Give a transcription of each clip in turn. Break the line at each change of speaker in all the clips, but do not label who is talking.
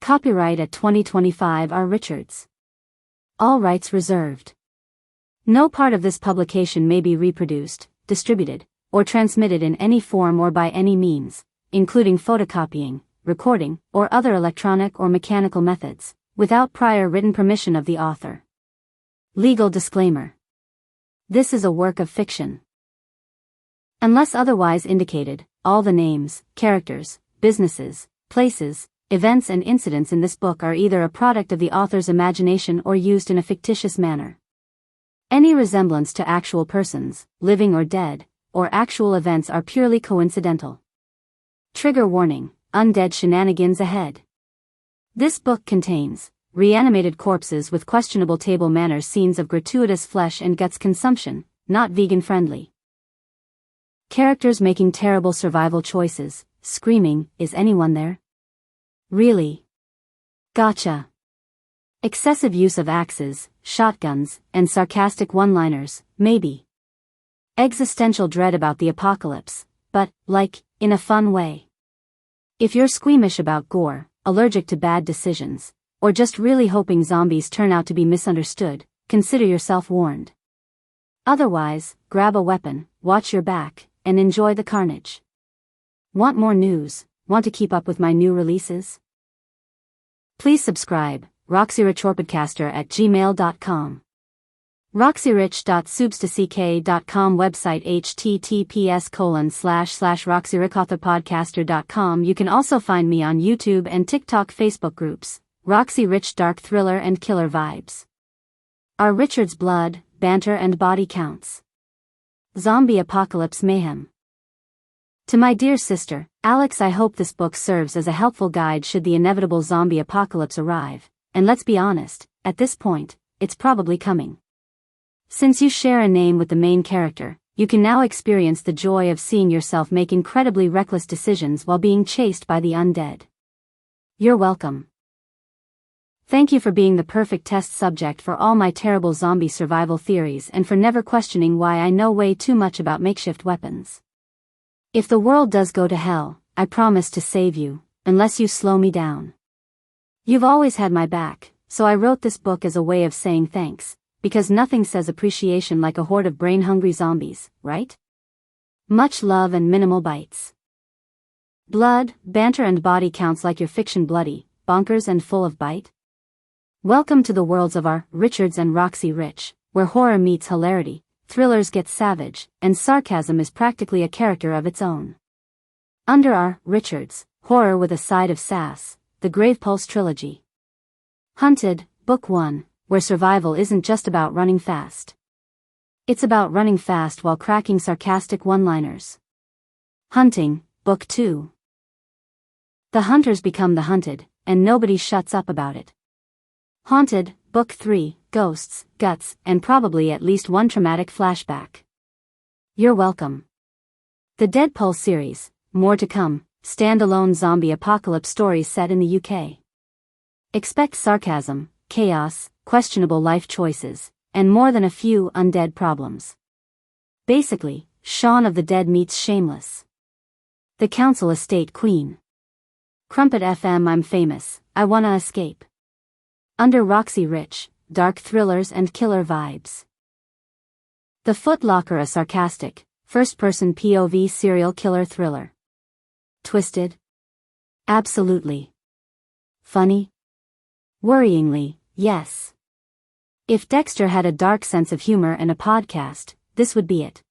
Copyright at 2025 R. Richards. All rights reserved. No part of this publication may be reproduced, distributed, or transmitted in any form or by any means, including photocopying, recording, or other electronic or mechanical methods, without prior written permission of the author. Legal disclaimer. This is a work of fiction. Unless otherwise indicated, all the names, characters, businesses, places, events and incidents in this book are either a product of the author's imagination or used in a fictitious manner. Any resemblance to actual persons, living or dead, or actual events are purely coincidental. Trigger warning, undead shenanigans ahead. This book contains reanimated corpses with questionable table manners, scenes of gratuitous flesh and guts consumption, not vegan friendly. Characters making terrible survival choices, screaming, "Is anyone there? Really? Gotcha." Excessive use of axes, shotguns, and sarcastic one-liners, maybe. Existential dread about the apocalypse, but, like, in a fun way. If you're squeamish about gore, allergic to bad decisions, or just really hoping zombies turn out to be misunderstood, consider yourself warned. Otherwise, grab a weapon, watch your back, and enjoy the carnage. Want more news? Want to keep up with my new releases? Please subscribe, roxyrich@gmail.com. roxyrich.substack.com website https://roxyrichauthorpodcaster.com. You can also find me on YouTube and TikTok Facebook groups, Roxy Rich Dark Thriller and Killer Vibes. R. Richards Blood, Banter and Body Counts. Zombie Apocalypse Mayhem. To my dear sister, Alex, I hope this book serves as a helpful guide should the inevitable zombie apocalypse arrive, and let's be honest, at this point, it's probably coming. Since you share a name with the main character, you can now experience the joy of seeing yourself make incredibly reckless decisions while being chased by the undead. You're welcome. Thank you for being the perfect test subject for all my terrible zombie survival theories and for never questioning why I know way too much about makeshift weapons. If the world does go to hell, I promise to save you, unless you slow me down. You've always had my back, so I wrote this book as a way of saying thanks, because nothing says appreciation like a horde of brain-hungry zombies, right? Much love and minimal bites. Blood, banter and body counts like your fiction bloody, bonkers and full of bite? Welcome to the worlds of R. Richards and Roxy Rich, where horror meets hilarity, thrillers get savage, and sarcasm is practically a character of its own. Under R. Richards, horror with a side of sass, the Gravepulse trilogy. Hunted, Book 1, where survival isn't just about running fast. It's about running fast while cracking sarcastic one-liners. Hunting, Book 2. The hunters become the hunted, and nobody shuts up about it. Haunted, Book 3, Ghosts, Guts, and probably at least one traumatic flashback. You're welcome. The Deadpool series, more to come, standalone zombie apocalypse stories set in the UK. Expect sarcasm, chaos, questionable life choices, and more than a few undead problems. Basically, Shaun of the Dead meets Shameless. The Council Estate Queen. Crumpet FM I'm famous, I wanna escape. Under Roxy Rich, dark thrillers and killer vibes. The Foot Locker, a sarcastic, first-person POV serial killer thriller. Twisted? Absolutely. Funny? Worryingly, yes. If Dexter had a dark sense of humor and a podcast, this would be it.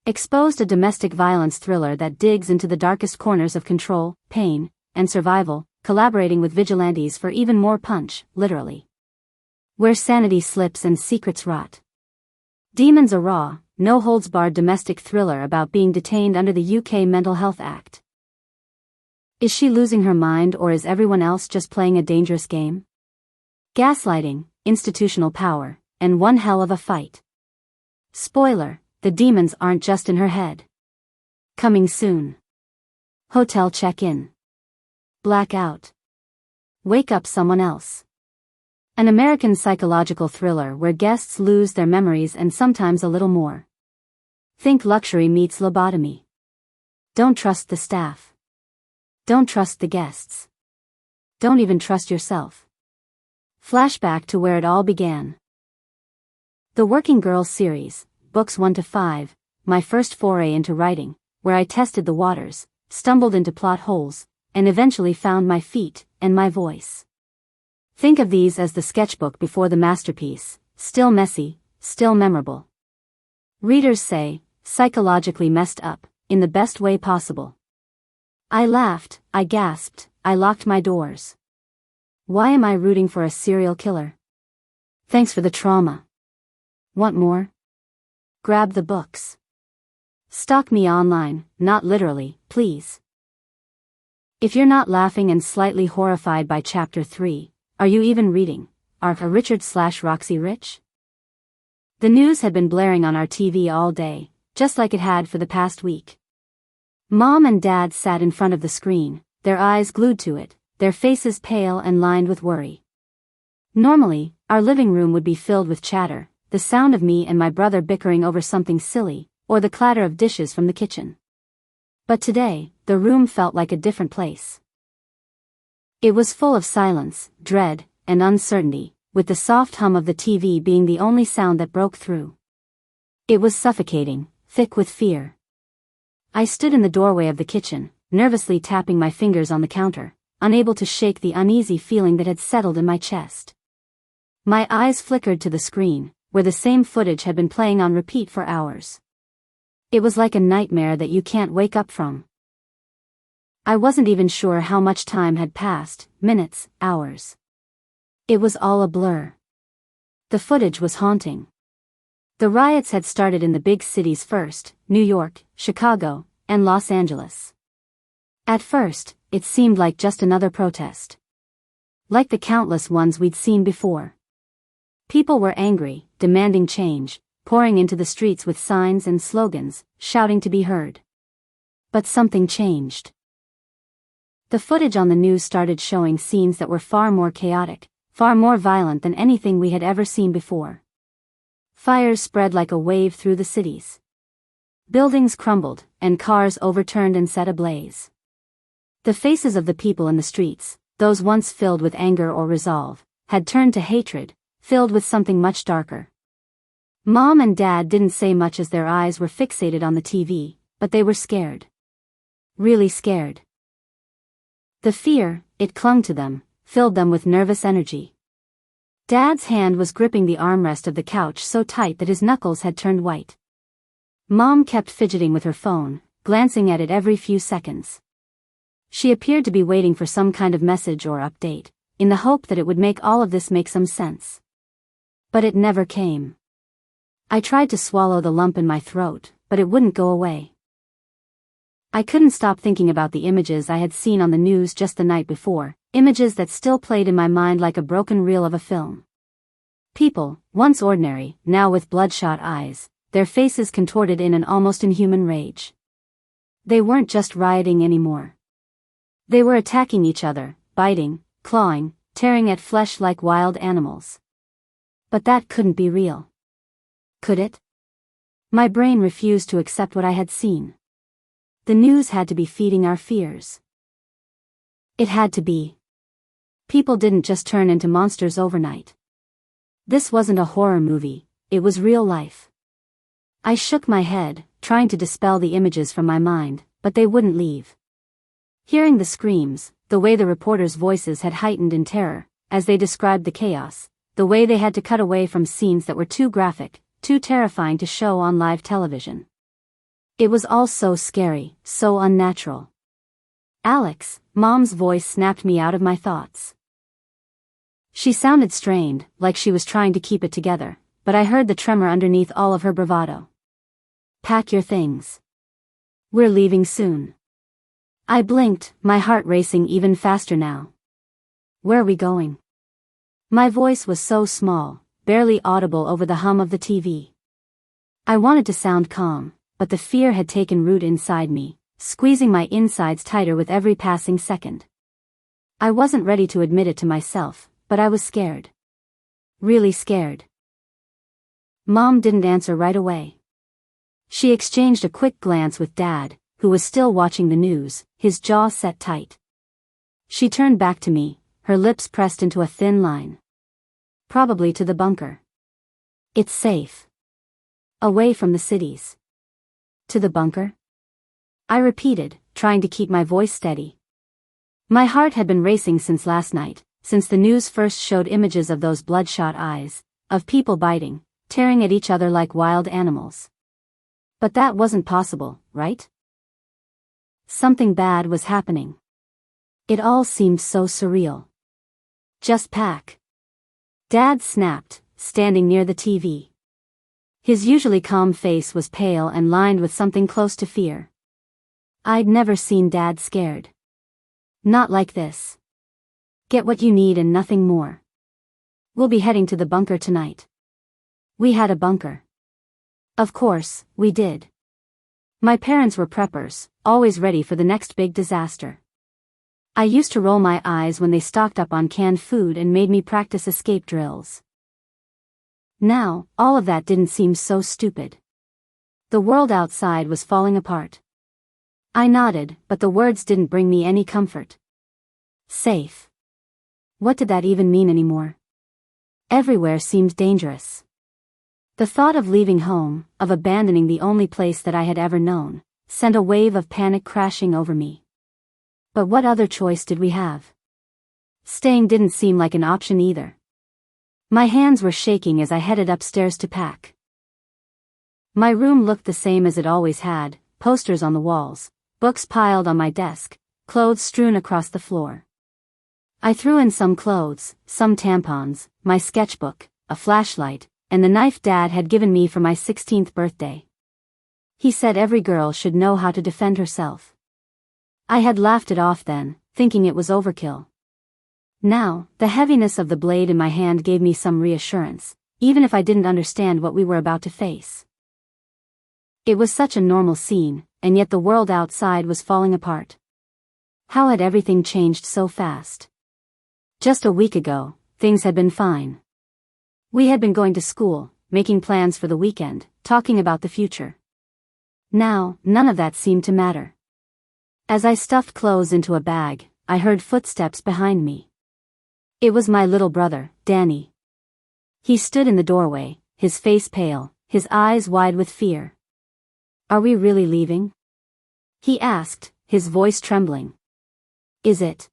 Exposed, a domestic violence thriller that digs into the darkest corners of control, pain, and survival, collaborating with vigilantes for even more punch, literally. Where sanity slips and secrets rot. Demons, a raw, no-holds-barred domestic thriller about being detained under the UK Mental Health Act. Is she losing her mind, or is everyone else just playing a dangerous game? Gaslighting, institutional power, and one hell of a fight. Spoiler, the demons aren't just in her head. Coming soon. Hotel check-in. Blackout. Wake up someone else. An American psychological thriller where guests lose their memories and sometimes a little more. Think luxury meets lobotomy. Don't trust the staff. Don't trust the guests. Don't even trust yourself. Flashback to where it all began. The Working Girls series, books 1 to 5, my first foray into writing, where I tested the waters, stumbled into plot holes, and eventually found my feet and my voice. Think of these as the sketchbook before the masterpiece, still messy, still memorable. Readers say, psychologically messed up, in the best way possible. I laughed, I gasped, I locked my doors. Why am I rooting for a serial killer? Thanks for the trauma. Want more? Grab the books. Stalk me online, not literally, please. If you're not laughing and slightly horrified by Chapter 3, are you even reading? Are Richard/Roxy Rich? The news had been blaring on our TV all day, just like it had for the past week. Mom and Dad sat in front of the screen, their eyes glued to it, their faces pale and lined with worry. Normally, our living room would be filled with chatter, the sound of me and my brother bickering over something silly, or the clatter of dishes from the kitchen. But today, the room felt like a different place. It was full of silence, dread, and uncertainty, with the soft hum of the TV being the only sound that broke through. It was suffocating, thick with fear. I stood in the doorway of the kitchen, nervously tapping my fingers on the counter, unable to shake the uneasy feeling that had settled in my chest. My eyes flickered to the screen, where the same footage had been playing on repeat for hours. It was like a nightmare that you can't wake up from. I wasn't even sure how much time had passed, minutes, hours. It was all a blur. The footage was haunting. The riots had started in the big cities first, New York, Chicago, and Los Angeles. At first, it seemed like just another protest. Like the countless ones we'd seen before. People were angry, demanding change, pouring into the streets with signs and slogans, shouting to be heard. But something changed. The footage on the news started showing scenes that were far more chaotic, far more violent than anything we had ever seen before. Fires spread like a wave through the cities. Buildings crumbled, and cars overturned and set ablaze. The faces of the people in the streets, those once filled with anger or resolve, had turned to hatred, filled with something much darker. Mom and Dad didn't say much as their eyes were fixated on the TV, but they were scared. Really scared. The fear, it clung to them, filled them with nervous energy. Dad's hand was gripping the armrest of the couch so tight that his knuckles had turned white. Mom kept fidgeting with her phone, glancing at it every few seconds. She appeared to be waiting for some kind of message or update, in the hope that it would make all of this make some sense. But it never came. I tried to swallow the lump in my throat, but it wouldn't go away. I couldn't stop thinking about the images I had seen on the news just the night before, images that still played in my mind like a broken reel of a film. People, once ordinary, now with bloodshot eyes, their faces contorted in an almost inhuman rage. They weren't just rioting anymore. They were attacking each other, biting, clawing, tearing at flesh like wild animals. But that couldn't be real. Could it? My brain refused to accept what I had seen. The news had to be feeding our fears. It had to be. People didn't just turn into monsters overnight. This wasn't a horror movie, it was real life. I shook my head, trying to dispel the images from my mind, but they wouldn't leave. Hearing the screams, the way the reporters' voices had heightened in terror, as they described the chaos, the way they had to cut away from scenes that were too graphic, too terrifying to show on live television. It was all so scary, so unnatural. Alex, Mom's voice snapped me out of my thoughts. She sounded strained, like she was trying to keep it together, but I heard the tremor underneath all of her bravado. Pack your things. We're leaving soon. I blinked, my heart racing even faster now. Where are we going? My voice was so small, barely audible over the hum of the TV. I wanted to sound calm, but the fear had taken root inside me, squeezing my insides tighter with every passing second. I wasn't ready to admit it to myself, but I was scared. Really scared. Mom didn't answer right away. She exchanged a quick glance with Dad, who was still watching the news, his jaw set tight. She turned back to me, her lips pressed into a thin line. Probably to the bunker. It's safe. Away from the cities. To the bunker? I repeated, trying to keep my voice steady. My heart had been racing since last night, since the news first showed images of those bloodshot eyes, of people biting, tearing at each other like wild animals. But that wasn't possible, right? Something bad was happening. It all seemed so surreal. Just pack. Dad snapped, standing near the TV. His usually calm face was pale and lined with something close to fear. I'd never seen Dad scared. Not like this. Get what you need and nothing more. We'll be heading to the bunker tonight. We had a bunker. Of course, we did. My parents were preppers, always ready for the next big disaster. I used to roll my eyes when they stocked up on canned food and made me practice escape drills. Now, all of that didn't seem so stupid. The world outside was falling apart. I nodded, but the words didn't bring me any comfort. Safe. What did that even mean anymore? Everywhere seemed dangerous. The thought of leaving home, of abandoning the only place that I had ever known, sent a wave of panic crashing over me. But what other choice did we have? Staying didn't seem like an option either. My hands were shaking as I headed upstairs to pack. My room looked the same as it always had, posters on the walls, books piled on my desk, clothes strewn across the floor. I threw in some clothes, some tampons, my sketchbook, a flashlight, and the knife Dad had given me for my 16th birthday. He said every girl should know how to defend herself. I had laughed it off then, thinking it was overkill. Now, the heaviness of the blade in my hand gave me some reassurance, even if I didn't understand what we were about to face. It was such a normal scene, and yet the world outside was falling apart. How had everything changed so fast? Just a week ago, things had been fine. We had been going to school, making plans for the weekend, talking about the future. Now, none of that seemed to matter. As I stuffed clothes into a bag, I heard footsteps behind me. It was my little brother, Danny. He stood in the doorway, his face pale, his eyes wide with fear. Are we really leaving? He asked, his voice trembling. Is it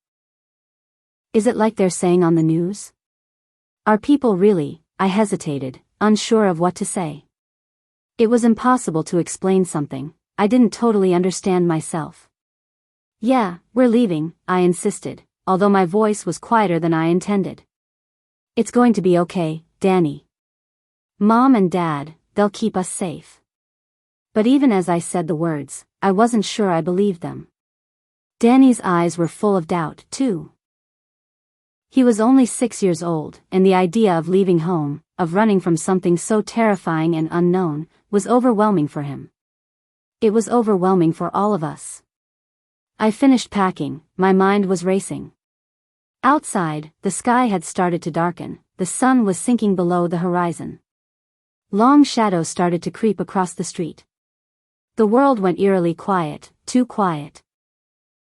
like they're saying on the news? Are people really? I hesitated, unsure of what to say. It was impossible to explain something I didn't totally understand myself. Yeah, we're leaving, I insisted, although my voice was quieter than I intended. It's going to be okay, Danny. Mom and Dad, they'll keep us safe. But even as I said the words, I wasn't sure I believed them. Danny's eyes were full of doubt, too. He was only 6 years old, and the idea of leaving home, of running from something so terrifying and unknown, was overwhelming for him. It was overwhelming for all of us. I finished packing, my mind was racing. Outside, the sky had started to darken, the sun was sinking below the horizon. Long shadows started to creep across the street. The world went eerily quiet, too quiet.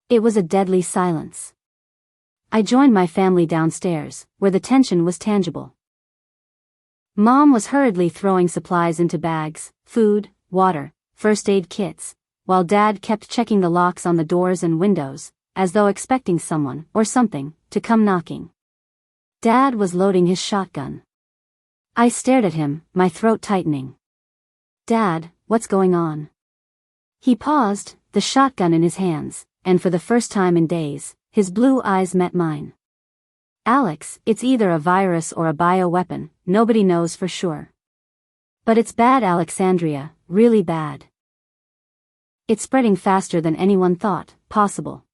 It was a deadly silence. I joined my family downstairs, where the tension was tangible. Mom was hurriedly throwing supplies into bags, food, water, first aid kits, while Dad kept checking the locks on the doors and windows, as though expecting someone, or something, to come knocking. Dad was loading his shotgun. I stared at him, my throat tightening. Dad, what's going on? He paused, the shotgun in his hands, and for the first time in days, his blue eyes met mine. Alex, it's either a virus or a bioweapon, nobody knows for sure. But it's bad, Alexandria, really bad. It's spreading faster than anyone thought possible.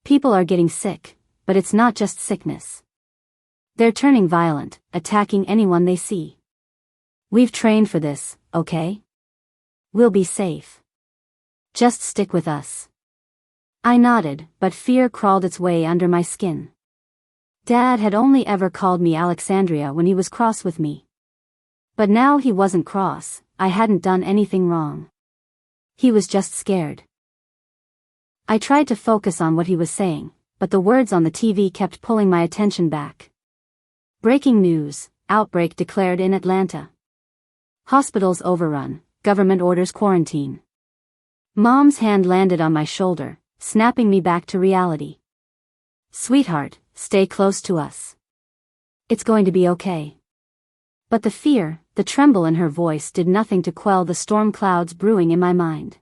People are getting sick, but it's not just sickness. They're turning violent, attacking anyone they see. We've trained for this, okay? We'll be safe. Just stick with us. I nodded, but fear crawled its way under my skin. Dad had only ever called me Alexandria when he was cross with me. But now he wasn't cross, I hadn't done anything wrong. He was just scared. I tried to focus on what he was saying, but the words on the TV kept pulling my attention back. Breaking news, outbreak declared in Atlanta. Hospitals overrun, government orders quarantine. Mom's hand landed on my shoulder, snapping me back to reality. Sweetheart, stay close to us. It's going to be okay. But the fear, the tremble in her voice did nothing to quell the storm clouds brewing in my mind.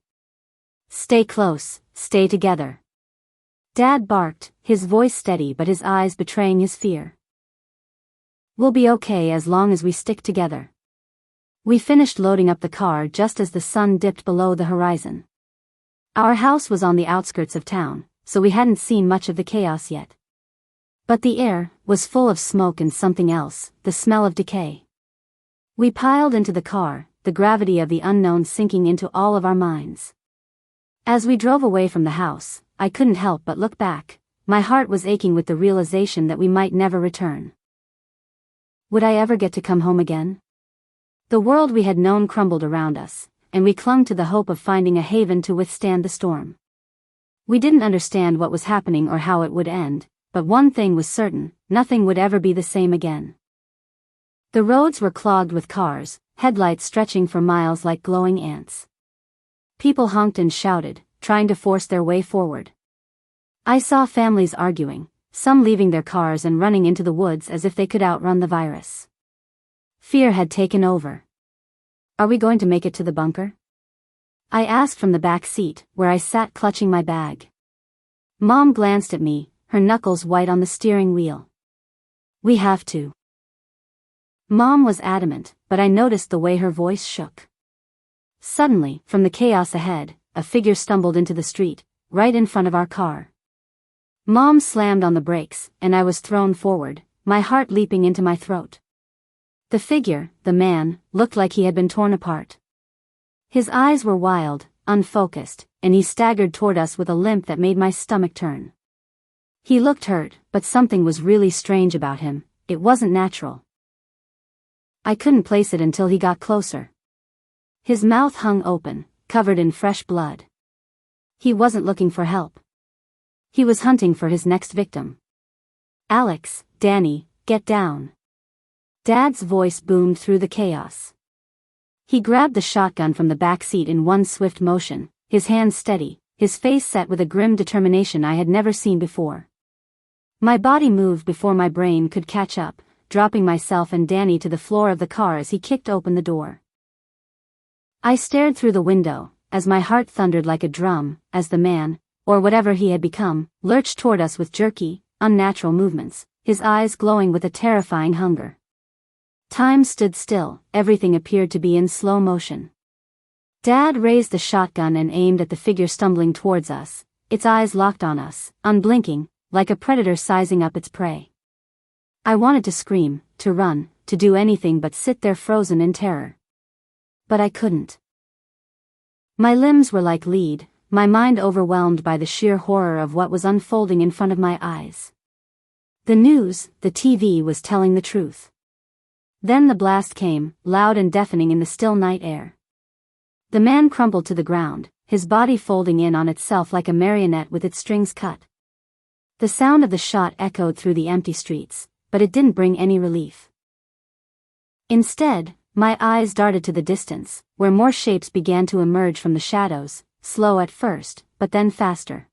Stay close, stay together. Dad barked, his voice steady but his eyes betraying his fear. We'll be okay as long as we stick together. We finished loading up the car just as the sun dipped below the horizon. Our house was on the outskirts of town, so we hadn't seen much of the chaos yet. But the air was full of smoke and something else, the smell of decay. We piled into the car, the gravity of the unknown sinking into all of our minds. As we drove away from the house, I couldn't help but look back. My heart was aching with the realization that we might never return. Would I ever get to come home again? The world we had known crumbled around us, and we clung to the hope of finding a haven to withstand the storm. We didn't understand what was happening or how it would end, but one thing was certain, nothing would ever be the same again. The roads were clogged with cars, headlights stretching for miles like glowing ants. People honked and shouted, trying to force their way forward. I saw families arguing, some leaving their cars and running into the woods as if they could outrun the virus. Fear had taken over. Are we going to make it to the bunker? I asked from the back seat, where I sat clutching my bag. Mom glanced at me, her knuckles white on the steering wheel. We have to. Mom was adamant, but I noticed the way her voice shook. Suddenly, from the chaos ahead, a figure stumbled into the street, right in front of our car. Mom slammed on the brakes, and I was thrown forward, my heart leaping into my throat. The figure, the man, looked like he had been torn apart. His eyes were wild, unfocused, and he staggered toward us with a limp that made my stomach turn. He looked hurt, but something was really strange about him. It wasn't natural. I couldn't place it until he got closer. His mouth hung open, covered in fresh blood. He wasn't looking for help. He was hunting for his next victim. Alex, Danny, get down. Dad's voice boomed through the chaos. He grabbed the shotgun from the back seat in one swift motion, his hands steady, his face set with a grim determination I had never seen before. My body moved before my brain could catch up, dropping myself and Danny to the floor of the car as he kicked open the door. I stared through the window, as my heart thundered like a drum, as the man, or whatever he had become, lurched toward us with jerky, unnatural movements, his eyes glowing with a terrifying hunger. Time stood still, everything appeared to be in slow motion. Dad raised the shotgun and aimed at the figure stumbling towards us, its eyes locked on us, unblinking, like a predator sizing up its prey. I wanted to scream, to run, to do anything but sit there frozen in terror. But I couldn't. My limbs were like lead, my mind overwhelmed by the sheer horror of what was unfolding in front of my eyes. The news, the TV was telling the truth. Then the blast came, loud and deafening in the still night air. The man crumpled to the ground, his body folding in on itself like a marionette with its strings cut. The sound of the shot echoed through the empty streets, but it didn't bring any relief. Instead, my eyes darted to the distance, where more shapes began to emerge from the shadows, slow at first, but then faster.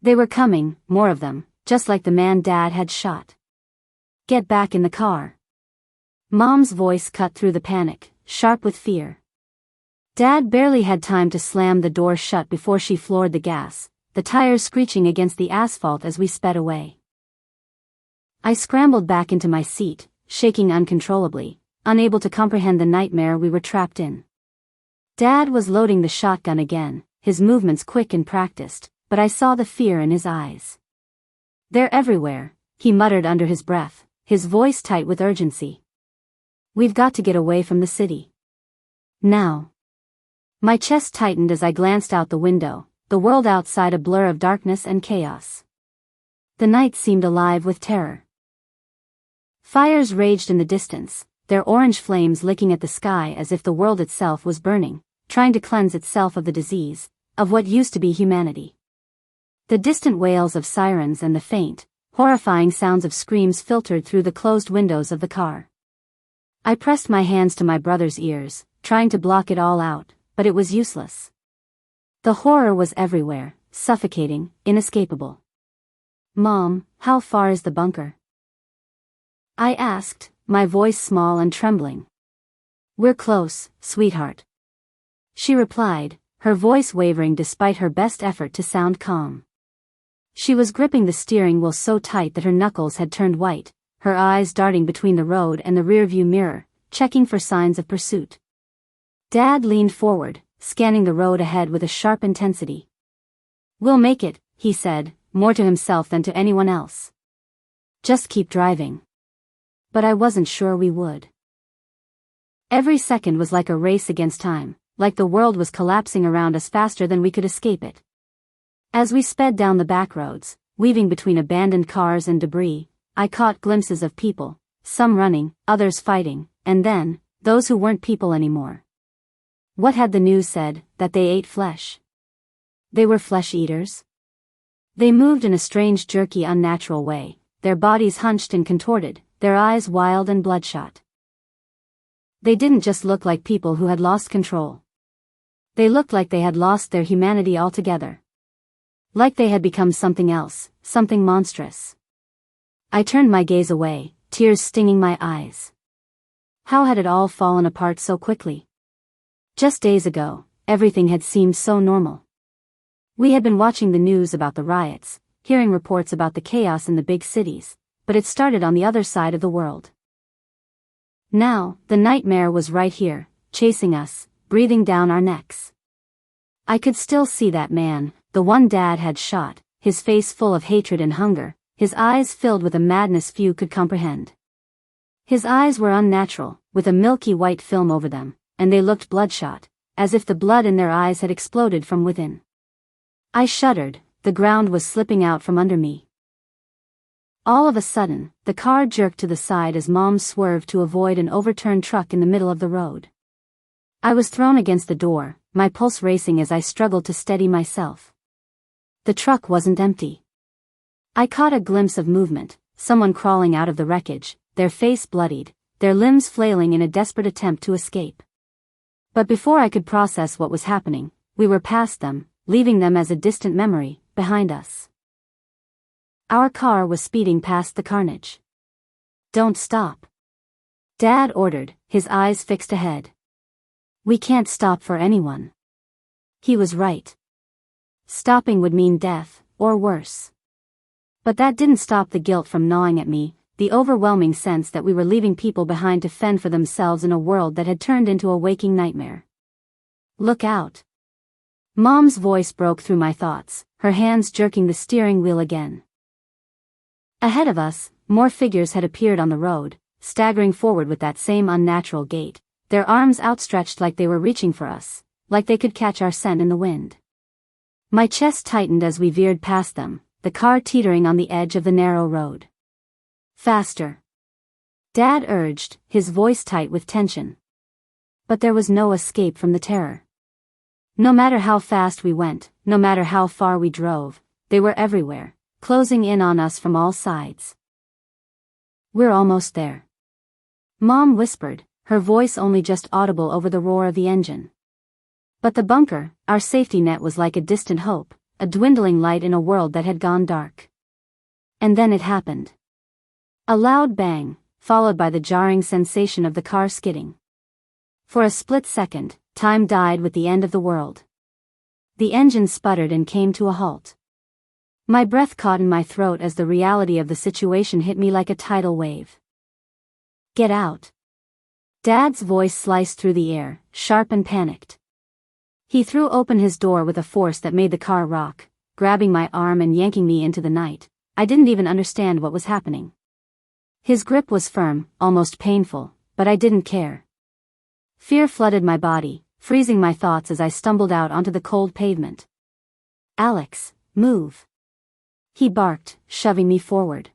They were coming, more of them, just like the man Dad had shot. Get back in the car. Mom's voice cut through the panic, sharp with fear. Dad barely had time to slam the door shut before she floored the gas, the tires screeching against the asphalt as we sped away. I scrambled back into my seat, shaking uncontrollably, unable to comprehend the nightmare we were trapped in. Dad was loading the shotgun again, his movements quick and practiced, but I saw the fear in his eyes. They're everywhere, he muttered under his breath, his voice tight with urgency. We've got to get away from the city. Now. My chest tightened as I glanced out the window, the world outside a blur of darkness and chaos. The night seemed alive with terror. Fires raged in the distance, their orange flames licking at the sky as if the world itself was burning, trying to cleanse itself of the disease, of what used to be humanity. The distant wails of sirens and the faint, horrifying sounds of screams filtered through the closed windows of the car. I pressed my hands to my brother's ears, trying to block it all out, but it was useless. The horror was everywhere, suffocating, inescapable. "Mom, how far is the bunker?" I asked, my voice small and trembling. "We're close, sweetheart," she replied, her voice wavering despite her best effort to sound calm. She was gripping the steering wheel so tight that her knuckles had turned white, her eyes darting between the road and the rearview mirror, checking for signs of pursuit. Dad leaned forward, scanning the road ahead with a sharp intensity. "We'll make it," he said, more to himself than to anyone else. "Just keep driving." But I wasn't sure we would. Every second was like a race against time, like the world was collapsing around us faster than we could escape it. As we sped down the back roads, weaving between abandoned cars and debris, I caught glimpses of people, some running, others fighting, and then, those who weren't people anymore. What had the news said, that they ate flesh? They were flesh eaters? They moved in a strange jerky unnatural way, their bodies hunched and contorted, their eyes wild and bloodshot. They didn't just look like people who had lost control. They looked like they had lost their humanity altogether. Like they had become something else, something monstrous. I turned my gaze away, tears stinging my eyes. How had it all fallen apart so quickly? Just days ago, everything had seemed so normal. We had been watching the news about the riots, hearing reports about the chaos in the big cities, but it started on the other side of the world. Now, the nightmare was right here, chasing us, breathing down our necks. I could still see that man, the one Dad had shot, his face full of hatred and hunger, his eyes filled with a madness few could comprehend. His eyes were unnatural, with a milky white film over them, and they looked bloodshot, as if the blood in their eyes had exploded from within. I shuddered, the ground was slipping out from under me. All of a sudden, the car jerked to the side as Mom swerved to avoid an overturned truck in the middle of the road. I was thrown against the door, my pulse racing as I struggled to steady myself. The truck wasn't empty. I caught a glimpse of movement, someone crawling out of the wreckage, their face bloodied, their limbs flailing in a desperate attempt to escape. But before I could process what was happening, we were past them, leaving them as a distant memory, behind us. Our car was speeding past the carnage. "Don't stop," Dad ordered, his eyes fixed ahead. "We can't stop for anyone." He was right. Stopping would mean death, or worse. But that didn't stop the guilt from gnawing at me, the overwhelming sense that we were leaving people behind to fend for themselves in a world that had turned into a waking nightmare. "Look out." Mom's voice broke through my thoughts, her hands jerking the steering wheel again. Ahead of us, more figures had appeared on the road, staggering forward with that same unnatural gait, their arms outstretched like they were reaching for us, like they could catch our scent in the wind. My chest tightened as we veered past them, the car teetering on the edge of the narrow road. "Faster," Dad urged, his voice tight with tension. But there was no escape from the terror. No matter how fast we went, no matter how far we drove, they were everywhere, closing in on us from all sides. "We're almost there," Mom whispered, her voice only just audible over the roar of the engine. But the bunker, our safety net, was like a distant hope, a dwindling light in a world that had gone dark. And then it happened. A loud bang, followed by the jarring sensation of the car skidding. For a split second, time died with the end of the world. The engine sputtered and came to a halt. My breath caught in my throat as the reality of the situation hit me like a tidal wave. "Get out." Dad's voice sliced through the air, sharp and panicked. He threw open his door with a force that made the car rock, grabbing my arm and yanking me into the night. I didn't even understand what was happening. His grip was firm, almost painful, but I didn't care. Fear flooded my body, freezing my thoughts as I stumbled out onto the cold pavement. "Alex, move," he barked, shoving me forward.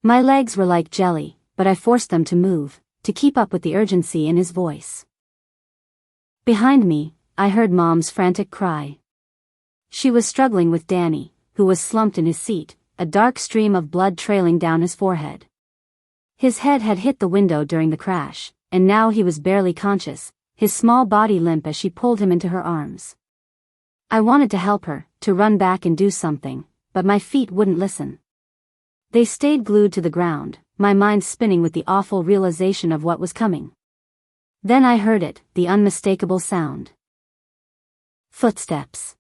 My legs were like jelly, but I forced them to move, to keep up with the urgency in his voice. Behind me, I heard Mom's frantic cry. She was struggling with Danny, who was slumped in his seat, a dark stream of blood trailing down his forehead. His head had hit the window during the crash, and now he was barely conscious, his small body limp as she pulled him into her arms. I wanted to help her, to run back and do something, but my feet wouldn't listen. They stayed glued to the ground, my mind spinning with the awful realization of what was coming. Then I heard it, the unmistakable sound. Footsteps.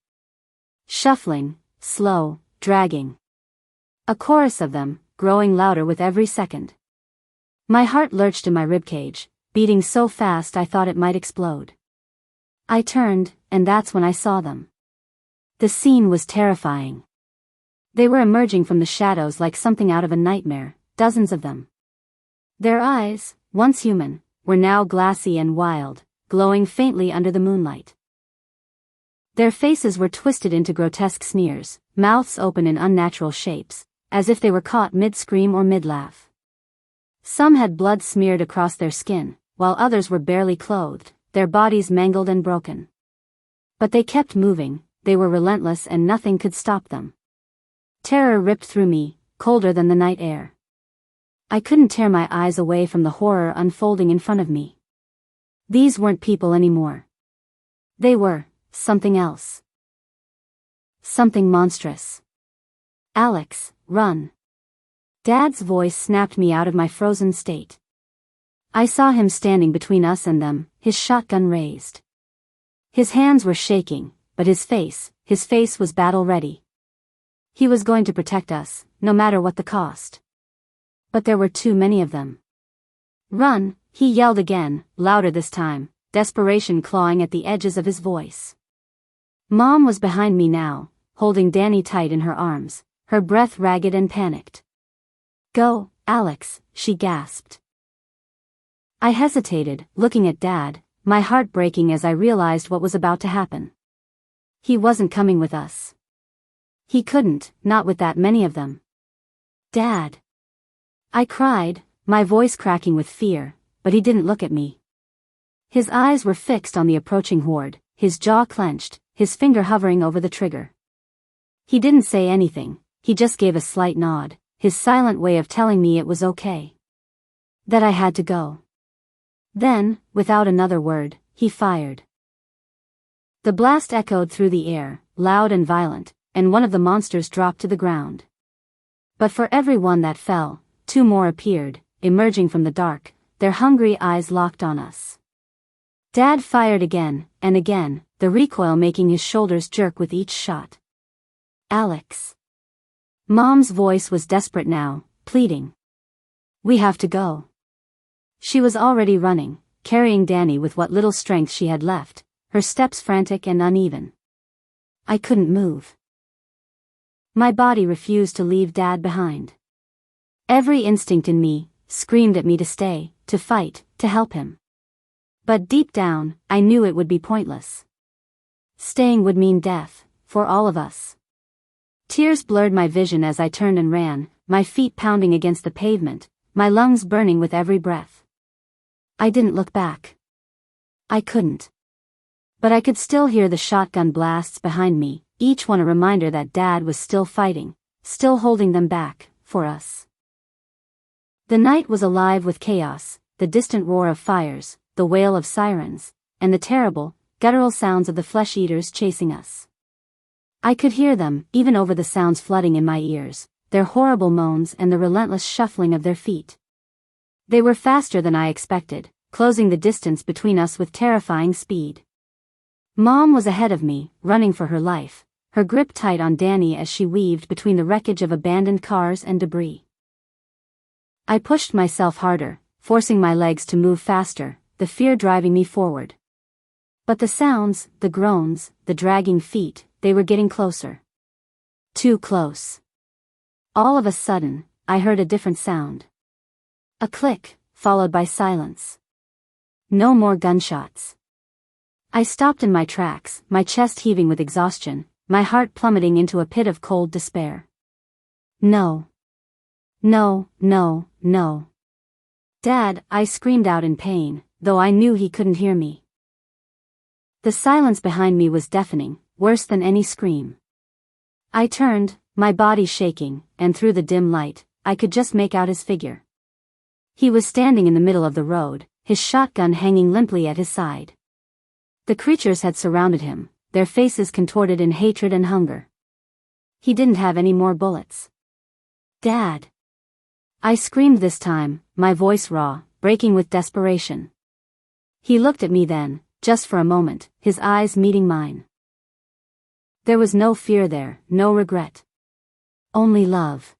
Shuffling, slow, dragging. A chorus of them, growing louder with every second. My heart lurched in my ribcage, beating so fast I thought it might explode. I turned, and that's when I saw them. The scene was terrifying. They were emerging from the shadows like something out of a nightmare, dozens of them. Their eyes, once human, were now glassy and wild, glowing faintly under the moonlight. Their faces were twisted into grotesque sneers, mouths open in unnatural shapes, as if they were caught mid-scream or mid-laugh. Some had blood smeared across their skin, while others were barely clothed, their bodies mangled and broken. But they kept moving, they were relentless and nothing could stop them. Terror ripped through me, colder than the night air. I couldn't tear my eyes away from the horror unfolding in front of me. These weren't people anymore. They were something else. Something monstrous. Alex, run. Dad's voice snapped me out of my frozen state. I saw him standing between us and them, his shotgun raised. His hands were shaking, but his face was battle-ready. He was going to protect us, no matter what the cost. But there were too many of them. Run, he yelled again, louder this time, desperation clawing at the edges of his voice. Mom was behind me now, holding Danny tight in her arms, her breath ragged and panicked. Go, Alex, she gasped. I hesitated, looking at Dad, my heart breaking as I realized what was about to happen. He wasn't coming with us. He couldn't, not with that many of them. Dad. I cried, my voice cracking with fear, but he didn't look at me. His eyes were fixed on the approaching horde, his jaw clenched, his finger hovering over the trigger. He didn't say anything, he just gave a slight nod, his silent way of telling me it was okay. That I had to go. Then, without another word, he fired. The blast echoed through the air, loud and violent, and one of the monsters dropped to the ground. But for every one that fell, two more appeared, emerging from the dark, their hungry eyes locked on us. Dad fired again, and again, the recoil making his shoulders jerk with each shot. Alex. Mom's voice was desperate now, pleading. We have to go. She was already running, carrying Danny with what little strength she had left, her steps frantic and uneven. I couldn't move. My body refused to leave Dad behind. Every instinct in me screamed at me to stay, to fight, to help him. But deep down, I knew it would be pointless. Staying would mean death, for all of us. Tears blurred my vision as I turned and ran, my feet pounding against the pavement, my lungs burning with every breath. I didn't look back. I couldn't. But I could still hear the shotgun blasts behind me, each one a reminder that Dad was still fighting, still holding them back, for us. The night was alive with chaos, the distant roar of fires, the wail of sirens, and the terrible, guttural sounds of the flesh-eaters chasing us. I could hear them, even over the sounds flooding in my ears, their horrible moans and the relentless shuffling of their feet. They were faster than I expected, closing the distance between us with terrifying speed. Mom was ahead of me, running for her life, her grip tight on Danny as she weaved between the wreckage of abandoned cars and debris. I pushed myself harder, forcing my legs to move faster, the fear driving me forward. But the sounds, the groans, the dragging feet, they were getting closer. Too close. All of a sudden, I heard a different sound. A click, followed by silence. No more gunshots. I stopped in my tracks, my chest heaving with exhaustion, my heart plummeting into a pit of cold despair. No. No, no, no. Dad, I screamed out in pain, though I knew he couldn't hear me. The silence behind me was deafening, worse than any scream. I turned, my body shaking, and through the dim light, I could just make out his figure. He was standing in the middle of the road, his shotgun hanging limply at his side. The creatures had surrounded him, their faces contorted in hatred and hunger. He didn't have any more bullets. "Dad!" I screamed this time, my voice raw, breaking with desperation. He looked at me then, just for a moment, his eyes meeting mine. There was no fear there, no regret. Only love.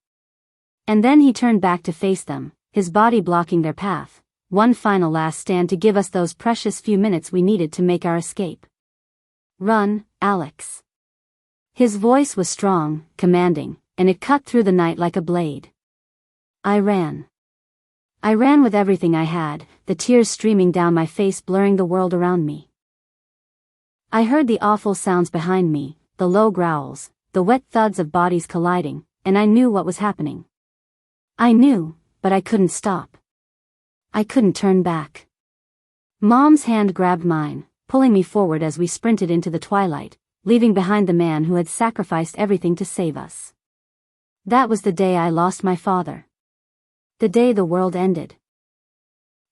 And then he turned back to face them, his body blocking their path, one final last stand to give us those precious few minutes we needed to make our escape. "Run, Alex." His voice was strong, commanding, and it cut through the night like a blade. I ran. I ran with everything I had, the tears streaming down my face blurring the world around me. I heard the awful sounds behind me, the low growls, the wet thuds of bodies colliding, and I knew what was happening. I knew, but I couldn't stop. I couldn't turn back. Mom's hand grabbed mine, pulling me forward as we sprinted into the twilight, leaving behind the man who had sacrificed everything to save us. That was the day I lost my father. The day the world ended.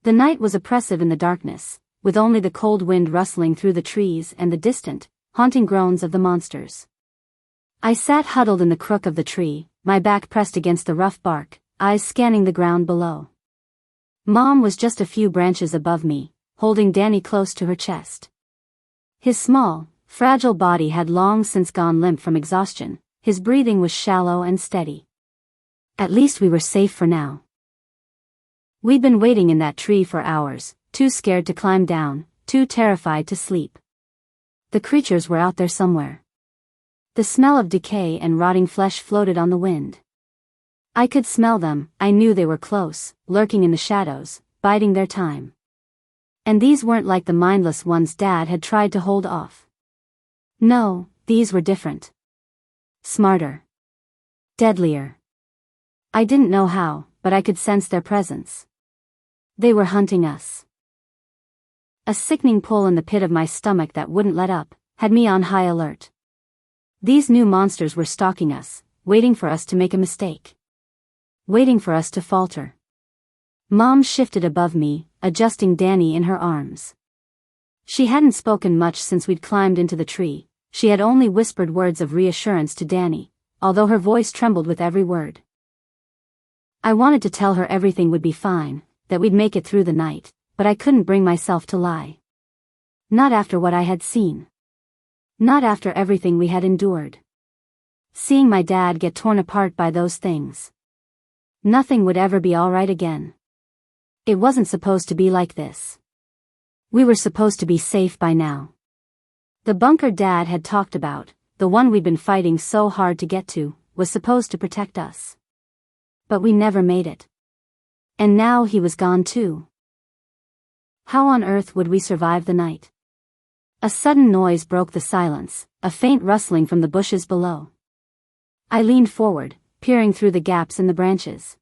The night was oppressive in the darkness, with only the cold wind rustling through the trees and the distant, haunting groans of the monsters. I sat huddled in the crook of the tree, my back pressed against the rough bark, eyes scanning the ground below. Mom was just a few branches above me, holding Danny close to her chest. His small, fragile body had long since gone limp from exhaustion, his breathing was shallow and steady. At least we were safe for now. We'd been waiting in that tree for hours, too scared to climb down, too terrified to sleep. The creatures were out there somewhere. The smell of decay and rotting flesh floated on the wind. I could smell them, I knew they were close, lurking in the shadows, biding their time. And these weren't like the mindless ones Dad had tried to hold off. No, these were different. Smarter. Deadlier. I didn't know how, but I could sense their presence. They were hunting us. A sickening pull in the pit of my stomach that wouldn't let up, had me on high alert. These new monsters were stalking us, waiting for us to make a mistake. Waiting for us to falter. Mom shifted above me, adjusting Danny in her arms. She hadn't spoken much since we'd climbed into the tree, she had only whispered words of reassurance to Danny, although her voice trembled with every word. I wanted to tell her everything would be fine, that we'd make it through the night, but I couldn't bring myself to lie. Not after what I had seen. Not after everything we had endured. Seeing my dad get torn apart by those things. Nothing would ever be all right again. It wasn't supposed to be like this. We were supposed to be safe by now. The bunker Dad had talked about, the one we'd been fighting so hard to get to, was supposed to protect us. But we never made it. And now he was gone too. How on earth would we survive the night? A sudden noise broke the silence, a faint rustling from the bushes below. I leaned forward, peering through the gaps in the branches.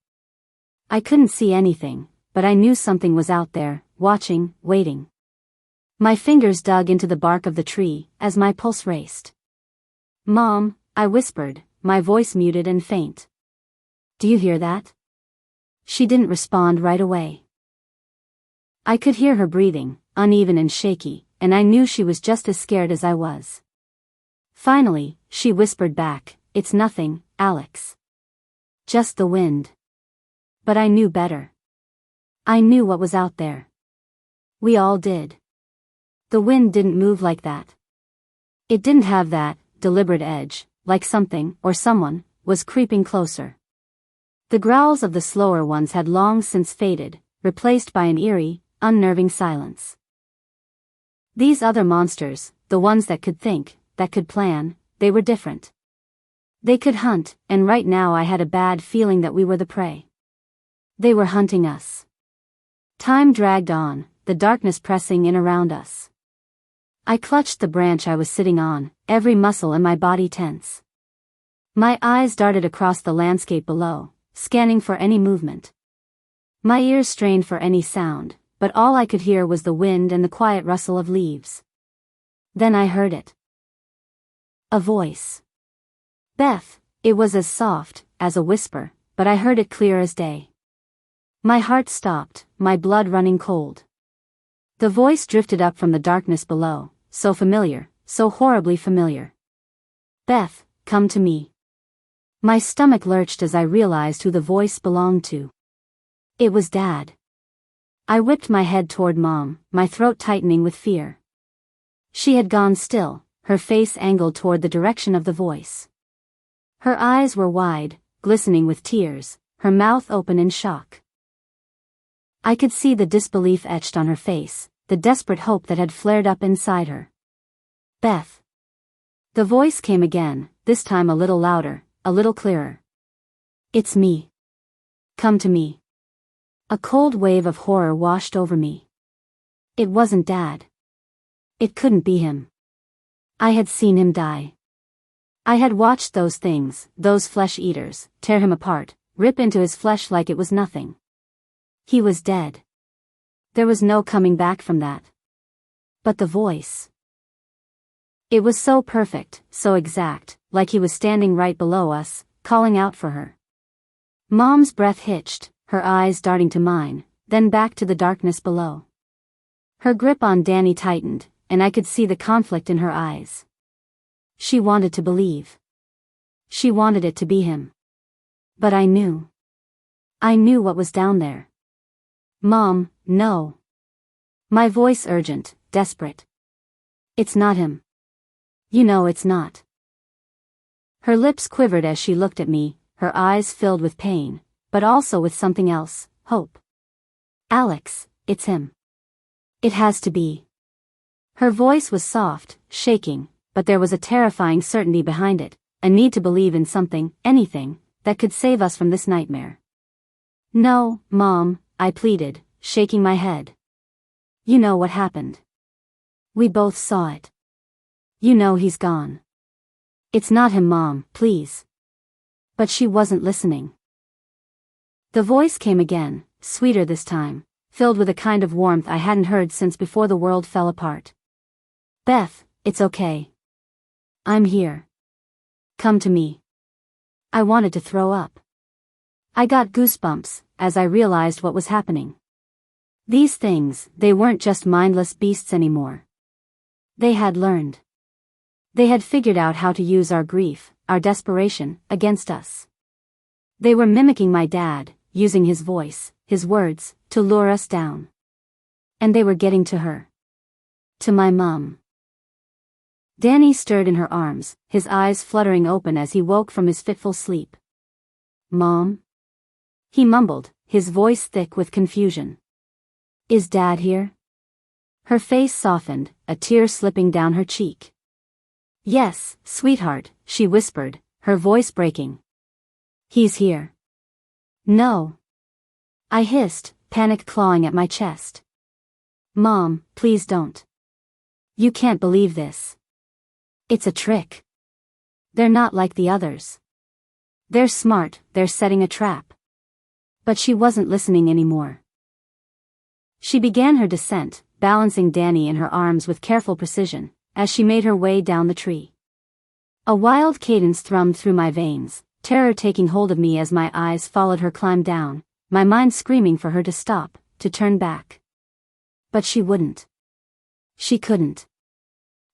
I couldn't see anything, but I knew something was out there, watching, waiting. My fingers dug into the bark of the tree, as my pulse raced. "Mom," I whispered, my voice muted and faint. "Do you hear that?" She didn't respond right away. I could hear her breathing, uneven and shaky, and I knew she was just as scared as I was. Finally, she whispered back, "It's nothing, Alex. Just the wind." But I knew better. I knew what was out there. We all did. The wind didn't move like that. It didn't have that deliberate edge, like something, or someone, was creeping closer. The growls of the slower ones had long since faded, replaced by an eerie, unnerving silence. These other monsters, the ones that could think, that could plan, they were different. They could hunt, and right now I had a bad feeling that we were the prey. They were hunting us. Time dragged on, the darkness pressing in around us. I clutched the branch I was sitting on, every muscle in my body tense. My eyes darted across the landscape below, scanning for any movement. My ears strained for any sound, but all I could hear was the wind and the quiet rustle of leaves. Then I heard it. A voice. "Beth, It was as soft as a whisper, but I heard it clear as day. My heart stopped, my blood running cold. The voice drifted up from the darkness below, so familiar, so horribly familiar. "Beth, come to me." My stomach lurched as I realized who the voice belonged to. It was Dad. I whipped my head toward Mom, my throat tightening with fear. She had gone still, her face angled toward the direction of the voice. Her eyes were wide, glistening with tears, her mouth open in shock. I could see the disbelief etched on her face, the desperate hope that had flared up inside her. "Beth." The voice came again, this time a little louder, a little clearer. "It's me. Come to me." A cold wave of horror washed over me. It wasn't Dad. It couldn't be him. I had seen him die. I had watched those things, those flesh eaters, tear him apart, rip into his flesh like it was nothing. He was dead. There was no coming back from that. But the voice. It was so perfect, so exact, like he was standing right below us, calling out for her. Mom's breath hitched, her eyes darting to mine, then back to the darkness below. Her grip on Danny tightened, and I could see the conflict in her eyes. She wanted to believe. She wanted it to be him. But I knew. I knew what was down there. "Mom, no." My voice urgent, desperate. "It's not him. You know it's not." Her lips quivered as she looked at me, her eyes filled with pain, but also with something else, hope. "Alex, it's him. It has to be." Her voice was soft, shaking, but there was a terrifying certainty behind it, a need to believe in something, anything, that could save us from this nightmare. "No, Mom," I pleaded, shaking my head. "You know what happened. We both saw it. You know he's gone. It's not him, Mom, please." But she wasn't listening. The voice came again, sweeter this time, filled with a kind of warmth I hadn't heard since before the world fell apart. "Beth, it's okay. I'm here. Come to me." I wanted to throw up. I got goosebumps as I realized what was happening. These things, they weren't just mindless beasts anymore. They had learned. They had figured out how to use our grief, our desperation, against us. They were mimicking my dad, using his voice, his words, to lure us down. And they were getting to her. To my mom. Danny stirred in her arms, his eyes fluttering open as he woke from his fitful sleep. "Mom?" He mumbled, his voice thick with confusion. "Is Dad here?" Her face softened, a tear slipping down her cheek. "Yes, sweetheart," she whispered, her voice breaking. "He's here." "No." I hissed, panic clawing at my chest. "Mom, please don't. You can't believe this. It's a trick. They're not like the others. They're smart, they're setting a trap." But she wasn't listening anymore. She began her descent, balancing Danny in her arms with careful precision, as she made her way down the tree. A wild cadence thrummed through my veins, terror taking hold of me as my eyes followed her climb down, my mind screaming for her to stop, to turn back. But she wouldn't. She couldn't.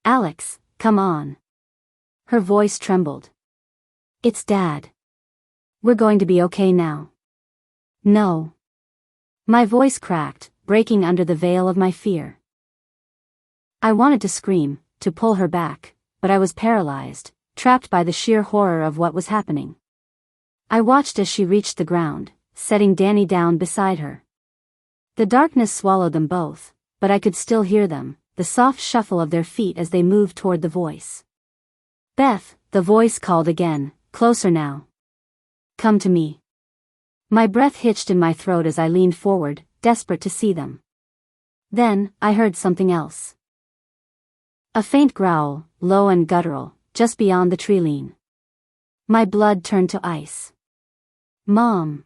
"Alex, come on." Her voice trembled. "It's Dad. We're going to be okay now." "No." My voice cracked, breaking under the veil of my fear. I wanted to scream, to pull her back, but I was paralyzed, trapped by the sheer horror of what was happening. I watched as she reached the ground, setting Danny down beside her. The darkness swallowed them both, but I could still hear them, the soft shuffle of their feet as they moved toward the voice. "Beth," the voice called again, closer now. "Come to me." My breath hitched in my throat as I leaned forward, desperate to see them. Then, I heard something else. A faint growl, low and guttural, just beyond the tree line. My blood turned to ice. "Mom!"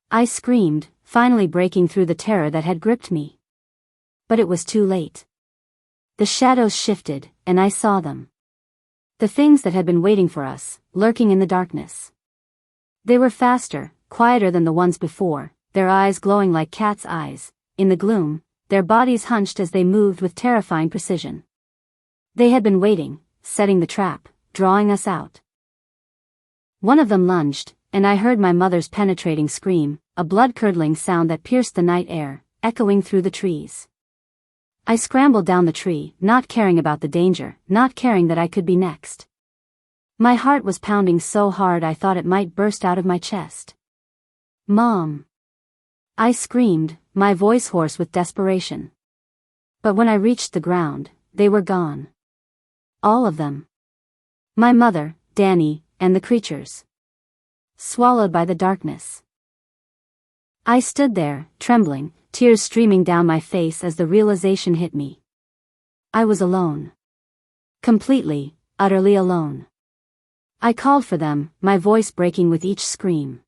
I screamed, finally breaking through the terror that had gripped me. But it was too late. The shadows shifted, and I saw them. The things that had been waiting for us, lurking in the darkness. They were faster, quieter than the ones before, their eyes glowing like cats' eyes. In the gloom, their bodies hunched as they moved with terrifying precision. They had been waiting, setting the trap, drawing us out. One of them lunged, and I heard my mother's penetrating scream, a blood-curdling sound that pierced the night air, echoing through the trees. I scrambled down the tree, not caring about the danger, not caring that I could be next. My heart was pounding so hard I thought it might burst out of my chest. "Mom!" I screamed, my voice hoarse with desperation. But when I reached the ground, they were gone. All of them. My mother, Danny, and the creatures. Swallowed by the darkness. I stood there, trembling, tears streaming down my face as the realization hit me. I was alone. Completely, utterly alone. I called for them, my voice breaking with each scream.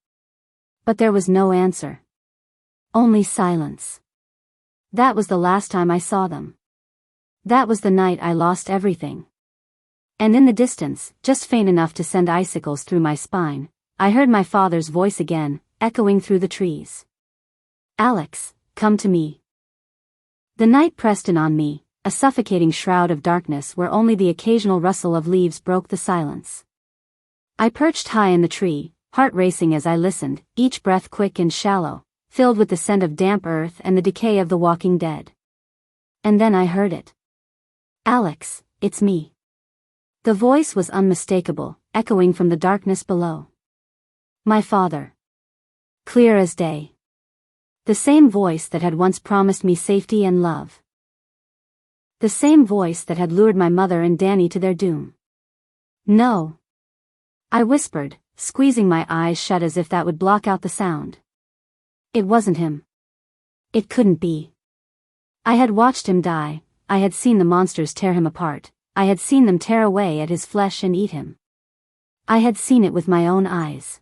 But there was no answer. Only silence. That was the last time I saw them. That was the night I lost everything. And in the distance, just faint enough to send icicles through my spine, I heard my father's voice again, echoing through the trees. "Alex, come to me." The night pressed in on me, a suffocating shroud of darkness where only the occasional rustle of leaves broke the silence. I perched high in the tree, heart racing as I listened, each breath quick and shallow, filled with the scent of damp earth and the decay of the walking dead. And then I heard it. "Alex, it's me." The voice was unmistakable, echoing from the darkness below. My father. Clear as day. The same voice that had once promised me safety and love. The same voice that had lured my mother and Danny to their doom. "No." I whispered, squeezing my eyes shut as if that would block out the sound. It wasn't him. It couldn't be. I had watched him die, I had seen the monsters tear him apart, I had seen them tear away at his flesh and eat him. I had seen it with my own eyes.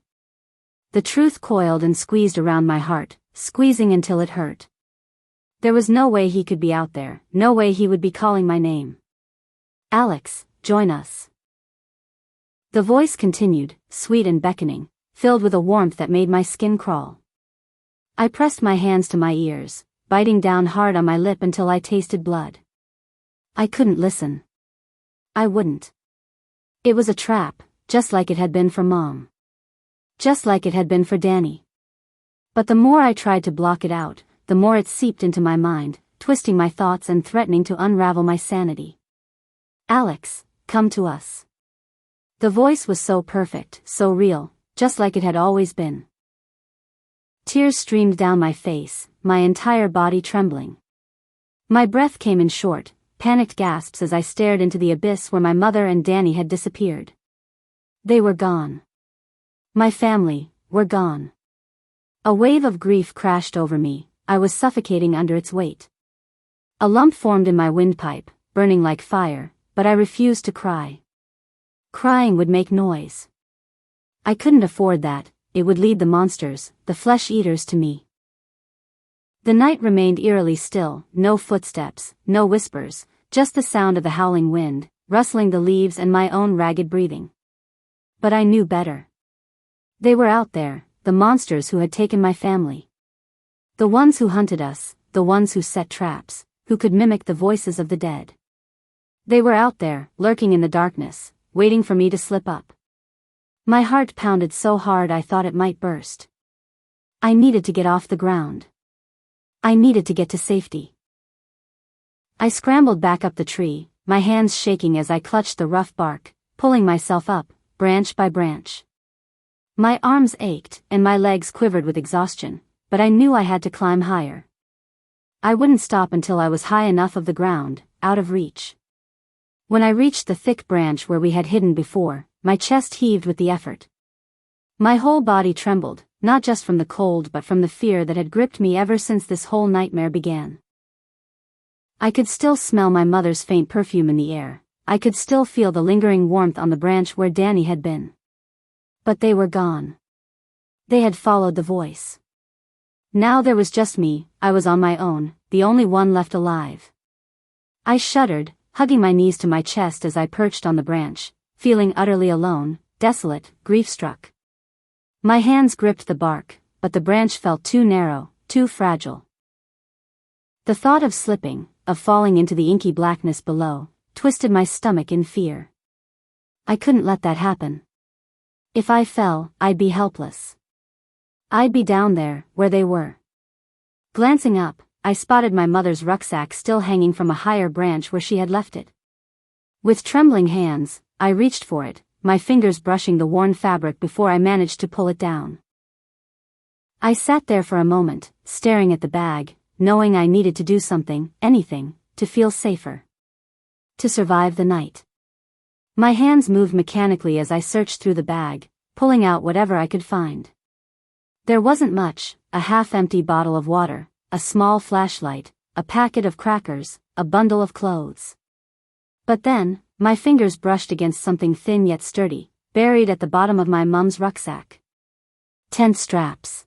The truth coiled and squeezed around my heart, squeezing until it hurt. There was no way he could be out there, no way he would be calling my name. "Alex, join us." The voice continued, sweet and beckoning, filled with a warmth that made my skin crawl. I pressed my hands to my ears, biting down hard on my lip until I tasted blood. I couldn't listen. I wouldn't. It was a trap, just like it had been for Mom. Just like it had been for Danny. But the more I tried to block it out, the more it seeped into my mind, twisting my thoughts and threatening to unravel my sanity. "Alex, come to us." The voice was so perfect, so real, just like it had always been. Tears streamed down my face, my entire body trembling. My breath came in short, panicked gasps as I stared into the abyss where my mother and Danny had disappeared. They were gone. My family were gone. A wave of grief crashed over me, I was suffocating under its weight. A lump formed in my windpipe, burning like fire, but I refused to cry. Crying would make noise. I couldn't afford that, it would lead the monsters, the flesh-eaters to me. The night remained eerily still, no footsteps, no whispers, just the sound of the howling wind, rustling the leaves and my own ragged breathing. But I knew better. They were out there, the monsters who had taken my family. The ones who hunted us, the ones who set traps, who could mimic the voices of the dead. They were out there, lurking in the darkness, waiting for me to slip up. My heart pounded so hard I thought it might burst. I needed to get off the ground. I needed to get to safety. I scrambled back up the tree, my hands shaking as I clutched the rough bark, pulling myself up, branch by branch. My arms ached, and my legs quivered with exhaustion, but I knew I had to climb higher. I wouldn't stop until I was high enough of the ground, out of reach. When I reached the thick branch where we had hidden before, my chest heaved with the effort. My whole body trembled, not just from the cold but from the fear that had gripped me ever since this whole nightmare began. I could still smell my mother's faint perfume in the air, I could still feel the lingering warmth on the branch where Danny had been. But they were gone. They had followed the voice. Now there was just me, I was on my own, the only one left alive. I shuddered, hugging my knees to my chest as I perched on the branch, feeling utterly alone, desolate, grief-struck. My hands gripped the bark, but the branch felt too narrow, too fragile. The thought of slipping, of falling into the inky blackness below, twisted my stomach in fear. I couldn't let that happen. If I fell, I'd be helpless. I'd be down there, where they were. Glancing up, I spotted my mother's rucksack still hanging from a higher branch where she had left it. With trembling hands, I reached for it, my fingers brushing the worn fabric before I managed to pull it down. I sat there for a moment, staring at the bag, knowing I needed to do something, anything, to feel safer. To survive the night. My hands moved mechanically as I searched through the bag, pulling out whatever I could find. There wasn't much: a half-empty bottle of water, a small flashlight, a packet of crackers, a bundle of clothes. But then, my fingers brushed against something thin yet sturdy, buried at the bottom of my mum's rucksack. Tent straps.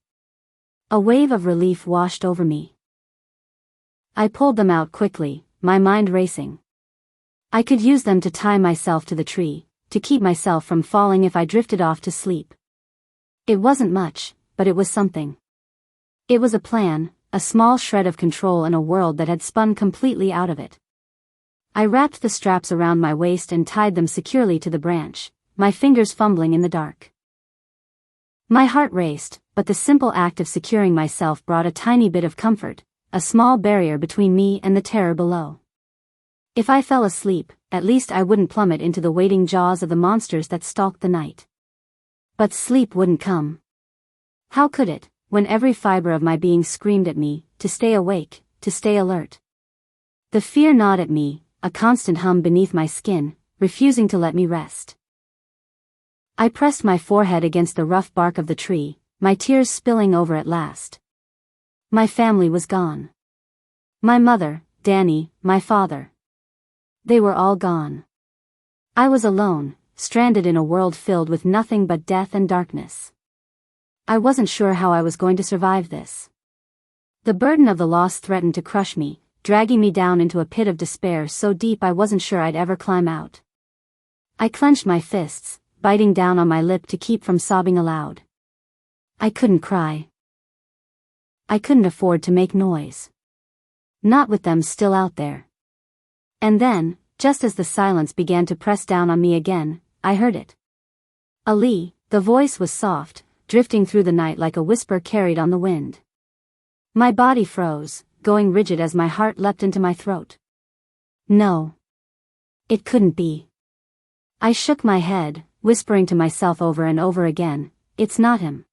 A wave of relief washed over me. I pulled them out quickly, my mind racing. I could use them to tie myself to the tree, to keep myself from falling if I drifted off to sleep. It wasn't much, but it was something. It was a plan, a small shred of control in a world that had spun completely out of it. I wrapped the straps around my waist and tied them securely to the branch, my fingers fumbling in the dark. My heart raced, but the simple act of securing myself brought a tiny bit of comfort, a small barrier between me and the terror below. If I fell asleep, at least I wouldn't plummet into the waiting jaws of the monsters that stalked the night. But sleep wouldn't come. How could it, when every fiber of my being screamed at me, to stay awake, to stay alert? The fear gnawed at me, a constant hum beneath my skin, refusing to let me rest. I pressed my forehead against the rough bark of the tree, my tears spilling over at last. My family was gone. My mother, Danny, my father. They were all gone. I was alone, stranded in a world filled with nothing but death and darkness. I wasn't sure how I was going to survive this. The burden of the loss threatened to crush me, dragging me down into a pit of despair so deep I wasn't sure I'd ever climb out. I clenched my fists, biting down on my lip to keep from sobbing aloud. I couldn't cry. I couldn't afford to make noise. Not with them still out there. And then, just as the silence began to press down on me again, I heard it. Ali, the voice was soft, drifting through the night like a whisper carried on the wind. My body froze, going rigid as my heart leapt into my throat. No. It couldn't be. I shook my head, whispering to myself over and over again, "It's not him.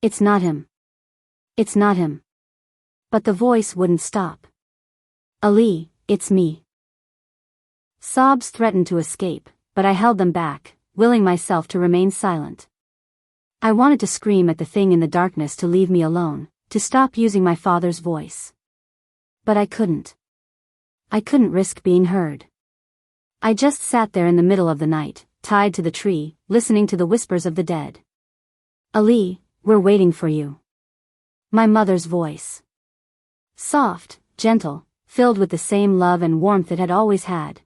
It's not him. It's not him." But the voice wouldn't stop. "Ali, it's me." Sobs threatened to escape, but I held them back, willing myself to remain silent. I wanted to scream at the thing in the darkness to leave me alone, to stop using my father's voice. But I couldn't. I couldn't risk being heard. I just sat there in the middle of the night, tied to the tree, listening to the whispers of the dead. "Ali, we're waiting for you." My mother's voice. Soft, gentle, filled with the same love and warmth it had always had.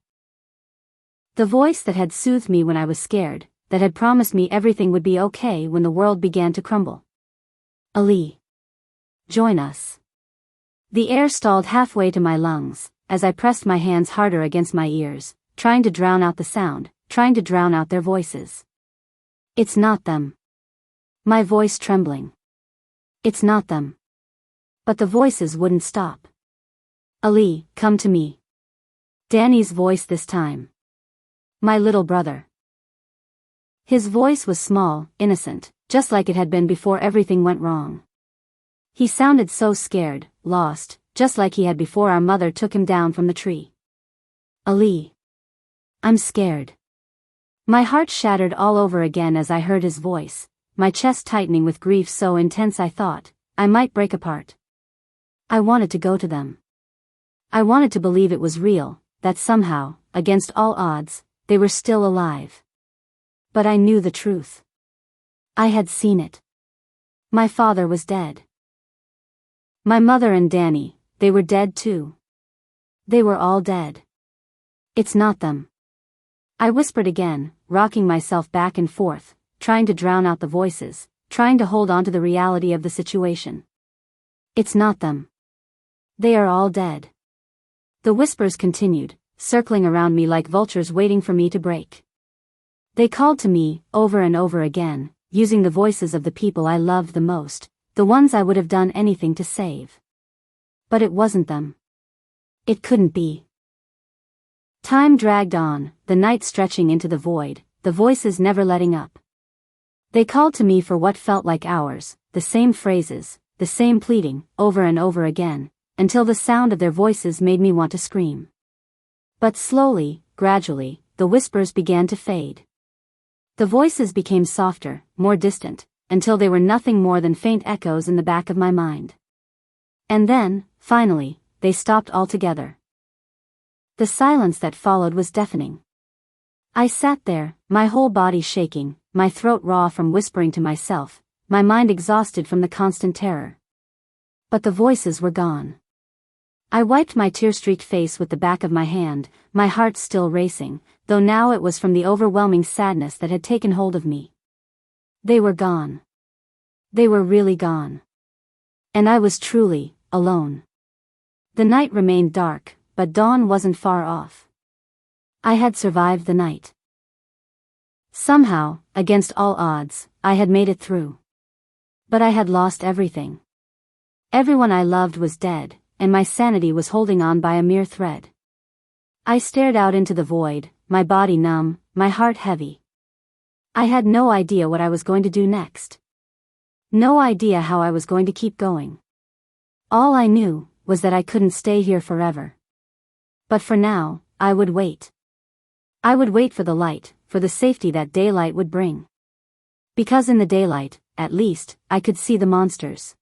The voice that had soothed me when I was scared, that had promised me everything would be okay when the world began to crumble. "Ali. Join us." The air stalled halfway to my lungs, as I pressed my hands harder against my ears, trying to drown out the sound, trying to drown out their voices. "It's not them." My voice trembling. "It's not them." But the voices wouldn't stop. "Ali, come to me." Danny's voice this time. My little brother. His voice was small, innocent, just like it had been before everything went wrong. He sounded so scared, lost, just like he had before our mother took him down from the tree. "Ali. I'm scared." My heart shattered all over again as I heard his voice, my chest tightening with grief so intense I thought I might break apart. I wanted to go to them. I wanted to believe it was real, that somehow, against all odds, they were still alive. But I knew the truth. I had seen it. My father was dead. My mother and Danny, they were dead too. They were all dead. "It's not them." I whispered again, rocking myself back and forth, trying to drown out the voices, trying to hold on to the reality of the situation. It's not them. They are all dead. The whispers continued, circling around me like vultures waiting for me to break. They called to me, over and over again, using the voices of the people I loved the most, the ones I would have done anything to save. But it wasn't them. It couldn't be. Time dragged on, the night stretching into the void, the voices never letting up. They called to me for what felt like hours, the same phrases, the same pleading, over and over again, until the sound of their voices made me want to scream. But slowly, gradually, the whispers began to fade. The voices became softer, more distant, until they were nothing more than faint echoes in the back of my mind. And then, finally, they stopped altogether. The silence that followed was deafening. I sat there, my whole body shaking, my throat raw from whispering to myself, my mind exhausted from the constant terror. But the voices were gone. I wiped my tear-streaked face with the back of my hand, my heart still racing, though now it was from the overwhelming sadness that had taken hold of me. They were gone. They were really gone. And I was truly alone. The night remained dark, but dawn wasn't far off. I had survived the night. Somehow, against all odds, I had made it through. But I had lost everything. Everyone I loved was dead, and my sanity was holding on by a mere thread. I stared out into the void, my body numb, my heart heavy. I had no idea what I was going to do next. No idea how I was going to keep going. All I knew was that I couldn't stay here forever. But for now, I would wait. I would wait for the light, for the safety that daylight would bring. Because in the daylight, at least, I could see the monsters.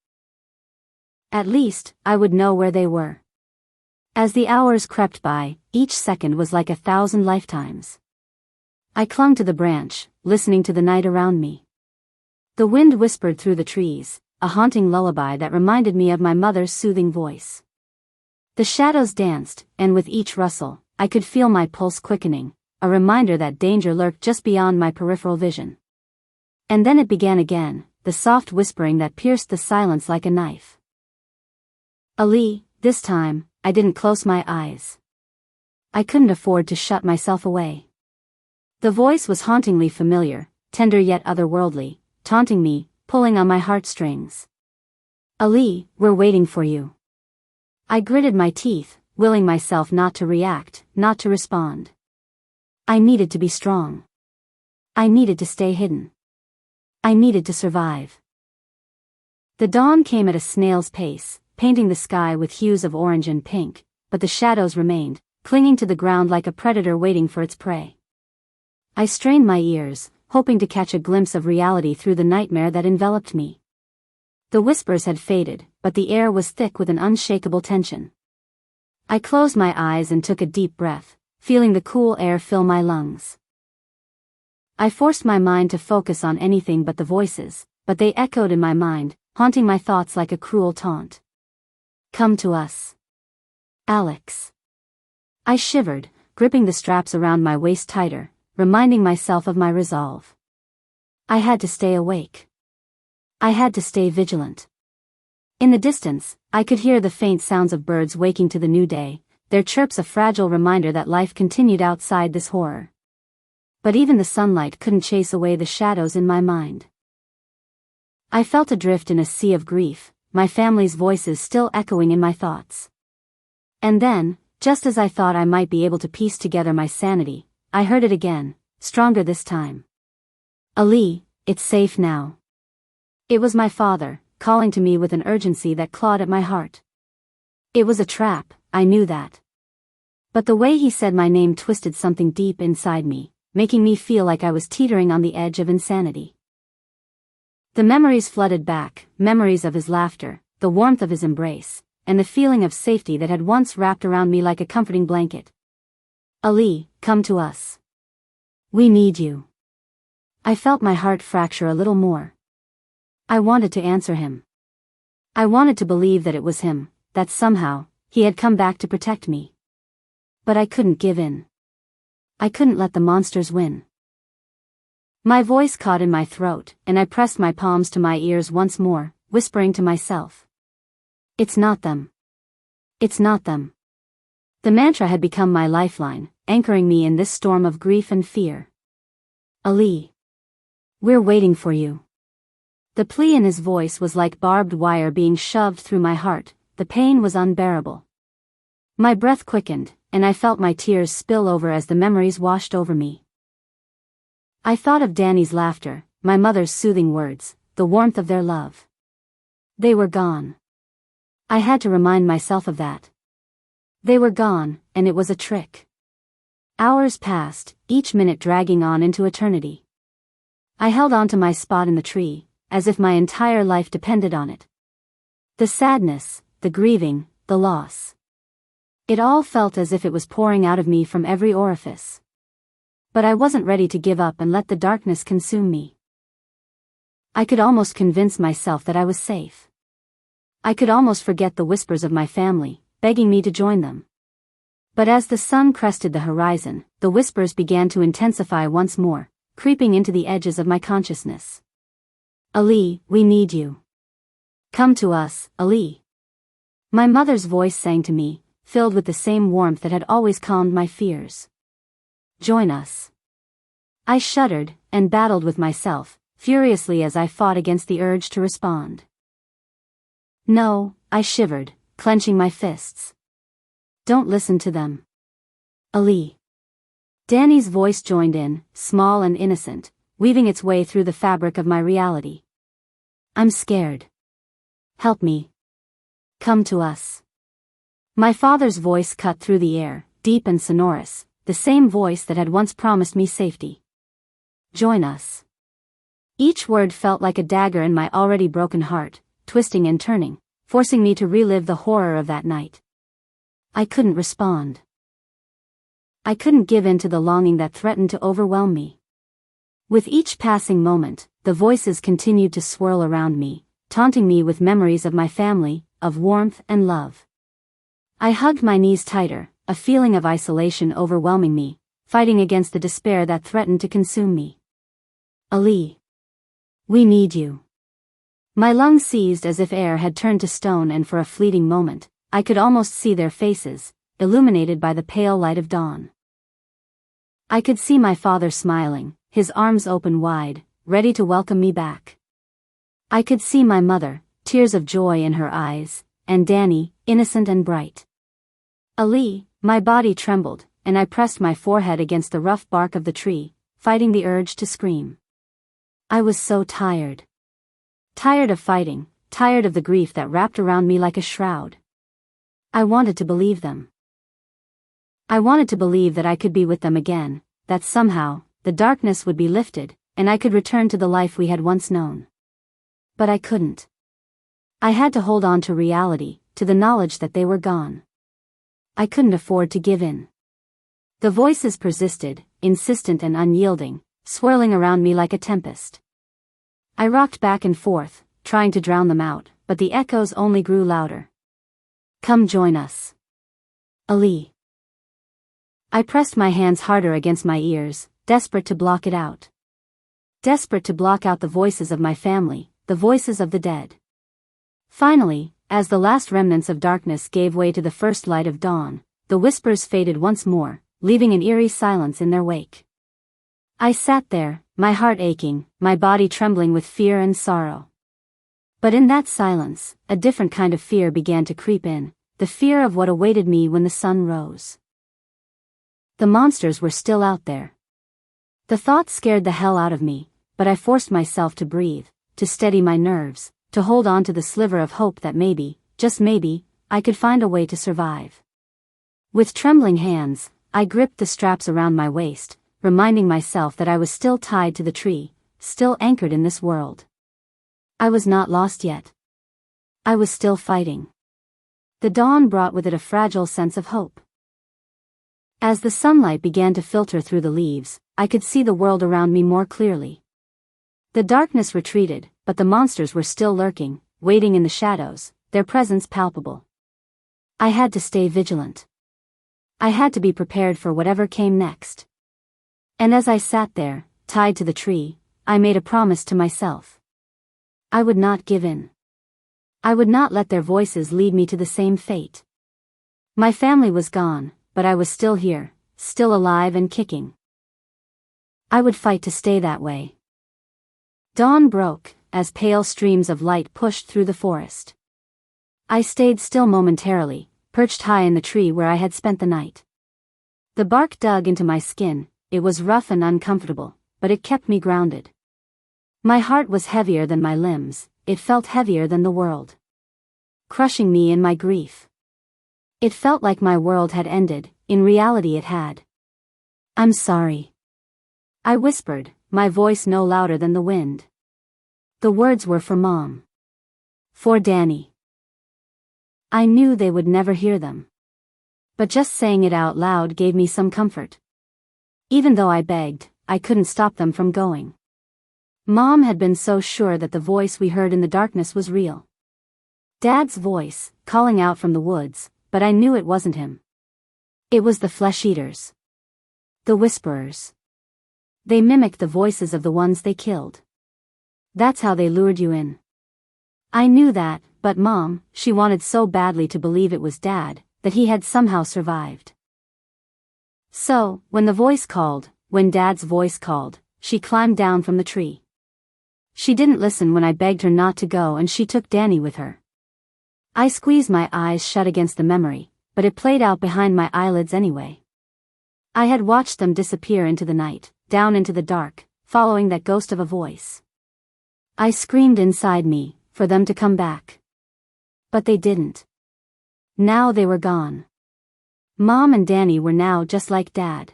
At least, I would know where they were. As the hours crept by, each second was like 1,000 lifetimes. I clung to the branch, listening to the night around me. The wind whispered through the trees, a haunting lullaby that reminded me of my mother's soothing voice. The shadows danced, and with each rustle, I could feel my pulse quickening, a reminder that danger lurked just beyond my peripheral vision. And then it began again, the soft whispering that pierced the silence like a knife. Ali, this time, I didn't close my eyes. I couldn't afford to shut myself away. The voice was hauntingly familiar, tender yet otherworldly, taunting me, pulling on my heartstrings. Ali, we're waiting for you. I gritted my teeth, willing myself not to react, not to respond. I needed to be strong. I needed to stay hidden. I needed to survive. The dawn came at a snail's pace, painting the sky with hues of orange and pink, but the shadows remained, clinging to the ground like a predator waiting for its prey. I strained my ears, hoping to catch a glimpse of reality through the nightmare that enveloped me. The whispers had faded, but the air was thick with an unshakable tension. I closed my eyes and took a deep breath, feeling the cool air fill my lungs. I forced my mind to focus on anything but the voices, but they echoed in my mind, haunting my thoughts like a cruel taunt. Come to us. Alex. I shivered, gripping the straps around my waist tighter, reminding myself of my resolve. I had to stay awake. I had to stay vigilant. In the distance, I could hear the faint sounds of birds waking to the new day, their chirps a fragile reminder that life continued outside this horror. But even the sunlight couldn't chase away the shadows in my mind. I felt adrift in a sea of grief, my family's voices still echoing in my thoughts. And then, just as I thought I might be able to piece together my sanity, I heard it again, stronger this time. Ali, it's safe now. It was my father, calling to me with an urgency that clawed at my heart. It was a trap, I knew that. But the way he said my name twisted something deep inside me, making me feel like I was teetering on the edge of insanity. The memories flooded back, memories of his laughter, the warmth of his embrace, and the feeling of safety that had once wrapped around me like a comforting blanket. Ali, come to us. We need you. I felt my heart fracture a little more. I wanted to answer him. I wanted to believe that it was him, that somehow, he had come back to protect me. But I couldn't give in. I couldn't let the monsters win. My voice caught in my throat, and I pressed my palms to my ears once more, whispering to myself. It's not them. It's not them. The mantra had become my lifeline, anchoring me in this storm of grief and fear. Ali. We're waiting for you. The plea in his voice was like barbed wire being shoved through my heart. The pain was unbearable. My breath quickened, and I felt my tears spill over as the memories washed over me. I thought of Danny's laughter, my mother's soothing words, the warmth of their love. They were gone. I had to remind myself of that. They were gone, and it was a trick. Hours passed, each minute dragging on into eternity. I held on to my spot in the tree, as if my entire life depended on it. The sadness, the grieving, the loss. It all felt as if it was pouring out of me from every orifice. But I wasn't ready to give up and let the darkness consume me. I could almost convince myself that I was safe. I could almost forget the whispers of my family, begging me to join them. But as the sun crested the horizon, the whispers began to intensify once more, creeping into the edges of my consciousness. Ali, we need you. Come to us, Ali. My mother's voice sang to me, filled with the same warmth that had always calmed my fears. Join us. I shuddered, and battled with myself, furiously as I fought against the urge to respond. No, I shivered, clenching my fists. Don't listen to them. Ali. Danny's voice joined in, small and innocent, weaving its way through the fabric of my reality. I'm scared. Help me. Come to us. My father's voice cut through the air, deep and sonorous, the same voice that had once promised me safety. Join us. Each word felt like a dagger in my already broken heart, twisting and turning, forcing me to relive the horror of that night. I couldn't respond. I couldn't give in to the longing that threatened to overwhelm me. With each passing moment, the voices continued to swirl around me, taunting me with memories of my family, of warmth and love. I hugged my knees tighter, a feeling of isolation overwhelming me, fighting against the despair that threatened to consume me. Ali. We need you. My lungs seized as if air had turned to stone, and for a fleeting moment, I could almost see their faces, illuminated by the pale light of dawn. I could see my father smiling, his arms open wide, ready to welcome me back. I could see my mother, tears of joy in her eyes, and Danny, innocent and bright. Ali, my body trembled, and I pressed my forehead against the rough bark of the tree, fighting the urge to scream. I was so tired. Tired of fighting, tired of the grief that wrapped around me like a shroud. I wanted to believe them. I wanted to believe that I could be with them again, that somehow, the darkness would be lifted, and I could return to the life we had once known. But I couldn't. I had to hold on to reality, to the knowledge that they were gone. I couldn't afford to give in. The voices persisted, insistent and unyielding, swirling around me like a tempest. I rocked back and forth, trying to drown them out, but the echoes only grew louder. Come join us. Ali. I pressed my hands harder against my ears, desperate to block it out. Desperate to block out the voices of my family, the voices of the dead. Finally, as the last remnants of darkness gave way to the first light of dawn, the whispers faded once more, leaving an eerie silence in their wake. I sat there, my heart aching, my body trembling with fear and sorrow. But in that silence, a different kind of fear began to creep in, the fear of what awaited me when the sun rose. The monsters were still out there. The thought scared the hell out of me, but I forced myself to breathe, to steady my nerves, to hold on to the sliver of hope that maybe, just maybe, I could find a way to survive. With trembling hands, I gripped the straps around my waist, reminding myself that I was still tied to the tree, still anchored in this world. I was not lost yet. I was still fighting. The dawn brought with it a fragile sense of hope. As the sunlight began to filter through the leaves, I could see the world around me more clearly. The darkness retreated, but the monsters were still lurking, waiting in the shadows, their presence palpable. I had to stay vigilant. I had to be prepared for whatever came next. And as I sat there, tied to the tree, I made a promise to myself. I would not give in. I would not let their voices lead me to the same fate. My family was gone, but I was still here, still alive and kicking. I would fight to stay that way. Dawn broke, as pale streams of light pushed through the forest. I stayed still momentarily, perched high in the tree where I had spent the night. The bark dug into my skin, it was rough and uncomfortable, but it kept me grounded. My heart was heavier than my limbs, it felt heavier than the world. Crushing me in my grief. It felt like my world had ended, in reality it had. I'm sorry. I whispered, my voice no louder than the wind. The words were for Mom. For Danny. I knew they would never hear them. But just saying it out loud gave me some comfort. Even though I begged, I couldn't stop them from going. Mom had been so sure that the voice we heard in the darkness was real. Dad's voice, calling out from the woods, but I knew it wasn't him. It was the flesh-eaters. The whisperers. They mimicked the voices of the ones they killed. That's how they lured you in. I knew that, but Mom, she wanted so badly to believe it was Dad, that he had somehow survived. So, when the voice called, when Dad's voice called, she climbed down from the tree. She didn't listen when I begged her not to go, and she took Danny with her. I squeezed my eyes shut against the memory, but it played out behind my eyelids anyway. I had watched them disappear into the night, down into the dark, following that ghost of a voice. I screamed inside me, for them to come back. But they didn't. Now they were gone. Mom and Danny were now just like Dad.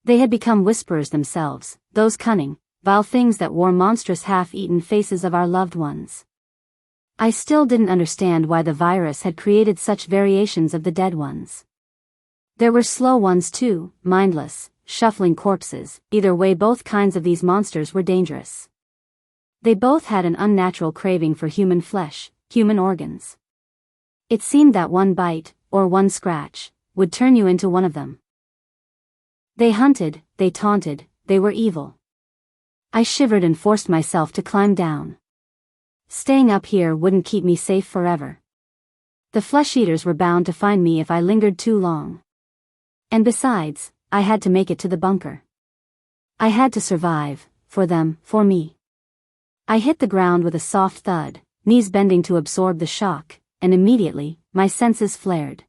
They had become whisperers themselves, those cunning, vile things that wore monstrous half-eaten faces of our loved ones. I still didn't understand why the virus had created such variations of the dead ones. There were slow ones too, mindless, shuffling corpses. Either way, both kinds of these monsters were dangerous. They both had an unnatural craving for human flesh, human organs. It seemed that one bite, or one scratch, would turn you into one of them. They hunted, they taunted, they were evil. I shivered and forced myself to climb down. Staying up here wouldn't keep me safe forever. The flesh-eaters were bound to find me if I lingered too long. And besides, I had to make it to the bunker. I had to survive, for them, for me. I hit the ground with a soft thud, knees bending to absorb the shock, and immediately, my senses flared.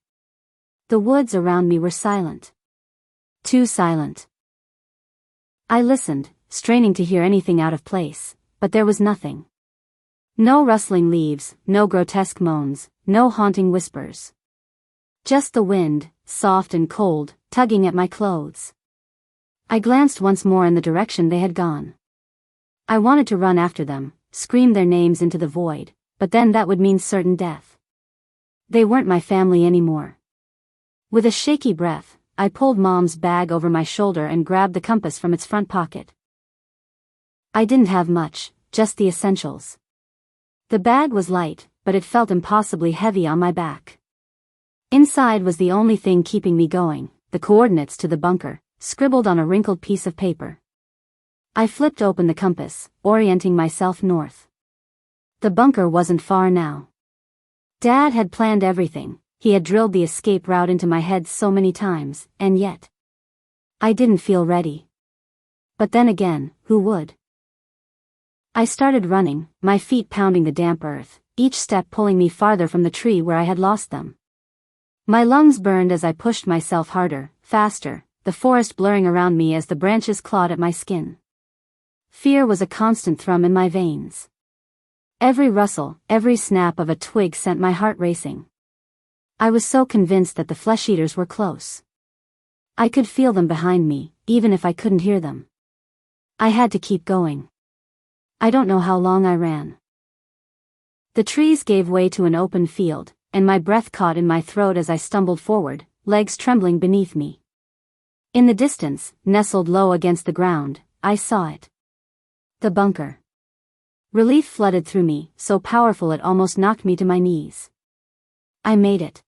The woods around me were silent. Too silent. I listened, straining to hear anything out of place, but there was nothing. No rustling leaves, no grotesque moans, no haunting whispers. Just the wind, soft and cold, tugging at my clothes. I glanced once more in the direction they had gone. I wanted to run after them, scream their names into the void, but then that would mean certain death. They weren't my family anymore. With a shaky breath, I pulled Mom's bag over my shoulder and grabbed the compass from its front pocket. I didn't have much, just the essentials. The bag was light, but it felt impossibly heavy on my back. Inside was the only thing keeping me going, the coordinates to the bunker, scribbled on a wrinkled piece of paper. I flipped open the compass, orienting myself north. The bunker wasn't far now. Dad had planned everything, he had drilled the escape route into my head so many times, and yet I didn't feel ready. But then again, who would? I started running, my feet pounding the damp earth, each step pulling me farther from the tree where I had lost them. My lungs burned as I pushed myself harder, faster, the forest blurring around me as the branches clawed at my skin. Fear was a constant thrum in my veins. Every rustle, every snap of a twig sent my heart racing. I was so convinced that the flesh-eaters were close. I could feel them behind me, even if I couldn't hear them. I had to keep going. I don't know how long I ran. The trees gave way to an open field, and my breath caught in my throat as I stumbled forward, legs trembling beneath me. In the distance, nestled low against the ground, I saw it. The bunker. Relief flooded through me, so powerful it almost knocked me to my knees. I made it.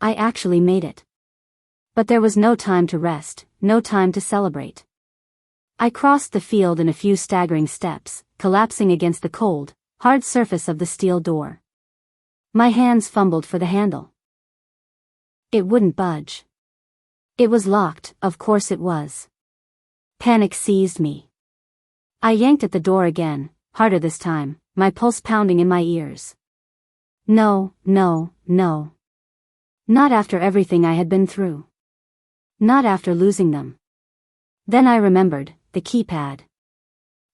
I actually made it. But there was no time to rest, no time to celebrate. I crossed the field in a few staggering steps, collapsing against the cold, hard surface of the steel door. My hands fumbled for the handle. It wouldn't budge. It was locked, of course it was. Panic seized me. I yanked at the door again, harder this time, my pulse pounding in my ears. No, no, no. Not after everything I had been through. Not after losing them. Then I remembered, the keypad.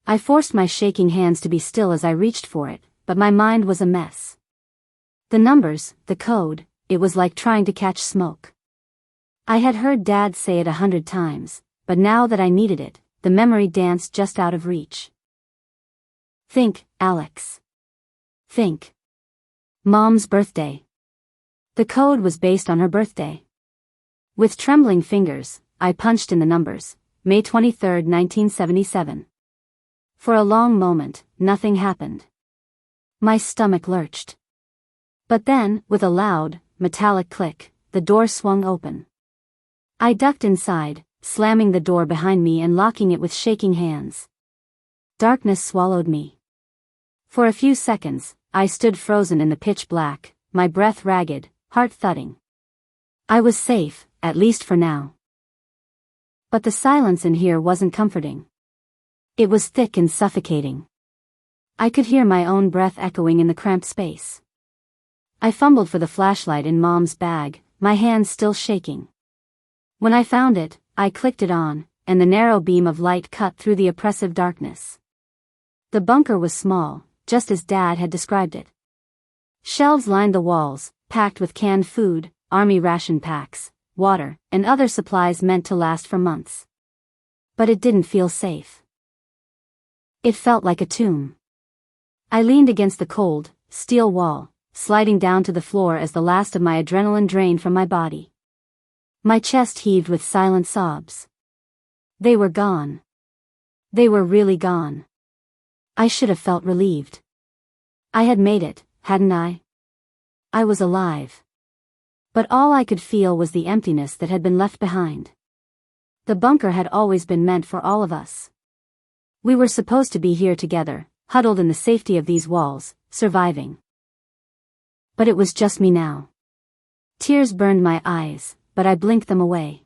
I forced my shaking hands to be still as I reached for it, but my mind was a mess. The numbers, the code, it was like trying to catch smoke. I had heard Dad say it 100 times, but now that I needed it, the memory danced just out of reach. Think, Alex. Think. Mom's birthday. The code was based on her birthday. With trembling fingers, I punched in the numbers, May 23, 1977. For a long moment, nothing happened. My stomach lurched. But then, with a loud, metallic click, the door swung open. I ducked inside, slamming the door behind me and locking it with shaking hands. Darkness swallowed me. For a few seconds, I stood frozen in the pitch black, my breath ragged, heart thudding. I was safe, at least for now. But the silence in here wasn't comforting. It was thick and suffocating. I could hear my own breath echoing in the cramped space. I fumbled for the flashlight in Mom's bag, my hands still shaking. When I found it, I clicked it on, and the narrow beam of light cut through the oppressive darkness. The bunker was small, just as Dad had described it. Shelves lined the walls, packed with canned food, army ration packs, water, and other supplies meant to last for months. But it didn't feel safe. It felt like a tomb. I leaned against the cold, steel wall, sliding down to the floor as the last of my adrenaline drained from my body. My chest heaved with silent sobs. They were gone. They were really gone. I should have felt relieved. I had made it, hadn't I? I was alive. But all I could feel was the emptiness that had been left behind. The bunker had always been meant for all of us. We were supposed to be here together, huddled in the safety of these walls, surviving. But it was just me now. Tears burned my eyes, but I blinked them away.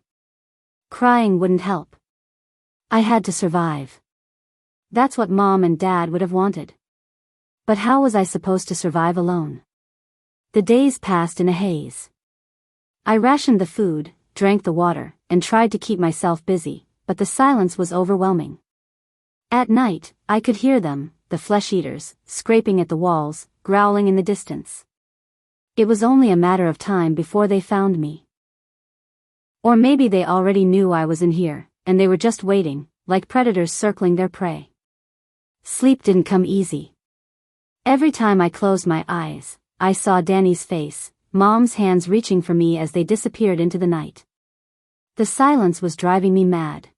Crying wouldn't help. I had to survive. That's what Mom and Dad would have wanted. But how was I supposed to survive alone? The days passed in a haze. I rationed the food, drank the water, and tried to keep myself busy, but the silence was overwhelming. At night, I could hear them, the flesh-eaters, scraping at the walls, growling in the distance. It was only a matter of time before they found me. Or maybe they already knew I was in here, and they were just waiting, like predators circling their prey. Sleep didn't come easy. Every time I closed my eyes, I saw Danny's face, Mom's hands reaching for me as they disappeared into the night. The silence was driving me mad.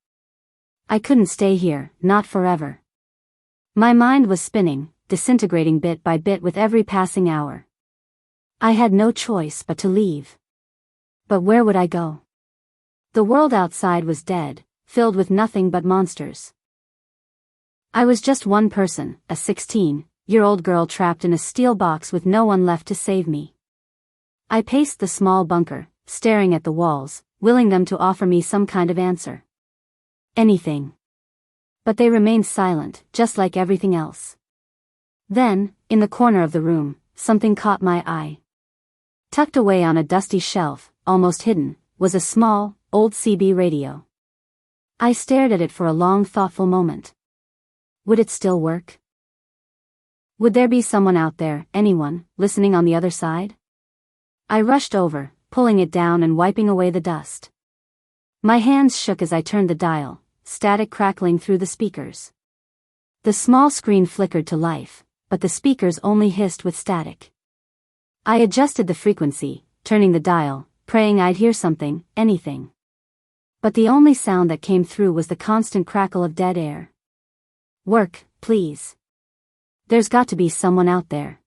I couldn't stay here, not forever. My mind was spinning, disintegrating bit by bit with every passing hour. I had no choice but to leave. But where would I go? The world outside was dead, filled with nothing but monsters. I was just one person, a 16-year-old girl trapped in a steel box with no one left to save me. I paced the small bunker, staring at the walls, willing them to offer me some kind of answer. Anything. But they remained silent, just like everything else. Then, in the corner of the room, something caught my eye. Tucked away on a dusty shelf, almost hidden, was a small, old CB radio. I stared at it for a long, thoughtful moment. Would it still work? Would there be someone out there, anyone, listening on the other side? I rushed over, pulling it down and wiping away the dust. My hands shook as I turned the dial, static crackling through the speakers. The small screen flickered to life, but the speakers only hissed with static. I adjusted the frequency, turning the dial, praying I'd hear something, anything. But the only sound that came through was the constant crackle of dead air. Work, please. There's got to be someone out there.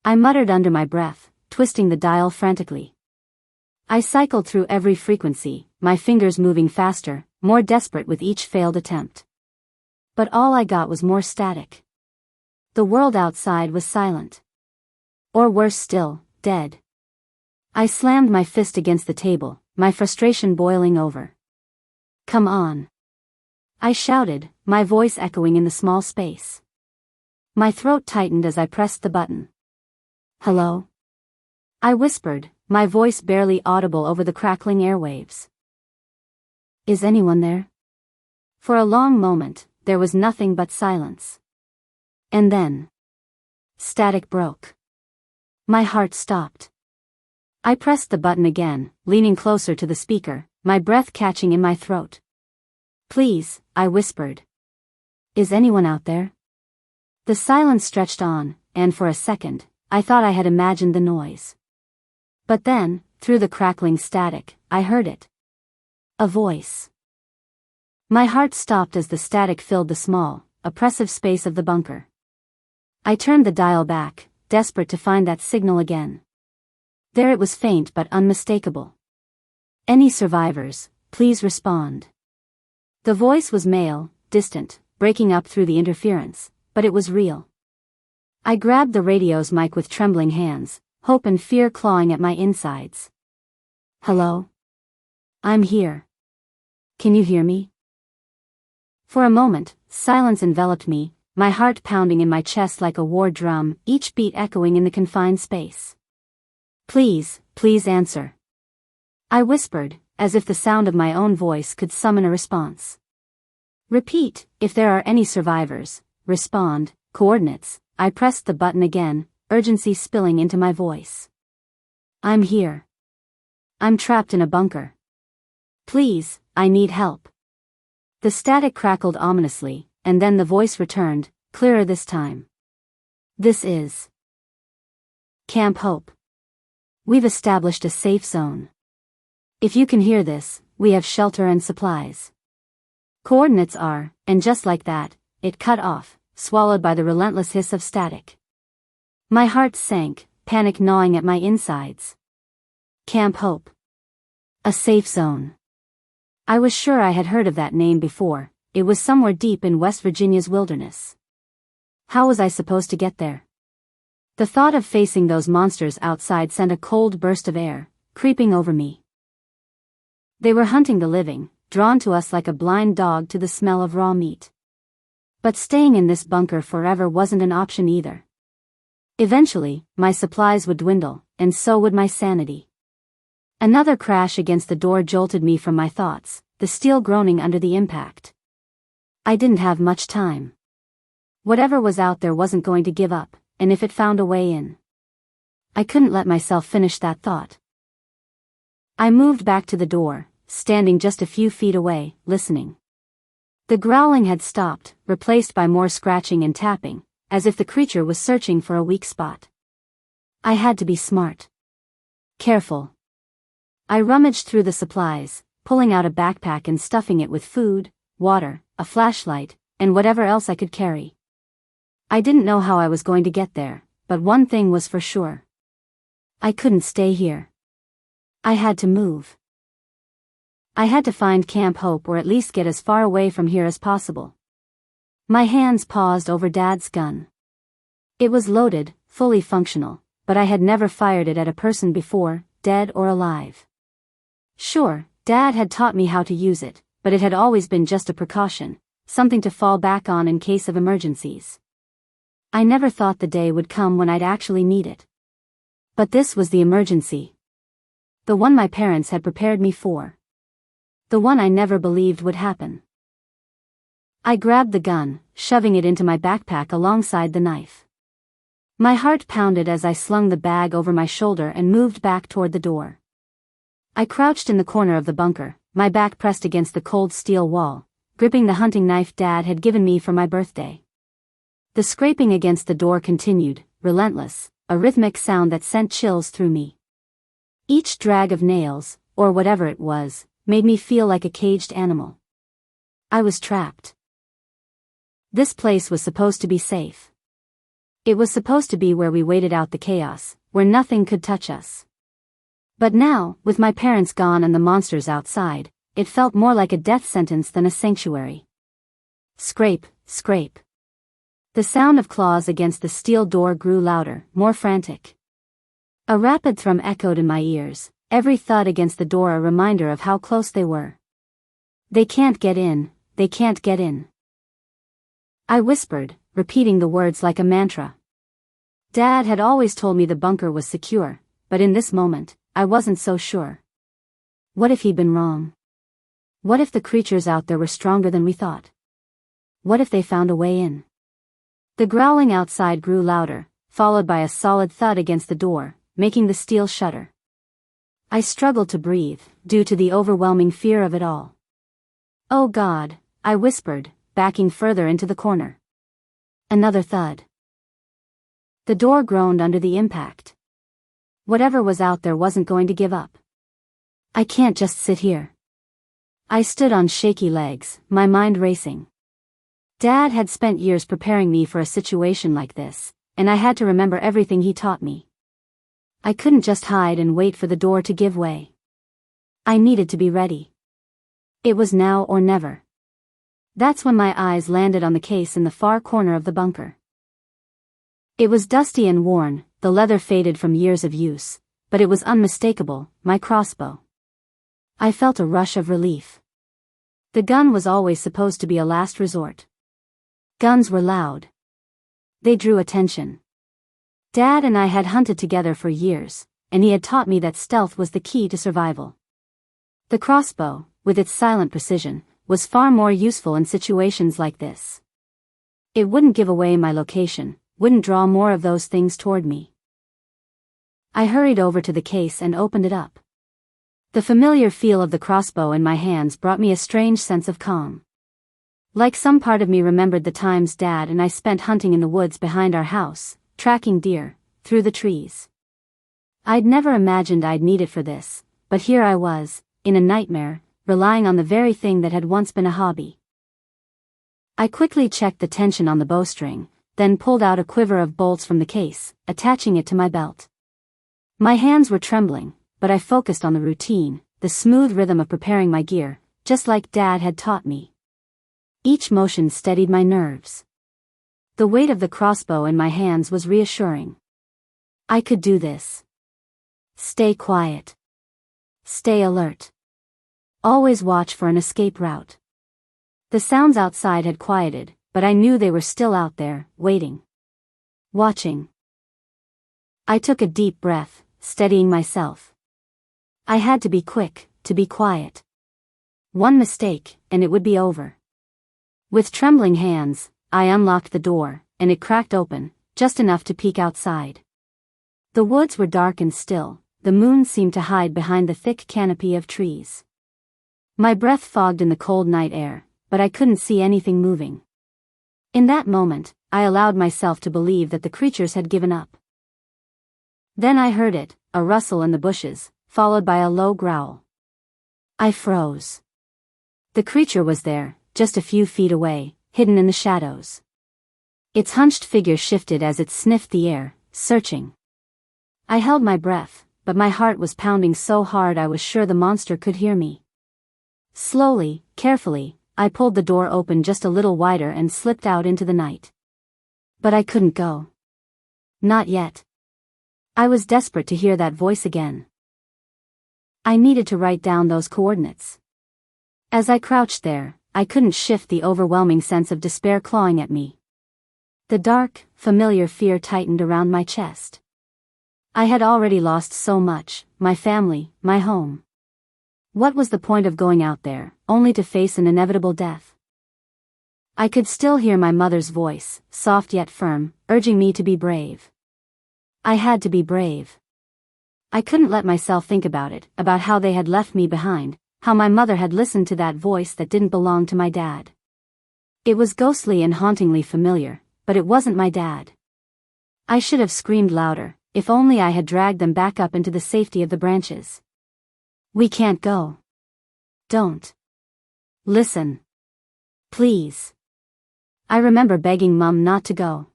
I muttered under my breath, twisting the dial frantically. I cycled through every frequency, my fingers moving faster, more desperate with each failed attempt. But all I got was more static. The world outside was silent. Or worse still, dead. I slammed my fist against the table, my frustration boiling over. "Come on!" I shouted, my voice echoing in the small space. My throat tightened as I pressed the button. "Hello?" I whispered, my voice barely audible over the crackling airwaves. "Is anyone there?" For a long moment, there was nothing but silence. And then, static broke. My heart stopped. I pressed the button again, leaning closer to the speaker, my breath catching in my throat. "Please," I whispered. "Is anyone out there?" The silence stretched on, and for a second, I thought I had imagined the noise. But then, through the crackling static, I heard it. A voice. My heart stopped as the static filled the small, oppressive space of the bunker. I turned the dial back, desperate to find that signal again. There it was, faint but unmistakable. "Any survivors, please respond." The voice was male, distant, breaking up through the interference, but it was real. I grabbed the radio's mic with trembling hands, hope and fear clawing at my insides. "Hello? I'm here. Can you hear me?" For a moment, silence enveloped me, my heart pounding in my chest like a war drum, each beat echoing in the confined space. "Please, please answer." I whispered, as if the sound of my own voice could summon a response. "Repeat, if there are any survivors, respond, coordinates." I pressed the button again, urgency spilling into my voice. "I'm here. I'm trapped in a bunker. Please, I need help." The static crackled ominously, and then the voice returned, clearer this time. "This is Camp Hope. We've established a safe zone. If you can hear this, we have shelter and supplies. Coordinates are," and just like that, it cut off, swallowed by the relentless hiss of static. My heart sank, panic gnawing at my insides. Camp Hope. A safe zone. I was sure I had heard of that name before. It was somewhere deep in West Virginia's wilderness. How was I supposed to get there? The thought of facing those monsters outside sent a cold burst of air, creeping over me. They were hunting the living, drawn to us like a blind dog to the smell of raw meat. But staying in this bunker forever wasn't an option either. Eventually, my supplies would dwindle, and so would my sanity. Another crash against the door jolted me from my thoughts, the steel groaning under the impact. I didn't have much time. Whatever was out there wasn't going to give up, and if it found a way in. I couldn't let myself finish that thought. I moved back to the door, standing just a few feet away, listening. The growling had stopped, replaced by more scratching and tapping, as if the creature was searching for a weak spot. I had to be smart. Careful. I rummaged through the supplies, pulling out a backpack and stuffing it with food, water, a flashlight, and whatever else I could carry. I didn't know how I was going to get there, but one thing was for sure. I couldn't stay here. I had to move. I had to find Camp Hope, or at least get as far away from here as possible. My hands paused over Dad's gun. It was loaded, fully functional, but I had never fired it at a person before, dead or alive. Sure, Dad had taught me how to use it, but it had always been just a precaution, something to fall back on in case of emergencies. I never thought the day would come when I'd actually need it. But this was the emergency. The one my parents had prepared me for. The one I never believed would happen. I grabbed the gun, shoving it into my backpack alongside the knife. My heart pounded as I slung the bag over my shoulder and moved back toward the door. I crouched in the corner of the bunker, my back pressed against the cold steel wall, gripping the hunting knife Dad had given me for my birthday. The scraping against the door continued, relentless, a rhythmic sound that sent chills through me. Each drag of nails, or whatever it was, made me feel like a caged animal. I was trapped. This place was supposed to be safe. It was supposed to be where we waited out the chaos, where nothing could touch us. But now, with my parents gone and the monsters outside, it felt more like a death sentence than a sanctuary. Scrape, scrape. The sound of claws against the steel door grew louder, more frantic. A rapid thrum echoed in my ears, every thud against the door a reminder of how close they were. They can't get in, they can't get in. I whispered, repeating the words like a mantra. Dad had always told me the bunker was secure, but in this moment, I wasn't so sure. What if he'd been wrong? What if the creatures out there were stronger than we thought? What if they found a way in? The growling outside grew louder, followed by a solid thud against the door, making the steel shudder. I struggled to breathe, due to the overwhelming fear of it all. Oh God, I whispered, backing further into the corner. Another thud. The door groaned under the impact. Whatever was out there wasn't going to give up. I can't just sit here. I stood on shaky legs, my mind racing. Dad had spent years preparing me for a situation like this, and I had to remember everything he taught me. I couldn't just hide and wait for the door to give way. I needed to be ready. It was now or never. That's when my eyes landed on the case in the far corner of the bunker. It was dusty and worn, the leather faded from years of use, but it was unmistakable, my crossbow. I felt a rush of relief. The gun was always supposed to be a last resort. Guns were loud. They drew attention. Dad and I had hunted together for years, and he had taught me that stealth was the key to survival. The crossbow, with its silent precision, was far more useful in situations like this. It wouldn't give away my location, wouldn't draw more of those things toward me. I hurried over to the case and opened it up. The familiar feel of the crossbow in my hands brought me a strange sense of calm. Like some part of me remembered the times Dad and I spent hunting in the woods behind our house, tracking deer, through the trees. I'd never imagined I'd need it for this, but here I was, in a nightmare, relying on the very thing that had once been a hobby. I quickly checked the tension on the bowstring, then pulled out a quiver of bolts from the case, attaching it to my belt. My hands were trembling, but I focused on the routine, the smooth rhythm of preparing my gear, just like Dad had taught me. Each motion steadied my nerves. The weight of the crossbow in my hands was reassuring. I could do this. Stay quiet. Stay alert. Always watch for an escape route. The sounds outside had quieted, but I knew they were still out there, waiting. Watching. I took a deep breath, steadying myself. I had to be quick, to be quiet. One mistake, and it would be over. With trembling hands, I unlocked the door, and it cracked open, just enough to peek outside. The woods were dark and still, the moon seemed to hide behind the thick canopy of trees. My breath fogged in the cold night air, but I couldn't see anything moving. In that moment, I allowed myself to believe that the creatures had given up. Then I heard it, a rustle in the bushes, followed by a low growl. I froze. The creature was there, just a few feet away, hidden in the shadows. Its hunched figure shifted as it sniffed the air, searching. I held my breath, but my heart was pounding so hard I was sure the monster could hear me. Slowly, carefully, I pulled the door open just a little wider and slipped out into the night. But I couldn't go. Not yet. I was desperate to hear that voice again. I needed to write down those coordinates. As I crouched there, I couldn't shift the overwhelming sense of despair clawing at me. The dark, familiar fear tightened around my chest. I had already lost so much, my family, my home. What was the point of going out there, only to face an inevitable death? I could still hear my mother's voice, soft yet firm, urging me to be brave. I had to be brave. I couldn't let myself think about it, about how they had left me behind, how my mother had listened to that voice that didn't belong to my dad. It was ghostly and hauntingly familiar, but it wasn't my dad. I should have screamed louder, if only I had dragged them back up into the safety of the branches. We can't go. Don't. Listen. Please. I remember begging Mum not to go.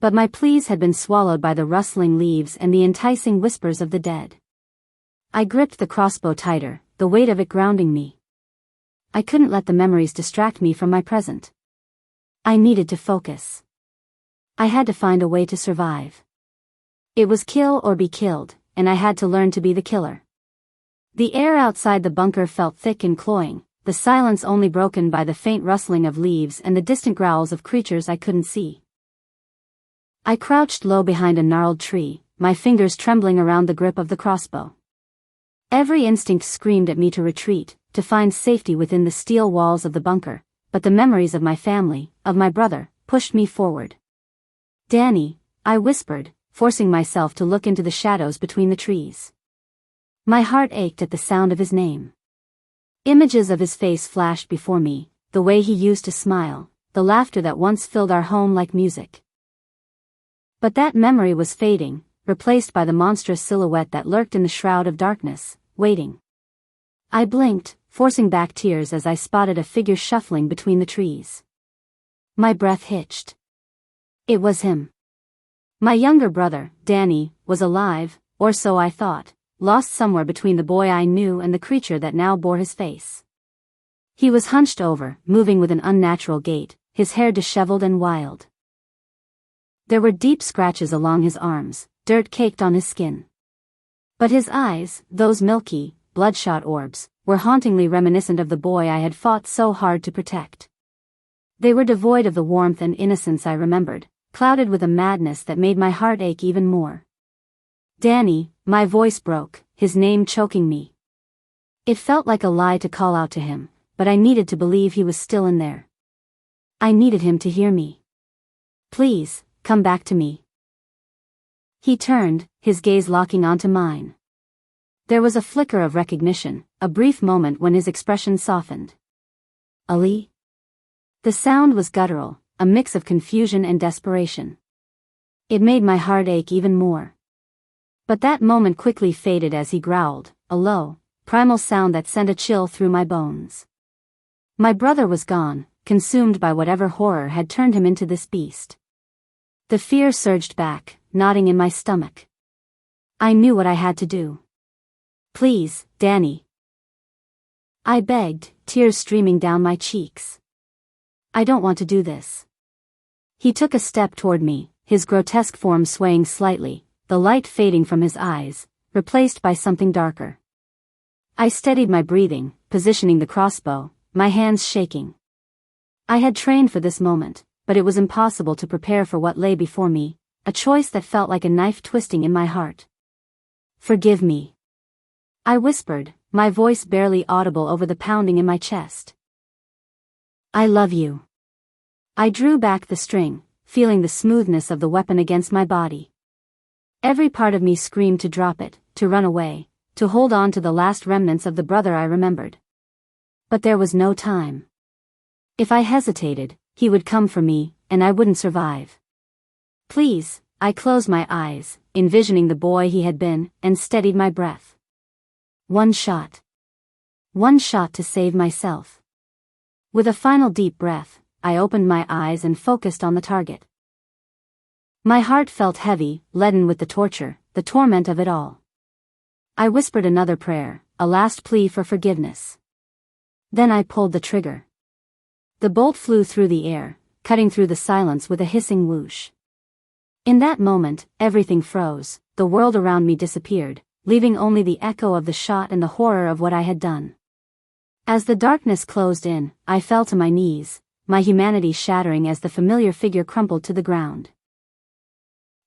But my pleas had been swallowed by the rustling leaves and the enticing whispers of the dead. I gripped the crossbow tighter, the weight of it grounding me. I couldn't let the memories distract me from my present. I needed to focus. I had to find a way to survive. It was kill or be killed, and I had to learn to be the killer. The air outside the bunker felt thick and cloying, the silence only broken by the faint rustling of leaves and the distant growls of creatures I couldn't see. I crouched low behind a gnarled tree, my fingers trembling around the grip of the crossbow. Every instinct screamed at me to retreat, to find safety within the steel walls of the bunker, but the memories of my family, of my brother, pushed me forward. "Danny," I whispered, forcing myself to look into the shadows between the trees. My heart ached at the sound of his name. Images of his face flashed before me, the way he used to smile, the laughter that once filled our home like music. But that memory was fading, replaced by the monstrous silhouette that lurked in the shroud of darkness, waiting. I blinked, forcing back tears as I spotted a figure shuffling between the trees. My breath hitched. It was him. My younger brother, Danny, was alive, or so I thought, lost somewhere between the boy I knew and the creature that now bore his face. He was hunched over, moving with an unnatural gait, his hair disheveled and wild. There were deep scratches along his arms, dirt caked on his skin. But his eyes, those milky, bloodshot orbs, were hauntingly reminiscent of the boy I had fought so hard to protect. They were devoid of the warmth and innocence I remembered, clouded with a madness that made my heart ache even more. "Danny," my voice broke, his name choking me. It felt like a lie to call out to him, but I needed to believe he was still in there. I needed him to hear me. "Please, come back to me." He turned, his gaze locking onto mine. There was a flicker of recognition, a brief moment when his expression softened. "Ali?" The sound was guttural, a mix of confusion and desperation. It made my heart ache even more. But that moment quickly faded as he growled, a low, primal sound that sent a chill through my bones. My brother was gone, consumed by whatever horror had turned him into this beast. The fear surged back, knotting in my stomach. I knew what I had to do. "Please, Danny," I begged, tears streaming down my cheeks. "I don't want to do this." He took a step toward me, his grotesque form swaying slightly, the light fading from his eyes, replaced by something darker. I steadied my breathing, positioning the crossbow, my hands shaking. I had trained for this moment, but it was impossible to prepare for what lay before me, a choice that felt like a knife twisting in my heart. "Forgive me," I whispered, my voice barely audible over the pounding in my chest. "I love you." I drew back the string, feeling the smoothness of the weapon against my body. Every part of me screamed to drop it, to run away, to hold on to the last remnants of the brother I remembered. But there was no time. If I hesitated, he would come for me, and I wouldn't survive. "Please," I closed my eyes, envisioning the boy he had been, and steadied my breath. One shot. One shot to save myself. With a final deep breath, I opened my eyes and focused on the target. My heart felt heavy, leaden with the torture, the torment of it all. I whispered another prayer, a last plea for forgiveness. Then I pulled the trigger. The bolt flew through the air, cutting through the silence with a hissing whoosh. In that moment, everything froze, the world around me disappeared, leaving only the echo of the shot and the horror of what I had done. As the darkness closed in, I fell to my knees, my humanity shattering as the familiar figure crumpled to the ground.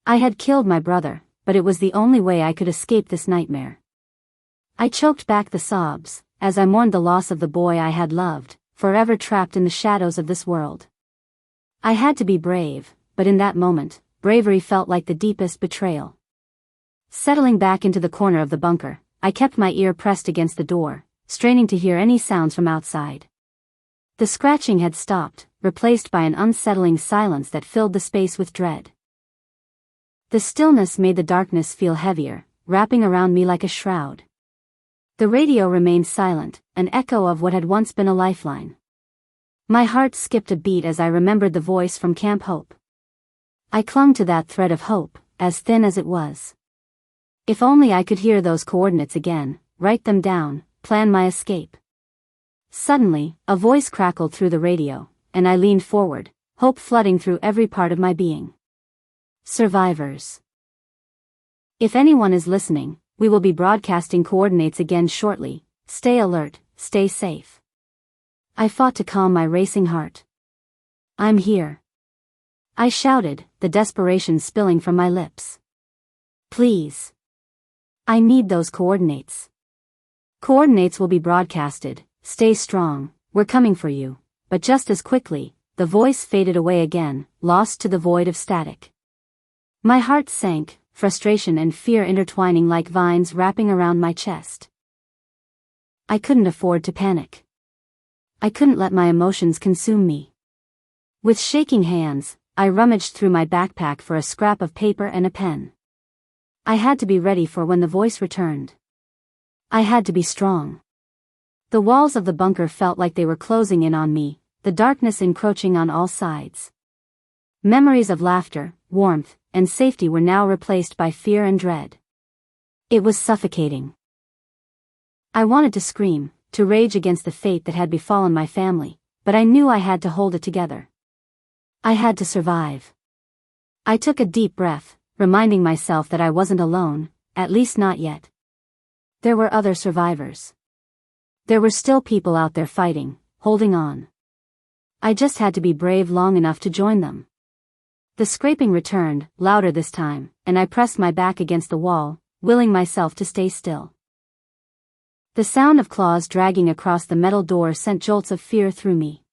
I had killed my brother, but it was the only way I could escape this nightmare. I choked back the sobs, as I mourned the loss of the boy I had loved, forever trapped in the shadows of this world. I had to be brave, but in that moment, bravery felt like the deepest betrayal. Settling back into the corner of the bunker, I kept my ear pressed against the door, straining to hear any sounds from outside. The scratching had stopped, replaced by an unsettling silence that filled the space with dread. The stillness made the darkness feel heavier, wrapping around me like a shroud. The radio remained silent, an echo of what had once been a lifeline. My heart skipped a beat as I remembered the voice from Camp Hope. I clung to that thread of hope, as thin as it was. If only I could hear those coordinates again, write them down, plan my escape. Suddenly, a voice crackled through the radio, and I leaned forward, hope flooding through every part of my being. Survivors. If anyone is listening, we will be broadcasting coordinates again shortly. Stay alert, stay safe. I fought to calm my racing heart. I'm here. I shouted, the desperation spilling from my lips. Please. I need those coordinates. Coordinates will be broadcasted. Stay strong, we're coming for you. But just as quickly, the voice faded away again, lost to the void of static. My heart sank, frustration and fear intertwining like vines wrapping around my chest. I couldn't afford to panic. I couldn't let my emotions consume me. With shaking hands, I rummaged through my backpack for a scrap of paper and a pen. I had to be ready for when the voice returned. I had to be strong. The walls of the bunker felt like they were closing in on me, the darkness encroaching on all sides. Memories of laughter, warmth, and safety were now replaced by fear and dread. It was suffocating. I wanted to scream, to rage against the fate that had befallen my family, but I knew I had to hold it together. I had to survive. I took a deep breath, reminding myself that I wasn't alone, at least not yet. There were other survivors. There were still people out there fighting, holding on. I just had to be brave long enough to join them. The scraping returned, louder this time, and I pressed my back against the wall, willing myself to stay still. The sound of claws dragging across the metal door sent jolts of fear through me.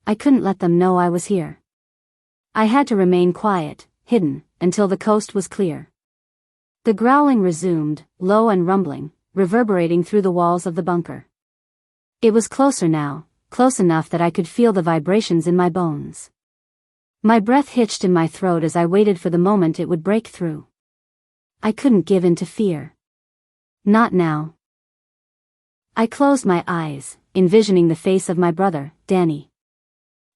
I couldn't let them know I was here. I had to remain quiet, hidden, until the coast was clear. The growling resumed, low and rumbling, reverberating through the walls of the bunker. It was closer now, close enough that I could feel the vibrations in my bones. My breath hitched in my throat as I waited for the moment it would break through. I couldn't give in to fear. Not now. I closed my eyes, envisioning the face of my brother, Danny.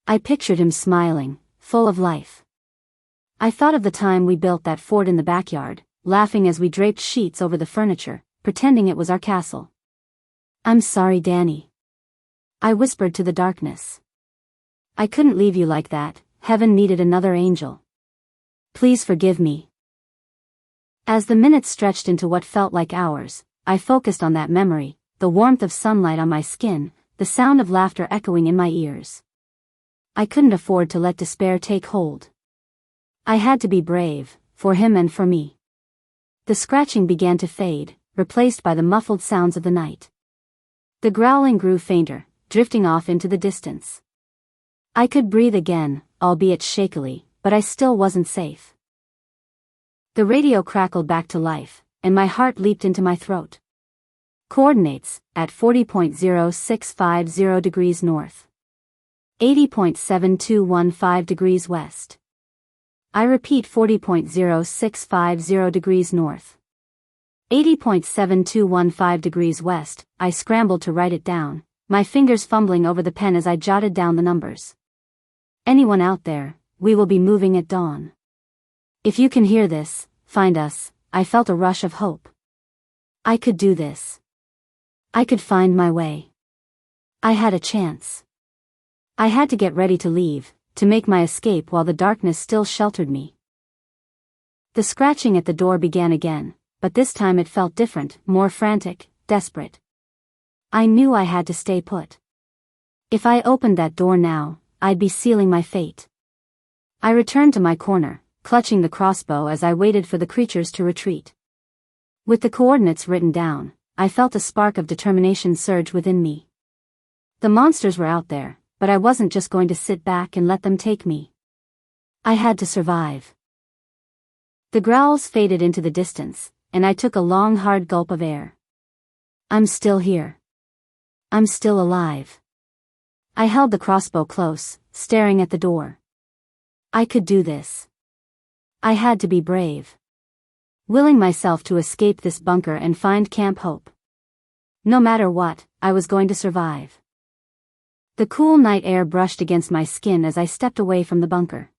I pictured him smiling, full of life. I thought of the time we built that fort in the backyard, laughing as we draped sheets over the furniture, pretending it was our castle. I'm sorry, Danny. I whispered to the darkness. I couldn't leave you like that, heaven needed another angel. Please forgive me. As the minutes stretched into what felt like hours, I focused on that memory, the warmth of sunlight on my skin, the sound of laughter echoing in my ears. I couldn't afford to let despair take hold. I had to be brave, for him and for me. The scratching began to fade, replaced by the muffled sounds of the night. The growling grew fainter, drifting off into the distance. I could breathe again, albeit shakily, but I still wasn't safe. The radio crackled back to life, and my heart leaped into my throat. Coordinates, at 40.0650 degrees north. 80.7215 degrees west. I repeat 40.0650 degrees north. 80.7215 degrees west. I scrambled to write it down, my fingers fumbling over the pen as I jotted down the numbers. Anyone out there, we will be moving at dawn. If you can hear this, find us. I felt a rush of hope. I could do this. I could find my way. I had a chance. I had to get ready to leave, to make my escape while the darkness still sheltered me. The scratching at the door began again, but this time it felt different, more frantic, desperate. I knew I had to stay put. If I opened that door now, I'd be sealing my fate. I returned to my corner, clutching the crossbow as I waited for the creatures to retreat. With the coordinates written down, I felt a spark of determination surge within me. The monsters were out there, but I wasn't just going to sit back and let them take me. I had to survive. The growls faded into the distance, and I took a long hard gulp of air. I'm still here. I'm still alive. I held the crossbow close, staring at the door. I could do this. I had to be brave. Willing myself to escape this bunker and find Camp Hope. No matter what, I was going to survive. The cool night air brushed against my skin as I stepped away from the bunker.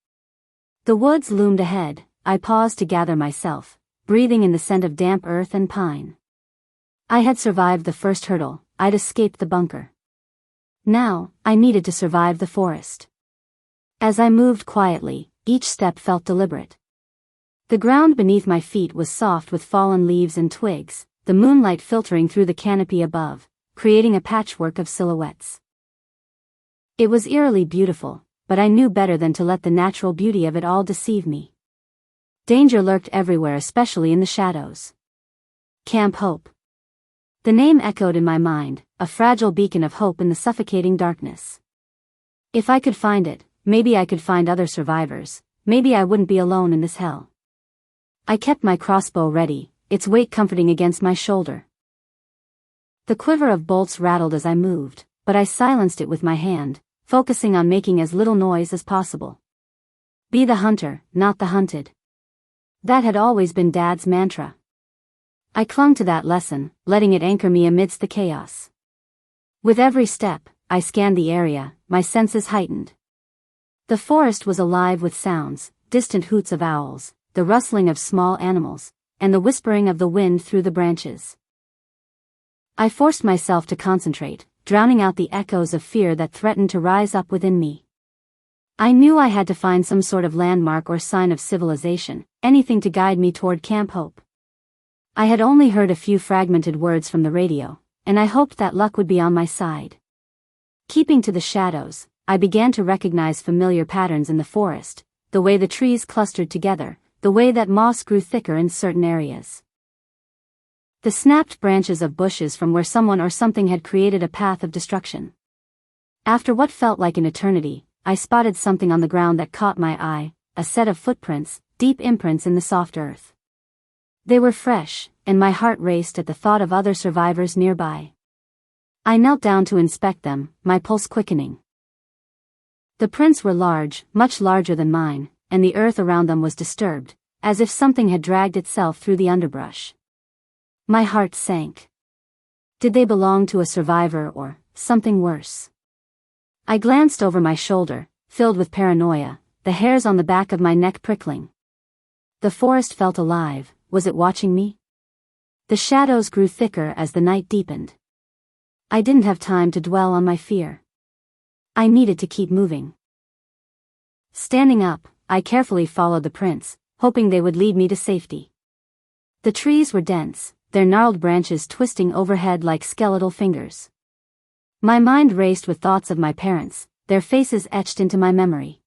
The woods loomed ahead. I paused to gather myself, breathing in the scent of damp earth and pine. I had survived the first hurdle, I'd escaped the bunker. Now, I needed to survive the forest. As I moved quietly, each step felt deliberate. The ground beneath my feet was soft with fallen leaves and twigs, the moonlight filtering through the canopy above, creating a patchwork of silhouettes. It was eerily beautiful, but I knew better than to let the natural beauty of it all deceive me. Danger lurked everywhere, especially in the shadows. Camp Hope. The name echoed in my mind, a fragile beacon of hope in the suffocating darkness. If I could find it, maybe I could find other survivors, maybe I wouldn't be alone in this hell. I kept my crossbow ready, its weight comforting against my shoulder. The quiver of bolts rattled as I moved, but I silenced it with my hand, focusing on making as little noise as possible. Be the hunter, not the hunted. That had always been Dad's mantra. I clung to that lesson, letting it anchor me amidst the chaos. With every step, I scanned the area, my senses heightened. The forest was alive with sounds, distant hoots of owls, the rustling of small animals, and the whispering of the wind through the branches. I forced myself to concentrate, drowning out the echoes of fear that threatened to rise up within me. I knew I had to find some sort of landmark or sign of civilization, anything to guide me toward Camp Hope. I had only heard a few fragmented words from the radio, and I hoped that luck would be on my side. Keeping to the shadows, I began to recognize familiar patterns in the forest, the way the trees clustered together, the way that moss grew thicker in certain areas. The snapped branches of bushes from where someone or something had created a path of destruction. After what felt like an eternity, I spotted something on the ground that caught my eye, a set of footprints, deep imprints in the soft earth. They were fresh, and my heart raced at the thought of other survivors nearby. I knelt down to inspect them, my pulse quickening. The prints were large, much larger than mine, and the earth around them was disturbed, as if something had dragged itself through the underbrush. My heart sank. Did they belong to a survivor or something worse? I glanced over my shoulder, filled with paranoia, the hairs on the back of my neck prickling. The forest felt alive. Was it watching me? The shadows grew thicker as the night deepened. I didn't have time to dwell on my fear. I needed to keep moving. Standing up, I carefully followed the prints, hoping they would lead me to safety. The trees were dense, their gnarled branches twisting overhead like skeletal fingers. My mind raced with thoughts of my parents, their faces etched into my memory.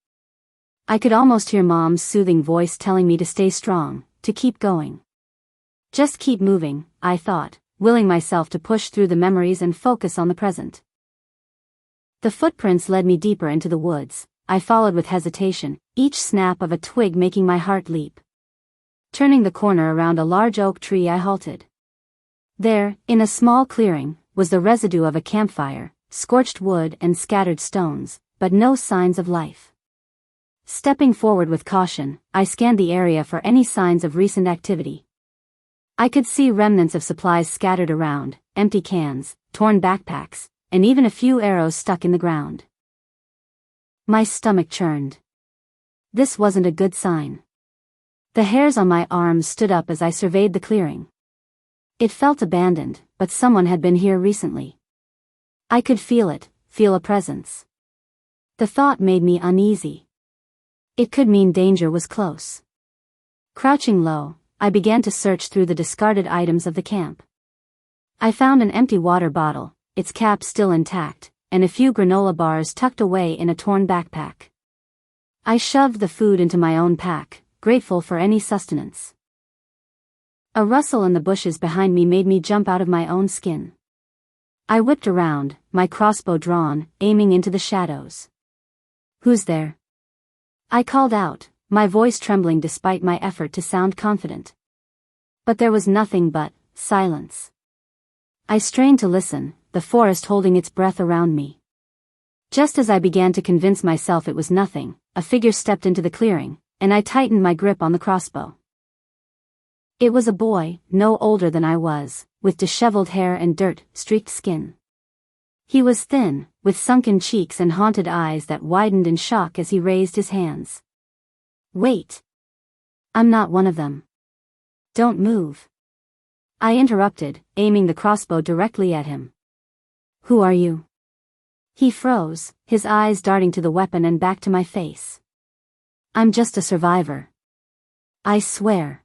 I could almost hear Mom's soothing voice telling me to stay strong, to keep going. Just keep moving, I thought, willing myself to push through the memories and focus on the present. The footprints led me deeper into the woods. I followed with hesitation, each snap of a twig making my heart leap. Turning the corner around a large oak tree, I halted. There, in a small clearing, was the residue of a campfire, scorched wood and scattered stones, but no signs of life. Stepping forward with caution, I scanned the area for any signs of recent activity. I could see remnants of supplies scattered around, empty cans, torn backpacks, and even a few arrows stuck in the ground. My stomach churned. This wasn't a good sign. The hairs on my arms stood up as I surveyed the clearing. It felt abandoned, but someone had been here recently. I could feel it, feel a presence. The thought made me uneasy. It could mean danger was close. Crouching low, I began to search through the discarded items of the camp. I found an empty water bottle, its cap still intact, and a few granola bars tucked away in a torn backpack. I shoved the food into my own pack, grateful for any sustenance. A rustle in the bushes behind me made me jump out of my own skin. I whipped around, my crossbow drawn, aiming into the shadows. "Who's there?" I called out, my voice trembling despite my effort to sound confident. But there was nothing but silence. I strained to listen, the forest holding its breath around me. Just as I began to convince myself it was nothing, a figure stepped into the clearing, and I tightened my grip on the crossbow. It was a boy, no older than I was, with disheveled hair and dirt-streaked skin. He was thin, with sunken cheeks and haunted eyes that widened in shock as he raised his hands. "Wait. I'm not one of them." Don't move. I interrupted, aiming the crossbow directly at him. Who are you? He froze, his eyes darting to the weapon and back to my face. I'm just a survivor. I swear.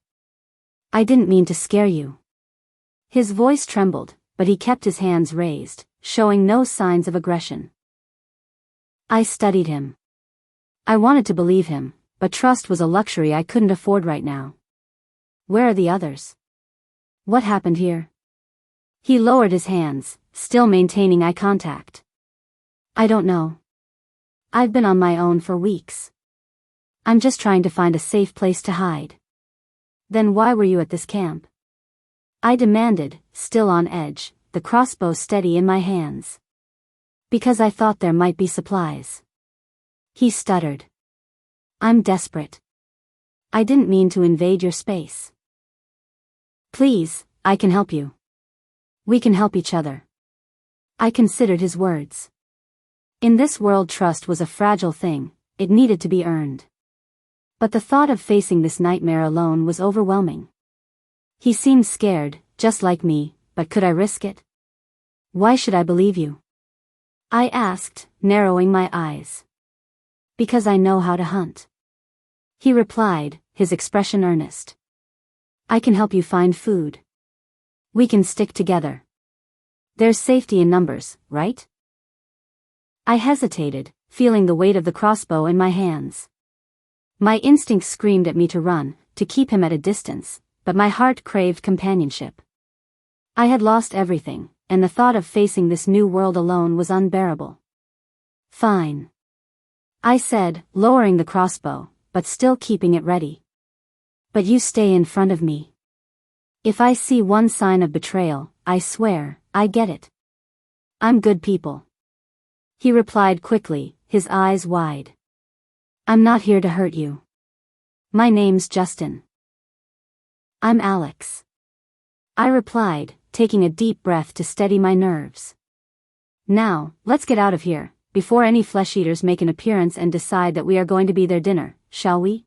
I didn't mean to scare you. His voice trembled, but he kept his hands raised, showing no signs of aggression. I studied him. I wanted to believe him, but trust was a luxury I couldn't afford right now. Where are the others? What happened here? He lowered his hands, still maintaining eye contact. I don't know. I've been on my own for weeks. I'm just trying to find a safe place to hide. Then why were you at this camp? I demanded, still on edge, the crossbow steady in my hands. Because I thought there might be supplies. He stuttered. I'm desperate. I didn't mean to invade your space. Please, I can help you. We can help each other. I considered his words. In this world, trust was a fragile thing, it needed to be earned. But the thought of facing this nightmare alone was overwhelming. He seemed scared, just like me, but could I risk it? Why should I believe you? I asked, narrowing my eyes. Because I know how to hunt. He replied, his expression earnest. I can help you find food. We can stick together. There's safety in numbers, right? I hesitated, feeling the weight of the crossbow in my hands. My instincts screamed at me to run, to keep him at a distance, but my heart craved companionship. I had lost everything, and the thought of facing this new world alone was unbearable. Fine. I said, lowering the crossbow, but still keeping it ready. But you stay in front of me. If I see one sign of betrayal, I swear, I get it. I'm good people. He replied quickly, his eyes wide. I'm not here to hurt you. My name's Justin. I'm Alex. I replied, taking a deep breath to steady my nerves. Now, let's get out of here, before any flesh-eaters make an appearance and decide that we are going to be their dinner, shall we?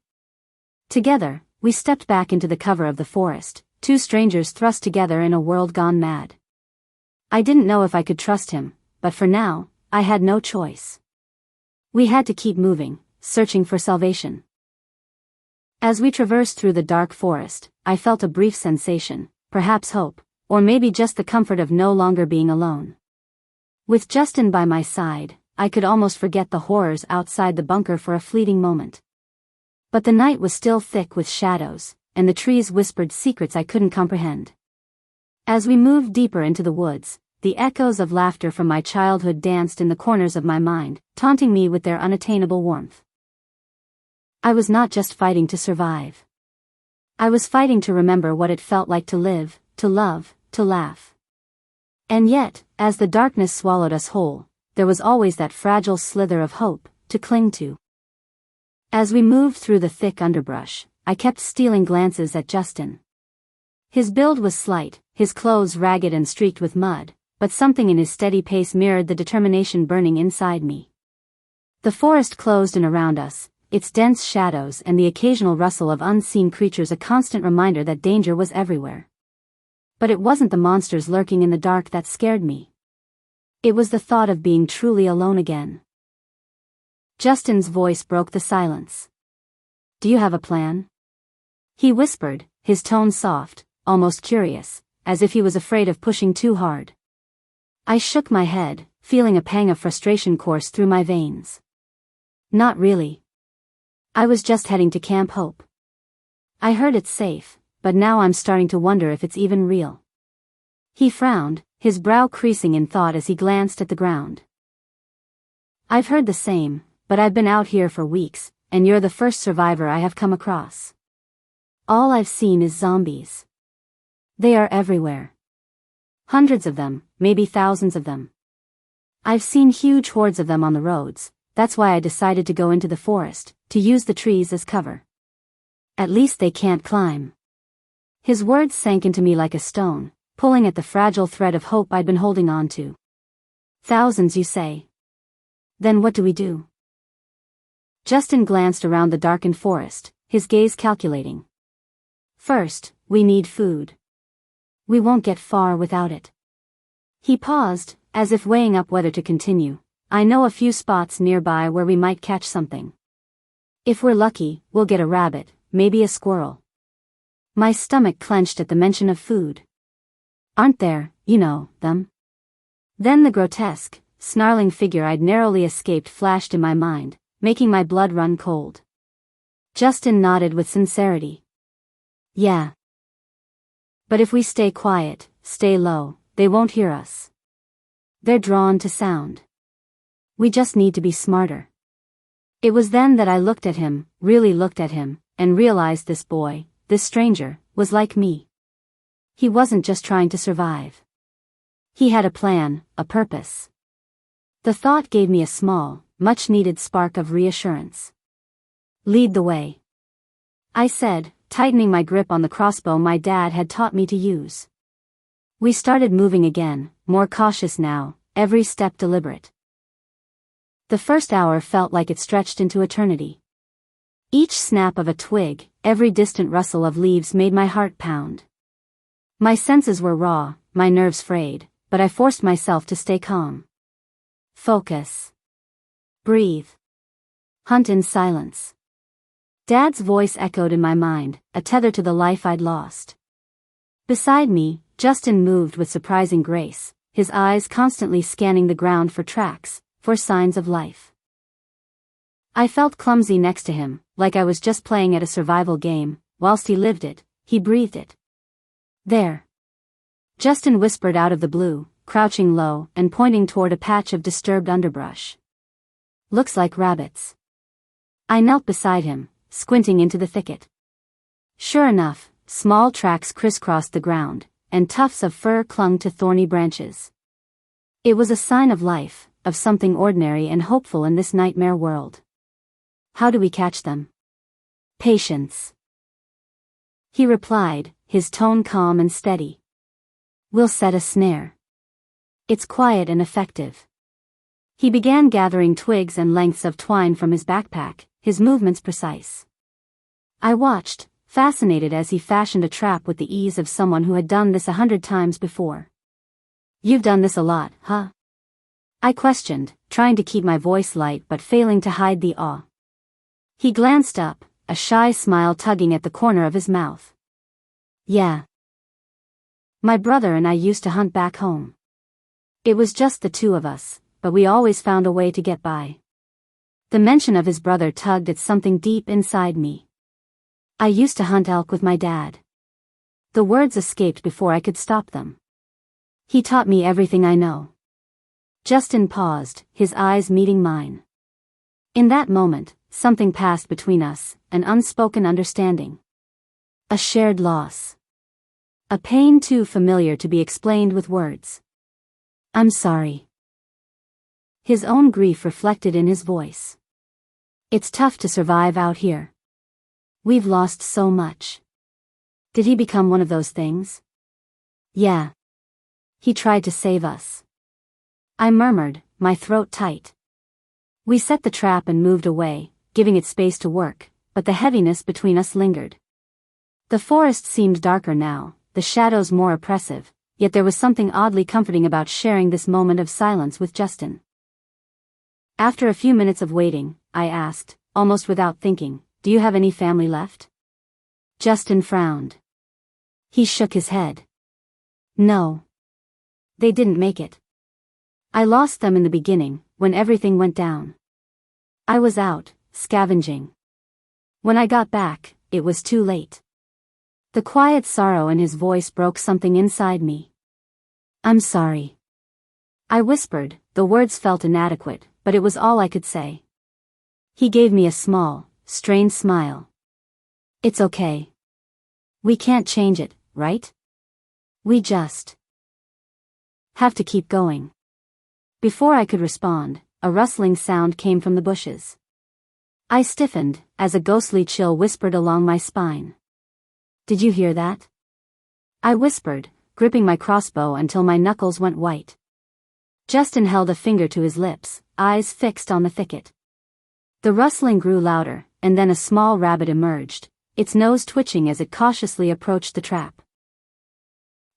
Together, we stepped back into the cover of the forest, two strangers thrust together in a world gone mad. I didn't know if I could trust him, but for now, I had no choice. We had to keep moving, searching for salvation. As we traversed through the dark forest, I felt a brief sensation, perhaps hope, or maybe just the comfort of no longer being alone. With Justin by my side, I could almost forget the horrors outside the bunker for a fleeting moment. But the night was still thick with shadows, and the trees whispered secrets I couldn't comprehend. As we moved deeper into the woods, the echoes of laughter from my childhood danced in the corners of my mind, taunting me with their unattainable warmth. I was not just fighting to survive. I was fighting to remember what it felt like to live, to love, to laugh. And yet, as the darkness swallowed us whole, there was always that fragile slither of hope to cling to. As we moved through the thick underbrush, I kept stealing glances at Justin. His build was slight, his clothes ragged and streaked with mud, but something in his steady pace mirrored the determination burning inside me. The forest closed in around us, its dense shadows and the occasional rustle of unseen creatures a constant reminder that danger was everywhere. But it wasn't the monsters lurking in the dark that scared me. It was the thought of being truly alone again. Justin's voice broke the silence. Do you have a plan? He whispered, his tone soft, almost curious, as if he was afraid of pushing too hard. I shook my head, feeling a pang of frustration course through my veins. Not really. I was just heading to Camp Hope. I heard it's safe, but now I'm starting to wonder if it's even real. He frowned, his brow creasing in thought as he glanced at the ground. I've heard the same, but I've been out here for weeks, and you're the first survivor I have come across. All I've seen is zombies. They are everywhere. Hundreds of them, maybe thousands of them. I've seen huge hordes of them on the roads, that's why I decided to go into the forest, to use the trees as cover. At least they can't climb. His words sank into me like a stone, pulling at the fragile thread of hope I'd been holding on to. Thousands, you say? Then what do we do? Justin glanced around the darkened forest, his gaze calculating. First, we need food. We won't get far without it. He paused, as if weighing up whether to continue. I know a few spots nearby where we might catch something. If we're lucky, we'll get a rabbit, maybe a squirrel. My stomach clenched at the mention of food. Aren't there, them? Then the grotesque, snarling figure I'd narrowly escaped flashed in my mind, making my blood run cold. Justin nodded with sincerity. Yeah. But if we stay quiet, stay low, they won't hear us. They're drawn to sound. We just need to be smarter. It was then that I looked at him, really looked at him, and realized this boy, this stranger, was like me. He wasn't just trying to survive. He had a plan, a purpose. The thought gave me a small, much-needed spark of reassurance. Lead the way, I said, tightening my grip on the crossbow my dad had taught me to use. We started moving again, more cautious now, every step deliberate. The first hour felt like it stretched into eternity. Each snap of a twig, every distant rustle of leaves made my heart pound. My senses were raw, my nerves frayed, but I forced myself to stay calm. Focus. Breathe. Hunt in silence. Dad's voice echoed in my mind, a tether to the life I'd lost. Beside me, Justin moved with surprising grace, his eyes constantly scanning the ground for tracks, for signs of life. I felt clumsy next to him, like I was just playing at a survival game, whilst he lived it, he breathed it. There. Justin whispered out of the blue, crouching low and pointing toward a patch of disturbed underbrush. Looks like rabbits. I knelt beside him, squinting into the thicket. Sure enough, small tracks crisscrossed the ground, and tufts of fur clung to thorny branches. It was a sign of life, of something ordinary and hopeful in this nightmare world. How do we catch them? Patience. He replied, his tone calm and steady. We'll set a snare. It's quiet and effective. He began gathering twigs and lengths of twine from his backpack, his movements precise. I watched, fascinated as he fashioned a trap with the ease of someone who had done this 100 times before. You've done this a lot, huh? I questioned, trying to keep my voice light but failing to hide the awe. He glanced up, a shy smile tugging at the corner of his mouth. Yeah. My brother and I used to hunt back home. It was just the two of us, but we always found a way to get by. The mention of his brother tugged at something deep inside me. I used to hunt elk with my dad. The words escaped before I could stop them. He taught me everything I know. Justin paused, his eyes meeting mine. In that moment, something passed between us, an unspoken understanding. A shared loss. A pain too familiar to be explained with words. I'm sorry. His own grief reflected in his voice. It's tough to survive out here. We've lost so much. Did he become one of those things? Yeah. He tried to save us. I murmured, my throat tight. We set the trap and moved away, giving it space to work, but the heaviness between us lingered. The forest seemed darker now, the shadows more oppressive, yet there was something oddly comforting about sharing this moment of silence with Justin. After a few minutes of waiting, I asked, almost without thinking, do you have any family left? Justin frowned. He shook his head. No. They didn't make it. I lost them in the beginning, when everything went down. I was out, scavenging. When I got back, it was too late. The quiet sorrow in his voice broke something inside me. I'm sorry. I whispered, the words felt inadequate, but it was all I could say. He gave me a small, strained smile. It's okay. We can't change it, right? We just have to keep going. Before I could respond, a rustling sound came from the bushes. I stiffened, as a ghostly chill whispered along my spine. Did you hear that? I whispered, gripping my crossbow until my knuckles went white. Justin held a finger to his lips, eyes fixed on the thicket. The rustling grew louder, and then a small rabbit emerged, its nose twitching as it cautiously approached the trap.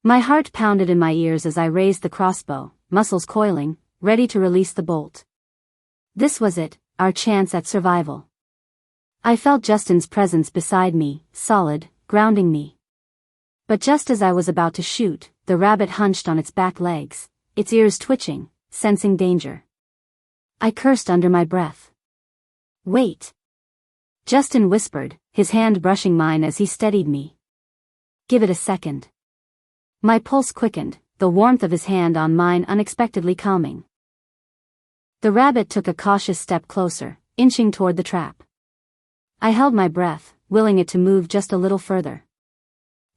My heart pounded in my ears as I raised the crossbow, muscles coiling, ready to release the bolt. This was it, our chance at survival. I felt Justin's presence beside me, solid, grounding me. But just as I was about to shoot, the rabbit hunched on its back legs, its ears twitching, sensing danger. I cursed under my breath. "Wait!" Justin whispered, his hand brushing mine as he steadied me. "Give it a second." My pulse quickened, the warmth of his hand on mine unexpectedly calming. The rabbit took a cautious step closer, inching toward the trap. I held my breath, willing it to move just a little further.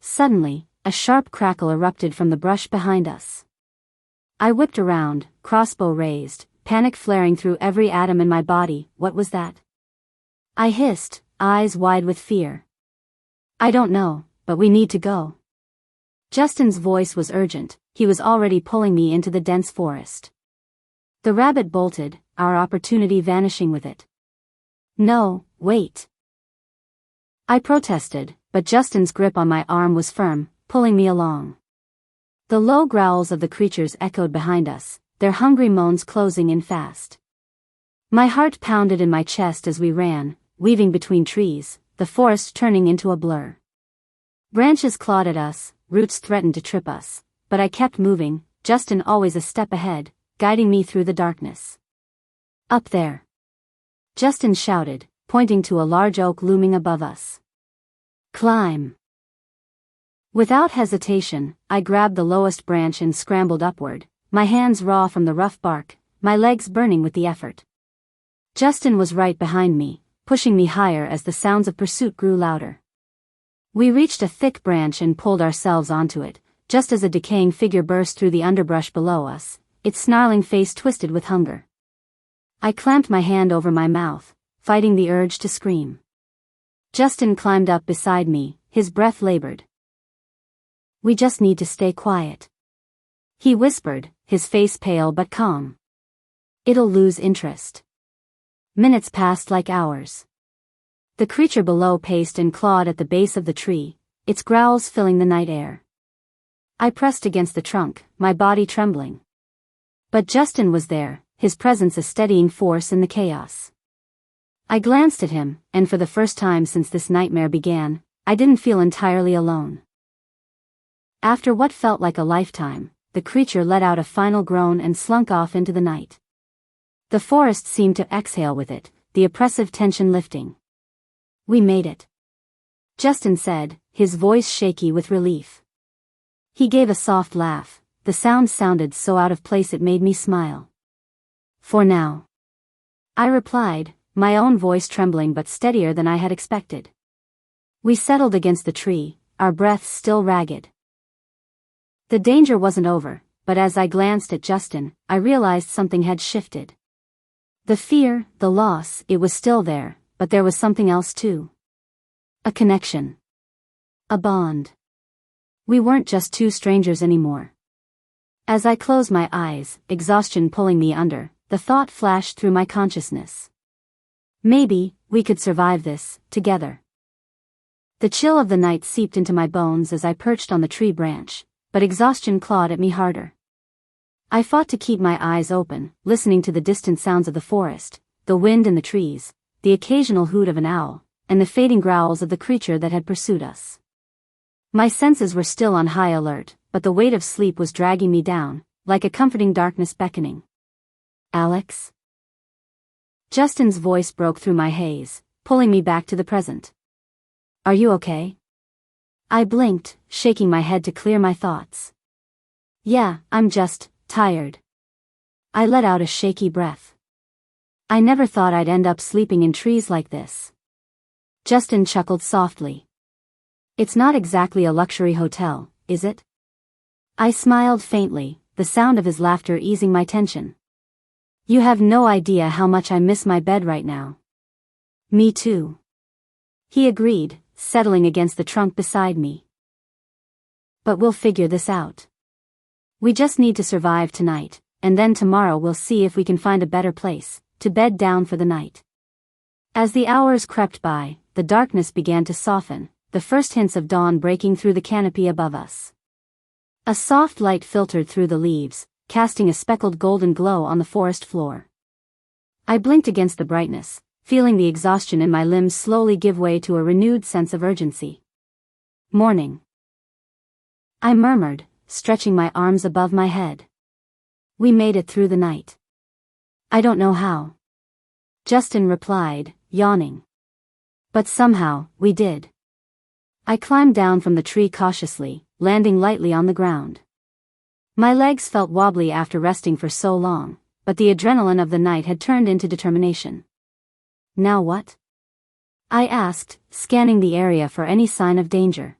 Suddenly, a sharp crackle erupted from the brush behind us. I whipped around, crossbow raised, panic flaring through every atom in my body. What was that? I hissed, eyes wide with fear. "I don't know, but we need to go." Justin's voice was urgent, he was already pulling me into the dense forest. The rabbit bolted, our opportunity vanishing with it. "No, wait." I protested, but Justin's grip on my arm was firm, pulling me along. The low growls of the creatures echoed behind us, their hungry moans closing in fast. My heart pounded in my chest as we ran, weaving between trees, the forest turning into a blur. Branches clawed at us, roots threatened to trip us, but I kept moving, Justin always a step ahead, guiding me through the darkness. "Up there!" Justin shouted, pointing to a large oak looming above us. "Climb!" Without hesitation, I grabbed the lowest branch and scrambled upward, my hands raw from the rough bark, my legs burning with the effort. Justin was right behind me, pushing me higher as the sounds of pursuit grew louder. We reached a thick branch and pulled ourselves onto it, just as a decaying figure burst through the underbrush below us, its snarling face twisted with hunger. I clamped my hand over my mouth, fighting the urge to scream. Justin climbed up beside me, his breath labored. "We just need to stay quiet," he whispered, his face pale but calm. "It'll lose interest." Minutes passed like hours. The creature below paced and clawed at the base of the tree, its growls filling the night air. I pressed against the trunk, my body trembling. But Justin was there, his presence a steadying force in the chaos. I glanced at him, and for the first time since this nightmare began, I didn't feel entirely alone. After what felt like a lifetime, the creature let out a final groan and slunk off into the night. The forest seemed to exhale with it, the oppressive tension lifting. "We made it," Justin said, his voice shaky with relief. He gave a soft laugh, the sound sounded so out of place it made me smile. "For now," I replied, my own voice trembling but steadier than I had expected. We settled against the tree, our breaths still ragged. The danger wasn't over, but as I glanced at Justin, I realized something had shifted. The fear, the loss, it was still there, but there was something else too. A connection. A bond. We weren't just two strangers anymore. As I closed my eyes, exhaustion pulling me under, the thought flashed through my consciousness. Maybe, we could survive this, together. The chill of the night seeped into my bones as I perched on the tree branch, but exhaustion clawed at me harder. I fought to keep my eyes open, listening to the distant sounds of the forest, the wind in the trees, the occasional hoot of an owl, and the fading growls of the creature that had pursued us. My senses were still on high alert, but the weight of sleep was dragging me down, like a comforting darkness beckoning. "Alex?" Justin's voice broke through my haze, pulling me back to the present. "Are you okay?" I blinked, shaking my head to clear my thoughts. "Yeah, I'm just tired." I let out a shaky breath. I never thought I'd end up sleeping in trees like this. Justin chuckled softly. "It's not exactly a luxury hotel, is it?" I smiled faintly, the sound of his laughter easing my tension. "You have no idea how much I miss my bed right now." "Me too," he agreed, settling against the trunk beside me. "But we'll figure this out. We just need to survive tonight, and then tomorrow we'll see if we can find a better place to bed down for the night." As the hours crept by, the darkness began to soften, the first hints of dawn breaking through the canopy above us. A soft light filtered through the leaves, casting a speckled golden glow on the forest floor. I blinked against the brightness, feeling the exhaustion in my limbs slowly give way to a renewed sense of urgency. Morning, I murmured, stretching my arms above my head. We made it through the night. I don't know how, Justin replied, yawning. But somehow, we did. I climbed down from the tree cautiously, landing lightly on the ground. My legs felt wobbly after resting for so long, but the adrenaline of the night had turned into determination. Now what? I asked, scanning the area for any sign of danger.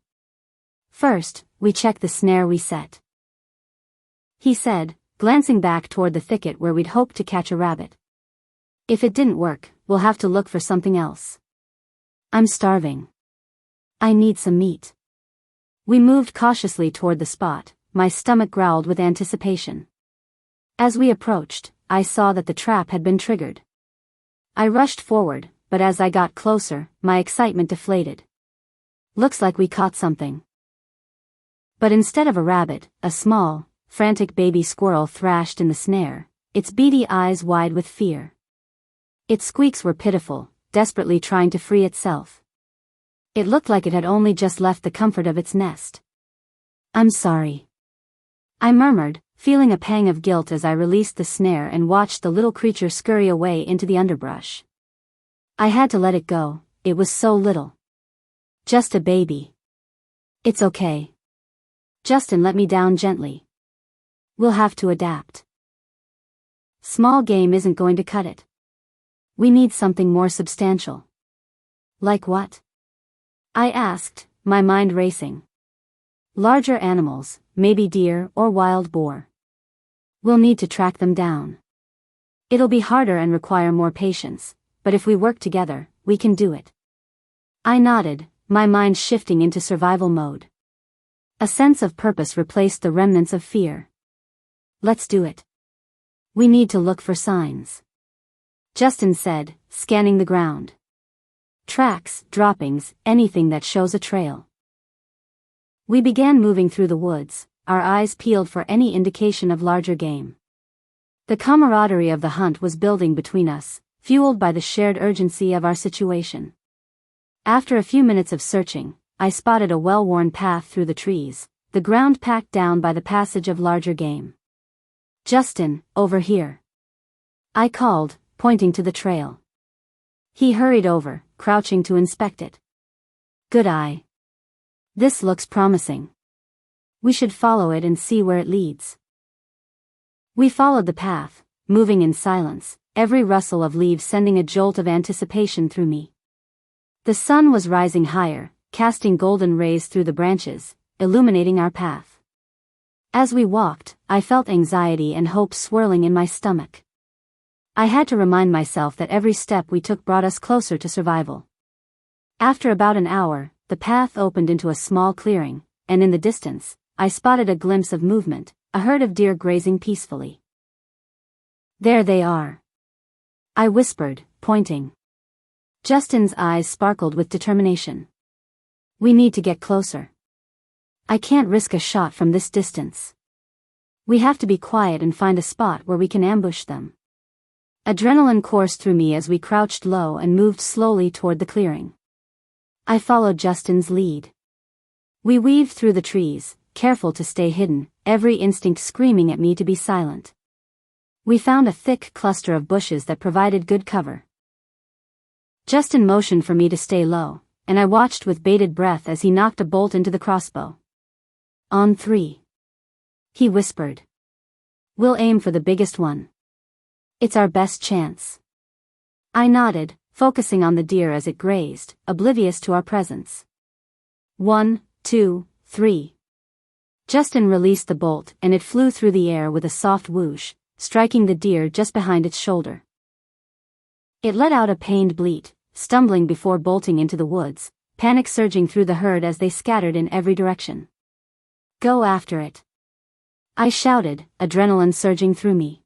First, we check the snare we set, he said, glancing back toward the thicket where we'd hoped to catch a rabbit. If it didn't work, we'll have to look for something else. I'm starving. I need some meat. We moved cautiously toward the spot, my stomach growled with anticipation. As we approached, I saw that the trap had been triggered. I rushed forward, but as I got closer, my excitement deflated. Looks like we caught something. But instead of a rabbit, a small, frantic baby squirrel thrashed in the snare, its beady eyes wide with fear. Its squeaks were pitiful, desperately trying to free itself. It looked like it had only just left the comfort of its nest. I'm sorry, I murmured, feeling a pang of guilt as I released the snare and watched the little creature scurry away into the underbrush. I had to let it go, it was so little. Just a baby. It's okay. Justin let me down gently. We'll have to adapt. Small game isn't going to cut it. We need something more substantial. Like what? I asked, my mind racing. Larger animals, maybe deer or wild boar. We'll need to track them down. It'll be harder and require more patience, but if we work together, we can do it. I nodded, my mind shifting into survival mode. A sense of purpose replaced the remnants of fear. Let's do it. We need to look for signs, Justin said, scanning the ground. Tracks, droppings, anything that shows a trail. We began moving through the woods, our eyes peeled for any indication of larger game. The camaraderie of the hunt was building between us, fueled by the shared urgency of our situation. After a few minutes of searching, I spotted a well-worn path through the trees, the ground packed down by the passage of larger game. Justin, over here, I called, pointing to the trail. He hurried over, crouching to inspect it. Good eye. This looks promising. We should follow it and see where it leads. We followed the path, moving in silence, every rustle of leaves sending a jolt of anticipation through me. The sun was rising higher, casting golden rays through the branches, illuminating our path. As we walked, I felt anxiety and hope swirling in my stomach. I had to remind myself that every step we took brought us closer to survival. After about an hour, the path opened into a small clearing, and in the distance, I spotted a glimpse of movement, a herd of deer grazing peacefully. There they are, I whispered, pointing. Justin's eyes sparkled with determination. We need to get closer. I can't risk a shot from this distance. We have to be quiet and find a spot where we can ambush them. Adrenaline coursed through me as we crouched low and moved slowly toward the clearing. I followed Justin's lead. We weaved through the trees, careful to stay hidden, every instinct screaming at me to be silent. We found a thick cluster of bushes that provided good cover. Justin motioned for me to stay low, and I watched with bated breath as he knocked a bolt into the crossbow. On 3. He whispered. We'll aim for the biggest one. It's our best chance. I nodded, focusing on the deer as it grazed, oblivious to our presence. 1, 2, 3. Justin released the bolt and it flew through the air with a soft whoosh, striking the deer just behind its shoulder. It let out a pained bleat, stumbling before bolting into the woods, panic surging through the herd as they scattered in every direction. Go after it, I shouted, adrenaline surging through me.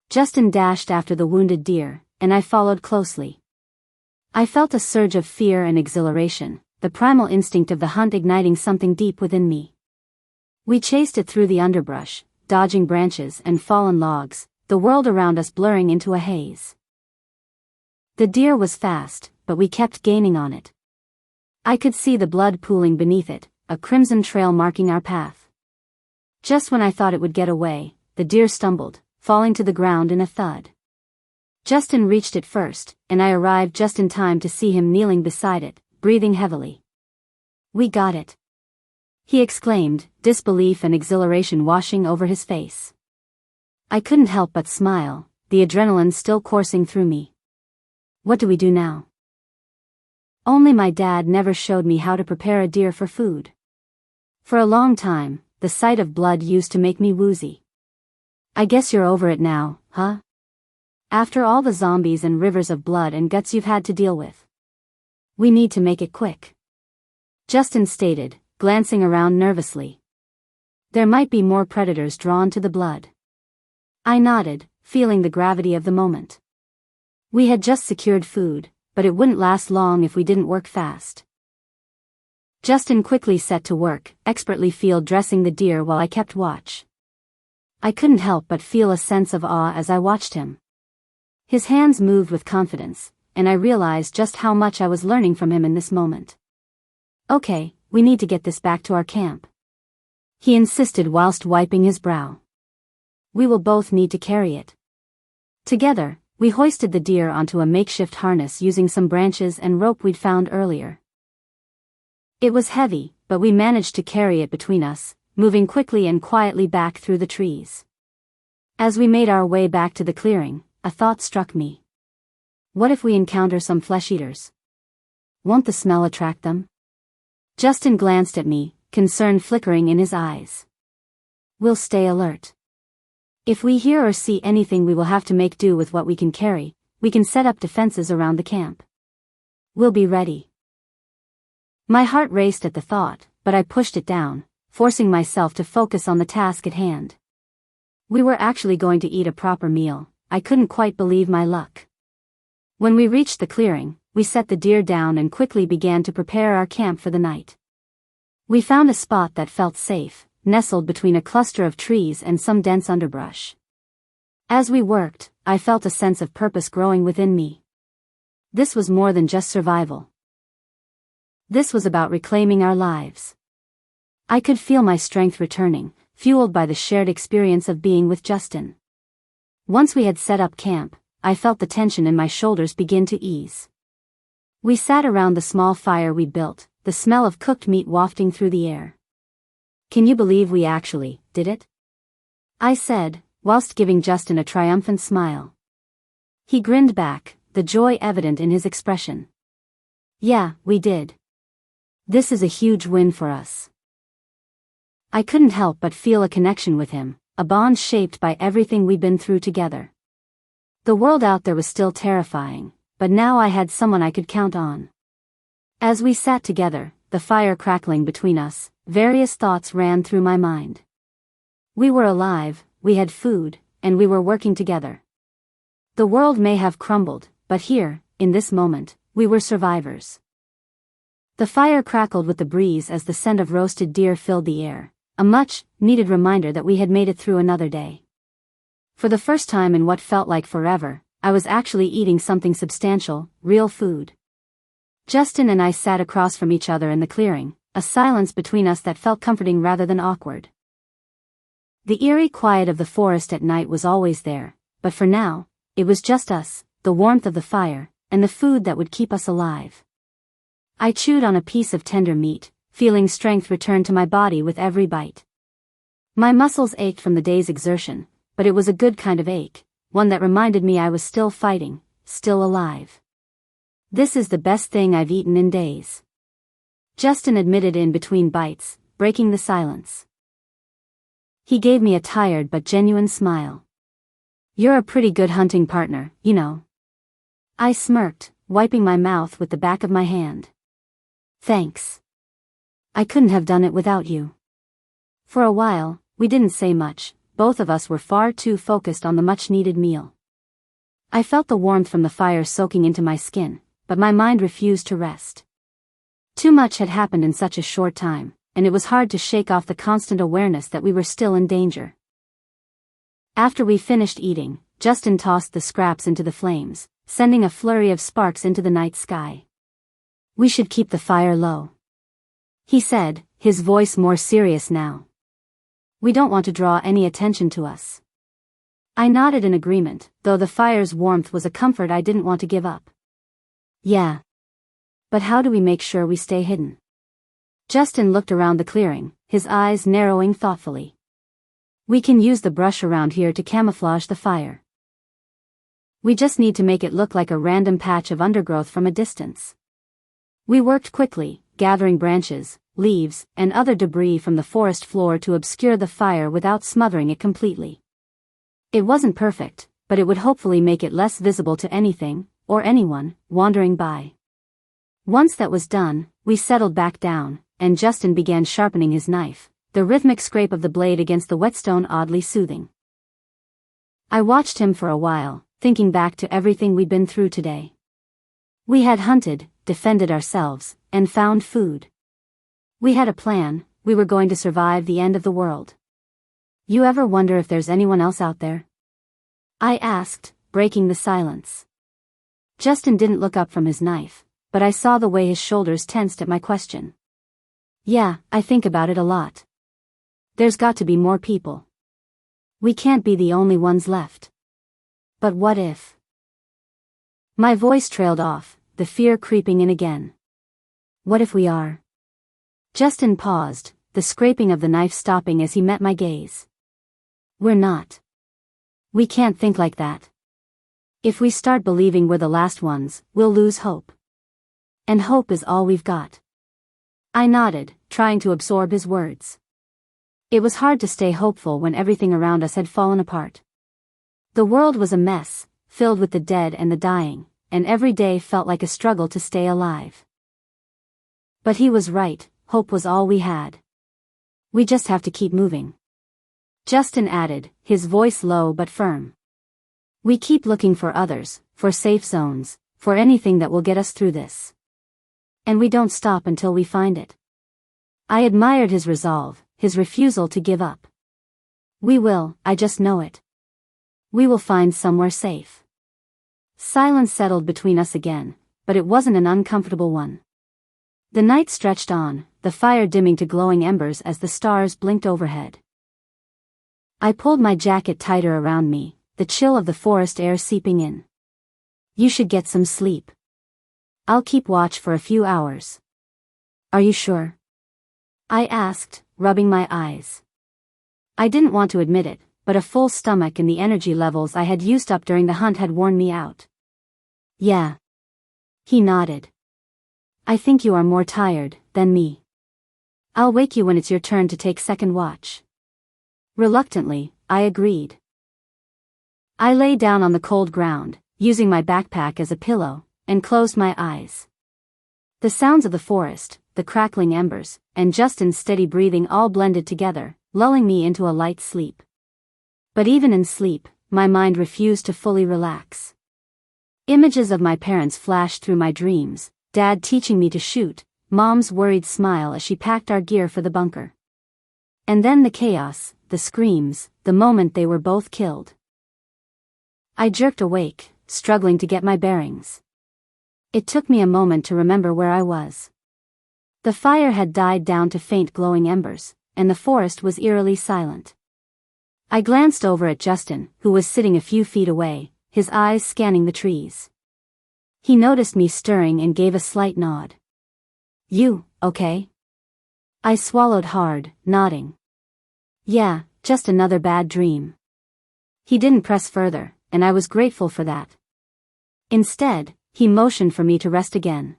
Justin dashed after the wounded deer, and I followed closely. I felt a surge of fear and exhilaration, the primal instinct of the hunt igniting something deep within me. We chased it through the underbrush, dodging branches and fallen logs, the world around us blurring into a haze. The deer was fast, but we kept gaining on it. I could see the blood pooling beneath it, a crimson trail marking our path. Just when I thought it would get away, the deer stumbled, falling to the ground in a thud. Justin reached it first, and I arrived just in time to see him kneeling beside it, breathing heavily. "We got it!" he exclaimed, disbelief and exhilaration washing over his face. I couldn't help but smile, the adrenaline still coursing through me. What do we do now? Only my dad never showed me how to prepare a deer for food. For a long time, the sight of blood used to make me woozy. I guess you're over it now, huh? After all the zombies and rivers of blood and guts you've had to deal with. We need to make it quick, Justin stated, glancing around nervously. There might be more predators drawn to the blood. I nodded, feeling the gravity of the moment. We had just secured food, but it wouldn't last long if we didn't work fast. Justin quickly set to work, expertly field dressing the deer while I kept watch. I couldn't help but feel a sense of awe as I watched him. His hands moved with confidence, and I realized just how much I was learning from him in this moment. "Okay, we need to get this back to our camp," he insisted whilst wiping his brow. "We will both need to carry it." Together, we hoisted the deer onto a makeshift harness using some branches and rope we'd found earlier. It was heavy, but we managed to carry it between us, moving quickly and quietly back through the trees. As we made our way back to the clearing, a thought struck me. What if we encounter some flesh eaters? Won't the smell attract them? Justin glanced at me, concern flickering in his eyes. We'll stay alert. If we hear or see anything, we will have to make do with what we can carry. We can set up defenses around the camp. We'll be ready. My heart raced at the thought, but I pushed it down, forcing myself to focus on the task at hand. We were actually going to eat a proper meal. I couldn't quite believe my luck. When we reached the clearing, we set the deer down and quickly began to prepare our camp for the night. We found a spot that felt safe, nestled between a cluster of trees and some dense underbrush. As we worked, I felt a sense of purpose growing within me. This was more than just survival. This was about reclaiming our lives. I could feel my strength returning, fueled by the shared experience of being with Justin. Once we had set up camp, I felt the tension in my shoulders begin to ease. We sat around the small fire we built, the smell of cooked meat wafting through the air. "Can you believe we actually did it?" I said, whilst giving Justin a triumphant smile. He grinned back, the joy evident in his expression. "Yeah, we did. This is a huge win for us." I couldn't help but feel a connection with him, a bond shaped by everything we'd been through together. The world out there was still terrifying, but now I had someone I could count on. As we sat together, the fire crackling between us, various thoughts ran through my mind. We were alive, we had food, and we were working together. The world may have crumbled, but here, in this moment, we were survivors. The fire crackled with the breeze as the scent of roasted deer filled the air, a much-needed reminder that we had made it through another day. For the first time in what felt like forever, I was actually eating something substantial, real food. Justin and I sat across from each other in the clearing, a silence between us that felt comforting rather than awkward. The eerie quiet of the forest at night was always there, but for now, it was just us, the warmth of the fire, and the food that would keep us alive. I chewed on a piece of tender meat, feeling strength return to my body with every bite. My muscles ached from the day's exertion, but it was a good kind of ache, one that reminded me I was still fighting, still alive. "This is the best thing I've eaten in days," Justin admitted in between bites, breaking the silence. He gave me a tired but genuine smile. "You're a pretty good hunting partner, you know." I smirked, wiping my mouth with the back of my hand. "Thanks. I couldn't have done it without you." For a while, we didn't say much, both of us were far too focused on the much-needed meal. I felt the warmth from the fire soaking into my skin, but my mind refused to rest. Too much had happened in such a short time, and it was hard to shake off the constant awareness that we were still in danger. After we finished eating, Justin tossed the scraps into the flames, sending a flurry of sparks into the night sky. "We should keep the fire low," he said, his voice more serious now. "We don't want to draw any attention to us." I nodded in agreement, though the fire's warmth was a comfort I didn't want to give up. "Yeah. But how do we make sure we stay hidden?" Justin looked around the clearing, his eyes narrowing thoughtfully. "We can use the brush around here to camouflage the fire. We just need to make it look like a random patch of undergrowth from a distance." We worked quickly, gathering branches, leaves, and other debris from the forest floor to obscure the fire without smothering it completely. It wasn't perfect, but it would hopefully make it less visible to anything, or anyone, wandering by. Once that was done, we settled back down, and Justin began sharpening his knife, the rhythmic scrape of the blade against the whetstone oddly soothing. I watched him for a while, thinking back to everything we'd been through today. We had hunted, defended ourselves, and found food. We had a plan, we were going to survive the end of the world. "You ever wonder if there's anyone else out there?" I asked, breaking the silence. Justin didn't look up from his knife, but I saw the way his shoulders tensed at my question. "Yeah, I think about it a lot. There's got to be more people. We can't be the only ones left. But what if?" My voice trailed off, the fear creeping in again. "What if we are?" Justin paused, the scraping of the knife stopping as he met my gaze. "We're not. We can't think like that. If we start believing we're the last ones, we'll lose hope. And hope is all we've got." I nodded, trying to absorb his words. It was hard to stay hopeful when everything around us had fallen apart. The world was a mess, filled with the dead and the dying, and every day felt like a struggle to stay alive. But he was right, hope was all we had. "We just have to keep moving," Justin added, his voice low but firm. "We keep looking for others, for safe zones, for anything that will get us through this. And we don't stop until we find it." I admired his resolve, his refusal to give up. "We will, I just know it. We will find somewhere safe." Silence settled between us again, but it wasn't an uncomfortable one. The night stretched on, the fire dimming to glowing embers as the stars blinked overhead. I pulled my jacket tighter around me, the chill of the forest air seeping in. "You should get some sleep. I'll keep watch for a few hours." "Are you sure?" I asked, rubbing my eyes. I didn't want to admit it, but a full stomach and the energy levels I had used up during the hunt had worn me out. "Yeah." He nodded. "I think you are more tired than me. I'll wake you when it's your turn to take second watch." Reluctantly, I agreed. I lay down on the cold ground, using my backpack as a pillow, and closed my eyes. The sounds of the forest, the crackling embers, and Justin's steady breathing all blended together, lulling me into a light sleep. But even in sleep, my mind refused to fully relax. Images of my parents flashed through my dreams, Dad teaching me to shoot, Mom's worried smile as she packed our gear for the bunker. And then the chaos, the screams, the moment they were both killed. I jerked awake, struggling to get my bearings. It took me a moment to remember where I was. The fire had died down to faint glowing embers, and the forest was eerily silent. I glanced over at Justin, who was sitting a few feet away, his eyes scanning the trees. He noticed me stirring and gave a slight nod. "You, okay?" I swallowed hard, nodding. "Yeah, just another bad dream." He didn't press further, and I was grateful for that. Instead, he motioned for me to rest again.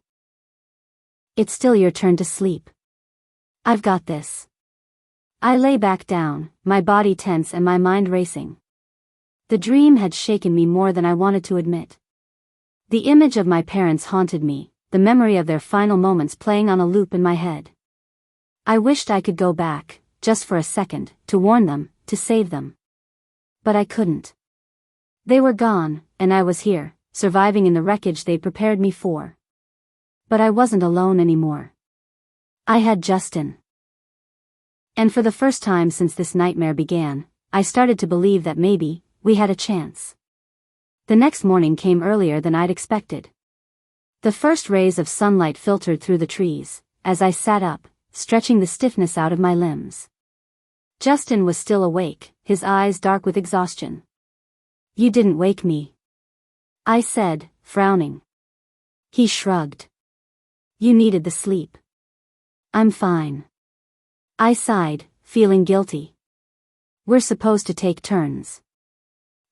"It's still your turn to sleep. I've got this." I lay back down, my body tense and my mind racing. The dream had shaken me more than I wanted to admit. The image of my parents haunted me, the memory of their final moments playing on a loop in my head. I wished I could go back, just for a second, to warn them, to save them. But I couldn't. They were gone, and I was here, surviving in the wreckage they'd prepared me for. But I wasn't alone anymore. I had Justin. And for the first time since this nightmare began, I started to believe that maybe we had a chance. The next morning came earlier than I'd expected. The first rays of sunlight filtered through the trees, as I sat up, stretching the stiffness out of my limbs. Justin was still awake, his eyes dark with exhaustion. "You didn't wake me," I said, frowning. He shrugged. "You needed the sleep." "I'm fine," I sighed, feeling guilty. "We're supposed to take turns."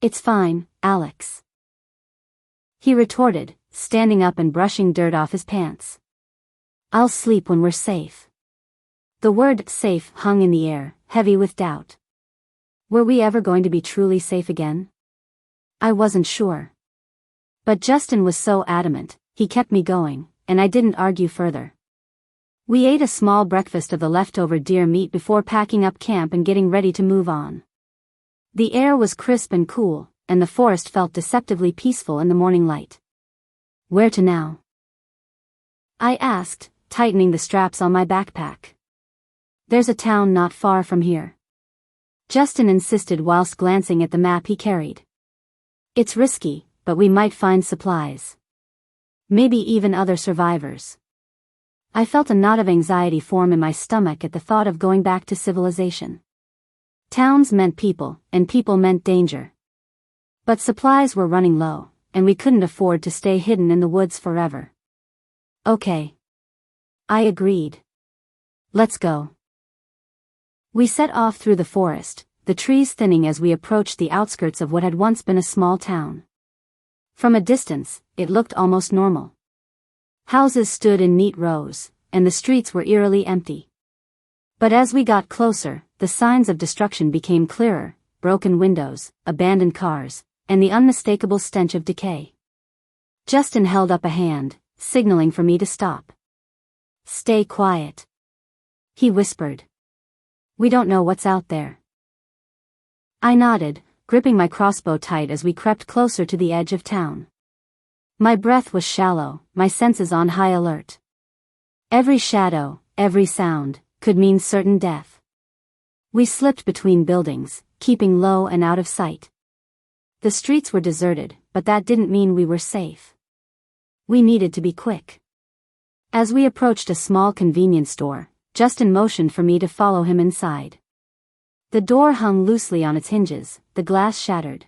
"It's fine, Alex," he retorted, standing up and brushing dirt off his pants. "I'll sleep when we're safe." The word safe hung in the air, heavy with doubt. Were we ever going to be truly safe again? I wasn't sure. But Justin was so adamant, he kept me going, and I didn't argue further. We ate a small breakfast of the leftover deer meat before packing up camp and getting ready to move on. The air was crisp and cool, and the forest felt deceptively peaceful in the morning light. "Where to now?" I asked, tightening the straps on my backpack. "There's a town not far from here," Justin insisted whilst glancing at the map he carried. "It's risky, but we might find supplies. Maybe even other survivors." I felt a knot of anxiety form in my stomach at the thought of going back to civilization. Towns meant people, and people meant danger. But supplies were running low, and we couldn't afford to stay hidden in the woods forever. "Okay," I agreed. "Let's go." We set off through the forest, the trees thinning as we approached the outskirts of what had once been a small town. From a distance, it looked almost normal. Houses stood in neat rows, and the streets were eerily empty. But as we got closer, the signs of destruction became clearer: broken windows, abandoned cars, and the unmistakable stench of decay. Justin held up a hand, signaling for me to stop. "Stay quiet," he whispered. "We don't know what's out there." I nodded, gripping my crossbow tight as we crept closer to the edge of town. My breath was shallow, my senses on high alert. Every shadow, every sound, could mean certain death. We slipped between buildings, keeping low and out of sight. The streets were deserted, but that didn't mean we were safe. We needed to be quick. As we approached a small convenience store, Justin motioned for me to follow him inside. The door hung loosely on its hinges, the glass shattered.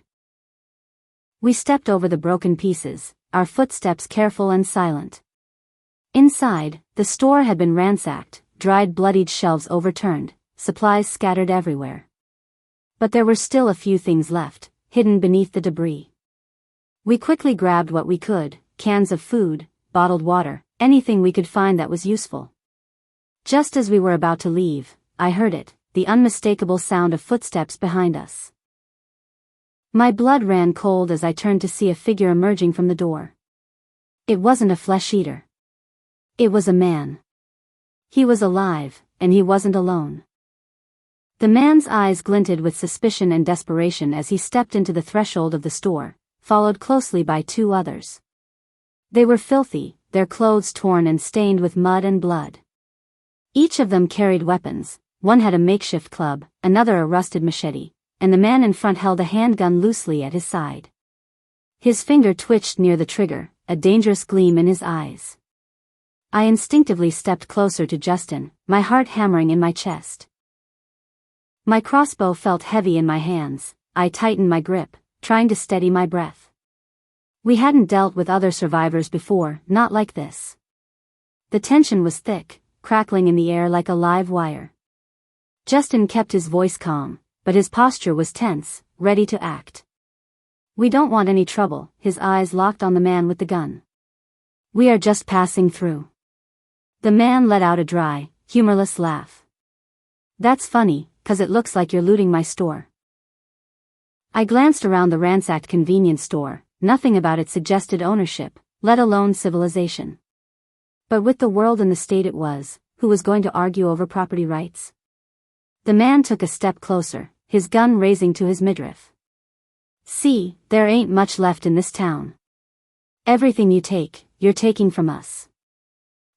We stepped over the broken pieces, our footsteps careful and silent. Inside, the store had been ransacked, dried bloodied shelves overturned, supplies scattered everywhere. But there were still a few things left, hidden beneath the debris. We quickly grabbed what we could: cans of food, bottled water, anything we could find that was useful. Just as we were about to leave, I heard it, the unmistakable sound of footsteps behind us. My blood ran cold as I turned to see a figure emerging from the door. It wasn't a flesh-eater. It was a man. He was alive, and he wasn't alone. The man's eyes glinted with suspicion and desperation as he stepped into the threshold of the store, followed closely by two others. They were filthy, their clothes torn and stained with mud and blood. Each of them carried weapons. One had a makeshift club, another a rusted machete, and the man in front held a handgun loosely at his side. His finger twitched near the trigger, a dangerous gleam in his eyes. I instinctively stepped closer to Justin, my heart hammering in my chest. My crossbow felt heavy in my hands. I tightened my grip, trying to steady my breath. We hadn't dealt with other survivors before, not like this. The tension was thick, crackling in the air like a live wire. Justin kept his voice calm, but his posture was tense, ready to act. "We don't want any trouble," his eyes locked on the man with the gun. "We are just passing through." The man let out a dry, humorless laugh. "That's funny, 'cause it looks like you're looting my store." I glanced around the ransacked convenience store. Nothing about it suggested ownership, let alone civilization. But with the world in the state it was, who was going to argue over property rights? The man took a step closer, his gun raising to his midriff. "See, there ain't much left in this town. Everything you take, you're taking from us."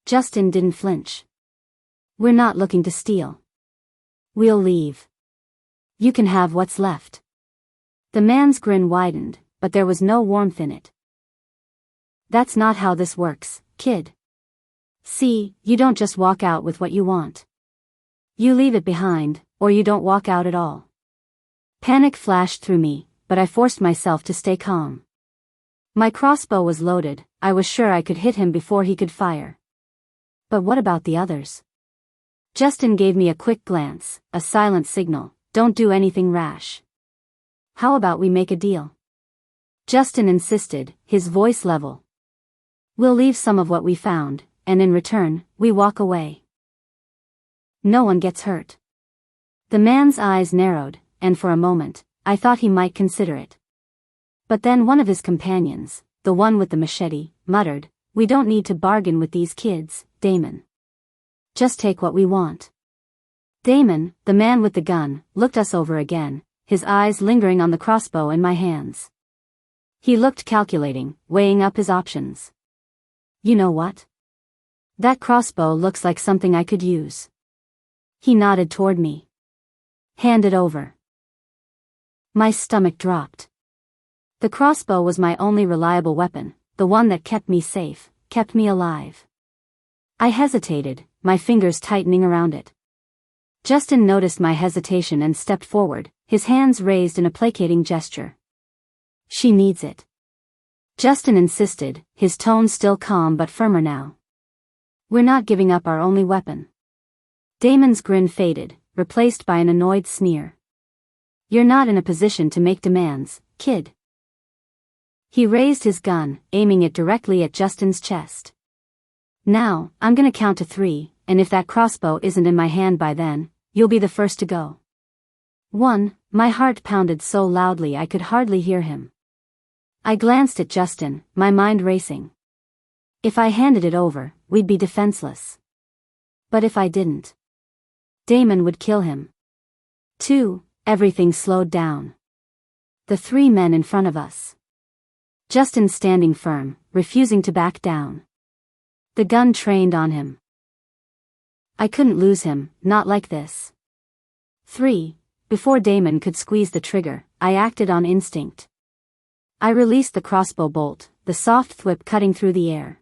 Justin didn't flinch. We're not looking to steal. We'll leave. You can have what's left. The man's grin widened, but there was no warmth in it. That's not how this works, kid. See, you don't just walk out with what you want. You leave it behind, or you don't walk out at all. Panic flashed through me, but I forced myself to stay calm. My crossbow was loaded, I was sure I could hit him before he could fire. But what about the others? Justin gave me a quick glance, a silent signal, don't do anything rash. How about we make a deal? Justin insisted, his voice level. We'll leave some of what we found, and in return, we walk away. No one gets hurt. The man's eyes narrowed, and for a moment, I thought he might consider it. But then one of his companions, the one with the machete, muttered, we don't need to bargain with these kids, Damon. Just take what we want. Damon, the man with the gun, looked us over again, his eyes lingering on the crossbow in my hands. He looked calculating, weighing up his options. You know what? That crossbow looks like something I could use. He nodded toward me. Hand it over. My stomach dropped. The crossbow was my only reliable weapon, the one that kept me safe, kept me alive. I hesitated, my fingers tightening around it. Justin noticed my hesitation and stepped forward, his hands raised in a placating gesture. She needs it. Justin insisted, his tone still calm but firmer now. We're not giving up our only weapon. Damon's grin faded, replaced by an annoyed sneer. You're not in a position to make demands, kid. He raised his gun, aiming it directly at Justin's chest. Now, I'm gonna count to 3, and if that crossbow isn't in my hand by then, you'll be the first to go. 1, my heart pounded so loudly I could hardly hear him. I glanced at Justin, my mind racing. If I handed it over, we'd be defenseless. But if I didn't, Damon would kill him. 2, everything slowed down. The 3 men in front of us. Justin standing firm, refusing to back down. The gun trained on him. I couldn't lose him, not like this. 3, before Damon could squeeze the trigger, I acted on instinct. I released the crossbow bolt, the soft thwip cutting through the air.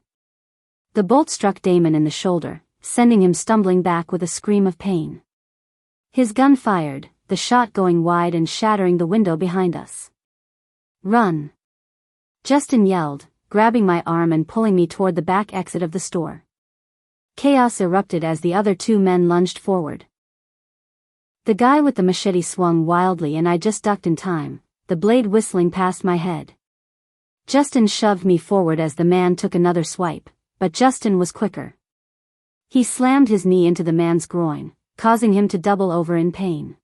The bolt struck Damon in the shoulder, sending him stumbling back with a scream of pain. His gun fired, the shot going wide and shattering the window behind us. Run! Justin yelled, grabbing my arm and pulling me toward the back exit of the store. Chaos erupted as the other 2 men lunged forward. The guy with the machete swung wildly and I just ducked in time, the blade whistling past my head. Justin shoved me forward as the man took another swipe, but Justin was quicker. He slammed his knee into the man's groin, causing him to double over in pain.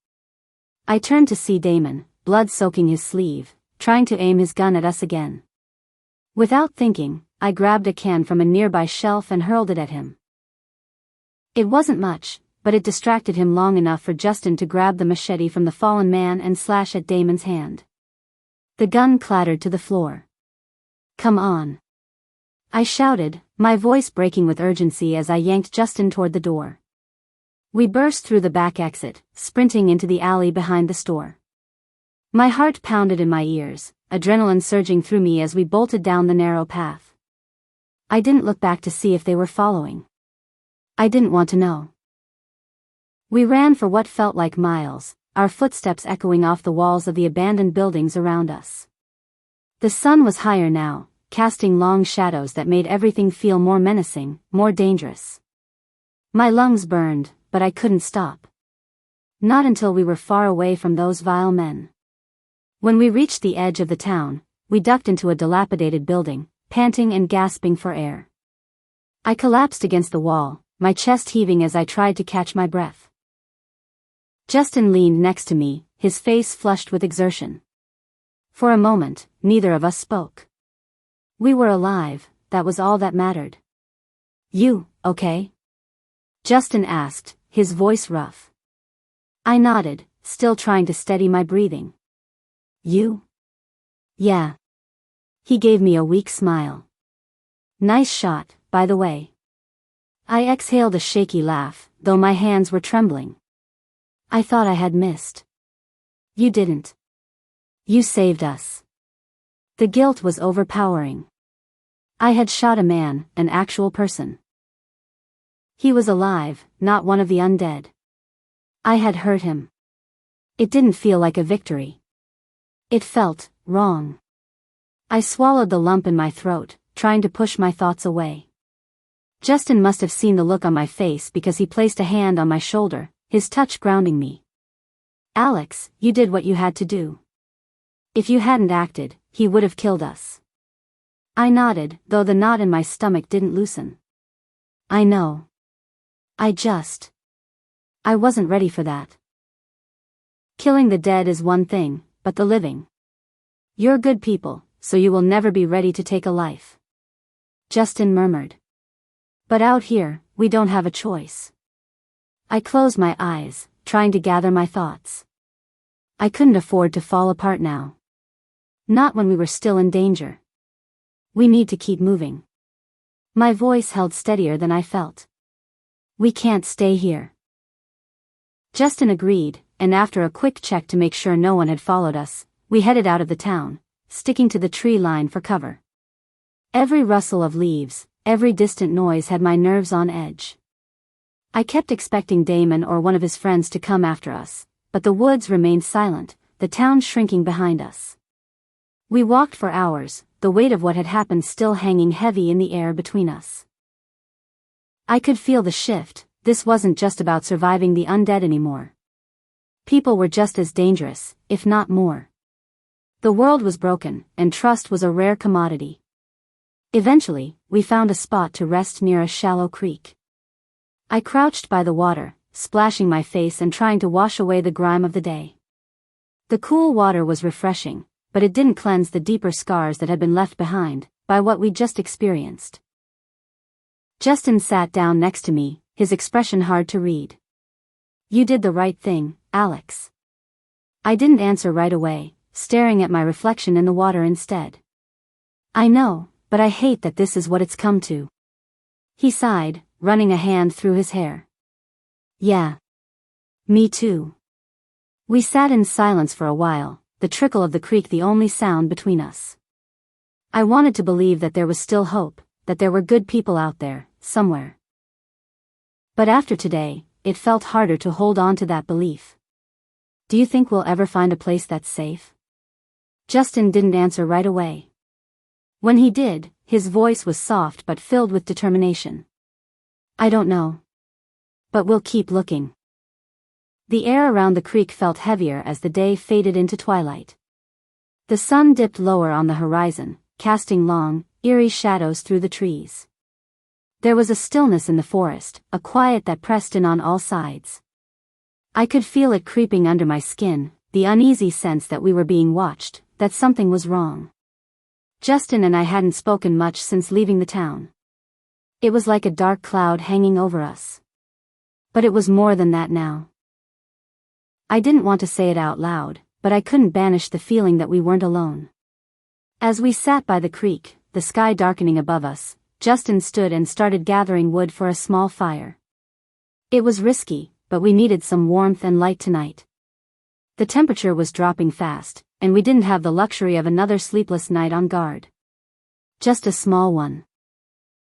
I turned to see Damon, blood soaking his sleeve, trying to aim his gun at us again. Without thinking, I grabbed a can from a nearby shelf and hurled it at him. It wasn't much, but it distracted him long enough for Justin to grab the machete from the fallen man and slash at Damon's hand. The gun clattered to the floor. Come on! I shouted, my voice breaking with urgency as I yanked Justin toward the door. We burst through the back exit, sprinting into the alley behind the store. My heart pounded in my ears, adrenaline surging through me as we bolted down the narrow path. I didn't look back to see if they were following. I didn't want to know. We ran for what felt like miles, our footsteps echoing off the walls of the abandoned buildings around us. The sun was higher now, casting long shadows that made everything feel more menacing, more dangerous. My lungs burned, but I couldn't stop. Not until we were far away from those vile men. When we reached the edge of the town, we ducked into a dilapidated building, panting and gasping for air. I collapsed against the wall, my chest heaving as I tried to catch my breath. Justin leaned next to me, his face flushed with exertion. For a moment, neither of us spoke. We were alive, that was all that mattered. You, okay? Justin asked, his voice rough. I nodded, still trying to steady my breathing. You? Yeah. He gave me a weak smile. Nice shot, by the way. I exhaled a shaky laugh, though my hands were trembling. I thought I had missed. You didn't. You saved us. The guilt was overpowering. I had shot a man, an actual person. He was alive, not one of the undead. I had hurt him. It didn't feel like a victory. It felt wrong. I swallowed the lump in my throat, trying to push my thoughts away. Justin must have seen the look on my face because he placed a hand on my shoulder, his touch grounding me. Alex, you did what you had to do. If you hadn't acted, he would have killed us. I nodded, though the knot in my stomach didn't loosen. I know. I wasn't ready for that. Killing the dead is one thing, but the living. You're good people, so you will never be ready to take a life. Justin murmured. But out here, we don't have a choice. I closed my eyes, trying to gather my thoughts. I couldn't afford to fall apart now. Not when we were still in danger. We need to keep moving. My voice held steadier than I felt. We can't stay here. Justin agreed, and after a quick check to make sure no one had followed us, we headed out of the town, sticking to the tree line for cover. Every rustle of leaves, every distant noise had my nerves on edge. I kept expecting Damon or one of his friends to come after us, but the woods remained silent, the town shrinking behind us. We walked for hours, the weight of what had happened still hanging heavy in the air between us. I could feel the shift. This wasn't just about surviving the undead anymore. People were just as dangerous, if not more. The world was broken, and trust was a rare commodity. Eventually, we found a spot to rest near a shallow creek. I crouched by the water, splashing my face and trying to wash away the grime of the day. The cool water was refreshing, but it didn't cleanse the deeper scars that had been left behind by what we'd just experienced. Justin sat down next to me, his expression hard to read. You did the right thing, Alex. I didn't answer right away, staring at my reflection in the water instead. I know, but I hate that this is what it's come to. He sighed, running a hand through his hair. Yeah. Me too. We sat in silence for a while, the trickle of the creek the only sound between us. I wanted to believe that there was still hope, that there were good people out there, somewhere. But after today, it felt harder to hold on to that belief. Do you think we'll ever find a place that's safe? Justin didn't answer right away. When he did, his voice was soft but filled with determination. I don't know. But we'll keep looking. The air around the creek felt heavier as the day faded into twilight. The sun dipped lower on the horizon, casting long, eerie shadows through the trees. There was a stillness in the forest, a quiet that pressed in on all sides. I could feel it creeping under my skin, the uneasy sense that we were being watched, that something was wrong. Justin and I hadn't spoken much since leaving the town. It was like a dark cloud hanging over us. But it was more than that now. I didn't want to say it out loud, but I couldn't banish the feeling that we weren't alone. As we sat by the creek, the sky darkening above us, Justin stood and started gathering wood for a small fire. It was risky, but we needed some warmth and light tonight. The temperature was dropping fast, and we didn't have the luxury of another sleepless night on guard. Just a small one.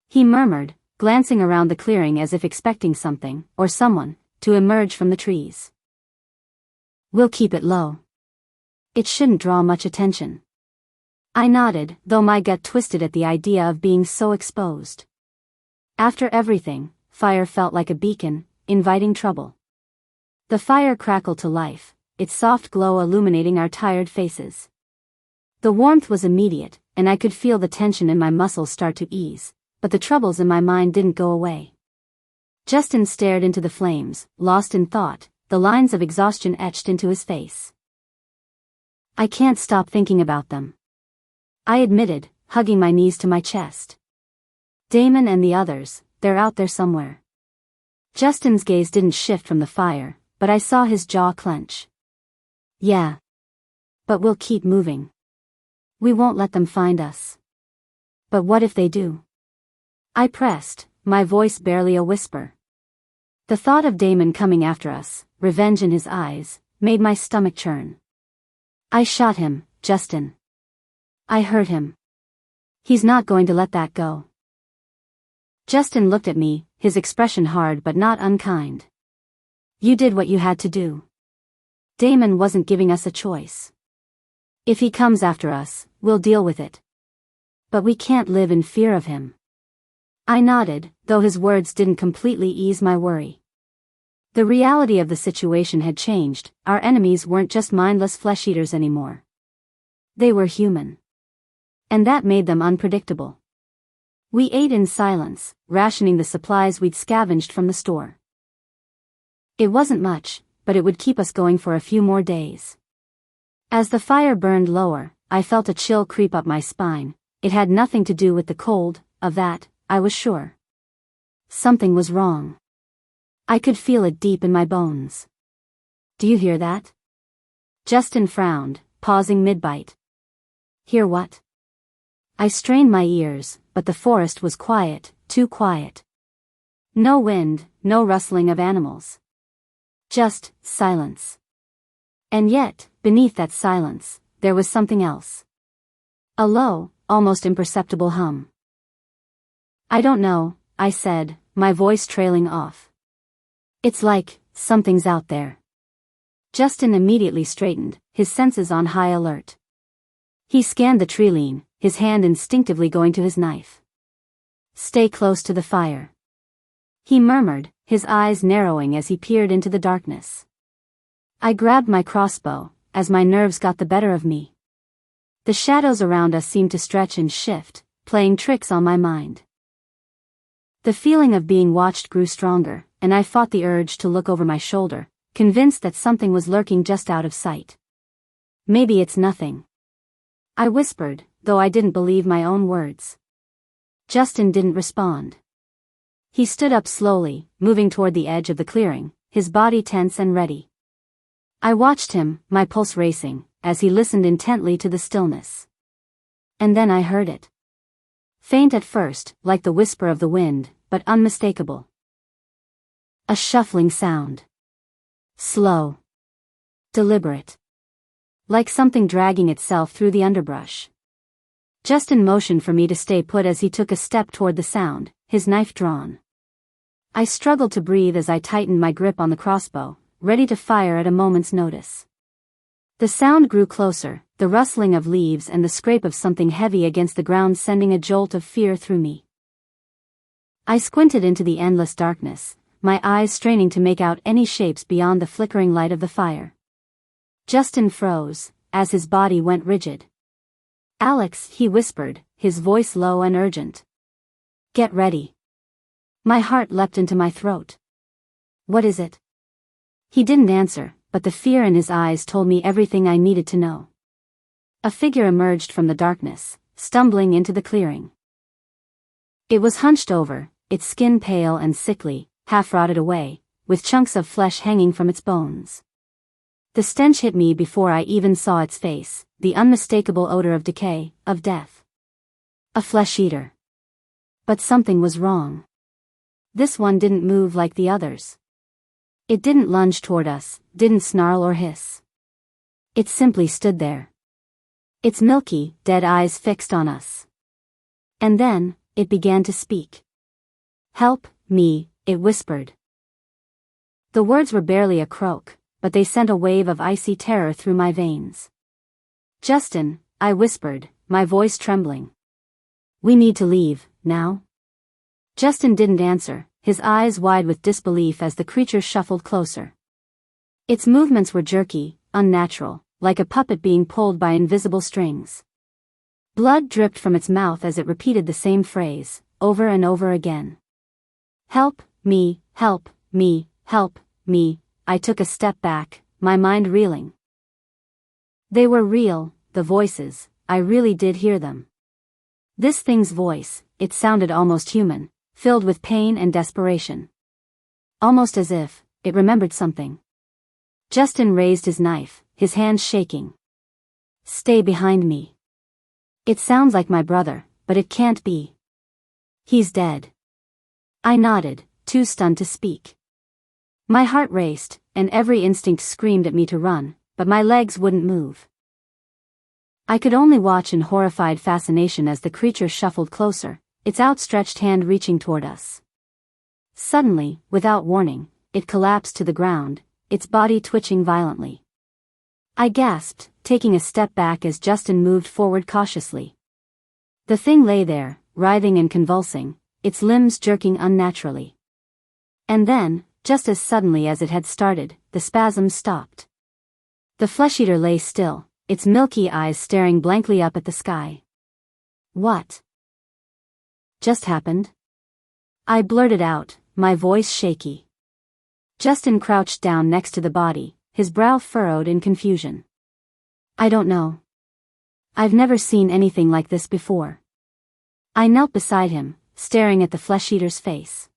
He murmured, glancing around the clearing as if expecting something, or someone, to emerge from the trees. We'll keep it low. It shouldn't draw much attention. I nodded, though my gut twisted at the idea of being so exposed. After everything, fire felt like a beacon, inviting trouble. The fire crackled to life, its soft glow illuminating our tired faces. The warmth was immediate, and I could feel the tension in my muscles start to ease, but the troubles in my mind didn't go away. Justin stared into the flames, lost in thought, the lines of exhaustion etched into his face. I can't stop thinking about them. I admitted, hugging my knees to my chest. Damon and the others, they're out there somewhere. Justin's gaze didn't shift from the fire, but I saw his jaw clench. Yeah. But we'll keep moving. We won't let them find us. But what if they do? I pressed, my voice barely a whisper. The thought of Damon coming after us, revenge in his eyes, made my stomach churn. I shot him, Justin. I hurt him. He's not going to let that go. Justin looked at me, his expression hard but not unkind. You did what you had to do. Damon wasn't giving us a choice. If he comes after us, we'll deal with it. But we can't live in fear of him. I nodded, though his words didn't completely ease my worry. The reality of the situation had changed. Our enemies weren't just mindless flesh-eaters anymore. They were human. And that made them unpredictable. We ate in silence, rationing the supplies we'd scavenged from the store. It wasn't much, but it would keep us going for a few more days. As the fire burned lower, I felt a chill creep up my spine. It had nothing to do with the cold, of that, I was sure. Something was wrong. I could feel it deep in my bones. Do you hear that? Justin frowned, pausing mid-bite. Hear what? I strained my ears, but the forest was quiet, too quiet. No wind, no rustling of animals. Just silence. And yet, beneath that silence, there was something else. A low, almost imperceptible hum. I don't know, I said, my voice trailing off. It's like, something's out there. Justin immediately straightened, his senses on high alert. He scanned the tree-line, his hand instinctively going to his knife. Stay close to the fire. He murmured, his eyes narrowing as he peered into the darkness. I grabbed my crossbow, as my nerves got the better of me. The shadows around us seemed to stretch and shift, playing tricks on my mind. The feeling of being watched grew stronger, and I fought the urge to look over my shoulder, convinced that something was lurking just out of sight. Maybe it's nothing. I whispered, though I didn't believe my own words. Justin didn't respond. He stood up slowly, moving toward the edge of the clearing, his body tense and ready. I watched him, my pulse racing, as he listened intently to the stillness. And then I heard it. Faint at first, like the whisper of the wind, but unmistakable. A shuffling sound. Slow. Deliberate. Like something dragging itself through the underbrush. Justin motioned for me to stay put as he took a step toward the sound, his knife drawn. I struggled to breathe as I tightened my grip on the crossbow, ready to fire at a moment's notice. The sound grew closer, the rustling of leaves and the scrape of something heavy against the ground sending a jolt of fear through me. I squinted into the endless darkness, my eyes straining to make out any shapes beyond the flickering light of the fire. Justin froze, as his body went rigid. Alex, he whispered, his voice low and urgent. Get ready. My heart leapt into my throat. What is it? He didn't answer, but the fear in his eyes told me everything I needed to know. A figure emerged from the darkness, stumbling into the clearing. It was hunched over, its skin pale and sickly, half rotted away, with chunks of flesh hanging from its bones. The stench hit me before I even saw its face, the unmistakable odor of decay, of death. A flesh-eater. But something was wrong. This one didn't move like the others. It didn't lunge toward us, didn't snarl or hiss. It simply stood there. Its milky, dead eyes fixed on us. And then, it began to speak. Help me, it whispered. The words were barely a croak, but they sent a wave of icy terror through my veins. Justin, I whispered, my voice trembling. We need to leave, now. Justin didn't answer, his eyes wide with disbelief as the creature shuffled closer. Its movements were jerky, unnatural, like a puppet being pulled by invisible strings. Blood dripped from its mouth as it repeated the same phrase, over and over again. Help me, help me, help me. I took a step back, my mind reeling. They were real, the voices, I really did hear them. This thing's voice, it sounded almost human, filled with pain and desperation. Almost as if it remembered something. Justin raised his knife, his hands shaking. Stay behind me. It sounds like my brother, but it can't be. He's dead. I nodded, too stunned to speak. My heart raced, and every instinct screamed at me to run, but my legs wouldn't move. I could only watch in horrified fascination as the creature shuffled closer, its outstretched hand reaching toward us. Suddenly, without warning, it collapsed to the ground, its body twitching violently. I gasped, taking a step back as Justin moved forward cautiously. The thing lay there, writhing and convulsing, its limbs jerking unnaturally. And then, just as suddenly as it had started, the spasms stopped. The flesh-eater lay still, its milky eyes staring blankly up at the sky. What just happened? I blurted out, my voice shaky. Justin crouched down next to the body, his brow furrowed in confusion. I don't know. I've never seen anything like this before. I knelt beside him, staring at the flesh-eater's face.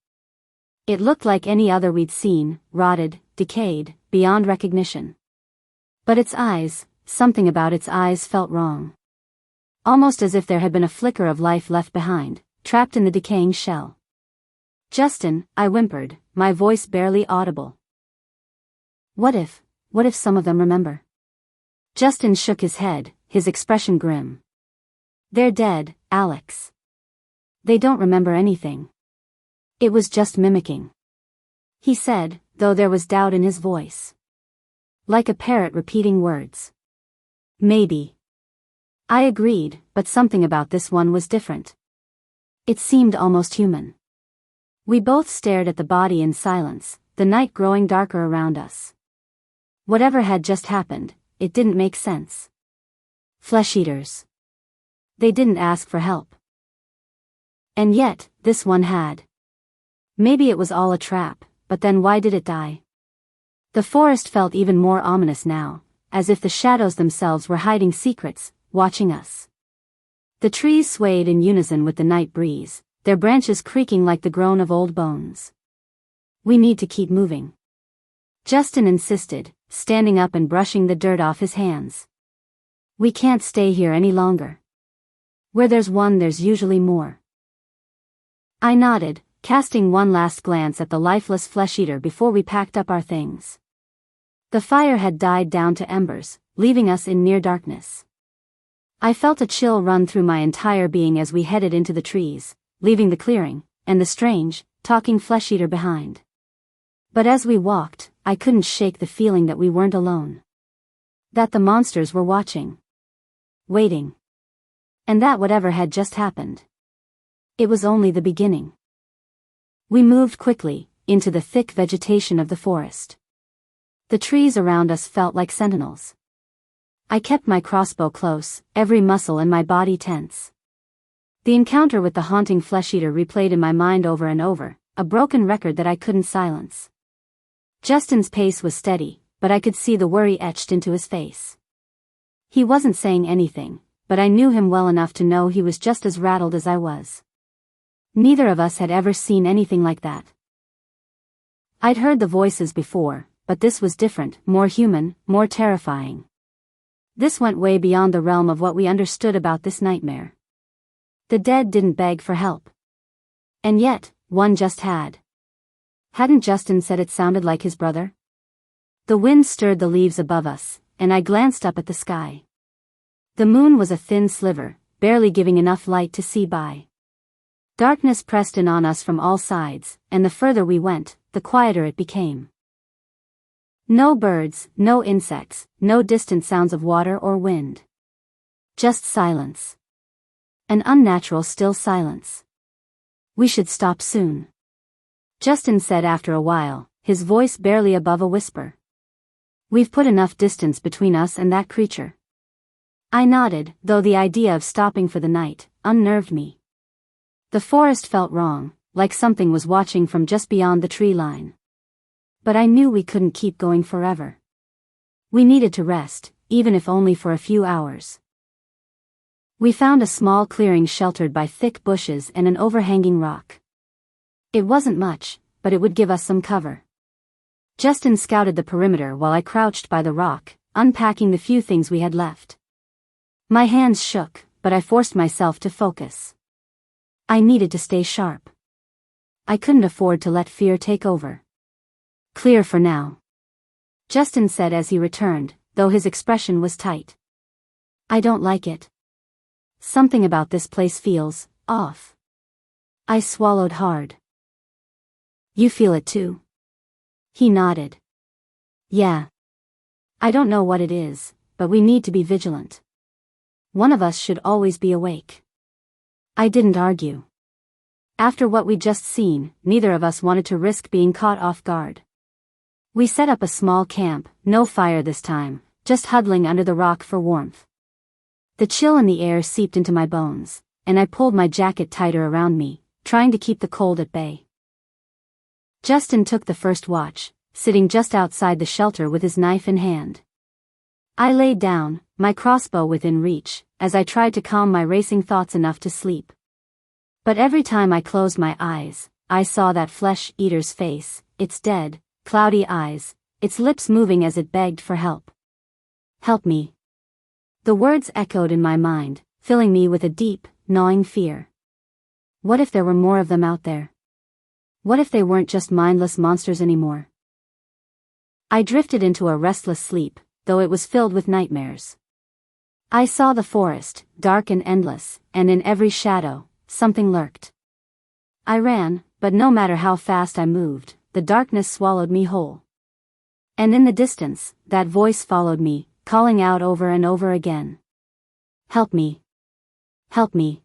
It looked like any other we'd seen, rotted, decayed, beyond recognition. But its eyes, something about its eyes felt wrong. Almost as if there had been a flicker of life left behind, trapped in the decaying shell. Justin, I whimpered, my voice barely audible. What if some of them remember? Justin shook his head, his expression grim. They're dead, Alex. They don't remember anything. It was just mimicking. He said, though there was doubt in his voice. Like a parrot repeating words. Maybe. I agreed, but something about this one was different. It seemed almost human. We both stared at the body in silence, the night growing darker around us. Whatever had just happened, it didn't make sense. Flesh-eaters. They didn't ask for help. And yet, this one had. Maybe it was all a trap, but then why did it die? The forest felt even more ominous now, as if the shadows themselves were hiding secrets, watching us. The trees swayed in unison with the night breeze, their branches creaking like the groan of old bones. We need to keep moving. Justin insisted, standing up and brushing the dirt off his hands. We can't stay here any longer. Where there's one, there's usually more. I nodded, casting one last glance at the lifeless flesh-eater before we packed up our things. The fire had died down to embers, leaving us in near darkness. I felt a chill run through my entire being as we headed into the trees, leaving the clearing, and the strange, talking flesh-eater behind. But as we walked, I couldn't shake the feeling that we weren't alone. That the monsters were watching. Waiting. And that whatever had just happened. It was only the beginning. We moved quickly, into the thick vegetation of the forest. The trees around us felt like sentinels. I kept my crossbow close, every muscle in my body tense. The encounter with the haunting flesh-eater replayed in my mind over and over, a broken record that I couldn't silence. Justin's pace was steady, but I could see the worry etched into his face. He wasn't saying anything, but I knew him well enough to know he was just as rattled as I was. Neither of us had ever seen anything like that. I'd heard the voices before, but this was different, more human, more terrifying. This went way beyond the realm of what we understood about this nightmare. The dead didn't beg for help. And yet, one just had. Hadn't Justin said it sounded like his brother? The wind stirred the leaves above us, and I glanced up at the sky. The moon was a thin sliver, barely giving enough light to see by. Darkness pressed in on us from all sides, and the further we went, the quieter it became. No birds, no insects, no distant sounds of water or wind. Just silence. An unnatural still silence. We should stop soon. Justin said after a while, his voice barely above a whisper. We've put enough distance between us and that creature. I nodded, though the idea of stopping for the night unnerved me. The forest felt wrong, like something was watching from just beyond the tree line. But I knew we couldn't keep going forever. We needed to rest, even if only for a few hours. We found a small clearing sheltered by thick bushes and an overhanging rock. It wasn't much, but it would give us some cover. Justin scouted the perimeter while I crouched by the rock, unpacking the few things we had left. My hands shook, but I forced myself to focus. I needed to stay sharp. I couldn't afford to let fear take over. Clear for now, Justin said as he returned, though his expression was tight. I don't like it. Something about this place feels off. I swallowed hard. You feel it too? He nodded. Yeah. I don't know what it is, but we need to be vigilant. One of us should always be awake. I didn't argue. After what we'd just seen, neither of us wanted to risk being caught off guard. We set up a small camp, no fire this time, just huddling under the rock for warmth. The chill in the air seeped into my bones, and I pulled my jacket tighter around me, trying to keep the cold at bay. Justin took the first watch, sitting just outside the shelter with his knife in hand. I laid down, my crossbow within reach, as I tried to calm my racing thoughts enough to sleep. But every time I closed my eyes, I saw that flesh-eater's face, its dead, cloudy eyes, its lips moving as it begged for help. Help me. The words echoed in my mind, filling me with a deep, gnawing fear. What if there were more of them out there? What if they weren't just mindless monsters anymore? I drifted into a restless sleep, though it was filled with nightmares. I saw the forest, dark and endless, and in every shadow, something lurked. I ran, but no matter how fast I moved, the darkness swallowed me whole. And in the distance, that voice followed me, calling out over and over again. Help me. Help me.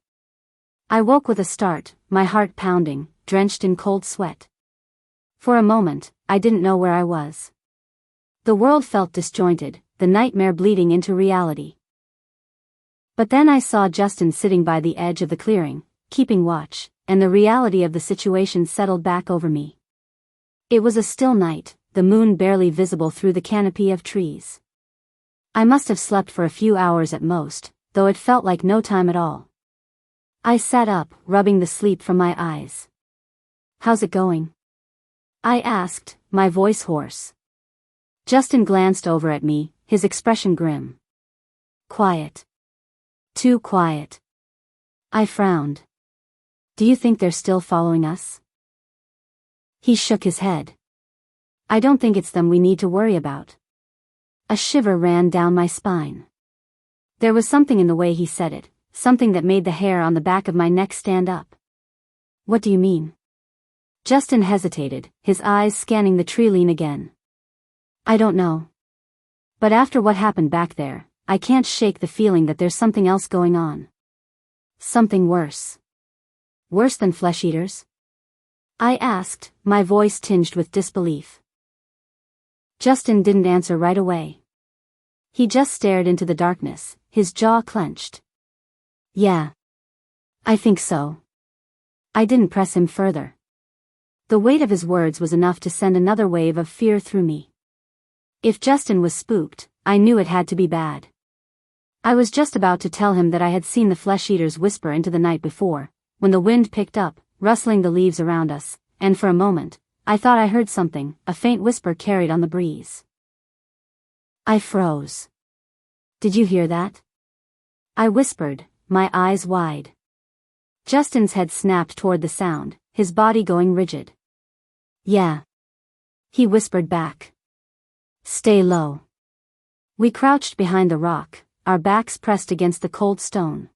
I woke with a start, my heart pounding, drenched in cold sweat. For a moment, I didn't know where I was. The world felt disjointed, the nightmare bleeding into reality. But then I saw Justin sitting by the edge of the clearing, keeping watch, and the reality of the situation settled back over me. It was a still night, the moon barely visible through the canopy of trees. I must have slept for a few hours at most, though it felt like no time at all. I sat up, rubbing the sleep from my eyes. How's it going? I asked, my voice hoarse. Justin glanced over at me, his expression grim. Quiet. Too quiet. I frowned. Do you think they're still following us? He shook his head. I don't think it's them we need to worry about. A shiver ran down my spine. There was something in the way he said it, something that made the hair on the back of my neck stand up. What do you mean? Justin hesitated, his eyes scanning the tree-line again. I don't know. But after what happened back there, I can't shake the feeling that there's something else going on. Something worse. Worse than flesh-eaters? I asked, my voice tinged with disbelief. Justin didn't answer right away. He just stared into the darkness, his jaw clenched. Yeah. I think so. I didn't press him further. The weight of his words was enough to send another wave of fear through me. If Justin was spooked, I knew it had to be bad. I was just about to tell him that I had seen the flesh-eaters whisper into the night before, when the wind picked up, rustling the leaves around us, and for a moment, I thought I heard something, a faint whisper carried on the breeze. I froze. Did you hear that? I whispered, my eyes wide. Justin's head snapped toward the sound, his body going rigid. Yeah. He whispered back. Stay low. We crouched behind the rock, our backs pressed against the cold stone.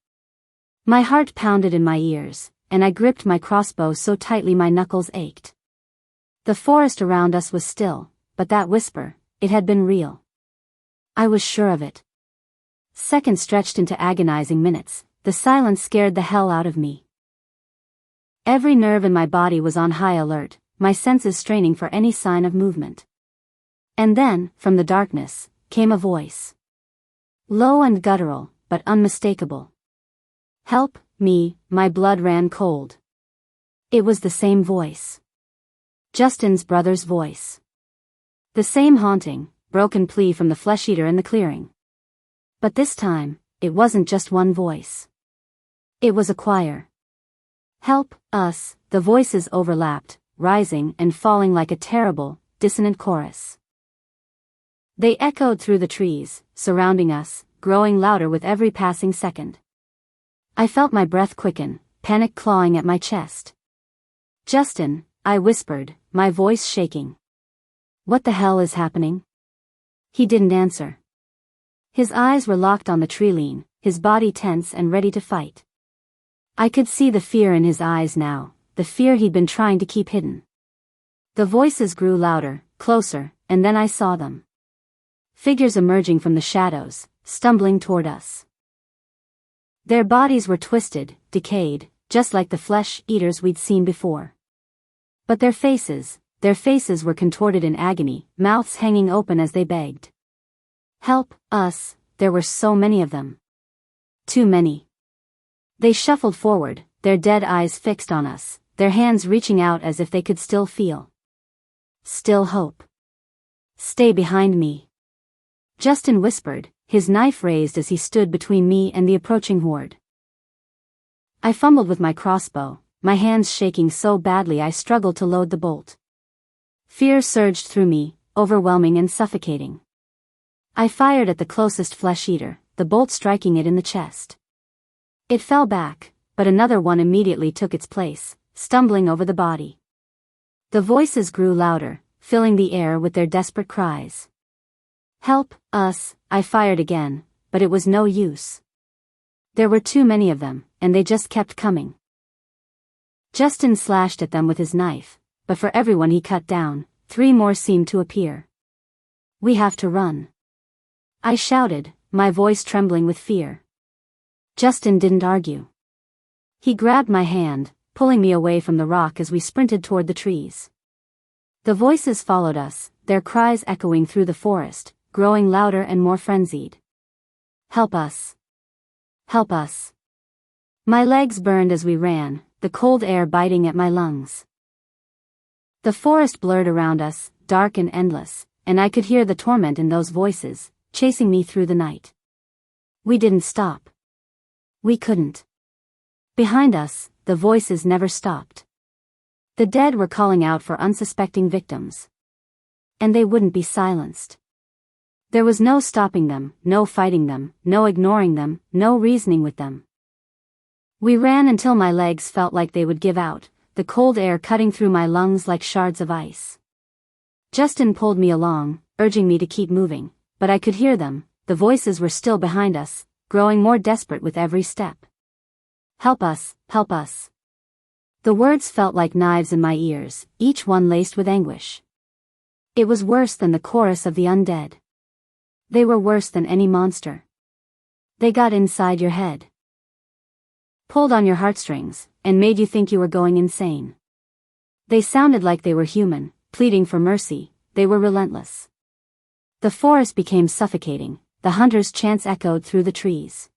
My heart pounded in my ears, and I gripped my crossbow so tightly my knuckles ached. The forest around us was still, but that whisper, it had been real. I was sure of it. Seconds stretched into agonizing minutes, the silence scared the hell out of me. Every nerve in my body was on high alert, my senses straining for any sign of movement. And then, from the darkness, came a voice. Low and guttural, but unmistakable. Help me, my blood ran cold. It was the same voice. Justin's brother's voice. The same haunting, broken plea from the flesh-eater in the clearing. But this time, it wasn't just one voice. It was a choir. Help us, the voices overlapped, rising and falling like a terrible, dissonant chorus. They echoed through the trees, surrounding us, growing louder with every passing second. I felt my breath quicken, panic clawing at my chest. Justin, I whispered, my voice shaking. What the hell is happening? He didn't answer. His eyes were locked on the treeline, his body tense and ready to fight. I could see the fear in his eyes now, the fear he'd been trying to keep hidden. The voices grew louder, closer, and then I saw them. Figures emerging from the shadows, stumbling toward us. Their bodies were twisted, decayed, just like the flesh-eaters we'd seen before. But their faces were contorted in agony, mouths hanging open as they begged. Help us, there were so many of them. Too many. They shuffled forward, their dead eyes fixed on us, their hands reaching out as if they could still feel. Still hope. Stay behind me. Justin whispered, his knife raised as he stood between me and the approaching horde. I fumbled with my crossbow, my hands shaking so badly I struggled to load the bolt. Fear surged through me, overwhelming and suffocating. I fired at the closest flesh-eater, the bolt striking it in the chest. It fell back, but another one immediately took its place, stumbling over the body. The voices grew louder, filling the air with their desperate cries. Help us, I fired again, but it was no use. There were too many of them, and they just kept coming. Justin slashed at them with his knife, but for everyone he cut down, 3 more seemed to appear. We have to run. I shouted, my voice trembling with fear. Justin didn't argue. He grabbed my hand, pulling me away from the rock as we sprinted toward the trees. The voices followed us, their cries echoing through the forest, growing louder and more frenzied. Help us. Help us. My legs burned as we ran, the cold air biting at my lungs. The forest blurred around us, dark and endless, and I could hear the torment in those voices, chasing me through the night. We didn't stop. We couldn't. Behind us, the voices never stopped. The dead were calling out for unsuspecting victims. And they wouldn't be silenced. There was no stopping them, no fighting them, no ignoring them, no reasoning with them. We ran until my legs felt like they would give out, the cold air cutting through my lungs like shards of ice. Justin pulled me along, urging me to keep moving, but I could hear them, the voices were still behind us, growing more desperate with every step. Help us, help us. The words felt like knives in my ears, each one laced with anguish. It was worse than the chorus of the undead. They were worse than any monster. They got inside your head. Pulled on your heartstrings, and made you think you were going insane. They sounded like they were human, pleading for mercy, they were relentless. The forest became suffocating, the hunters' chants echoed through the trees.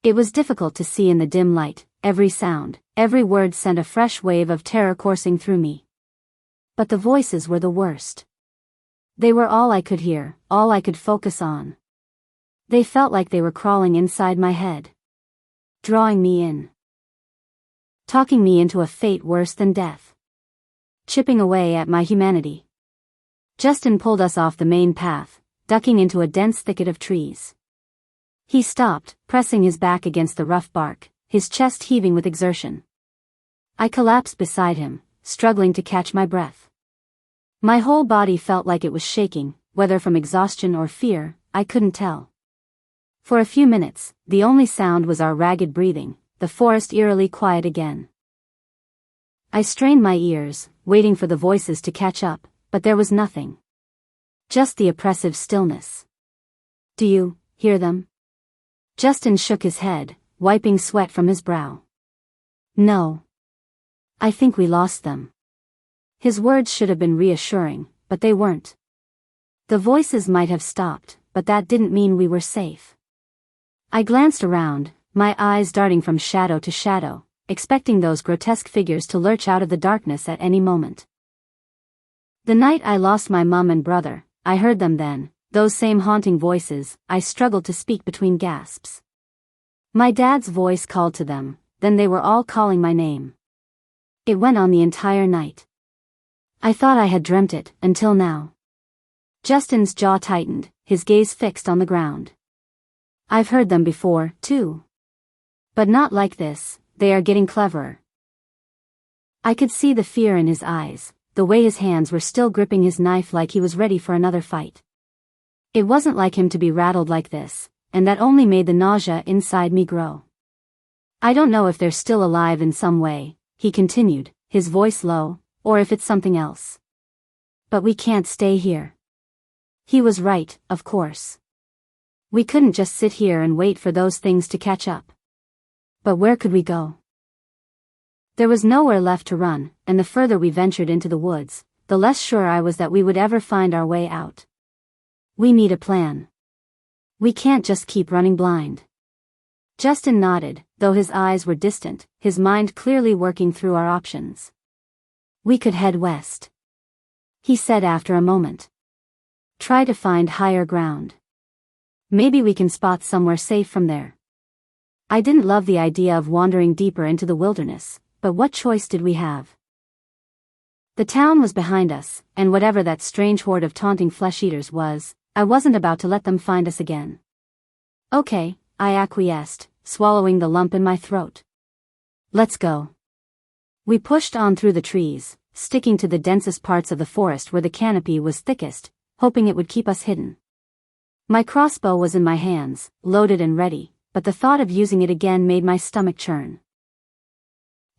It was difficult to see in the dim light, every sound, every word sent a fresh wave of terror coursing through me. But the voices were the worst. They were all I could hear, all I could focus on. They felt like they were crawling inside my head. Drawing me in. Talking me into a fate worse than death. Chipping away at my humanity. Justin pulled us off the main path, ducking into a dense thicket of trees. He stopped, pressing his back against the rough bark, his chest heaving with exertion. I collapsed beside him, struggling to catch my breath. My whole body felt like it was shaking, whether from exhaustion or fear, I couldn't tell. For a few minutes, the only sound was our ragged breathing, the forest eerily quiet again. I strained my ears, waiting for the voices to catch up, but there was nothing. Just the oppressive stillness. Do you hear them? Justin shook his head, wiping sweat from his brow. No. I think we lost them. His words should have been reassuring, but they weren't. The voices might have stopped, but that didn't mean we were safe. I glanced around, my eyes darting from shadow to shadow, expecting those grotesque figures to lurch out of the darkness at any moment. The night I lost my mum and brother, I heard them then, those same haunting voices. I struggled to speak between gasps. My dad's voice called to them, then they were all calling my name. It went on the entire night. I thought I had dreamt it, until now. Justin's jaw tightened, his gaze fixed on the ground. I've heard them before, too. But not like this, they are getting cleverer. I could see the fear in his eyes, the way his hands were still gripping his knife like he was ready for another fight. It wasn't like him to be rattled like this, and that only made the nausea inside me grow. I don't know if they're still alive in some way, he continued, his voice low, or if it's something else. But we can't stay here. He was right, of course. We couldn't just sit here and wait for those things to catch up. But where could we go? There was nowhere left to run, and the further we ventured into the woods, the less sure I was that we would ever find our way out. We need a plan. We can't just keep running blind. Justin nodded, though his eyes were distant, his mind clearly working through our options. We could head west, he said after a moment. Try to find higher ground. Maybe we can spot somewhere safe from there. I didn't love the idea of wandering deeper into the wilderness, but what choice did we have? The town was behind us, and whatever that strange horde of taunting flesh-eaters was, I wasn't about to let them find us again. Okay, I acquiesced, swallowing the lump in my throat. Let's go. We pushed on through the trees, sticking to the densest parts of the forest where the canopy was thickest, hoping it would keep us hidden. My crossbow was in my hands, loaded and ready, but the thought of using it again made my stomach churn.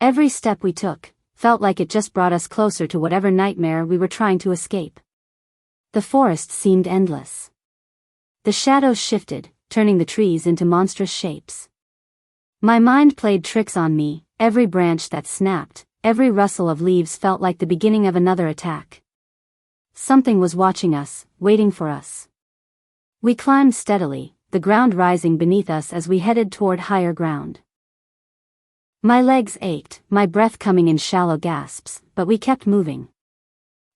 Every step we took felt like it just brought us closer to whatever nightmare we were trying to escape. The forest seemed endless. The shadows shifted, turning the trees into monstrous shapes. My mind played tricks on me, every branch that snapped, every rustle of leaves felt like the beginning of another attack. Something was watching us, waiting for us. We climbed steadily, the ground rising beneath us as we headed toward higher ground. My legs ached, my breath coming in shallow gasps, but we kept moving.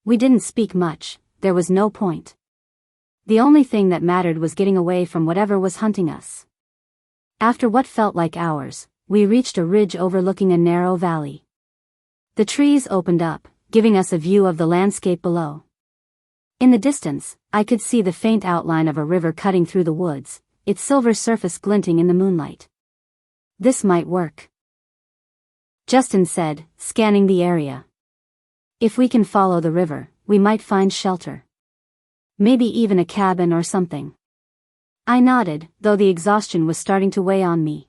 We didn't speak much, there was no point. The only thing that mattered was getting away from whatever was hunting us. After what felt like hours, we reached a ridge overlooking a narrow valley. The trees opened up, giving us a view of the landscape below. In the distance, I could see the faint outline of a river cutting through the woods, its silver surface glinting in the moonlight. This might work, Justin said, scanning the area. If we can follow the river, we might find shelter. Maybe even a cabin or something. I nodded, though the exhaustion was starting to weigh on me.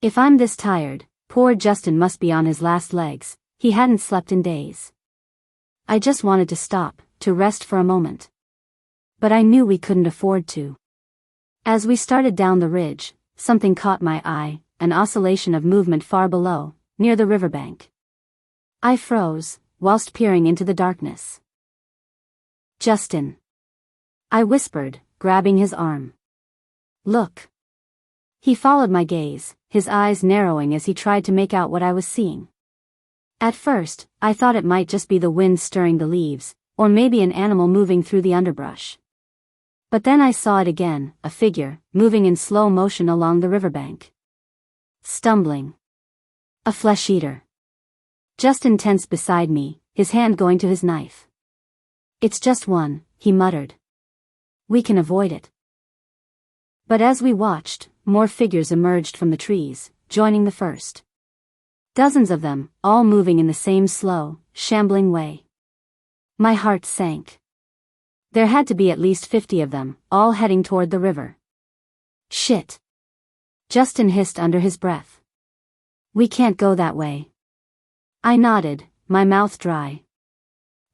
If I'm this tired, poor Justin must be on his last legs, he hadn't slept in days. I just wanted to stop, to rest for a moment. But I knew we couldn't afford to. As we started down the ridge, something caught my eye, an oscillation of movement far below, near the riverbank. I froze, whilst peering into the darkness. Justin, I whispered, grabbing his arm. Look. He followed my gaze, his eyes narrowing as he tried to make out what I was seeing. At first, I thought it might just be the wind stirring the leaves, or maybe an animal moving through the underbrush. But then I saw it again, a figure, moving in slow motion along the riverbank. Stumbling. A flesh-eater. Justin tensed beside me, his hand going to his knife. It's just one, he muttered. We can avoid it. But as we watched, more figures emerged from the trees, joining the first. Dozens of them, all moving in the same slow, shambling way. My heart sank. There had to be at least 50 of them, all heading toward the river. Shit. Justin hissed under his breath. We can't go that way. I nodded, my mouth dry.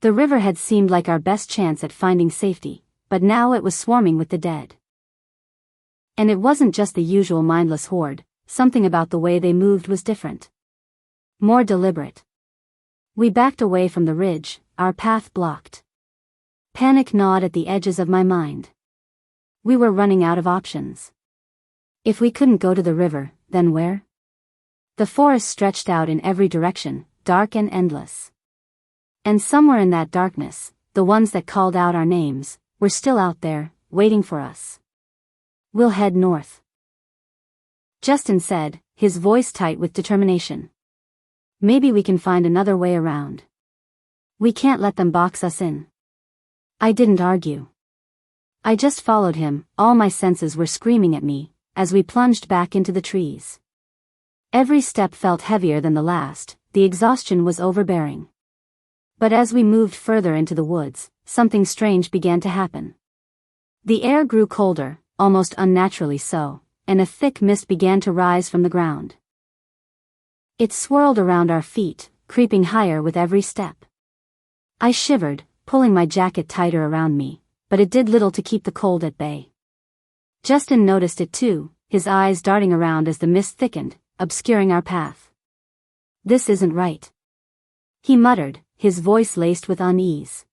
The river had seemed like our best chance at finding safety, but now it was swarming with the dead. And it wasn't just the usual mindless horde, something about the way they moved was different. More deliberate. We backed away from the ridge, our path blocked. Panic gnawed at the edges of my mind. We were running out of options. If we couldn't go to the river, then where? The forest stretched out in every direction, dark and endless. And somewhere in that darkness, the ones that called out our names, were still out there, waiting for us. We'll head north, Justin said, his voice tight with determination. Maybe we can find another way around. We can't let them box us in. I didn't argue. I just followed him, all my senses were screaming at me, as we plunged back into the trees. Every step felt heavier than the last, the exhaustion was overbearing. But as we moved further into the woods, something strange began to happen. The air grew colder, almost unnaturally so, and a thick mist began to rise from the ground. It swirled around our feet, creeping higher with every step. I shivered, pulling my jacket tighter around me, but it did little to keep the cold at bay. Justin noticed it too, his eyes darting around as the mist thickened, obscuring our path. "This isn't right," he muttered, his voice laced with unease.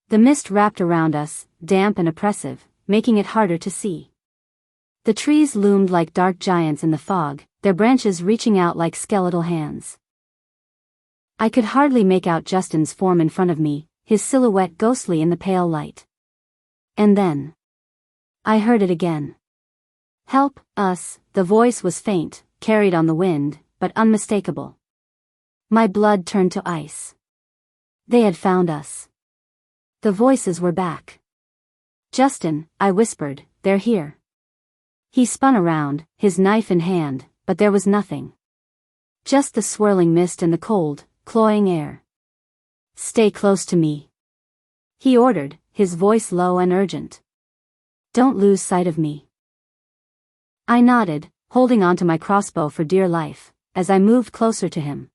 The mist wrapped around us, damp and oppressive, making it harder to see. The trees loomed like dark giants in the fog, their branches reaching out like skeletal hands. I could hardly make out Justin's form in front of me, his silhouette ghostly in the pale light. And then I heard it again. "Help us," the voice was faint, carried on the wind, but unmistakable. My blood turned to ice. They had found us. The voices were back. "Justin," I whispered, "they're here." He spun around, his knife in hand, but there was nothing. Just the swirling mist and the cold, cloying air. "Stay close to me," he ordered, his voice low and urgent. "Don't lose sight of me." I nodded, holding onto my crossbow for dear life, as I moved closer to him.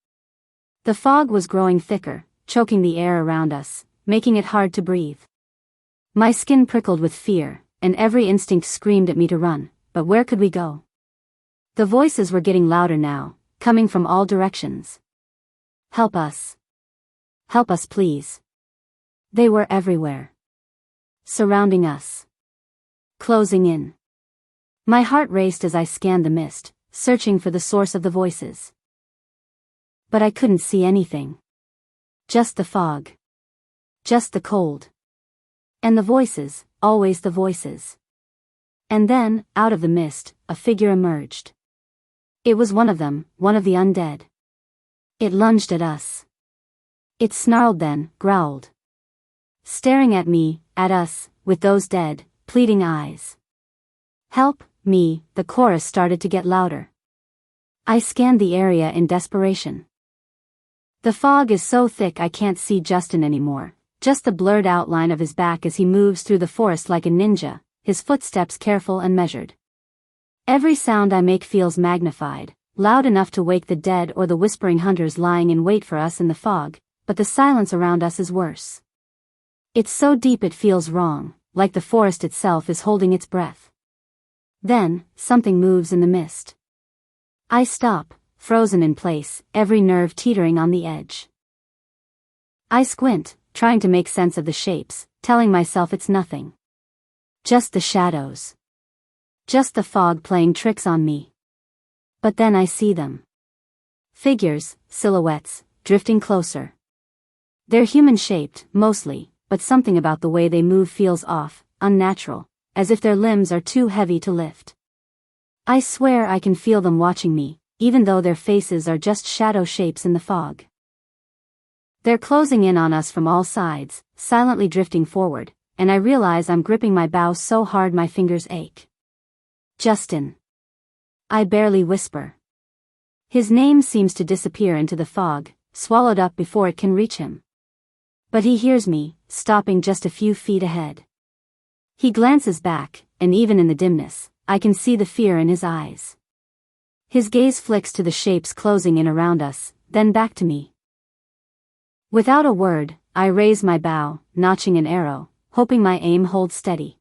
The fog was growing thicker, choking the air around us, making it hard to breathe. My skin prickled with fear, and every instinct screamed at me to run, but where could we go? The voices were getting louder now, coming from all directions. "Help us. Help us, please." They were everywhere. Surrounding us. Closing in. My heart raced as I scanned the mist, searching for the source of the voices. But I couldn't see anything. Just the fog. Just the cold. And the voices, always the voices. And then, out of the mist, a figure emerged. It was one of them, one of the undead. It lunged at us. It snarled then, growled. Staring at me, at us, with those dead, pleading eyes. "Help me," the chorus started to get louder. I scanned the area in desperation. The fog is so thick I can't see Justin anymore, just the blurred outline of his back as he moves through the forest like a ninja, his footsteps careful and measured. Every sound I make feels magnified, loud enough to wake the dead or the whispering hunters lying in wait for us in the fog, but the silence around us is worse. It's so deep it feels wrong, like the forest itself is holding its breath. Then, something moves in the mist. I stop, frozen in place, every nerve teetering on the edge. I squint, trying to make sense of the shapes, telling myself it's nothing. Just the shadows. Just the fog playing tricks on me. But then I see them. Figures, silhouettes, drifting closer. They're human-shaped, mostly, but something about the way they move feels off, unnatural, as if their limbs are too heavy to lift. I swear I can feel them watching me, even though their faces are just shadow shapes in the fog. They're closing in on us from all sides, silently drifting forward, and I realize I'm gripping my bow so hard my fingers ache. "Justin." I barely whisper. His name seems to disappear into the fog, swallowed up before it can reach him. But he hears me, stopping just a few feet ahead. He glances back, and even in the dimness, I can see the fear in his eyes. His gaze flicks to the shapes closing in around us, then back to me. Without a word, I raise my bow, notching an arrow, hoping my aim holds steady.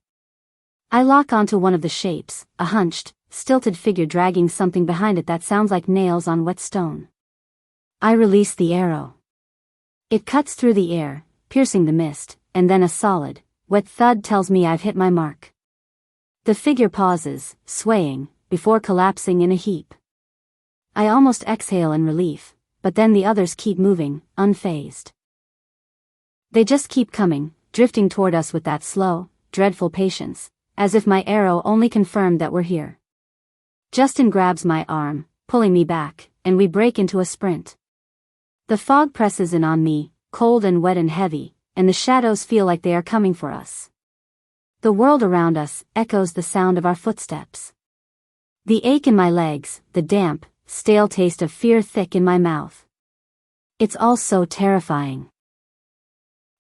I lock onto one of the shapes, a hunched, stilted figure dragging something behind it that sounds like nails on wet stone. I release the arrow. It cuts through the air, piercing the mist, and then a solid, wet thud tells me I've hit my mark. The figure pauses, swaying, before collapsing in a heap. I almost exhale in relief, but then the others keep moving, unfazed. They just keep coming, drifting toward us with that slow, dreadful patience, as if my arrow only confirmed that we're here. Justin grabs my arm, pulling me back, and we break into a sprint. The fog presses in on me, cold and wet and heavy, and the shadows feel like they are coming for us. The world around us echoes the sound of our footsteps. The ache in my legs, the damp, stale taste of fear thick in my mouth. It's all so terrifying.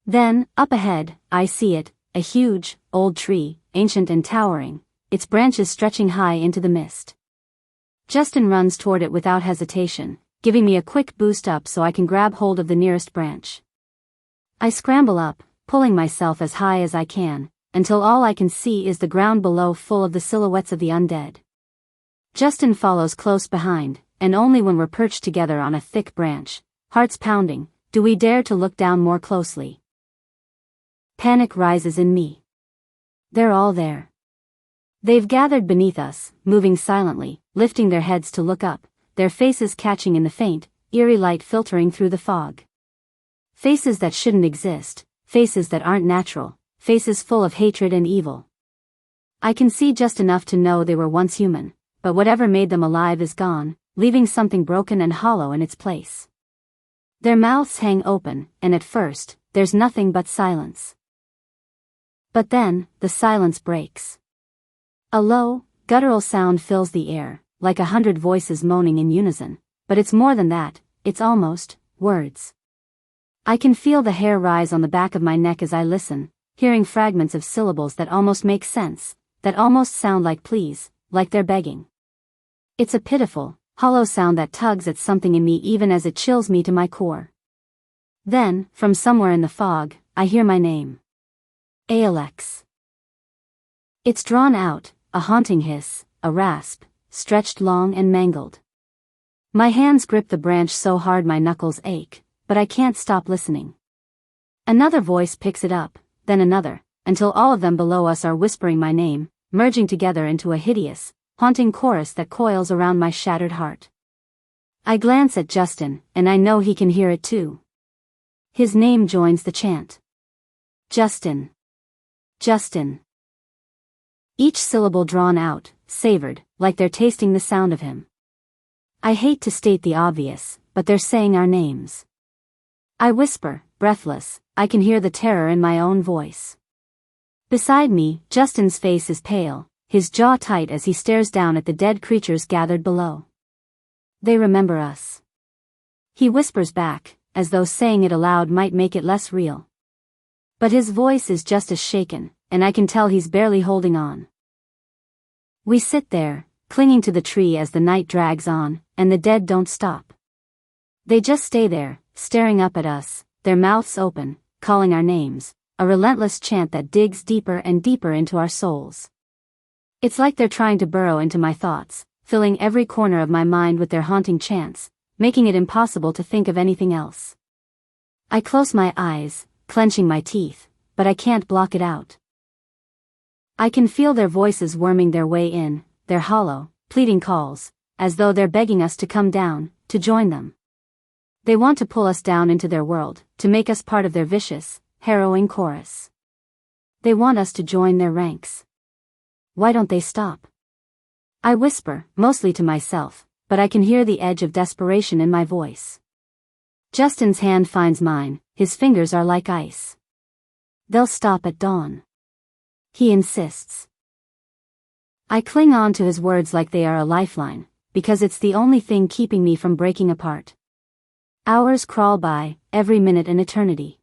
Then, up ahead, I see it, a huge, old tree, ancient and towering, its branches stretching high into the mist. Justin runs toward it without hesitation, giving me a quick boost up so I can grab hold of the nearest branch. I scramble up, pulling myself as high as I can, until all I can see is the ground below full of the silhouettes of the undead. Justin follows close behind, and only when we're perched together on a thick branch, hearts pounding, do we dare to look down more closely. Panic rises in me. They're all there. They've gathered beneath us, moving silently, lifting their heads to look up, their faces catching in the faint, eerie light filtering through the fog. Faces that shouldn't exist, faces that aren't natural, faces full of hatred and evil. I can see just enough to know they were once human, but whatever made them alive is gone, leaving something broken and hollow in its place. Their mouths hang open, and at first, there's nothing but silence. But then, the silence breaks. A low, guttural sound fills the air, like 100 voices moaning in unison, but it's more than that, it's almost words. I can feel the hair rise on the back of my neck as I listen, hearing fragments of syllables that almost make sense, that almost sound like pleas, like they're begging. It's a pitiful, hollow sound that tugs at something in me even as it chills me to my core. Then, from somewhere in the fog, I hear my name. Alex. It's drawn out, a haunting hiss, a rasp, stretched long and mangled. My hands grip the branch so hard my knuckles ache, but I can't stop listening. Another voice picks it up, then another, until all of them below us are whispering my name, merging together into a hideous, haunting chorus that coils around my shattered heart. I glance at Justin, and I know he can hear it too. His name joins the chant. Justin. Justin. Each syllable drawn out, savored, like they're tasting the sound of him. I hate to state the obvious, but they're saying our names. I whisper, breathless, I can hear the terror in my own voice. Beside me, Justin's face is pale, his jaw tight as he stares down at the dead creatures gathered below. They remember us. He whispers back, as though saying it aloud might make it less real. But his voice is just as shaken, and I can tell he's barely holding on. We sit there, clinging to the tree as the night drags on, and the dead don't stop. They just stay there, staring up at us, their mouths open, calling our names, a relentless chant that digs deeper and deeper into our souls. It's like they're trying to burrow into my thoughts, filling every corner of my mind with their haunting chants, making it impossible to think of anything else. I close my eyes, clenching my teeth, but I can't block it out. I can feel their voices worming their way in, their hollow, pleading calls, as though they're begging us to come down, to join them. They want to pull us down into their world, to make us part of their vicious, harrowing chorus. They want us to join their ranks. Why don't they stop? I whisper, mostly to myself, but I can hear the edge of desperation in my voice. Justin's hand finds mine, his fingers are like ice. They'll stop at dawn. He insists. I cling on to his words like they are a lifeline, because it's the only thing keeping me from breaking apart. Hours crawl by, every minute an eternity.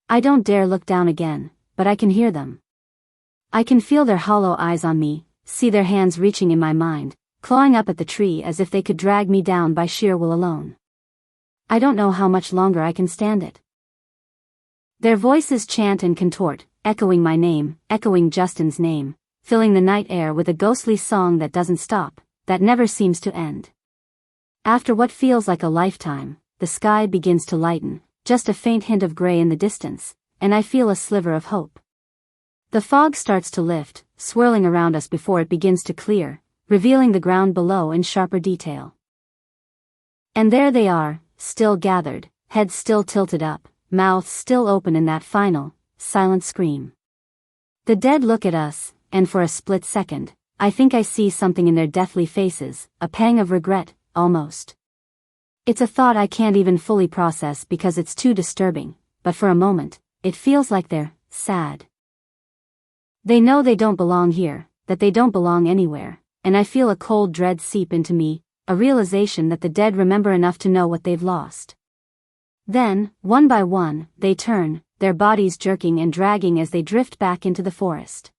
I don't dare look down again, but I can hear them. I can feel their hollow eyes on me, see their hands reaching in my mind, clawing up at the tree as if they could drag me down by sheer will alone. I don't know how much longer I can stand it. Their voices chant and contort, echoing my name, echoing Justin's name, filling the night air with a ghostly song that doesn't stop, that never seems to end. After what feels like a lifetime, the sky begins to lighten, just a faint hint of gray in the distance, and I feel a sliver of hope. The fog starts to lift, swirling around us before it begins to clear, revealing the ground below in sharper detail. And there they are, still gathered, heads still tilted up, mouths still open in that final, silent scream. The dead look at us, and for a split second, I think I see something in their deathly faces, a pang of regret, almost. It's a thought I can't even fully process because it's too disturbing, but for a moment, it feels like they're sad. They know they don't belong here, that they don't belong anywhere, and I feel a cold dread seep into me, a realization that the dead remember enough to know what they've lost. Then, one by one, they turn, their bodies jerking and dragging as they drift back into the forest.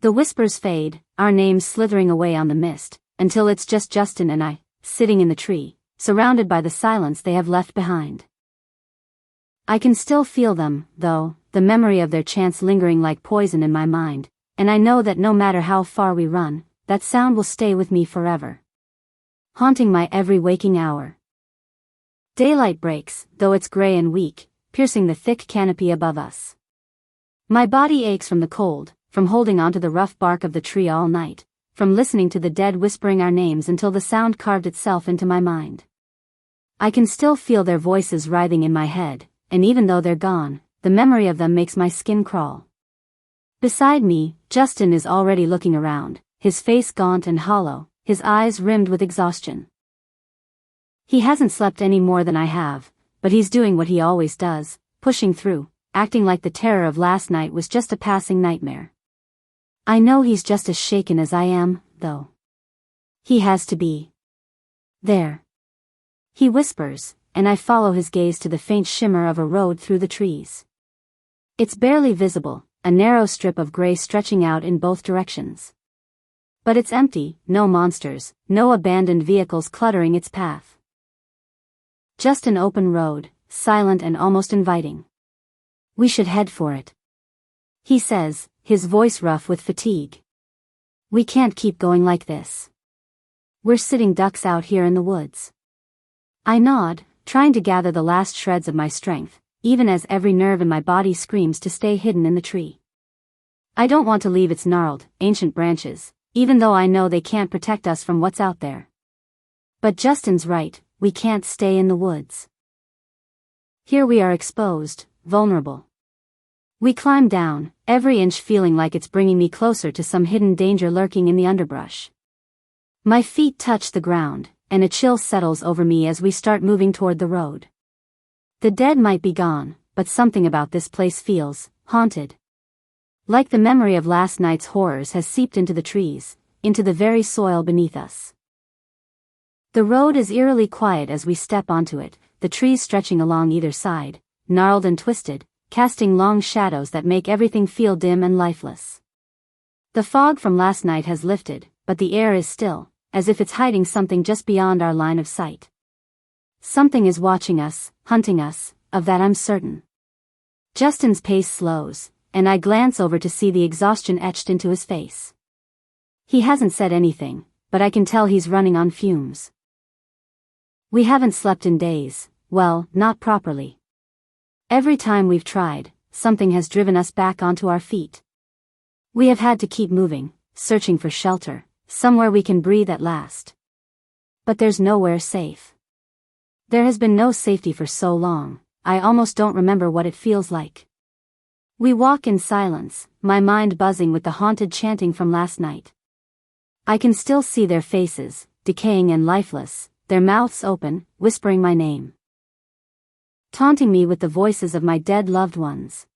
The whispers fade, our names slithering away on the mist, until it's just Justin and I, sitting in the tree, surrounded by the silence they have left behind. I can still feel them, though, the memory of their chants lingering like poison in my mind, and I know that no matter how far we run, that sound will stay with me forever, haunting my every waking hour. Daylight breaks, though it's gray and weak, piercing the thick canopy above us. My body aches from the cold, from holding onto the rough bark of the tree all night, from listening to the dead whispering our names until the sound carved itself into my mind. I can still feel their voices writhing in my head, and even though they're gone, the memory of them makes my skin crawl. Beside me, Justin is already looking around, his face gaunt and hollow, his eyes rimmed with exhaustion. He hasn't slept any more than I have, but he's doing what he always does, pushing through, acting like the terror of last night was just a passing nightmare. I know he's just as shaken as I am, though. He has to be. There. He whispers, and I follow his gaze to the faint shimmer of a road through the trees. It's barely visible, a narrow strip of gray stretching out in both directions. But it's empty, no monsters, no abandoned vehicles cluttering its path. Just an open road, silent and almost inviting. We should head for it, he says, his voice rough with fatigue. We can't keep going like this. We're sitting ducks out here in the woods. I nod, trying to gather the last shreds of my strength, even as every nerve in my body screams to stay hidden in the tree. I don't want to leave its gnarled, ancient branches, even though I know they can't protect us from what's out there. But Justin's right, we can't stay in the woods. Here we are exposed, vulnerable. We climb down, every inch feeling like it's bringing me closer to some hidden danger lurking in the underbrush. My feet touch the ground, and a chill settles over me as we start moving toward the road. The dead might be gone, but something about this place feels haunted. Like the memory of last night's horrors has seeped into the trees, into the very soil beneath us. The road is eerily quiet as we step onto it, the trees stretching along either side, gnarled and twisted, casting long shadows that make everything feel dim and lifeless. The fog from last night has lifted, but the air is still, as if it's hiding something just beyond our line of sight. Something is watching us, hunting us, of that I'm certain. Justin's pace slows, and I glance over to see the exhaustion etched into his face. He hasn't said anything, but I can tell he's running on fumes. We haven't slept in days, well, not properly. Every time we've tried, something has driven us back onto our feet. We have had to keep moving, searching for shelter, somewhere we can breathe at last. But there's nowhere safe. There has been no safety for so long, I almost don't remember what it feels like. We walk in silence, my mind buzzing with the haunted chanting from last night. I can still see their faces, decaying and lifeless, their mouths open, whispering my name. Taunting me with the voices of my dead loved ones.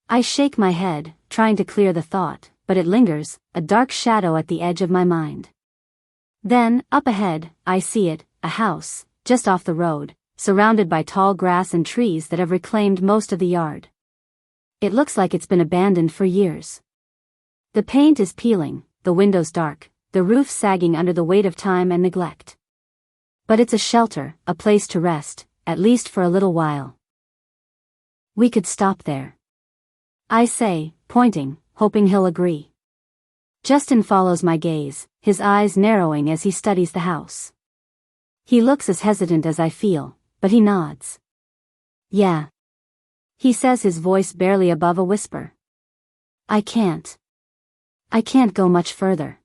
I shake my head, trying to clear the thought, but it lingers, a dark shadow at the edge of my mind. Then, up ahead, I see it, a house, just off the road, surrounded by tall grass and trees that have reclaimed most of the yard. It looks like it's been abandoned for years. The paint is peeling, the windows dark, the roof sagging under the weight of time and neglect. But it's a shelter, a place to rest, at least for a little while. We could stop there, I say, pointing, hoping he'll agree. Justin follows my gaze, his eyes narrowing as he studies the house. He looks as hesitant as I feel, but he nods. Yeah. He says, his voice barely above a whisper. I can't go much further.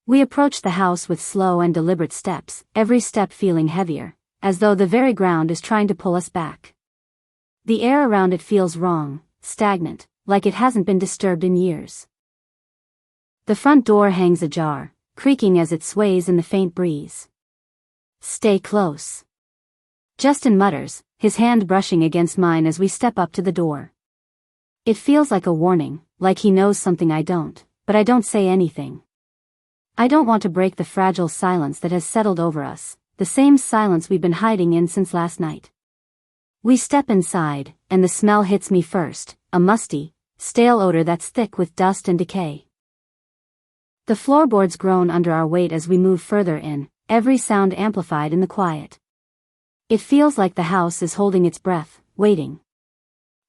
We approach the house with slow and deliberate steps, every step feeling heavier, as though the very ground is trying to pull us back. The air around it feels wrong, stagnant, like it hasn't been disturbed in years. The front door hangs ajar, creaking as it sways in the faint breeze. Stay close, Justin mutters, his hand brushing against mine as we step up to the door. It feels like a warning, like he knows something I don't, but I don't say anything. I don't want to break the fragile silence that has settled over us, the same silence we've been hiding in since last night. We step inside, and the smell hits me first, a musty, stale odor that's thick with dust and decay. The floorboards groan under our weight as we move further in, every sound amplified in the quiet. It feels like the house is holding its breath, waiting.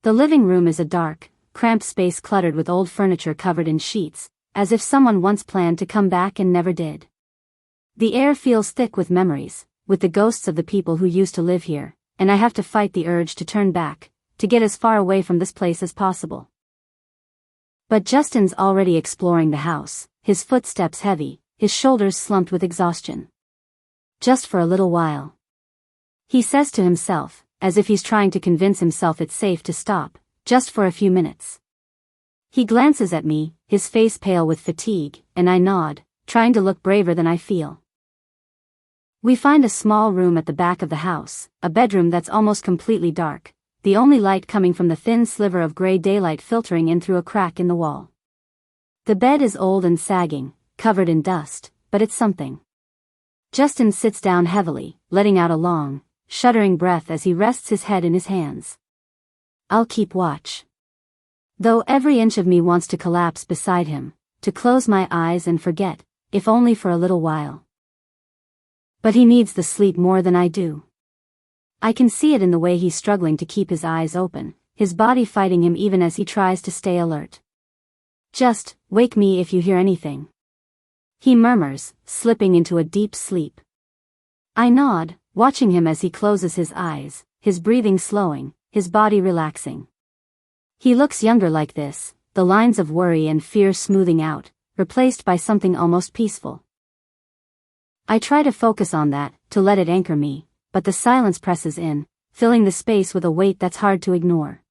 The living room is a dark, cramped space cluttered with old furniture covered in sheets, as if someone once planned to come back and never did. The air feels thick with memories, with the ghosts of the people who used to live here, and I have to fight the urge to turn back, to get as far away from this place as possible. But Justin's already exploring the house, his footsteps heavy, his shoulders slumped with exhaustion. Just for a little while. He says to himself, as if he's trying to convince himself it's safe to stop, just for a few minutes. He glances at me, his face pale with fatigue, and I nod, trying to look braver than I feel. We find a small room at the back of the house, a bedroom that's almost completely dark, the only light coming from the thin sliver of gray daylight filtering in through a crack in the wall. The bed is old and sagging, covered in dust, but it's something. Justin sits down heavily, letting out a long, shuddering breath as he rests his head in his hands. I'll keep watch. Though every inch of me wants to collapse beside him, to close my eyes and forget, if only for a little while. But he needs the sleep more than I do. I can see it in the way he's struggling to keep his eyes open, his body fighting him even as he tries to stay alert. Just, wake me if you hear anything. He murmurs, slipping into a deep sleep. I nod, watching him as he closes his eyes, his breathing slowing, his body relaxing. He looks younger like this, the lines of worry and fear smoothing out, replaced by something almost peaceful. I try to focus on that, to let it anchor me, but the silence presses in, filling the space with a weight that's hard to ignore.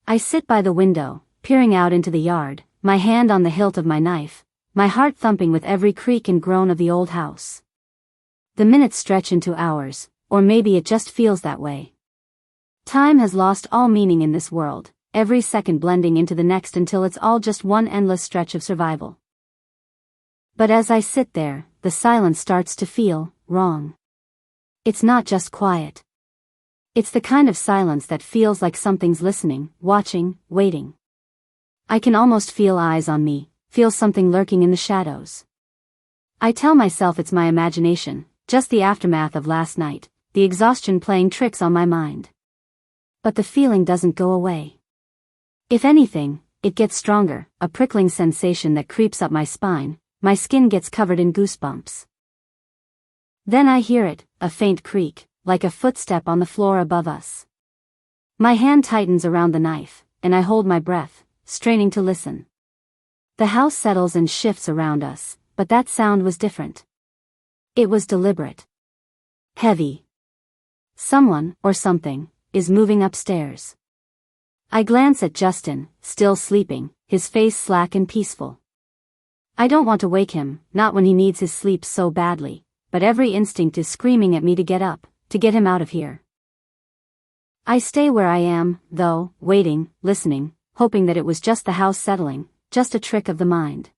I sit by the window, peering out into the yard, my hand on the hilt of my knife, my heart thumping with every creak and groan of the old house. The minutes stretch into hours, or maybe it just feels that way. Time has lost all meaning in this world, every second blending into the next until it's all just one endless stretch of survival. But as I sit there, the silence starts to feel wrong. It's not just quiet. It's the kind of silence that feels like something's listening, watching, waiting. I can almost feel eyes on me, feel something lurking in the shadows. I tell myself it's my imagination, just the aftermath of last night, the exhaustion playing tricks on my mind. But the feeling doesn't go away. If anything, it gets stronger, a prickling sensation that creeps up my spine, my skin gets covered in goosebumps. Then I hear it, a faint creak, like a footstep on the floor above us. My hand tightens around the knife, and I hold my breath, straining to listen. The house settles and shifts around us, but that sound was different. It was deliberate. Heavy. Someone, or something, is moving upstairs. I glance at Justin, still sleeping, his face slack and peaceful. I don't want to wake him, not when he needs his sleep so badly, but every instinct is screaming at me to get up, to get him out of here. I stay where I am, though, waiting, listening, hoping that it was just the house settling, just a trick of the mind.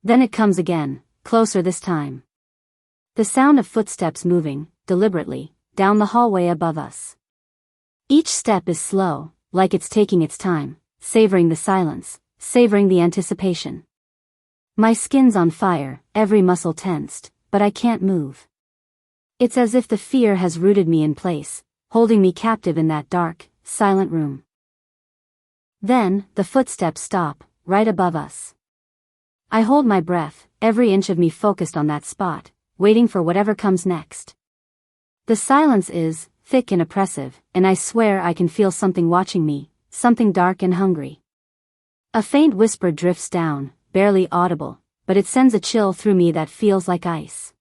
Then it comes again, closer this time. The sound of footsteps moving, deliberately, down the hallway above us. Each step is slow, like it's taking its time, savoring the silence, savoring the anticipation. My skin's on fire, every muscle tensed, but I can't move. It's as if the fear has rooted me in place, holding me captive in that dark, silent room. Then, the footsteps stop, right above us. I hold my breath, every inch of me focused on that spot, waiting for whatever comes next. The silence is thick and oppressive, and I swear I can feel something watching me, something dark and hungry. A faint whisper drifts down, barely audible, but it sends a chill through me that feels like ice.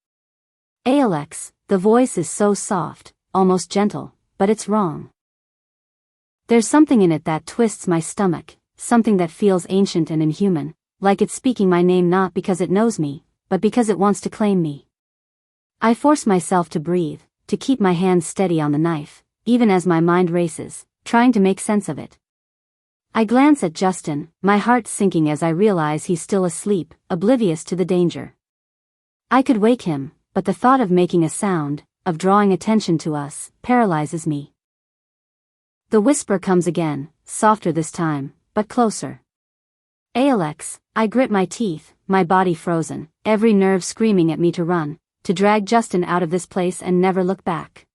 Alex, the voice is so soft, almost gentle, but it's wrong. There's something in it that twists my stomach, something that feels ancient and inhuman, like it's speaking my name not because it knows me, but because it wants to claim me. I force myself to breathe, to keep my hands steady on the knife, even as my mind races, trying to make sense of it. I glance at Justin, my heart sinking as I realize he's still asleep, oblivious to the danger. I could wake him, but the thought of making a sound, of drawing attention to us, paralyzes me. The whisper comes again, softer this time, but closer. Alex, I grit my teeth, my body frozen, every nerve screaming at me to run, to drag Justin out of this place and never look back.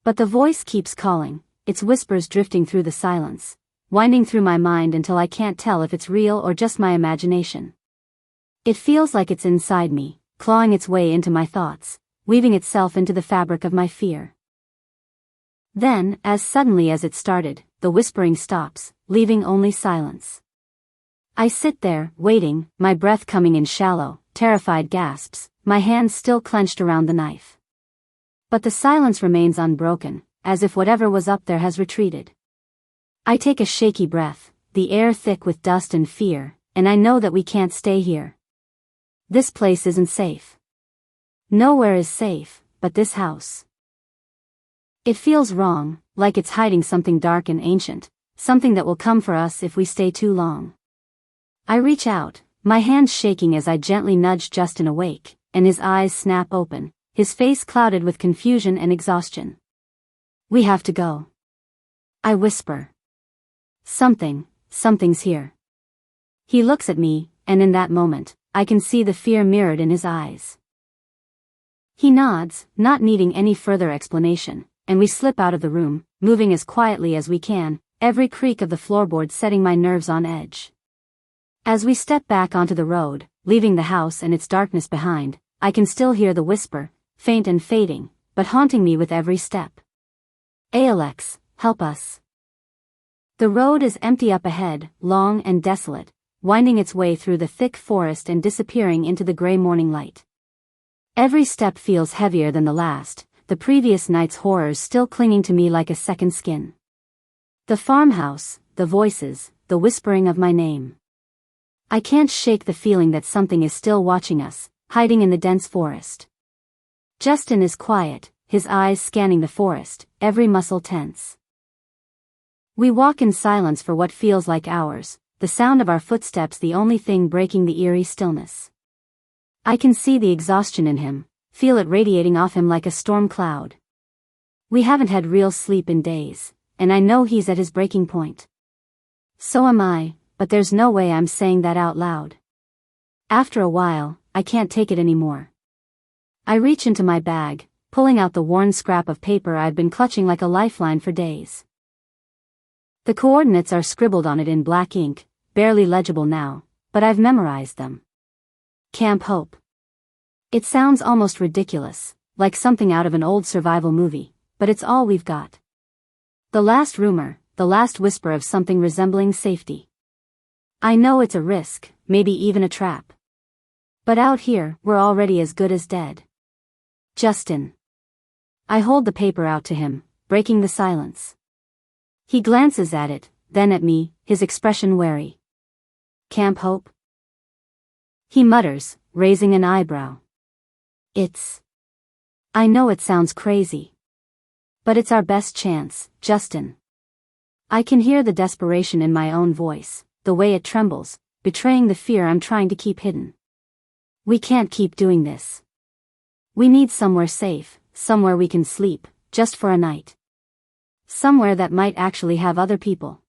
But the voice keeps calling, its whispers drifting through the silence, winding through my mind until I can't tell if it's real or just my imagination. It feels like it's inside me, clawing its way into my thoughts, weaving itself into the fabric of my fear. Then, as suddenly as it started, the whispering stops, leaving only silence. I sit there, waiting, my breath coming in shallow, terrified gasps, my hands still clenched around the knife. But the silence remains unbroken, as if whatever was up there has retreated. I take a shaky breath, the air thick with dust and fear, and I know that we can't stay here. This place isn't safe. Nowhere is safe, but this house. It feels wrong, like it's hiding something dark and ancient, something that will come for us if we stay too long. I reach out, my hands shaking as I gently nudge Justin awake, and his eyes snap open, his face clouded with confusion and exhaustion. We have to go. I whisper. Something's here. He looks at me, and in that moment, I can see the fear mirrored in his eyes. He nods, not needing any further explanation, and we slip out of the room, moving as quietly as we can, every creak of the floorboard setting my nerves on edge. As we step back onto the road, leaving the house and its darkness behind, I can still hear the whisper, faint and fading, but haunting me with every step. Alex, help us. The road is empty up ahead, long and desolate, winding its way through the thick forest and disappearing into the gray morning light. Every step feels heavier than the last, the previous night's horrors still clinging to me like a second skin. The farmhouse, the voices, the whispering of my name. I can't shake the feeling that something is still watching us, hiding in the dense forest. Justin is quiet, his eyes scanning the forest, every muscle tense. We walk in silence for what feels like hours, the sound of our footsteps the only thing breaking the eerie stillness. I can see the exhaustion in him, feel it radiating off him like a storm cloud. We haven't had real sleep in days, and I know he's at his breaking point. So am I, but there's no way I'm saying that out loud. After a while, I can't take it anymore. I reach into my bag, pulling out the worn scrap of paper I've been clutching like a lifeline for days. The coordinates are scribbled on it in black ink, barely legible now, but I've memorized them. Camp Hope. It sounds almost ridiculous, like something out of an old survival movie, but it's all we've got. The last rumor, the last whisper of something resembling safety. I know it's a risk, maybe even a trap. But out here, we're already as good as dead. Justin. I hold the paper out to him, breaking the silence. He glances at it, then at me, his expression wary. Camp Hope? He mutters, raising an eyebrow. I know it sounds crazy. But it's our best chance, Justin. I can hear the desperation in my own voice, the way it trembles, betraying the fear I'm trying to keep hidden. We can't keep doing this. We need somewhere safe, somewhere we can sleep, just for a night. Somewhere that might actually have other people.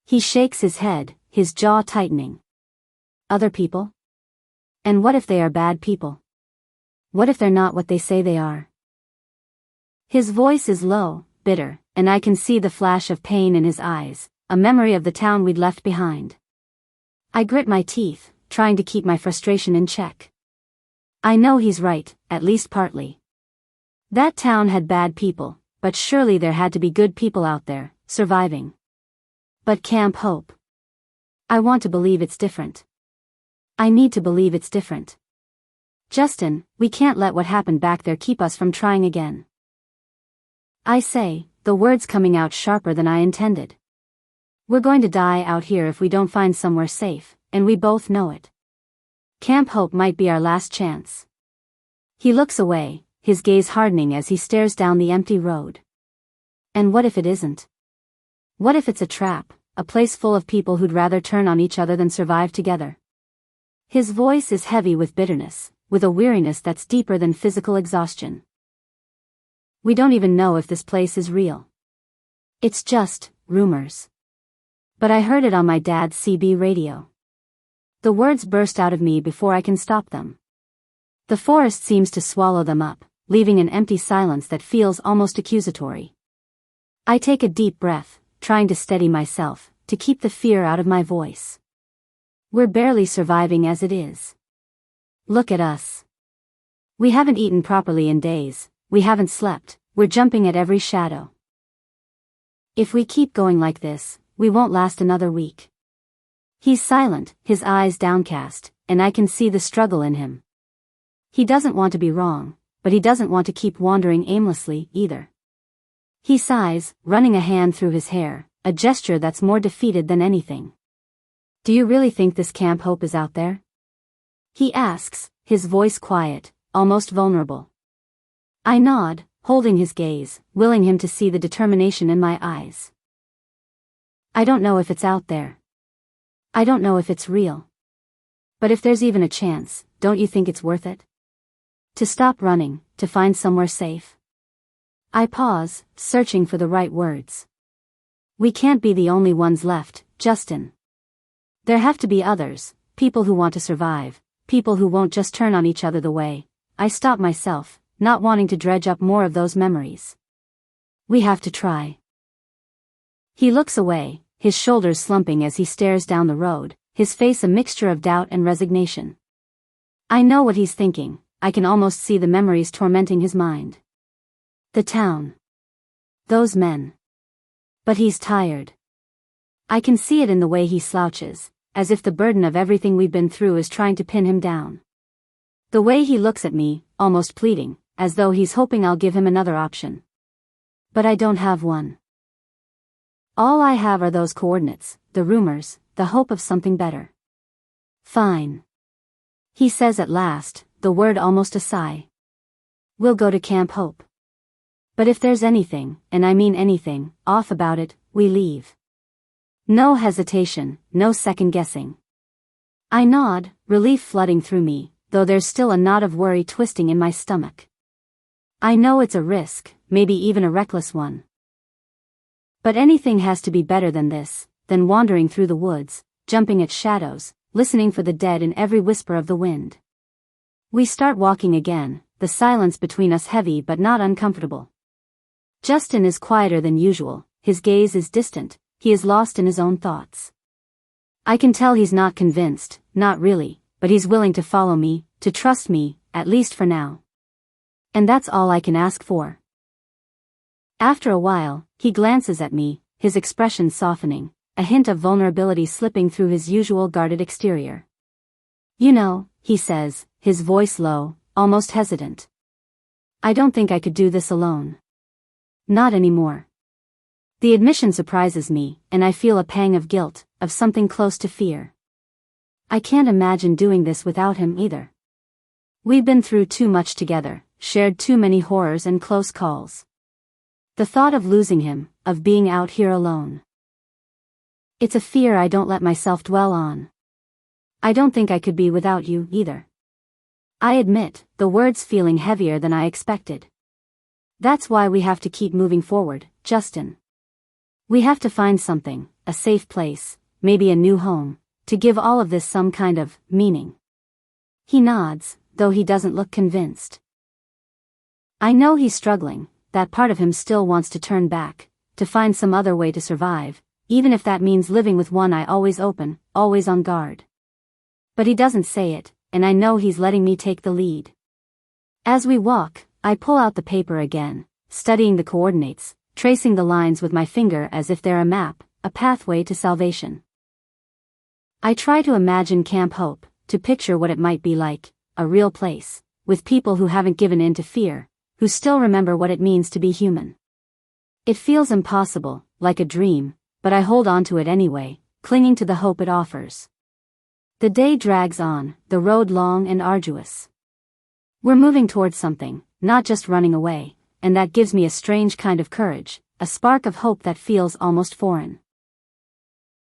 He shakes his head, his jaw tightening. Other people? And what if they are bad people? What if they're not what they say they are? His voice is low, bitter, and I can see the flash of pain in his eyes, a memory of the town we'd left behind. I grit my teeth, trying to keep my frustration in check. I know he's right, at least partly. That town had bad people, but surely there had to be good people out there, surviving. But Camp Hope. I want to believe it's different. I need to believe it's different. Justin, we can't let what happened back there keep us from trying again. I say, the words coming out sharper than I intended. We're going to die out here if we don't find somewhere safe, and we both know it. Camp Hope might be our last chance. He looks away, his gaze hardening as he stares down the empty road. And what if it isn't? What if it's a trap, a place full of people who'd rather turn on each other than survive together? His voice is heavy with bitterness, with a weariness that's deeper than physical exhaustion. We don't even know if this place is real. It's just rumors. But I heard it on my dad's CB radio. The words burst out of me before I can stop them. The forest seems to swallow them up, leaving an empty silence that feels almost accusatory. I take a deep breath, trying to steady myself, to keep the fear out of my voice. We're barely surviving as it is. Look at us. We haven't eaten properly in days, we haven't slept, we're jumping at every shadow. If we keep going like this, we won't last another week. He's silent, his eyes downcast, and I can see the struggle in him. He doesn't want to be wrong, but he doesn't want to keep wandering aimlessly, either. He sighs, running a hand through his hair, a gesture that's more defeated than anything. Do you really think this Camp Hope is out there? He asks, his voice quiet, almost vulnerable. I nod, holding his gaze, willing him to see the determination in my eyes. I don't know if it's out there. I don't know if it's real. But if there's even a chance, don't you think it's worth it? To stop running, to find somewhere safe. I pause, searching for the right words. We can't be the only ones left, Justin. There have to be others, people who want to survive, people who won't just turn on each other the way. I stop myself, not wanting to dredge up more of those memories. We have to try. He looks away, his shoulders slumping as he stares down the road, his face a mixture of doubt and resignation. I know what he's thinking, I can almost see the memories tormenting his mind. The town. Those men. But he's tired. I can see it in the way he slouches, as if the burden of everything we've been through is trying to pin him down. The way he looks at me, almost pleading, as though he's hoping I'll give him another option. But I don't have one. All I have are those coordinates, the rumors, the hope of something better. Fine. He says at last, the word almost a sigh. We'll go to Camp Hope. But if there's anything, and I mean anything, off about it, we leave. No hesitation, no second guessing. I nod, relief flooding through me, though there's still a knot of worry twisting in my stomach. I know it's a risk, maybe even a reckless one. But anything has to be better than this, than wandering through the woods, jumping at shadows, listening for the dead in every whisper of the wind. We start walking again, the silence between us heavy but not uncomfortable. Justin is quieter than usual, his gaze is distant, he is lost in his own thoughts. I can tell he's not convinced, not really, but he's willing to follow me, to trust me, at least for now. And that's all I can ask for. After a while, he glances at me, his expression softening, a hint of vulnerability slipping through his usual guarded exterior. You know, he says, his voice low, almost hesitant. I don't think I could do this alone. Not anymore. The admission surprises me, and I feel a pang of guilt, of something close to fear. I can't imagine doing this without him either. We've been through too much together, shared too many horrors and close calls. The thought of losing him, of being out here alone. It's a fear I don't let myself dwell on. I don't think I could be without you, either. I admit, the words feeling heavier than I expected. That's why we have to keep moving forward, Justin. We have to find something, a safe place, maybe a new home, to give all of this some kind of meaning. He nods, though he doesn't look convinced. I know he's struggling, that part of him still wants to turn back, to find some other way to survive, even if that means living with one eye always open, always on guard. But he doesn't say it, and I know he's letting me take the lead. As we walk, I pull out the paper again, studying the coordinates, tracing the lines with my finger as if they're a map, a pathway to salvation. I try to imagine Camp Hope, to picture what it might be like, a real place, with people who haven't given in to fear, who still remember what it means to be human. It feels impossible, like a dream, but I hold on to it anyway, clinging to the hope it offers. The day drags on, the road long and arduous. We're moving towards something, not just running away, and that gives me a strange kind of courage, a spark of hope that feels almost foreign.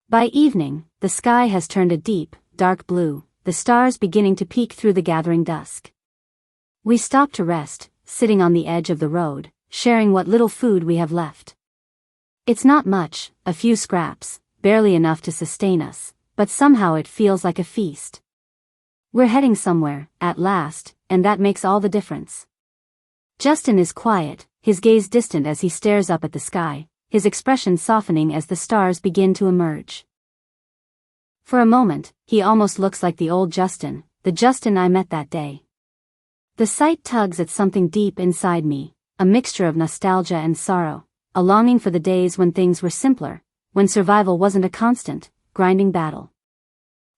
By evening, the sky has turned a deep, dark blue, the stars beginning to peek through the gathering dusk. We stop to rest, sitting on the edge of the road, sharing what little food we have left. It's not much, a few scraps, barely enough to sustain us, but somehow it feels like a feast. We're heading somewhere, at last, and that makes all the difference. Justin is quiet, his gaze distant as he stares up at the sky, his expression softening as the stars begin to emerge. For a moment, he almost looks like the old Justin, the Justin I met that day. The sight tugs at something deep inside me, a mixture of nostalgia and sorrow, a longing for the days when things were simpler, when survival wasn't a constant, grinding battle.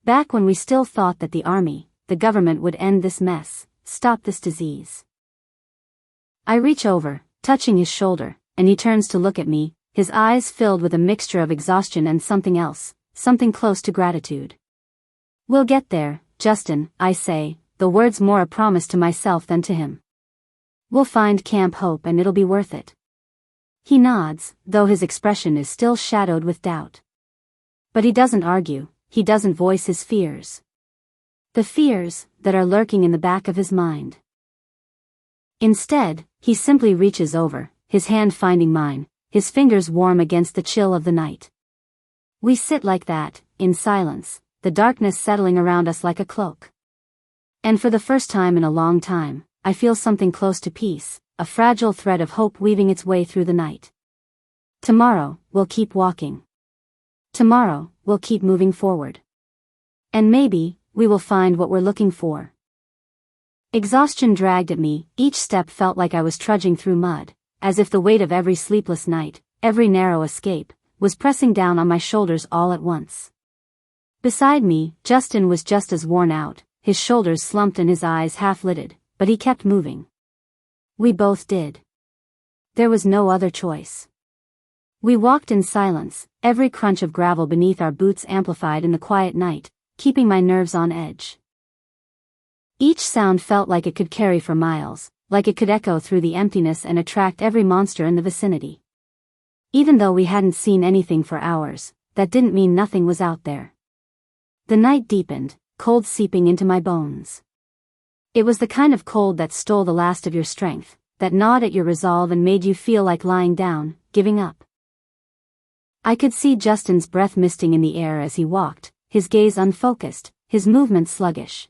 Back when we still thought that the army, the government would end this mess, stop this disease. I reach over, touching his shoulder, and he turns to look at me, his eyes filled with a mixture of exhaustion and something else, something close to gratitude. We'll get there, Justin, I say, the words more a promise to myself than to him. We'll find Camp Hope and it'll be worth it. He nods, though his expression is still shadowed with doubt. But he doesn't argue, he doesn't voice his fears. The fears that are lurking in the back of his mind. Instead, he simply reaches over, his hand finding mine, his fingers warm against the chill of the night. We sit like that, in silence, the darkness settling around us like a cloak. And for the first time in a long time, I feel something close to peace, a fragile thread of hope weaving its way through the night. Tomorrow, we'll keep walking. Tomorrow, we'll keep moving forward. And maybe, we will find what we're looking for. Exhaustion dragged at me, each step felt like I was trudging through mud, as if the weight of every sleepless night, every narrow escape, was pressing down on my shoulders all at once. Beside me, Justin was just as worn out, his shoulders slumped and his eyes half-lidded, but he kept moving. We both did. There was no other choice. We walked in silence, every crunch of gravel beneath our boots amplified in the quiet night, keeping my nerves on edge. Each sound felt like it could carry for miles, like it could echo through the emptiness and attract every monster in the vicinity. Even though we hadn't seen anything for hours, that didn't mean nothing was out there. The night deepened, cold seeping into my bones. It was the kind of cold that stole the last of your strength, that gnawed at your resolve and made you feel like lying down, giving up. I could see Justin's breath misting in the air as he walked, his gaze unfocused, his movement sluggish.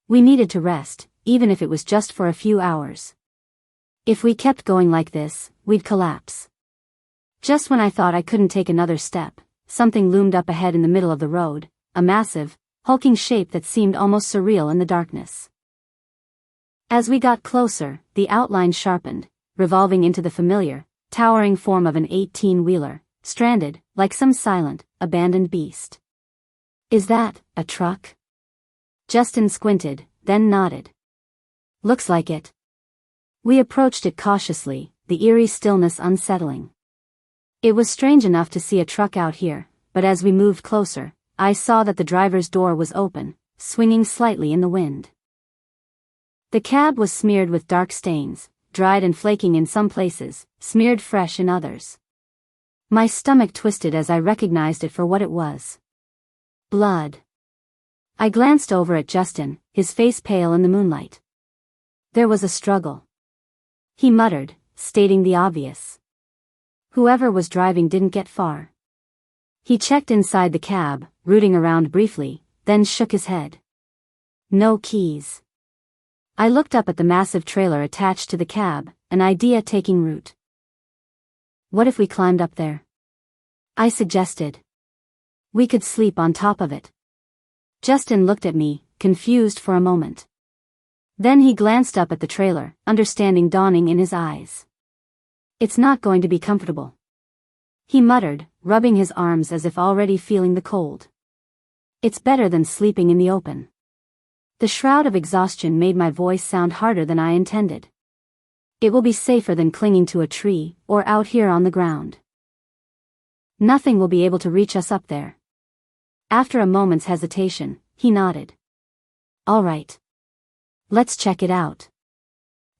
We needed to rest, even if it was just for a few hours. If we kept going like this, we'd collapse. Just when I thought I couldn't take another step, something loomed up ahead in the middle of the road, a massive, hulking shape that seemed almost surreal in the darkness. As we got closer, the outline sharpened, revolving into the familiar, towering form of an 18-wheeler, stranded, like some silent, abandoned beast. Is that a truck? Justin squinted, then nodded. Looks like it. We approached it cautiously, the eerie stillness unsettling. It was strange enough to see a truck out here, but as we moved closer, I saw that the driver's door was open, swinging slightly in the wind. The cab was smeared with dark stains, dried and flaking in some places, smeared fresh in others. My stomach twisted as I recognized it for what it was. Blood. I glanced over at Justin, his face pale in the moonlight. There was a struggle. He muttered, stating the obvious. Whoever was driving didn't get far. He checked inside the cab, rooting around briefly, then shook his head. No keys. I looked up at the massive trailer attached to the cab, an idea taking root. What if we climbed up there? I suggested. We could sleep on top of it. Justin looked at me, confused for a moment. Then he glanced up at the trailer, understanding dawning in his eyes. It's not going to be comfortable. He muttered, rubbing his arms as if already feeling the cold. It's better than sleeping in the open. The shroud of exhaustion made my voice sound harder than I intended. It will be safer than clinging to a tree, or out here on the ground. Nothing will be able to reach us up there. After a moment's hesitation, he nodded. All right. Let's check it out.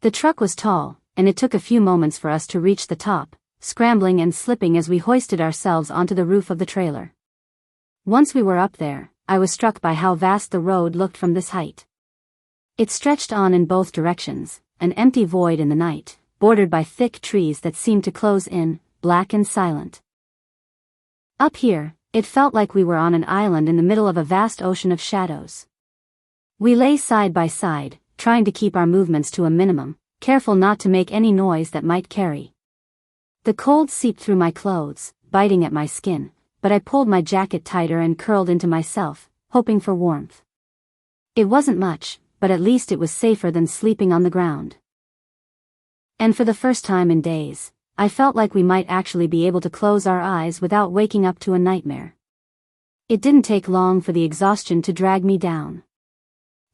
The truck was tall, and it took a few moments for us to reach the top, scrambling and slipping as we hoisted ourselves onto the roof of the trailer. Once we were up there, I was struck by how vast the road looked from this height. It stretched on in both directions, an empty void in the night, bordered by thick trees that seemed to close in, black and silent. Up here, it felt like we were on an island in the middle of a vast ocean of shadows. We lay side by side, trying to keep our movements to a minimum, careful not to make any noise that might carry. The cold seeped through my clothes, biting at my skin, but I pulled my jacket tighter and curled into myself, hoping for warmth. It wasn't much, but at least it was safer than sleeping on the ground. And for the first time in days, I felt like we might actually be able to close our eyes without waking up to a nightmare. It didn't take long for the exhaustion to drag me down.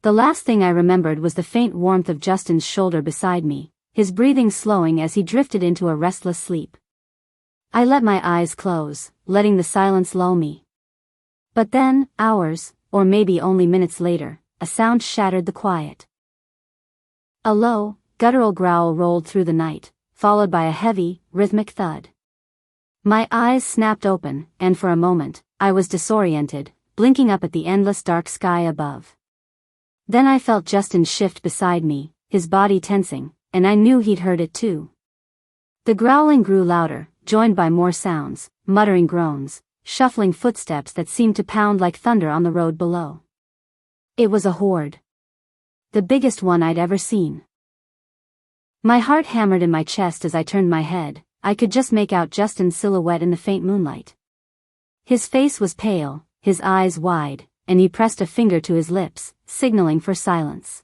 The last thing I remembered was the faint warmth of Justin's shoulder beside me, his breathing slowing as he drifted into a restless sleep. I let my eyes close, letting the silence lull me. But then, hours, or maybe only minutes later, a sound shattered the quiet. A low, guttural growl rolled through the night, followed by a heavy, rhythmic thud. My eyes snapped open, and for a moment, I was disoriented, blinking up at the endless dark sky above. Then I felt Justin shift beside me, his body tensing, and I knew he'd heard it too. The growling grew louder, joined by more sounds, muttering groans, shuffling footsteps that seemed to pound like thunder on the road below. It was a horde. The biggest one I'd ever seen. My heart hammered in my chest as I turned my head. I could just make out Justin's silhouette in the faint moonlight. His face was pale, his eyes wide, and he pressed a finger to his lips, signaling for silence.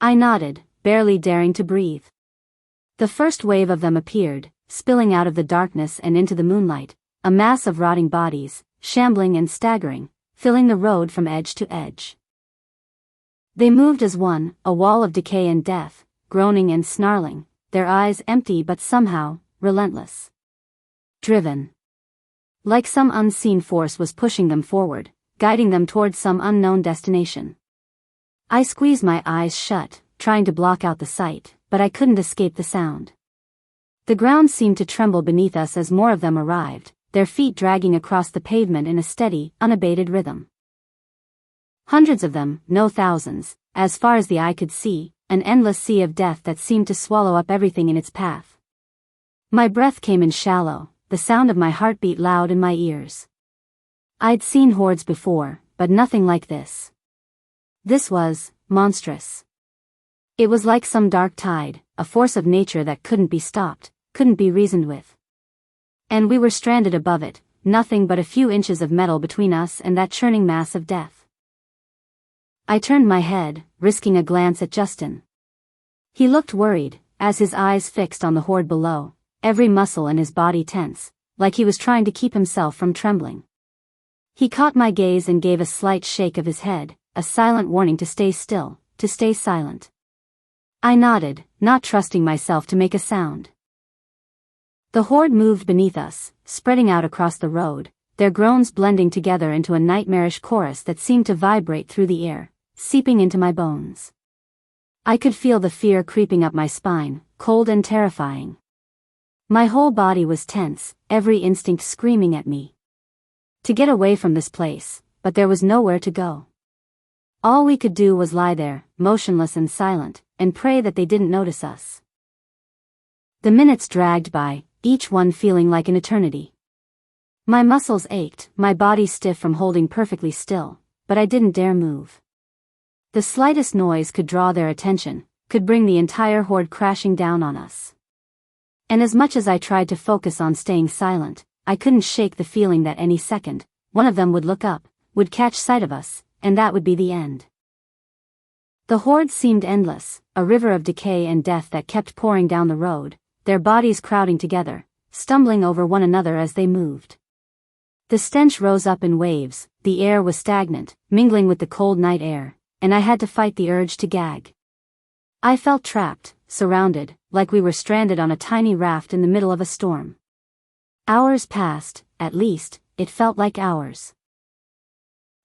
I nodded, barely daring to breathe. The first wave of them appeared, spilling out of the darkness and into the moonlight, a mass of rotting bodies, shambling and staggering, filling the road from edge to edge. They moved as one, a wall of decay and death, groaning and snarling, their eyes empty but somehow, relentless. Driven. Like some unseen force was pushing them forward, guiding them towards some unknown destination. I squeezed my eyes shut, trying to block out the sight, but I couldn't escape the sound. The ground seemed to tremble beneath us as more of them arrived, their feet dragging across the pavement in a steady, unabated rhythm. Hundreds of them, no thousands, as far as the eye could see, an endless sea of death that seemed to swallow up everything in its path. My breath came in shallow, the sound of my heartbeat loud in my ears. I'd seen hordes before, but nothing like this. This was monstrous. It was like some dark tide, a force of nature that couldn't be stopped, couldn't be reasoned with. And we were stranded above it, nothing but a few inches of metal between us and that churning mass of death. I turned my head, risking a glance at Justin. He looked worried, as his eyes fixed on the horde below, every muscle in his body tense, like he was trying to keep himself from trembling. He caught my gaze and gave a slight shake of his head, a silent warning to stay still, to stay silent. I nodded, not trusting myself to make a sound. The horde moved beneath us, spreading out across the road, their groans blending together into a nightmarish chorus that seemed to vibrate through the air, seeping into my bones. I could feel the fear creeping up my spine, cold and terrifying. My whole body was tense, every instinct screaming at me to get away from this place, but there was nowhere to go. All we could do was lie there, motionless and silent, and pray that they didn't notice us. The minutes dragged by, each one feeling like an eternity. My muscles ached, my body stiff from holding perfectly still, but I didn't dare move. The slightest noise could draw their attention, could bring the entire horde crashing down on us. And as much as I tried to focus on staying silent, I couldn't shake the feeling that any second, one of them would look up, would catch sight of us, and that would be the end. The horde seemed endless, a river of decay and death that kept pouring down the road, their bodies crowding together, stumbling over one another as they moved. The stench rose up in waves, the air was stagnant, mingling with the cold night air, and I had to fight the urge to gag. I felt trapped, surrounded, like we were stranded on a tiny raft in the middle of a storm. Hours passed, at least, it felt like hours.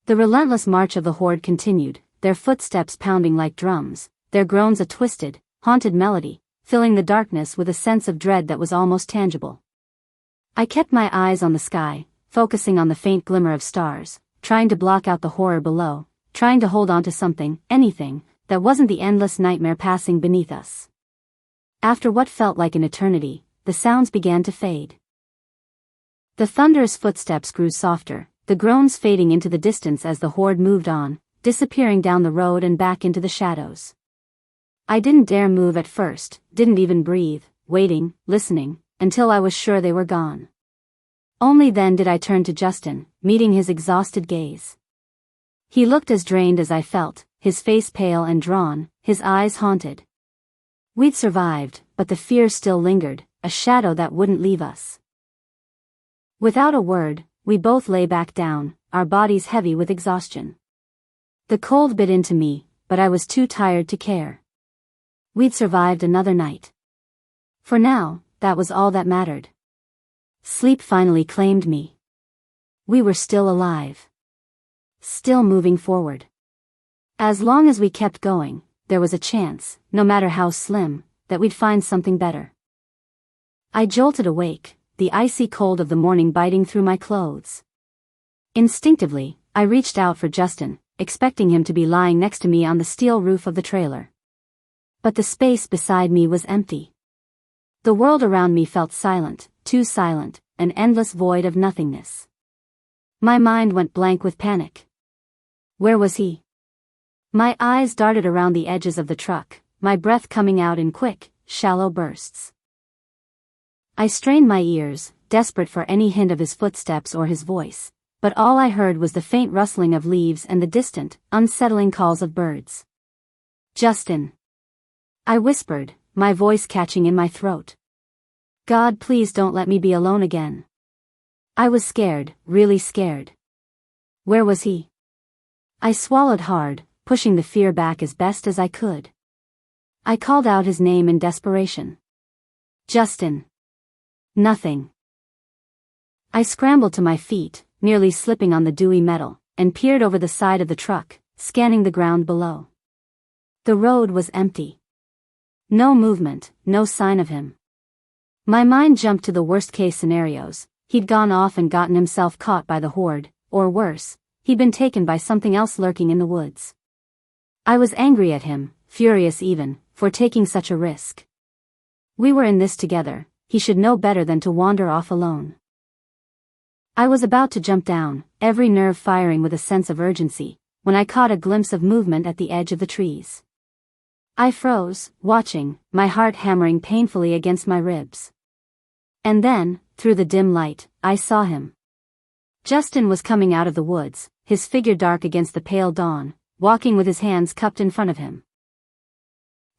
The relentless march of the horde continued, their footsteps pounding like drums, their groans a twisted, haunted melody, filling the darkness with a sense of dread that was almost tangible. I kept my eyes on the sky, focusing on the faint glimmer of stars, trying to block out the horror below, trying to hold on to something, anything, that wasn't the endless nightmare passing beneath us. After what felt like an eternity, the sounds began to fade. The thunderous footsteps grew softer, the groans fading into the distance as the horde moved on, disappearing down the road and back into the shadows. I didn't dare move at first, didn't even breathe, waiting, listening, until I was sure they were gone. Only then did I turn to Justin, meeting his exhausted gaze. He looked as drained as I felt, his face pale and drawn, his eyes haunted. We'd survived, but the fear still lingered, a shadow that wouldn't leave us. Without a word, we both lay back down, our bodies heavy with exhaustion. The cold bit into me, but I was too tired to care. We'd survived another night. For now, that was all that mattered. Sleep finally claimed me. We were still alive. Still moving forward. As long as we kept going, there was a chance, no matter how slim, that we'd find something better. I jolted awake, the icy cold of the morning biting through my clothes. Instinctively, I reached out for Justin, expecting him to be lying next to me on the steel roof of the trailer. But the space beside me was empty. The world around me felt silent, too silent, an endless void of nothingness. My mind went blank with panic. Where was he? My eyes darted around the edges of the truck, my breath coming out in quick, shallow bursts. I strained my ears, desperate for any hint of his footsteps or his voice, but all I heard was the faint rustling of leaves and the distant, unsettling calls of birds. Justin. I whispered, my voice catching in my throat. God, please don't let me be alone again. I was scared, really scared. Where was he? I swallowed hard, pushing the fear back as best as I could. I called out his name in desperation. Justin. Nothing. I scrambled to my feet, nearly slipping on the dewy metal, and peered over the side of the truck, scanning the ground below. The road was empty. No movement, no sign of him. My mind jumped to the worst-case scenarios. He'd gone off and gotten himself caught by the horde, or worse, he'd been taken by something else lurking in the woods. I was angry at him, furious even, for taking such a risk. We were in this together, he should know better than to wander off alone. I was about to jump down, every nerve firing with a sense of urgency, when I caught a glimpse of movement at the edge of the trees. I froze, watching, my heart hammering painfully against my ribs. And then, through the dim light, I saw him. Justin was coming out of the woods, his figure dark against the pale dawn, walking with his hands cupped in front of him.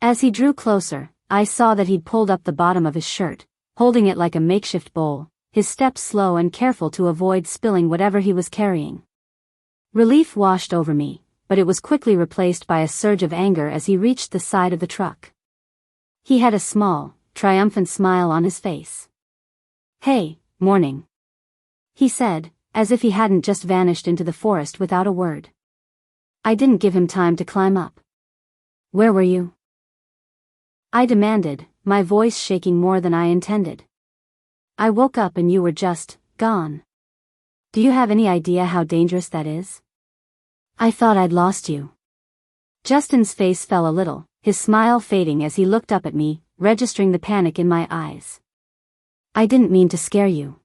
As he drew closer, I saw that he'd pulled up the bottom of his shirt, holding it like a makeshift bowl, his steps slow and careful to avoid spilling whatever he was carrying. Relief washed over me, but it was quickly replaced by a surge of anger as he reached the side of the truck. He had a small, triumphant smile on his face. Hey, morning. He said, as if he hadn't just vanished into the forest without a word. I didn't give him time to climb up. Where were you? I demanded, my voice shaking more than I intended. I woke up and you were just gone. Do you have any idea how dangerous that is? I thought I'd lost you. Justin's face fell a little, his smile fading as he looked up at me, registering the panic in my eyes. I didn't mean to scare you,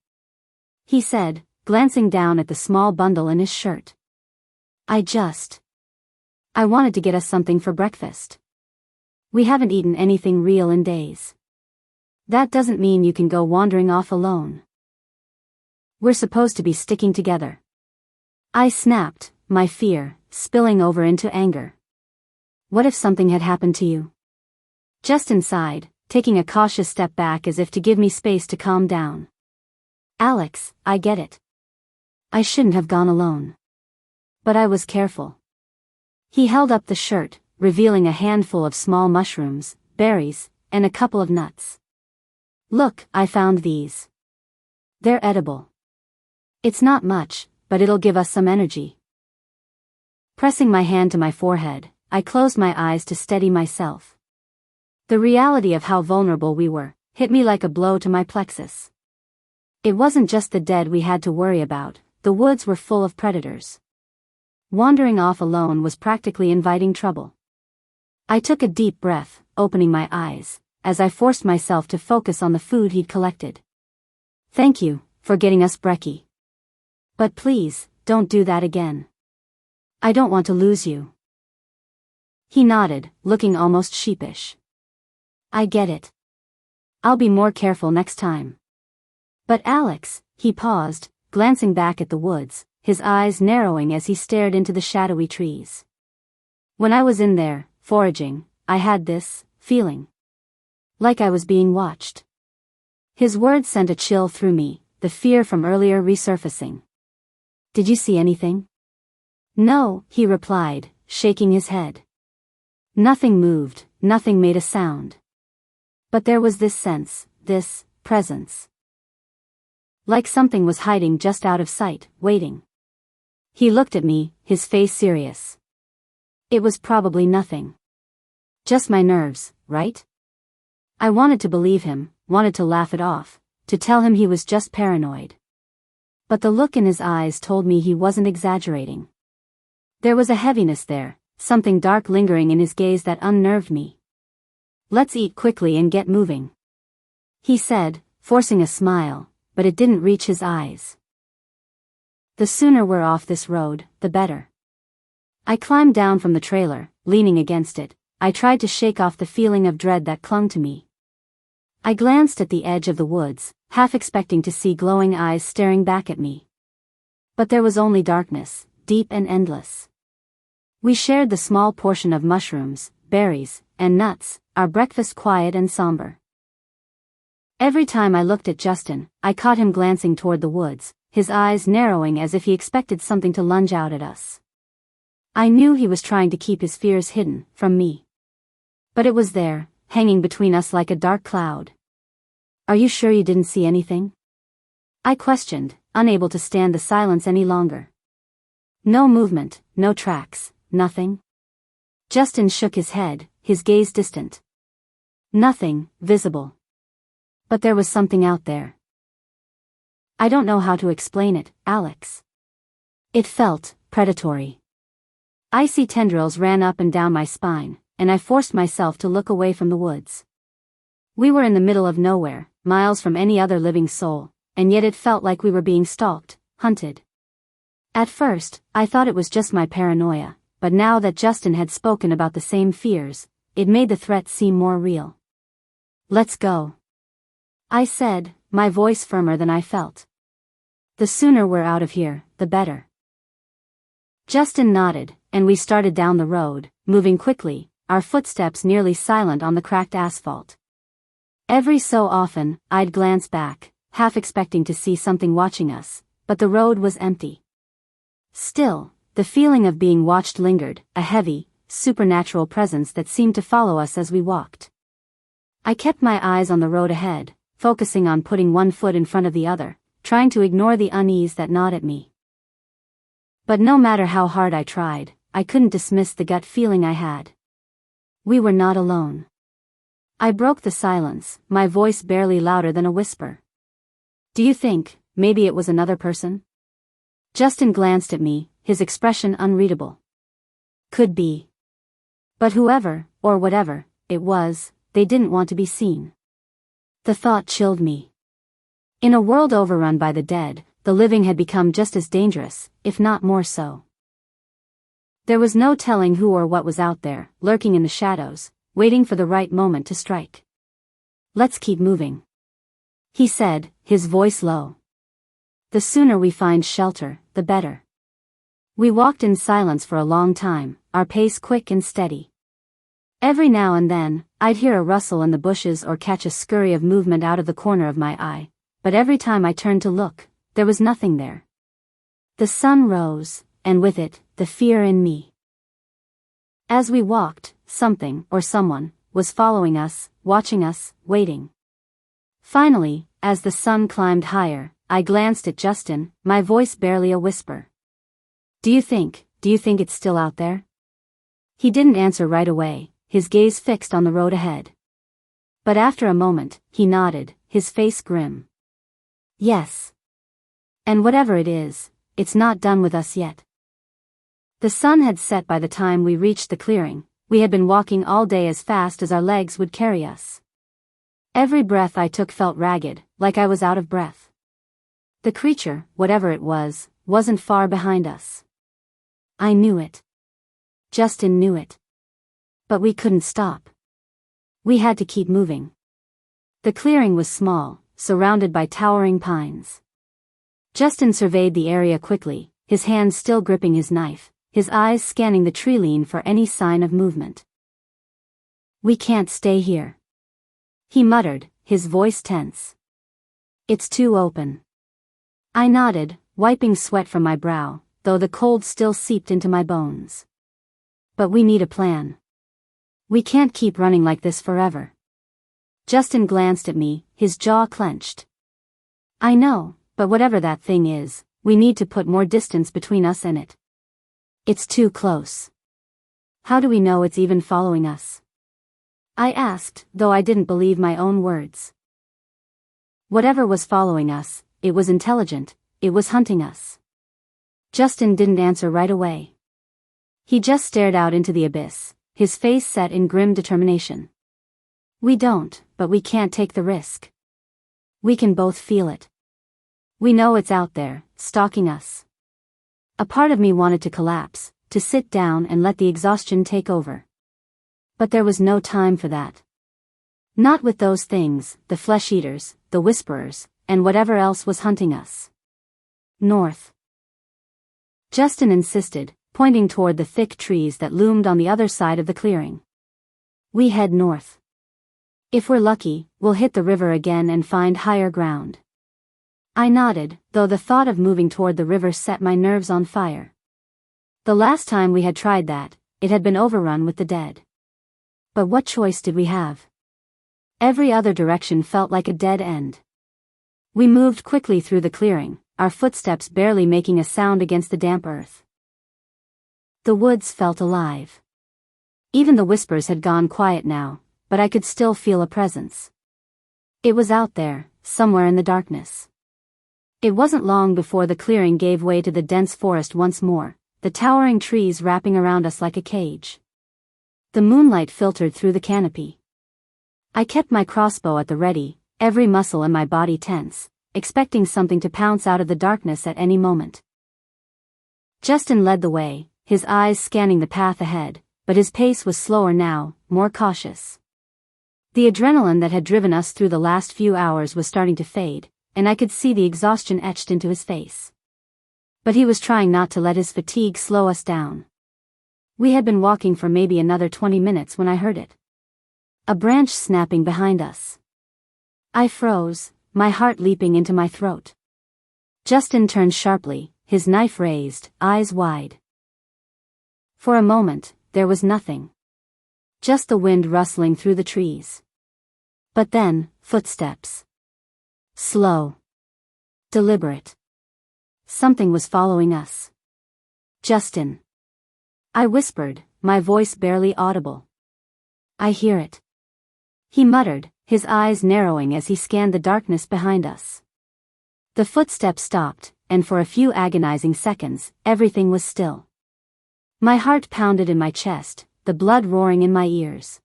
he said, glancing down at the small bundle in his shirt. I wanted to get us something for breakfast. We haven't eaten anything real in days. That doesn't mean you can go wandering off alone. We're supposed to be sticking together. I snapped, my fear spilling over into anger. What if something had happened to you? Justin sighed, taking a cautious step back as if to give me space to calm down. Alex, I get it. I shouldn't have gone alone. But I was careful. He held up the shirt, revealing a handful of small mushrooms, berries, and a couple of nuts. Look, I found these. They're edible. It's not much, but it'll give us some energy. Pressing my hand to my forehead, I closed my eyes to steady myself. The reality of how vulnerable we were hit me like a blow to my plexus. It wasn't just the dead we had to worry about, the woods were full of predators. Wandering off alone was practically inviting trouble. I took a deep breath, opening my eyes, as I forced myself to focus on the food he'd collected. Thank you for getting us brekkie. But please, don't do that again. I don't want to lose you. He nodded, looking almost sheepish. I get it. I'll be more careful next time. But Alex, he paused, glancing back at the woods, his eyes narrowing as he stared into the shadowy trees. When I was in there, foraging, I had this feeling. Like I was being watched. His words sent a chill through me, the fear from earlier resurfacing. Did you see anything? No, he replied, shaking his head. Nothing moved, nothing made a sound. But there was this sense, this presence. Like something was hiding just out of sight, waiting. He looked at me, his face serious. It was probably nothing. Just my nerves, right? I wanted to believe him, wanted to laugh it off, to tell him he was just paranoid. But the look in his eyes told me he wasn't exaggerating. There was a heaviness there, something dark lingering in his gaze that unnerved me. Let's eat quickly and get moving. He said, forcing a smile, but it didn't reach his eyes. The sooner we're off this road, the better. I climbed down from the trailer, leaning against it. I tried to shake off the feeling of dread that clung to me. I glanced at the edge of the woods, half expecting to see glowing eyes staring back at me. But there was only darkness, deep and endless. We shared the small portion of mushrooms, berries, and nuts, our breakfast quiet and somber. Every time I looked at Justin, I caught him glancing toward the woods, his eyes narrowing as if he expected something to lunge out at us. I knew he was trying to keep his fears hidden from me. But it was there, hanging between us like a dark cloud. Are you sure you didn't see anything? I questioned, unable to stand the silence any longer. No movement, no tracks, nothing. Justin shook his head, his gaze distant. Nothing visible. But there was something out there. I don't know how to explain it, Alex. It felt predatory. Icy tendrils ran up and down my spine, and I forced myself to look away from the woods. We were in the middle of nowhere, miles from any other living soul, and yet it felt like we were being stalked, hunted. At first, I thought it was just my paranoia, but now that Justin had spoken about the same fears, it made the threat seem more real. Let's go. I said, my voice firmer than I felt. The sooner we're out of here, the better. Justin nodded, and we started down the road, moving quickly, our footsteps nearly silent on the cracked asphalt. Every so often, I'd glance back, half expecting to see something watching us, but the road was empty. Still, the feeling of being watched lingered, a heavy, supernatural presence that seemed to follow us as we walked. I kept my eyes on the road ahead, focusing on putting one foot in front of the other, trying to ignore the unease that gnawed at me. But no matter how hard I tried, I couldn't dismiss the gut feeling I had. We were not alone. I broke the silence, my voice barely louder than a whisper. Do you think, maybe it was another person? Justin glanced at me, his expression unreadable. Could be. But whoever, or whatever, it was, they didn't want to be seen. The thought chilled me. In a world overrun by the dead, the living had become just as dangerous, if not more so. There was no telling who or what was out there, lurking in the shadows, waiting for the right moment to strike. Let's keep moving. He said, his voice low. The sooner we find shelter, the better. We walked in silence for a long time, our pace quick and steady. Every now and then, I'd hear a rustle in the bushes or catch a scurry of movement out of the corner of my eye, but every time I turned to look, there was nothing there. The sun rose, and with it, the fear in me. As we walked, something, or someone, was following us, watching us, waiting. Finally, as the sun climbed higher, I glanced at Justin, my voice barely a whisper. Do you think it's still out there? He didn't answer right away, his gaze fixed on the road ahead. But after a moment, he nodded, his face grim. Yes. And whatever it is, it's not done with us yet. The sun had set by the time we reached the clearing. We had been walking all day as fast as our legs would carry us. Every breath I took felt ragged, like I was out of breath. The creature, whatever it was, wasn't far behind us. I knew it. Justin knew it. But we couldn't stop. We had to keep moving. The clearing was small, surrounded by towering pines. Justin surveyed the area quickly, his hands still gripping his knife, his eyes scanning the tree-line for any sign of movement. "We can't stay here," he muttered, his voice tense. "It's too open." I nodded, wiping sweat from my brow, though the cold still seeped into my bones. "But we need a plan. We can't keep running like this forever." Justin glanced at me, his jaw clenched. "I know, but whatever that thing is, we need to put more distance between us and it. It's too close." "How do we know it's even following us?" I asked, though I didn't believe my own words. Whatever was following us, it was intelligent, it was hunting us. Justin didn't answer right away. He just stared out into the abyss, his face set in grim determination. "We don't, but we can't take the risk. We can both feel it. We know it's out there, stalking us." A part of me wanted to collapse, to sit down and let the exhaustion take over. But there was no time for that. Not with those things, the flesh-eaters, the whisperers, and whatever else was hunting us. "North," Justin insisted, pointing toward the thick trees that loomed on the other side of the clearing. "We head north. If we're lucky, we'll hit the river again and find higher ground." I nodded, though the thought of moving toward the river set my nerves on fire. The last time we had tried that, it had been overrun with the dead. But what choice did we have? Every other direction felt like a dead end. We moved quickly through the clearing, our footsteps barely making a sound against the damp earth. The woods felt alive. Even the whispers had gone quiet now, but I could still feel a presence. It was out there, somewhere in the darkness. It wasn't long before the clearing gave way to the dense forest once more, the towering trees wrapping around us like a cage. The moonlight filtered through the canopy. I kept my crossbow at the ready, every muscle in my body tense, expecting something to pounce out of the darkness at any moment. Justin led the way, his eyes scanning the path ahead, but his pace was slower now, more cautious. The adrenaline that had driven us through the last few hours was starting to fade, and I could see the exhaustion etched into his face. But he was trying not to let his fatigue slow us down. We had been walking for maybe another 20 minutes when I heard it. A branch snapping behind us. I froze, my heart leaping into my throat. Justin turned sharply, his knife raised, eyes wide. For a moment, there was nothing. Just the wind rustling through the trees. But then, footsteps. Slow. Deliberate. Something was following us. "Justin," I whispered, my voice barely audible. "I hear it," he muttered, his eyes narrowing as he scanned the darkness behind us. The footsteps stopped, and for a few agonizing seconds, everything was still. My heart pounded in my chest, the blood roaring in my ears.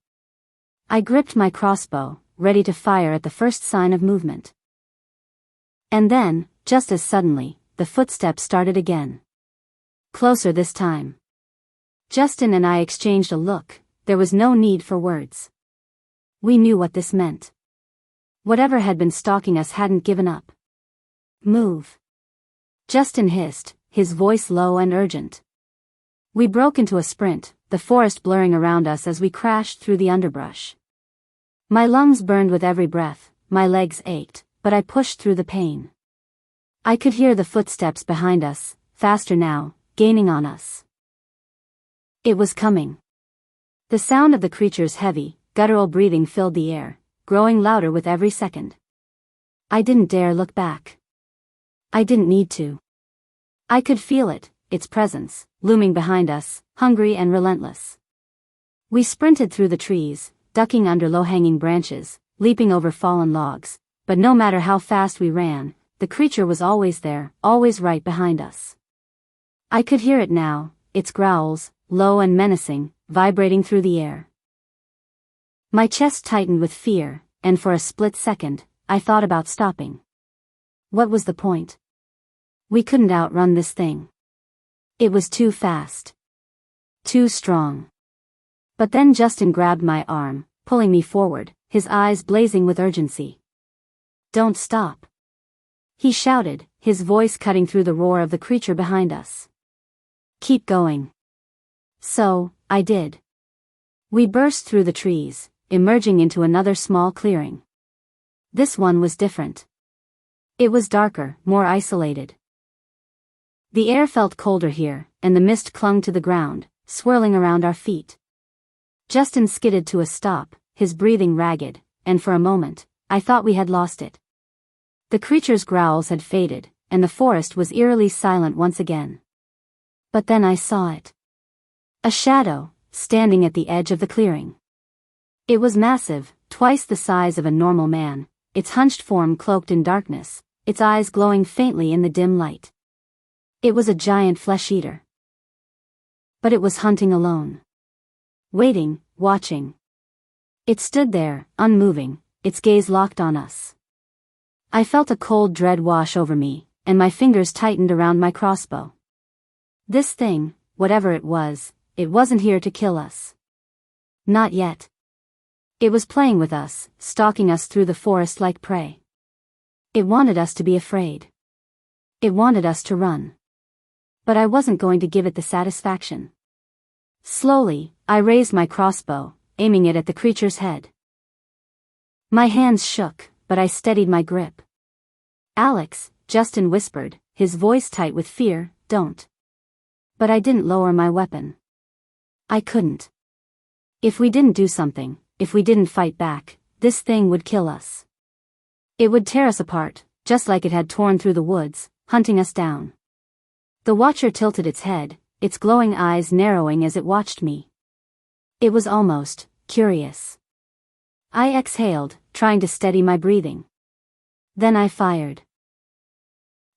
I gripped my crossbow, ready to fire at the first sign of movement. And then, just as suddenly, the footsteps started again. Closer this time. Justin and I exchanged a look, there was no need for words. We knew what this meant. Whatever had been stalking us hadn't given up. "Move," Justin hissed, his voice low and urgent. We broke into a sprint, the forest blurring around us as we crashed through the underbrush. My lungs burned with every breath, my legs ached, but I pushed through the pain. I could hear the footsteps behind us, faster now, gaining on us. It was coming. The sound of the creature's heavy, guttural breathing filled the air, growing louder with every second. I didn't dare look back. I didn't need to. I could feel it, its presence, looming behind us, hungry and relentless. We sprinted through the trees, ducking under low-hanging branches, leaping over fallen logs, but no matter how fast we ran, the creature was always there, always right behind us. I could hear it now, its growls, low and menacing, vibrating through the air. My chest tightened with fear, and for a split second, I thought about stopping. What was the point? We couldn't outrun this thing. It was too fast. Too strong. But then Justin grabbed my arm, pulling me forward, his eyes blazing with urgency. "Don't stop," he shouted, his voice cutting through the roar of the creature behind us. "Keep going." So, I did. We burst through the trees, emerging into another small clearing. This one was different. It was darker, more isolated. The air felt colder here, and the mist clung to the ground, swirling around our feet. Justin skidded to a stop, his breathing ragged, and for a moment, I thought we had lost it. The creature's growls had faded, and the forest was eerily silent once again. But then I saw it. A shadow, standing at the edge of the clearing. It was massive, twice the size of a normal man, its hunched form cloaked in darkness, its eyes glowing faintly in the dim light. It was a giant flesh-eater. But it was hunting alone. Waiting, watching. It stood there, unmoving, its gaze locked on us. I felt a cold dread wash over me, and my fingers tightened around my crossbow. This thing, whatever it wasn't here to kill us. Not yet. It was playing with us, stalking us through the forest like prey. It wanted us to be afraid. It wanted us to run. But I wasn't going to give it the satisfaction. Slowly, I raised my crossbow, aiming it at the creature's head. My hands shook, but I steadied my grip. "Alex," Justin whispered, his voice tight with fear, "don't." But I didn't lower my weapon. I couldn't. If we didn't do something, if we didn't fight back, this thing would kill us. It would tear us apart, just like it had torn through the woods, hunting us down. The watcher tilted its head, its glowing eyes narrowing as it watched me. It was almost curious. I exhaled, trying to steady my breathing. Then I fired.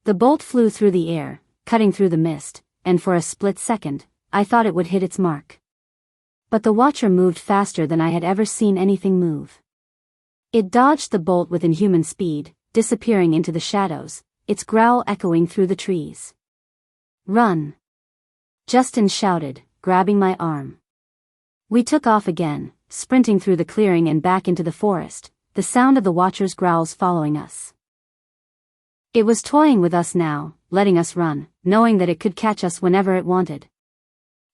The bolt flew through the air, cutting through the mist, and for a split second, I thought it would hit its mark. But the watcher moved faster than I had ever seen anything move. It dodged the bolt with inhuman speed, disappearing into the shadows, its growl echoing through the trees. "Run!" Justin shouted, grabbing my arm. We took off again, sprinting through the clearing and back into the forest, the sound of the watcher's growls following us. It was toying with us now, letting us run, knowing that it could catch us whenever it wanted.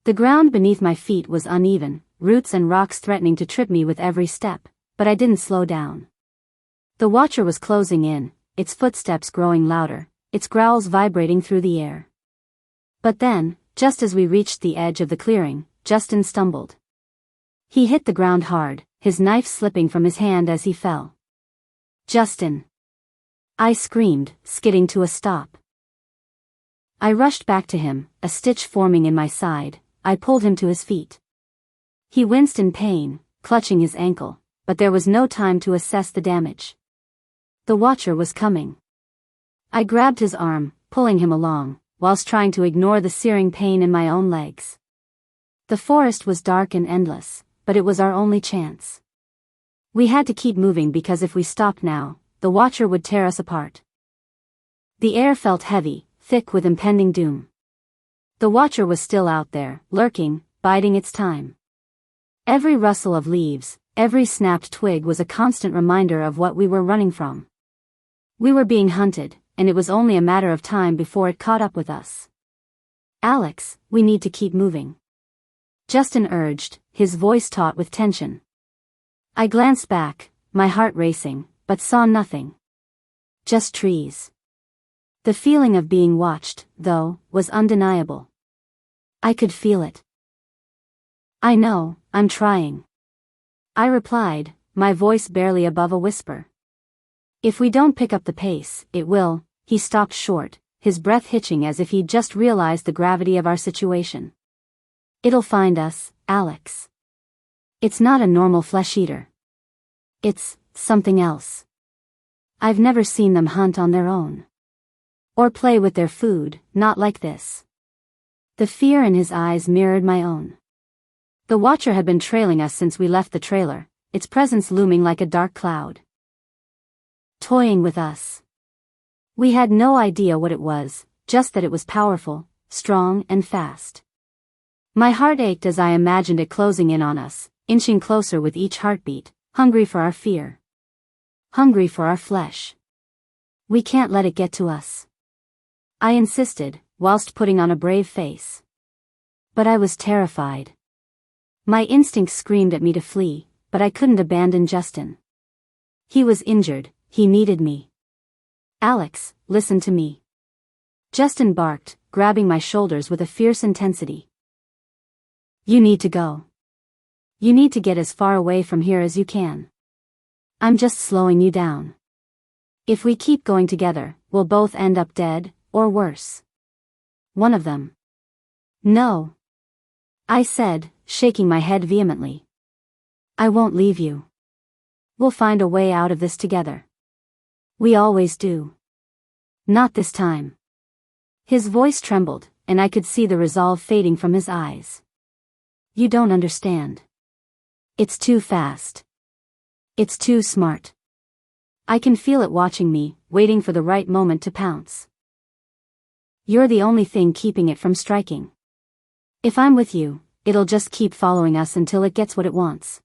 The ground beneath my feet was uneven, roots and rocks threatening to trip me with every step, but I didn't slow down. The watcher was closing in, its footsteps growing louder, its growls vibrating through the air. But then, just as we reached the edge of the clearing, Justin stumbled. He hit the ground hard, his knife slipping from his hand as he fell. "Justin!" I screamed, skidding to a stop. I rushed back to him, a stitch forming in my side. I pulled him to his feet. He winced in pain, clutching his ankle, but there was no time to assess the damage. The watcher was coming. I grabbed his arm, pulling him along, whilst trying to ignore the searing pain in my own legs. The forest was dark and endless, but it was our only chance. We had to keep moving because if we stopped now, the watcher would tear us apart. The air felt heavy, thick with impending doom. The watcher was still out there, lurking, biding its time. Every rustle of leaves, every snapped twig was a constant reminder of what we were running from. We were being hunted, and it was only a matter of time before it caught up with us. "Alex, we need to keep moving," Justin urged, his voice taut with tension. I glanced back, my heart racing, but saw nothing. Just trees. The feeling of being watched, though, was undeniable. I could feel it. "I know, I'm trying," I replied, my voice barely above a whisper. "If we don't pick up the pace, it will." He stopped short, his breath hitching as if he'd just realized the gravity of our situation. "It'll find us, Alex. It's not a normal flesh-eater. It's something else. I've never seen them hunt on their own. Or play with their food, not like this." The fear in his eyes mirrored my own. The watcher had been trailing us since we left the trailer, its presence looming like a dark cloud. Toying with us. We had no idea what it was, just that it was powerful, strong and fast. My heart ached as I imagined it closing in on us, inching closer with each heartbeat, hungry for our fear. Hungry for our flesh. We can't let it get to us, I insisted, whilst putting on a brave face. But I was terrified. My instincts screamed at me to flee, but I couldn't abandon Justin. He was injured, he needed me. Alex, listen to me. Justin barked, grabbing my shoulders with a fierce intensity. You need to go. You need to get as far away from here as you can. I'm just slowing you down. If we keep going together, we'll both end up dead, or worse. One of them. No. I said, shaking my head vehemently. I won't leave you. We'll find a way out of this together. We always do. Not this time. His voice trembled, and I could see the resolve fading from his eyes. You don't understand. It's too fast. It's too smart. I can feel it watching me, waiting for the right moment to pounce. You're the only thing keeping it from striking. If I'm with you, it'll just keep following us until it gets what it wants.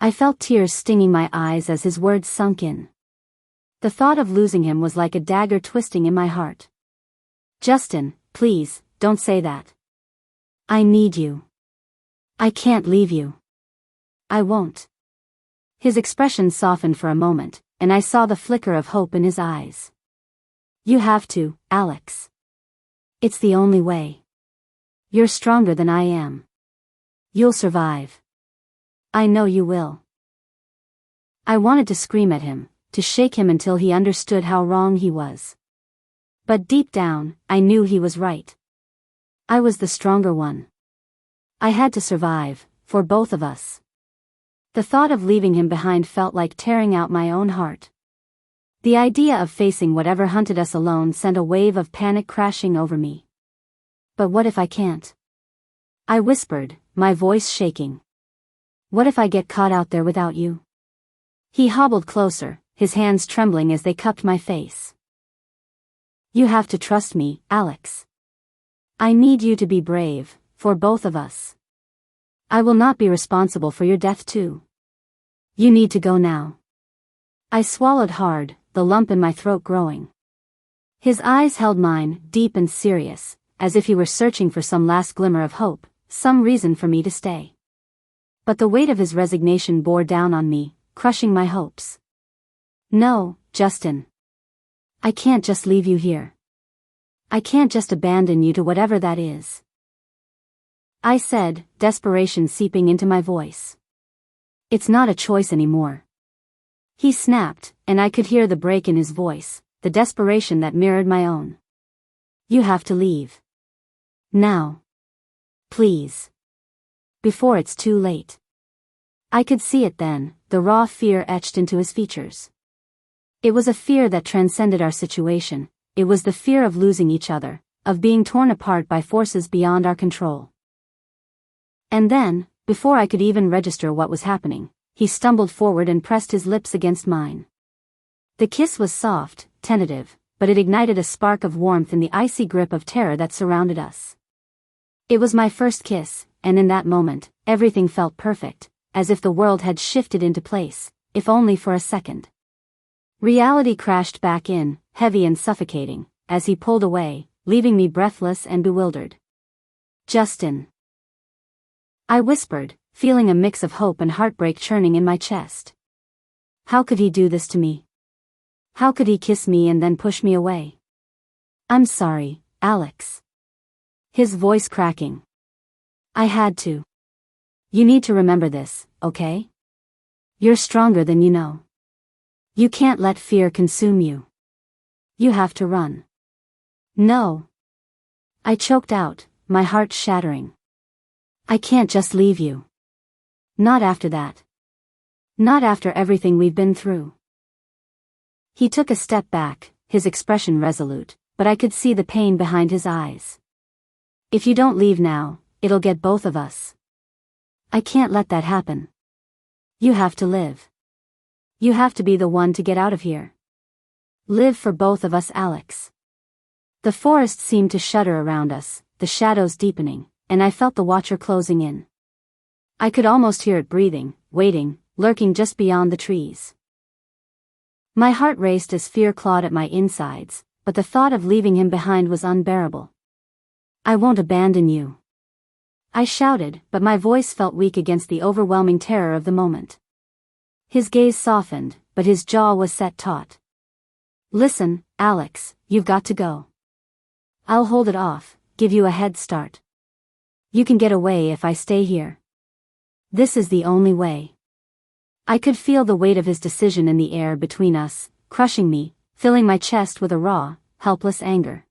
I felt tears stinging my eyes as his words sunk in. The thought of losing him was like a dagger twisting in my heart. Justin, please, don't say that. I need you. I can't leave you. I won't. His expression softened for a moment, and I saw the flicker of hope in his eyes. You have to, Alex. It's the only way. You're stronger than I am. You'll survive. I know you will. I wanted to scream at him, to shake him until he understood how wrong he was. But deep down, I knew he was right. I was the stronger one. I had to survive, for both of us. The thought of leaving him behind felt like tearing out my own heart. The idea of facing whatever hunted us alone sent a wave of panic crashing over me. But what if I can't? I whispered, my voice shaking. What if I get caught out there without you? He hobbled closer, his hands trembling as they cupped my face. You have to trust me, Alex. I need you to be brave, for both of us. I will not be responsible for your death too. You need to go now. I swallowed hard, the lump in my throat growing. His eyes held mine, deep and serious, as if he were searching for some last glimmer of hope, some reason for me to stay. But the weight of his resignation bore down on me, crushing my hopes. No, Justin. I can't just leave you here. I can't just abandon you to whatever that is. I said, desperation seeping into my voice. It's not a choice anymore. He snapped, and I could hear the break in his voice, the desperation that mirrored my own. You have to leave. Now. Please. Before it's too late. I could see it then, the raw fear etched into his features. It was a fear that transcended our situation. It was the fear of losing each other, of being torn apart by forces beyond our control. And then, before I could even register what was happening, he stumbled forward and pressed his lips against mine. The kiss was soft, tentative, but it ignited a spark of warmth in the icy grip of terror that surrounded us. It was my first kiss, and in that moment, everything felt perfect, as if the world had shifted into place, if only for a second. Reality crashed back in, heavy and suffocating, as he pulled away, leaving me breathless and bewildered. Justin. I whispered, feeling a mix of hope and heartbreak churning in my chest. How could he do this to me? How could he kiss me and then push me away? I'm sorry, Alex. His voice cracking. I had to. You need to remember this, okay? You're stronger than you know. You can't let fear consume you. You have to run. No. I choked out, my heart shattering. I can't just leave you. Not after that. Not after everything we've been through. He took a step back, his expression resolute, but I could see the pain behind his eyes. If you don't leave now, it'll get both of us. I can't let that happen. You have to live. You have to be the one to get out of here. Live for both of us, Alex. The forest seemed to shudder around us, the shadows deepening, and I felt the watcher closing in. I could almost hear it breathing, waiting, lurking just beyond the trees. My heart raced as fear clawed at my insides, but the thought of leaving him behind was unbearable. "I won't abandon you," I shouted, but my voice felt weak against the overwhelming terror of the moment. His gaze softened, but his jaw was set taut. "Listen, Alex, you've got to go. I'll hold it off, give you a head start. You can get away if I stay here. This is the only way." I could feel the weight of his decision in the air between us, crushing me, filling my chest with a raw, helpless anger.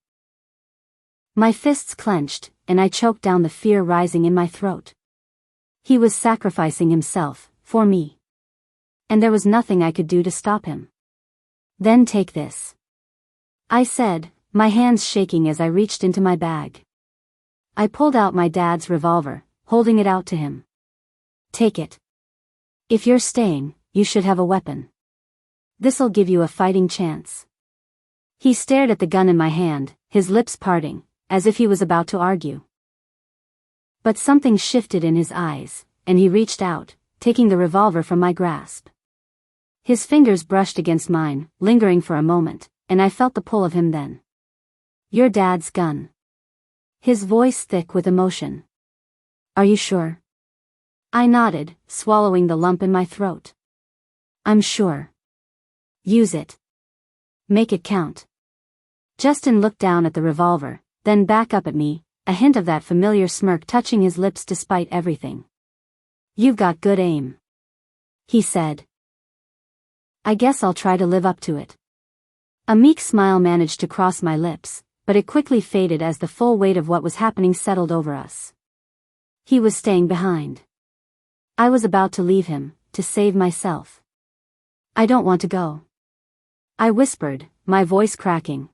My fists clenched, and I choked down the fear rising in my throat. He was sacrificing himself, for me. And there was nothing I could do to stop him. "Then take this," I said, my hands shaking as I reached into my bag. I pulled out my dad's revolver, holding it out to him. "Take it. If you're staying, you should have a weapon. This'll give you a fighting chance." He stared at the gun in my hand, his lips parting, as if he was about to argue. But something shifted in his eyes, and he reached out, taking the revolver from my grasp. His fingers brushed against mine, lingering for a moment, and I felt the pull of him then. "Your dad's gun." His voice thick with emotion. "Are you sure?" I nodded, swallowing the lump in my throat. "I'm sure. Use it. Make it count." Justin looked down at the revolver, then back up at me, a hint of that familiar smirk touching his lips despite everything. "You've got good aim," he said. "I guess I'll try to live up to it." A meek smile managed to cross my lips, but it quickly faded as the full weight of what was happening settled over us. He was staying behind. I was about to leave him, to save myself. "I don't want to go," I whispered, my voice cracking.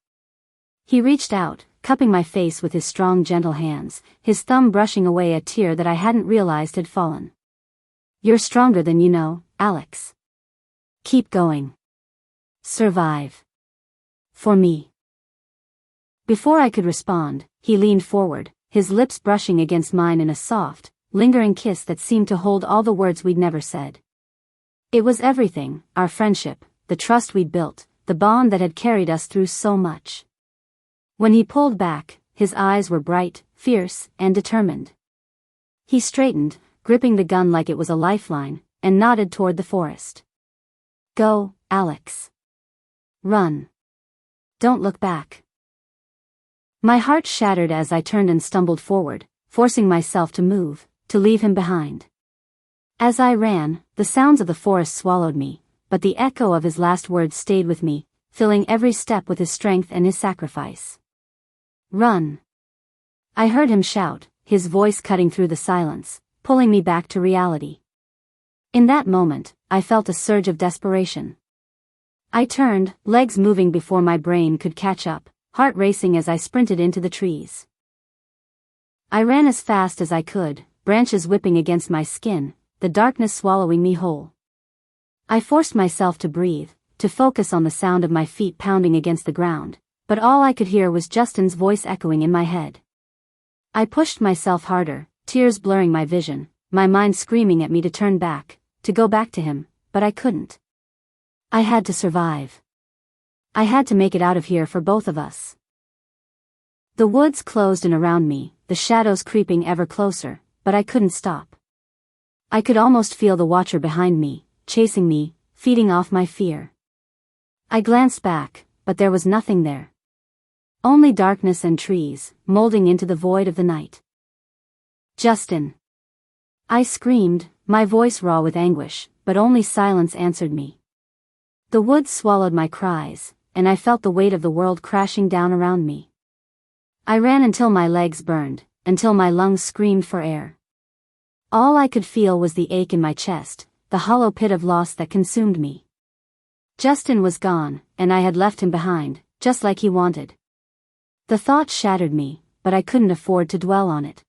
He reached out, cupping my face with his strong, gentle hands, his thumb brushing away a tear that I hadn't realized had fallen. "You're stronger than you know, Alex. Keep going. Survive. For me." Before I could respond, he leaned forward, his lips brushing against mine in a soft, lingering kiss that seemed to hold all the words we'd never said. It was everything, our friendship, the trust we'd built, the bond that had carried us through so much. When he pulled back, his eyes were bright, fierce, and determined. He straightened, gripping the gun like it was a lifeline, and nodded toward the forest. "Go, Alex. Run. Don't look back." My heart shattered as I turned and stumbled forward, forcing myself to move, to leave him behind. As I ran, the sounds of the forest swallowed me, but the echo of his last words stayed with me, filling every step with his strength and his sacrifice. "Run." I heard him shout, his voice cutting through the silence, pulling me back to reality. In that moment, I felt a surge of desperation. I turned, legs moving before my brain could catch up, heart racing as I sprinted into the trees. I ran as fast as I could, branches whipping against my skin, the darkness swallowing me whole. I forced myself to breathe, to focus on the sound of my feet pounding against the ground, but all I could hear was Justin's voice echoing in my head. I pushed myself harder, tears blurring my vision, my mind screaming at me to turn back, to go back to him, but I couldn't. I had to survive. I had to make it out of here for both of us. The woods closed in around me, the shadows creeping ever closer, but I couldn't stop. I could almost feel the watcher behind me, chasing me, feeding off my fear. I glanced back, but there was nothing there. Only darkness and trees, molding into the void of the night. "Justin!" I screamed, my voice raw with anguish, but only silence answered me. The woods swallowed my cries, and I felt the weight of the world crashing down around me. I ran until my legs burned, until my lungs screamed for air. All I could feel was the ache in my chest, the hollow pit of loss that consumed me. Justin was gone, and I had left him behind, just like he wanted. The thought shattered me, but I couldn't afford to dwell on it.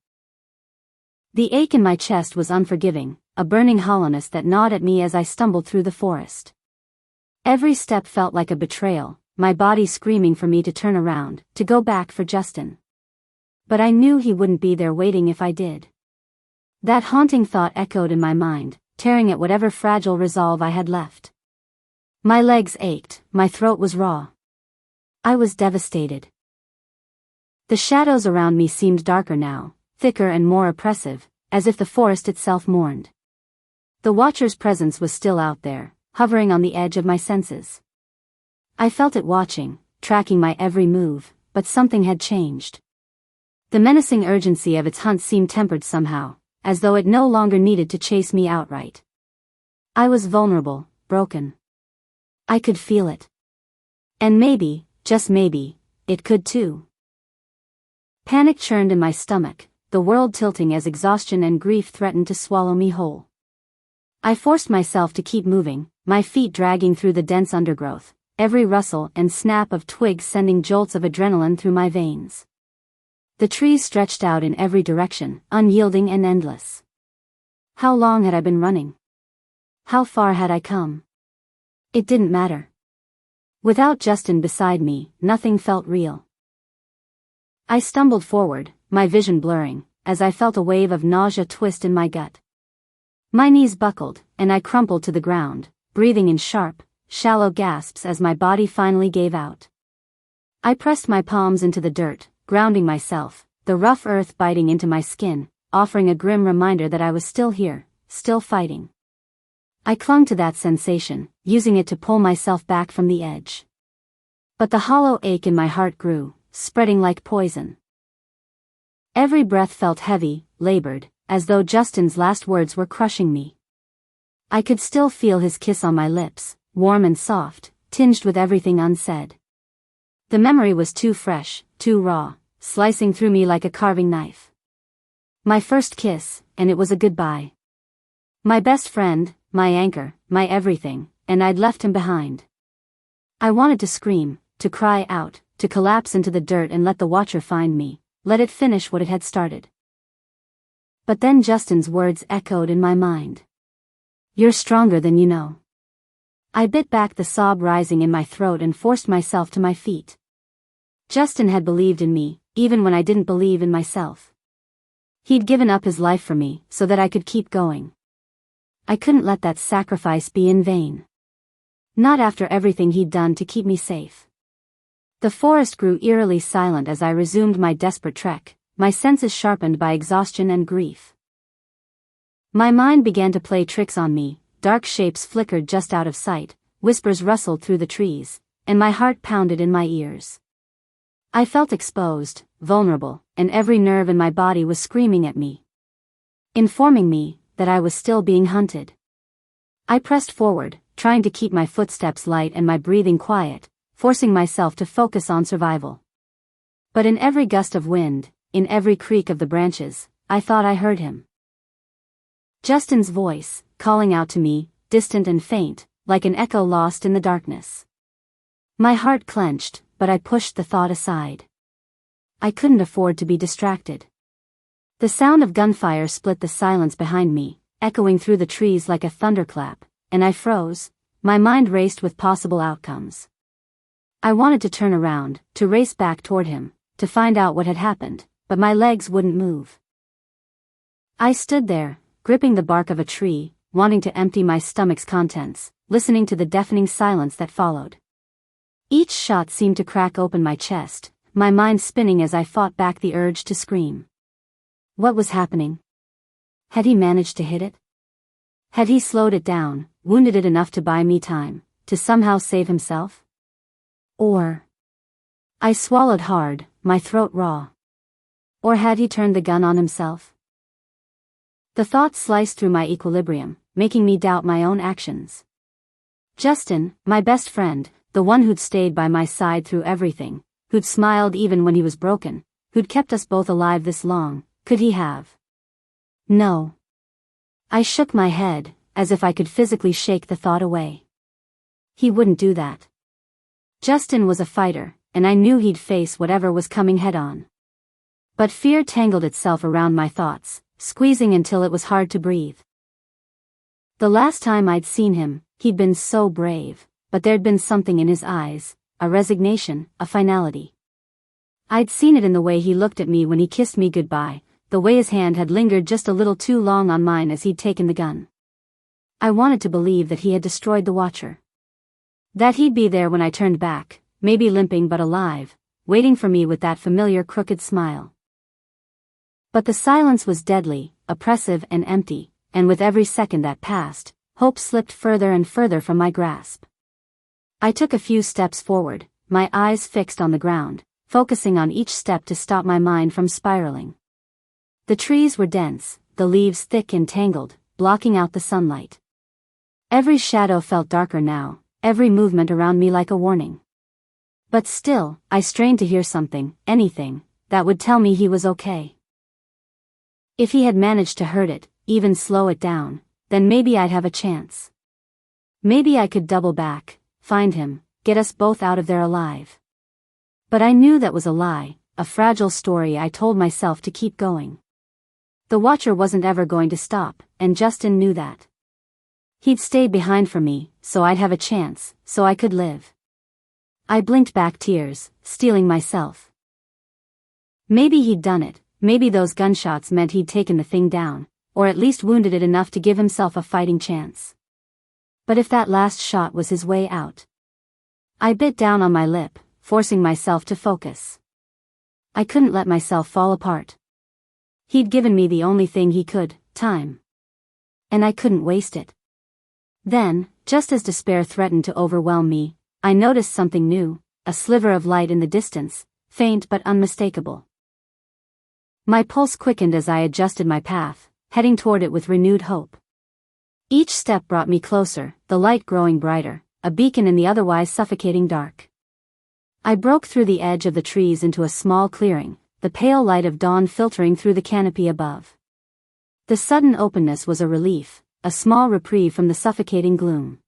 The ache in my chest was unforgiving, a burning hollowness that gnawed at me as I stumbled through the forest. Every step felt like a betrayal, my body screaming for me to turn around, to go back for Justin. But I knew he wouldn't be there waiting if I did. That haunting thought echoed in my mind, tearing at whatever fragile resolve I had left. My legs ached, my throat was raw. I was devastated. The shadows around me seemed darker now, thicker and more oppressive, as if the forest itself mourned. The Watcher's presence was still out there, hovering on the edge of my senses. I felt it watching, tracking my every move, but something had changed. The menacing urgency of its hunt seemed tempered somehow, as though it no longer needed to chase me outright. I was vulnerable, broken. I could feel it. And maybe, just maybe, it could too. Panic churned in my stomach, the world tilting as exhaustion and grief threatened to swallow me whole. I forced myself to keep moving, my feet dragging through the dense undergrowth, every rustle and snap of twigs sending jolts of adrenaline through my veins. The trees stretched out in every direction, unyielding and endless. How long had I been running? How far had I come? It didn't matter. Without Justin beside me, nothing felt real. I stumbled forward, my vision blurring, as I felt a wave of nausea twist in my gut. My knees buckled, and I crumpled to the ground, breathing in sharp, shallow gasps as my body finally gave out. I pressed my palms into the dirt, grounding myself, the rough earth biting into my skin, offering a grim reminder that I was still here, still fighting. I clung to that sensation, using it to pull myself back from the edge. But the hollow ache in my heart grew, spreading like poison. Every breath felt heavy, labored, as though Justin's last words were crushing me. I could still feel his kiss on my lips, warm and soft, tinged with everything unsaid. The memory was too fresh, too raw, slicing through me like a carving knife. My first kiss, and it was a goodbye. My best friend, my anchor, my everything, and I'd left him behind. I wanted to scream, to cry out, to collapse into the dirt and let the Watcher find me, let it finish what it had started. But then Justin's words echoed in my mind. "You're stronger than you know." I bit back the sob rising in my throat and forced myself to my feet. Justin had believed in me, even when I didn't believe in myself. He'd given up his life for me, so that I could keep going. I couldn't let that sacrifice be in vain. Not after everything he'd done to keep me safe. The forest grew eerily silent as I resumed my desperate trek, my senses sharpened by exhaustion and grief. My mind began to play tricks on me, dark shapes flickered just out of sight, whispers rustled through the trees, and my heart pounded in my ears. I felt exposed, vulnerable, and every nerve in my body was screaming at me, informing me that I was still being hunted. I pressed forward, trying to keep my footsteps light and my breathing quiet, forcing myself to focus on survival. But in every gust of wind, in every creak of the branches, I thought I heard him. Justin's voice, calling out to me, distant and faint, like an echo lost in the darkness. My heart clenched, but I pushed the thought aside. I couldn't afford to be distracted. The sound of gunfire split the silence behind me, echoing through the trees like a thunderclap, and I froze, my mind raced with possible outcomes. I wanted to turn around, to race back toward him, to find out what had happened, but my legs wouldn't move. I stood there, gripping the bark of a tree, wanting to empty my stomach's contents, listening to the deafening silence that followed. Each shot seemed to crack open my chest, my mind spinning as I fought back the urge to scream. What was happening? Had he managed to hit it? Had he slowed it down, wounded it enough to buy me time, to somehow save himself? Or... I swallowed hard, my throat raw. Or had he turned the gun on himself? The thought sliced through my equilibrium, making me doubt my own actions. Justin, my best friend, the one who'd stayed by my side through everything, who'd smiled even when he was broken, who'd kept us both alive this long, could he have? No. I shook my head, as if I could physically shake the thought away. He wouldn't do that. Justin was a fighter, and I knew he'd face whatever was coming head-on. But fear tangled itself around my thoughts, squeezing until it was hard to breathe. The last time I'd seen him, he'd been so brave, but there'd been something in his eyes, a resignation, a finality. I'd seen it in the way he looked at me when he kissed me goodbye, the way his hand had lingered just a little too long on mine as he'd taken the gun. I wanted to believe that he had destroyed the Watcher. That he'd be there when I turned back, maybe limping but alive, waiting for me with that familiar crooked smile. But the silence was deadly, oppressive and empty, and with every second that passed, hope slipped further and further from my grasp. I took a few steps forward, my eyes fixed on the ground, focusing on each step to stop my mind from spiraling. The trees were dense, the leaves thick and tangled, blocking out the sunlight. Every shadow felt darker now, every movement around me like a warning. But still, I strained to hear something, anything, that would tell me he was okay. If he had managed to hurt it, even slow it down, then maybe I'd have a chance. Maybe I could double back, find him, get us both out of there alive. But I knew that was a lie, a fragile story I told myself to keep going. The Watcher wasn't ever going to stop, and Justin knew that. He'd stay behind for me, so I'd have a chance, so I could live. I blinked back tears, steeling myself. Maybe he'd done it, maybe those gunshots meant he'd taken the thing down, or at least wounded it enough to give himself a fighting chance. But if that last shot was his way out. I bit down on my lip, forcing myself to focus. I couldn't let myself fall apart. He'd given me the only thing he could, time. And I couldn't waste it. Then, just as despair threatened to overwhelm me, I noticed something new, a sliver of light in the distance, faint but unmistakable. My pulse quickened as I adjusted my path, heading toward it with renewed hope. Each step brought me closer, the light growing brighter, a beacon in the otherwise suffocating dark. I broke through the edge of the trees into a small clearing, the pale light of dawn filtering through the canopy above. The sudden openness was a relief, a small reprieve from the suffocating gloom.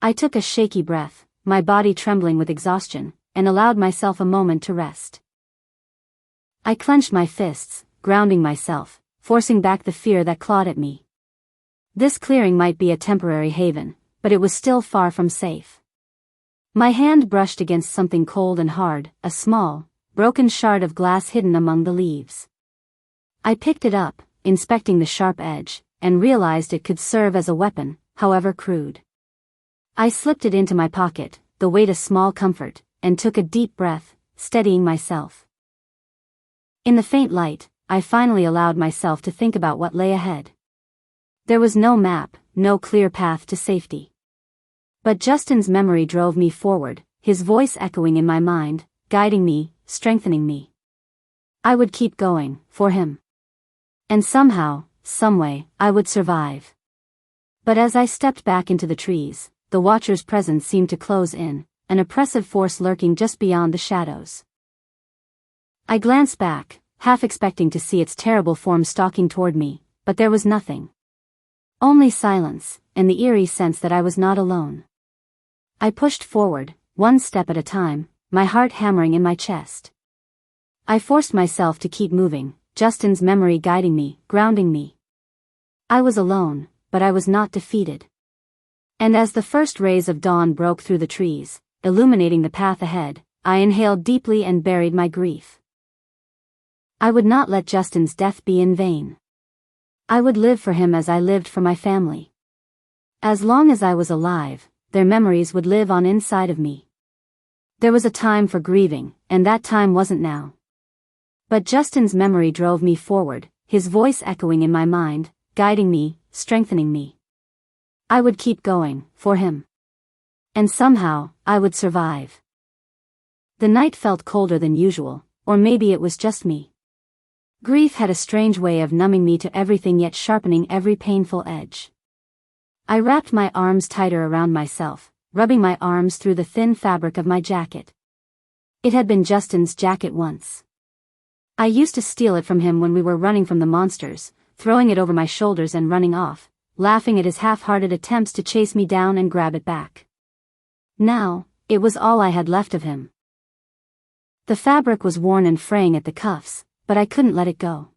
I took a shaky breath, my body trembling with exhaustion, and allowed myself a moment to rest. I clenched my fists, grounding myself, forcing back the fear that clawed at me. This clearing might be a temporary haven, but it was still far from safe. My hand brushed against something cold and hard, a small, broken shard of glass hidden among the leaves. I picked it up, inspecting the sharp edge, and realized it could serve as a weapon, however crude. I slipped it into my pocket, the weight a small comfort, and took a deep breath, steadying myself. In the faint light, I finally allowed myself to think about what lay ahead. There was no map, no clear path to safety. But Justin's memory drove me forward, his voice echoing in my mind, guiding me, strengthening me. I would keep going, for him. And somehow, someway, I would survive. But as I stepped back into the trees, the Watcher's presence seemed to close in, an oppressive force lurking just beyond the shadows. I glanced back, half expecting to see its terrible form stalking toward me, but there was nothing. Only silence, and the eerie sense that I was not alone. I pushed forward, one step at a time, my heart hammering in my chest. I forced myself to keep moving, Justin's memory guiding me, grounding me. I was alone, but I was not defeated. And as the first rays of dawn broke through the trees, illuminating the path ahead, I inhaled deeply and buried my grief. I would not let Justin's death be in vain. I would live for him as I lived for my family. As long as I was alive, their memories would live on inside of me. There was a time for grieving, and that time wasn't now. But Justin's memory drove me forward, his voice echoing in my mind, guiding me, strengthening me. I would keep going, for him. And somehow, I would survive. The night felt colder than usual, or maybe it was just me. Grief had a strange way of numbing me to everything yet sharpening every painful edge. I wrapped my arms tighter around myself, rubbing my arms through the thin fabric of my jacket. It had been Justin's jacket once. I used to steal it from him when we were running from the monsters, throwing it over my shoulders and running off, laughing at his half-hearted attempts to chase me down and grab it back. Now, it was all I had left of him. The fabric was worn and fraying at the cuffs, but I couldn't let it go.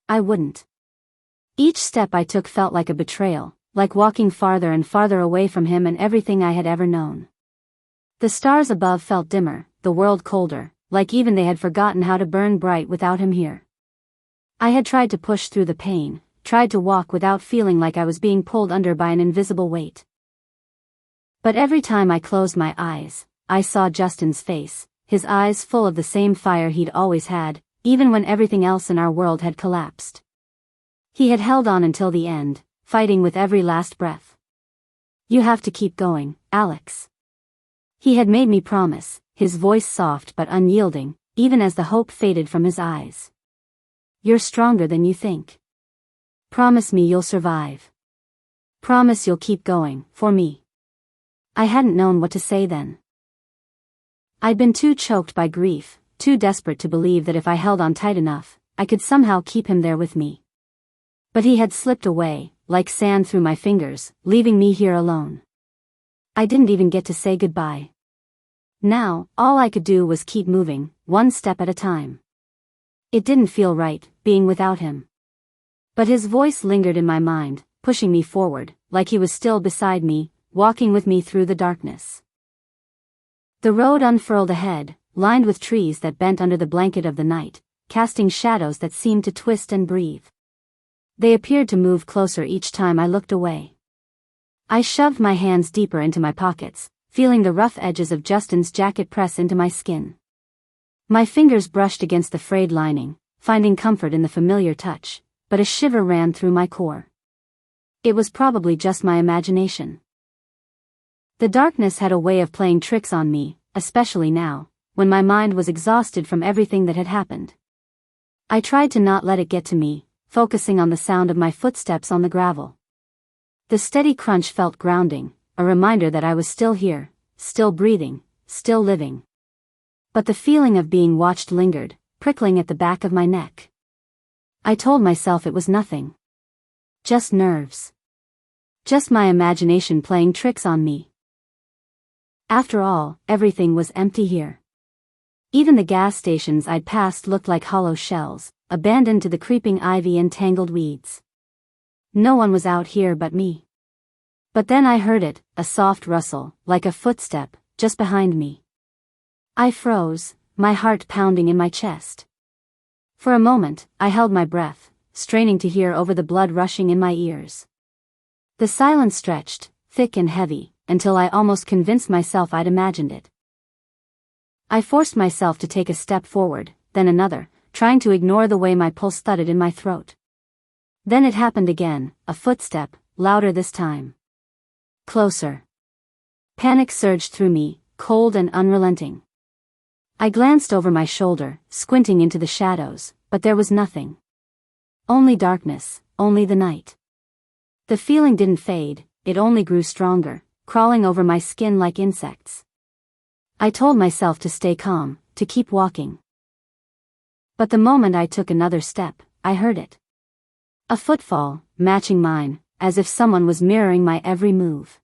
I wouldn't. Each step I took felt like a betrayal, like walking farther and farther away from him and everything I had ever known. The stars above felt dimmer, the world colder, like even they had forgotten how to burn bright without him here. I had tried to push through the pain, tried to walk without feeling like I was being pulled under by an invisible weight. But every time I closed my eyes, I saw Justin's face, his eyes full of the same fire he'd always had, even when everything else in our world had collapsed. He had held on until the end, fighting with every last breath. "You have to keep going, Alex." He had made me promise, his voice soft but unyielding, even as the hope faded from his eyes. "You're stronger than you think. Promise me you'll survive. Promise you'll keep going, for me." I hadn't known what to say then. I'd been too choked by grief, too desperate to believe that if I held on tight enough, I could somehow keep him there with me. But he had slipped away, like sand through my fingers, leaving me here alone. I didn't even get to say goodbye. Now, all I could do was keep moving, one step at a time. It didn't feel right, being without him. But his voice lingered in my mind, pushing me forward, like he was still beside me, walking with me through the darkness. The road unfurled ahead, lined with trees that bent under the blanket of the night, casting shadows that seemed to twist and breathe. They appeared to move closer each time I looked away. I shoved my hands deeper into my pockets, feeling the rough edges of Justin's jacket press into my skin. My fingers brushed against the frayed lining, finding comfort in the familiar touch, but a shiver ran through my core. It was probably just my imagination. The darkness had a way of playing tricks on me, especially now, when my mind was exhausted from everything that had happened. I tried to not let it get to me, focusing on the sound of my footsteps on the gravel. The steady crunch felt grounding, a reminder that I was still here, still breathing, still living. But the feeling of being watched lingered, prickling at the back of my neck. I told myself it was nothing. Just nerves. Just my imagination playing tricks on me. After all, everything was empty here. Even the gas stations I'd passed looked like hollow shells, abandoned to the creeping ivy and tangled weeds. No one was out here but me. But then I heard it, a soft rustle, like a footstep, just behind me. I froze, my heart pounding in my chest. For a moment, I held my breath, straining to hear over the blood rushing in my ears. The silence stretched, thick and heavy, until I almost convinced myself I'd imagined it. I forced myself to take a step forward, then another, trying to ignore the way my pulse thudded in my throat. Then it happened again, a footstep, louder this time. Closer. Panic surged through me, cold and unrelenting. I glanced over my shoulder, squinting into the shadows, but there was nothing. Only darkness, only the night. The feeling didn't fade, it only grew stronger, crawling over my skin like insects. I told myself to stay calm, to keep walking. But the moment I took another step, I heard it. A footfall, matching mine, as if someone was mirroring my every move.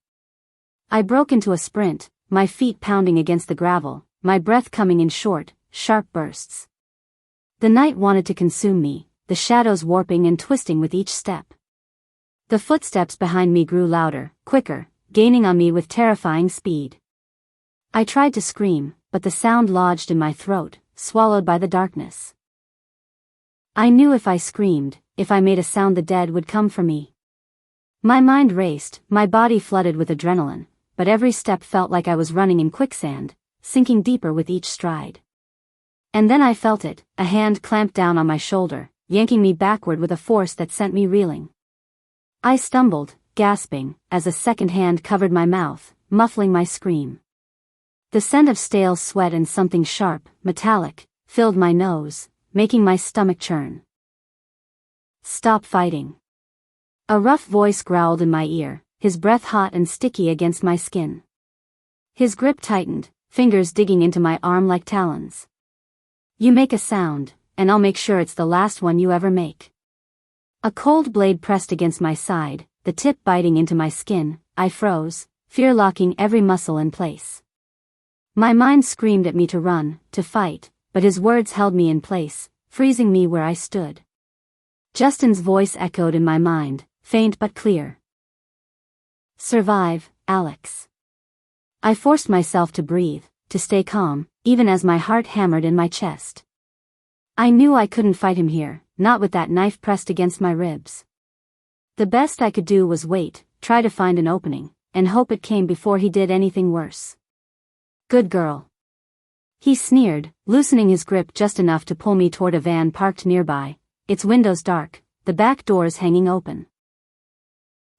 I broke into a sprint, my feet pounding against the gravel, my breath coming in short, sharp bursts. The night wanted to consume me, the shadows warping and twisting with each step. The footsteps behind me grew louder, quicker, gaining on me with terrifying speed. I tried to scream, but the sound lodged in my throat, swallowed by the darkness. I knew if I screamed, if I made a sound, the dead would come for me. My mind raced, my body flooded with adrenaline, but every step felt like I was running in quicksand, sinking deeper with each stride. And then I felt it, a hand clamped down on my shoulder, yanking me backward with a force that sent me reeling. I stumbled, gasping, as a second hand covered my mouth, muffling my scream. The scent of stale sweat and something sharp, metallic, filled my nose, making my stomach churn. "Stop fighting." A rough voice growled in my ear, his breath hot and sticky against my skin. His grip tightened, fingers digging into my arm like talons. "You make a sound, and I'll make sure it's the last one you ever make." A cold blade pressed against my side, the tip biting into my skin. I froze, fear locking every muscle in place. My mind screamed at me to run, to fight, but his words held me in place, freezing me where I stood. Justin's voice echoed in my mind, faint but clear. "Survive, Alex." I forced myself to breathe, to stay calm, even as my heart hammered in my chest. I knew I couldn't fight him here, not with that knife pressed against my ribs. The best I could do was wait, try to find an opening, and hope it came before he did anything worse. Good girl. He sneered, loosening his grip just enough to pull me toward a van parked nearby, its windows dark, the back doors hanging open.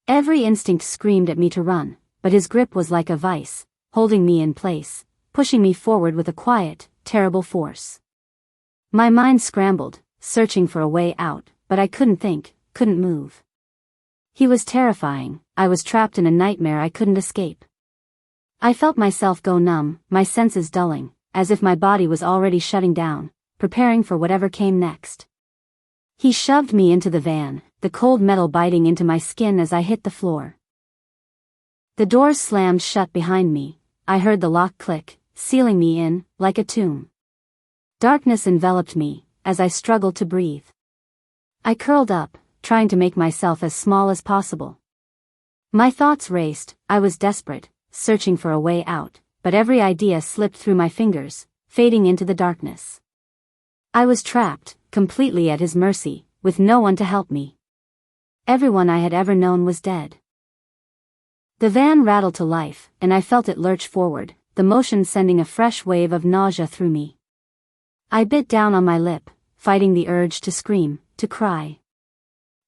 Every instinct screamed at me to run, but his grip was like a vice, holding me in place, pushing me forward with a quiet, terrible force. My mind scrambled, searching for a way out, but I couldn't think, couldn't move. He was terrifying. I was trapped in a nightmare I couldn't escape. I felt myself go numb, my senses dulling, as if my body was already shutting down, preparing for whatever came next. He shoved me into the van, the cold metal biting into my skin as I hit the floor. The doors slammed shut behind me. I heard the lock click, sealing me in, like a tomb. Darkness enveloped me, as I struggled to breathe. I curled up, trying to make myself as small as possible. My thoughts raced. I was desperate, searching for a way out, but every idea slipped through my fingers, fading into the darkness. I was trapped, completely at his mercy, with no one to help me. Everyone I had ever known was dead. The van rattled to life, and I felt it lurch forward, the motion sending a fresh wave of nausea through me. I bit down on my lip, fighting the urge to scream, to cry.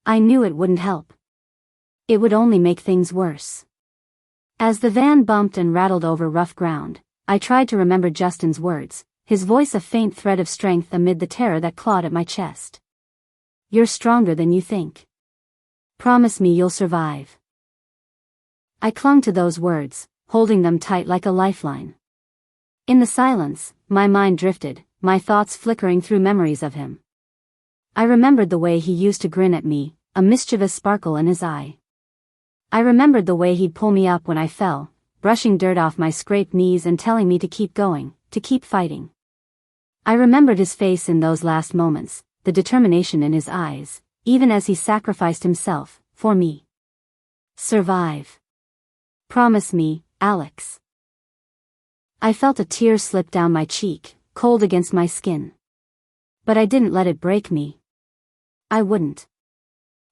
I knew it wouldn't help. It would only make things worse. As the van bumped and rattled over rough ground, I tried to remember Justin's words, his voice a faint thread of strength amid the terror that clawed at my chest. You're stronger than you think. Promise me you'll survive. I clung to those words, holding them tight like a lifeline. In the silence, my mind drifted, my thoughts flickering through memories of him. I remembered the way he used to grin at me, a mischievous sparkle in his eye. I remembered the way he'd pull me up when I fell, brushing dirt off my scraped knees and telling me to keep going, to keep fighting. I remembered his face in those last moments, the determination in his eyes, even as he sacrificed himself, for me. Survive. Promise me, Alex. I felt a tear slip down my cheek, cold against my skin. But I didn't let it break me. I wouldn't.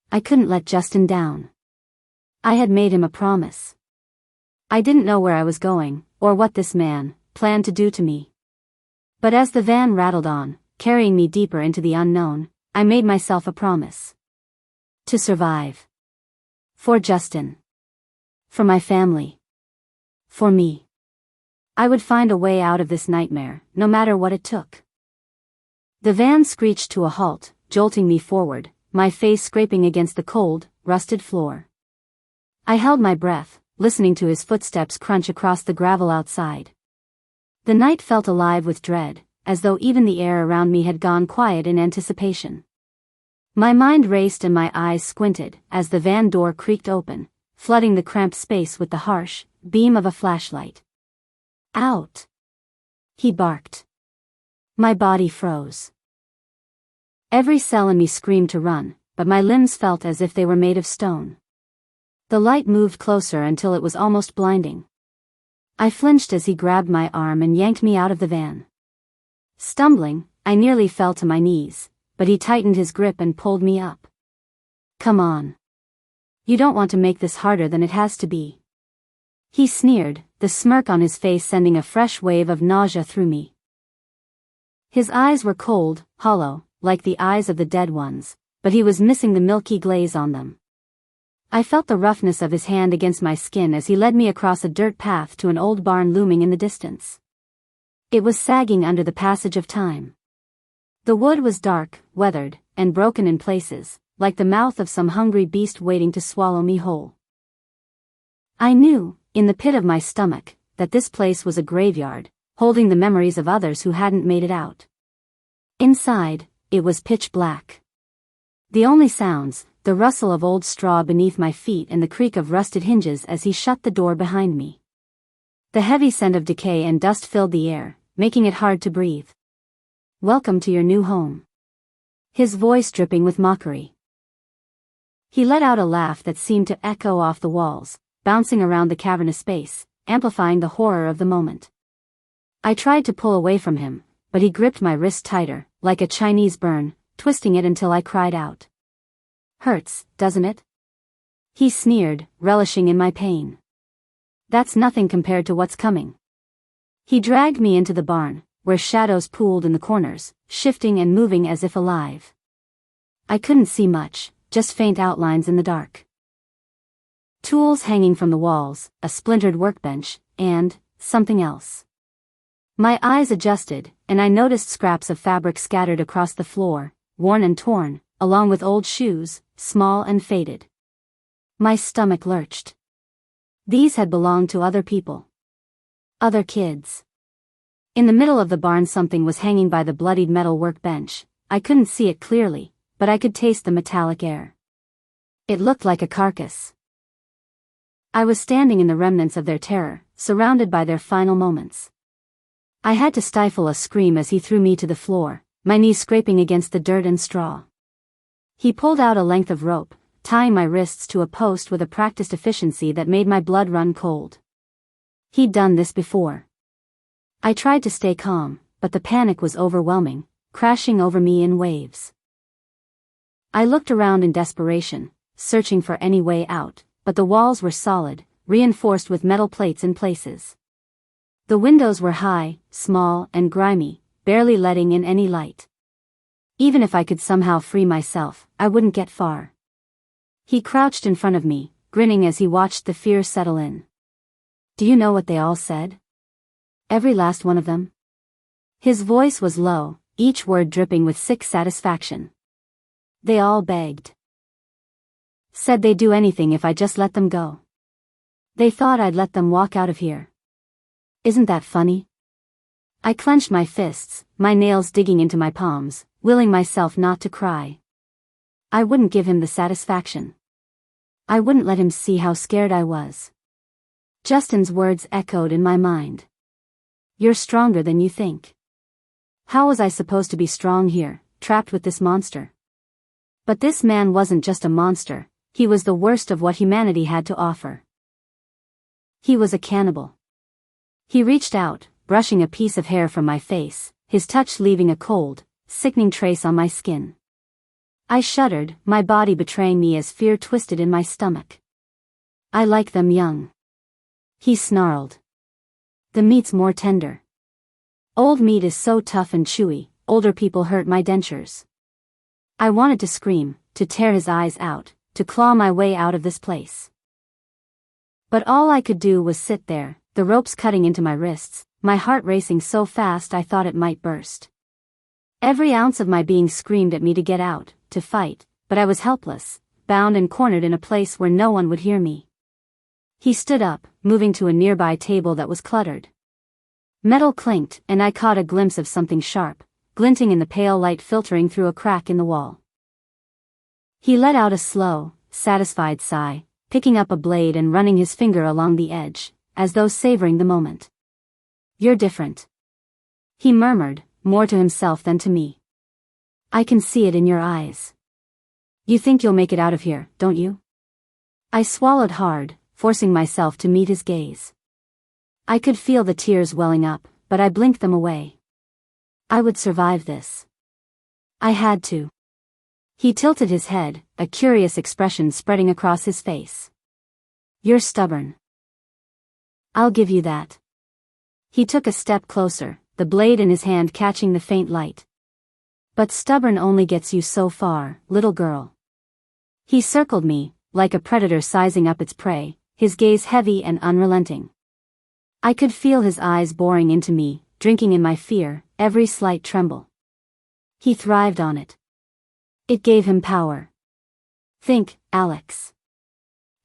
I couldn't let Justin down. I had made him a promise. I didn't know where I was going, or what this man planned to do to me. But as the van rattled on, carrying me deeper into the unknown, I made myself a promise. To survive. For Justin. For my family. For me. I would find a way out of this nightmare, no matter what it took. The van screeched to a halt, jolting me forward, my face scraping against the cold, rusted floor. I held my breath, listening to his footsteps crunch across the gravel outside. The night felt alive with dread, as though even the air around me had gone quiet in anticipation. My mind raced and my eyes squinted as the van door creaked open, flooding the cramped space with the harsh beam of a flashlight. Out! He barked. My body froze. Every cell in me screamed to run, but my limbs felt as if they were made of stone. The light moved closer until it was almost blinding. I flinched as he grabbed my arm and yanked me out of the van. Stumbling, I nearly fell to my knees, but he tightened his grip and pulled me up. Come on. You don't want to make this harder than it has to be. He sneered, the smirk on his face sending a fresh wave of nausea through me. His eyes were cold, hollow, like the eyes of the dead ones, but he was missing the milky glaze on them. I felt the roughness of his hand against my skin as he led me across a dirt path to an old barn looming in the distance. It was sagging under the passage of time. The wood was dark, weathered, and broken in places, like the mouth of some hungry beast waiting to swallow me whole. I knew, in the pit of my stomach, that this place was a graveyard, holding the memories of others who hadn't made it out. Inside, it was pitch black. The only sounds, the rustle of old straw beneath my feet and the creak of rusted hinges as he shut the door behind me. The heavy scent of decay and dust filled the air, making it hard to breathe. Welcome to your new home. His voice dripping with mockery. He let out a laugh that seemed to echo off the walls, bouncing around the cavernous space, amplifying the horror of the moment. I tried to pull away from him, but he gripped my wrist tighter, like a Chinese burn, twisting it until I cried out. "Hurts, doesn't it?" He sneered, relishing in my pain. "That's nothing compared to what's coming." He dragged me into the barn, where shadows pooled in the corners, shifting and moving as if alive. I couldn't see much, just faint outlines in the dark. Tools hanging from the walls, a splintered workbench, and something else. My eyes adjusted, and I noticed scraps of fabric scattered across the floor, worn and torn, along with old shoes, small and faded. My stomach lurched. These had belonged to other people. Other kids. In the middle of the barn something was hanging by the bloodied metal workbench. I couldn't see it clearly, but I could taste the metallic air. It looked like a carcass. I was standing in the remnants of their terror, surrounded by their final moments. I had to stifle a scream as he threw me to the floor, my knees scraping against the dirt and straw. He pulled out a length of rope, tying my wrists to a post with a practiced efficiency that made my blood run cold. He'd done this before. I tried to stay calm, but the panic was overwhelming, crashing over me in waves. I looked around in desperation, searching for any way out, but the walls were solid, reinforced with metal plates in places. The windows were high, small, and grimy, barely letting in any light. Even if I could somehow free myself, I wouldn't get far. He crouched in front of me, grinning as he watched the fear settle in. "Do you know what they all said? Every last one of them?" His voice was low, each word dripping with sick satisfaction. "They all begged. Said they'd do anything if I just let them go. They thought I'd let them walk out of here. Isn't that funny?" I clenched my fists, my nails digging into my palms, willing myself not to cry. I wouldn't give him the satisfaction. I wouldn't let him see how scared I was. Justin's words echoed in my mind. "You're stronger than you think." How was I supposed to be strong here, trapped with this monster? But this man wasn't just a monster, he was the worst of what humanity had to offer. He was a cannibal. He reached out, brushing a piece of hair from my face, his touch leaving a cold, sickening trace on my skin. I shuddered, my body betraying me as fear twisted in my stomach. "I like them young," he snarled. "The meat's more tender. Old meat is so tough and chewy, older people hurt my dentures." I wanted to scream, to tear his eyes out, to claw my way out of this place. But all I could do was sit there, the ropes cutting into my wrists, my heart racing so fast I thought it might burst. Every ounce of my being screamed at me to get out, to fight, but I was helpless, bound and cornered in a place where no one would hear me. He stood up, moving to a nearby table that was cluttered. Metal clinked, and I caught a glimpse of something sharp, glinting in the pale light filtering through a crack in the wall. He let out a slow, satisfied sigh, picking up a blade and running his finger along the edge, as though savoring the moment. "You're different," he murmured, more to himself than to me. "I can see it in your eyes. You think you'll make it out of here, don't you?" I swallowed hard, forcing myself to meet his gaze. I could feel the tears welling up, but I blinked them away. I would survive this. I had to. He tilted his head, a curious expression spreading across his face. "You're stubborn. I'll give you that." He took a step closer, the blade in his hand catching the faint light. "But stubborn only gets you so far, little girl." He circled me, like a predator sizing up its prey, his gaze heavy and unrelenting. I could feel his eyes boring into me, drinking in my fear, every slight tremble. He thrived on it. It gave him power. "Think, Alex,"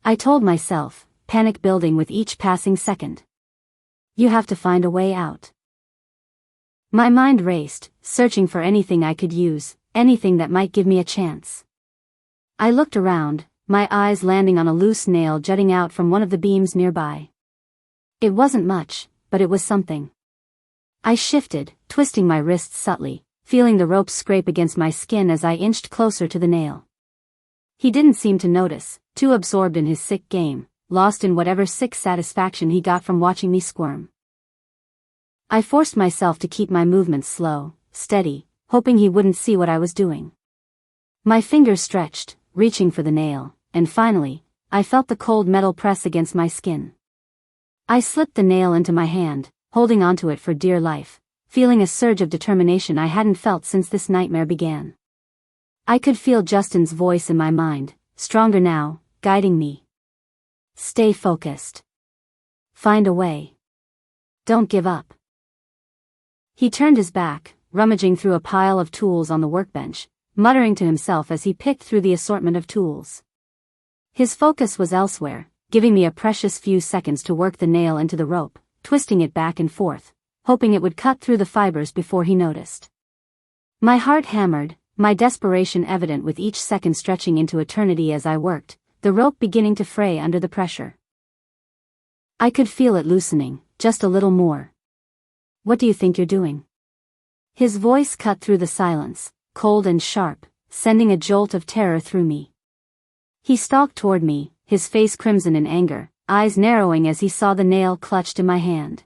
I told myself, panic building with each passing second. "You have to find a way out." My mind raced, searching for anything I could use, anything that might give me a chance. I looked around, my eyes landing on a loose nail jutting out from one of the beams nearby. It wasn't much, but it was something. I shifted, twisting my wrists subtly, feeling the rope scrape against my skin as I inched closer to the nail. He didn't seem to notice, too absorbed in his sick game, lost in whatever sick satisfaction he got from watching me squirm. I forced myself to keep my movements slow, steady, hoping he wouldn't see what I was doing. My fingers stretched, reaching for the nail, and finally, I felt the cold metal press against my skin. I slipped the nail into my hand, holding onto it for dear life, feeling a surge of determination I hadn't felt since this nightmare began. I could feel Justin's voice in my mind, stronger now, guiding me. Stay focused. Find a way. Don't give up. He turned his back, rummaging through a pile of tools on the workbench, muttering to himself as he picked through the assortment of tools. His focus was elsewhere, giving me a precious few seconds to work the nail into the rope, twisting it back and forth, hoping it would cut through the fibers before he noticed. My heart hammered, my desperation evident with each second stretching into eternity as I worked, the rope beginning to fray under the pressure. I could feel it loosening, just a little more. What do you think you're doing? His voice cut through the silence, cold and sharp, sending a jolt of terror through me. He stalked toward me, his face crimson in anger, eyes narrowing as he saw the nail clutched in my hand.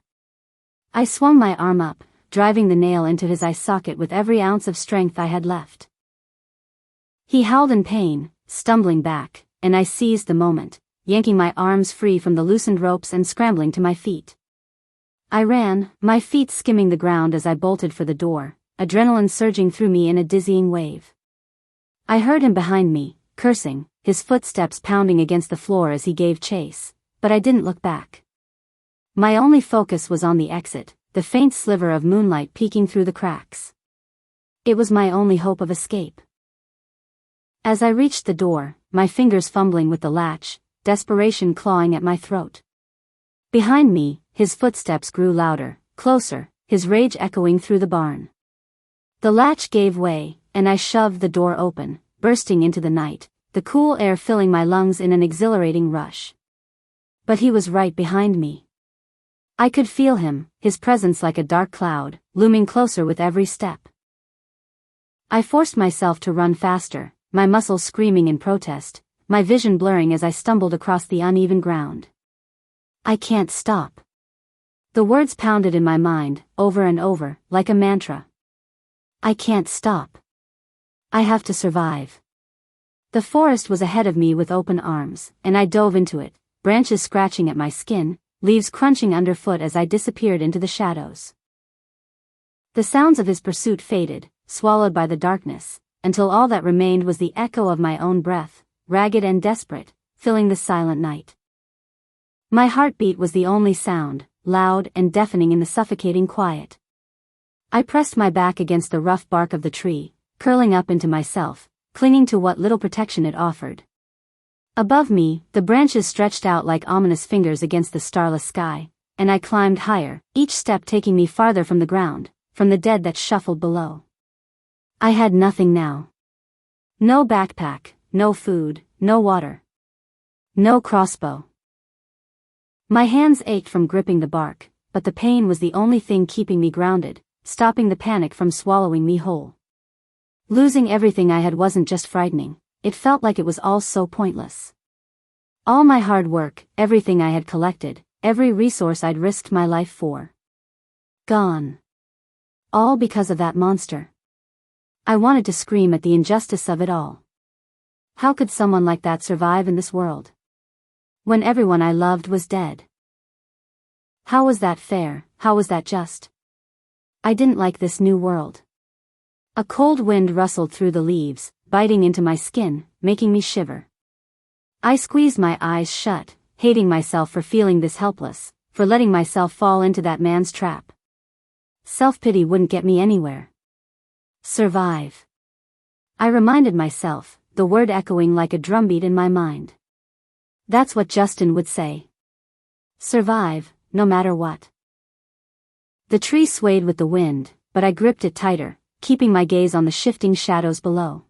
I swung my arm up, driving the nail into his eye socket with every ounce of strength I had left. He howled in pain, stumbling back, and I seized the moment, yanking my arms free from the loosened ropes and scrambling to my feet. I ran, my feet skimming the ground as I bolted for the door, adrenaline surging through me in a dizzying wave. I heard him behind me, cursing, his footsteps pounding against the floor as he gave chase, but I didn't look back. My only focus was on the exit, the faint sliver of moonlight peeking through the cracks. It was my only hope of escape. As I reached the door, my fingers fumbling with the latch, desperation clawing at my throat. Behind me, his footsteps grew louder, closer, his rage echoing through the barn. The latch gave way, and I shoved the door open, bursting into the night, the cool air filling my lungs in an exhilarating rush. But he was right behind me. I could feel him, his presence like a dark cloud, looming closer with every step. I forced myself to run faster, my muscles screaming in protest, my vision blurring as I stumbled across the uneven ground. I can't stop. The words pounded in my mind, over and over, like a mantra. I can't stop. I have to survive. The forest was ahead of me with open arms, and I dove into it, branches scratching at my skin, leaves crunching underfoot as I disappeared into the shadows. The sounds of his pursuit faded, swallowed by the darkness, until all that remained was the echo of my own breath, ragged and desperate, filling the silent night. My heartbeat was the only sound, loud and deafening in the suffocating quiet. I pressed my back against the rough bark of the tree, curling up into myself, clinging to what little protection it offered. Above me, the branches stretched out like ominous fingers against the starless sky, and I climbed higher, each step taking me farther from the ground, from the dead that shuffled below. I had nothing now. No backpack, no food, no water. No crossbow. My hands ached from gripping the bark, but the pain was the only thing keeping me grounded, stopping the panic from swallowing me whole. Losing everything I had wasn't just frightening, it felt like it was all so pointless. All my hard work, everything I had collected, every resource I'd risked my life for. Gone. All because of that monster. I wanted to scream at the injustice of it all. How could someone like that survive in this world? When everyone I loved was dead. How was that fair? How was that just? I didn't like this new world. A cold wind rustled through the leaves, biting into my skin, making me shiver. I squeezed my eyes shut, hating myself for feeling this helpless, for letting myself fall into that man's trap. Self-pity wouldn't get me anywhere. Survive. I reminded myself, the word echoing like a drumbeat in my mind. That's what Justin would say. Survive, no matter what. The tree swayed with the wind, but I gripped it tighter, keeping my gaze on the shifting shadows below.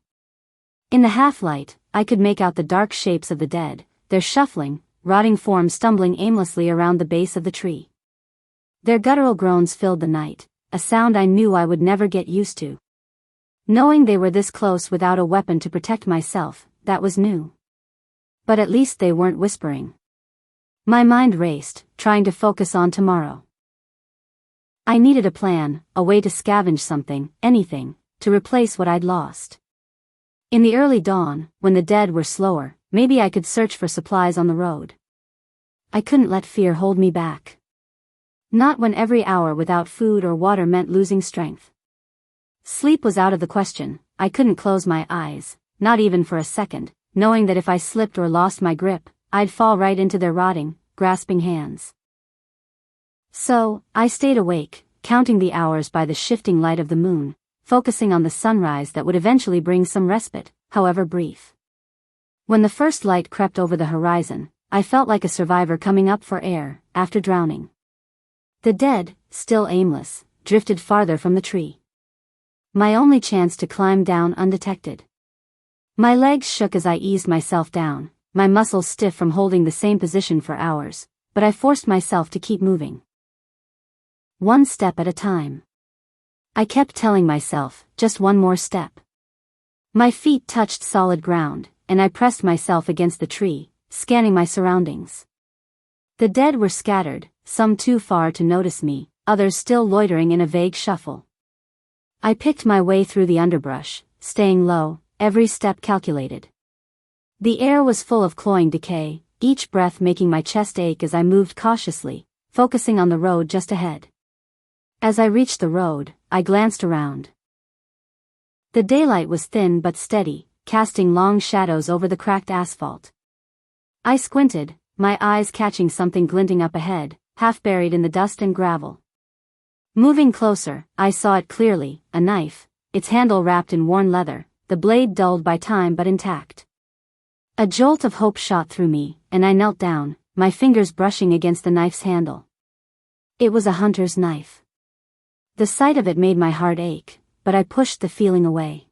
In the half-light, I could make out the dark shapes of the dead, their shuffling, rotting forms stumbling aimlessly around the base of the tree. Their guttural groans filled the night, a sound I knew I would never get used to. Knowing they were this close without a weapon to protect myself, that was new. But at least they weren't whispering. My mind raced, trying to focus on tomorrow. I needed a plan, a way to scavenge something, anything, to replace what I'd lost. In the early dawn, when the dead were slower, maybe I could search for supplies on the road. I couldn't let fear hold me back. Not when every hour without food or water meant losing strength. Sleep was out of the question. I couldn't close my eyes, not even for a second, knowing that if I slipped or lost my grip, I'd fall right into their rotting, grasping hands. So, I stayed awake, counting the hours by the shifting light of the moon, focusing on the sunrise that would eventually bring some respite, however brief. When the first light crept over the horizon, I felt like a survivor coming up for air, after drowning. The dead, still aimless, drifted farther from the tree. My only chance to climb down undetected. My legs shook as I eased myself down, my muscles stiff from holding the same position for hours, but I forced myself to keep moving. One step at a time. I kept telling myself, just one more step. My feet touched solid ground, and I pressed myself against the tree, scanning my surroundings. The dead were scattered, some too far to notice me, others still loitering in a vague shuffle. I picked my way through the underbrush, staying low, every step calculated. The air was full of cloying decay, each breath making my chest ache as I moved cautiously, focusing on the road just ahead. As I reached the road, I glanced around. The daylight was thin but steady, casting long shadows over the cracked asphalt. I squinted, my eyes catching something glinting up ahead, half buried in the dust and gravel. Moving closer, I saw it clearly, a knife, its handle wrapped in worn leather, the blade dulled by time but intact. A jolt of hope shot through me, and I knelt down, my fingers brushing against the knife's handle. It was a hunter's knife. The sight of it made my heart ache, but I pushed the feeling away.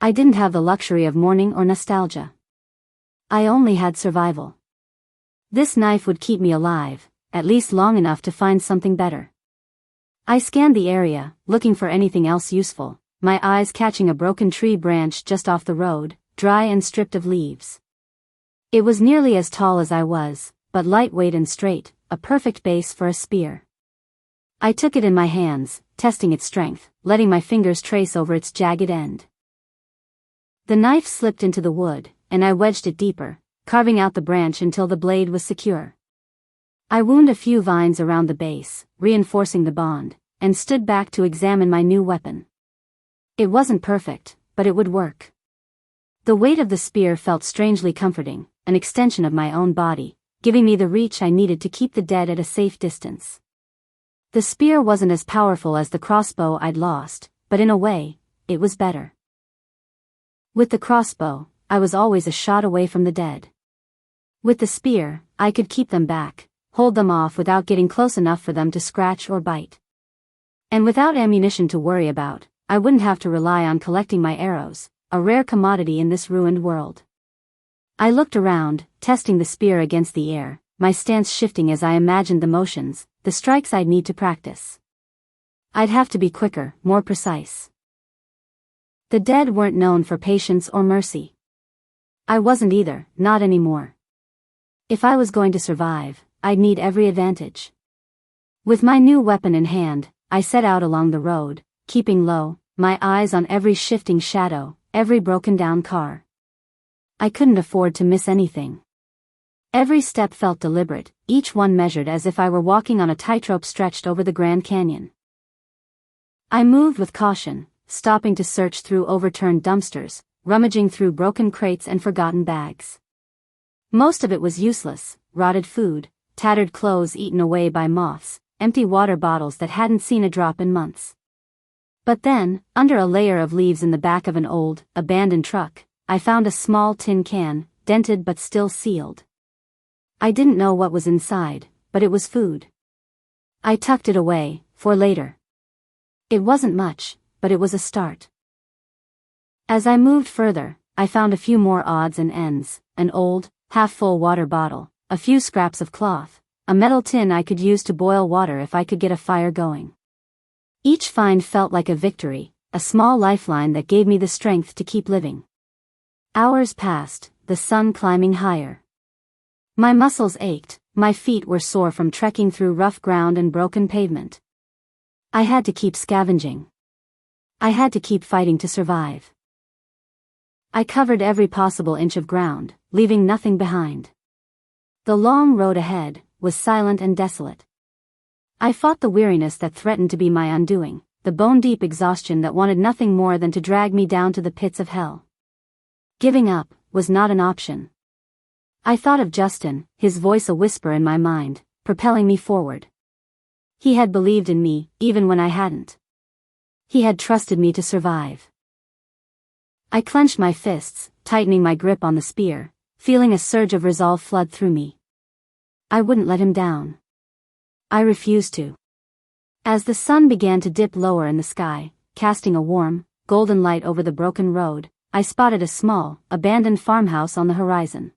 I didn't have the luxury of mourning or nostalgia. I only had survival. This knife would keep me alive, at least long enough to find something better. I scanned the area, looking for anything else useful, my eyes catching a broken tree branch just off the road, dry and stripped of leaves. It was nearly as tall as I was, but lightweight and straight, a perfect base for a spear. I took it in my hands, testing its strength, letting my fingers trace over its jagged end. The knife slipped into the wood, and I wedged it deeper, carving out the branch until the blade was secure. I wound a few vines around the base, reinforcing the bond, and stood back to examine my new weapon. It wasn't perfect, but it would work. The weight of the spear felt strangely comforting, an extension of my own body, giving me the reach I needed to keep the dead at a safe distance. The spear wasn't as powerful as the crossbow I'd lost, but in a way, it was better. With the crossbow, I was always a shot away from the dead. With the spear, I could keep them back, hold them off without getting close enough for them to scratch or bite. And without ammunition to worry about, I wouldn't have to rely on collecting my arrows, a rare commodity in this ruined world. I looked around, testing the spear against the air, my stance shifting as I imagined the motions, the strikes I'd need to practice. I'd have to be quicker, more precise. The dead weren't known for patience or mercy. I wasn't either, not anymore. If I was going to survive, I'd need every advantage. With my new weapon in hand, I set out along the road, keeping low, my eyes on every shifting shadow, every broken down car. I couldn't afford to miss anything. Every step felt deliberate, each one measured as if I were walking on a tightrope stretched over the Grand Canyon. I moved with caution, stopping to search through overturned dumpsters, rummaging through broken crates and forgotten bags. Most of it was useless, rotted food, tattered clothes eaten away by moths, empty water bottles that hadn't seen a drop in months. But then, under a layer of leaves in the back of an old, abandoned truck, I found a small tin can, dented but still sealed. I didn't know what was inside, but it was food. I tucked it away, for later. It wasn't much, but it was a start. As I moved further, I found a few more odds and ends, an old, half-full water bottle, a few scraps of cloth, a metal tin I could use to boil water if I could get a fire going. Each find felt like a victory, a small lifeline that gave me the strength to keep living. Hours passed, the sun climbing higher. My muscles ached, my feet were sore from trekking through rough ground and broken pavement. I had to keep scavenging. I had to keep fighting to survive. I covered every possible inch of ground, leaving nothing behind. The long road ahead was silent and desolate. I fought the weariness that threatened to be my undoing, the bone-deep exhaustion that wanted nothing more than to drag me down to the pits of hell. Giving up was not an option. I thought of Justin, his voice a whisper in my mind, propelling me forward. He had believed in me, even when I hadn't. He had trusted me to survive. I clenched my fists, tightening my grip on the spear, feeling a surge of resolve flood through me. I wouldn't let him down. I refused to. As the sun began to dip lower in the sky, casting a warm, golden light over the broken road, I spotted a small, abandoned farmhouse on the horizon.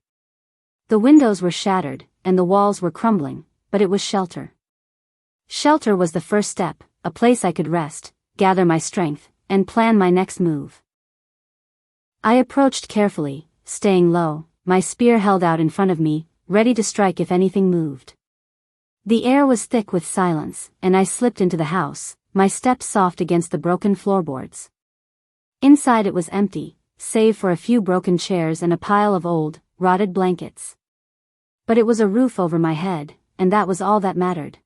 The windows were shattered, and the walls were crumbling, but it was shelter. Shelter was the first step, a place I could rest, gather my strength, and plan my next move. I approached carefully, staying low, my spear held out in front of me, ready to strike if anything moved. The air was thick with silence, and I slipped into the house, my steps soft against the broken floorboards. Inside it was empty, save for a few broken chairs and a pile of old, rotted blankets. But it was a roof over my head, and that was all that mattered.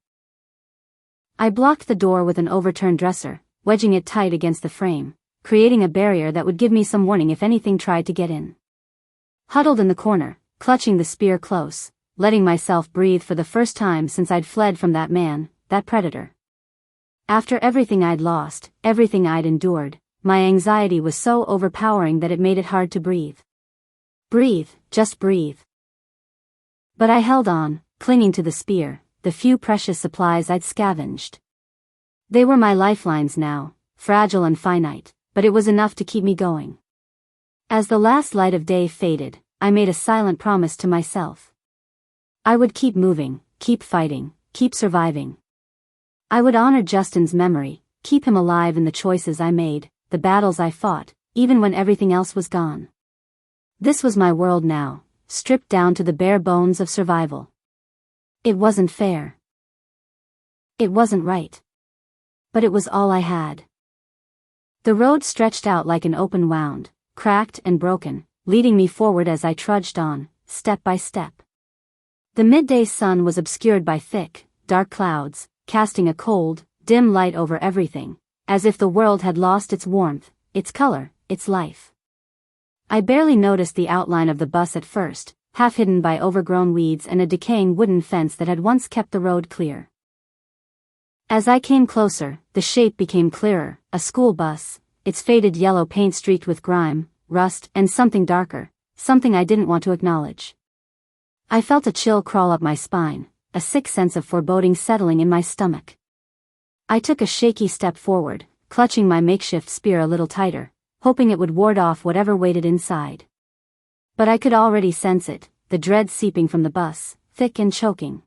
I blocked the door with an overturned dresser, wedging it tight against the frame, creating a barrier that would give me some warning if anything tried to get in. Huddled in the corner, clutching the spear close, letting myself breathe for the first time since I'd fled from that man, that predator. After everything I'd lost, everything I'd endured, my anxiety was so overpowering that it made it hard to breathe. Breathe, just breathe. But I held on, clinging to the spear, the few precious supplies I'd scavenged. They were my lifelines now, fragile and finite, but it was enough to keep me going. As the last light of day faded, I made a silent promise to myself. I would keep moving, keep fighting, keep surviving. I would honor Justin's memory, keep him alive in the choices I made, the battles I fought, even when everything else was gone. This was my world now, stripped down to the bare bones of survival. It wasn't fair. It wasn't right. But it was all I had. The road stretched out like an open wound, cracked and broken, leading me forward as I trudged on, step by step. The midday sun was obscured by thick, dark clouds, casting a cold, dim light over everything, as if the world had lost its warmth, its color, its life. I barely noticed the outline of the bus at first, half hidden by overgrown weeds and a decaying wooden fence that had once kept the road clear. As I came closer, the shape became clearer, a school bus, its faded yellow paint streaked with grime, rust, and something darker, something I didn't want to acknowledge. I felt a chill crawl up my spine, a sick sense of foreboding settling in my stomach. I took a shaky step forward, clutching my makeshift spear a little tighter, hoping it would ward off whatever waited inside. But I could already sense it, the dread seeping from the bus, thick and choking.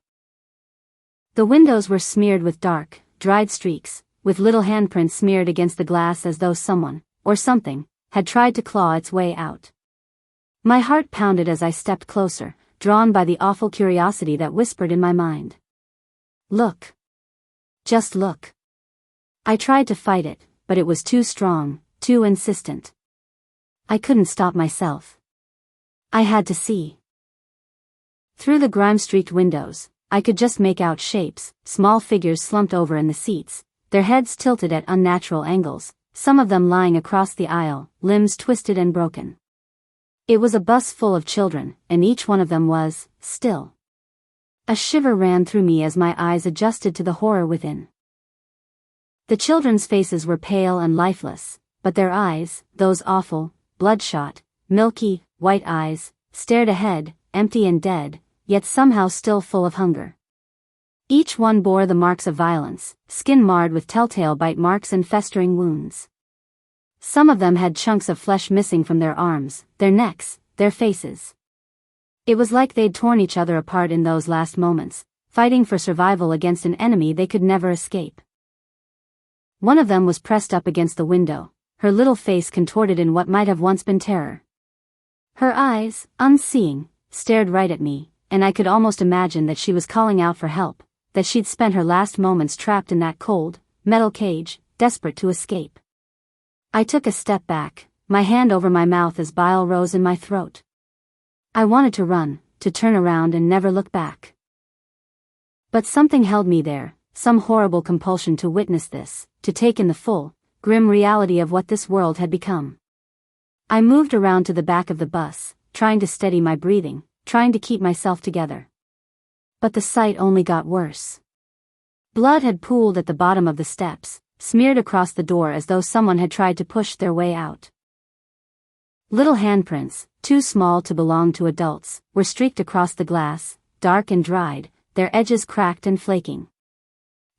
The windows were smeared with dark, dried streaks, with little handprints smeared against the glass as though someone, or something, had tried to claw its way out. My heart pounded as I stepped closer, drawn by the awful curiosity that whispered in my mind. Look. Just look. I tried to fight it, but it was too strong, too insistent. I couldn't stop myself. I had to see. Through the grime-streaked windows, I could just make out shapes, small figures slumped over in the seats, their heads tilted at unnatural angles, some of them lying across the aisle, limbs twisted and broken. It was a bus full of children, and each one of them was, still. A shiver ran through me as my eyes adjusted to the horror within. The children's faces were pale and lifeless, but their eyes, those awful, bloodshot, milky, white eyes, stared ahead, empty and dead, yet somehow still full of hunger. Each one bore the marks of violence, skin marred with telltale bite marks and festering wounds. Some of them had chunks of flesh missing from their arms, their necks, their faces. It was like they'd torn each other apart in those last moments, fighting for survival against an enemy they could never escape. One of them was pressed up against the window, her little face contorted in what might have once been terror. Her eyes, unseeing, stared right at me, and I could almost imagine that she was calling out for help, that she'd spent her last moments trapped in that cold, metal cage, desperate to escape. I took a step back, my hand over my mouth as bile rose in my throat. I wanted to run, to turn around and never look back. But something held me there, some horrible compulsion to witness this, to take in the full, grim reality of what this world had become. I moved around to the back of the bus, trying to steady my breathing, trying to keep myself together. But the sight only got worse. Blood had pooled at the bottom of the steps, smeared across the door as though someone had tried to push their way out. Little handprints, too small to belong to adults, were streaked across the glass, dark and dried, their edges cracked and flaking.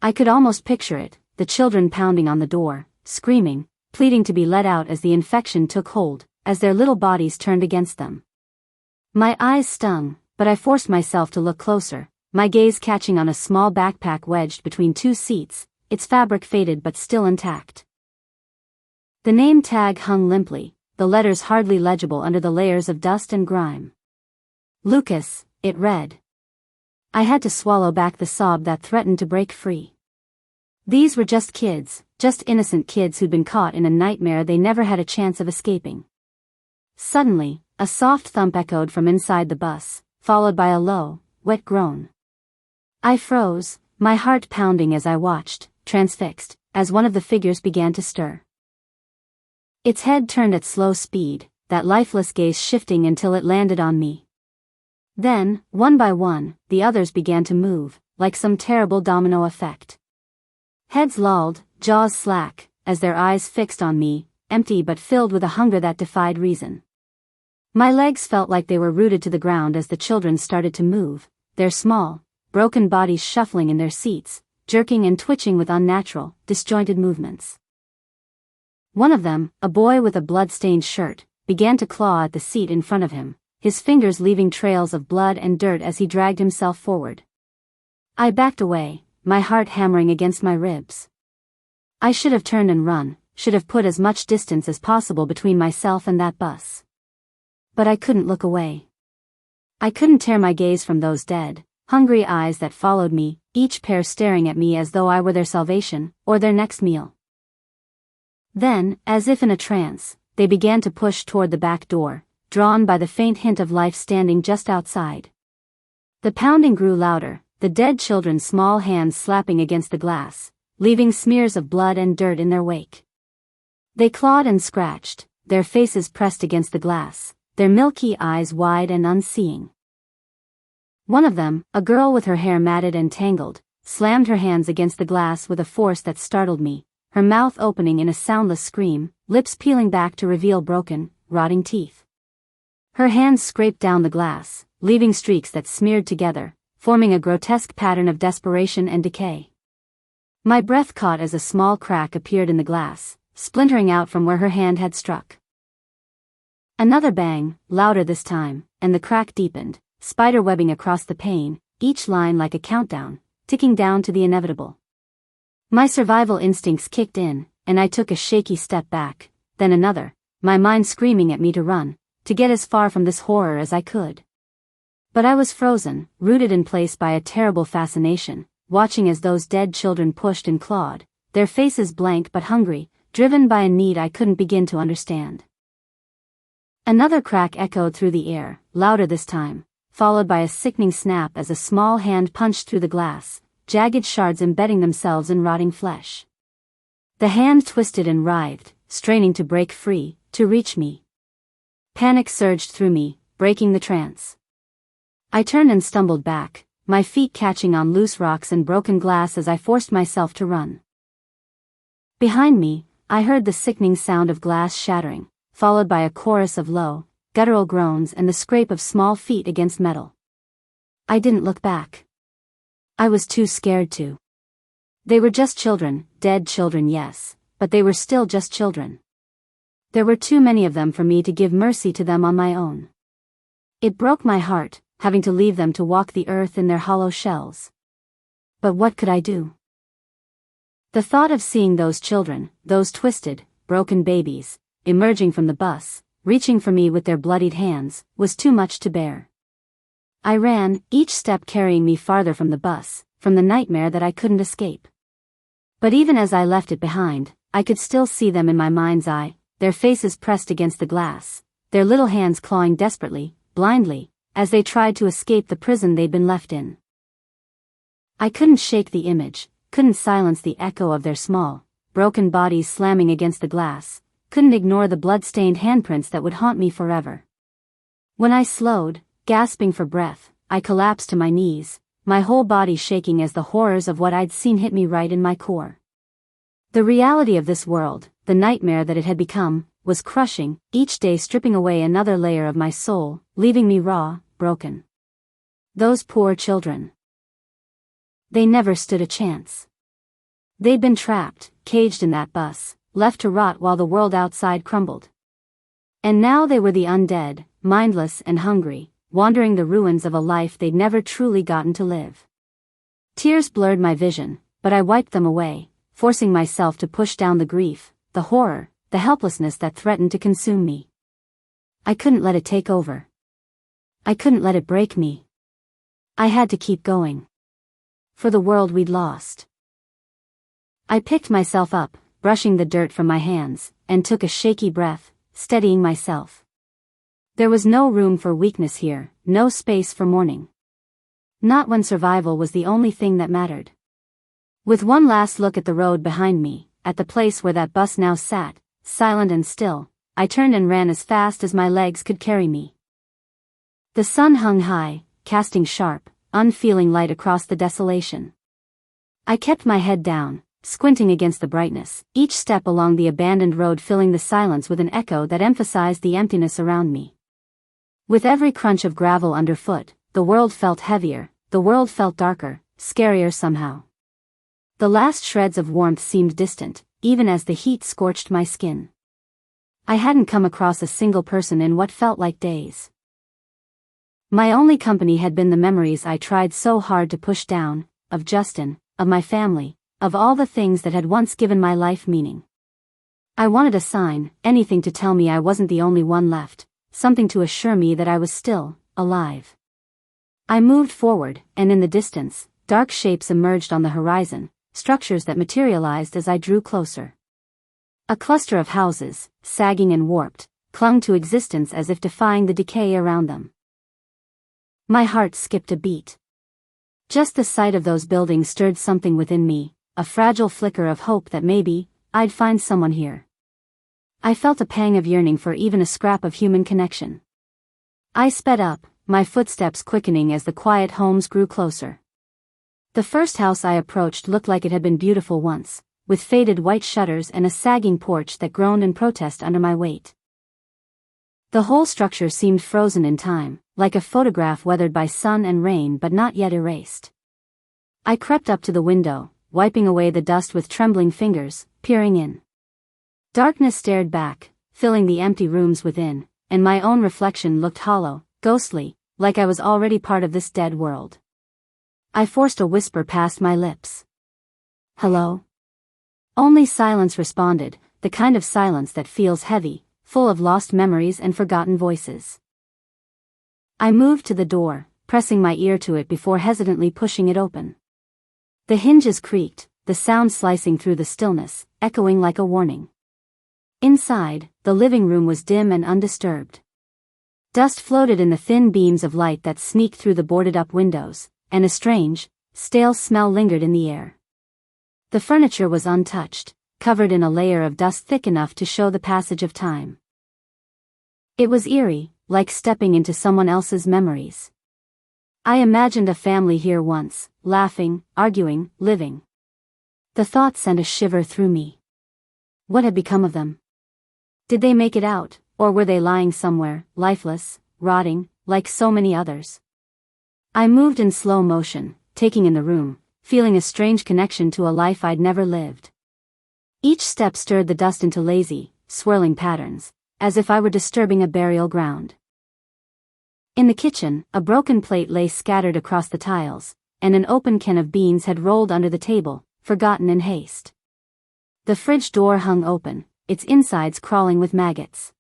I could almost picture it, the children pounding on the door, screaming, pleading to be let out as the infection took hold, as their little bodies turned against them. My eyes stung, but I forced myself to look closer, my gaze catching on a small backpack wedged between two seats, its fabric faded but still intact. The name tag hung limply, the letters hardly legible under the layers of dust and grime. Lucas, it read. I had to swallow back the sob that threatened to break free. These were just kids, just innocent kids who'd been caught in a nightmare they never had a chance of escaping. Suddenly, a soft thump echoed from inside the bus, followed by a low, wet groan. I froze, my heart pounding as I watched, transfixed, as one of the figures began to stir. Its head turned at slow speed, that lifeless gaze shifting until it landed on me. Then, one by one, the others began to move, like some terrible domino effect. Heads lolled, jaws slack, as their eyes fixed on me, empty but filled with a hunger that defied reason. My legs felt like they were rooted to the ground as the children started to move, their small, broken bodies shuffling in their seats, jerking and twitching with unnatural, disjointed movements. One of them, a boy with a blood-stained shirt, began to claw at the seat in front of him, his fingers leaving trails of blood and dirt as he dragged himself forward. I backed away, my heart hammering against my ribs. I should have turned and run, should have put as much distance as possible between myself and that bus. But I couldn't look away. I couldn't tear my gaze from those dead, hungry eyes that followed me, each pair staring at me as though I were their salvation, or their next meal. Then, as if in a trance, they began to push toward the back door, drawn by the faint hint of life standing just outside. The pounding grew louder, the dead children's small hands slapping against the glass, leaving smears of blood and dirt in their wake. They clawed and scratched, their faces pressed against the glass, their milky eyes wide and unseeing. One of them, a girl with her hair matted and tangled, slammed her hands against the glass with a force that startled me, her mouth opening in a soundless scream, lips peeling back to reveal broken, rotting teeth. Her hands scraped down the glass, leaving streaks that smeared together, forming a grotesque pattern of desperation and decay. My breath caught as a small crack appeared in the glass, splintering out from where her hand had struck. Another bang, louder this time, and the crack deepened, spiderwebbing across the pane, each line like a countdown, ticking down to the inevitable. My survival instincts kicked in, and I took a shaky step back, then another, my mind screaming at me to run, to get as far from this horror as I could. But I was frozen, rooted in place by a terrible fascination, watching as those dead children pushed and clawed, their faces blank but hungry, driven by a need I couldn't begin to understand. Another crack echoed through the air, louder this time, followed by a sickening snap as a small hand punched through the glass, jagged shards embedding themselves in rotting flesh. The hand twisted and writhed, straining to break free, to reach me. Panic surged through me, breaking the trance. I turned and stumbled back, my feet catching on loose rocks and broken glass as I forced myself to run. Behind me, I heard the sickening sound of glass shattering, followed by a chorus of low, guttural groans and the scrape of small feet against metal. I didn't look back. I was too scared to. They were just children, dead children, yes, but they were still just children. There were too many of them for me to give mercy to them on my own. It broke my heart, having to leave them to walk the earth in their hollow shells. But what could I do? The thought of seeing those children, those twisted, broken babies, emerging from the bus, reaching for me with their bloodied hands, was too much to bear. I ran, each step carrying me farther from the bus, from the nightmare that I couldn't escape. But even as I left it behind, I could still see them in my mind's eye, their faces pressed against the glass, their little hands clawing desperately, blindly, as they tried to escape the prison they'd been left in. I couldn't shake the image, couldn't silence the echo of their small, broken bodies slamming against the glass, couldn't ignore the blood-stained handprints that would haunt me forever. When I slowed, gasping for breath, I collapsed to my knees, my whole body shaking as the horrors of what I'd seen hit me right in my core. The reality of this world, the nightmare that it had become, was crushing, each day stripping away another layer of my soul, leaving me raw, broken. Those poor children. They never stood a chance. They'd been trapped, caged in that bus, left to rot while the world outside crumbled. And now they were the undead, mindless and hungry, wandering the ruins of a life they'd never truly gotten to live. Tears blurred my vision, but I wiped them away, forcing myself to push down the grief, the horror, the helplessness that threatened to consume me. I couldn't let it take over. I couldn't let it break me. I had to keep going. For the world we'd lost. I picked myself up, brushing the dirt from my hands, and took a shaky breath, steadying myself. There was no room for weakness here, no space for mourning. Not when survival was the only thing that mattered. With one last look at the road behind me, at the place where that bus now sat, silent and still, I turned and ran as fast as my legs could carry me. The sun hung high, casting sharp, unfeeling light across the desolation. I kept my head down, squinting against the brightness, each step along the abandoned road filling the silence with an echo that emphasized the emptiness around me. With every crunch of gravel underfoot, the world felt heavier, the world felt darker, scarier somehow. The last shreds of warmth seemed distant, even as the heat scorched my skin. I hadn't come across a single person in what felt like days. My only company had been the memories I tried so hard to push down, of Justin, of my family, of all the things that had once given my life meaning. I wanted a sign, anything to tell me I wasn't the only one left, something to assure me that I was still alive. I moved forward, and in the distance, dark shapes emerged on the horizon, structures that materialized as I drew closer. A cluster of houses, sagging and warped, clung to existence as if defying the decay around them. My heart skipped a beat. Just the sight of those buildings stirred something within me, a fragile flicker of hope that maybe I'd find someone here. I felt a pang of yearning for even a scrap of human connection. I sped up, my footsteps quickening as the quiet homes grew closer. The first house I approached looked like it had been beautiful once, with faded white shutters and a sagging porch that groaned in protest under my weight. The whole structure seemed frozen in time, like a photograph weathered by sun and rain but not yet erased. I crept up to the window, wiping away the dust with trembling fingers, peering in. Darkness stared back, filling the empty rooms within, and my own reflection looked hollow, ghostly, like I was already part of this dead world. I forced a whisper past my lips. "Hello?" Only silence responded, the kind of silence that feels heavy, full of lost memories and forgotten voices. I moved to the door, pressing my ear to it before hesitantly pushing it open. The hinges creaked, the sound slicing through the stillness, echoing like a warning. Inside, the living room was dim and undisturbed. Dust floated in the thin beams of light that sneaked through the boarded-up windows, and a strange, stale smell lingered in the air. The furniture was untouched, covered in a layer of dust thick enough to show the passage of time. It was eerie, like stepping into someone else's memories. I imagined a family here once, laughing, arguing, living. The thought sent a shiver through me. What had become of them? Did they make it out, or were they lying somewhere, lifeless, rotting, like so many others? I moved in slow motion, taking in the room, feeling a strange connection to a life I'd never lived. Each step stirred the dust into lazy, swirling patterns, as if I were disturbing a burial ground. In the kitchen, a broken plate lay scattered across the tiles, and an open can of beans had rolled under the table, forgotten in haste. The fridge door hung open, its insides crawling with maggots.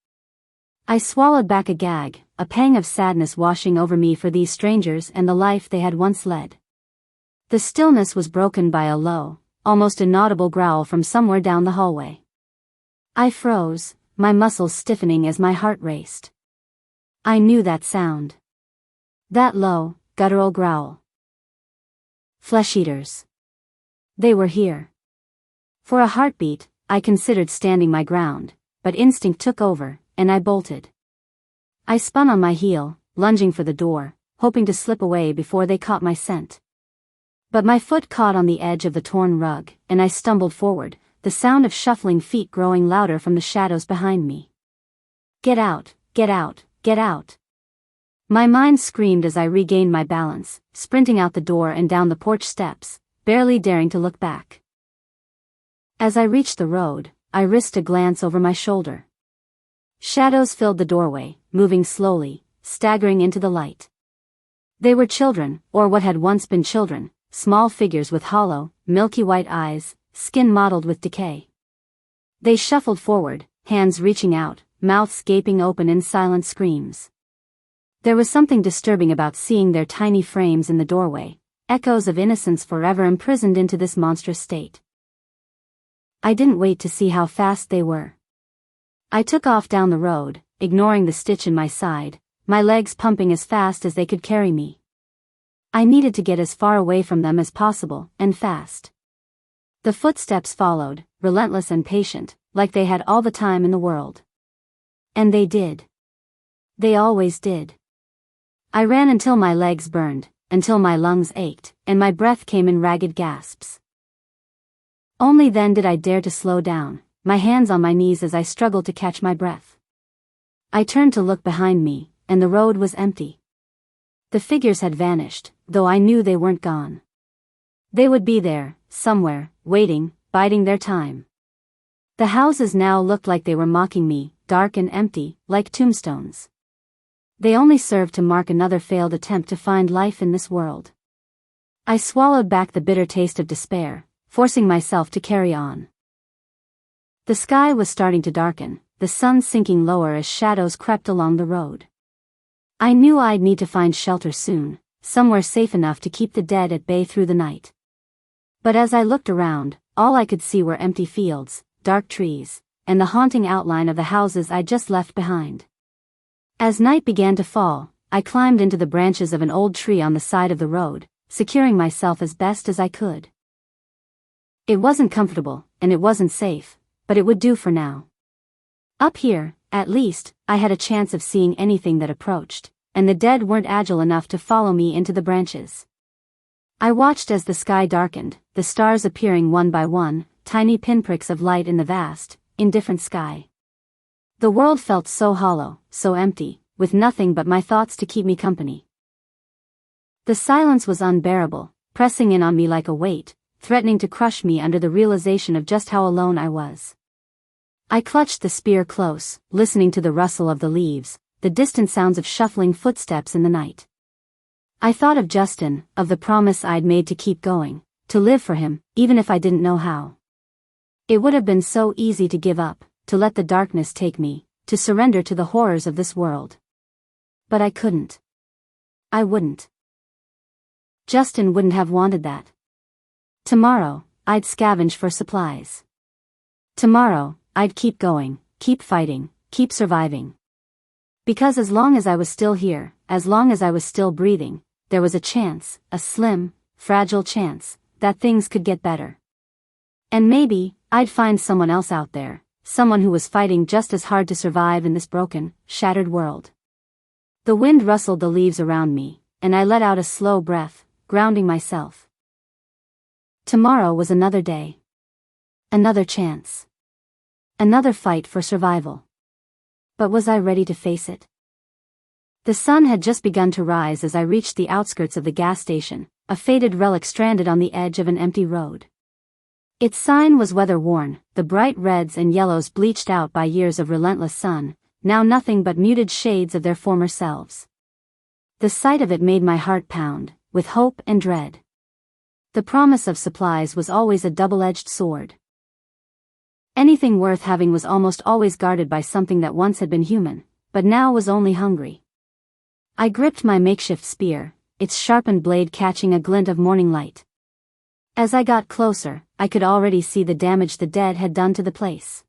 I swallowed back a gag, a pang of sadness washing over me for these strangers and the life they had once led. The stillness was broken by a low, almost inaudible growl from somewhere down the hallway. I froze, my muscles stiffening as my heart raced. I knew that sound. That low, guttural growl. Flesh-eaters. They were here. For a heartbeat, I considered standing my ground, but instinct took over, and I bolted. I spun on my heel, lunging for the door, hoping to slip away before they caught my scent. But my foot caught on the edge of the torn rug, and I stumbled forward, the sound of shuffling feet growing louder from the shadows behind me. Get out, get out, get out. My mind screamed as I regained my balance, sprinting out the door and down the porch steps, barely daring to look back. As I reached the road, I risked a glance over my shoulder. Shadows filled the doorway, moving slowly, staggering into the light. They were children, or what had once been children, small figures with hollow, milky white eyes, skin mottled with decay. They shuffled forward, hands reaching out, mouths gaping open in silent screams. There was something disturbing about seeing their tiny frames in the doorway, echoes of innocence forever imprisoned into this monstrous state. I didn't wait to see how fast they were. I took off down the road, ignoring the stitch in my side, my legs pumping as fast as they could carry me. I needed to get as far away from them as possible, and fast. The footsteps followed, relentless and patient, like they had all the time in the world. And they did. They always did. I ran until my legs burned, until my lungs ached, and my breath came in ragged gasps. Only then did I dare to slow down, my hands on my knees as I struggled to catch my breath. I turned to look behind me, and the road was empty. The figures had vanished, though I knew they weren't gone. They would be there, somewhere, waiting, biding their time. The houses now looked like they were mocking me, dark and empty, like tombstones. They only served to mark another failed attempt to find life in this world. I swallowed back the bitter taste of despair, forcing myself to carry on. The sky was starting to darken, the sun sinking lower as shadows crept along the road. I knew I'd need to find shelter soon, somewhere safe enough to keep the dead at bay through the night. But as I looked around, all I could see were empty fields, dark trees, and the haunting outline of the houses I'd just left behind. As night began to fall, I climbed into the branches of an old tree on the side of the road, securing myself as best as I could. It wasn't comfortable, and it wasn't safe, but it would do for now. Up here, at least, I had a chance of seeing anything that approached, and the dead weren't agile enough to follow me into the branches. I watched as the sky darkened, the stars appearing one by one, tiny pinpricks of light in the vast, indifferent sky. The world felt so hollow, so empty, with nothing but my thoughts to keep me company. The silence was unbearable, pressing in on me like a weight, threatening to crush me under the realization of just how alone I was. I clutched the spear close, listening to the rustle of the leaves, the distant sounds of shuffling footsteps in the night. I thought of Justin, of the promise I'd made to keep going, to live for him, even if I didn't know how. It would have been so easy to give up, to let the darkness take me, to surrender to the horrors of this world. But I couldn't. I wouldn't. Justin wouldn't have wanted that. Tomorrow, I'd scavenge for supplies. Tomorrow, I'd keep going, keep fighting, keep surviving. Because as long as I was still here, as long as I was still breathing, there was a chance, a slim, fragile chance, that things could get better. And maybe, I'd find someone else out there, someone who was fighting just as hard to survive in this broken, shattered world. The wind rustled the leaves around me, and I let out a slow breath, grounding myself. Tomorrow was another day. Another chance. Another fight for survival. But was I ready to face it? The sun had just begun to rise as I reached the outskirts of the gas station, a faded relic stranded on the edge of an empty road. Its sign was weather-worn, the bright reds and yellows bleached out by years of relentless sun, now nothing but muted shades of their former selves. The sight of it made my heart pound, with hope and dread. The promise of supplies was always a double-edged sword. Anything worth having was almost always guarded by something that once had been human, but now was only hungry. I gripped my makeshift spear, its sharpened blade catching a glint of morning light. As I got closer, I could already see the damage the dead had done to the place.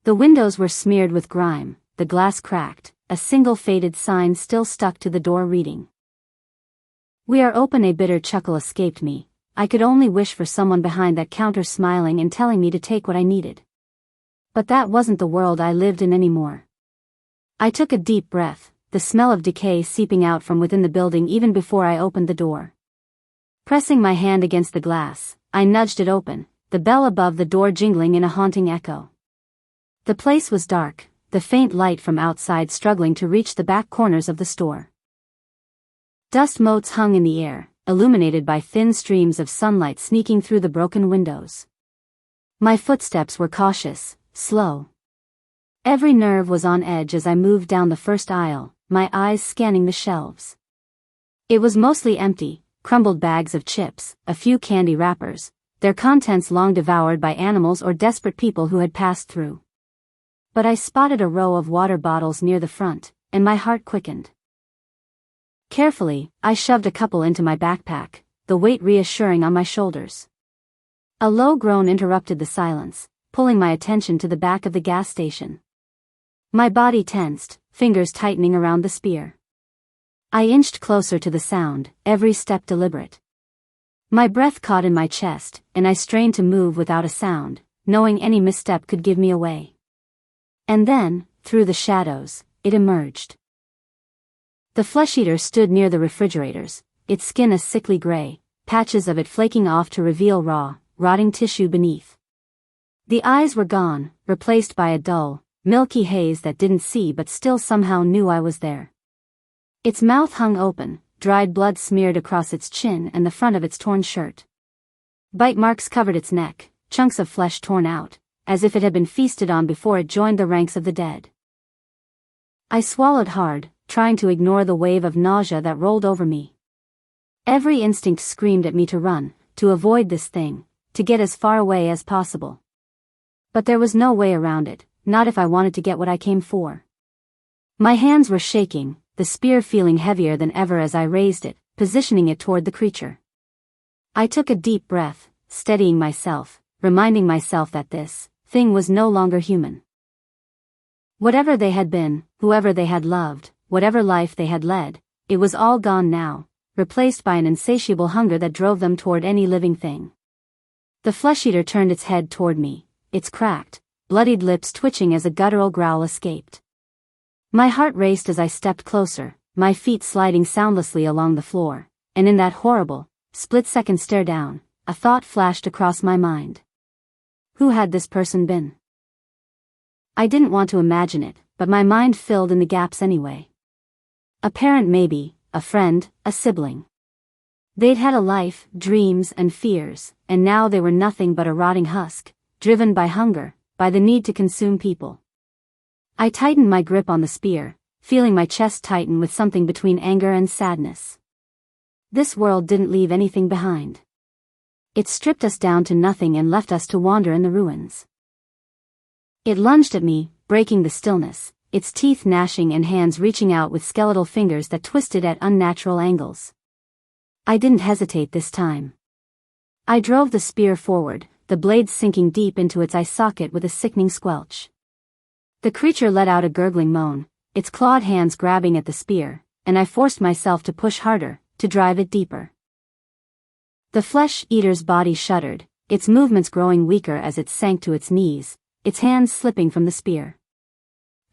The windows were smeared with grime, the glass cracked, a single faded sign still stuck to the door reading, "We are open." A bitter chuckle escaped me. I could only wish for someone behind that counter smiling and telling me to take what I needed. But that wasn't the world I lived in anymore. I took a deep breath, the smell of decay seeping out from within the building even before I opened the door. Pressing my hand against the glass, I nudged it open, the bell above the door jingling in a haunting echo. The place was dark, the faint light from outside struggling to reach the back corners of the store. Dust motes hung in the air, illuminated by thin streams of sunlight sneaking through the broken windows. My footsteps were cautious, slow. Every nerve was on edge as I moved down the first aisle, my eyes scanning the shelves. It was mostly empty, crumbled bags of chips, a few candy wrappers, their contents long devoured by animals or desperate people who had passed through. But I spotted a row of water bottles near the front, and my heart quickened. Carefully, I shoved a couple into my backpack, the weight reassuring on my shoulders. A low groan interrupted the silence, pulling my attention to the back of the gas station. My body tensed, fingers tightening around the spear. I inched closer to the sound, every step deliberate. My breath caught in my chest, and I strained to move without a sound, knowing any misstep could give me away. And then, through the shadows, it emerged. The flesh-eater stood near the refrigerators, its skin a sickly gray, patches of it flaking off to reveal raw, rotting tissue beneath. The eyes were gone, replaced by a dull, milky haze that didn't see but still somehow knew I was there. Its mouth hung open, dried blood smeared across its chin and the front of its torn shirt. Bite marks covered its neck, chunks of flesh torn out, as if it had been feasted on before it joined the ranks of the dead. I swallowed hard, trying to ignore the wave of nausea that rolled over me. Every instinct screamed at me to run, to avoid this thing, to get as far away as possible. But there was no way around it, not if I wanted to get what I came for. My hands were shaking, the spear feeling heavier than ever as I raised it, positioning it toward the creature. I took a deep breath, steadying myself, reminding myself that this thing was no longer human. Whatever they had been, whoever they had loved, whatever life they had led, it was all gone now, replaced by an insatiable hunger that drove them toward any living thing. The flesh-eater turned its head toward me, its cracked, bloodied lips twitching as a guttural growl escaped. My heart raced as I stepped closer, my feet sliding soundlessly along the floor, and in that horrible, split-second stare down, a thought flashed across my mind. Who had this person been? I didn't want to imagine it, but my mind filled in the gaps anyway. A parent maybe, a friend, a sibling. They'd had a life, dreams and fears, and now they were nothing but a rotting husk, driven by hunger, by the need to consume people. I tightened my grip on the spear, feeling my chest tighten with something between anger and sadness. This world didn't leave anything behind. It stripped us down to nothing and left us to wander in the ruins. It lunged at me, breaking the stillness, its teeth gnashing and hands reaching out with skeletal fingers that twisted at unnatural angles. I didn't hesitate this time. I drove the spear forward, the blade sinking deep into its eye socket with a sickening squelch. The creature let out a gurgling moan, its clawed hands grabbing at the spear, and I forced myself to push harder, to drive it deeper. The flesh-eater's body shuddered, its movements growing weaker as it sank to its knees, its hands slipping from the spear.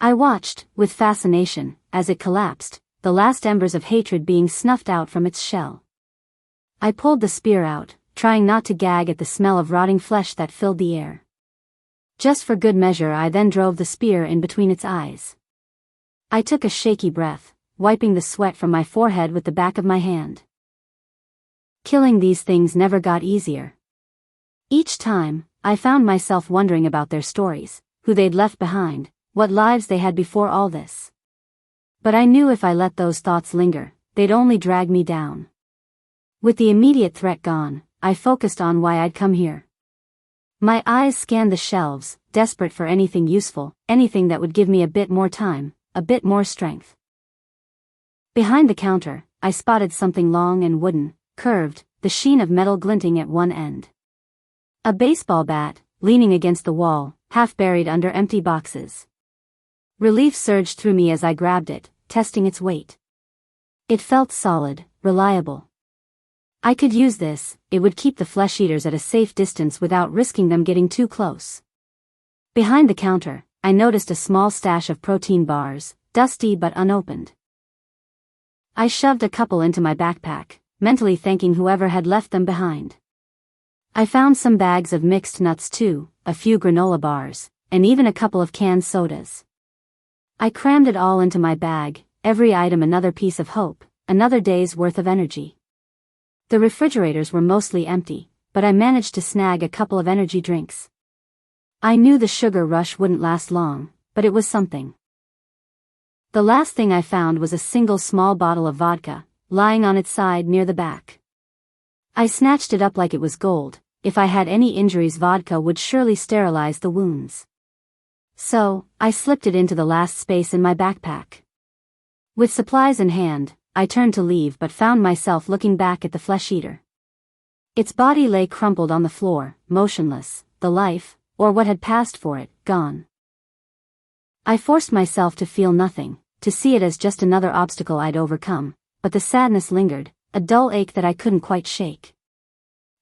I watched, with fascination, as it collapsed, the last embers of hatred being snuffed out from its shell. I pulled the spear out, trying not to gag at the smell of rotting flesh that filled the air. Just for good measure I then drove the spear in between its eyes. I took a shaky breath, wiping the sweat from my forehead with the back of my hand. Killing these things never got easier. Each time, I found myself wondering about their stories, who they'd left behind, what lives they had before all this. But I knew if I let those thoughts linger, they'd only drag me down. With the immediate threat gone, I focused on why I'd come here. My eyes scanned the shelves, desperate for anything useful, anything that would give me a bit more time, a bit more strength. Behind the counter, I spotted something long and wooden, curved, the sheen of metal glinting at one end. A baseball bat, leaning against the wall, half buried under empty boxes. Relief surged through me as I grabbed it, testing its weight. It felt solid, reliable. I could use this, it would keep the flesh eaters at a safe distance without risking them getting too close. Behind the counter, I noticed a small stash of protein bars, dusty but unopened. I shoved a couple into my backpack, mentally thanking whoever had left them behind. I found some bags of mixed nuts too, a few granola bars, and even a couple of canned sodas. I crammed it all into my bag, every item another piece of hope, another day's worth of energy. The refrigerators were mostly empty, but I managed to snag a couple of energy drinks. I knew the sugar rush wouldn't last long, but it was something. The last thing I found was a single small bottle of vodka, lying on its side near the back. I snatched it up like it was gold. If I had any injuries, vodka would surely sterilize the wounds. So, I slipped it into the last space in my backpack. With supplies in hand, I turned to leave but found myself looking back at the flesh eater. Its body lay crumpled on the floor, motionless, the life, or what had passed for it, gone. I forced myself to feel nothing, to see it as just another obstacle I'd overcome, but the sadness lingered, a dull ache that I couldn't quite shake.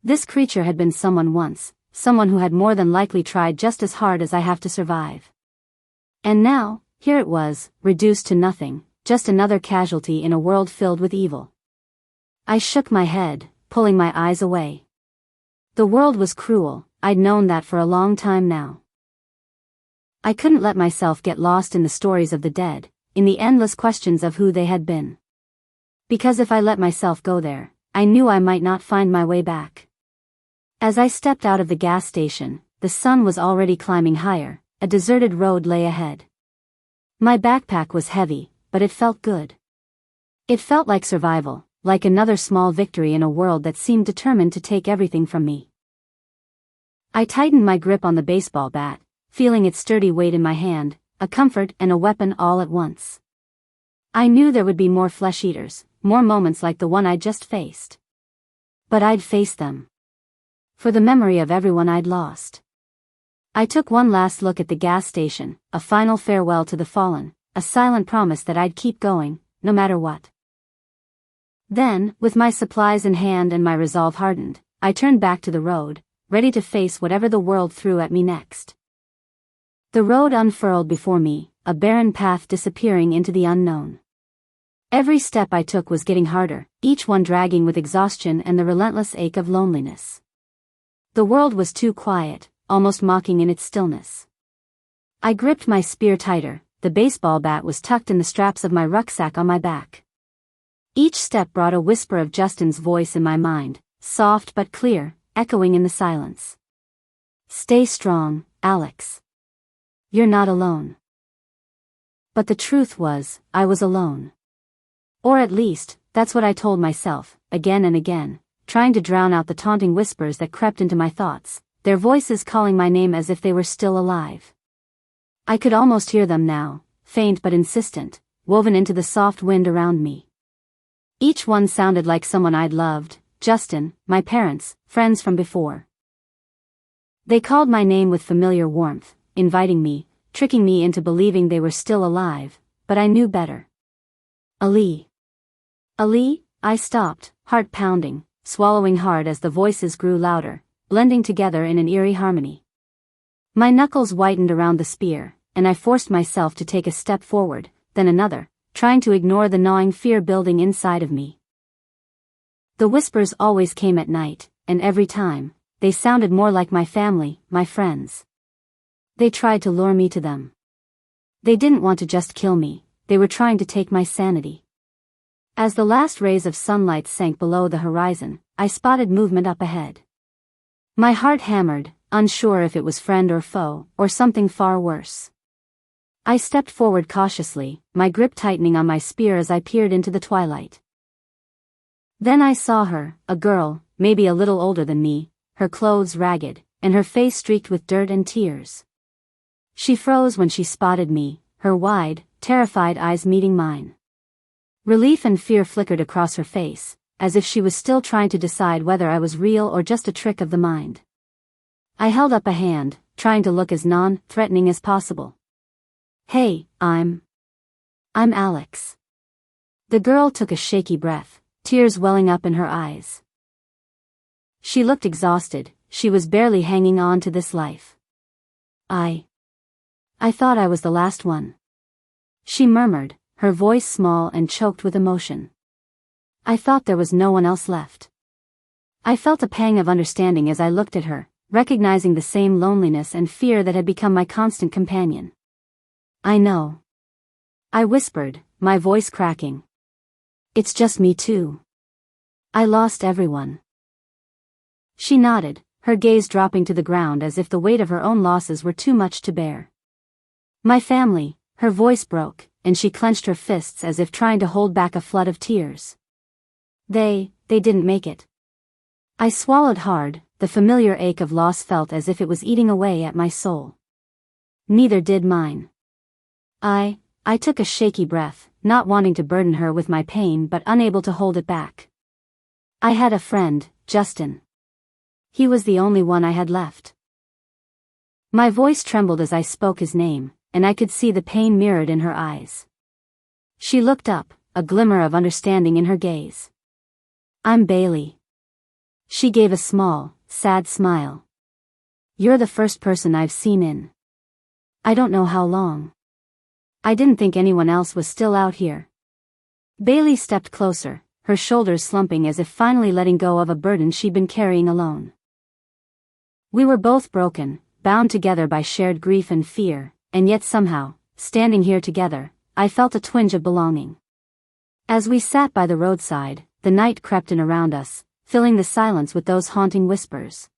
This creature had been someone once, someone who had more than likely tried just as hard as I have to survive. And now, here it was, reduced to nothing, just another casualty in a world filled with evil. I shook my head, pulling my eyes away. The world was cruel, I'd known that for a long time now. I couldn't let myself get lost in the stories of the dead, in the endless questions of who they had been. Because if I let myself go there, I knew I might not find my way back. As I stepped out of the gas station, the sun was already climbing higher, a deserted road lay ahead. My backpack was heavy, but it felt good. It felt like survival, like another small victory in a world that seemed determined to take everything from me. I tightened my grip on the baseball bat, feeling its sturdy weight in my hand, a comfort and a weapon all at once. I knew there would be more flesh eaters, more moments like the one I'd just faced. But I'd face them. For the memory of everyone I'd lost. I took one last look at the gas station, a final farewell to the fallen, a silent promise that I'd keep going, no matter what. Then, with my supplies in hand and my resolve hardened, I turned back to the road, ready to face whatever the world threw at me next. The road unfurled before me, a barren path disappearing into the unknown. Every step I took was getting harder, each one dragging with exhaustion and the relentless ache of loneliness. The world was too quiet, almost mocking in its stillness. I gripped my spear tighter, the baseball bat was tucked in the straps of my rucksack on my back. Each step brought a whisper of Justin's voice in my mind, soft but clear, echoing in the silence. Stay strong, Alex. You're not alone. But the truth was, I was alone. Or at least, that's what I told myself, again and again, trying to drown out the taunting whispers that crept into my thoughts, their voices calling my name as if they were still alive. I could almost hear them now, faint but insistent, woven into the soft wind around me. Each one sounded like someone I'd loved, Justin, my parents, friends from before. They called my name with familiar warmth, inviting me, tricking me into believing they were still alive, but I knew better. Ali. Ali, I stopped, heart pounding, swallowing hard as the voices grew louder, blending together in an eerie harmony. My knuckles whitened around the spear, and I forced myself to take a step forward, then another, trying to ignore the gnawing fear building inside of me. The whispers always came at night, and every time, they sounded more like my family, my friends. They tried to lure me to them. They didn't want to just kill me, they were trying to take my sanity. As the last rays of sunlight sank below the horizon, I spotted movement up ahead. My heart hammered, unsure if it was friend or foe, or something far worse. I stepped forward cautiously, my grip tightening on my spear as I peered into the twilight. Then I saw her, a girl, maybe a little older than me, her clothes ragged, and her face streaked with dirt and tears. She froze when she spotted me, her wide, terrified eyes meeting mine. Relief and fear flickered across her face, as if she was still trying to decide whether I was real or just a trick of the mind. I held up a hand, trying to look as non-threatening as possible. "Hey, I'm Alex." The girl took a shaky breath, tears welling up in her eyes. She looked exhausted, she was barely hanging on to this life. I thought I was the last one," she murmured, her voice small and choked with emotion. "I thought there was no one else left." I felt a pang of understanding as I looked at her, recognizing the same loneliness and fear that had become my constant companion. "I know," I whispered, my voice cracking. "It's just me too. I lost everyone." She nodded, her gaze dropping to the ground as if the weight of her own losses were too much to bear. "My family," her voice broke, and she clenched her fists as if trying to hold back a flood of tears. They didn't make it." I swallowed hard, the familiar ache of loss felt as if it was eating away at my soul. "Neither did mine." I took a shaky breath, not wanting to burden her with my pain but unable to hold it back. "I had a friend, Justin. He was the only one I had left." My voice trembled as I spoke his name, and I could see the pain mirrored in her eyes. She looked up, a glimmer of understanding in her gaze. "I'm Bailey." She gave a small, sad smile. "You're the first person I've seen in I don't know how long. I didn't think anyone else was still out here." Bailey stepped closer, her shoulders slumping as if finally letting go of a burden she'd been carrying alone. We were both broken, bound together by shared grief and fear, and yet somehow, standing here together, I felt a twinge of belonging. As we sat by the roadside, the night crept in around us, filling the silence with those haunting whispers.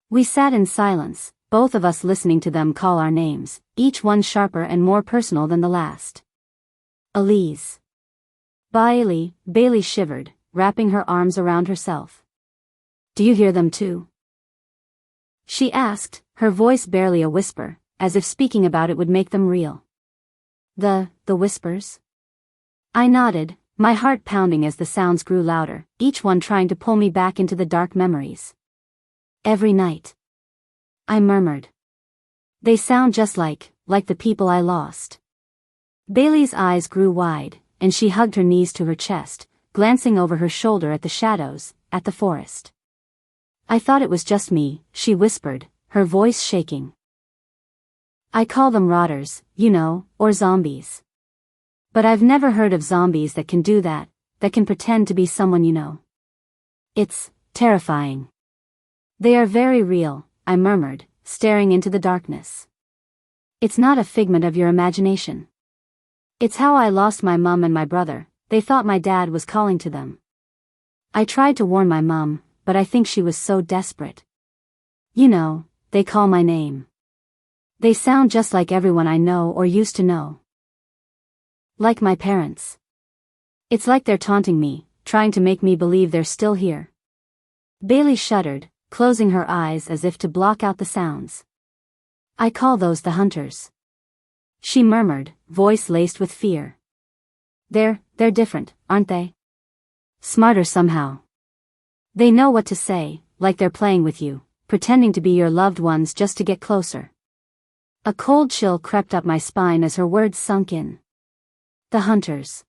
We sat in silence, both of us listening to them call our names, each one sharper and more personal than the last. "Elise." Bailey shivered, wrapping her arms around herself. "Do you hear them too?" she asked, her voice barely a whisper, as if speaking about it would make them real. The whispers?" I nodded, my heart pounding as the sounds grew louder, each one trying to pull me back into the dark memories. "Every night," I murmured. "They sound just like the people I lost." Bailey's eyes grew wide, and she hugged her knees to her chest, glancing over her shoulder at the shadows, at the forest. "I thought it was just me," she whispered, her voice shaking. "I call them rotters, or zombies. But I've never heard of zombies that can do that can pretend to be someone you know. It's terrifying." "They are very real," I murmured, staring into the darkness. "It's not a figment of your imagination. It's how I lost my mum and my brother. They thought my dad was calling to them. I tried to warn my mum, but I think she was so desperate. They call my name. They sound just like everyone I know or used to know. Like my parents. It's like they're taunting me, trying to make me believe they're still here." Bailey shuddered, closing her eyes as if to block out the sounds. "I call those the hunters," she murmured, voice laced with fear. They're different, aren't they? Smarter somehow. They know what to say, like they're playing with you, pretending to be your loved ones just to get closer." A cold chill crept up my spine as her words sunk in. The hunters.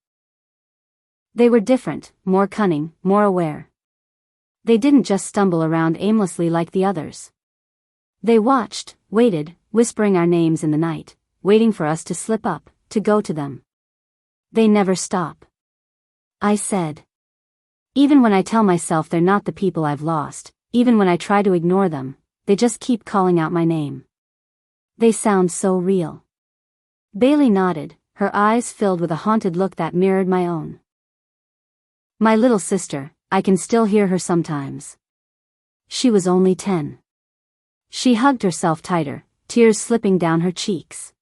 They were different, more cunning, more aware. They didn't just stumble around aimlessly like the others. They watched, waited, whispering our names in the night, waiting for us to slip up, to go to them. They never stop. I said. Even when I tell myself they're not the people I've lost, even when I try to ignore them, they just keep calling out my name. They sound so real. Bailey nodded, her eyes filled with a haunted look that mirrored my own. My little sister, I can still hear her sometimes. She was only 10. She hugged herself tighter, tears slipping down her cheeks.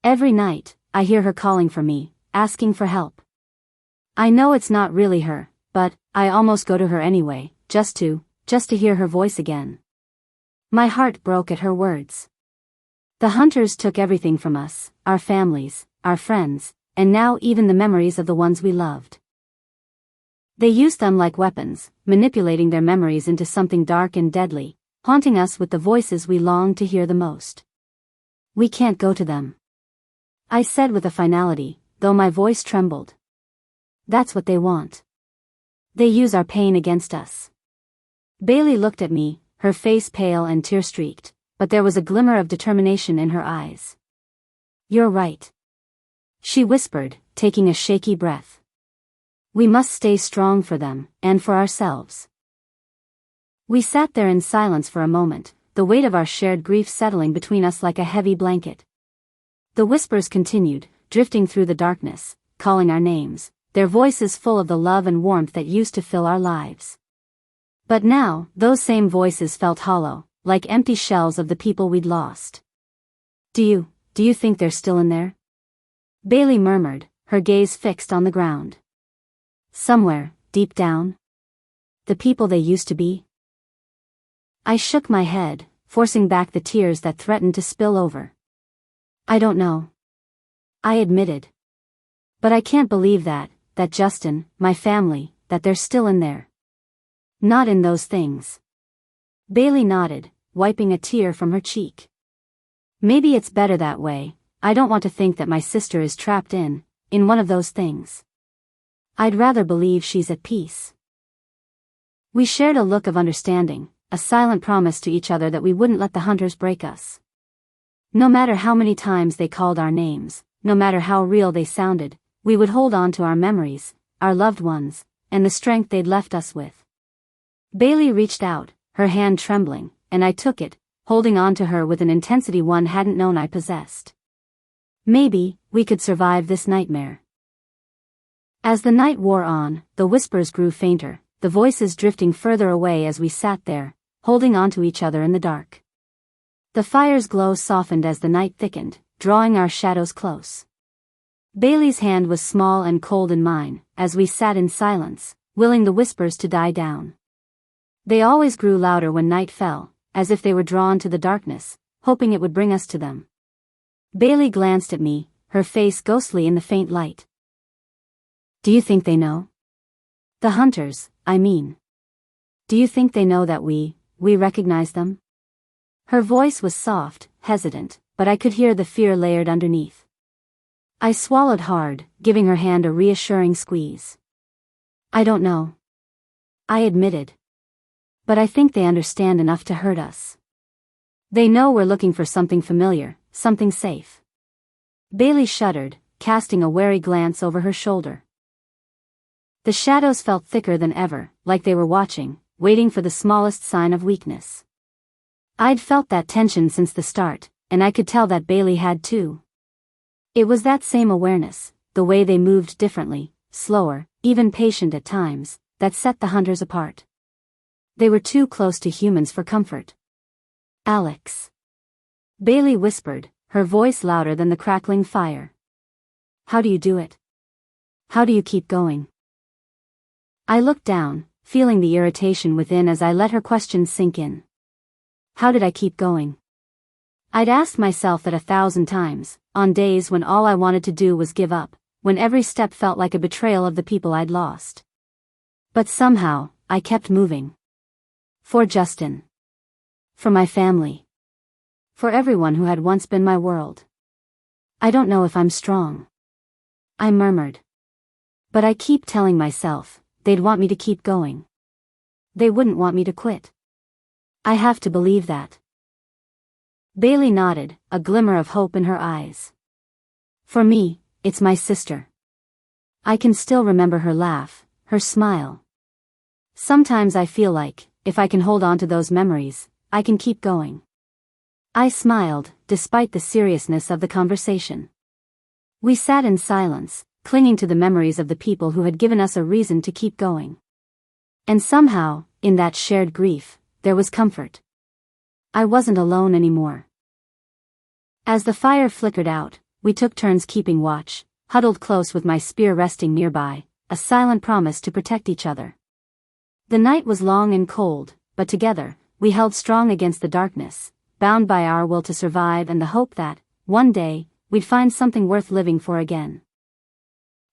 Every night, I hear her calling for me, asking for help. I know it's not really her, but I almost go to her anyway, just to hear her voice again. My heart broke at her words. The hunters took everything from us, our families, our friends, and now even the memories of the ones we loved. They used them like weapons, manipulating their memories into something dark and deadly, haunting us with the voices we longed to hear the most. We can't go to them, I said with a finality, though my voice trembled. That's what they want. They use our pain against us. Bailey looked at me, her face pale and tear-streaked, but there was a glimmer of determination in her eyes. You're right, she whispered, taking a shaky breath. We must stay strong for them, and for ourselves. We sat there in silence for a moment, the weight of our shared grief settling between us like a heavy blanket. The whispers continued, drifting through the darkness, calling our names, their voices full of the love and warmth that used to fill our lives. But now, those same voices felt hollow, like empty shells of the people we'd lost. Do you think they're still in there? Bailey murmured, her gaze fixed on the ground. Somewhere, deep down? The people they used to be? I shook my head, forcing back the tears that threatened to spill over. I don't know, I admitted. But I can't believe that Justin, my family, that they're still in there. Not in those things. Bailey nodded, wiping a tear from her cheek. Maybe it's better that way. I don't want to think that my sister is trapped in one of those things. I'd rather believe she's at peace. We shared a look of understanding, a silent promise to each other that we wouldn't let the hunters break us. No matter how many times they called our names, no matter how real they sounded, we would hold on to our memories, our loved ones, and the strength they'd left us with. Bailey reached out, her hand trembling, and I took it, holding on to her with an intensity one hadn't known I possessed. Maybe we could survive this nightmare. As the night wore on, the whispers grew fainter, the voices drifting further away as we sat there, holding on to each other in the dark. The fire's glow softened as the night thickened, drawing our shadows close. Bailey's hand was small and cold in mine, as we sat in silence, willing the whispers to die down. They always grew louder when night fell, as if they were drawn to the darkness, hoping it would bring us to them. Bailey glanced at me, her face ghostly in the faint light. Do you think they know? The hunters, I mean. Do you think they know that we recognize them? Her voice was soft, hesitant, but I could hear the fear layered underneath. I swallowed hard, giving her hand a reassuring squeeze. I don't know, I admitted. But I think they understand enough to hurt us. They know we're looking for something familiar, something safe. Bailey shuddered, casting a wary glance over her shoulder. The shadows felt thicker than ever, like they were watching, waiting for the smallest sign of weakness. I'd felt that tension since the start, and I could tell that Bailey had too. It was that same awareness, the way they moved differently, slower, even patient at times, that set the hunters apart. They were too close to humans for comfort. Alex. Bailey whispered, her voice louder than the crackling fire. How do you do it? How do you keep going? I looked down, feeling the irritation within as I let her question sink in. How did I keep going? I'd asked myself that 1,000 times, on days when all I wanted to do was give up, when every step felt like a betrayal of the people I'd lost. But somehow, I kept moving. For Justin. For my family. For everyone who had once been my world. I don't know if I'm strong, I murmured. But I keep telling myself, they'd want me to keep going. They wouldn't want me to quit. I have to believe that. Bailey nodded, a glimmer of hope in her eyes. For me, it's my sister. I can still remember her laugh, her smile. Sometimes I feel like, if I can hold on to those memories, I can keep going. I smiled, despite the seriousness of the conversation. We sat in silence, clinging to the memories of the people who had given us a reason to keep going. And somehow, in that shared grief, there was comfort. I wasn't alone anymore. As the fire flickered out, we took turns keeping watch, huddled close with my spear resting nearby, a silent promise to protect each other. The night was long and cold, but together, we held strong against the darkness, bound by our will to survive and the hope that, one day, we'd find something worth living for again.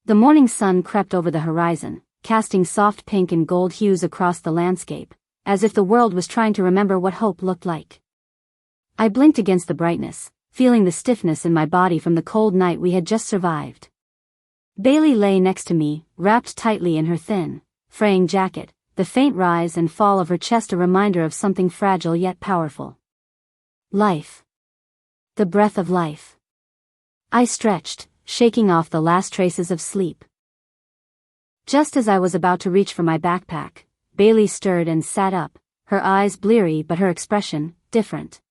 The morning sun crept over the horizon, casting soft pink and gold hues across the landscape, as if the world was trying to remember what hope looked like. I blinked against the brightness, feeling the stiffness in my body from the cold night we had just survived. Bailey lay next to me, wrapped tightly in her thin, fraying jacket, the faint rise and fall of her chest a reminder of something fragile yet powerful. Life. The breath of life. I stretched, shaking off the last traces of sleep. Just as I was about to reach for my backpack, Bailey stirred and sat up, her eyes bleary but her expression, different.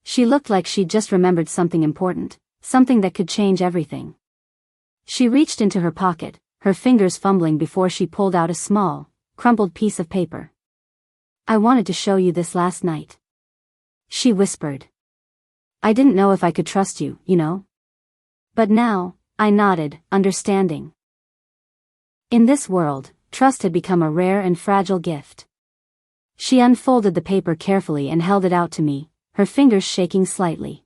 She looked like she'd just remembered something important, something that could change everything. She reached into her pocket, her fingers fumbling before she pulled out a small, crumpled piece of paper. "I wanted to show you this last night," she whispered. "I didn't know if I could trust you, you know." But now, I nodded, understanding. In this world, trust had become a rare and fragile gift. She unfolded the paper carefully and held it out to me, her fingers shaking slightly.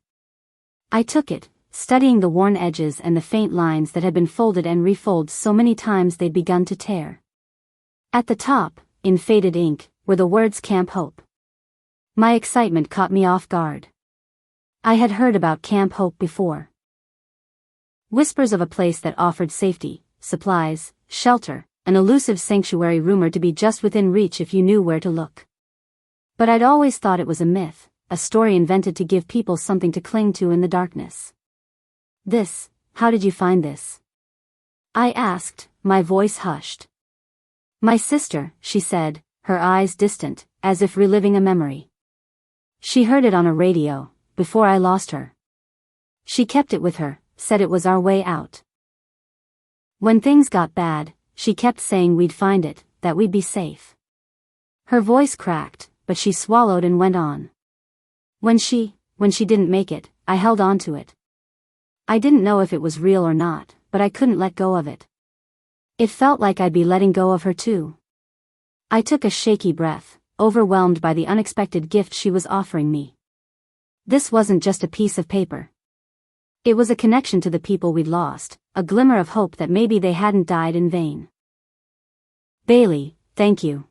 I took it, studying the worn edges and the faint lines that had been folded and refolded so many times they'd begun to tear. At the top, in faded ink, were the words Camp Hope. My excitement caught me off guard. I had heard about Camp Hope before. Whispers of a place that offered safety, supplies, shelter, an elusive sanctuary rumored to be just within reach if you knew where to look. But I'd always thought it was a myth, a story invented to give people something to cling to in the darkness. How did you find this?" I asked, my voice hushed. "My sister," she said, her eyes distant, as if reliving a memory. "She heard it on a radio, before I lost her. She kept it with her, said it was our way out. When things got bad, she kept saying we'd find it, that we'd be safe." Her voice cracked, but she swallowed and went on. When she didn't make it, I held on to it. I didn't know if it was real or not, but I couldn't let go of it. It felt like I'd be letting go of her too." I took a shaky breath, overwhelmed by the unexpected gift she was offering me. This wasn't just a piece of paper. It was a connection to the people we'd lost, a glimmer of hope that maybe they hadn't died in vain. "Bailey, thank you,"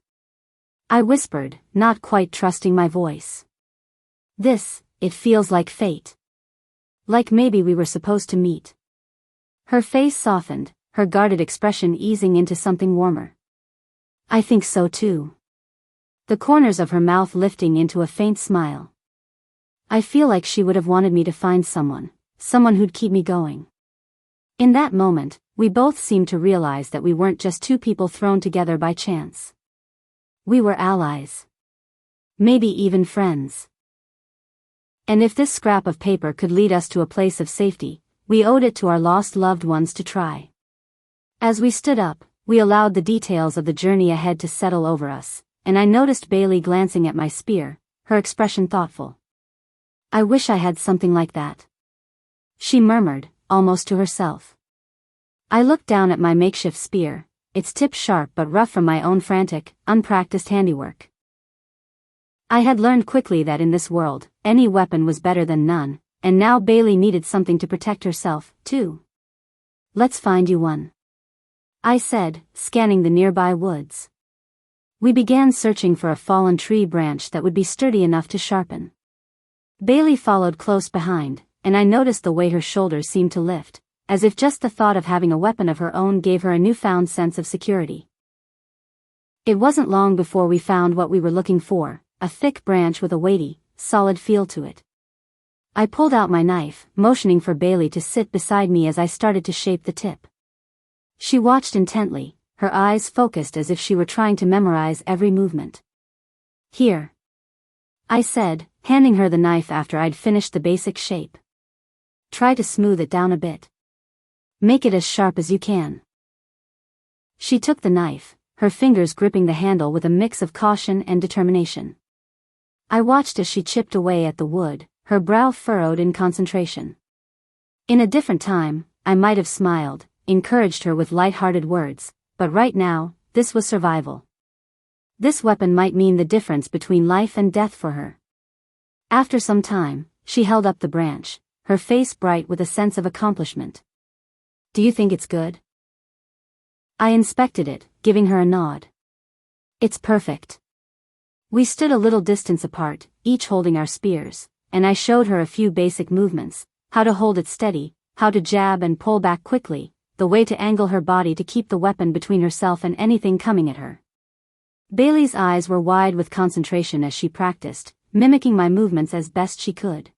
I whispered, not quite trusting my voice. It feels like fate. Like maybe we were supposed to meet." Her face softened, her guarded expression easing into something warmer. "I think so too." The corners of her mouth lifting into a faint smile. "I feel like she would have wanted me to find someone who'd keep me going." In that moment, we both seemed to realize that we weren't just two people thrown together by chance. We were allies. Maybe even friends. And if this scrap of paper could lead us to a place of safety, we owed it to our lost loved ones to try. As we stood up, we allowed the details of the journey ahead to settle over us, and I noticed Bailey glancing at my spear, her expression thoughtful. "I wish I had something like that," she murmured, almost to herself. I looked down at my makeshift spear, its tip sharp but rough from my own frantic, unpracticed handiwork. I had learned quickly that in this world, any weapon was better than none, and now Bailey needed something to protect herself, too. "Let's find you one," I said, scanning the nearby woods. We began searching for a fallen tree branch that would be sturdy enough to sharpen. Bailey followed close behind, and I noticed the way her shoulders seemed to lift, as if just the thought of having a weapon of her own gave her a newfound sense of security. It wasn't long before we found what we were looking for, a thick branch with a weighty, solid feel to it. I pulled out my knife, motioning for Bailey to sit beside me as I started to shape the tip. She watched intently, her eyes focused as if she were trying to memorize every movement. "Here," I said, handing her the knife after I'd finished the basic shape. "Try to smooth it down a bit. Make it as sharp as you can." She took the knife, her fingers gripping the handle with a mix of caution and determination. I watched as she chipped away at the wood, her brow furrowed in concentration. In a different time, I might have smiled, encouraged her with light-hearted words, but right now, this was survival. This weapon might mean the difference between life and death for her. After some time, she held up the branch, her face bright with a sense of accomplishment. Do you think it's good? I inspected it, giving her a nod. It's perfect. We stood a little distance apart, each holding our spears, and I showed her a few basic movements, how to hold it steady, how to jab and pull back quickly, the way to angle her body to keep the weapon between herself and anything coming at her. Bailey's eyes were wide with concentration as she practiced, mimicking my movements as best she could.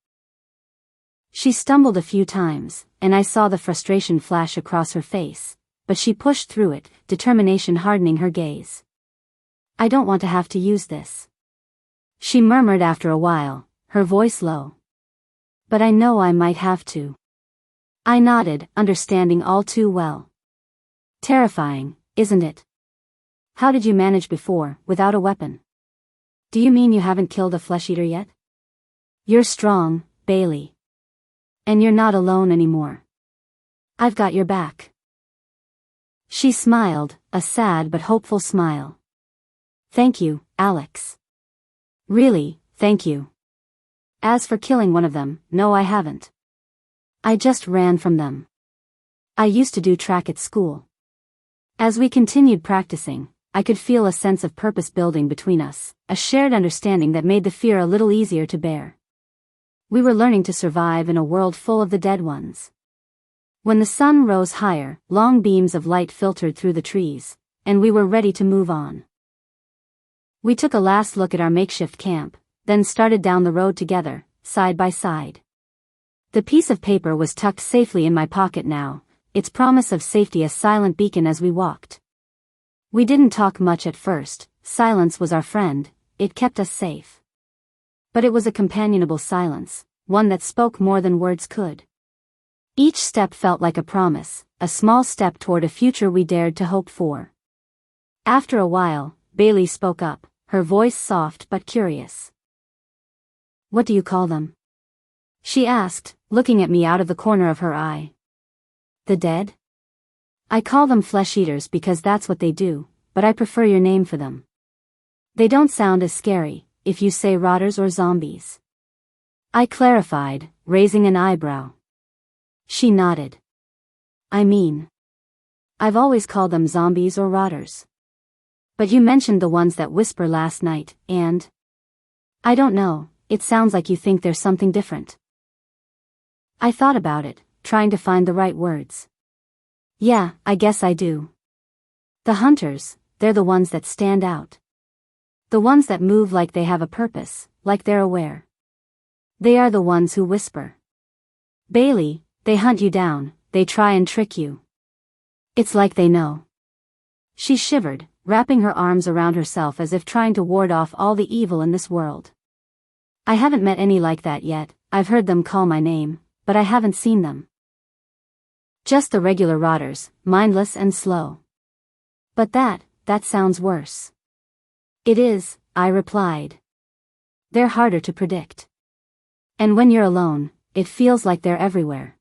She stumbled a few times, and I saw the frustration flash across her face, but she pushed through it, determination hardening her gaze. I don't want to have to use this, she murmured after a while, her voice low. But I know I might have to. I nodded, understanding all too well. Terrifying, isn't it? How did you manage before, without a weapon? Do you mean you haven't killed a flesh-eater yet? You're strong, Bailey. And you're not alone anymore. I've got your back. She smiled, a sad but hopeful smile. Thank you, Alex. Really, thank you. As for killing one of them, no, I haven't. I just ran from them. I used to do track at school. As we continued practicing, I could feel a sense of purpose building between us, a shared understanding that made the fear a little easier to bear. We were learning to survive in a world full of the dead ones. When the sun rose higher, long beams of light filtered through the trees, and we were ready to move on. We took a last look at our makeshift camp, then started down the road together, side by side. The piece of paper was tucked safely in my pocket now, its promise of safety a silent beacon as we walked. We didn't talk much at first, silence was our friend, it kept us safe. But it was a companionable silence, one that spoke more than words could. Each step felt like a promise, a small step toward a future we dared to hope for. After a while, Bailey spoke up, her voice soft but curious. What do you call them? She asked, looking at me out of the corner of her eye. The dead? I call them flesh-eaters because that's what they do, but I prefer your name for them. They don't sound as scary, if you say rotters or zombies. I clarified, raising an eyebrow. She nodded. I mean, I've always called them zombies or rotters. But you mentioned the ones that whisper last night, and... I don't know, it sounds like you think there's something different. I thought about it, trying to find the right words. Yeah, I guess I do. The hunters, they're the ones that stand out. The ones that move like they have a purpose, like they're aware. They are the ones who whisper. Bailey, they hunt you down, they try and trick you. It's like they know. She shivered, wrapping her arms around herself as if trying to ward off all the evil in this world. I haven't met any like that yet, I've heard them call my name, but I haven't seen them. Just the regular rotters, mindless and slow. But that sounds worse. It is, I replied. They're harder to predict. And when you're alone, it feels like they're everywhere.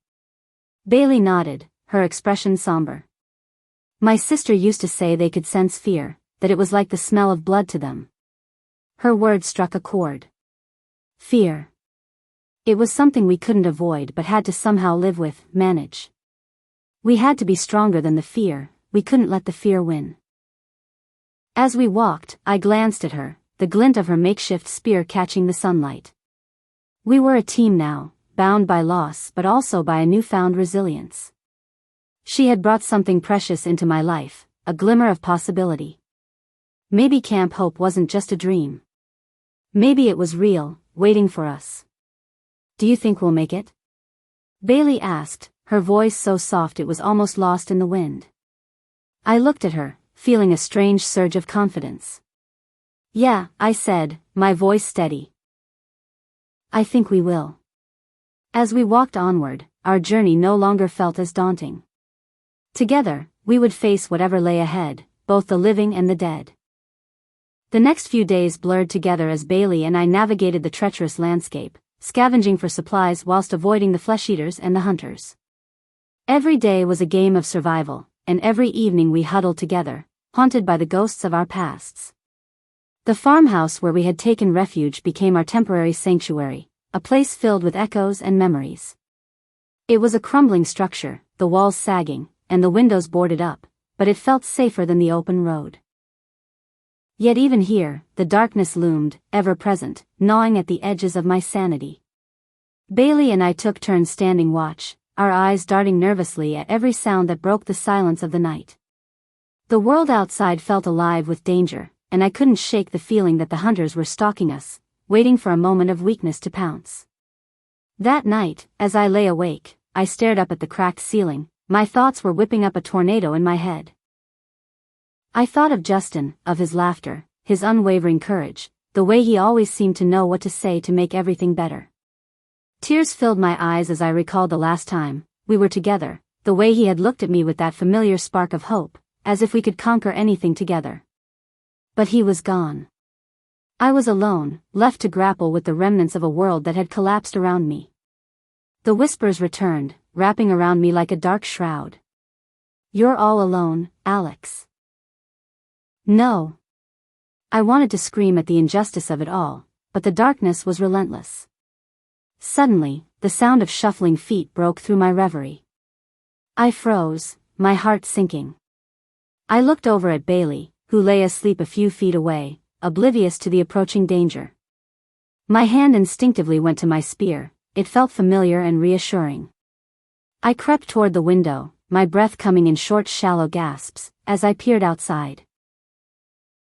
Bailey nodded, her expression somber. My sister used to say they could sense fear, that it was like the smell of blood to them. Her words struck a chord. Fear. It was something we couldn't avoid but had to somehow live with, manage. We had to be stronger than the fear, we couldn't let the fear win. As we walked, I glanced at her, the glint of her makeshift spear catching the sunlight. We were a team now, bound by loss but also by a newfound resilience. She had brought something precious into my life, a glimmer of possibility. Maybe Camp Hope wasn't just a dream. Maybe it was real, waiting for us. Do you think we'll make it? Bailey asked, her voice so soft it was almost lost in the wind. I looked at her, feeling a strange surge of confidence. Yeah, I said, my voice steady. I think we will. As we walked onward, our journey no longer felt as daunting. Together, we would face whatever lay ahead, both the living and the dead. The next few days blurred together as Bailey and I navigated the treacherous landscape, scavenging for supplies whilst avoiding the flesh-eaters and the hunters. Every day was a game of survival, and every evening we huddled together, haunted by the ghosts of our pasts. The farmhouse where we had taken refuge became our temporary sanctuary, a place filled with echoes and memories. It was a crumbling structure, the walls sagging, and the windows boarded up, but it felt safer than the open road. Yet even here, the darkness loomed, ever present, gnawing at the edges of my sanity. Bailey and I took turns standing watch, our eyes darting nervously at every sound that broke the silence of the night. The world outside felt alive with danger, and I couldn't shake the feeling that the hunters were stalking us, waiting for a moment of weakness to pounce. That night, as I lay awake, I stared up at the cracked ceiling, my thoughts were whipping up a tornado in my head. I thought of Justin, of his laughter, his unwavering courage, the way he always seemed to know what to say to make everything better. Tears filled my eyes as I recalled the last time we were together, the way he had looked at me with that familiar spark of hope, as if we could conquer anything together. But he was gone. I was alone, left to grapple with the remnants of a world that had collapsed around me. The whispers returned, wrapping around me like a dark shroud. "You're all alone, Alex." No. I wanted to scream at the injustice of it all, but the darkness was relentless. Suddenly, the sound of shuffling feet broke through my reverie. I froze, my heart sinking. I looked over at Bailey, who lay asleep a few feet away, oblivious to the approaching danger. My hand instinctively went to my spear, it felt familiar and reassuring. I crept toward the window, my breath coming in short shallow gasps, as I peered outside.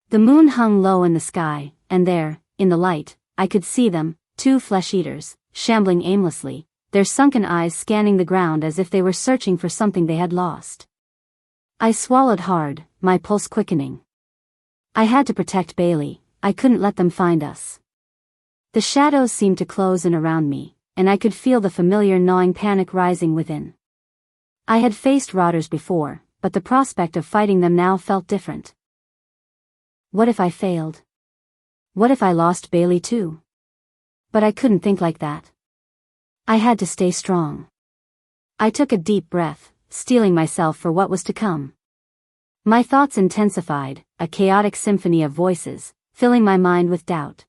The moon hung low in the sky, and there, in the light, I could see them, two flesh-eaters, shambling aimlessly, their sunken eyes scanning the ground as if they were searching for something they had lost. I swallowed hard, my pulse quickening. I had to protect Bailey, I couldn't let them find us. The shadows seemed to close in around me, and I could feel the familiar gnawing panic rising within. I had faced rotters before, but the prospect of fighting them now felt different. What if I failed? What if I lost Bailey too? But I couldn't think like that. I had to stay strong. I took a deep breath, steeling myself for what was to come. My thoughts intensified, a chaotic symphony of voices, filling my mind with doubt.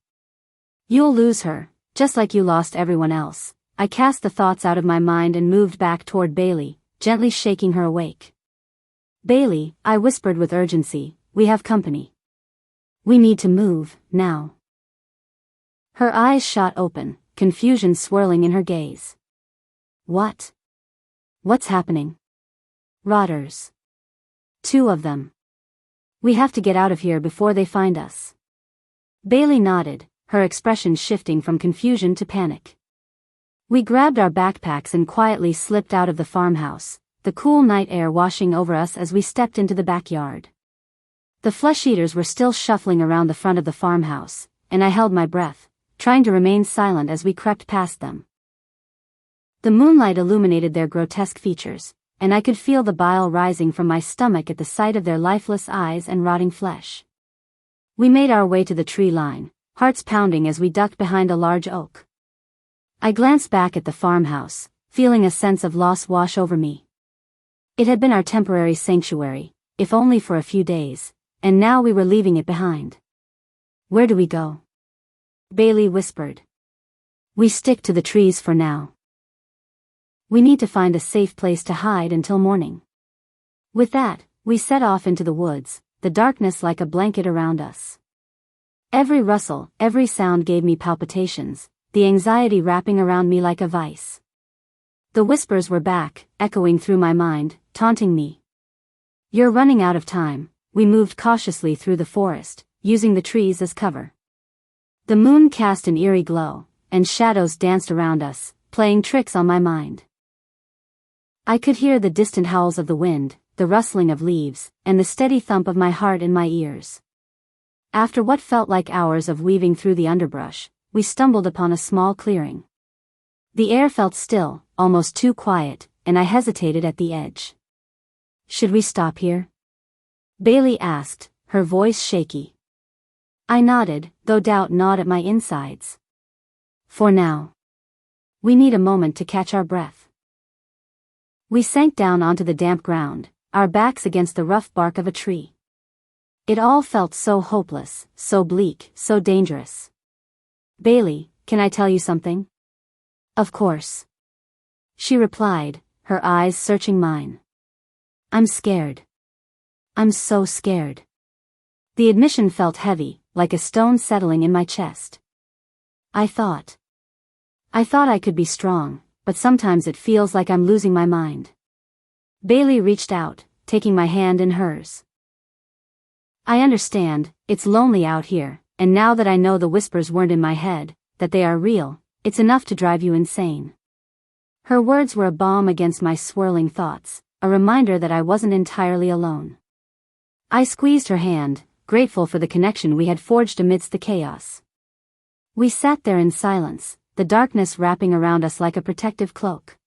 "You'll lose her, just like you lost everyone else." I cast the thoughts out of my mind and moved back toward Bailey, gently shaking her awake. "Bailey," I whispered with urgency, "we have company. We need to move, now." Her eyes shot open, confusion swirling in her gaze. "What? What's happening?" "Rotters. 2 of them. We have to get out of here before they find us." Bailey nodded, her expression shifting from confusion to panic. We grabbed our backpacks and quietly slipped out of the farmhouse, the cool night air washing over us as we stepped into the backyard. The flesh-eaters were still shuffling around the front of the farmhouse, and I held my breath, trying to remain silent as we crept past them. The moonlight illuminated their grotesque features, and I could feel the bile rising from my stomach at the sight of their lifeless eyes and rotting flesh. We made our way to the tree line, hearts pounding as we ducked behind a large oak. I glanced back at the farmhouse, feeling a sense of loss wash over me. It had been our temporary sanctuary, if only for a few days, and now we were leaving it behind. "Where do we go?" Bailey whispered. "We stick to the trees for now. We need to find a safe place to hide until morning." With that, we set off into the woods, the darkness like a blanket around us. Every rustle, every sound gave me palpitations, the anxiety wrapping around me like a vice. The whispers were back, echoing through my mind, taunting me. "You're running out of time." We moved cautiously through the forest, using the trees as cover. The moon cast an eerie glow, and shadows danced around us, playing tricks on my mind. I could hear the distant howls of the wind, the rustling of leaves, and the steady thump of my heart in my ears. After what felt like hours of weaving through the underbrush, we stumbled upon a small clearing. The air felt still, almost too quiet, and I hesitated at the edge. "Should we stop here?" Bailey asked, her voice shaky. I nodded, though doubt gnawed at my insides. "For now. We need a moment to catch our breath." We sank down onto the damp ground, our backs against the rough bark of a tree. It all felt so hopeless, so bleak, so dangerous. "Bailey, can I tell you something?" "Of course," she replied, her eyes searching mine. "I'm scared. I'm so scared." The admission felt heavy, like a stone settling in my chest. I thought I could be strong, but sometimes it feels like I'm losing my mind. Bailey reached out, taking my hand in hers. "I understand, it's lonely out here, and now that I know the whispers weren't in my head, that they are real, it's enough to drive you insane." Her words were a balm against my swirling thoughts, a reminder that I wasn't entirely alone. I squeezed her hand, grateful for the connection we had forged amidst the chaos. We sat there in silence, the darkness wrapping around us like a protective cloak.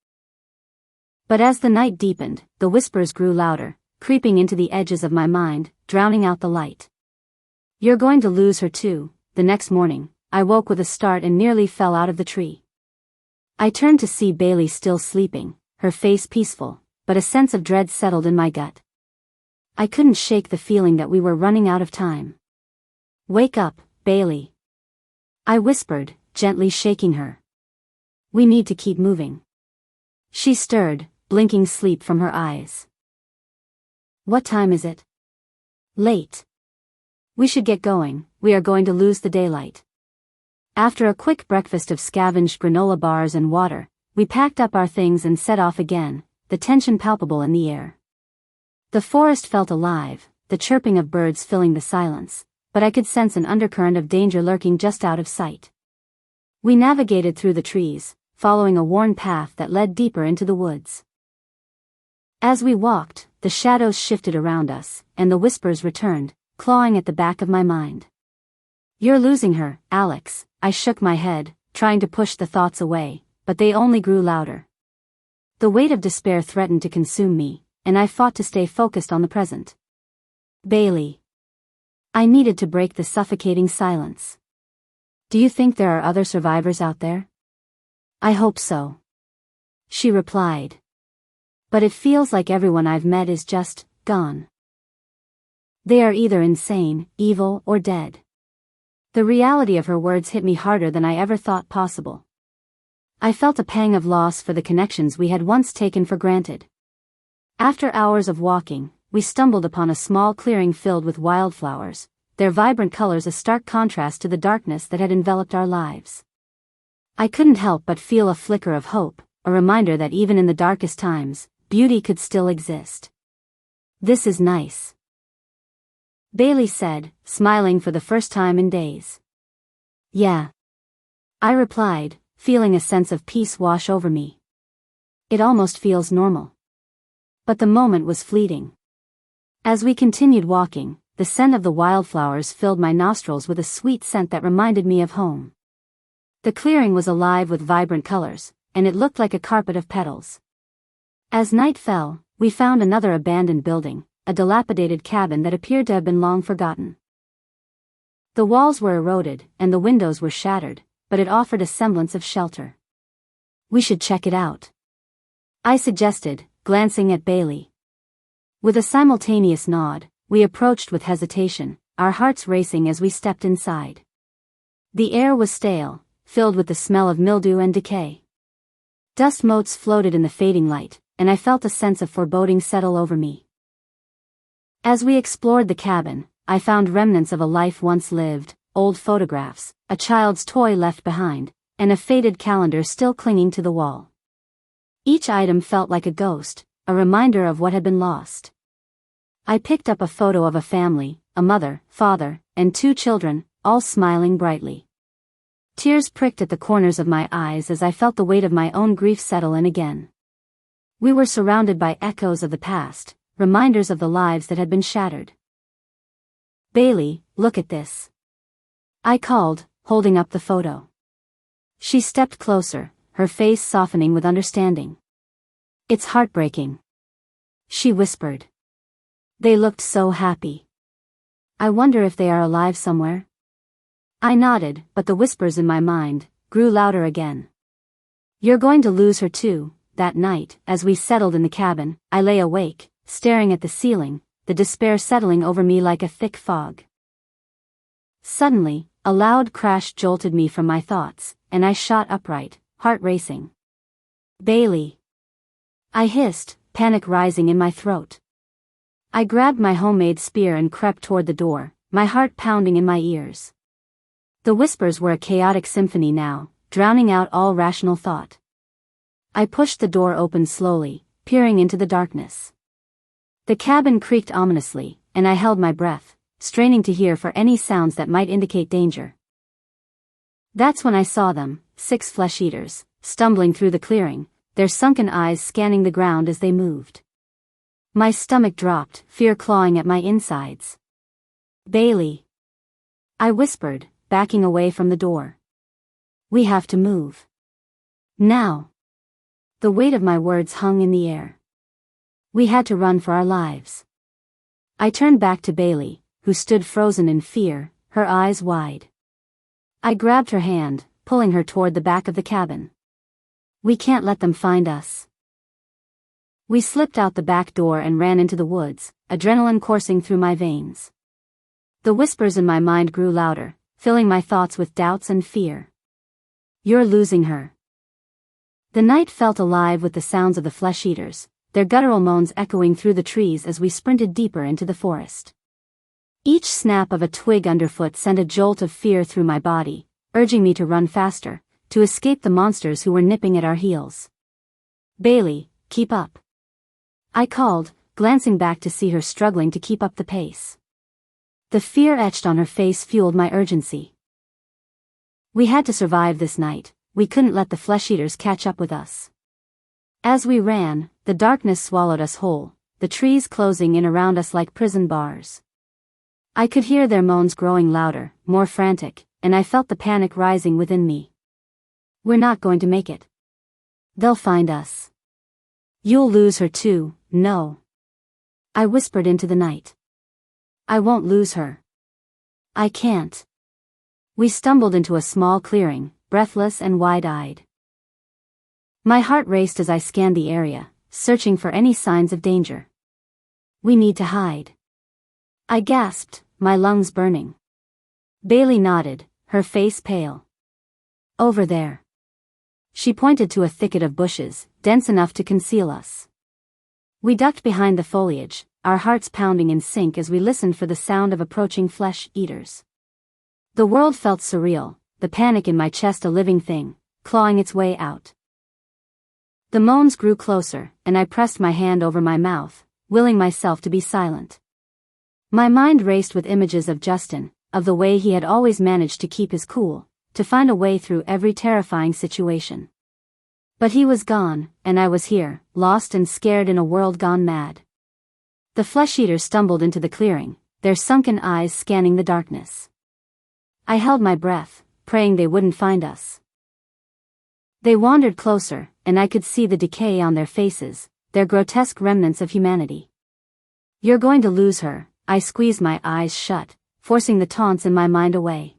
But as the night deepened, the whispers grew louder, creeping into the edges of my mind, drowning out the light. "You're going to lose her too." The next morning, I woke with a start and nearly fell out of the tree. I turned to see Bailey still sleeping, her face peaceful, but a sense of dread settled in my gut. I couldn't shake the feeling that we were running out of time. "Wake up, Bailey," I whispered, gently shaking her. "We need to keep moving." She stirred, blinking sleep from her eyes. "What time is it?" "Late. We should get going, we are going to lose the daylight." After a quick breakfast of scavenged granola bars and water, we packed up our things and set off again, the tension palpable in the air. The forest felt alive, the chirping of birds filling the silence, but I could sense an undercurrent of danger lurking just out of sight. We navigated through the trees, following a worn path that led deeper into the woods. As we walked, the shadows shifted around us, and the whispers returned, clawing at the back of my mind. "You're losing her, Alex," I shook my head, trying to push the thoughts away, but they only grew louder. The weight of despair threatened to consume me, and I fought to stay focused on the present. "Bailey." I needed to break the suffocating silence. "Do you think there are other survivors out there?" "I hope so," she replied. "But it feels like everyone I've met is just gone. They are either insane, evil, or dead." The reality of her words hit me harder than I ever thought possible. I felt a pang of loss for the connections we had once taken for granted. After hours of walking, we stumbled upon a small clearing filled with wildflowers, their vibrant colors a stark contrast to the darkness that had enveloped our lives. I couldn't help but feel a flicker of hope, a reminder that even in the darkest times, beauty could still exist. "This is nice," Bailey said, smiling for the first time in days. "Yeah," I replied, feeling a sense of peace wash over me. "It almost feels normal." But the moment was fleeting. As we continued walking, the scent of the wildflowers filled my nostrils with a sweet scent that reminded me of home. The clearing was alive with vibrant colors, and it looked like a carpet of petals. As night fell, we found another abandoned building, a dilapidated cabin that appeared to have been long forgotten. The walls were eroded, and the windows were shattered, but it offered a semblance of shelter. "We should check it out," I suggested, glancing at Bailey. With a simultaneous nod, we approached with hesitation, our hearts racing as we stepped inside. The air was stale, filled with the smell of mildew and decay. Dust motes floated in the fading light, and I felt a sense of foreboding settle over me. As we explored the cabin, I found remnants of a life once lived, old photographs, a child's toy left behind, and a faded calendar still clinging to the wall. Each item felt like a ghost, a reminder of what had been lost. I picked up a photo of a family, a mother, father, and 2 children, all smiling brightly. Tears pricked at the corners of my eyes as I felt the weight of my own grief settle in again. We were surrounded by echoes of the past, reminders of the lives that had been shattered. "Bailey, look at this," I called, holding up the photo. She stepped closer, her face softening with understanding. "It's heartbreaking," she whispered. "They looked so happy. I wonder if they are alive somewhere." I nodded, but the whispers in my mind grew louder again. "You're going to lose her too." That night, as we settled in the cabin, I lay awake, staring at the ceiling, the despair settling over me like a thick fog. Suddenly, a loud crash jolted me from my thoughts, and I shot upright, heart racing. "Bailey!" I hissed, panic rising in my throat. I grabbed my homemade spear and crept toward the door, my heart pounding in my ears. The whispers were a chaotic symphony now, drowning out all rational thought. I pushed the door open slowly, peering into the darkness. The cabin creaked ominously, and I held my breath, straining to hear for any sounds that might indicate danger. That's when I saw them, 6 flesh-eaters, stumbling through the clearing, their sunken eyes scanning the ground as they moved. My stomach dropped, fear clawing at my insides. "Bailey!" I whispered, backing away from the door. "We have to move. Now." The weight of my words hung in the air. We had to run for our lives. I turned back to Bailey, who stood frozen in fear, her eyes wide. I grabbed her hand, pulling her toward the back of the cabin. "We can't let them find us." We slipped out the back door and ran into the woods, adrenaline coursing through my veins. The whispers in my mind grew louder, filling my thoughts with doubts and fear. "You're losing her." The night felt alive with the sounds of the flesh-eaters, their guttural moans echoing through the trees as we sprinted deeper into the forest. Each snap of a twig underfoot sent a jolt of fear through my body, urging me to run faster, to escape the monsters who were nipping at our heels. "Bailey, keep up," I called, glancing back to see her struggling to keep up the pace. The fear etched on her face fueled my urgency. We had to survive this night, we couldn't let the flesh-eaters catch up with us. As we ran, the darkness swallowed us whole, the trees closing in around us like prison bars. I could hear their moans growing louder, more frantic, and I felt the panic rising within me. "We're not going to make it. They'll find us." "You'll lose her too." "No," I whispered into the night. "I won't lose her. I can't." We stumbled into a small clearing, breathless and wide-eyed. My heart raced as I scanned the area, searching for any signs of danger. "We need to hide," I gasped, my lungs burning. Bailey nodded, her face pale. "Over there." She pointed to a thicket of bushes, dense enough to conceal us. We ducked behind the foliage, our hearts pounding in sync as we listened for the sound of approaching flesh-eaters. The world felt surreal, the panic in my chest a living thing, clawing its way out. The moans grew closer, and I pressed my hand over my mouth, willing myself to be silent. My mind raced with images of Justin, of the way he had always managed to keep his cool, to find a way through every terrifying situation. But he was gone, and I was here, lost and scared in a world gone mad. The flesh-eaters stumbled into the clearing, their sunken eyes scanning the darkness. I held my breath, praying they wouldn't find us. They wandered closer, and I could see the decay on their faces, their grotesque remnants of humanity. "You're going to lose her," I squeezed my eyes shut, forcing the taunts in my mind away.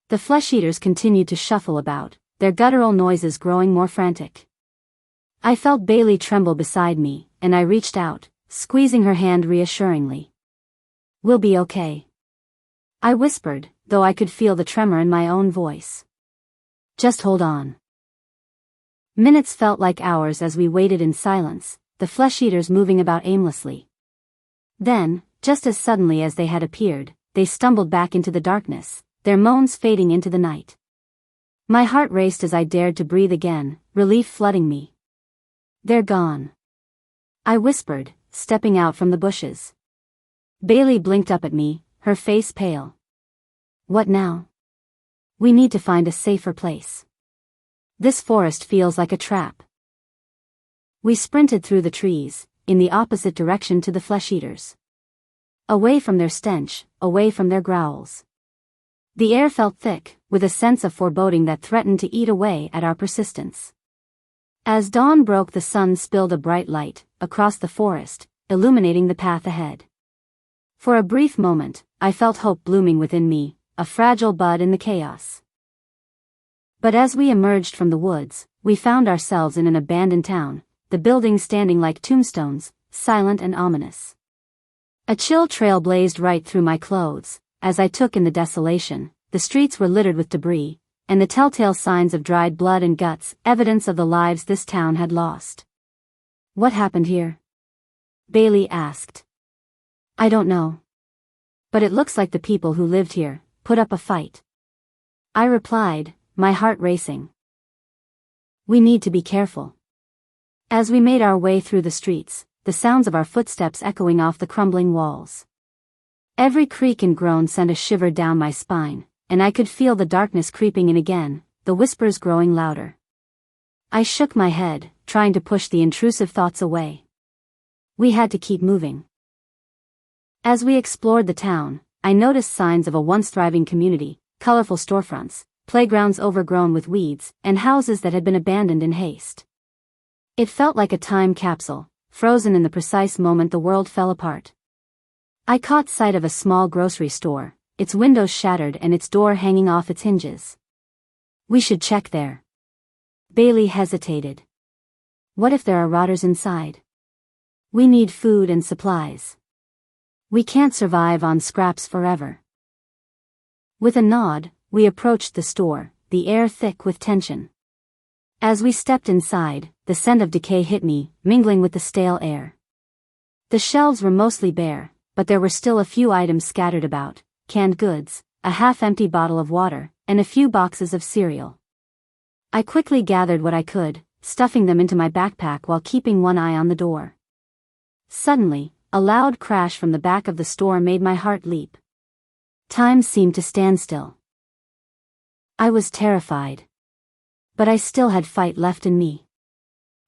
The flesh-eaters continued to shuffle about, their guttural noises growing more frantic. I felt Bailey tremble beside me, and I reached out, squeezing her hand reassuringly. "We'll be okay," I whispered, though I could feel the tremor in my own voice. "Just hold on." Minutes felt like hours as we waited in silence, the flesh-eaters moving about aimlessly. Then, just as suddenly as they had appeared, they stumbled back into the darkness, their moans fading into the night. My heart raced as I dared to breathe again, relief flooding me. "They're gone," I whispered, stepping out from the bushes. Bailey blinked up at me, her face pale. "What now?" "We need to find a safer place. This forest feels like a trap." We sprinted through the trees, in the opposite direction to the flesh-eaters. Away from their stench, away from their growls. The air felt thick, with a sense of foreboding that threatened to eat away at our persistence. As dawn broke, the sun spilled a bright light across the forest, illuminating the path ahead. For a brief moment, I felt hope blooming within me, a fragile bud in the chaos. But as we emerged from the woods, we found ourselves in an abandoned town, the buildings standing like tombstones, silent and ominous. A chill trail blazed right through my clothes. As I took in the desolation, the streets were littered with debris, and the telltale signs of dried blood and guts, evidence of the lives this town had lost. "What happened here?" Bailey asked. "I don't know. But it looks like the people who lived here put up a fight," I replied, my heart racing. "We need to be careful." As we made our way through the streets, the sounds of our footsteps echoing off the crumbling walls. Every creak and groan sent a shiver down my spine, and I could feel the darkness creeping in again, the whispers growing louder. I shook my head, trying to push the intrusive thoughts away. We had to keep moving. As we explored the town, I noticed signs of a once thriving community, colorful storefronts, playgrounds overgrown with weeds, and houses that had been abandoned in haste. It felt like a time capsule, frozen in the precise moment the world fell apart. I caught sight of a small grocery store, its windows shattered and its door hanging off its hinges. "We should check there." Bailey hesitated. "What if there are rotters inside? We need food and supplies. We can't survive on scraps forever." With a nod, we approached the store, the air thick with tension. As we stepped inside, the scent of decay hit me, mingling with the stale air. The shelves were mostly bare, but there were still a few items scattered about: canned goods, a half-empty bottle of water, and a few boxes of cereal. I quickly gathered what I could, stuffing them into my backpack while keeping one eye on the door. Suddenly, a loud crash from the back of the store made my heart leap. Time seemed to stand still. I was terrified. But I still had fight left in me.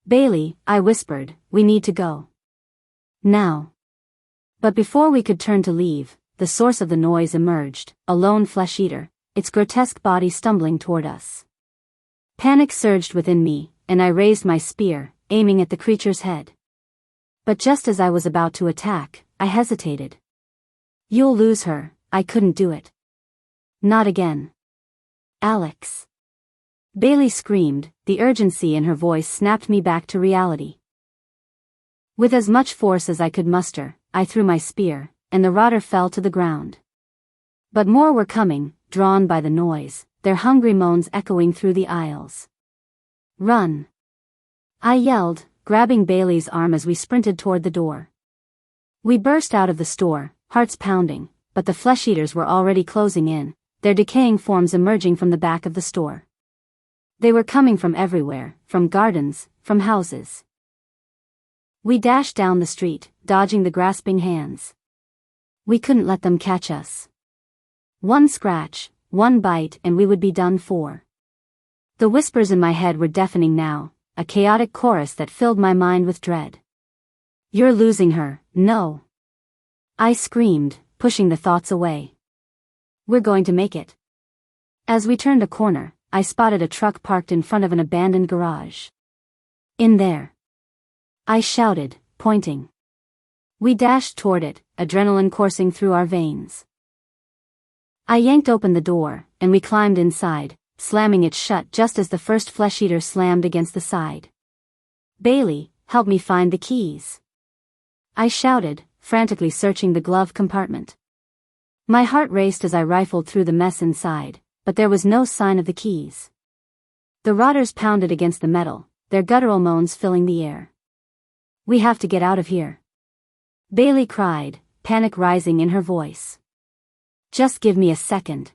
"Bailey," I whispered, "we need to go. Now." But before we could turn to leave, the source of the noise emerged, a lone flesh-eater, its grotesque body stumbling toward us. Panic surged within me, and I raised my spear, aiming at the creature's head. But just as I was about to attack, I hesitated. "You'll lose her." I couldn't do it. "Not again. Alex." Bailey screamed, the urgency in her voice snapped me back to reality. With as much force as I could muster, I threw my spear, and the rotter fell to the ground. But more were coming, drawn by the noise, their hungry moans echoing through the aisles. "Run!" I yelled, grabbing Bailey's arm as we sprinted toward the door. We burst out of the store, hearts pounding, but the flesh-eaters were already closing in, their decaying forms emerging from the back of the store. They were coming from everywhere, from gardens, from houses. We dashed down the street, dodging the grasping hands. We couldn't let them catch us. One scratch, one bite, and we would be done for. The whispers in my head were deafening now, a chaotic chorus that filled my mind with dread. "You're losing her, no!" I screamed, pushing the thoughts away. "We're going to make it." As we turned a corner, I spotted a truck parked in front of an abandoned garage. "In there!" I shouted, pointing. We dashed toward it, adrenaline coursing through our veins. I yanked open the door, and we climbed inside, slamming it shut just as the first flesh-eater slammed against the side. "Bailey, help me find the keys!" I shouted, frantically searching the glove compartment. My heart raced as I rifled through the mess inside, but there was no sign of the keys. The rotters pounded against the metal, their guttural moans filling the air. "We have to get out of here," Bailey cried, panic rising in her voice. "Just give me a second,"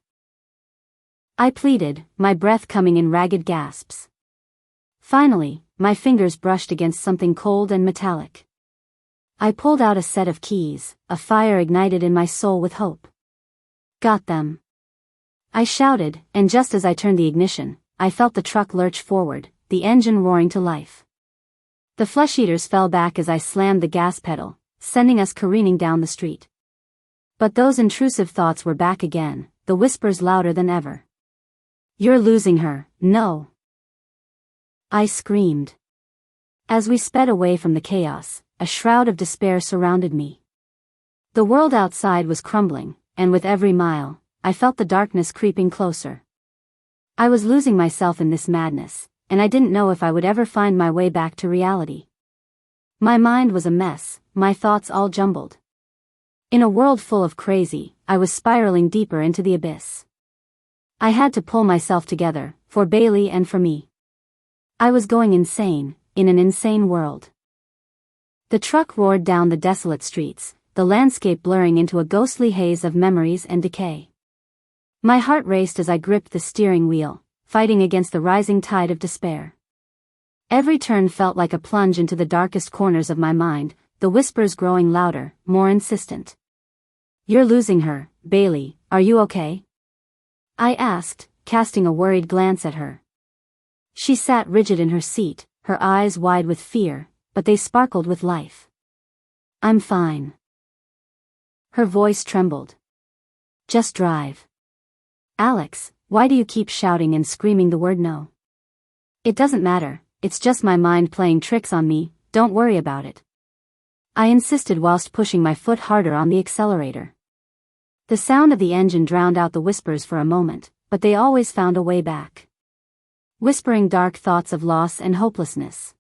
I pleaded, my breath coming in ragged gasps. Finally, my fingers brushed against something cold and metallic. I pulled out a set of keys, a fire ignited in my soul with hope. "Got them!" I shouted, and just as I turned the ignition, I felt the truck lurch forward, the engine roaring to life. The flesh-eaters fell back as I slammed the gas pedal, sending us careening down the street. But those intrusive thoughts were back again, the whispers louder than ever. "You're losing her, no!" I screamed. As we sped away from the chaos, a shroud of despair surrounded me. The world outside was crumbling, and with every mile, I felt the darkness creeping closer. I was losing myself in this madness, and I didn't know if I would ever find my way back to reality. My mind was a mess, my thoughts all jumbled. In a world full of crazy, I was spiraling deeper into the abyss. I had to pull myself together, for Bailey and for me. I was going insane, in an insane world. The truck roared down the desolate streets, the landscape blurring into a ghostly haze of memories and decay. My heart raced as I gripped the steering wheel, fighting against the rising tide of despair. Every turn felt like a plunge into the darkest corners of my mind, the whispers growing louder, more insistent. "You're losing her, Bailey, are you okay?" I asked, casting a worried glance at her. She sat rigid in her seat, her eyes wide with fear, but they sparkled with life. "I'm fine." Her voice trembled. "Just drive." "Alex, why do you keep shouting and screaming the word no?" "It doesn't matter, it's just my mind playing tricks on me, don't worry about it." I insisted whilst pushing my foot harder on the accelerator. The sound of the engine drowned out the whispers for a moment, but they always found a way back. Whispering dark thoughts of loss and hopelessness.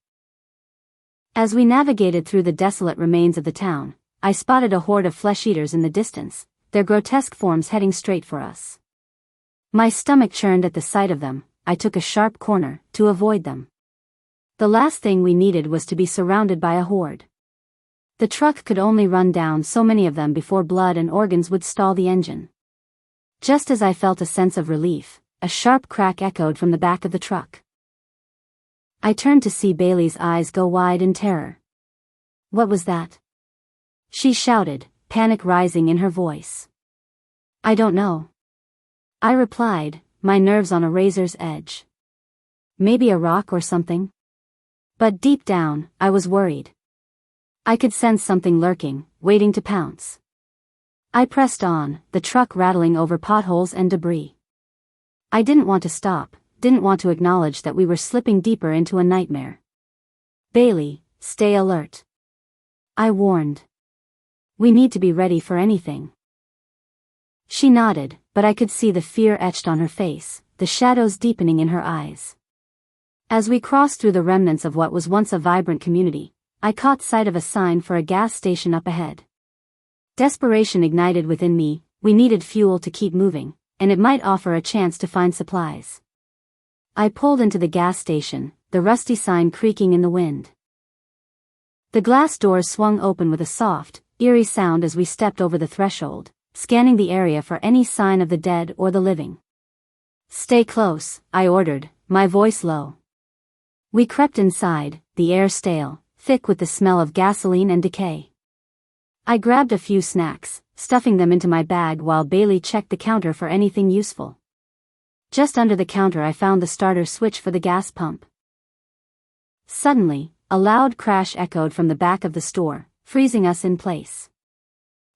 As we navigated through the desolate remains of the town, I spotted a horde of flesh-eaters in the distance, their grotesque forms heading straight for us. My stomach churned at the sight of them. I took a sharp corner, to avoid them. The last thing we needed was to be surrounded by a horde. The truck could only run down so many of them before blood and organs would stall the engine. Just as I felt a sense of relief, a sharp crack echoed from the back of the truck. I turned to see Bailey's eyes go wide in terror. "What was that?" she shouted, panic rising in her voice. "I don't know," I replied, my nerves on a razor's edge. "Maybe a rock or something?" But deep down, I was worried. I could sense something lurking, waiting to pounce. I pressed on, the truck rattling over potholes and debris. I didn't want to stop, didn't want to acknowledge that we were slipping deeper into a nightmare. "Bailey, stay alert," I warned. "We need to be ready for anything." She nodded, but I could see the fear etched on her face, the shadows deepening in her eyes. As we crossed through the remnants of what was once a vibrant community, I caught sight of a sign for a gas station up ahead. Desperation ignited within me. We needed fuel to keep moving, and it might offer a chance to find supplies. I pulled into the gas station, the rusty sign creaking in the wind. The glass doors swung open with a soft, eerie sound as we stepped over the threshold, scanning the area for any sign of the dead or the living. "Stay close," I ordered, my voice low. We crept inside, the air stale, thick with the smell of gasoline and decay. I grabbed a few snacks, stuffing them into my bag while Bailey checked the counter for anything useful. Just under the counter I found the starter switch for the gas pump. Suddenly, a loud crash echoed from the back of the store, freezing us in place.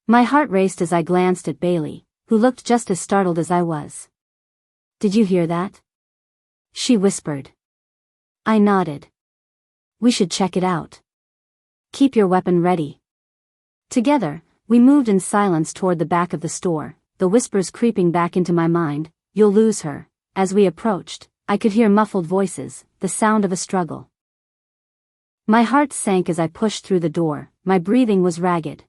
My heart raced as I glanced at Bailey, who looked just as startled as I was. "Did you hear that?" she whispered. I nodded. "We should check it out. Keep your weapon ready." Together, we moved in silence toward the back of the store, the whispers creeping back into my mind. "You'll lose her." As we approached, I could hear muffled voices, the sound of a struggle. My heart sank as I pushed through the door, my breathing was ragged.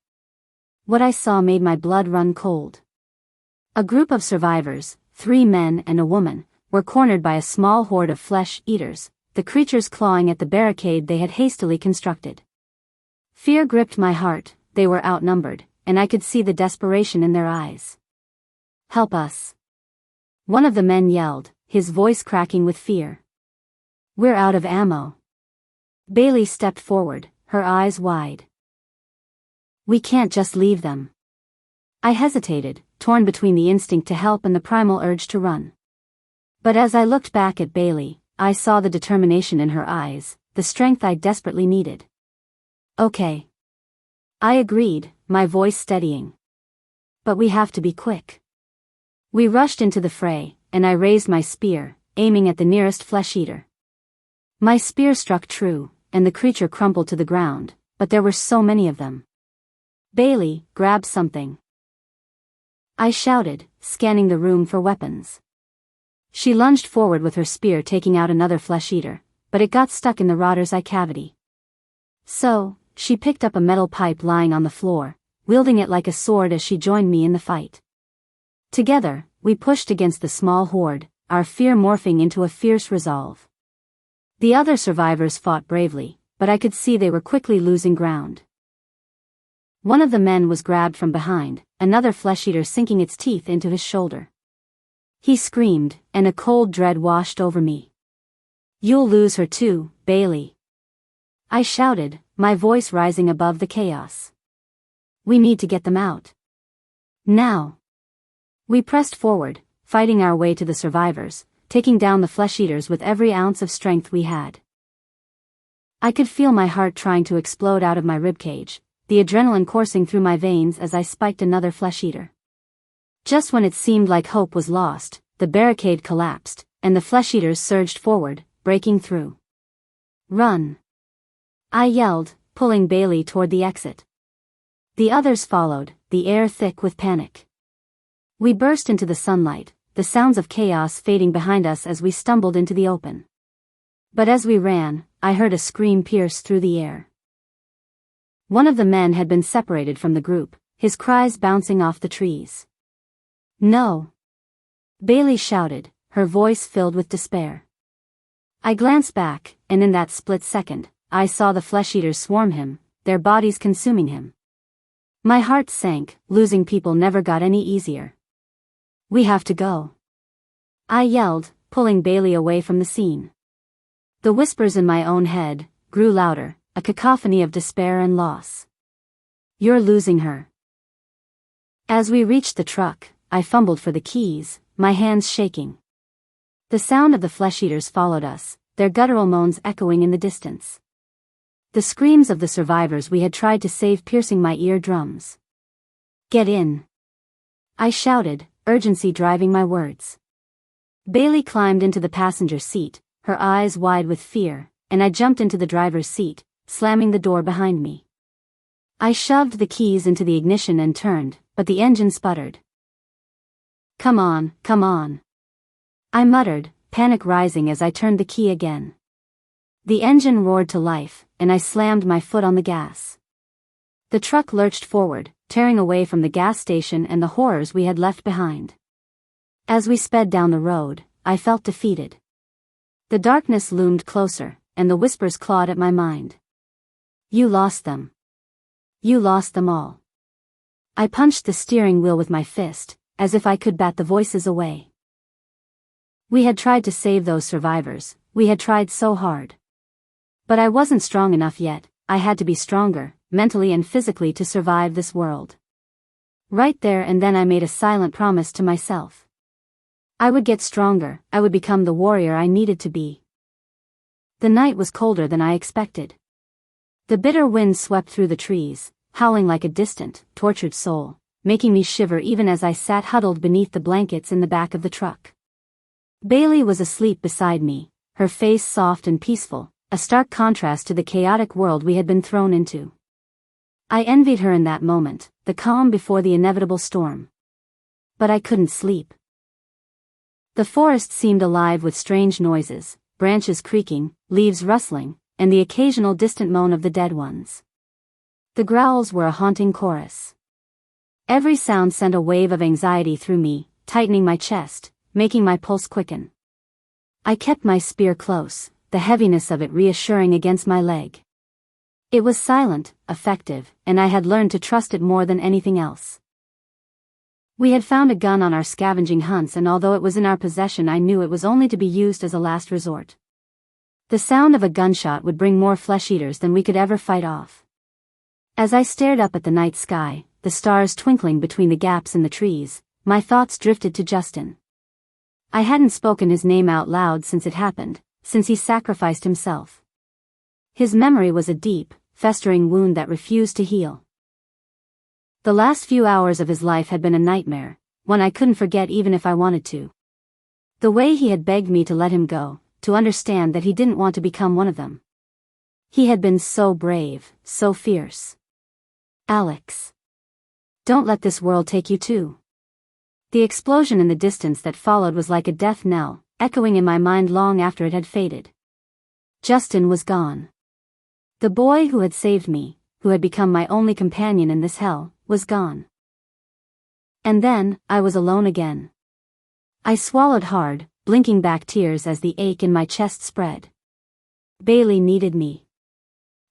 What I saw made my blood run cold. A group of survivors, 3 men and a woman, were cornered by a small horde of flesh-eaters, the creatures clawing at the barricade they had hastily constructed. Fear gripped my heart. They were outnumbered, and I could see the desperation in their eyes. "Help us," one of the men yelled, his voice cracking with fear. "We're out of ammo." Bailey stepped forward, her eyes wide. "We can't just leave them." I hesitated, torn between the instinct to help and the primal urge to run. But as I looked back at Bailey, I saw the determination in her eyes, the strength I desperately needed. "Okay," I agreed, my voice steadying. "But we have to be quick." We rushed into the fray, and I raised my spear, aiming at the nearest flesh-eater. My spear struck true, and the creature crumpled to the ground, but there were so many of them. "Bailey, grab something," I shouted, scanning the room for weapons. She lunged forward with her spear, taking out another flesh-eater, but it got stuck in the rotter's eye cavity. So, she picked up a metal pipe lying on the floor, wielding it like a sword as she joined me in the fight. Together, we pushed against the small horde, our fear morphing into a fierce resolve. The other survivors fought bravely, but I could see they were quickly losing ground. One of the men was grabbed from behind, another flesh-eater sinking its teeth into his shoulder. He screamed, and a cold dread washed over me. "You'll lose her too, Bailey," I shouted, my voice rising above the chaos. "We need to get them out. Now." We pressed forward, fighting our way to the survivors, taking down the flesh-eaters with every ounce of strength we had. I could feel my heart trying to explode out of my ribcage, the adrenaline coursing through my veins as I spiked another flesh-eater. Just when it seemed like hope was lost, the barricade collapsed, and the flesh-eaters surged forward, breaking through. "Run!" I yelled, pulling Bailey toward the exit. The others followed, the air thick with panic. We burst into the sunlight, the sounds of chaos fading behind us as we stumbled into the open. But as we ran, I heard a scream pierce through the air. One of the men had been separated from the group, his cries bouncing off the trees. "No!" Bailey shouted, her voice filled with despair. I glanced back, and in that split second, I saw the flesh-eaters swarm him, their bodies consuming him. My heart sank, losing people never got any easier. "We have to go," I yelled, pulling Bailey away from the scene. The whispers in my own head grew louder, a cacophony of despair and loss. "You're losing her." As we reached the truck, I fumbled for the keys, my hands shaking. The sound of the flesh-eaters followed us, their guttural moans echoing in the distance. The screams of the survivors we had tried to save piercing my eardrums. "Get in!" I shouted, urgency driving my words. Bailey climbed into the passenger seat, her eyes wide with fear, and I jumped into the driver's seat, slamming the door behind me. I shoved the keys into the ignition and turned, but the engine sputtered. Come on," I muttered, panic rising as I turned the key again. The engine roared to life, and I slammed my foot on the gas. The truck lurched forward, tearing away from the gas station and the horrors we had left behind. As we sped down the road, I felt defeated. The darkness loomed closer, and the whispers clawed at my mind. "You lost them. You lost them all." I punched the steering wheel with my fist, as if I could bat the voices away. We had tried to save those survivors, we had tried so hard. But I wasn't strong enough yet, I had to be stronger, mentally and physically, to survive this world. Right there and then I made a silent promise to myself. I would get stronger, I would become the warrior I needed to be. The night was colder than I expected. The bitter wind swept through the trees, howling like a distant, tortured soul, making me shiver even as I sat huddled beneath the blankets in the back of the truck. Bailey was asleep beside me, her face soft and peaceful, a stark contrast to the chaotic world we had been thrown into. I envied her in that moment, the calm before the inevitable storm. But I couldn't sleep. The forest seemed alive with strange noises, branches creaking, leaves rustling, and the occasional distant moan of the dead ones. The growls were a haunting chorus. Every sound sent a wave of anxiety through me, tightening my chest, making my pulse quicken. I kept my spear close, the heaviness of it reassuring against my leg. It was silent, effective, and I had learned to trust it more than anything else. We had found a gun on our scavenging hunts, and although it was in our possession, I knew it was only to be used as a last resort. The sound of a gunshot would bring more flesh-eaters than we could ever fight off. As I stared up at the night sky, the stars twinkling between the gaps in the trees, my thoughts drifted to Justin. I hadn't spoken his name out loud since it happened, since he sacrificed himself. His memory was a deep, festering wound that refused to heal. The last few hours of his life had been a nightmare, one I couldn't forget even if I wanted to. The way he had begged me to let him go, to understand that he didn't want to become one of them. He had been so brave, so fierce. "Alex. Don't let this world take you too." The explosion in the distance that followed was like a death knell, echoing in my mind long after it had faded. Justin was gone. The boy who had saved me, who had become my only companion in this hell, was gone. And then, I was alone again. I swallowed hard, blinking back tears as the ache in my chest spread. Bailey needed me.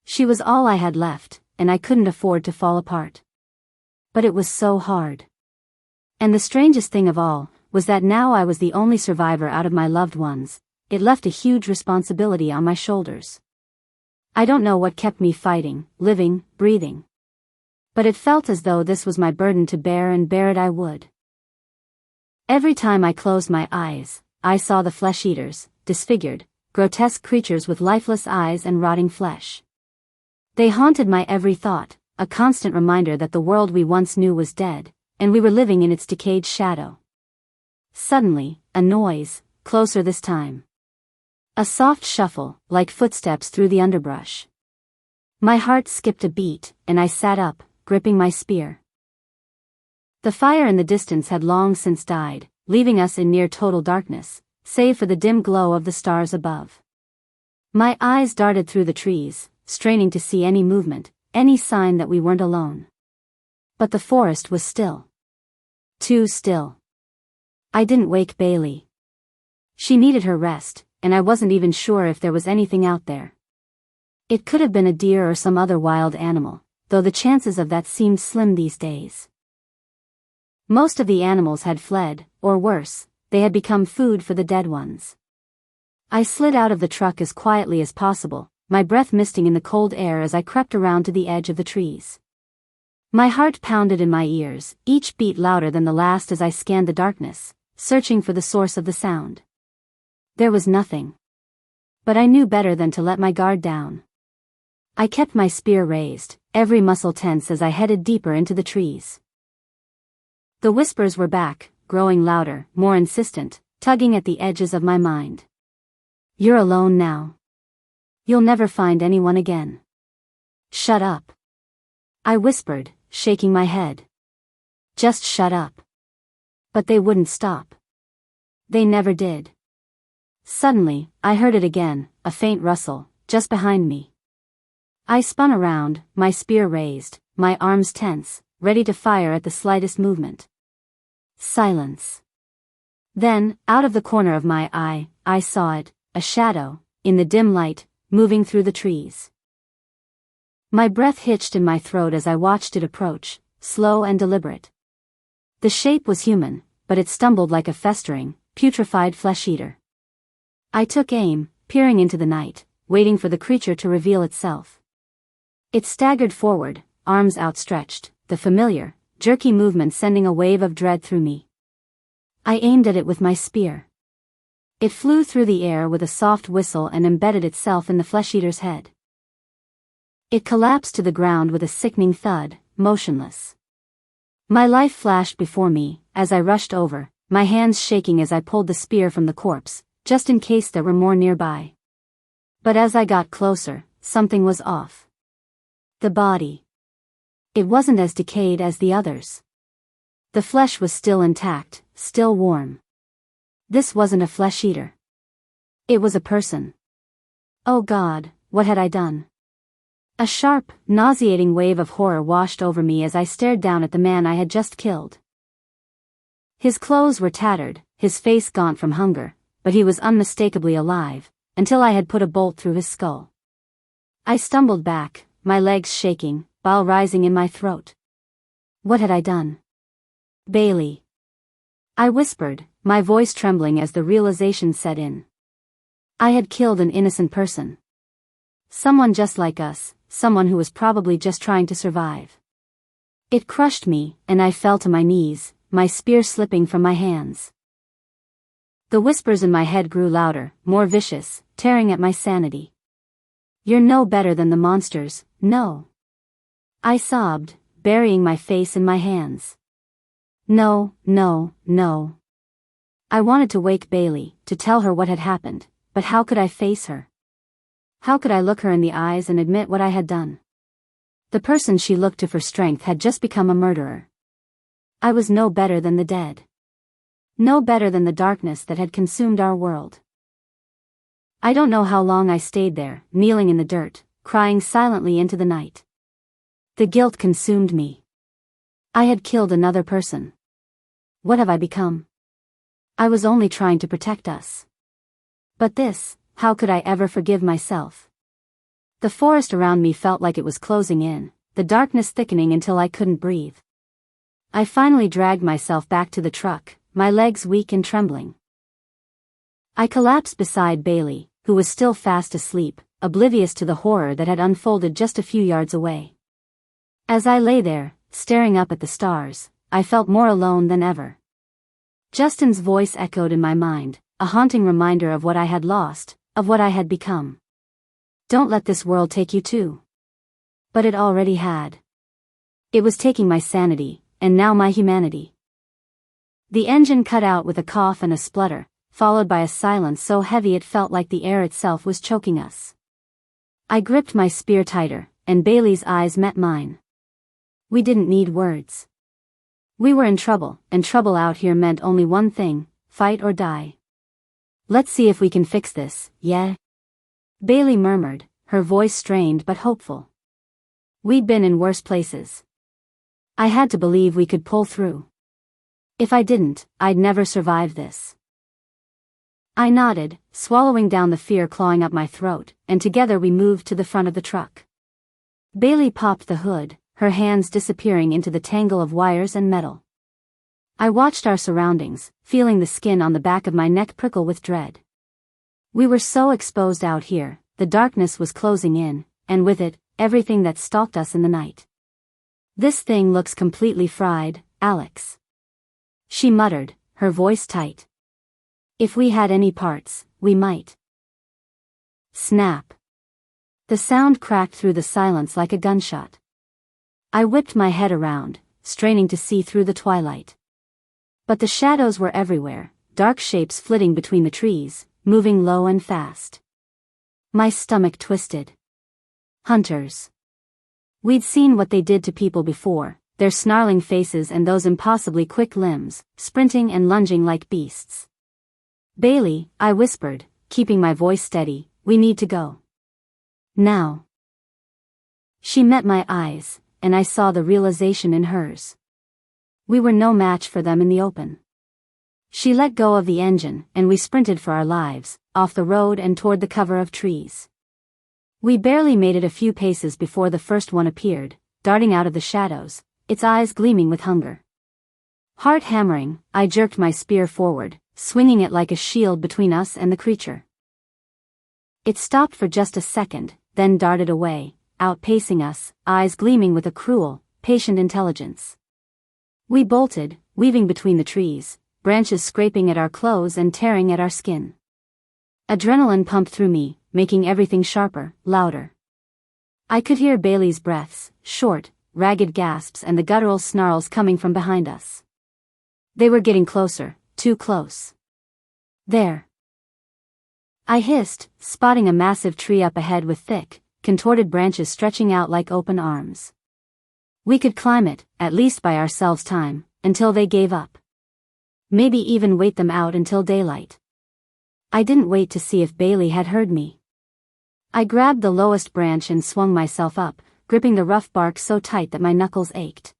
She was all I had left, and I couldn't afford to fall apart. But it was so hard. And the strangest thing of all, was that now I was the only survivor out of my loved ones. It left a huge responsibility on my shoulders. I don't know what kept me fighting, living, breathing. But it felt as though this was my burden to bear, and bear it I would. Every time I closed my eyes, I saw the flesh-eaters, disfigured, grotesque creatures with lifeless eyes and rotting flesh. They haunted my every thought, a constant reminder that the world we once knew was dead, and we were living in its decayed shadow. Suddenly, a noise, closer this time. A soft shuffle, like footsteps through the underbrush. My heart skipped a beat, and I sat up, gripping my spear. The fire in the distance had long since died, leaving us in near total darkness, save for the dim glow of the stars above. My eyes darted through the trees, straining to see any movement, any sign that we weren't alone. But the forest was still. Too still. I didn't wake Bailey. She needed her rest, and I wasn't even sure if there was anything out there. It could have been a deer or some other wild animal, though the chances of that seemed slim these days. Most of the animals had fled, or worse, they had become food for the dead ones. I slid out of the truck as quietly as possible, my breath misting in the cold air as I crept around to the edge of the trees. My heart pounded in my ears, each beat louder than the last as I scanned the darkness, searching for the source of the sound. There was nothing. But I knew better than to let my guard down. I kept my spear raised, every muscle tense as I headed deeper into the trees. The whispers were back, growing louder, more insistent, tugging at the edges of my mind. You're alone now. You'll never find anyone again. Shut up. I whispered, shaking my head. Just shut up. But they wouldn't stop. They never did. Suddenly, I heard it again, a faint rustle, just behind me. I spun around, my spear raised, my arms tense, ready to fire at the slightest movement. Silence. Then, out of the corner of my eye, I saw it, a shadow, in the dim light, moving through the trees. My breath hitched in my throat as I watched it approach, slow and deliberate. The shape was human, but it stumbled like a festering, putrefied flesh-eater. I took aim, peering into the night, waiting for the creature to reveal itself. It staggered forward, arms outstretched, the familiar, jerky movement sending a wave of dread through me. I aimed at it with my spear. It flew through the air with a soft whistle and embedded itself in the flesh-eater's head. It collapsed to the ground with a sickening thud, motionless. My life flashed before me, as I rushed over, my hands shaking as I pulled the spear from the corpse, just in case there were more nearby. But as I got closer, something was off. The body. It wasn't as decayed as the others. The flesh was still intact, still warm. This wasn't a flesh-eater. It was a person. Oh God, what had I done? A sharp, nauseating wave of horror washed over me as I stared down at the man I had just killed. His clothes were tattered, his face gaunt from hunger, but he was unmistakably alive, until I had put a bolt through his skull. I stumbled back, my legs shaking, bile rising in my throat. What had I done? Bailey. I whispered, my voice trembling as the realization set in. I had killed an innocent person. Someone just like us, someone who was probably just trying to survive. It crushed me, and I fell to my knees, my spear slipping from my hands. The whispers in my head grew louder, more vicious, tearing at my sanity. You're no better than the monsters, no. I sobbed, burying my face in my hands. No, no, no. I wanted to wake Bailey, to tell her what had happened, but how could I face her? How could I look her in the eyes and admit what I had done? The person she looked to for strength had just become a murderer. I was no better than the dead. No better than the darkness that had consumed our world. I don't know how long I stayed there, kneeling in the dirt, crying silently into the night. The guilt consumed me. I had killed another person. What have I become? I was only trying to protect us. But this, how could I ever forgive myself? The forest around me felt like it was closing in, the darkness thickening until I couldn't breathe. I finally dragged myself back to the truck, my legs weak and trembling. I collapsed beside Bailey, who was still fast asleep, oblivious to the horror that had unfolded just a few yards away. As I lay there, staring up at the stars, I felt more alone than ever. Justin's voice echoed in my mind, a haunting reminder of what I had lost, of what I had become. Don't let this world take you too. But it already had. It was taking my sanity, and now my humanity. The engine cut out with a cough and a splutter, followed by a silence so heavy it felt like the air itself was choking us. I gripped my spear tighter, and Bailey's eyes met mine. We didn't need words. We were in trouble, and trouble out here meant only one thing: fight or die. Let's see if we can fix this, yeah? Bailey murmured, her voice strained but hopeful. We'd been in worse places. I had to believe we could pull through. If I didn't, I'd never survive this. I nodded, swallowing down the fear clawing up my throat, and together we moved to the front of the truck. Bailey popped the hood, her hands disappearing into the tangle of wires and metal. I watched our surroundings, feeling the skin on the back of my neck prickle with dread. We were so exposed out here, the darkness was closing in, and with it, everything that stalked us in the night. This thing looks completely fried, Alex. She muttered, her voice tight. If we had any parts, we might. Snap. The sound cracked through the silence like a gunshot. I whipped my head around, straining to see through the twilight. But the shadows were everywhere, dark shapes flitting between the trees, moving low and fast. My stomach twisted. Hunters. We'd seen what they did to people before, their snarling faces and those impossibly quick limbs, sprinting and lunging like beasts. Bailey, I whispered, keeping my voice steady, we need to go. Now. She met my eyes, and I saw the realization in hers. We were no match for them in the open. She let go of the engine, and we sprinted for our lives, off the road and toward the cover of trees. We barely made it a few paces before the first one appeared, darting out of the shadows, its eyes gleaming with hunger. Heart hammering, I jerked my spear forward, swinging it like a shield between us and the creature. It stopped for just a second, then darted away, outpacing us, eyes gleaming with a cruel, patient intelligence. We bolted, weaving between the trees, branches scraping at our clothes and tearing at our skin. Adrenaline pumped through me, making everything sharper, louder. I could hear Bailey's breaths, short, ragged gasps and the guttural snarls coming from behind us. They were getting closer, too close. There. I hissed, spotting a massive tree up ahead with thick, contorted branches stretching out like open arms. We could climb it, at least by ourselves time, until they gave up. Maybe even wait them out until daylight. I didn't wait to see if Bailey had heard me. I grabbed the lowest branch and swung myself up, gripping the rough bark so tight that my knuckles ached.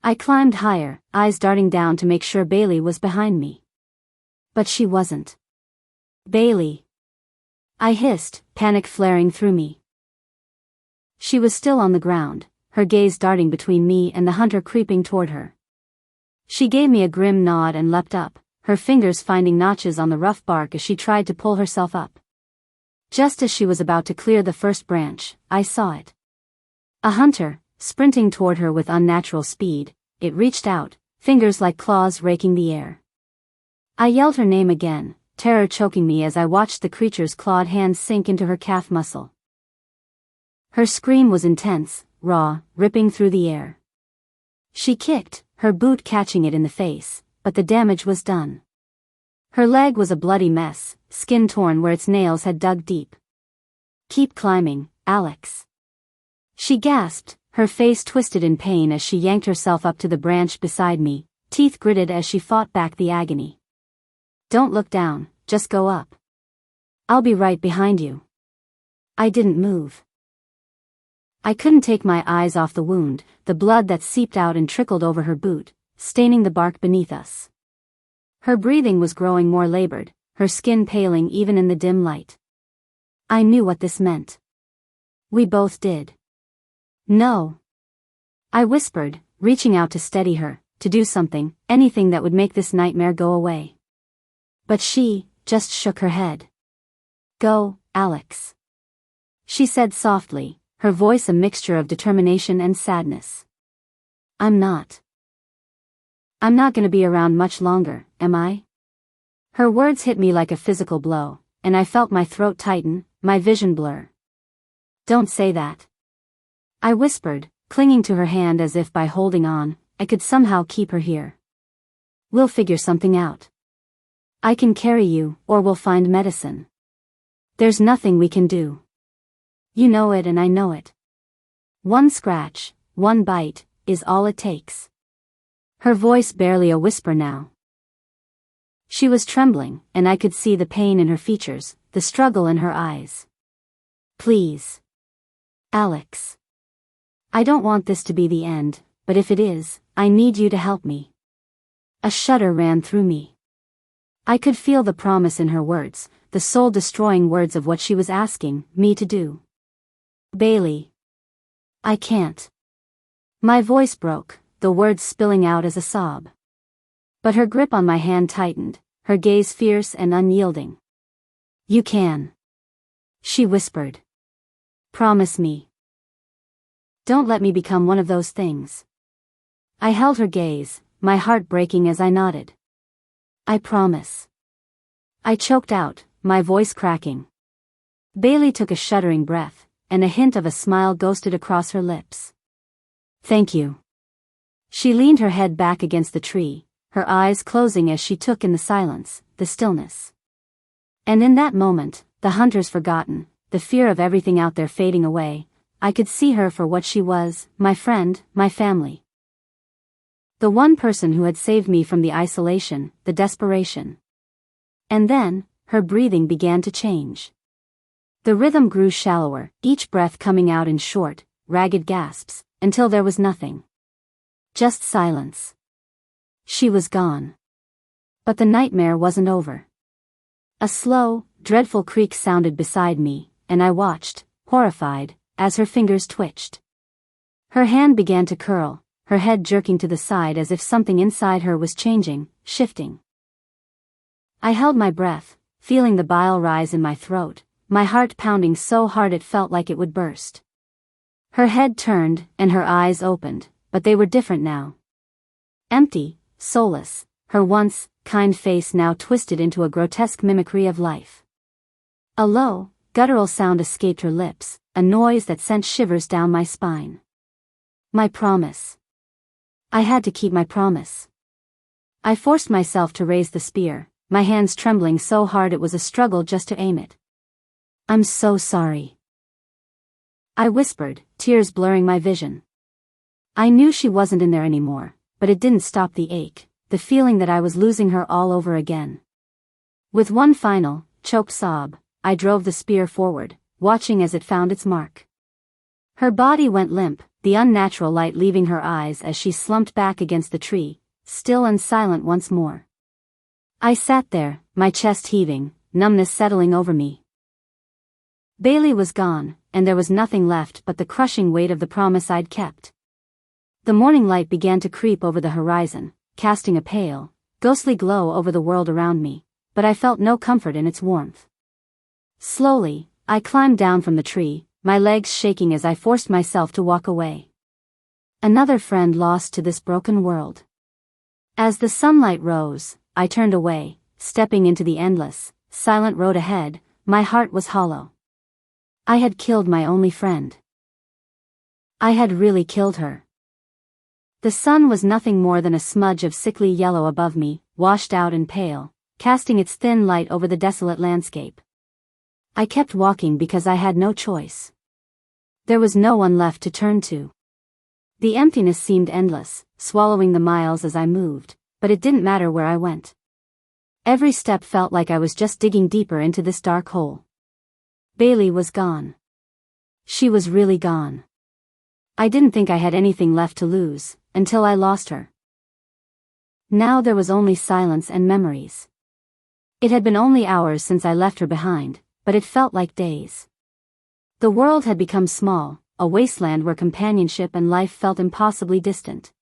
I climbed higher, eyes darting down to make sure Bailey was behind me. But she wasn't. Bailey. I hissed, panic flaring through me. She was still on the ground, her gaze darting between me and the hunter creeping toward her. She gave me a grim nod and leapt up, her fingers finding notches on the rough bark as she tried to pull herself up. Just as she was about to clear the first branch, I saw it. A hunter, sprinting toward her with unnatural speed, it reached out, fingers like claws raking the air. I yelled her name again, terror choking me as I watched the creature's clawed hands sink into her calf muscle. Her scream was intense, raw, ripping through the air. She kicked, her boot catching it in the face, but the damage was done. Her leg was a bloody mess, skin torn where its nails had dug deep. "Keep climbing, Alex." She gasped, her face twisted in pain as she yanked herself up to the branch beside me, teeth gritted as she fought back the agony. "Don't look down, just go up. I'll be right behind you." I didn't move. I couldn't take my eyes off the wound, the blood that seeped out and trickled over her boot, staining the bark beneath us. Her breathing was growing more labored, her skin paling even in the dim light. I knew what this meant. We both did. No. I whispered, reaching out to steady her, to do something, anything that would make this nightmare go away. But she just shook her head. Go, Alex. She said softly, her voice a mixture of determination and sadness. I'm not gonna be around much longer, am I? Her words hit me like a physical blow, and I felt my throat tighten, my vision blur. Don't say that. I whispered, clinging to her hand as if by holding on, I could somehow keep her here. We'll figure something out. I can carry you, or we'll find medicine. There's nothing we can do. You know it and I know it. One scratch, one bite, is all it takes. Her voice barely a whisper now. She was trembling, and I could see the pain in her features, the struggle in her eyes. Please. Alex. I don't want this to be the end, but if it is, I need you to help me. A shudder ran through me. I could feel the promise in her words, the soul-destroying words of what she was asking me to do. Bailey. I can't. My voice broke, the words spilling out as a sob. But her grip on my hand tightened, her gaze fierce and unyielding. You can. She whispered. Promise me. Don't let me become one of those things. I held her gaze, my heart breaking as I nodded. I promise. I choked out, my voice cracking. Bailey took a shuddering breath, and a hint of a smile ghosted across her lips. Thank you. She leaned her head back against the tree, her eyes closing as she took in the silence, the stillness. And in that moment, the hunters forgotten, the fear of everything out there fading away, I could see her for what she was, my friend, my family. The one person who had saved me from the isolation, the desperation. And then, her breathing began to change. The rhythm grew shallower, each breath coming out in short, ragged gasps, until there was nothing. Just silence. She was gone. But the nightmare wasn't over. A slow, dreadful creak sounded beside me, and I watched, horrified, as her fingers twitched. Her hand began to curl, her head jerking to the side as if something inside her was changing, shifting. I held my breath, feeling the bile rise in my throat, my heart pounding so hard it felt like it would burst. Her head turned, and her eyes opened, but they were different now. Empty, soulless, her once kind face now twisted into a grotesque mimicry of life. A low, guttural sound escaped her lips, a noise that sent shivers down my spine. My promise. I had to keep my promise. I forced myself to raise the spear, my hands trembling so hard it was a struggle just to aim it. I'm so sorry. I whispered, tears blurring my vision. I knew she wasn't in there anymore, but it didn't stop the ache, the feeling that I was losing her all over again. With one final, choked sob, I drove the spear forward, watching as it found its mark. Her body went limp, the unnatural light leaving her eyes as she slumped back against the tree, still and silent once more. I sat there, my chest heaving, numbness settling over me. Bailey was gone, and there was nothing left but the crushing weight of the promise I'd kept. The morning light began to creep over the horizon, casting a pale, ghostly glow over the world around me, but I felt no comfort in its warmth. Slowly, I climbed down from the tree, my legs shaking as I forced myself to walk away. Another friend lost to this broken world. As the sunlight rose, I turned away, stepping into the endless, silent road ahead. My heart was hollow. I had killed my only friend. I had really killed her. The sun was nothing more than a smudge of sickly yellow above me, washed out and pale, casting its thin light over the desolate landscape. I kept walking because I had no choice. There was no one left to turn to. The emptiness seemed endless, swallowing the miles as I moved, but it didn't matter where I went. Every step felt like I was just digging deeper into this dark hole. Bailey was gone. She was really gone. I didn't think I had anything left to lose, until I lost her. Now there was only silence and memories. It had been only hours since I left her behind, but it felt like days. The world had become small, a wasteland where companionship and life felt impossibly distant.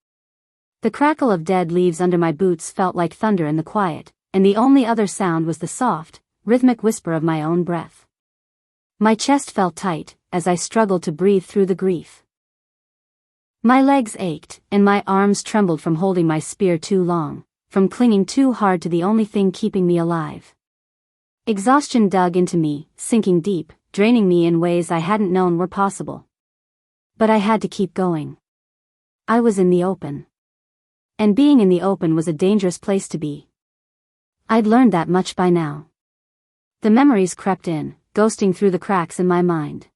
The crackle of dead leaves under my boots felt like thunder in the quiet, and the only other sound was the soft, rhythmic whisper of my own breath. My chest felt tight, as I struggled to breathe through the grief. My legs ached, and my arms trembled from holding my spear too long, from clinging too hard to the only thing keeping me alive. Exhaustion dug into me, sinking deep, draining me in ways I hadn't known were possible. But I had to keep going. I was in the open. And being in the open was a dangerous place to be. I'd learned that much by now. The memories crept in, ghosting through the cracks in my mind.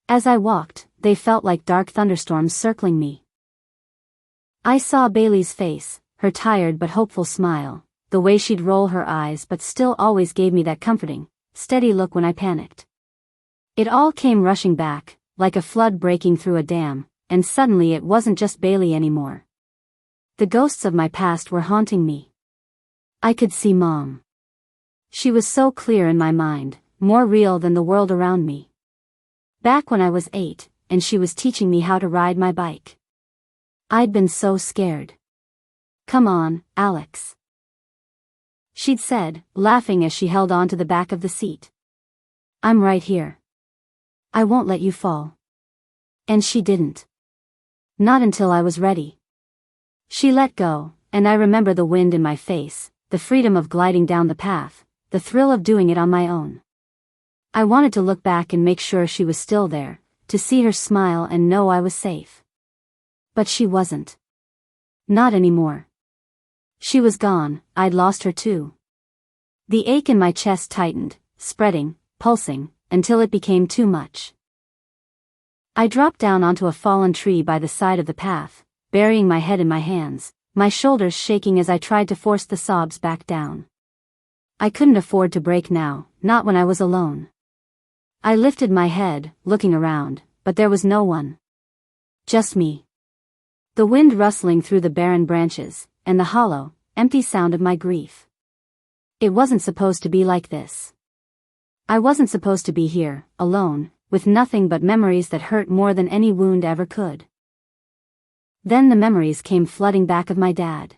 As I walked, they felt like dark thunderstorms circling me. I saw Bailey's face, her tired but hopeful smile, the way she'd roll her eyes but still always gave me that comforting, steady look when I panicked. It all came rushing back, like a flood breaking through a dam, and suddenly it wasn't just Bailey anymore. The ghosts of my past were haunting me. I could see Mom. She was so clear in my mind, more real than the world around me. Back when I was 8, and she was teaching me how to ride my bike. I'd been so scared. "Come on, Alex," she'd said, laughing as she held on to the back of the seat. "I'm right here. I won't let you fall." And she didn't. Not until I was ready. She let go, and I remember the wind in my face, the freedom of gliding down the path, the thrill of doing it on my own. I wanted to look back and make sure she was still there, to see her smile and know I was safe. But she wasn't. Not anymore. She was gone, I'd lost her too. The ache in my chest tightened, spreading, pulsing, until it became too much. I dropped down onto a fallen tree by the side of the path, burying my head in my hands, my shoulders shaking as I tried to force the sobs back down. I couldn't afford to break now, not when I was alone. I lifted my head, looking around, but there was no one. Just me. The wind rustling through the barren branches, and the hollow, empty sound of my grief. It wasn't supposed to be like this. I wasn't supposed to be here, alone, with nothing but memories that hurt more than any wound ever could. Then the memories came flooding back of my dad.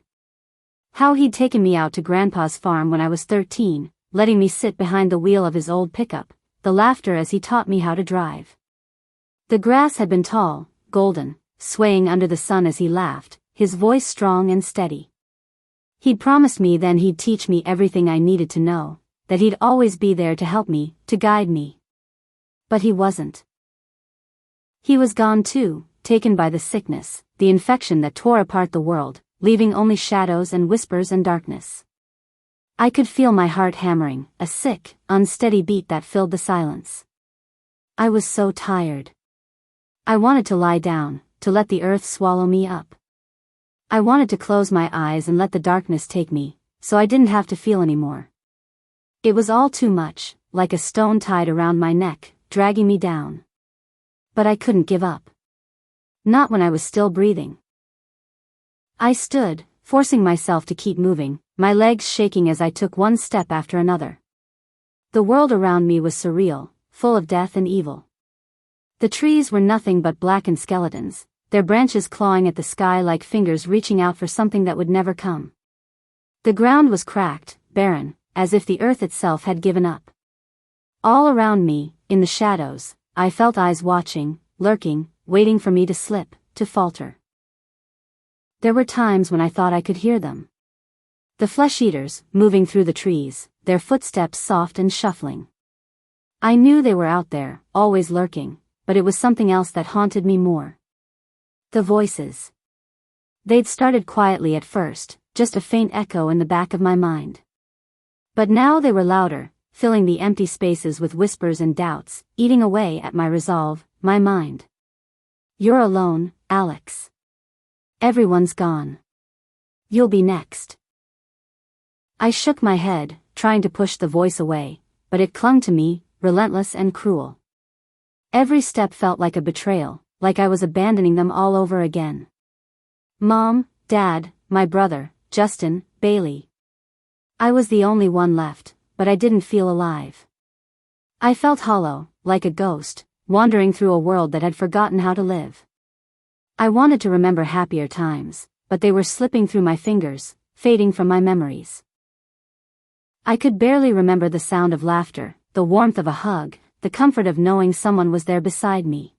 How he'd taken me out to Grandpa's farm when I was 13, letting me sit behind the wheel of his old pickup, the laughter as he taught me how to drive. The grass had been tall, golden, swaying under the sun as he laughed, his voice strong and steady. He'd promised me then he'd teach me everything I needed to know, that he'd always be there to help me, to guide me. But he wasn't. He was gone too, taken by the sickness, the infection that tore apart the world, leaving only shadows and whispers and darkness. I could feel my heart hammering, a sick, unsteady beat that filled the silence. I was so tired. I wanted to lie down, to let the earth swallow me up. I wanted to close my eyes and let the darkness take me, so I didn't have to feel anymore. It was all too much, like a stone tied around my neck, dragging me down. But I couldn't give up. Not when I was still breathing. I stood, forcing myself to keep moving, my legs shaking as I took one step after another. The world around me was surreal, full of death and evil. The trees were nothing but blackened skeletons, their branches clawing at the sky like fingers reaching out for something that would never come. The ground was cracked, barren, as if the earth itself had given up. All around me, in the shadows, I felt eyes watching, lurking, waiting for me to slip, to falter. There were times when I thought I could hear them. The flesh-eaters, moving through the trees, their footsteps soft and shuffling. I knew they were out there, always lurking, but it was something else that haunted me more. The voices. They'd started quietly at first, just a faint echo in the back of my mind. But now they were louder, filling the empty spaces with whispers and doubts, eating away at my resolve, my mind. "You're alone, Alex. Everyone's gone. You'll be next." I shook my head, trying to push the voice away, but it clung to me, relentless and cruel. Every step felt like a betrayal, like I was abandoning them all over again. Mom, Dad, my brother, Justin, Bailey. I was the only one left, but I didn't feel alive. I felt hollow, like a ghost, wandering through a world that had forgotten how to live. I wanted to remember happier times, but they were slipping through my fingers, fading from my memories. I could barely remember the sound of laughter, the warmth of a hug, the comfort of knowing someone was there beside me.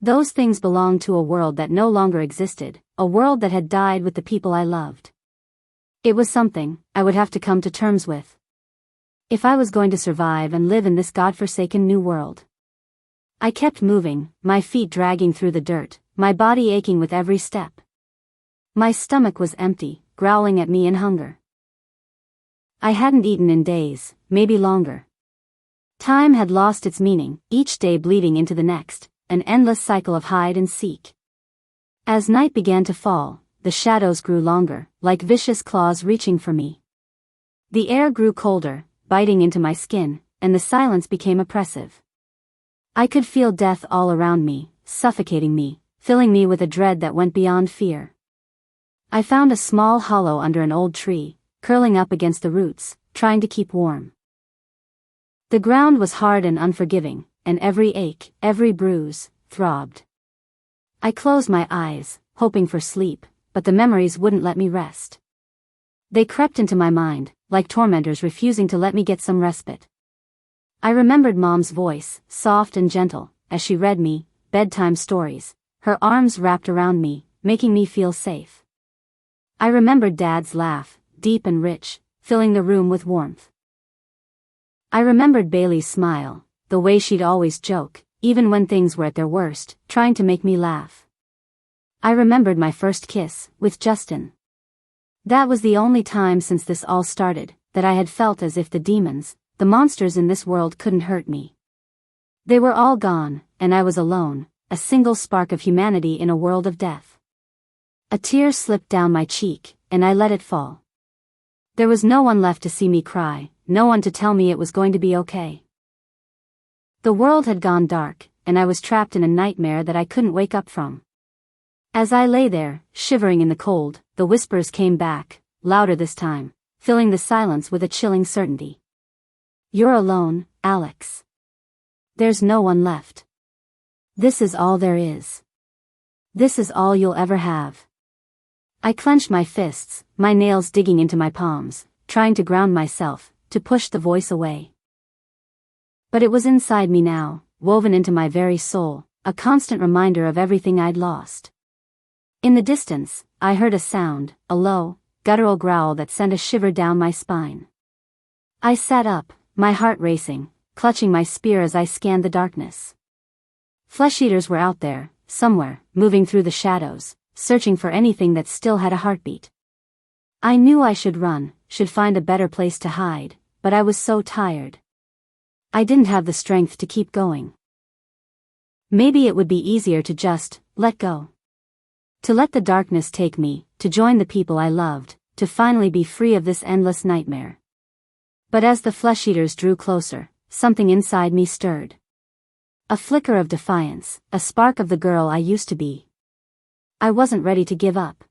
Those things belonged to a world that no longer existed, a world that had died with the people I loved. It was something I would have to come to terms with, if I was going to survive and live in this godforsaken new world. I kept moving, my feet dragging through the dirt, my body aching with every step. My stomach was empty, growling at me in hunger. I hadn't eaten in days, maybe longer. Time had lost its meaning, each day bleeding into the next, an endless cycle of hide and seek. As night began to fall, the shadows grew longer, like vicious claws reaching for me. The air grew colder, biting into my skin, and the silence became oppressive. I could feel death all around me, suffocating me, filling me with a dread that went beyond fear. I found a small hollow under an old tree, curling up against the roots, trying to keep warm. The ground was hard and unforgiving, and every ache, every bruise, throbbed. I closed my eyes, hoping for sleep, but the memories wouldn't let me rest. They crept into my mind, like tormentors refusing to let me get some respite. I remembered Mom's voice, soft and gentle, as she read me bedtime stories, her arms wrapped around me, making me feel safe. I remembered Dad's laugh, deep and rich, filling the room with warmth. I remembered Bailey's smile, the way she'd always joke, even when things were at their worst, trying to make me laugh. I remembered my first kiss, with Justin. That was the only time since this all started, that I had felt as if the demons, the monsters in this world couldn't hurt me. They were all gone, and I was alone, a single spark of humanity in a world of death. A tear slipped down my cheek, and I let it fall. There was no one left to see me cry, no one to tell me it was going to be okay. The world had gone dark, and I was trapped in a nightmare that I couldn't wake up from. As I lay there, shivering in the cold, the whispers came back, louder this time, filling the silence with a chilling certainty. You're alone, Alex. There's no one left. This is all there is. This is all you'll ever have. I clenched my fists, my nails digging into my palms, trying to ground myself, to push the voice away. But it was inside me now, woven into my very soul, a constant reminder of everything I'd lost. In the distance, I heard a sound, a low, guttural growl that sent a shiver down my spine. I sat up, my heart racing, clutching my spear as I scanned the darkness. Flesh-eaters were out there, somewhere, moving through the shadows, searching for anything that still had a heartbeat. I knew I should run, should find a better place to hide, but I was so tired. I didn't have the strength to keep going. Maybe it would be easier to just let go. To let the darkness take me, to join the people I loved, to finally be free of this endless nightmare. But as the flesh-eaters drew closer, something inside me stirred. A flicker of defiance, a spark of the girl I used to be. I wasn't ready to give up.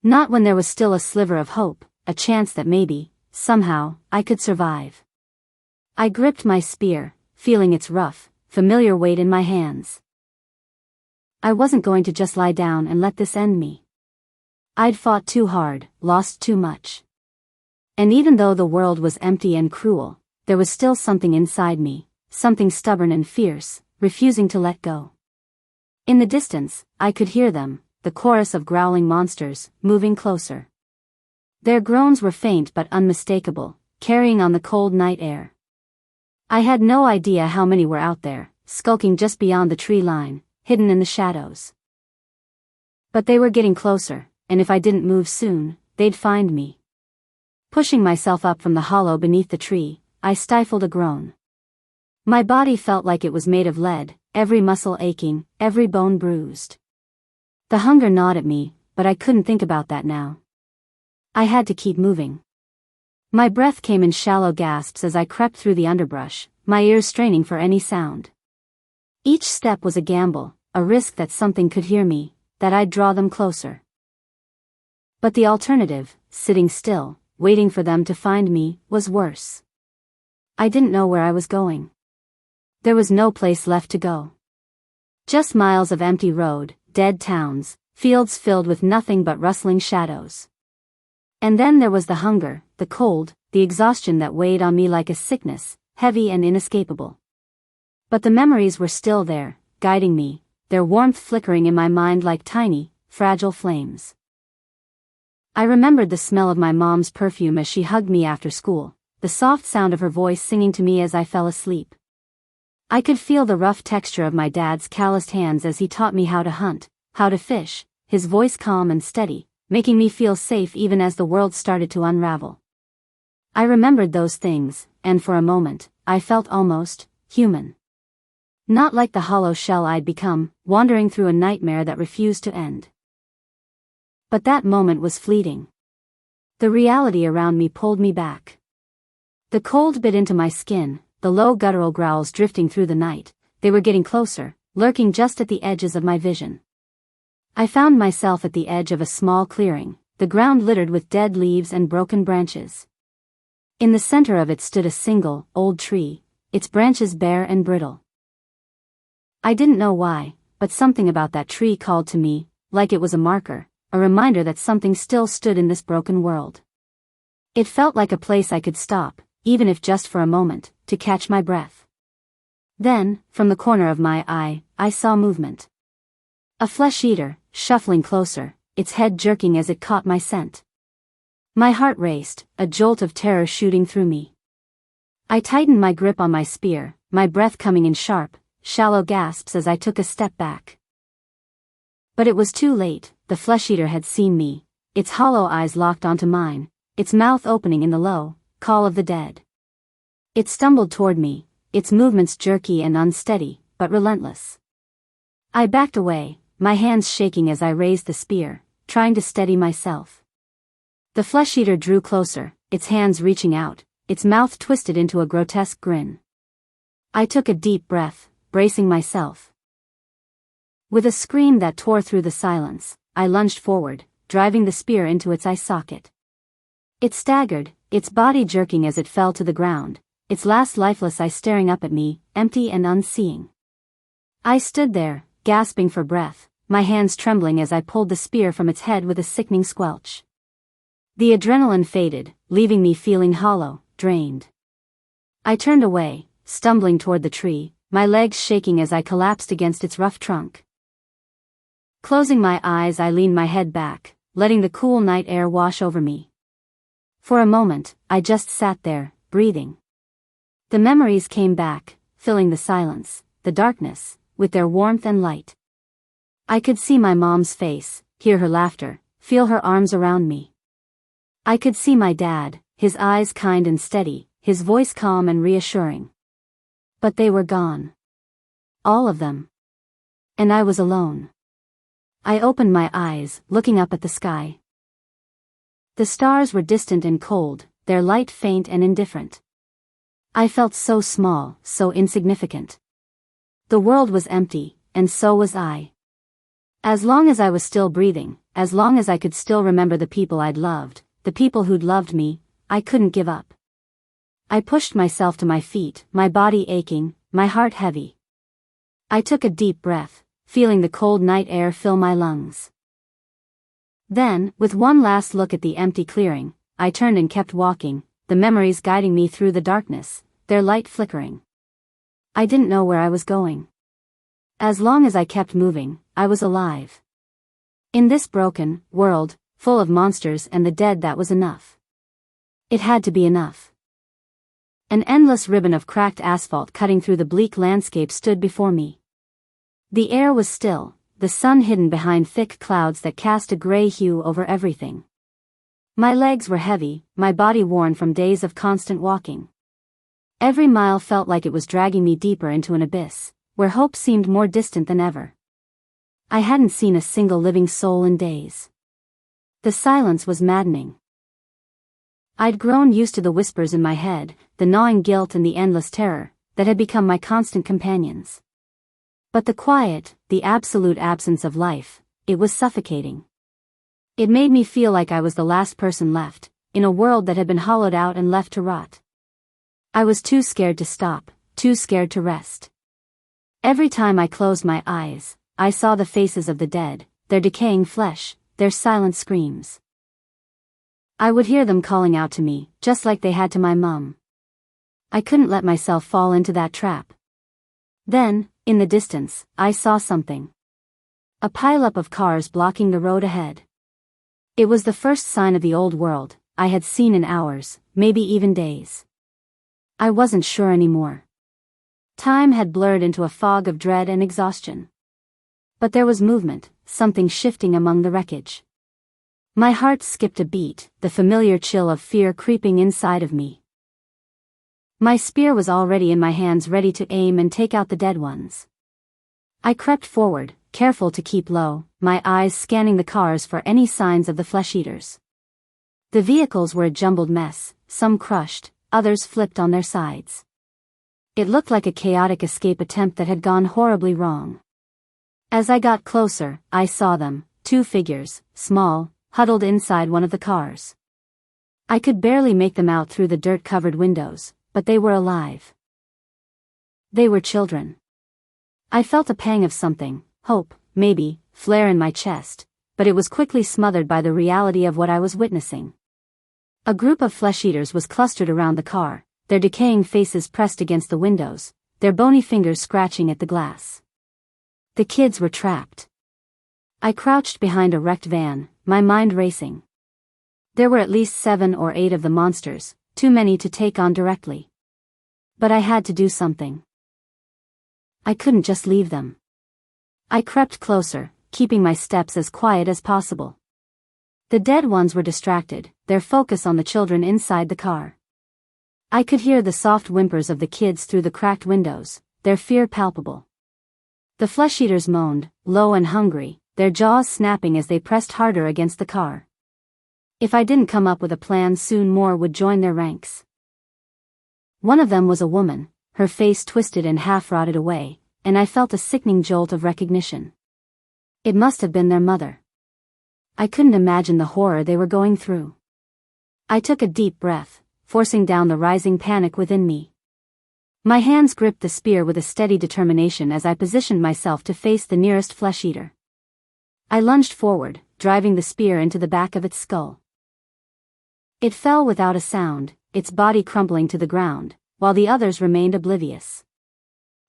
Not when there was still a sliver of hope, a chance that maybe, somehow, I could survive. I gripped my spear, feeling its rough, familiar weight in my hands. I wasn't going to just lie down and let this end me. I'd fought too hard, lost too much. And even though the world was empty and cruel, there was still something inside me, something stubborn and fierce, refusing to let go. In the distance, I could hear them, the chorus of growling monsters, moving closer. Their groans were faint but unmistakable, carrying on the cold night air. I had no idea how many were out there, skulking just beyond the tree line, hidden in the shadows. But they were getting closer, and if I didn't move soon, they'd find me. Pushing myself up from the hollow beneath the tree, I stifled a groan. My body felt like it was made of lead, every muscle aching, every bone bruised. The hunger gnawed at me, but I couldn't think about that now. I had to keep moving. My breath came in shallow gasps as I crept through the underbrush, my ears straining for any sound. Each step was a gamble, a risk that something could hear me, that I'd draw them closer. But the alternative, sitting still, waiting for them to find me, was worse. I didn't know where I was going. There was no place left to go. Just miles of empty road, dead towns, fields filled with nothing but rustling shadows. And then there was the hunger, the cold, the exhaustion that weighed on me like a sickness, heavy and inescapable. But the memories were still there, guiding me, their warmth flickering in my mind like tiny, fragile flames. I remembered the smell of my mom's perfume as she hugged me after school, the soft sound of her voice singing to me as I fell asleep. I could feel the rough texture of my dad's calloused hands as he taught me how to hunt, how to fish, his voice calm and steady, making me feel safe even as the world started to unravel. I remembered those things, and for a moment, I felt almost human. Not like the hollow shell I'd become, wandering through a nightmare that refused to end. But that moment was fleeting. The reality around me pulled me back. The cold bit into my skin, the low guttural growls drifting through the night, they were getting closer, lurking just at the edges of my vision. I found myself at the edge of a small clearing, the ground littered with dead leaves and broken branches. In the center of it stood a single, old tree, its branches bare and brittle. I didn't know why, but something about that tree called to me, like it was a marker, a reminder that something still stood in this broken world. It felt like a place I could stop, even if just for a moment, to catch my breath. Then, from the corner of my eye, I saw movement. A flesh-eater, shuffling closer, its head jerking as it caught my scent. My heart raced, a jolt of terror shooting through me. I tightened my grip on my spear, my breath coming in sharp, shallow gasps as I took a step back. But it was too late, the flesh-eater had seen me, its hollow eyes locked onto mine, its mouth opening in the low call of the dead. It stumbled toward me, its movements jerky and unsteady, but relentless. I backed away, my hands shaking as I raised the spear, trying to steady myself. The flesh-eater drew closer, its hands reaching out, its mouth twisted into a grotesque grin. I took a deep breath, bracing myself. With a scream that tore through the silence, I lunged forward, driving the spear into its eye socket. It staggered, its body jerking as it fell to the ground, its last lifeless eye staring up at me, empty and unseeing. I stood there, gasping for breath, my hands trembling as I pulled the spear from its head with a sickening squelch. The adrenaline faded, leaving me feeling hollow, drained. I turned away, stumbling toward the tree, my legs shaking as I collapsed against its rough trunk. Closing my eyes, I leaned my head back, letting the cool night air wash over me. For a moment, I just sat there, breathing. The memories came back, filling the silence, the darkness, with their warmth and light. I could see my mom's face, hear her laughter, feel her arms around me. I could see my dad, his eyes kind and steady, his voice calm and reassuring. But they were gone. All of them. And I was alone. I opened my eyes, looking up at the sky. The stars were distant and cold, their light faint and indifferent. I felt so small, so insignificant. The world was empty, and so was I. As long as I was still breathing, as long as I could still remember the people I'd loved, the people who'd loved me, I couldn't give up. I pushed myself to my feet, my body aching, my heart heavy. I took a deep breath, feeling the cold night air fill my lungs. Then, with one last look at the empty clearing, I turned and kept walking, the memories guiding me through the darkness, their light flickering. I didn't know where I was going. As long as I kept moving, I was alive. In this broken world, full of monsters and the dead, that was enough. It had to be enough. An endless ribbon of cracked asphalt cutting through the bleak landscape stood before me. The air was still, the sun hidden behind thick clouds that cast a gray hue over everything. My legs were heavy, my body worn from days of constant walking. Every mile felt like it was dragging me deeper into an abyss, where hope seemed more distant than ever. I hadn't seen a single living soul in days. The silence was maddening. I'd grown used to the whispers in my head, the gnawing guilt and the endless terror, that had become my constant companions. But the quiet, the absolute absence of life, it was suffocating. It made me feel like I was the last person left, in a world that had been hollowed out and left to rot. I was too scared to stop, too scared to rest. Every time I closed my eyes, I saw the faces of the dead, their decaying flesh, their silent screams. I would hear them calling out to me, just like they had to my mum. I couldn't let myself fall into that trap. Then, in the distance, I saw something. A pileup of cars blocking the road ahead. It was the first sign of the old world I had seen in hours, maybe even days. I wasn't sure anymore. Time had blurred into a fog of dread and exhaustion. But there was movement, something shifting among the wreckage. My heart skipped a beat, the familiar chill of fear creeping inside of me. My spear was already in my hands, ready to aim and take out the dead ones. I crept forward, careful to keep low, my eyes scanning the cars for any signs of the flesh-eaters. The vehicles were a jumbled mess, some crushed, others flipped on their sides. It looked like a chaotic escape attempt that had gone horribly wrong. As I got closer, I saw them, two figures, small, huddled inside one of the cars. I could barely make them out through the dirt-covered windows, but they were alive. They were children. I felt a pang of something, hope, maybe, flare in my chest, but it was quickly smothered by the reality of what I was witnessing. A group of flesh-eaters was clustered around the car, their decaying faces pressed against the windows, their bony fingers scratching at the glass. The kids were trapped. I crouched behind a wrecked van, my mind racing. There were at least 7 or 8 of the monsters, too many to take on directly. But I had to do something. I couldn't just leave them. I crept closer, keeping my steps as quiet as possible. The dead ones were distracted, their focus on the children inside the car. I could hear the soft whimpers of the kids through the cracked windows, their fear palpable. The flesh-eaters moaned, low and hungry, their jaws snapping as they pressed harder against the car. If I didn't come up with a plan, soon more would join their ranks. One of them was a woman, her face twisted and half-rotted away, and I felt a sickening jolt of recognition. It must have been their mother. I couldn't imagine the horror they were going through. I took a deep breath, forcing down the rising panic within me. My hands gripped the spear with a steady determination as I positioned myself to face the nearest flesh-eater. I lunged forward, driving the spear into the back of its skull. It fell without a sound, its body crumpling to the ground, while the others remained oblivious.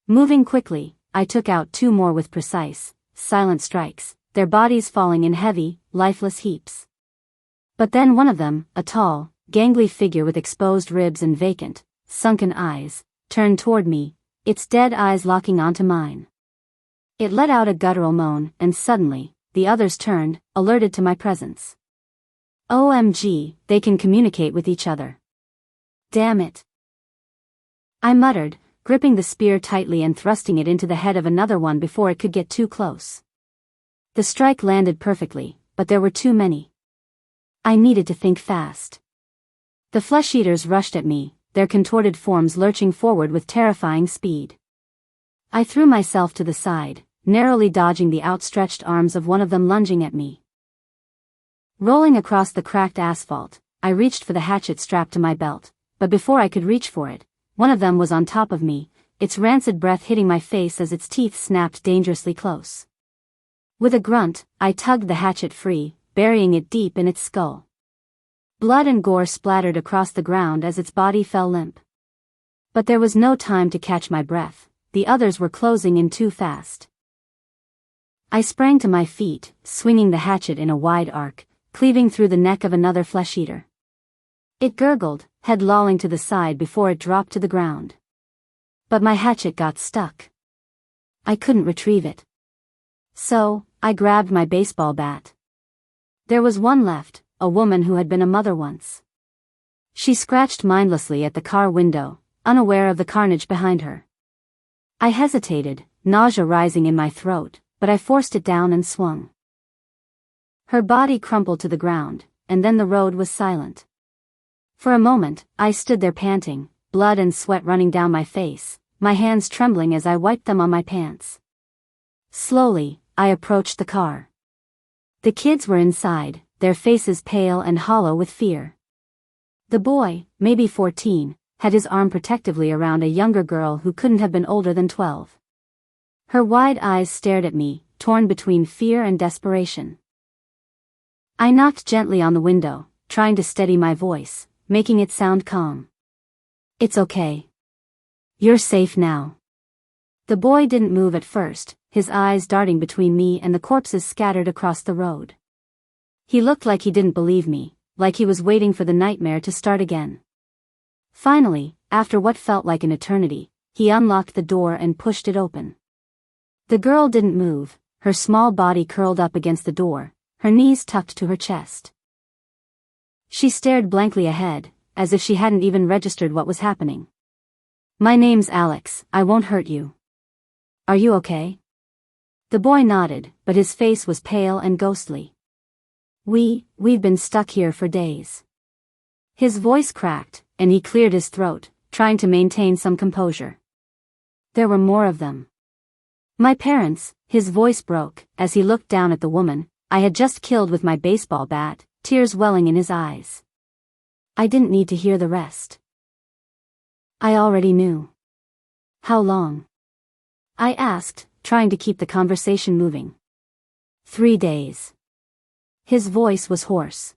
Moving quickly, I took out 2 more with precise, silent strikes, their bodies falling in heavy, lifeless heaps. But then one of them, a tall, gangly figure with exposed ribs and vacant, sunken eyes, turned toward me, its dead eyes locking onto mine. It let out a guttural moan, and suddenly, the others turned, alerted to my presence. OMG, they can communicate with each other. Damn it. I muttered, gripping the spear tightly and thrusting it into the head of another one before it could get too close. The strike landed perfectly, but there were too many. I needed to think fast. The flesh-eaters rushed at me, their contorted forms lurching forward with terrifying speed. I threw myself to the side, narrowly dodging the outstretched arms of one of them lunging at me. Rolling across the cracked asphalt, I reached for the hatchet strapped to my belt, but before I could reach for it, one of them was on top of me, its rancid breath hitting my face as its teeth snapped dangerously close. With a grunt, I tugged the hatchet free, burying it deep in its skull. Blood and gore splattered across the ground as its body fell limp. But there was no time to catch my breath, the others were closing in too fast. I sprang to my feet, swinging the hatchet in a wide arc, cleaving through the neck of another flesh-eater. It gurgled, head lolling to the side before it dropped to the ground. But my hatchet got stuck. I couldn't retrieve it. So, I grabbed my baseball bat. There was one left, a woman who had been a mother once. She scratched mindlessly at the car window, unaware of the carnage behind her. I hesitated, nausea rising in my throat, but I forced it down and swung. Her body crumpled to the ground, and then the road was silent. For a moment, I stood there panting, blood and sweat running down my face, my hands trembling as I wiped them on my pants. Slowly, I approached the car. The kids were inside, their faces pale and hollow with fear. The boy, maybe 14, had his arm protectively around a younger girl who couldn't have been older than 12. Her wide eyes stared at me, torn between fear and desperation. I knocked gently on the window, trying to steady my voice, making it sound calm. "It's okay. You're safe now." The boy didn't move at first, his eyes darting between me and the corpses scattered across the road. He looked like he didn't believe me, like he was waiting for the nightmare to start again. Finally, after what felt like an eternity, he unlocked the door and pushed it open. The girl didn't move, her small body curled up against the door, her knees tucked to her chest. She stared blankly ahead, as if she hadn't even registered what was happening. "My name's Alex, I won't hurt you. Are you okay?" The boy nodded, but his face was pale and ghostly. We've been stuck here for days." His voice cracked, and he cleared his throat, trying to maintain some composure. "There were more of them. My parents," his voice broke, as he looked down at the woman I had just killed with my baseball bat, tears welling in his eyes. I didn't need to hear the rest. I already knew. "How long?" I asked, trying to keep the conversation moving. 3 days. His voice was hoarse.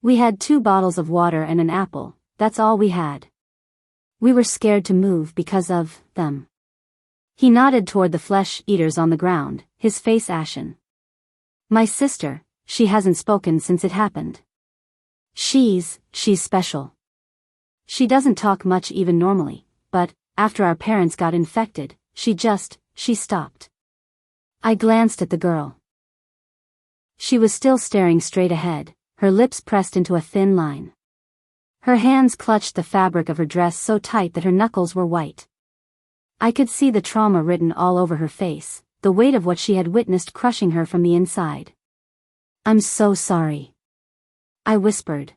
"We had 2 bottles of water and an apple, that's all we had. We were scared to move because of them." He nodded toward the flesh eaters on the ground, his face ashen. "My sister, she hasn't spoken since it happened. She's special. She doesn't talk much even normally, but, after our parents got infected, she stopped." I glanced at the girl. She was still staring straight ahead, her lips pressed into a thin line. Her hands clutched the fabric of her dress so tight that her knuckles were white. I could see the trauma written all over her face, the weight of what she had witnessed crushing her from the inside. "I'm so sorry," I whispered.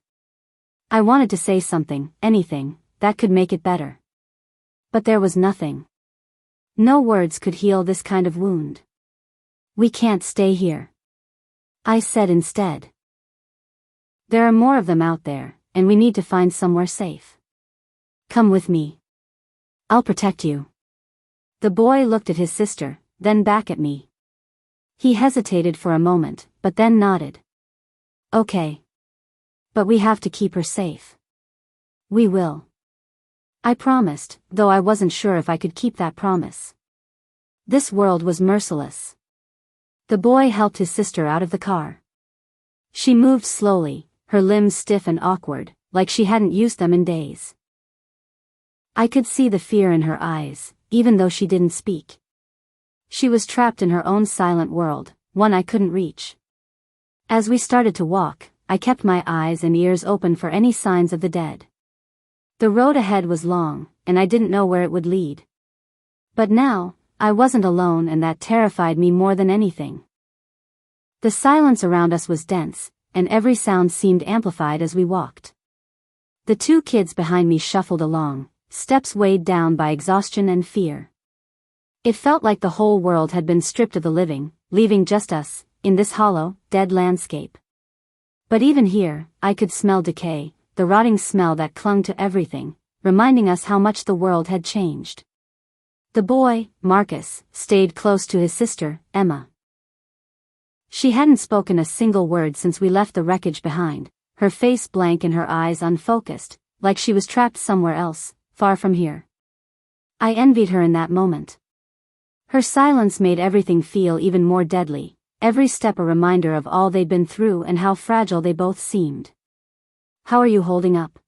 I wanted to say something, anything, that could make it better. But there was nothing. No words could heal this kind of wound. "We can't stay here," I said instead. "There are more of them out there, and we need to find somewhere safe. Come with me. I'll protect you." The boy looked at his sister, then back at me. He hesitated for a moment, but then nodded. "Okay. But we have to keep her safe." "We will." I promised, though I wasn't sure if I could keep that promise. This world was merciless. The boy helped his sister out of the car. She moved slowly, her limbs stiff and awkward, like she hadn't used them in days. I could see the fear in her eyes, even though she didn't speak. She was trapped in her own silent world, one I couldn't reach. As we started to walk, I kept my eyes and ears open for any signs of the dead. The road ahead was long, and I didn't know where it would lead. But now, I wasn't alone, and that terrified me more than anything. The silence around us was dense, and every sound seemed amplified as we walked. The 2 kids behind me shuffled along, steps weighed down by exhaustion and fear. It felt like the whole world had been stripped of the living, leaving just us, in this hollow, dead landscape. But even here, I could smell decay, the rotting smell that clung to everything, reminding us how much the world had changed. The boy, Marcus, stayed close to his sister, Emma. She hadn't spoken a single word since we left the wreckage behind, her face blank and her eyes unfocused, like she was trapped somewhere else, far from here. I envied her in that moment. Her silence made everything feel even more deadly, every step a reminder of all they'd been through and how fragile they both seemed. "How are you holding up?"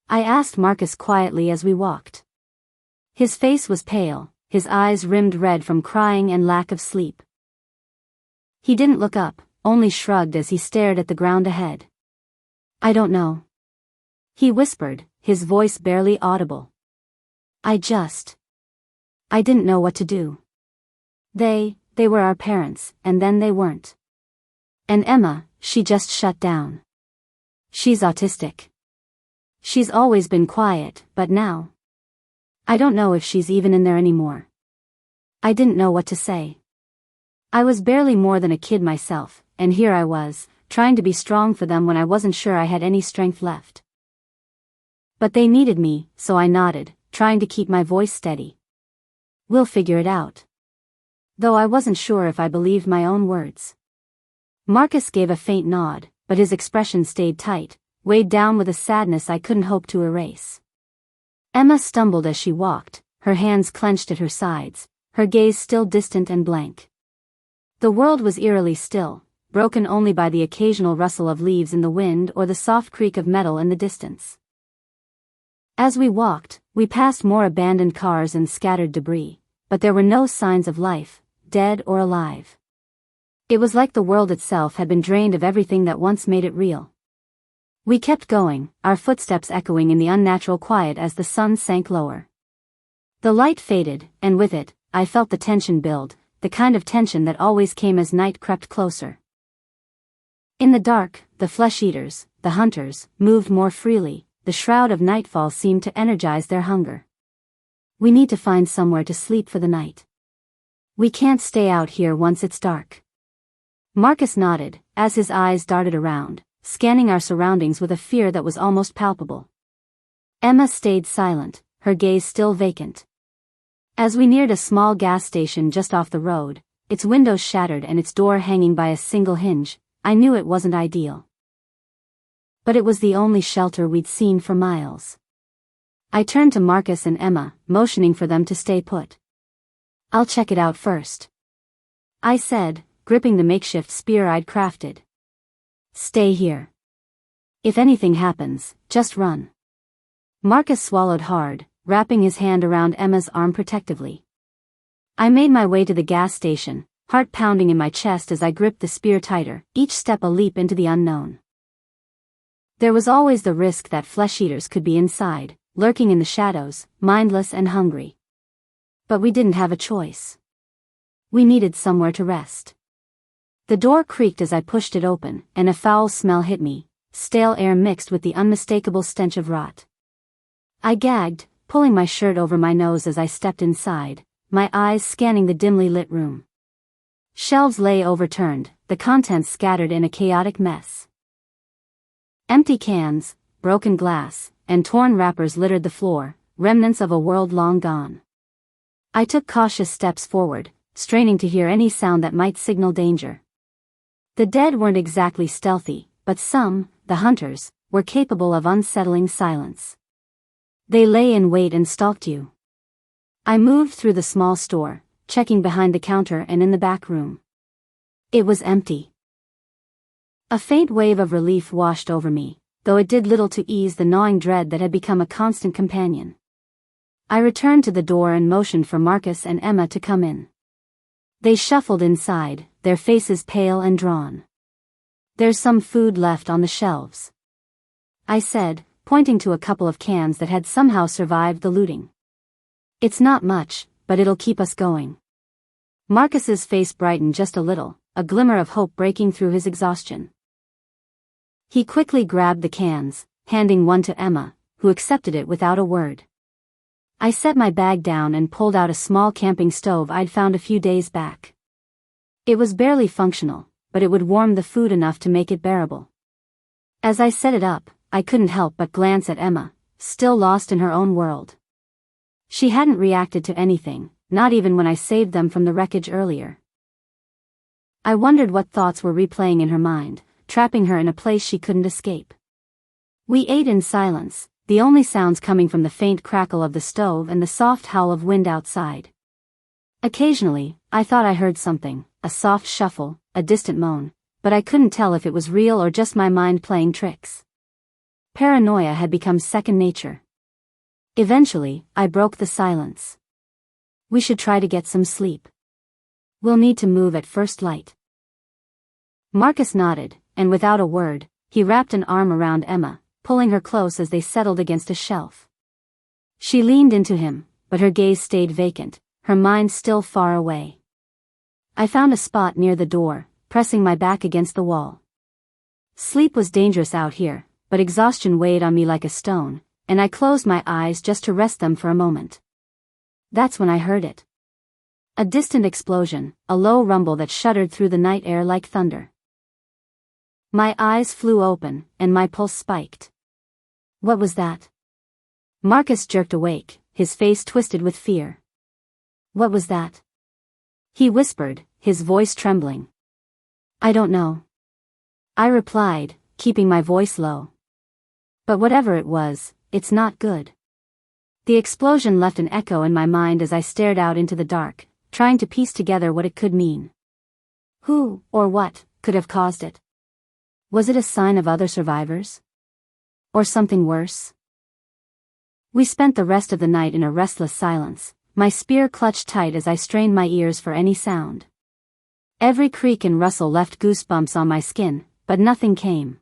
I asked Marcus quietly as we walked. His face was pale, his eyes rimmed red from crying and lack of sleep. He didn't look up, only shrugged as he stared at the ground ahead. "I don't know," he whispered, his voice barely audible. I didn't know what to do. They were our parents, and then they weren't. And Emma, she just shut down. She's autistic. She's always been quiet, but now, I don't know if she's even in there anymore. I didn't know what to say. I was barely more than a kid myself, and here I was, trying to be strong for them when I wasn't sure I had any strength left. But they needed me, so I nodded, trying to keep my voice steady. "We'll figure it out." Though I wasn't sure if I believed my own words. Marcus gave a faint nod, but his expression stayed tight, weighed down with a sadness I couldn't hope to erase. Emma stumbled as she walked, her hands clenched at her sides, her gaze still distant and blank. The world was eerily still, broken only by the occasional rustle of leaves in the wind or the soft creak of metal in the distance. As we walked, we passed more abandoned cars and scattered debris, but there were no signs of life, dead or alive. It was like the world itself had been drained of everything that once made it real. We kept going, our footsteps echoing in the unnatural quiet as the sun sank lower. The light faded, and with it, I felt the tension build, the kind of tension that always came as night crept closer. In the dark, the flesh-eaters, the hunters, moved more freely, the shroud of nightfall seemed to energize their hunger. "We need to find somewhere to sleep for the night. We can't stay out here once it's dark." Marcus nodded, as his eyes darted around, scanning our surroundings with a fear that was almost palpable. Emma stayed silent, her gaze still vacant. As we neared a small gas station just off the road, its windows shattered and its door hanging by a single hinge, I knew it wasn't ideal. But it was the only shelter we'd seen for miles. I turned to Marcus and Emma, motioning for them to stay put. "I'll check it out first," I said, gripping the makeshift spear I'd crafted. "Stay here. If anything happens, just run." Marcus swallowed hard, wrapping his hand around Emma's arm protectively. I made my way to the gas station, heart pounding in my chest as I gripped the spear tighter, each step a leap into the unknown. There was always the risk that flesh-eaters could be inside, lurking in the shadows, mindless and hungry. But we didn't have a choice. We needed somewhere to rest. The door creaked as I pushed it open, and a foul smell hit me, stale air mixed with the unmistakable stench of rot. I gagged, pulling my shirt over my nose as I stepped inside, my eyes scanning the dimly lit room. Shelves lay overturned, the contents scattered in a chaotic mess. Empty cans, broken glass, and torn wrappers littered the floor, remnants of a world long gone. I took cautious steps forward, straining to hear any sound that might signal danger. The dead weren't exactly stealthy, but some, the hunters, were capable of unsettling silence. They lay in wait and stalked you. I moved through the small store, checking behind the counter and in the back room. It was empty. A faint wave of relief washed over me, though it did little to ease the gnawing dread that had become a constant companion. I returned to the door and motioned for Marcus and Emma to come in. They shuffled inside, their faces pale and drawn. "There's some food left on the shelves," I said, pointing to a couple of cans that had somehow survived the looting. "It's not much, but it'll keep us going." Marcus's face brightened just a little, a glimmer of hope breaking through his exhaustion. He quickly grabbed the cans, handing one to Emma, who accepted it without a word. I set my bag down and pulled out a small camping stove I'd found a few days back. It was barely functional, but it would warm the food enough to make it bearable. As I set it up, I couldn't help but glance at Emma, still lost in her own world. She hadn't reacted to anything, not even when I saved them from the wreckage earlier. I wondered what thoughts were replaying in her mind, trapping her in a place she couldn't escape. We ate in silence, the only sounds coming from the faint crackle of the stove and the soft howl of wind outside. Occasionally, I thought I heard something, a soft shuffle, a distant moan, but I couldn't tell if it was real or just my mind playing tricks. Paranoia had become second nature. Eventually, I broke the silence. "We should try to get some sleep. We'll need to move at first light." Marcus nodded, and without a word, he wrapped an arm around Emma, pulling her close as they settled against a shelf. She leaned into him, but her gaze stayed vacant, her mind still far away. I found a spot near the door, pressing my back against the wall. Sleep was dangerous out here, but exhaustion weighed on me like a stone, and I closed my eyes just to rest them for a moment. That's when I heard it. A distant explosion, a low rumble that shuddered through the night air like thunder. My eyes flew open, and my pulse spiked. What was that? Marcus jerked awake, his face twisted with fear. What was that? He whispered, his voice trembling. I don't know. I replied, keeping my voice low. But whatever it was, it's not good. The explosion left an echo in my mind as I stared out into the dark, trying to piece together what it could mean. Who, or what, could have caused it? Was it a sign of other survivors? Or something worse? We spent the rest of the night in a restless silence, my spear clutched tight as I strained my ears for any sound. Every creak and rustle left goosebumps on my skin, but nothing came.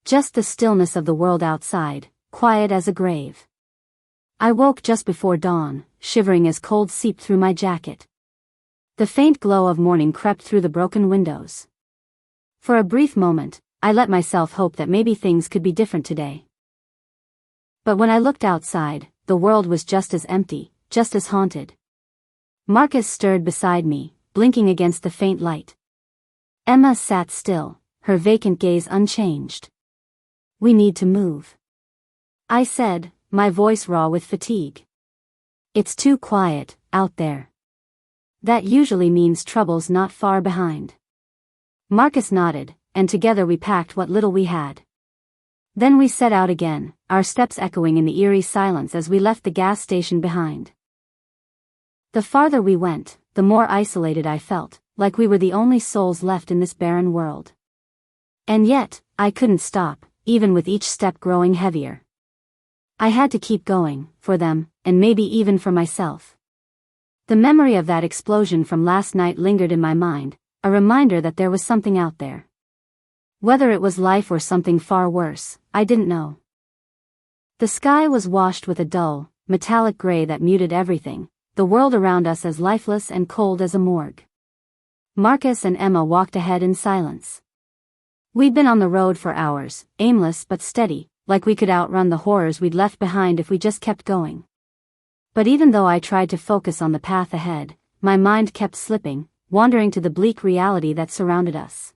Just the stillness of the world outside, quiet as a grave. I woke just before dawn, shivering as cold seeped through my jacket. The faint glow of morning crept through the broken windows. For a brief moment, I let myself hope that maybe things could be different today. But when I looked outside, the world was just as empty, just as haunted. Marcus stirred beside me, blinking against the faint light. Emma sat still, her vacant gaze unchanged. We need to move, I said, my voice raw with fatigue. It's too quiet, out there. That usually means trouble's not far behind. Marcus nodded, and together we packed what little we had. Then we set out again, our steps echoing in the eerie silence as we left the gas station behind. The farther we went, the more isolated I felt, like we were the only souls left in this barren world. And yet, I couldn't stop, even with each step growing heavier. I had to keep going, for them, and maybe even for myself. The memory of that explosion from last night lingered in my mind, a reminder that there was something out there. Whether it was life or something far worse, I didn't know. The sky was washed with a dull, metallic gray that muted everything, the world around us as lifeless and cold as a morgue. Marcus and Emma walked ahead in silence. We'd been on the road for hours, aimless but steady, like we could outrun the horrors we'd left behind if we just kept going. But even though I tried to focus on the path ahead, my mind kept slipping, wandering to the bleak reality that surrounded us.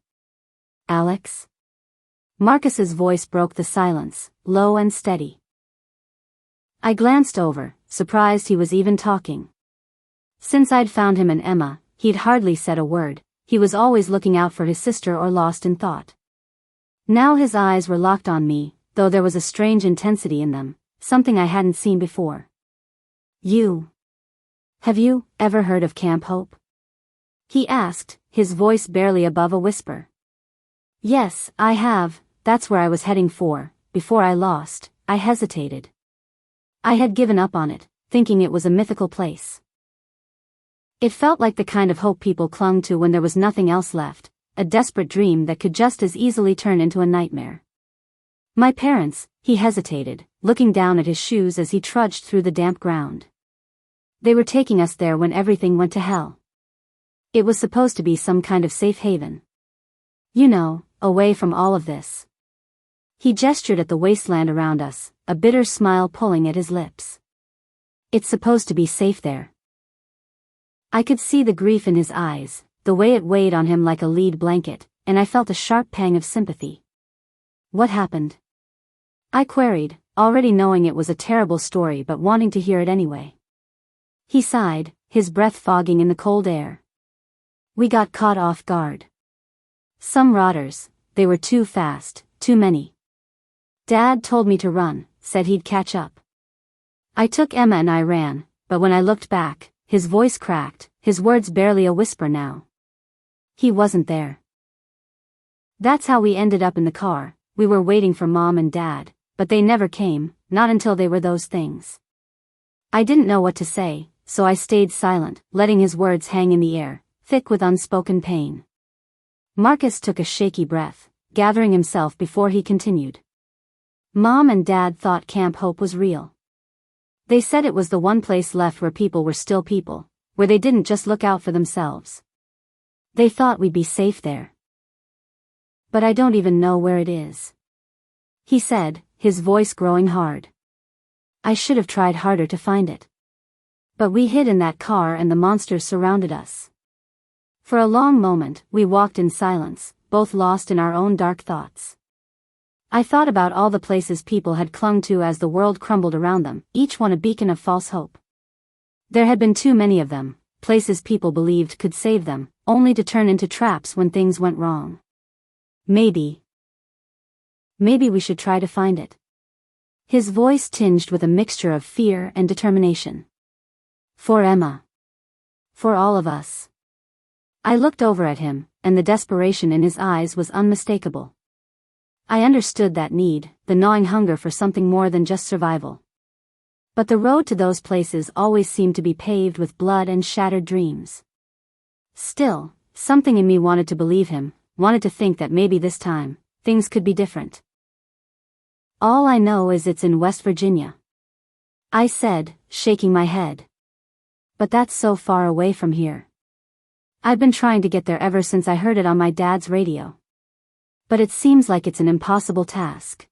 Alex? Marcus's voice broke the silence, low and steady. I glanced over, surprised he was even talking. Since I'd found him and Emma, he'd hardly said a word, he was always looking out for his sister or lost in thought. Now his eyes were locked on me, though there was a strange intensity in them, something I hadn't seen before. Have you ever heard of Camp Hope? He asked, his voice barely above a whisper. Yes, I have, that's where I was heading for, before I lost. I hesitated. I had given up on it, thinking it was a mythical place. It felt like the kind of hope people clung to when there was nothing else left, a desperate dream that could just as easily turn into a nightmare. My parents, he hesitated, looking down at his shoes as he trudged through the damp ground. They were taking us there when everything went to hell. It was supposed to be some kind of safe haven. You know, away from all of this. He gestured at the wasteland around us, a bitter smile pulling at his lips. It's supposed to be safe there. I could see the grief in his eyes, the way it weighed on him like a lead blanket, and I felt a sharp pang of sympathy. What happened? I queried, already knowing it was a terrible story but wanting to hear it anyway. He sighed, his breath fogging in the cold air. We got caught off guard. Some rotters, they were too fast, too many. Dad told me to run, said he'd catch up. I took Emma and I ran, but when I looked back, his voice cracked, his words barely a whisper now. He wasn't there. That's how we ended up in the car. We were waiting for Mom and Dad, but they never came, not until they were those things. I didn't know what to say, so I stayed silent, letting his words hang in the air, thick with unspoken pain. Marcus took a shaky breath, gathering himself before he continued. Mom and Dad thought Camp Hope was real. They said it was the one place left where people were still people, where they didn't just look out for themselves. They thought we'd be safe there. But I don't even know where it is. He said, his voice growing hard. I should have tried harder to find it. But we hid in that car and the monsters surrounded us. For a long moment, we walked in silence, both lost in our own dark thoughts. I thought about all the places people had clung to as the world crumbled around them, each one a beacon of false hope. There had been too many of them, places people believed could save them, only to turn into traps when things went wrong. Maybe we should try to find it. His voice tinged with a mixture of fear and determination. For Emma. For all of us. I looked over at him, and the desperation in his eyes was unmistakable. I understood that need, the gnawing hunger for something more than just survival. But the road to those places always seemed to be paved with blood and shattered dreams. Still, something in me wanted to believe him, wanted to think that maybe this time, things could be different. All I know is it's in West Virginia, I said, shaking my head. But that's so far away from here. I've been trying to get there ever since I heard it on my dad's radio. But it seems like it's an impossible task.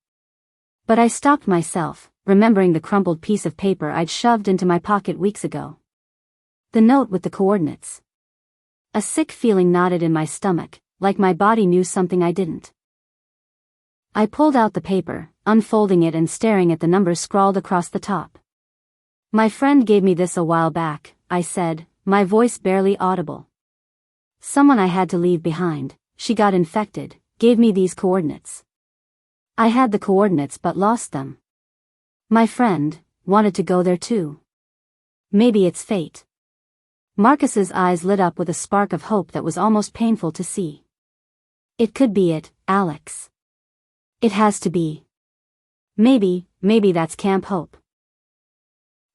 But I stopped myself, remembering the crumpled piece of paper I'd shoved into my pocket weeks ago. The note with the coordinates. A sick feeling knotted in my stomach, like my body knew something I didn't. I pulled out the paper, unfolding it and staring at the numbers scrawled across the top. My friend gave me this a while back, I said, my voice barely audible. Someone I had to leave behind, she got infected, gave me these coordinates. I had the coordinates but lost them. My friend wanted to go there too. Maybe it's fate. Marcus's eyes lit up with a spark of hope that was almost painful to see. It could be it, Alex. It has to be. Maybe that's Camp Hope.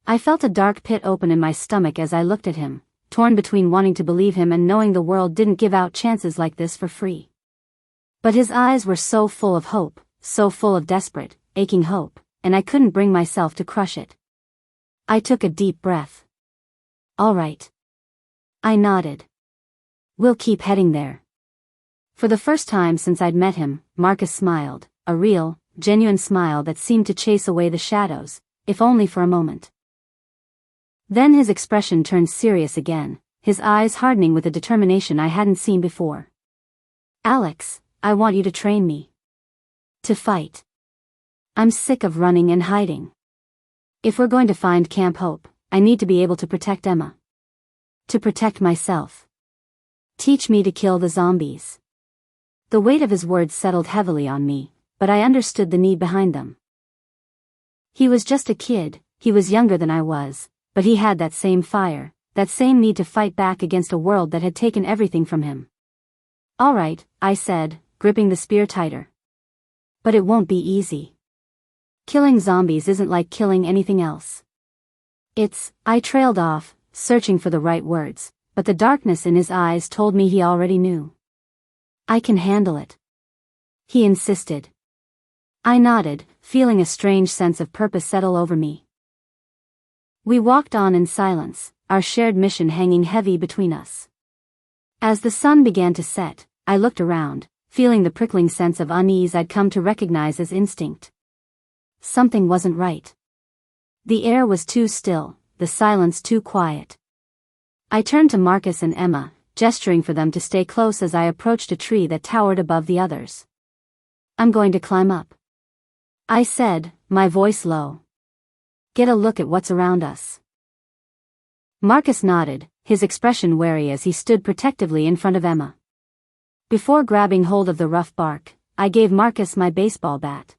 I felt a dark pit open in my stomach as I looked at him, torn between wanting to believe him and knowing the world didn't give out chances like this for free. But his eyes were so full of hope, so full of desperate, aching hope, and I couldn't bring myself to crush it. I took a deep breath. All right. I nodded. We'll keep heading there. For the first time since I'd met him, Marcus smiled, a real, genuine smile that seemed to chase away the shadows, if only for a moment. Then his expression turned serious again, his eyes hardening with a determination I hadn't seen before. Alex, I want you to train me. To fight. I'm sick of running and hiding. If we're going to find Camp Hope, I need to be able to protect Emma. To protect myself. Teach me to kill the zombies. The weight of his words settled heavily on me, but I understood the need behind them. He was just a kid, he was younger than I was, but he had that same fire, that same need to fight back against a world that had taken everything from him. All right, I said, gripping the spear tighter. But it won't be easy. Killing zombies isn't like killing anything else. I trailed off, searching for the right words, but the darkness in his eyes told me he already knew. I can handle it. He insisted. I nodded, feeling a strange sense of purpose settle over me. We walked on in silence, our shared mission hanging heavy between us. As the sun began to set, I looked around, feeling the prickling sense of unease I'd come to recognize as instinct. Something wasn't right. The air was too still, the silence too quiet. I turned to Marcus and Emma, gesturing for them to stay close as I approached a tree that towered above the others. I'm going to climb up, I said, my voice low. Get a look at what's around us. Marcus nodded, his expression wary as he stood protectively in front of Emma. Before grabbing hold of the rough bark, I gave Marcus my baseball bat.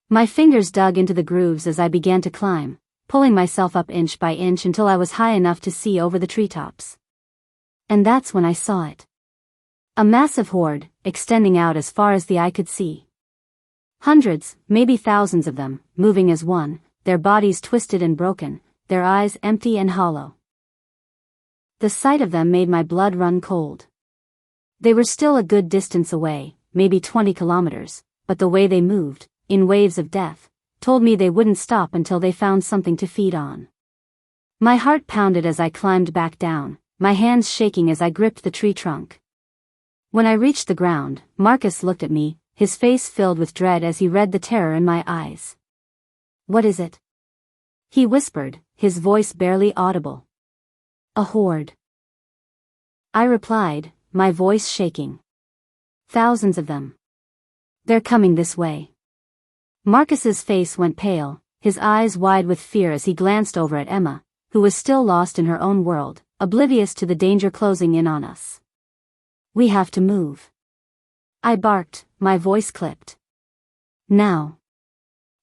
My fingers dug into the grooves as I began to climb, pulling myself up inch by inch until I was high enough to see over the treetops. And that's when I saw it. A massive horde, extending out as far as the eye could see. Hundreds, maybe thousands of them, moving as one, their bodies twisted and broken, their eyes empty and hollow. The sight of them made my blood run cold. They were still a good distance away, maybe 20 kilometers, but the way they moved, in waves of death, told me they wouldn't stop until they found something to feed on. My heart pounded as I climbed back down, my hands shaking as I gripped the tree trunk. When I reached the ground, Marcus looked at me, his face filled with dread as he read the terror in my eyes. What is it? He whispered, his voice barely audible. A horde. I replied, my voice shaking. Thousands of them. They're coming this way. Marcus's face went pale, his eyes wide with fear as he glanced over at Emma, who was still lost in her own world, oblivious to the danger closing in on us. We have to move. I barked, my voice clipped. Now.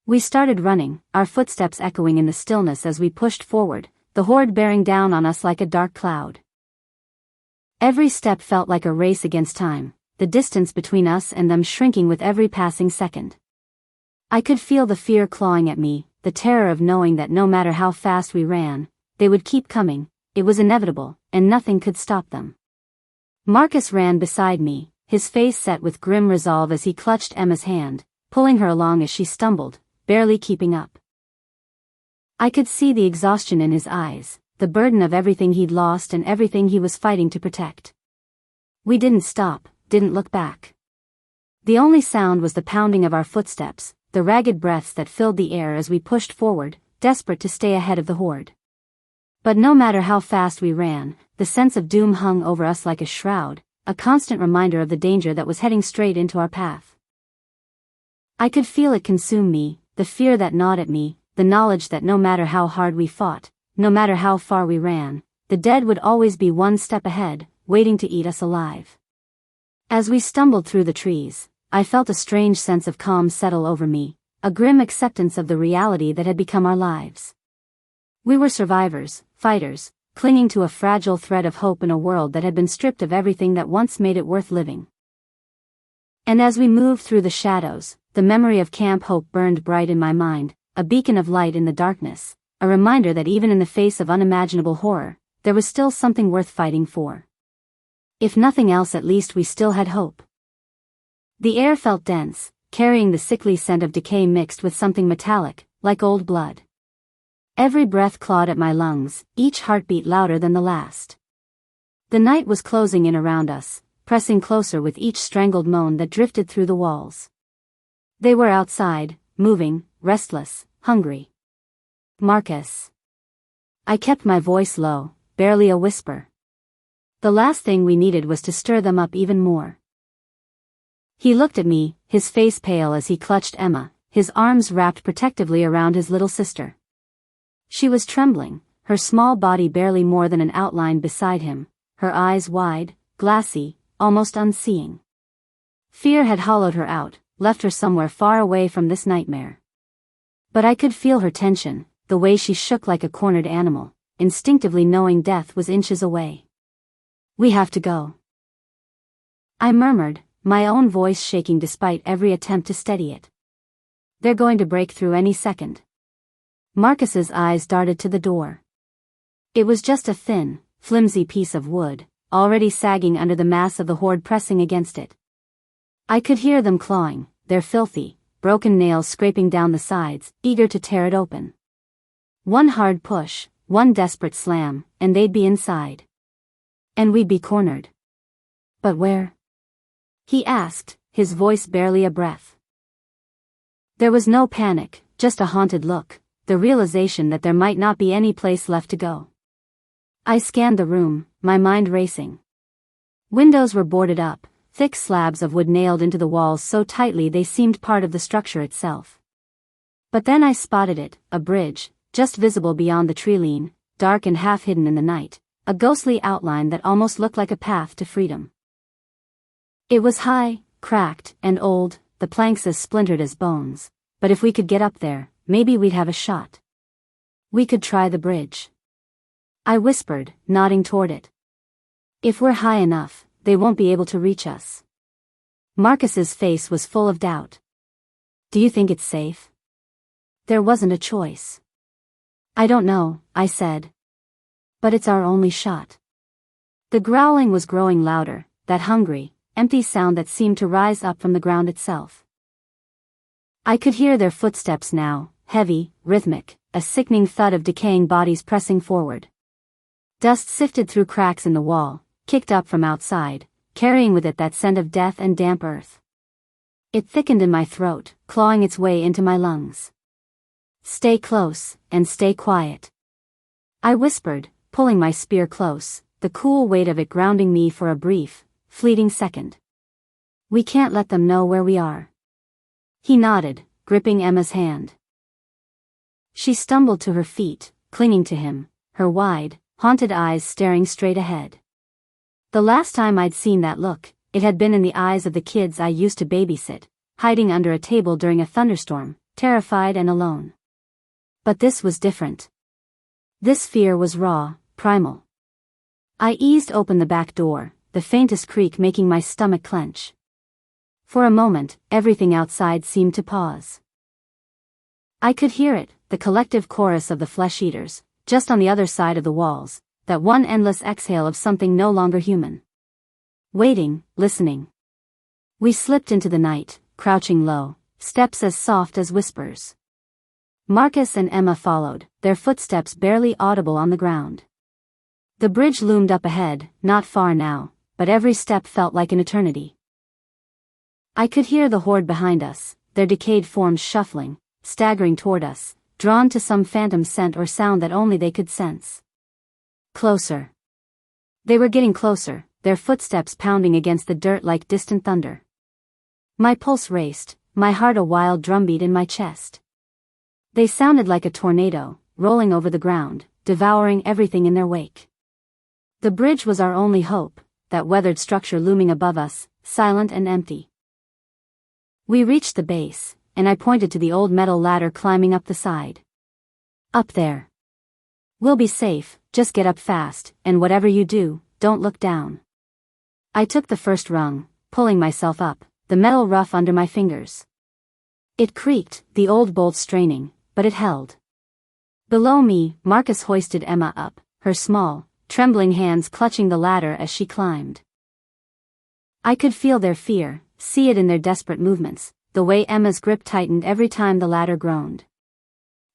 We started running, our footsteps echoing in the stillness as we pushed forward, the horde bearing down on us like a dark cloud. Every step felt like a race against time, the distance between us and them shrinking with every passing second. I could feel the fear clawing at me, the terror of knowing that no matter how fast we ran, they would keep coming, it was inevitable, and nothing could stop them. Marcus ran beside me, his face set with grim resolve as he clutched Emma's hand, pulling her along as she stumbled, barely keeping up. I could see the exhaustion in his eyes, the burden of everything he'd lost and everything he was fighting to protect. We didn't stop, didn't look back. The only sound was the pounding of our footsteps, the ragged breaths that filled the air as we pushed forward, desperate to stay ahead of the horde. But no matter how fast we ran, the sense of doom hung over us like a shroud, a constant reminder of the danger that was heading straight into our path. I could feel it consume me, the fear that gnawed at me, the knowledge that no matter how hard we fought, no matter how far we ran, the dead would always be one step ahead, waiting to eat us alive. As we stumbled through the trees, I felt a strange sense of calm settle over me, a grim acceptance of the reality that had become our lives. We were survivors, fighters, clinging to a fragile thread of hope in a world that had been stripped of everything that once made it worth living. And as we moved through the shadows, the memory of Camp Hope burned bright in my mind, a beacon of light in the darkness, a reminder that even in the face of unimaginable horror, there was still something worth fighting for. If nothing else, at least we still had hope. The air felt dense, carrying the sickly scent of decay mixed with something metallic, like old blood. Every breath clawed at my lungs, each heartbeat louder than the last. The night was closing in around us, pressing closer with each strangled moan that drifted through the walls. They were outside, moving, restless, hungry. Marcus. I kept my voice low, barely a whisper. The last thing we needed was to stir them up even more. He looked at me, his face pale as he clutched Emma, his arms wrapped protectively around his little sister. She was trembling, her small body barely more than an outline beside him, her eyes wide, glassy, almost unseeing. Fear had hollowed her out, left her somewhere far away from this nightmare. But I could feel her tension, the way she shook like a cornered animal, instinctively knowing death was inches away. We have to go. I murmured, my own voice shaking despite every attempt to steady it. They're going to break through any second. Marcus's eyes darted to the door. It was just a thin, flimsy piece of wood, already sagging under the mass of the horde pressing against it. I could hear them clawing, their filthy, broken nails scraping down the sides, eager to tear it open. One hard push, one desperate slam, and they'd be inside. And we'd be cornered. But where? He asked, his voice barely a breath. There was no panic, just a haunted look, the realization that there might not be any place left to go. I scanned the room, my mind racing. Windows were boarded up, thick slabs of wood nailed into the walls so tightly they seemed part of the structure itself. But then I spotted it, a bridge, just visible beyond the treeline, dark and half hidden in the night, a ghostly outline that almost looked like a path to freedom. It was high, cracked, and old, the planks as splintered as bones, but if we could get up there, maybe we'd have a shot. We could try the bridge. I whispered, nodding toward it. If we're high enough, they won't be able to reach us. Marcus's face was full of doubt. Do you think it's safe? There wasn't a choice. I don't know, I said. But it's our only shot. The growling was growing louder, that hungry, empty sound that seemed to rise up from the ground itself. I could hear their footsteps now, heavy, rhythmic, a sickening thud of decaying bodies pressing forward. Dust sifted through cracks in the wall, kicked up from outside, carrying with it that scent of death and damp earth. It thickened in my throat, clawing its way into my lungs. Stay close, and stay quiet. I whispered, pulling my spear close, the cool weight of it grounding me for a brief, fleeting second. We can't let them know where we are. He nodded, gripping Emma's hand. She stumbled to her feet, clinging to him, her wide, haunted eyes staring straight ahead. The last time I'd seen that look, it had been in the eyes of the kids I used to babysit, hiding under a table during a thunderstorm, terrified and alone. But this was different. This fear was raw, primal. I eased open the back door, the faintest creak making my stomach clench. For a moment, everything outside seemed to pause. I could hear it, the collective chorus of the flesh-eaters, just on the other side of the walls, that one endless exhale of something no longer human. Waiting, listening. We slipped into the night, crouching low, steps as soft as whispers. Marcus and Emma followed, their footsteps barely audible on the ground. The bridge loomed up ahead, not far now, but every step felt like an eternity. I could hear the horde behind us, their decayed forms shuffling, staggering toward us, drawn to some phantom scent or sound that only they could sense. Closer. They were getting closer, their footsteps pounding against the dirt like distant thunder. My pulse raced, my heart a wild drumbeat in my chest. They sounded like a tornado, rolling over the ground, devouring everything in their wake. The bridge was our only hope, that weathered structure looming above us, silent and empty. We reached the base, and I pointed to the old metal ladder climbing up the side. Up there. We'll be safe, just get up fast, and whatever you do, don't look down. I took the first rung, pulling myself up, the metal rough under my fingers. It creaked, the old bolts straining, but it held. Below me, Marcus hoisted Emma up, her small, trembling hands clutching the ladder as she climbed. I could feel their fear, see it in their desperate movements, the way Emma's grip tightened every time the ladder groaned.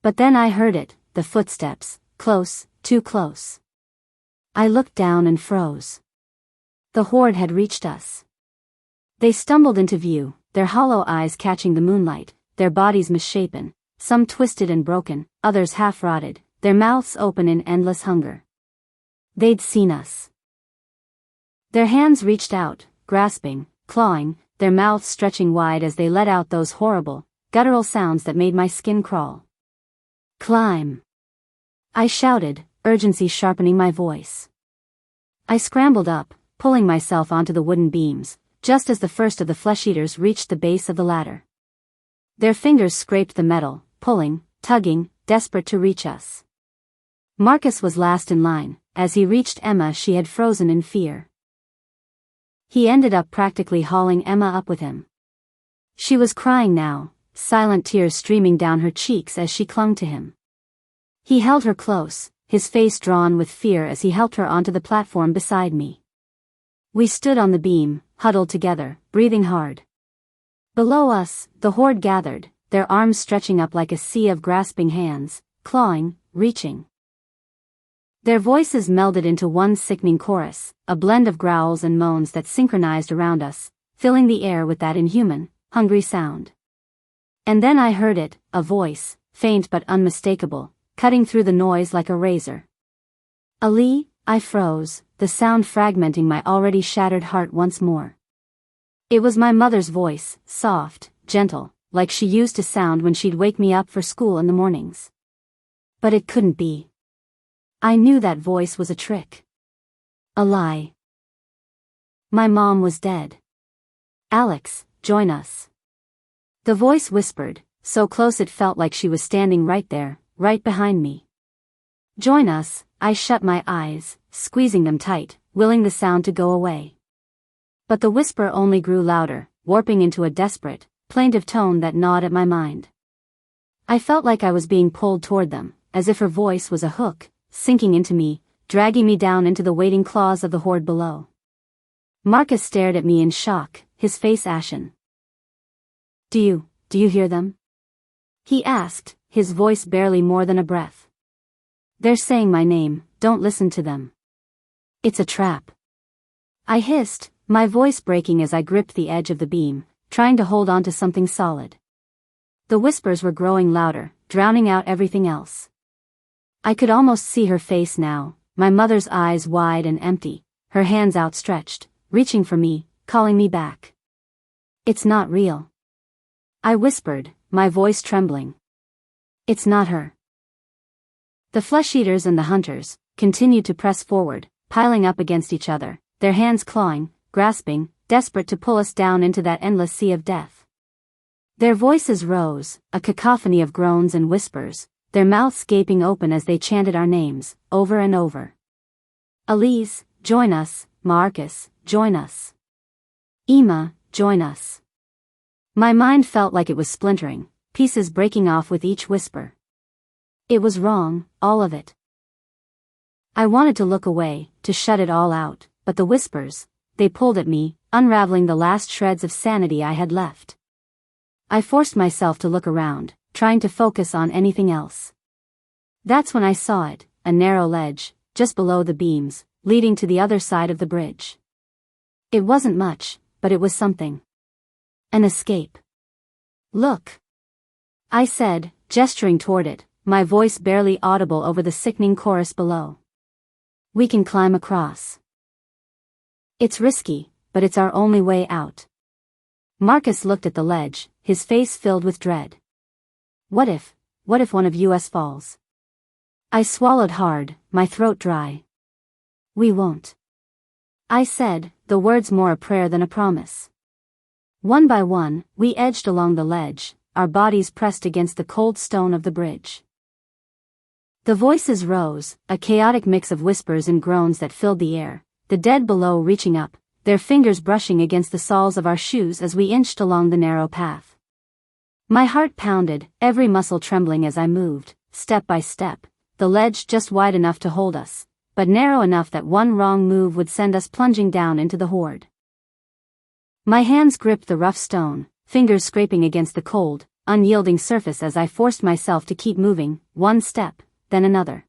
But then I heard it, the footsteps, close, too close. I looked down and froze. The horde had reached us. They stumbled into view, their hollow eyes catching the moonlight, their bodies misshapen, some twisted and broken, others half-rotted, their mouths open in endless hunger. They'd seen us. Their hands reached out, grasping, clawing, their mouths stretching wide as they let out those horrible, guttural sounds that made my skin crawl. Climb! I shouted, urgency sharpening my voice. I scrambled up, pulling myself onto the wooden beams, just as the first of the flesh-eaters reached the base of the ladder. Their fingers scraped the metal, pulling, tugging, desperate to reach us. Marcus was last in line. As he reached Emma, she had frozen in fear. He ended up practically hauling Emma up with him. She was crying now, silent tears streaming down her cheeks as she clung to him. He held her close, his face drawn with fear as he helped her onto the platform beside me. We stood on the beam, huddled together, breathing hard. Below us, the horde gathered, their arms stretching up like a sea of grasping hands, clawing, reaching. Their voices melded into one sickening chorus, a blend of growls and moans that synchronized around us, filling the air with that inhuman, hungry sound. And then I heard it, a voice, faint but unmistakable, cutting through the noise like a razor. Ali, I froze, the sound fragmenting my already shattered heart once more. It was my mother's voice, soft, gentle, like she used to sound when she'd wake me up for school in the mornings. But it couldn't be. I knew that voice was a trick. A lie. My mom was dead. Alex, join us. The voice whispered, so close it felt like she was standing right there, right behind me. Join us. I shut my eyes, squeezing them tight, willing the sound to go away. But the whisper only grew louder, warping into a desperate, plaintive tone that gnawed at my mind. I felt like I was being pulled toward them, as if her voice was a hook, sinking into me, dragging me down into the waiting claws of the horde below. Marcus stared at me in shock, his face ashen. Do you hear them? He asked, his voice barely more than a breath. They're saying my name, don't listen to them. It's a trap. I hissed, my voice breaking as I gripped the edge of the beam, trying to hold on to something solid. The whispers were growing louder, drowning out everything else. I could almost see her face now, my mother's eyes wide and empty, her hands outstretched, reaching for me, calling me back. It's not real. I whispered, my voice trembling. It's not her. The flesh-eaters and the hunters continued to press forward, piling up against each other, their hands clawing, grasping, desperate to pull us down into that endless sea of death. Their voices rose, a cacophony of groans and whispers, their mouths gaping open as they chanted our names, over and over. Elise, join us. Marcus, join us. Emma, join us. My mind felt like it was splintering, pieces breaking off with each whisper. It was wrong, all of it. I wanted to look away, to shut it all out, but the whispers, they pulled at me, unraveling the last shreds of sanity I had left. I forced myself to look around, trying to focus on anything else. That's when I saw it, a narrow ledge, just below the beams, leading to the other side of the bridge. It wasn't much, but it was something. An escape. Look! I said, gesturing toward it, my voice barely audible over the sickening chorus below. We can climb across. It's risky, but it's our only way out. Marcus looked at the ledge, his face filled with dread. What if one of us falls? I swallowed hard, my throat dry. We won't. I said, the words more a prayer than a promise. One by one, we edged along the ledge, our bodies pressed against the cold stone of the bridge. The voices rose, a chaotic mix of whispers and groans that filled the air, the dead below reaching up, their fingers brushing against the soles of our shoes as we inched along the narrow path. My heart pounded, every muscle trembling as I moved, step by step, the ledge just wide enough to hold us, but narrow enough that one wrong move would send us plunging down into the horde. My hands gripped the rough stone, fingers scraping against the cold, unyielding surface as I forced myself to keep moving, one step, then another.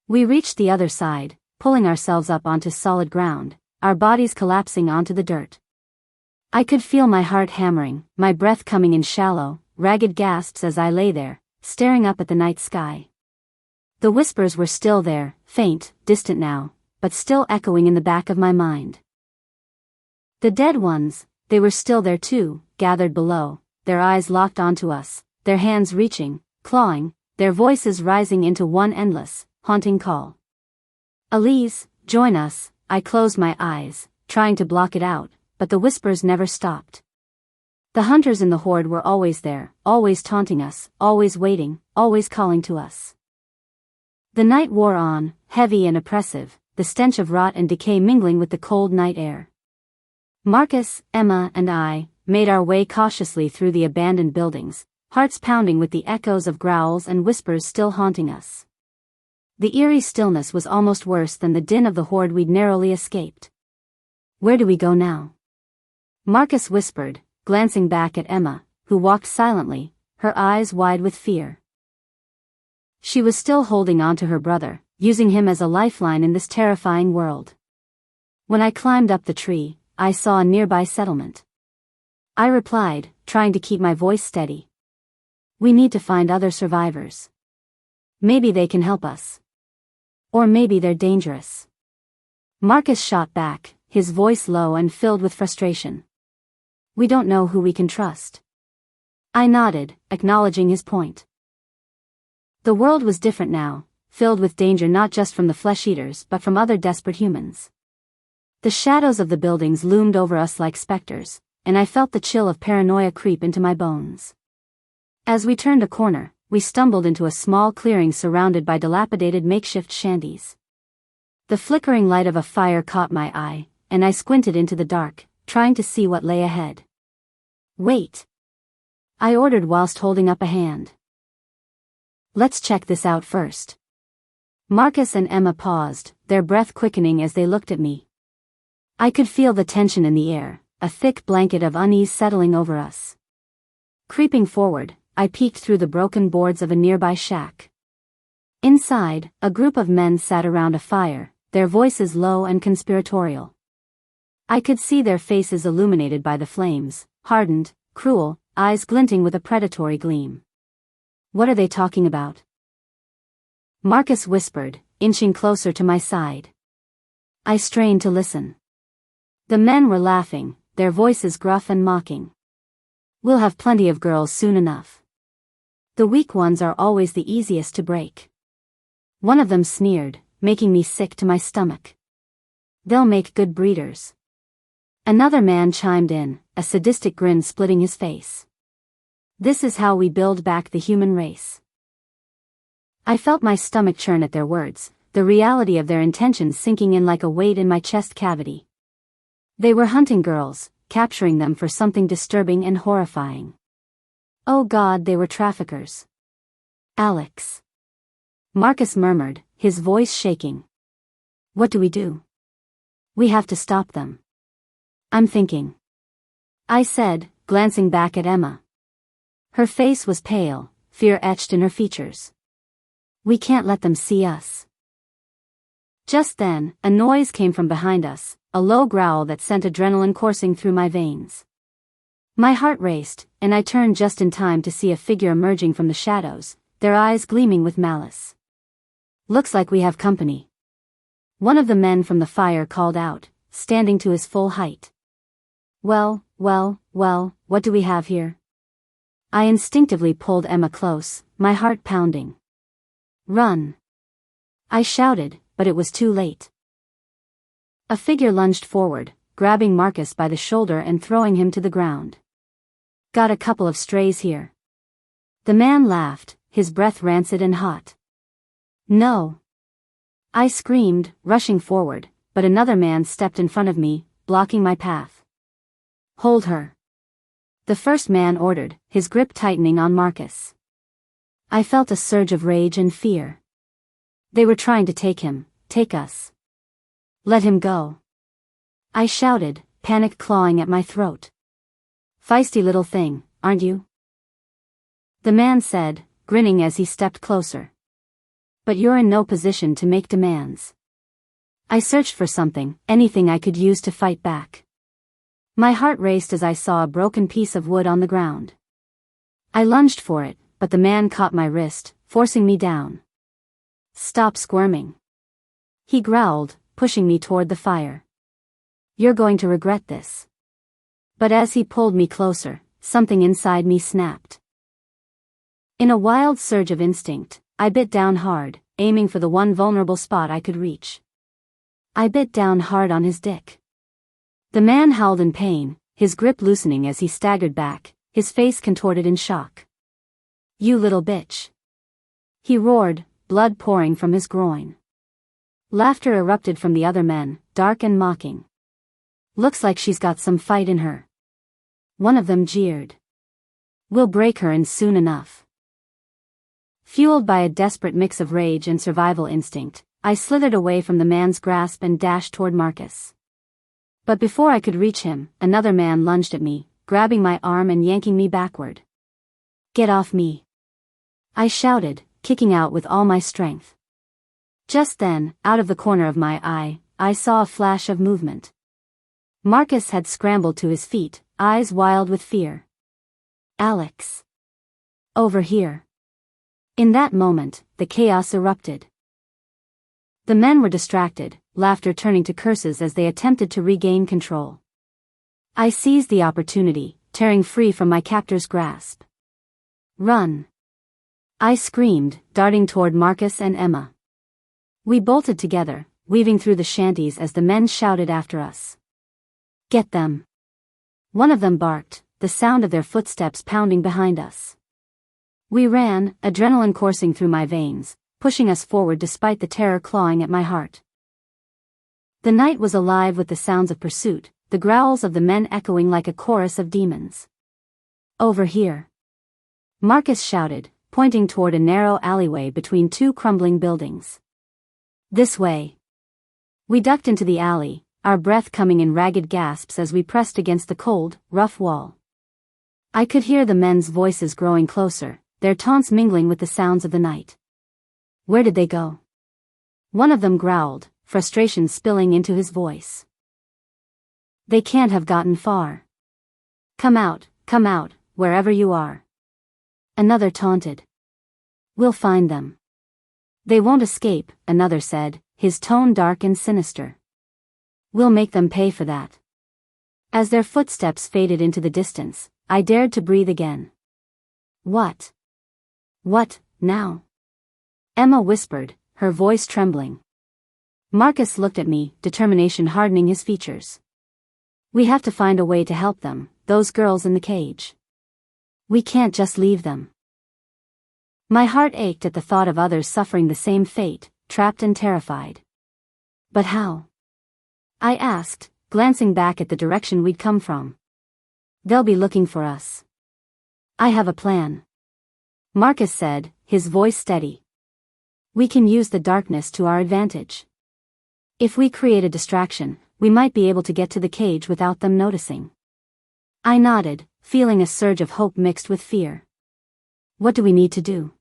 We reached the other side, pulling ourselves up onto solid ground, our bodies collapsing onto the dirt. I could feel my heart hammering, my breath coming in shallow, ragged gasps as I lay there, staring up at the night sky. The whispers were still there, faint, distant now, but still echoing in the back of my mind. The dead ones, they were still there too, gathered below, their eyes locked onto us, their hands reaching, clawing, their voices rising into one endless, haunting call. Elise, join us. I closed my eyes, trying to block it out, but the whispers never stopped. The hunters in the horde were always there, always taunting us, always waiting, always calling to us. The night wore on, heavy and oppressive, the stench of rot and decay mingling with the cold night air. Marcus, Emma, and I made our way cautiously through the abandoned buildings, hearts pounding with the echoes of growls and whispers still haunting us. The eerie stillness was almost worse than the din of the horde we'd narrowly escaped. Where do we go now? Marcus whispered, glancing back at Emma, who walked silently, her eyes wide with fear. She was still holding on to her brother, using him as a lifeline in this terrifying world. When I climbed up the tree, I saw a nearby settlement. I replied, trying to keep my voice steady. We need to find other survivors. Maybe they can help us. Or maybe they're dangerous. Marcus shot back, his voice low and filled with frustration. We don't know who we can trust. I nodded, acknowledging his point. The world was different now, filled with danger not just from the flesh-eaters but from other desperate humans. The shadows of the buildings loomed over us like specters, and I felt the chill of paranoia creep into my bones. As we turned a corner, we stumbled into a small clearing surrounded by dilapidated makeshift shanties. The flickering light of a fire caught my eye, and I squinted into the dark, trying to see what lay ahead. Wait! I ordered whilst holding up a hand. Let's check this out first. Marcus and Emma paused, their breath quickening as they looked at me. I could feel the tension in the air, a thick blanket of unease settling over us. Creeping forward, I peeked through the broken boards of a nearby shack. Inside, a group of men sat around a fire, their voices low and conspiratorial. I could see their faces illuminated by the flames, hardened, cruel, eyes glinting with a predatory gleam. What are they talking about? Marcus whispered, inching closer to my side. I strained to listen. The men were laughing, their voices gruff and mocking. We'll have plenty of girls soon enough. The weak ones are always the easiest to break. One of them sneered, making me sick to my stomach. They'll make good breeders. Another man chimed in, a sadistic grin splitting his face. This is how we build back the human race. I felt my stomach churn at their words, the reality of their intentions sinking in like a weight in my chest cavity. They were hunting girls, capturing them for something disturbing and horrifying. Oh God, they were traffickers. Alex. Marcus murmured, his voice shaking. What do we do? We have to stop them. I'm thinking. I said, glancing back at Emma. Her face was pale, fear etched in her features. We can't let them see us. Just then, a noise came from behind us, a low growl that sent adrenaline coursing through my veins. My heart raced, and I turned just in time to see a figure emerging from the shadows, their eyes gleaming with malice. Looks like we have company. One of the men from the fire called out, standing to his full height. Well, what do we have here? I instinctively pulled Emma close, my heart pounding. Run! I shouted, but it was too late. A figure lunged forward, grabbing Marcus by the shoulder and throwing him to the ground. Got a couple of strays here. The man laughed, his breath rancid and hot. No! I screamed, rushing forward, but another man stepped in front of me, blocking my path. Hold her. The first man ordered, his grip tightening on Marcus. I felt a surge of rage and fear. They were trying to take him, take us. Let him go. I shouted, panic clawing at my throat. Feisty little thing, aren't you? The man said, grinning as he stepped closer. But you're in no position to make demands. I searched for something, anything I could use to fight back. My heart raced as I saw a broken piece of wood on the ground. I lunged for it, but the man caught my wrist, forcing me down. Stop squirming. He growled, pushing me toward the fire. You're going to regret this. But as he pulled me closer, something inside me snapped. In a wild surge of instinct, I bit down hard, aiming for the one vulnerable spot I could reach. I bit down hard on his dick. The man howled in pain, his grip loosening as he staggered back, his face contorted in shock. You little bitch. He roared, blood pouring from his groin. Laughter erupted from the other men, dark and mocking. Looks like she's got some fight in her. One of them jeered. We'll break her in soon enough. Fueled by a desperate mix of rage and survival instinct, I slithered away from the man's grasp and dashed toward Marcus. But before I could reach him, another man lunged at me, grabbing my arm and yanking me backward. Get off me! I shouted, kicking out with all my strength. Just then, out of the corner of my eye, I saw a flash of movement. Marcus had scrambled to his feet, eyes wild with fear. Alex! Over here! In that moment, the chaos erupted. The men were distracted, laughter turning to curses as they attempted to regain control. I seized the opportunity, tearing free from my captor's grasp. Run! I screamed, darting toward Marcus and Emma. We bolted together, weaving through the shanties as the men shouted after us. Get them! One of them barked, the sound of their footsteps pounding behind us. We ran, adrenaline coursing through my veins, pushing us forward despite the terror clawing at my heart. The night was alive with the sounds of pursuit, the growls of the men echoing like a chorus of demons. Over here! Marcus shouted, pointing toward a narrow alleyway between two crumbling buildings. This way! We ducked into the alley, our breath coming in ragged gasps as we pressed against the cold, rough wall. I could hear the men's voices growing closer, their taunts mingling with the sounds of the night. Where did they go? One of them growled, frustration spilling into his voice. They can't have gotten far. Come out, wherever you are. Another taunted. We'll find them. They won't escape, another said, his tone dark and sinister. We'll make them pay for that. As their footsteps faded into the distance, I dared to breathe again. What? What, now? Emma whispered, her voice trembling. Marcus looked at me, determination hardening his features. We have to find a way to help them, those girls in the cage. We can't just leave them. My heart ached at the thought of others suffering the same fate, trapped and terrified. But how? I asked, glancing back at the direction we'd come from. They'll be looking for us. I have a plan. Marcus said, his voice steady. We can use the darkness to our advantage. If we create a distraction, we might be able to get to the cage without them noticing. I nodded, feeling a surge of hope mixed with fear. What do we need to do?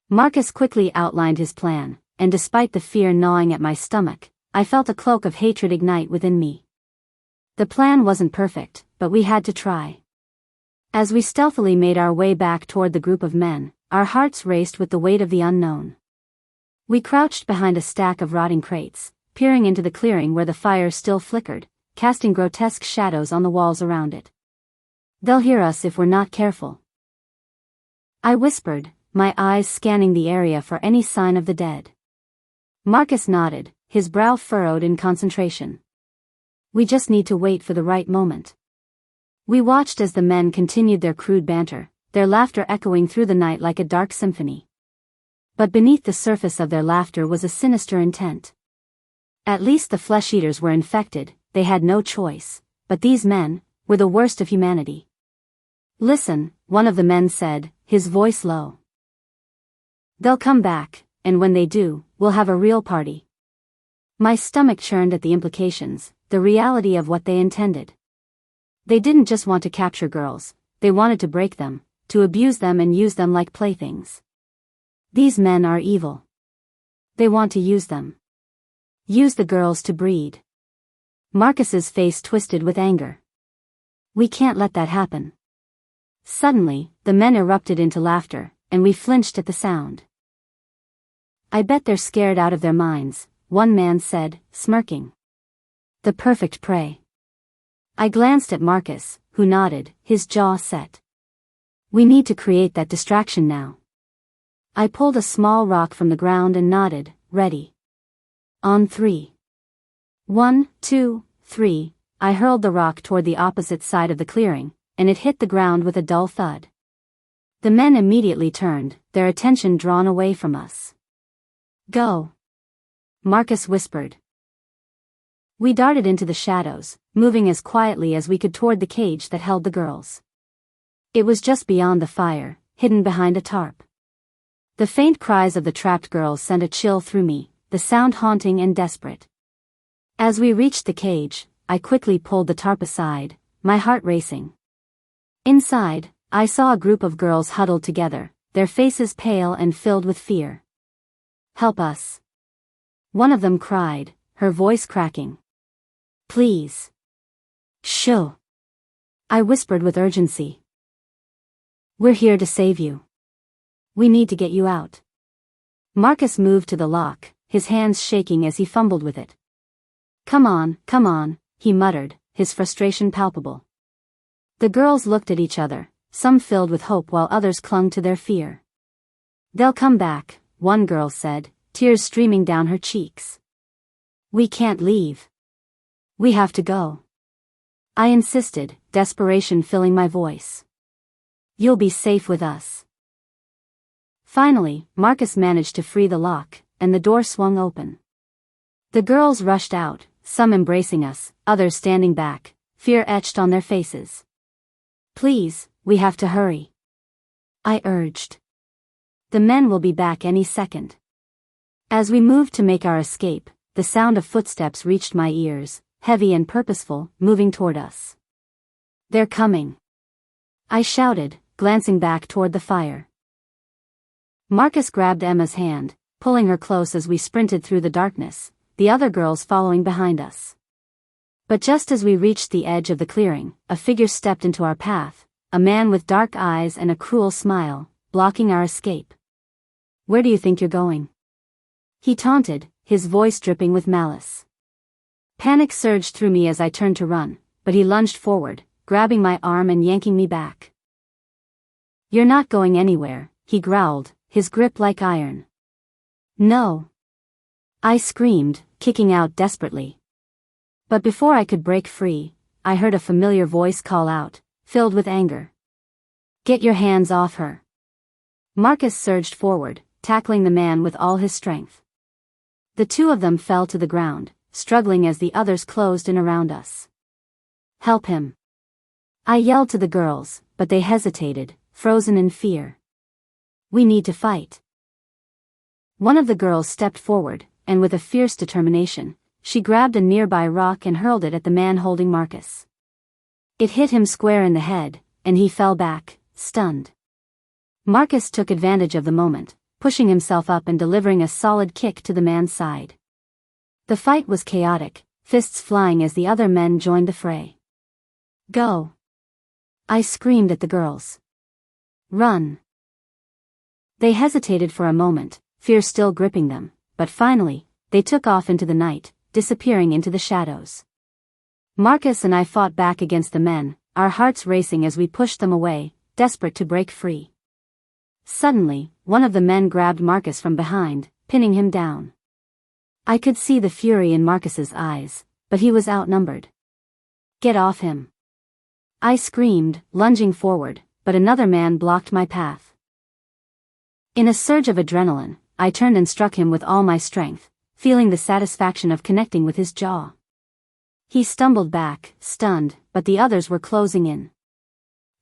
Marcus quickly outlined his plan, and despite the fear gnawing at my stomach, I felt a cloak of hatred ignite within me. The plan wasn't perfect, but we had to try. As we stealthily made our way back toward the group of men, our hearts raced with the weight of the unknown. We crouched behind a stack of rotting crates, peering into the clearing where the fire still flickered, casting grotesque shadows on the walls around it. They'll hear us if we're not careful. I whispered, my eyes scanning the area for any sign of the dead. Marcus nodded, his brow furrowed in concentration. We just need to wait for the right moment. We watched as the men continued their crude banter, their laughter echoing through the night like a dark symphony. But beneath the surface of their laughter was a sinister intent. At least the flesh-eaters were infected, they had no choice, but these men were the worst of humanity. Listen, one of the men said, his voice low. They'll come back, and when they do, we'll have a real party. My stomach churned at the implications, the reality of what they intended. They didn't just want to capture girls, they wanted to break them, to abuse them and use them like playthings. These men are evil. They want to use them. Use the girls to breed. Marcus's face twisted with anger. We can't let that happen. Suddenly, the men erupted into laughter, and we flinched at the sound. I bet they're scared out of their minds, one man said, smirking. The perfect prey. I glanced at Marcus, who nodded, his jaw set. We need to create that distraction now. I pulled a small rock from the ground and nodded, ready. On 3. 1, 2, 3, I hurled the rock toward the opposite side of the clearing, and it hit the ground with a dull thud. The men immediately turned, their attention drawn away from us. Go. Marcus whispered. We darted into the shadows, moving as quietly as we could toward the cage that held the girls. It was just beyond the fire, hidden behind a tarp. The faint cries of the trapped girls sent a chill through me, the sound haunting and desperate. As we reached the cage, I quickly pulled the tarp aside, my heart racing. Inside, I saw a group of girls huddled together, their faces pale and filled with fear. Help us. One of them cried, her voice cracking. Please. Shoo. I whispered with urgency. We're here to save you. We need to get you out. Marcus moved to the lock, his hands shaking as he fumbled with it. Come on, he muttered, his frustration palpable. The girls looked at each other, some filled with hope while others clung to their fear. They'll come back, one girl said, tears streaming down her cheeks. We can't leave. We have to go. I insisted, desperation filling my voice. You'll be safe with us. Finally, Marcus managed to free the lock, and the door swung open. The girls rushed out, some embracing us, others standing back, fear etched on their faces. Please, we have to hurry. I urged. The men will be back any second. As we moved to make our escape, the sound of footsteps reached my ears, heavy and purposeful, moving toward us. They're coming. I shouted, glancing back toward the fire. Marcus grabbed Emma's hand, pulling her close as we sprinted through the darkness, the other girls following behind us. But just as we reached the edge of the clearing, a figure stepped into our path, a man with dark eyes and a cruel smile, blocking our escape. Where do you think you're going? He taunted, his voice dripping with malice. Panic surged through me as I turned to run, but he lunged forward, grabbing my arm and yanking me back. You're not going anywhere, he growled, his grip like iron. No. I screamed, kicking out desperately. But before I could break free, I heard a familiar voice call out, filled with anger. Get your hands off her. Marcus surged forward, tackling the man with all his strength. The two of them fell to the ground, struggling as the others closed in around us. Help him. I yelled to the girls, but they hesitated, frozen in fear. We need to fight. One of the girls stepped forward, and with a fierce determination, she grabbed a nearby rock and hurled it at the man holding Marcus. It hit him square in the head, and he fell back, stunned. Marcus took advantage of the moment, pushing himself up and delivering a solid kick to the man's side. The fight was chaotic, fists flying as the other men joined the fray. Go! I screamed at the girls. Run! They hesitated for a moment, fear still gripping them, but finally, they took off into the night, disappearing into the shadows. Marcus and I fought back against the men, our hearts racing as we pushed them away, desperate to break free. Suddenly, one of the men grabbed Marcus from behind, pinning him down. I could see the fury in Marcus's eyes, but he was outnumbered. Get off him! I screamed, lunging forward, but another man blocked my path. In a surge of adrenaline, I turned and struck him with all my strength, feeling the satisfaction of connecting with his jaw. He stumbled back, stunned, but the others were closing in.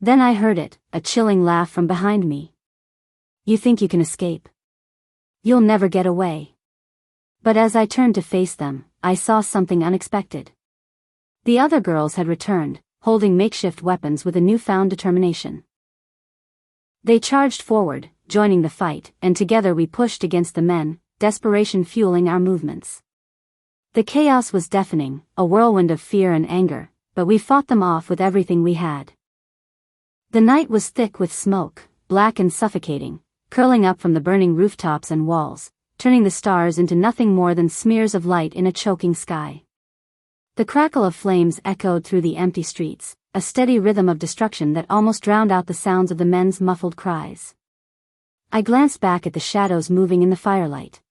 Then I heard it, a chilling laugh from behind me. You think you can escape? You'll never get away. But as I turned to face them, I saw something unexpected. The other girls had returned, holding makeshift weapons with a newfound determination. They charged forward, joining the fight, and together we pushed against the men, desperation fueling our movements. The chaos was deafening, a whirlwind of fear and anger, but we fought them off with everything we had. The night was thick with smoke, black and suffocating, curling up from the burning rooftops and walls, turning the stars into nothing more than smears of light in a choking sky. The crackle of flames echoed through the empty streets, a steady rhythm of destruction that almost drowned out the sounds of the men's muffled cries. I glanced back at the shadows moving in the firelight.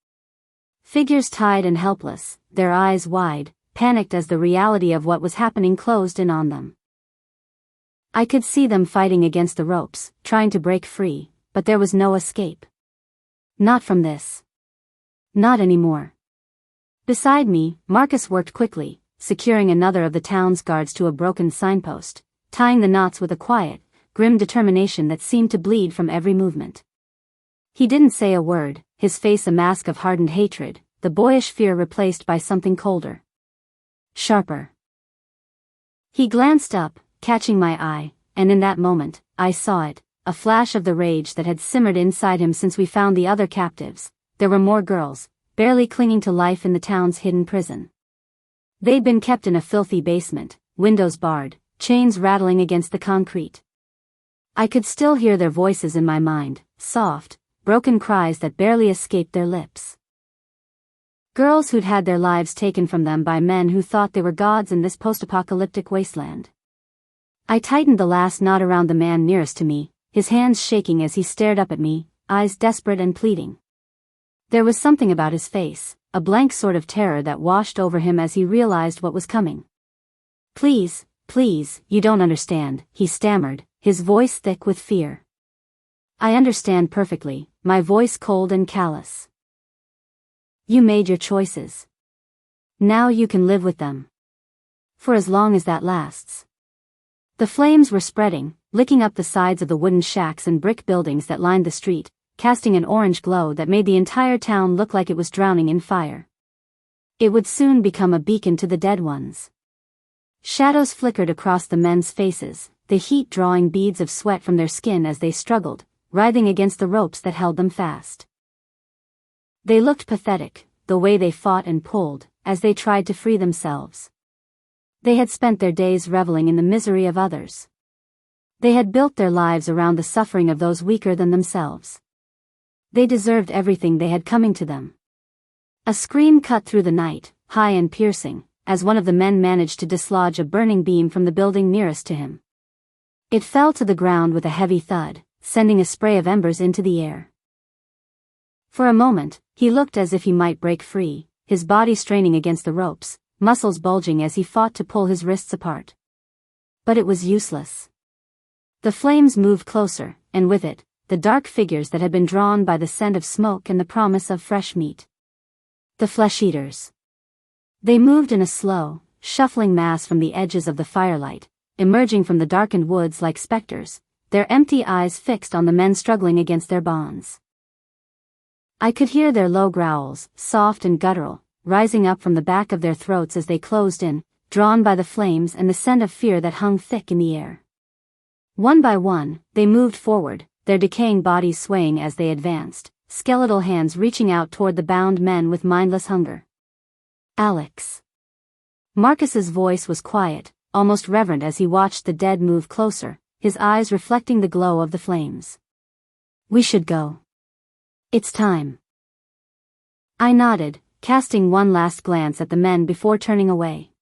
Figures tied and helpless, their eyes wide, panicked as the reality of what was happening closed in on them. I could see them fighting against the ropes, trying to break free, but there was no escape. Not from this. Not anymore. Beside me, Marcus worked quickly, securing another of the town's guards to a broken signpost, tying the knots with a quiet, grim determination that seemed to bleed from every movement. He didn't say a word, his face a mask of hardened hatred, the boyish fear replaced by something colder. Sharper. He glanced up, catching my eye, and in that moment, I saw it, a flash of the rage that had simmered inside him since we found the other captives. There were more girls, barely clinging to life in the town's hidden prison. They'd been kept in a filthy basement, windows barred, chains rattling against the concrete. I could still hear their voices in my mind, soft, broken cries that barely escaped their lips. Girls who'd had their lives taken from them by men who thought they were gods in this post-apocalyptic wasteland. I tightened the last knot around the man nearest to me, his hands shaking as he stared up at me, eyes desperate and pleading. There was something about his face, a blank sort of terror that washed over him as he realized what was coming. Please, please, you don't understand, he stammered, his voice thick with fear. I understand perfectly, my voice cold and callous. You made your choices. Now you can live with them. For as long as that lasts. The flames were spreading, licking up the sides of the wooden shacks and brick buildings that lined the street, casting an orange glow that made the entire town look like it was drowning in fire. It would soon become a beacon to the dead ones. Shadows flickered across the men's faces, the heat drawing beads of sweat from their skin as they struggled, writhing against the ropes that held them fast. They looked pathetic, the way they fought and pulled, as they tried to free themselves. They had spent their days reveling in the misery of others. They had built their lives around the suffering of those weaker than themselves. They deserved everything they had coming to them. A scream cut through the night, high and piercing, as one of the men managed to dislodge a burning beam from the building nearest to him. It fell to the ground with a heavy thud, sending a spray of embers into the air. For a moment, he looked as if he might break free, his body straining against the ropes, muscles bulging as he fought to pull his wrists apart. But it was useless. The flames moved closer, and with it, the dark figures that had been drawn by the scent of smoke and the promise of fresh meat. The flesh-eaters. They moved in a slow, shuffling mass from the edges of the firelight, emerging from the darkened woods like specters, their empty eyes fixed on the men struggling against their bonds. I could hear their low growls, soft and guttural, rising up from the back of their throats as they closed in, drawn by the flames and the scent of fear that hung thick in the air. One by one, they moved forward, their decaying bodies swaying as they advanced, skeletal hands reaching out toward the bound men with mindless hunger. Alex. Marcus's voice was quiet, almost reverent as he watched the dead move closer, his eyes reflecting the glow of the flames. We should go. It's time. I nodded, casting one last glance at the men before turning away.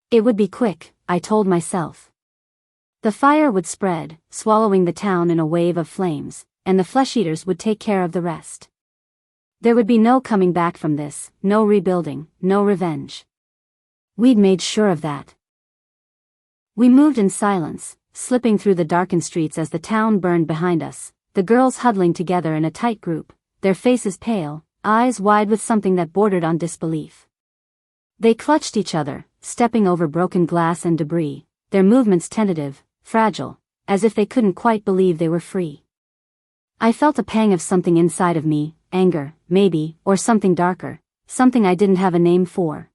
It would be quick, I told myself. The fire would spread, swallowing the town in a wave of flames, and the flesh-eaters would take care of the rest. There would be no coming back from this, no rebuilding, no revenge. We'd made sure of that. We moved in silence, slipping through the darkened streets as the town burned behind us, the girls huddling together in a tight group, their faces pale, eyes wide with something that bordered on disbelief. They clutched each other, stepping over broken glass and debris, their movements tentative, fragile, as if they couldn't quite believe they were free. I felt a pang of something inside of me, anger, maybe, or something darker, something I didn't have a name for.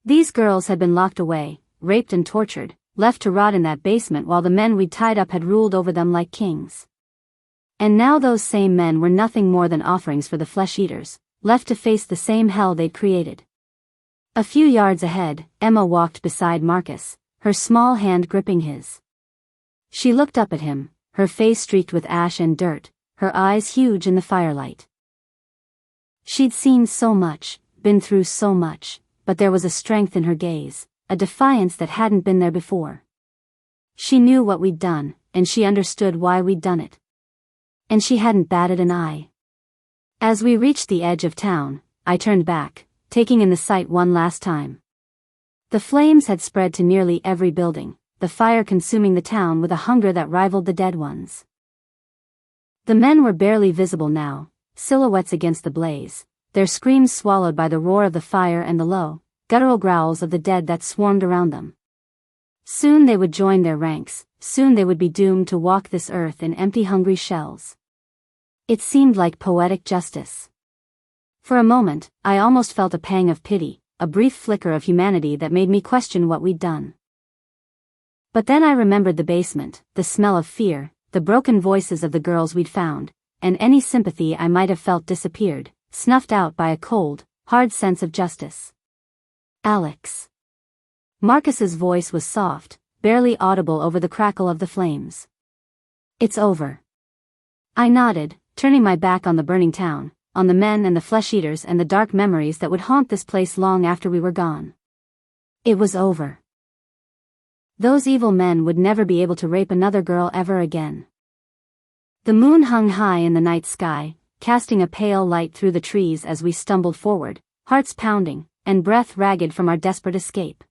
These girls had been locked away, raped and tortured, left to rot in that basement while the men we'd tied up had ruled over them like kings. And now those same men were nothing more than offerings for the flesh-eaters, left to face the same hell they'd created. A few yards ahead, Emma walked beside Marcus, her small hand gripping his. She looked up at him, her face streaked with ash and dirt, her eyes huge in the firelight. She'd seen so much, been through so much, but there was a strength in her gaze, a defiance that hadn't been there before. She knew what we'd done, and she understood why we'd done it. And she hadn't batted an eye. As we reached the edge of town, I turned back, taking in the sight one last time. The flames had spread to nearly every building, the fire consuming the town with a hunger that rivaled the dead ones. The men were barely visible now, silhouettes against the blaze, their screams swallowed by the roar of the fire and the low, guttural growls of the dead that swarmed around them. Soon they would join their ranks, soon they would be doomed to walk this earth in empty hungry shells. It seemed like poetic justice. For a moment, I almost felt a pang of pity, a brief flicker of humanity that made me question what we'd done. But then I remembered the basement, the smell of fear, the broken voices of the girls we'd found, and any sympathy I might have felt disappeared, snuffed out by a cold, hard sense of justice. Alex. Marcus's voice was soft, barely audible over the crackle of the flames. It's over. I nodded, turning my back on the burning town, on the men and the flesh-eaters and the dark memories that would haunt this place long after we were gone. It was over. Those evil men would never be able to rape another girl ever again. The moon hung high in the night sky, casting a pale light through the trees as we stumbled forward, hearts pounding, and breath ragged from our desperate escape.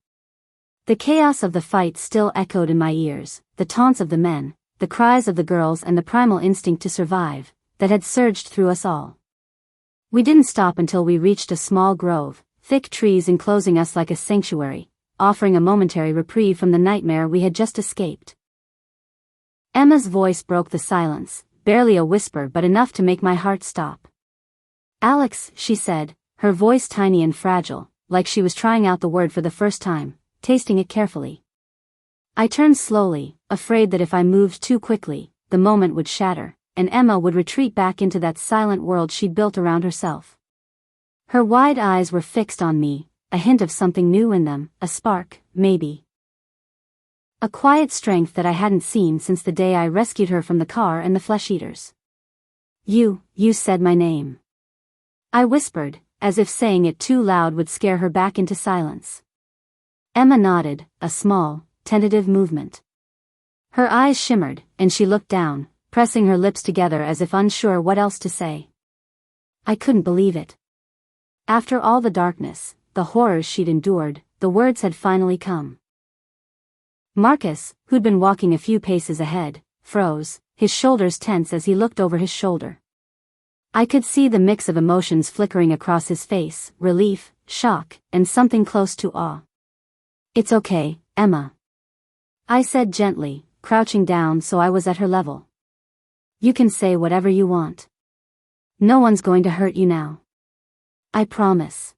The chaos of the fight still echoed in my ears, the taunts of the men, the cries of the girls and the primal instinct to survive, that had surged through us all. We didn't stop until we reached a small grove, thick trees enclosing us like a sanctuary, offering a momentary reprieve from the nightmare we had just escaped. Emma's voice broke the silence, barely a whisper but enough to make my heart stop. Alex, she said, her voice tiny and fragile, like she was trying out the word for the first time, tasting it carefully. I turned slowly, afraid that if I moved too quickly, the moment would shatter, and Emma would retreat back into that silent world she'd built around herself. Her wide eyes were fixed on me, a hint of something new in them, a spark, maybe. A quiet strength that I hadn't seen since the day I rescued her from the car and the flesh-eaters. You said my name. I whispered, as if saying it too loud would scare her back into silence. Emma nodded, a small, tentative movement. Her eyes shimmered, and she looked down, pressing her lips together as if unsure what else to say. I couldn't believe it. After all the darkness, the horrors she'd endured, the words had finally come. Marcus, who'd been walking a few paces ahead, froze, his shoulders tense as he looked over his shoulder. I could see the mix of emotions flickering across his face, relief, shock, and something close to awe. It's okay, Emma. I said gently, crouching down so I was at her level. You can say whatever you want. No one's going to hurt you now. I promise.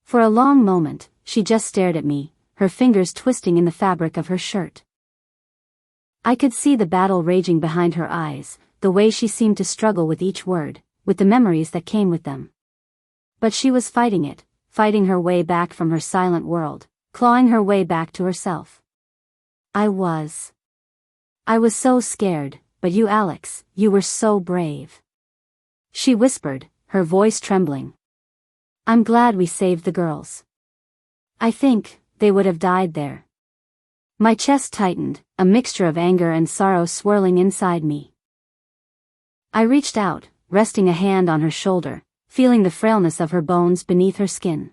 For a long moment, she just stared at me, her fingers twisting in the fabric of her shirt. I could see the battle raging behind her eyes, the way she seemed to struggle with each word, with the memories that came with them. But she was fighting it, fighting her way back from her silent world, clawing her way back to herself. I was so scared, but you, Alex, you were so brave. She whispered, her voice trembling. I'm glad we saved the girls. I think they would have died there. My chest tightened, a mixture of anger and sorrow swirling inside me. I reached out, resting a hand on her shoulder, feeling the frailness of her bones beneath her skin.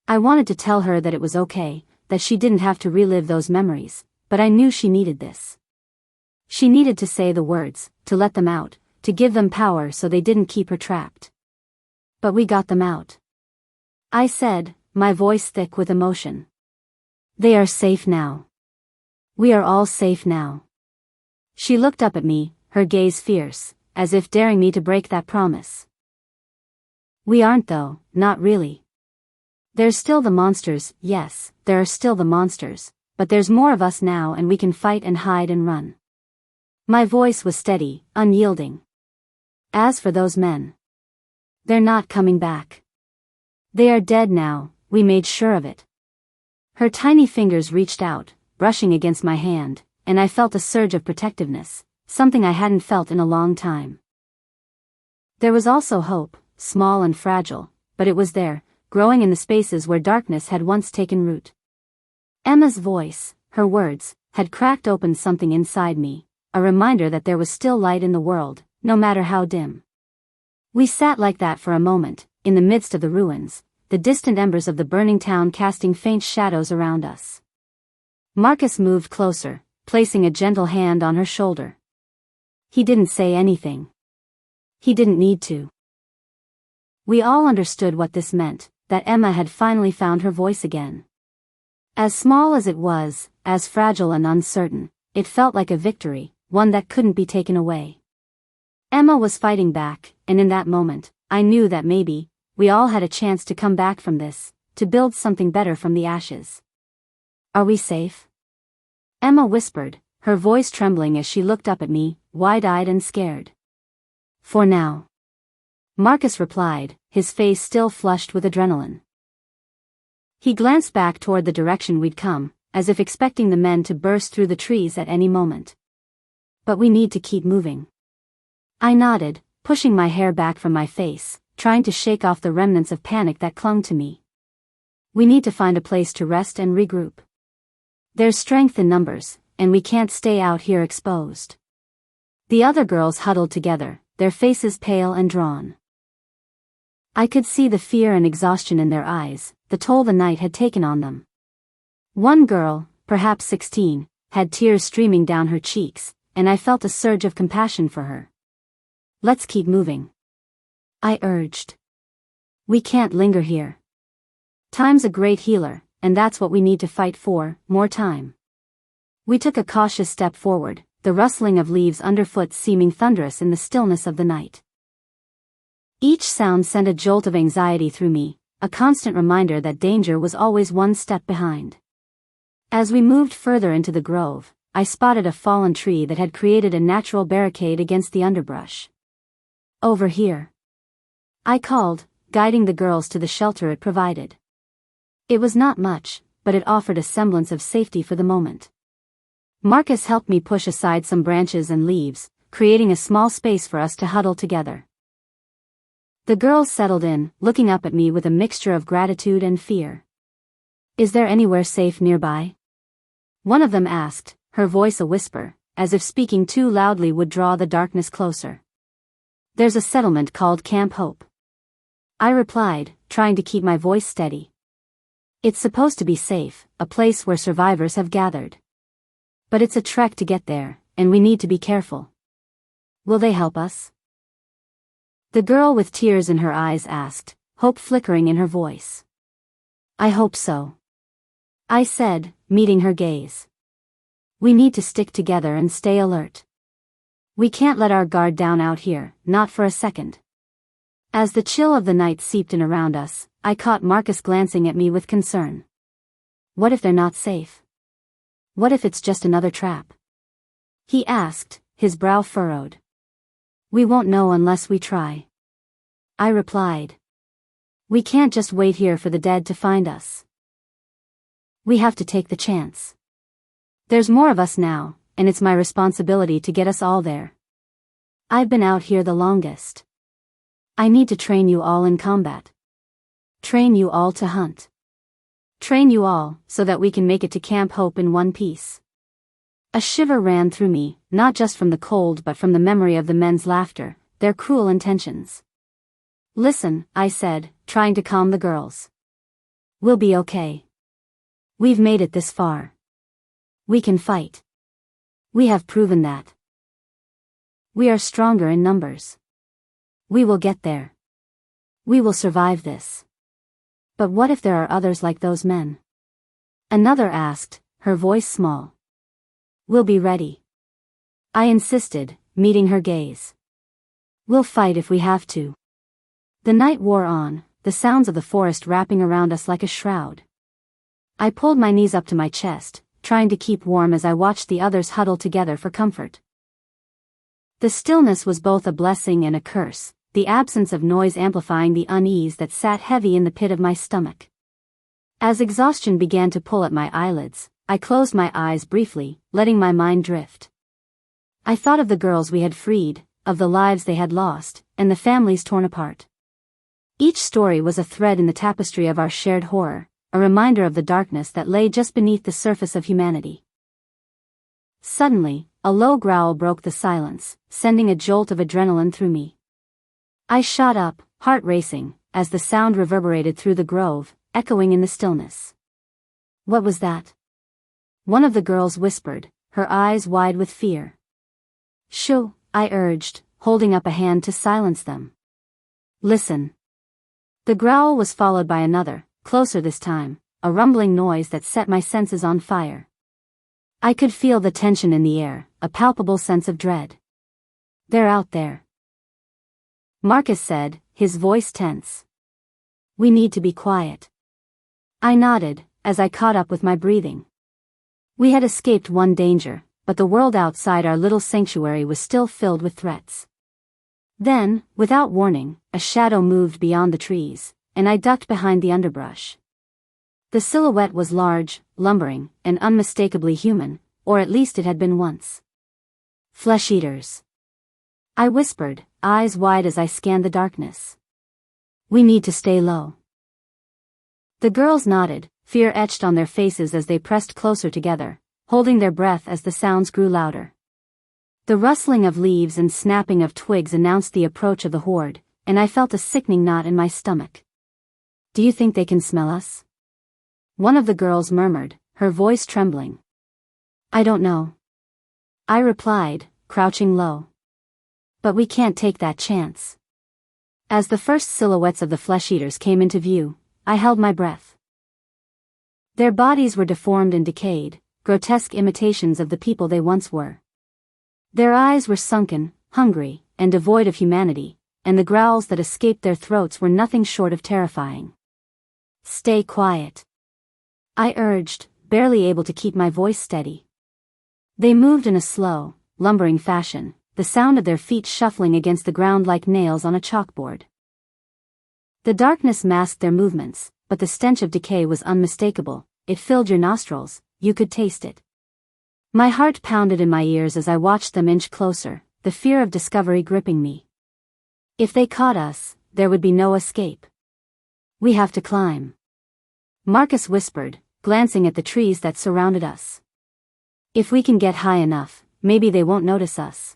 I wanted to tell her that it was okay, that she didn't have to relive those memories, but I knew she needed this. She needed to say the words, to let them out, to give them power so they didn't keep her trapped. But we got them out. I said, my voice thick with emotion. They are safe now. We are all safe now. She looked up at me, her gaze fierce, as if daring me to break that promise. We aren't though, not really. There's still the monsters, yes, there are still the monsters, but there's more of us now and we can fight and hide and run. My voice was steady, unyielding. As for those men, they're not coming back. They are dead now, we made sure of it. Her tiny fingers reached out, brushing against my hand, and I felt a surge of protectiveness, something I hadn't felt in a long time. There was also hope, small and fragile, but it was there, growing in the spaces where darkness had once taken root. Emma's voice, her words, had cracked open something inside me, a reminder that there was still light in the world, no matter how dim. We sat like that for a moment, in the midst of the ruins, the distant embers of the burning town casting faint shadows around us. Marcus moved closer, placing a gentle hand on her shoulder. He didn't say anything. He didn't need to. We all understood what this meant, that Emma had finally found her voice again. As small as it was, as fragile and uncertain, it felt like a victory, one that couldn't be taken away. Emma was fighting back, and in that moment, I knew that maybe, we all had a chance to come back from this, to build something better from the ashes. Are we safe? Emma whispered, her voice trembling as she looked up at me, wide-eyed and scared. For now. Marcus replied, his face still flushed with adrenaline. He glanced back toward the direction we'd come, as if expecting the men to burst through the trees at any moment. But we need to keep moving. I nodded, pushing my hair back from my face, trying to shake off the remnants of panic that clung to me. We need to find a place to rest and regroup. There's strength in numbers, and we can't stay out here exposed. The other girls huddled together, their faces pale and drawn. I could see the fear and exhaustion in their eyes, the toll the night had taken on them. One girl, perhaps 16, had tears streaming down her cheeks, and I felt a surge of compassion for her. Let's keep moving, I urged. We can't linger here. Time's a great healer, and that's what we need to fight for, more time. We took a cautious step forward, the rustling of leaves underfoot seeming thunderous in the stillness of the night. Each sound sent a jolt of anxiety through me, a constant reminder that danger was always one step behind. As we moved further into the grove, I spotted a fallen tree that had created a natural barricade against the underbrush. Over here, I called, guiding the girls to the shelter it provided. It was not much, but it offered a semblance of safety for the moment. Marcus helped me push aside some branches and leaves, creating a small space for us to huddle together. The girls settled in, looking up at me with a mixture of gratitude and fear. "Is there anywhere safe nearby?" one of them asked, her voice a whisper, as if speaking too loudly would draw the darkness closer. "There's a settlement called Camp Hope," I replied, trying to keep my voice steady. "It's supposed to be safe, a place where survivors have gathered. But it's a trek to get there, and we need to be careful. Will they help us?" The girl with tears in her eyes asked, hope flickering in her voice. "I hope so," I said, meeting her gaze. "We need to stick together and stay alert. We can't let our guard down out here, not for a second." As the chill of the night seeped in around us, I caught Marcus glancing at me with concern. "What if they're not safe? What if it's just another trap?" he asked, his brow furrowed. "We won't know unless we try," I replied. "We can't just wait here for the dead to find us. We have to take the chance. There's more of us now, and it's my responsibility to get us all there. I've been out here the longest. I need to train you all in combat. Train you all to hunt. Train you all, so that we can make it to Camp Hope in one piece." A shiver ran through me, not just from the cold but from the memory of the men's laughter, their cruel intentions. "Listen," I said, trying to calm the girls. "We'll be okay. We've made it this far. We can fight. We have proven that. We are stronger in numbers. We will get there. We will survive this." "But what if there are others like those men?" another asked, her voice small. "We'll be ready," I insisted, meeting her gaze. "We'll fight if we have to." The night wore on, the sounds of the forest wrapping around us like a shroud. I pulled my knees up to my chest, trying to keep warm as I watched the others huddle together for comfort. The stillness was both a blessing and a curse, the absence of noise amplifying the unease that sat heavy in the pit of my stomach. As exhaustion began to pull at my eyelids, I closed my eyes briefly, letting my mind drift. I thought of the girls we had freed, of the lives they had lost, and the families torn apart. Each story was a thread in the tapestry of our shared horror, a reminder of the darkness that lay just beneath the surface of humanity. Suddenly, a low growl broke the silence, sending a jolt of adrenaline through me. I shot up, heart racing, as the sound reverberated through the grove, echoing in the stillness. "What was that?" one of the girls whispered, her eyes wide with fear. "Shoo," I urged, holding up a hand to silence them. "Listen." The growl was followed by another, closer this time, a rumbling noise that set my senses on fire. I could feel the tension in the air, a palpable sense of dread. "They're out there," Marcus said, his voice tense. "We need to be quiet." I nodded, as I caught up with my breathing. We had escaped one danger, but the world outside our little sanctuary was still filled with threats. Then, without warning, a shadow moved beyond the trees, and I ducked behind the underbrush. The silhouette was large, lumbering, and unmistakably human, or at least it had been once. "Flesh-eaters," I whispered, eyes wide as I scanned the darkness. "We need to stay low." The girls nodded, fear etched on their faces as they pressed closer together, holding their breath as the sounds grew louder. The rustling of leaves and snapping of twigs announced the approach of the horde, and I felt a sickening knot in my stomach. "Do you think they can smell us?" one of the girls murmured, her voice trembling. "I don't know," I replied, crouching low. "But we can't take that chance." As the first silhouettes of the flesh-eaters came into view, I held my breath. Their bodies were deformed and decayed, grotesque imitations of the people they once were. Their eyes were sunken, hungry, and devoid of humanity, and the growls that escaped their throats were nothing short of terrifying. "Stay quiet," I urged, barely able to keep my voice steady. They moved in a slow, lumbering fashion, the sound of their feet shuffling against the ground like nails on a chalkboard. The darkness masked their movements, but the stench of decay was unmistakable. It filled your nostrils, you could taste it. My heart pounded in my ears as I watched them inch closer, the fear of discovery gripping me. If they caught us, there would be no escape. We have to climb, Marcus whispered, glancing at the trees that surrounded us. If we can get high enough, maybe they won't notice us.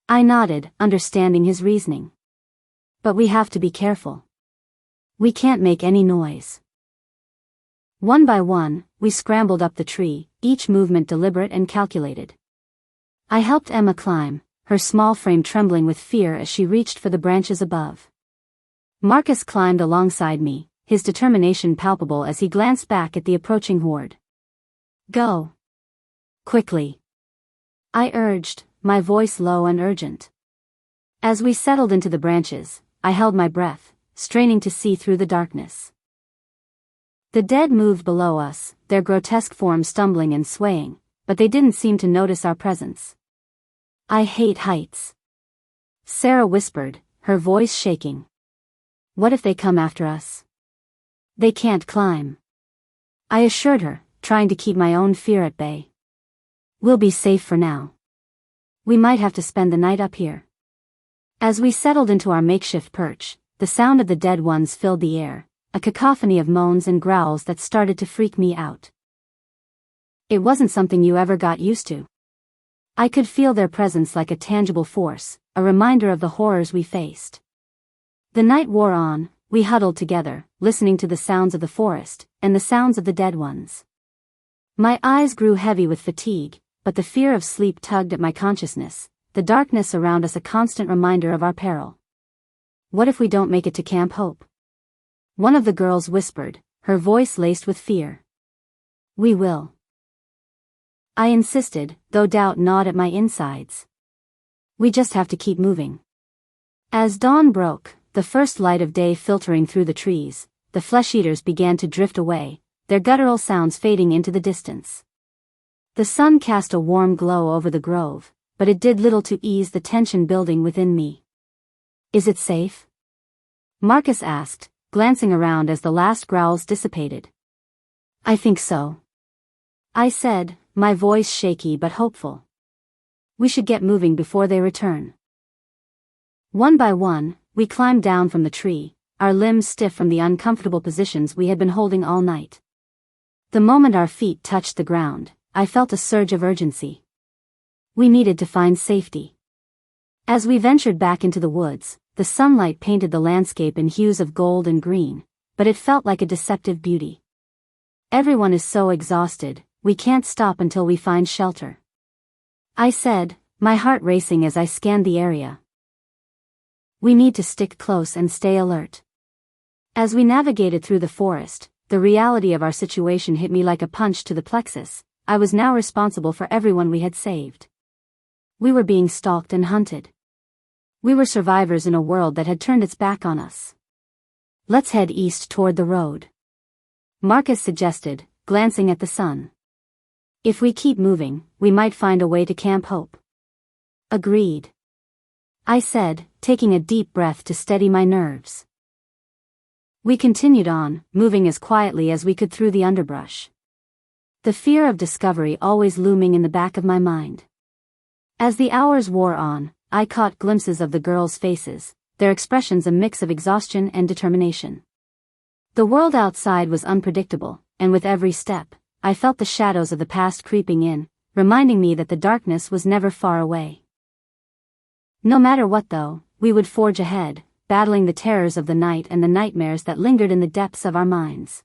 I nodded, understanding his reasoning. But we have to be careful. We can't make any noise. One by one, we scrambled up the tree, each movement deliberate and calculated. I helped Emma climb, her small frame trembling with fear as she reached for the branches above. Marcus climbed alongside me, his determination palpable as he glanced back at the approaching horde. Go. Quickly. I urged, my voice low and urgent. As we settled into the branches, I held my breath, straining to see through the darkness. The dead moved below us, their grotesque forms stumbling and swaying, but they didn't seem to notice our presence. I hate heights, Sarah whispered, her voice shaking. What if they come after us? They can't climb, I assured her, trying to keep my own fear at bay. We'll be safe for now. We might have to spend the night up here. As we settled into our makeshift perch, the sound of the dead ones filled the air, a cacophony of moans and growls that started to freak me out. It wasn't something you ever got used to. I could feel their presence like a tangible force, a reminder of the horrors we faced. The night wore on, we huddled together, listening to the sounds of the forest, and the sounds of the dead ones. My eyes grew heavy with fatigue, but the fear of sleep tugged at my consciousness, the darkness around us a constant reminder of our peril. What if we don't make it to Camp Hope? One of the girls whispered, her voice laced with fear. We will, I insisted, though doubt gnawed at my insides. We just have to keep moving. As dawn broke, the first light of day filtering through the trees, the flesh-eaters began to drift away, their guttural sounds fading into the distance. The sun cast a warm glow over the grove, but it did little to ease the tension building within me. Is it safe? Marcus asked, glancing around as the last growls dissipated. I think so, I said, my voice shaky but hopeful. We should get moving before they return. One by one, we climbed down from the tree, our limbs stiff from the uncomfortable positions we had been holding all night. The moment our feet touched the ground, I felt a surge of urgency. We needed to find safety. As we ventured back into the woods, the sunlight painted the landscape in hues of gold and green, but it felt like a deceptive beauty. Everyone is so exhausted, we can't stop until we find shelter, I said, my heart racing as I scanned the area. We need to stick close and stay alert. As we navigated through the forest, the reality of our situation hit me like a punch to the plexus. I was now responsible for everyone we had saved. We were being stalked and hunted. We were survivors in a world that had turned its back on us. Let's head east toward the road, Marcus suggested, glancing at the sun. If we keep moving, we might find a way to Camp Hope. Agreed, I said, taking a deep breath to steady my nerves. We continued on, moving as quietly as we could through the underbrush. The fear of discovery always looming in the back of my mind. As the hours wore on, I caught glimpses of the girls' faces, their expressions a mix of exhaustion and determination. The world outside was unpredictable, and with every step, I felt the shadows of the past creeping in, reminding me that the darkness was never far away. No matter what though, we would forge ahead, battling the terrors of the night and the nightmares that lingered in the depths of our minds.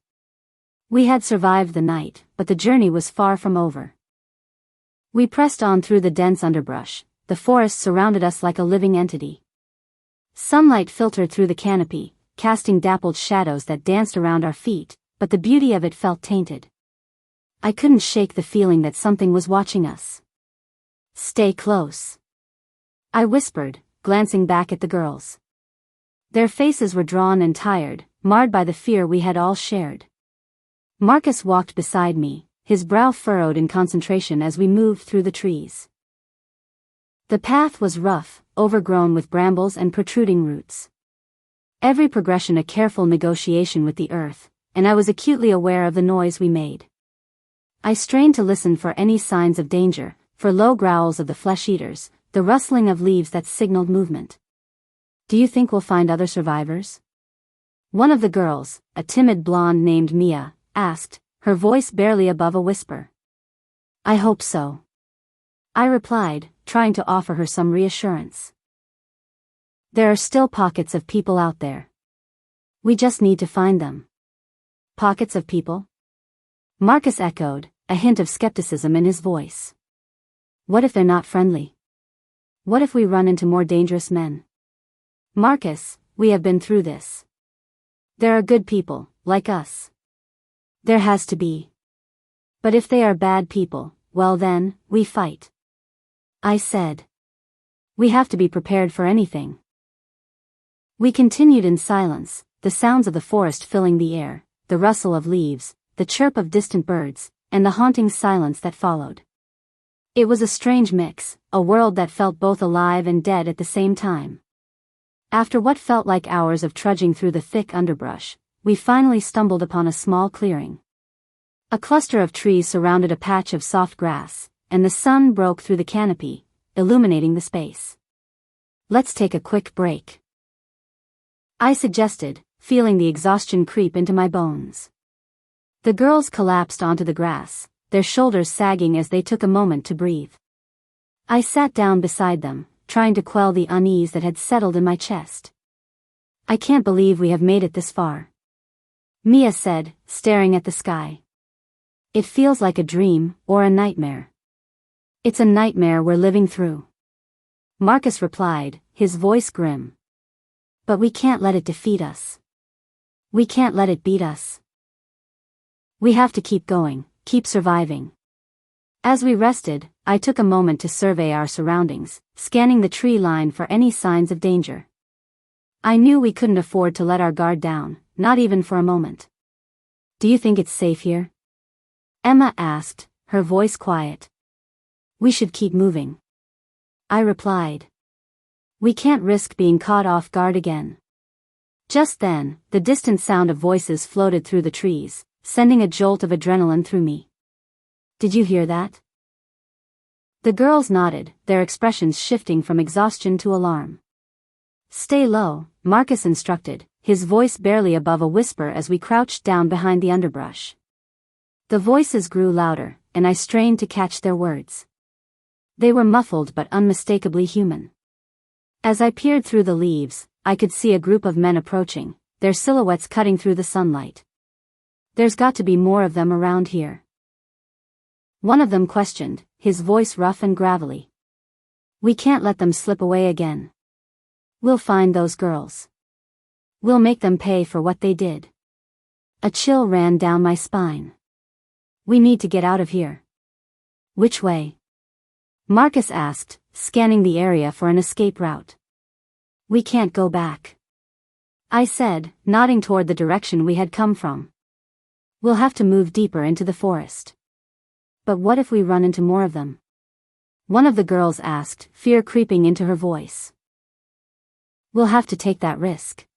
We had survived the night, but the journey was far from over. We pressed on through the dense underbrush. The forest surrounded us like a living entity. Sunlight filtered through the canopy, casting dappled shadows that danced around our feet, but the beauty of it felt tainted. I couldn't shake the feeling that something was watching us. Stay close, I whispered, glancing back at the girls. Their faces were drawn and tired, marred by the fear we had all shared. Marcus walked beside me, his brow furrowed in concentration as we moved through the trees. The path was rough, overgrown with brambles and protruding roots. Every progression a careful negotiation with the earth, and I was acutely aware of the noise we made. I strained to listen for any signs of danger, for low growls of the flesh-eaters, the rustling of leaves that signaled movement. Do you think we'll find other survivors? One of the girls, a timid blonde named Mia, asked, her voice barely above a whisper. I hope so. I replied, trying to offer her some reassurance. There are still pockets of people out there. We just need to find them. Pockets of people? Marcus echoed, a hint of skepticism in his voice. What if they're not friendly? What if we run into more dangerous men? Marcus, we have been through this. There are good people, like us. There has to be. But if they are bad people, well then, we fight. I said. We have to be prepared for anything. We continued in silence, the sounds of the forest filling the air, the rustle of leaves, the chirp of distant birds, and the haunting silence that followed. It was a strange mix, a world that felt both alive and dead at the same time. After what felt like hours of trudging through the thick underbrush, we finally stumbled upon a small clearing. A cluster of trees surrounded a patch of soft grass, and the sun broke through the canopy, illuminating the space. Let's take a quick break, I suggested, feeling the exhaustion creep into my bones. The girls collapsed onto the grass, their shoulders sagging as they took a moment to breathe. I sat down beside them, trying to quell the unease that had settled in my chest. I can't believe we have made it this far, Mia said, staring at the sky. It feels like a dream, or a nightmare. It's a nightmare we're living through, Marcus replied, his voice grim. But we can't let it defeat us. We can't let it beat us. We have to keep going, keep surviving. As we rested, I took a moment to survey our surroundings, scanning the tree line for any signs of danger. I knew we couldn't afford to let our guard down, not even for a moment. Do you think it's safe here? Emma asked, her voice quiet. We should keep moving, I replied. We can't risk being caught off guard again. Just then, the distant sound of voices floated through the trees, sending a jolt of adrenaline through me. Did you hear that? The girls nodded, their expressions shifting from exhaustion to alarm. Stay low, Marcus instructed, his voice barely above a whisper as we crouched down behind the underbrush. The voices grew louder, and I strained to catch their words. They were muffled but unmistakably human. As I peered through the leaves, I could see a group of men approaching, their silhouettes cutting through the sunlight. There's got to be more of them around here, one of them questioned, his voice rough and gravelly. We can't let them slip away again. We'll find those girls. We'll make them pay for what they did. A chill ran down my spine. We need to get out of here. Which way? Marcus asked, scanning the area for an escape route. We can't go back, I said, nodding toward the direction we had come from. We'll have to move deeper into the forest. But what if we run into more of them? One of the girls asked, fear creeping into her voice. We'll have to take that risk.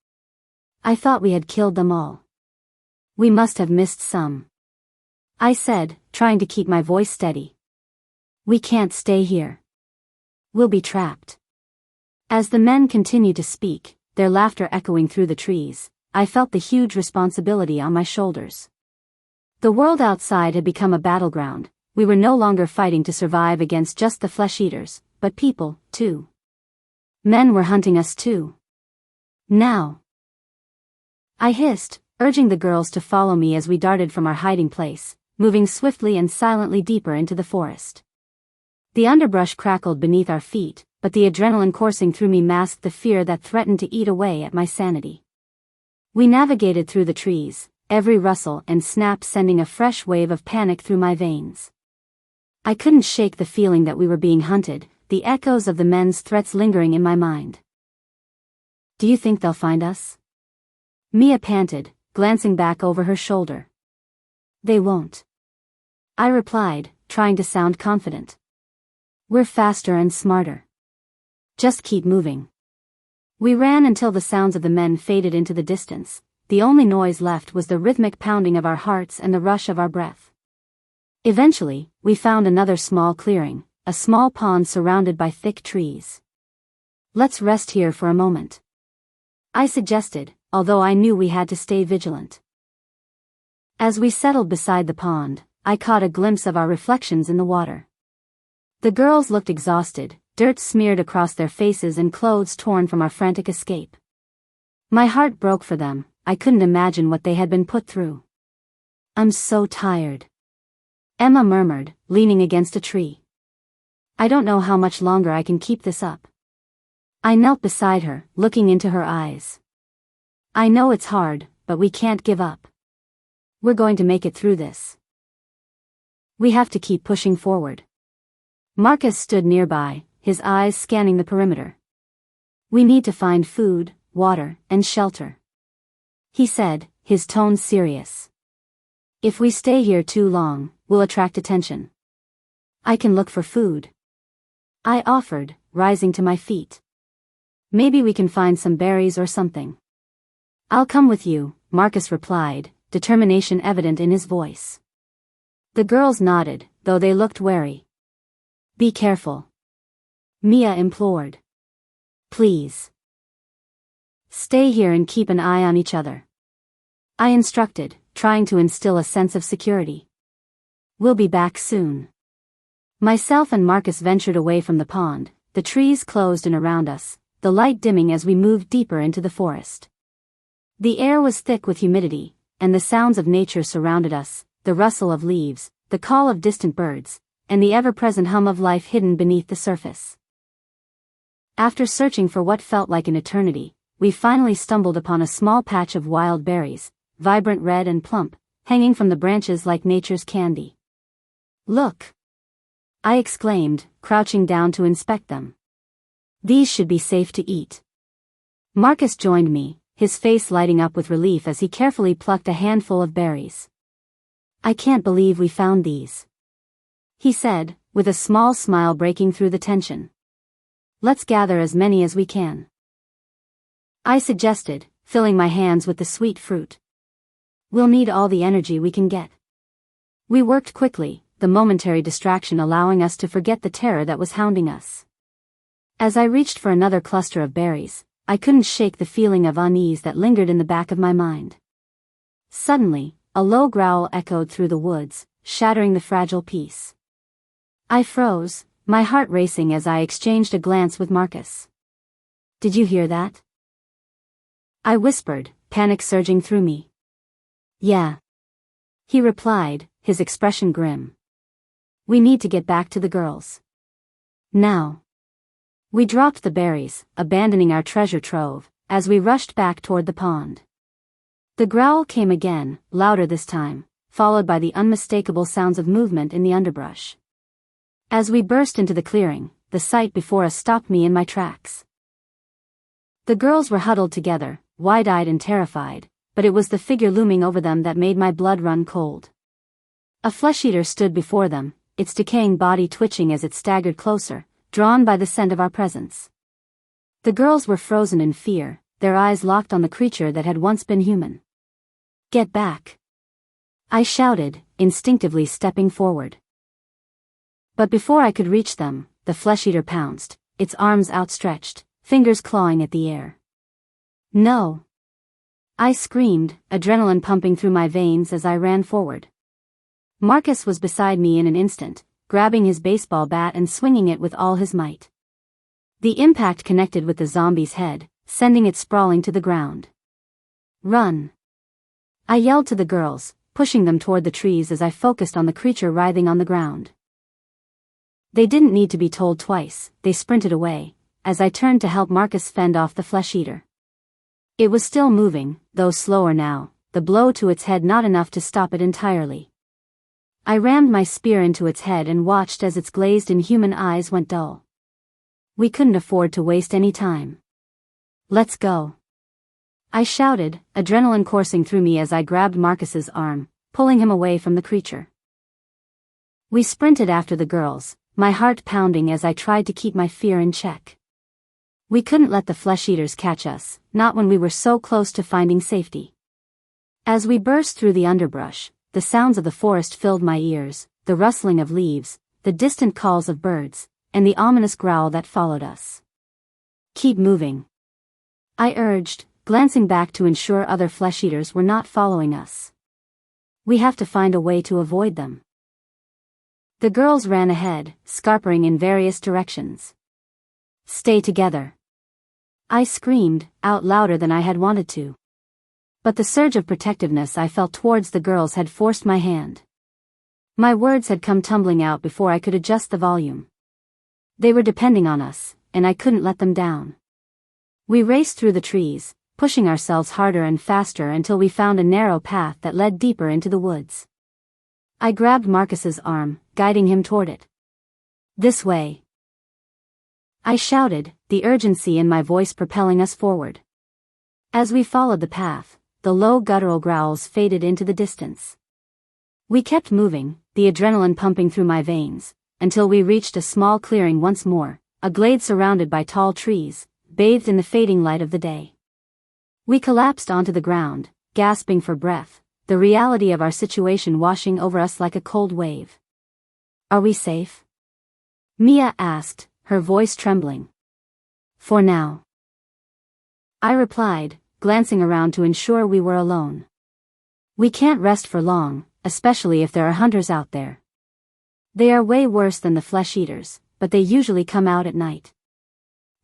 I thought we had killed them all. We must have missed some, I said, trying to keep my voice steady. We can't stay here. We'll be trapped. As the men continued to speak, their laughter echoing through the trees, I felt the huge responsibility on my shoulders. The world outside had become a battleground. We were no longer fighting to survive against just the flesh-eaters, but people, too. Men were hunting us too. Now, I hissed, urging the girls to follow me as we darted from our hiding place, moving swiftly and silently deeper into the forest. The underbrush crackled beneath our feet, but the adrenaline coursing through me masked the fear that threatened to eat away at my sanity. We navigated through the trees, every rustle and snap sending a fresh wave of panic through my veins. I couldn't shake the feeling that we were being hunted, the echoes of the men's threats lingering in my mind. Do you think they'll find us? Mia panted, glancing back over her shoulder. They won't, I replied, trying to sound confident. We're faster and smarter. Just keep moving. We ran until the sounds of the men faded into the distance. The only noise left was the rhythmic pounding of our hearts and the rush of our breath. Eventually, we found another small clearing, a small pond surrounded by thick trees. "Let's rest here for a moment," I suggested, although I knew we had to stay vigilant. As we settled beside the pond, I caught a glimpse of our reflections in the water. The girls looked exhausted, dirt smeared across their faces and clothes torn from our frantic escape. My heart broke for them. I couldn't imagine what they had been put through. "I'm so tired," Emma murmured, leaning against a tree. "I don't know how much longer I can keep this up." I knelt beside her, looking into her eyes. "I know it's hard, but we can't give up. We're going to make it through this. We have to keep pushing forward." Marcus stood nearby, his eyes scanning the perimeter. "We need to find food, water, and shelter," he said, his tone serious. "If we stay here too long, we'll attract attention." "I can look for food," I offered, rising to my feet. "Maybe we can find some berries or something." "I'll come with you," Marcus replied, determination evident in his voice. The girls nodded, though they looked wary. "Be careful," Mia implored. "Please. Stay here and keep an eye on each other," I instructed, trying to instill a sense of security. "We'll be back soon." Myself and Marcus ventured away from the pond, the trees closed in around us, the light dimming as we moved deeper into the forest. The air was thick with humidity, and the sounds of nature surrounded us, the rustle of leaves, the call of distant birds, and the ever-present hum of life hidden beneath the surface. After searching for what felt like an eternity, we finally stumbled upon a small patch of wild berries, vibrant red and plump, hanging from the branches like nature's candy. "Look!" I exclaimed, crouching down to inspect them. "These should be safe to eat." Marcus joined me, his face lighting up with relief as he carefully plucked a handful of berries. "I can't believe we found these," he said, with a small smile breaking through the tension. "Let's gather as many as we can," I suggested, filling my hands with the sweet fruit. "We'll need all the energy we can get." We worked quickly, the momentary distraction allowing us to forget the terror that was hounding us. As I reached for another cluster of berries, I couldn't shake the feeling of unease that lingered in the back of my mind. Suddenly, a low growl echoed through the woods, shattering the fragile peace. I froze, my heart racing as I exchanged a glance with Marcus. "Did you hear that?" I whispered, panic surging through me. "Yeah," he replied, his expression grim. "We need to get back to the girls. Now." We dropped the berries, abandoning our treasure trove, as we rushed back toward the pond. The growl came again, louder this time, followed by the unmistakable sounds of movement in the underbrush. As we burst into the clearing, the sight before us stopped me in my tracks. The girls were huddled together, wide-eyed and terrified, but it was the figure looming over them that made my blood run cold. A flesh-eater stood before them, its decaying body twitching as it staggered closer, drawn by the scent of our presence. The girls were frozen in fear, their eyes locked on the creature that had once been human. "Get back!" I shouted, instinctively stepping forward. But before I could reach them, the flesh-eater pounced, its arms outstretched, fingers clawing at the air. "No!" I screamed, adrenaline pumping through my veins as I ran forward. Marcus was beside me in an instant, grabbing his baseball bat and swinging it with all his might. The impact connected with the zombie's head, sending it sprawling to the ground. "Run!" I yelled to the girls, pushing them toward the trees as I focused on the creature writhing on the ground. They didn't need to be told twice, they sprinted away, as I turned to help Marcus fend off the flesh-eater. It was still moving, though slower now, the blow to its head not enough to stop it entirely. I rammed my spear into its head and watched as its glazed inhuman eyes went dull. We couldn't afford to waste any time. "Let's go!" I shouted, adrenaline coursing through me as I grabbed Marcus's arm, pulling him away from the creature. We sprinted after the girls, my heart pounding as I tried to keep my fear in check. We couldn't let the flesh-eaters catch us, not when we were so close to finding safety. As we burst through the underbrush, the sounds of the forest filled my ears, the rustling of leaves, the distant calls of birds, and the ominous growl that followed us. "Keep moving," I urged, glancing back to ensure other flesh-eaters were not following us. "We have to find a way to avoid them." The girls ran ahead, scarpering in various directions. "Stay together," I screamed, out louder than I had wanted to. But the surge of protectiveness I felt towards the girls had forced my hand. My words had come tumbling out before I could adjust the volume. They were depending on us, and I couldn't let them down. We raced through the trees, pushing ourselves harder and faster until we found a narrow path that led deeper into the woods. I grabbed Marcus's arm, guiding him toward it. "This way," I shouted, the urgency in my voice propelling us forward. As we followed the path, the low guttural growls faded into the distance. We kept moving, the adrenaline pumping through my veins, until we reached a small clearing once more, a glade surrounded by tall trees, bathed in the fading light of the day. We collapsed onto the ground, gasping for breath, the reality of our situation washing over us like a cold wave. "Are we safe?" Mia asked, her voice trembling. "For now," I replied, glancing around to ensure we were alone. "We can't rest for long, especially if there are hunters out there. They are way worse than the flesh-eaters, but they usually come out at night.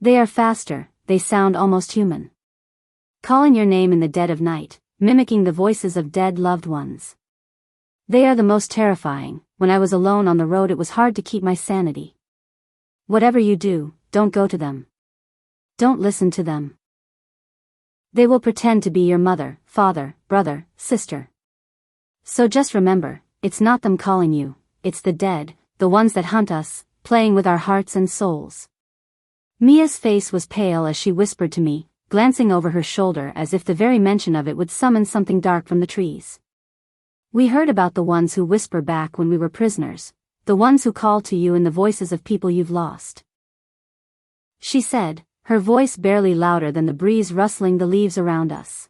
They are faster, they sound almost human. Calling your name in the dead of night, mimicking the voices of dead loved ones. They are the most terrifying. When I was alone on the road it was hard to keep my sanity. Whatever you do, don't go to them. Don't listen to them. They will pretend to be your mother, father, brother, sister. So just remember, it's not them calling you, it's the dead, the ones that hunt us, playing with our hearts and souls." Mia's face was pale as she whispered to me, glancing over her shoulder as if the very mention of it would summon something dark from the trees. "We heard about the ones who whisper back when we were prisoners, the ones who call to you in the voices of people you've lost," she said, her voice barely louder than the breeze rustling the leaves around us.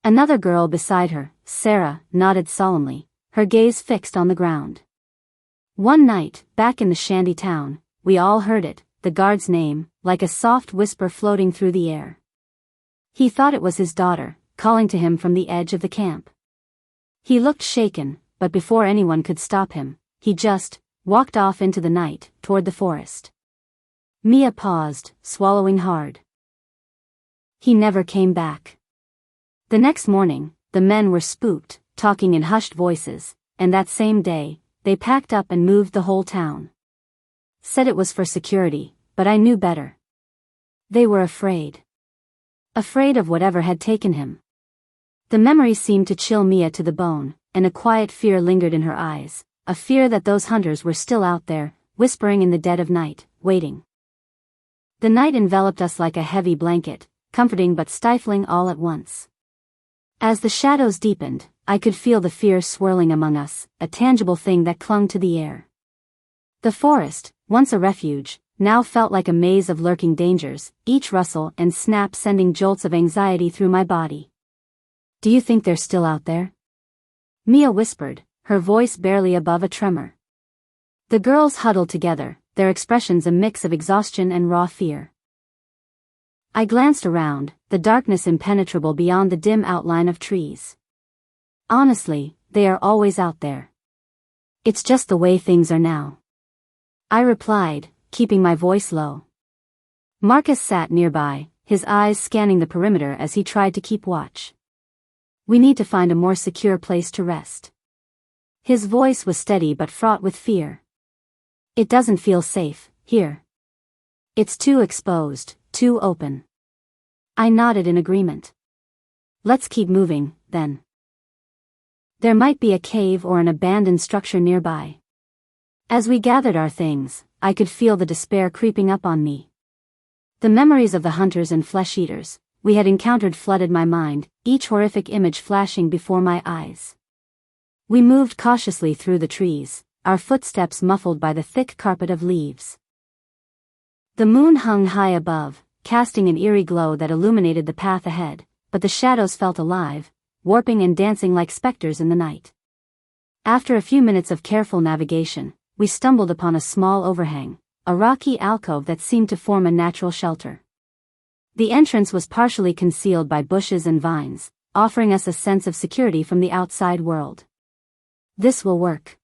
Another girl beside her, Sarah, nodded solemnly, her gaze fixed on the ground. One night, back in the shanty town, we all heard it, the guard's name, like a soft whisper floating through the air. He thought it was his daughter, calling to him from the edge of the camp. He looked shaken, but before anyone could stop him, he just walked off into the night, toward the forest. Mia paused, swallowing hard. He never came back. The next morning, the men were spooked, talking in hushed voices, and that same day, they packed up and moved the whole town. Said it was for security, but I knew better. They were afraid. Afraid of whatever had taken him. The memory seemed to chill Mia to the bone, and a quiet fear lingered in her eyes, a fear that those hunters were still out there, whispering in the dead of night, waiting. The night enveloped us like a heavy blanket, comforting but stifling all at once. As the shadows deepened, I could feel the fear swirling among us, a tangible thing that clung to the air. The forest, once a refuge, now felt like a maze of lurking dangers, each rustle and snap sending jolts of anxiety through my body. "Do you think they're still out there?" Mia whispered, her voice barely above a tremor. The girls huddled together, their expressions a mix of exhaustion and raw fear. I glanced around, the darkness impenetrable beyond the dim outline of trees. "Honestly, they are always out there. It's just the way things are now," I replied, keeping my voice low. Marcus sat nearby, his eyes scanning the perimeter as he tried to keep watch. "We need to find a more secure place to rest." His voice was steady but fraught with fear. "It doesn't feel safe, here. It's too exposed, too open." I nodded in agreement. "Let's keep moving, then. There might be a cave or an abandoned structure nearby." As we gathered our things, I could feel the despair creeping up on me. The memories of the hunters and flesh-eaters we had encountered flooded my mind, each horrific image flashing before my eyes. We moved cautiously through the trees, our footsteps muffled by the thick carpet of leaves. The moon hung high above, casting an eerie glow that illuminated the path ahead, but the shadows felt alive, warping and dancing like specters in the night. After a few minutes of careful navigation, we stumbled upon a small overhang, a rocky alcove that seemed to form a natural shelter. The entrance was partially concealed by bushes and vines, offering us a sense of security from the outside world. This will work.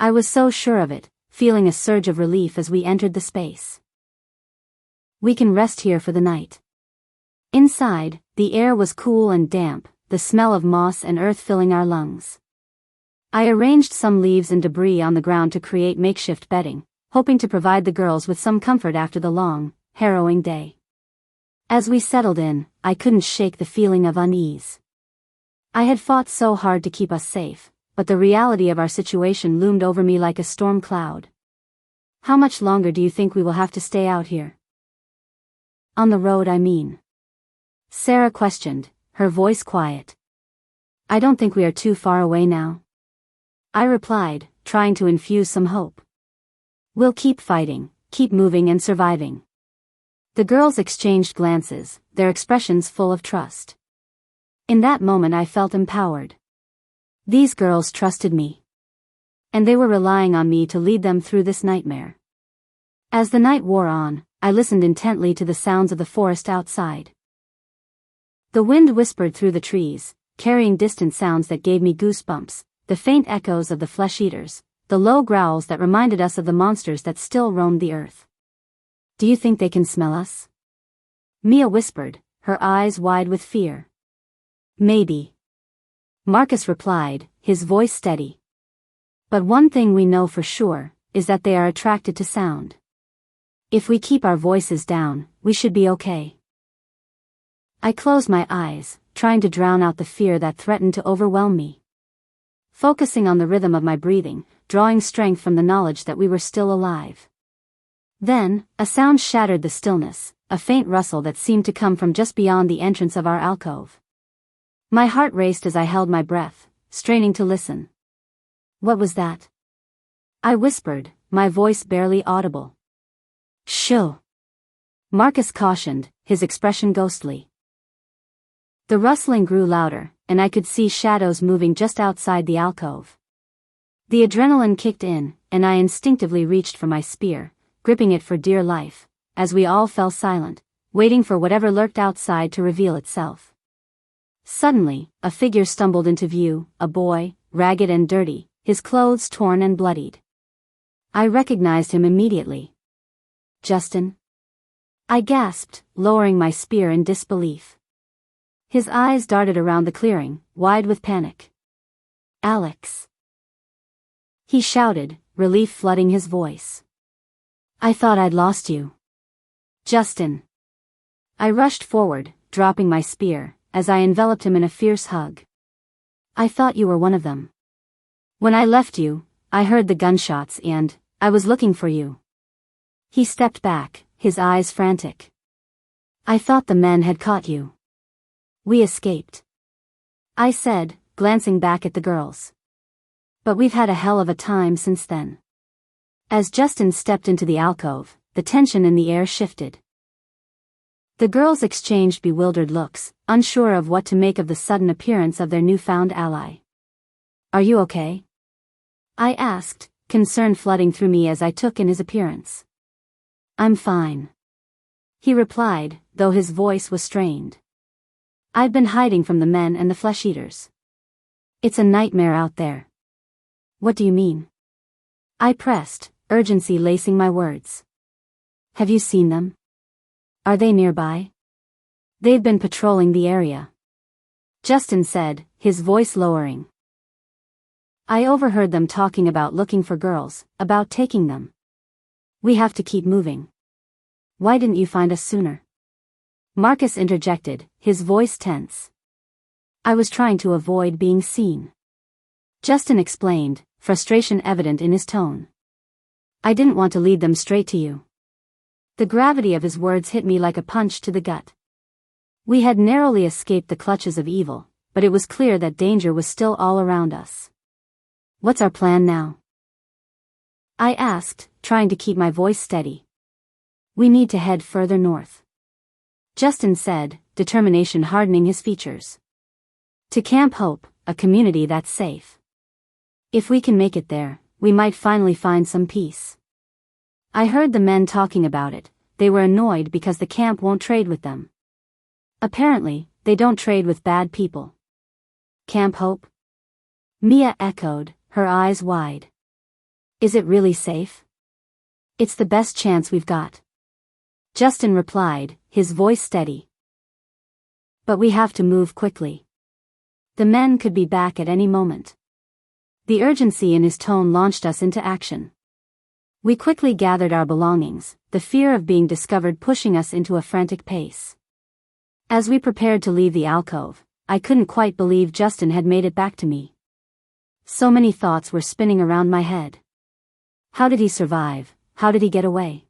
I was so sure of it, feeling a surge of relief as we entered the space. We can rest here for the night. Inside, the air was cool and damp, the smell of moss and earth filling our lungs. I arranged some leaves and debris on the ground to create makeshift bedding, hoping to provide the girls with some comfort after the long, harrowing day. As we settled in, I couldn't shake the feeling of unease. I had fought so hard to keep us safe, but the reality of our situation loomed over me like a storm cloud. How much longer do you think we will have to stay out here? On the road, I mean. Sarah questioned, her voice quiet. I don't think we are too far away now. I replied, trying to infuse some hope. We'll keep fighting, keep moving and surviving. The girls exchanged glances, their expressions full of trust. In that moment I felt empowered. These girls trusted me. And they were relying on me to lead them through this nightmare. As the night wore on, I listened intently to the sounds of the forest outside. The wind whispered through the trees, carrying distant sounds that gave me goosebumps, the faint echoes of the flesh-eaters, the low growls that reminded us of the monsters that still roamed the earth. Do you think they can smell us? Mia whispered, her eyes wide with fear. Maybe. Marcus replied, his voice steady. But one thing we know for sure, is that they are attracted to sound. If we keep our voices down, we should be okay. I closed my eyes, trying to drown out the fear that threatened to overwhelm me. Focusing on the rhythm of my breathing, drawing strength from the knowledge that we were still alive. Then, a sound shattered the stillness, a faint rustle that seemed to come from just beyond the entrance of our alcove. My heart raced as I held my breath, straining to listen. What was that? I whispered, my voice barely audible. Shh. Marcus cautioned, his expression ghostly. The rustling grew louder, and I could see shadows moving just outside the alcove. The adrenaline kicked in, and I instinctively reached for my spear, gripping it for dear life, as we all fell silent, waiting for whatever lurked outside to reveal itself. Suddenly, a figure stumbled into view, a boy, ragged and dirty, his clothes torn and bloodied. I recognized him immediately. Justin? I gasped, lowering my spear in disbelief. His eyes darted around the clearing, wide with panic. Alex! He shouted, relief flooding his voice. I thought I'd lost you. Justin. I rushed forward, dropping my spear, as I enveloped him in a fierce hug. I thought you were one of them. When I left you, I heard the gunshots and, I was looking for you. He stepped back, his eyes frantic. I thought the men had caught you. We escaped. I said, glancing back at the girls. But we've had a hell of a time since then. As Justin stepped into the alcove, the tension in the air shifted. The girls exchanged bewildered looks, unsure of what to make of the sudden appearance of their newfound ally. Are you okay? I asked, concern flooding through me as I took in his appearance. I'm fine. He replied, though his voice was strained. I've been hiding from the men and the flesh-eaters. It's a nightmare out there. What do you mean? I pressed, urgency lacing my words. Have you seen them? Are they nearby? They've been patrolling the area. Justin said, his voice lowering. I overheard them talking about looking for girls, about taking them. We have to keep moving. Why didn't you find us sooner? Marcus interjected, his voice tense. I was trying to avoid being seen. Justin explained, frustration evident in his tone. I didn't want to lead them straight to you. The gravity of his words hit me like a punch to the gut. We had narrowly escaped the clutches of evil, but it was clear that danger was still all around us. What's our plan now? I asked, trying to keep my voice steady. We need to head further north. Justin said, determination hardening his features. To Camp Hope, a community that's safe. If we can make it there, we might finally find some peace. I heard the men talking about it. They were annoyed because the camp won't trade with them. Apparently, they don't trade with bad people. Camp Hope? Mia echoed, her eyes wide. Is it really safe? It's the best chance we've got. Justin replied, his voice steady. But we have to move quickly. The men could be back at any moment. The urgency in his tone launched us into action. We quickly gathered our belongings, the fear of being discovered pushing us into a frantic pace. As we prepared to leave the alcove, I couldn't quite believe Justin had made it back to me. So many thoughts were spinning around my head. How did he survive? How did he get away?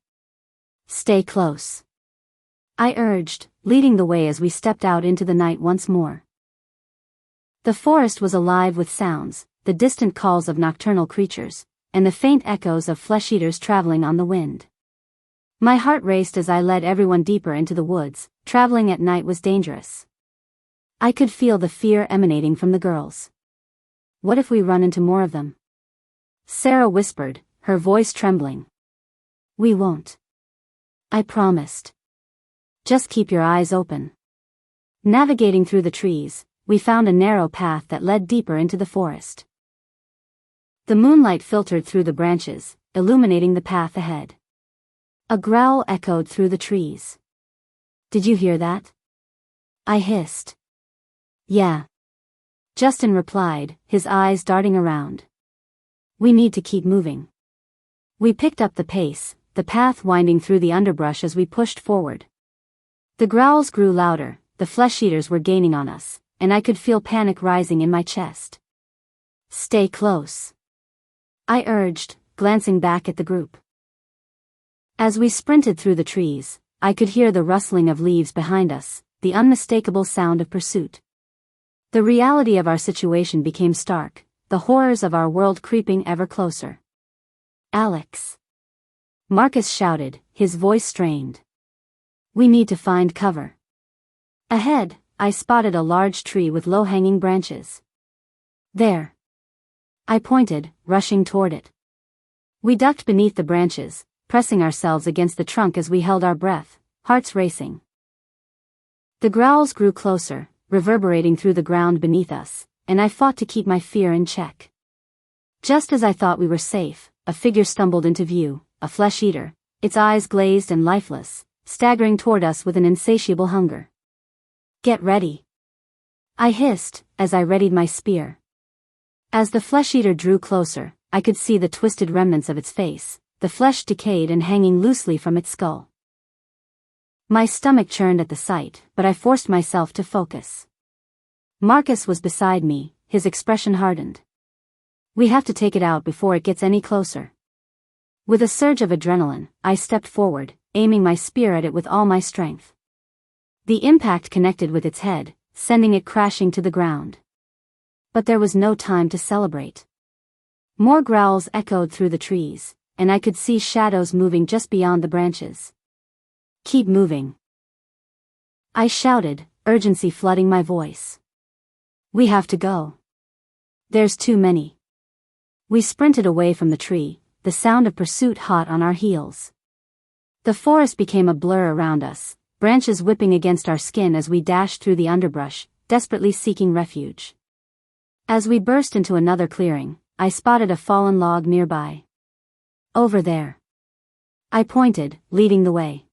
Stay close, I urged, leading the way as we stepped out into the night once more. The forest was alive with sounds, the distant calls of nocturnal creatures, and the faint echoes of flesh-eaters traveling on the wind. My heart raced as I led everyone deeper into the woods. Traveling at night was dangerous. I could feel the fear emanating from the girls. What if we run into more of them? Sarah whispered, her voice trembling. We won't. I promised. Just keep your eyes open. Navigating through the trees, we found a narrow path that led deeper into the forest. The moonlight filtered through the branches, illuminating the path ahead. A growl echoed through the trees. Did you hear that? I hissed. Yeah. Justin replied, his eyes darting around. We need to keep moving. We picked up the pace, the path winding through the underbrush as we pushed forward. The growls grew louder, the flesh-eaters were gaining on us, and I could feel panic rising in my chest. Stay close, I urged, glancing back at the group. As we sprinted through the trees, I could hear the rustling of leaves behind us, the unmistakable sound of pursuit. The reality of our situation became stark, the horrors of our world creeping ever closer. Alex! Marcus shouted, his voice strained. We need to find cover. Ahead, I spotted a large tree with low-hanging branches. There. I pointed, rushing toward it. We ducked beneath the branches, pressing ourselves against the trunk as we held our breath, hearts racing. The growls grew closer, reverberating through the ground beneath us, and I fought to keep my fear in check. Just as I thought we were safe, a figure stumbled into view, a flesh-eater, its eyes glazed and lifeless, staggering toward us with an insatiable hunger. Get ready, I hissed, as I readied my spear. As the flesh-eater drew closer, I could see the twisted remnants of its face, the flesh decayed and hanging loosely from its skull. My stomach churned at the sight, but I forced myself to focus. Marcus was beside me, his expression hardened. We have to take it out before it gets any closer. With a surge of adrenaline, I stepped forward, aiming my spear at it with all my strength. The impact connected with its head, sending it crashing to the ground. But there was no time to celebrate. More growls echoed through the trees, and I could see shadows moving just beyond the branches. Keep moving, I shouted, urgency flooding my voice. We have to go. There's too many. We sprinted away from the tree, the sound of pursuit hot on our heels. The forest became a blur around us, branches whipping against our skin as we dashed through the underbrush, desperately seeking refuge. As we burst into another clearing, I spotted a fallen log nearby. Over there, I pointed, leading the way.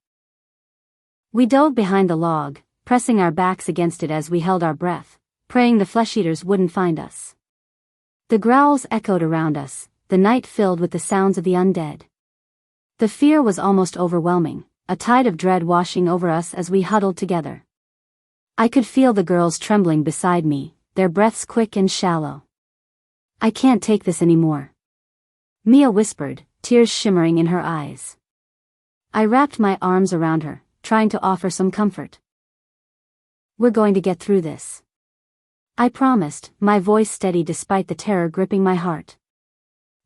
We dove behind the log, pressing our backs against it as we held our breath, praying the flesh-eaters wouldn't find us. The growls echoed around us, the night filled with the sounds of the undead. The fear was almost overwhelming, a tide of dread washing over us as we huddled together. I could feel the girls trembling beside me, their breaths quick and shallow. I can't take this anymore, Mia whispered, tears shimmering in her eyes. I wrapped my arms around her, trying to offer some comfort. We're going to get through this, I promised, my voice steady despite the terror gripping my heart.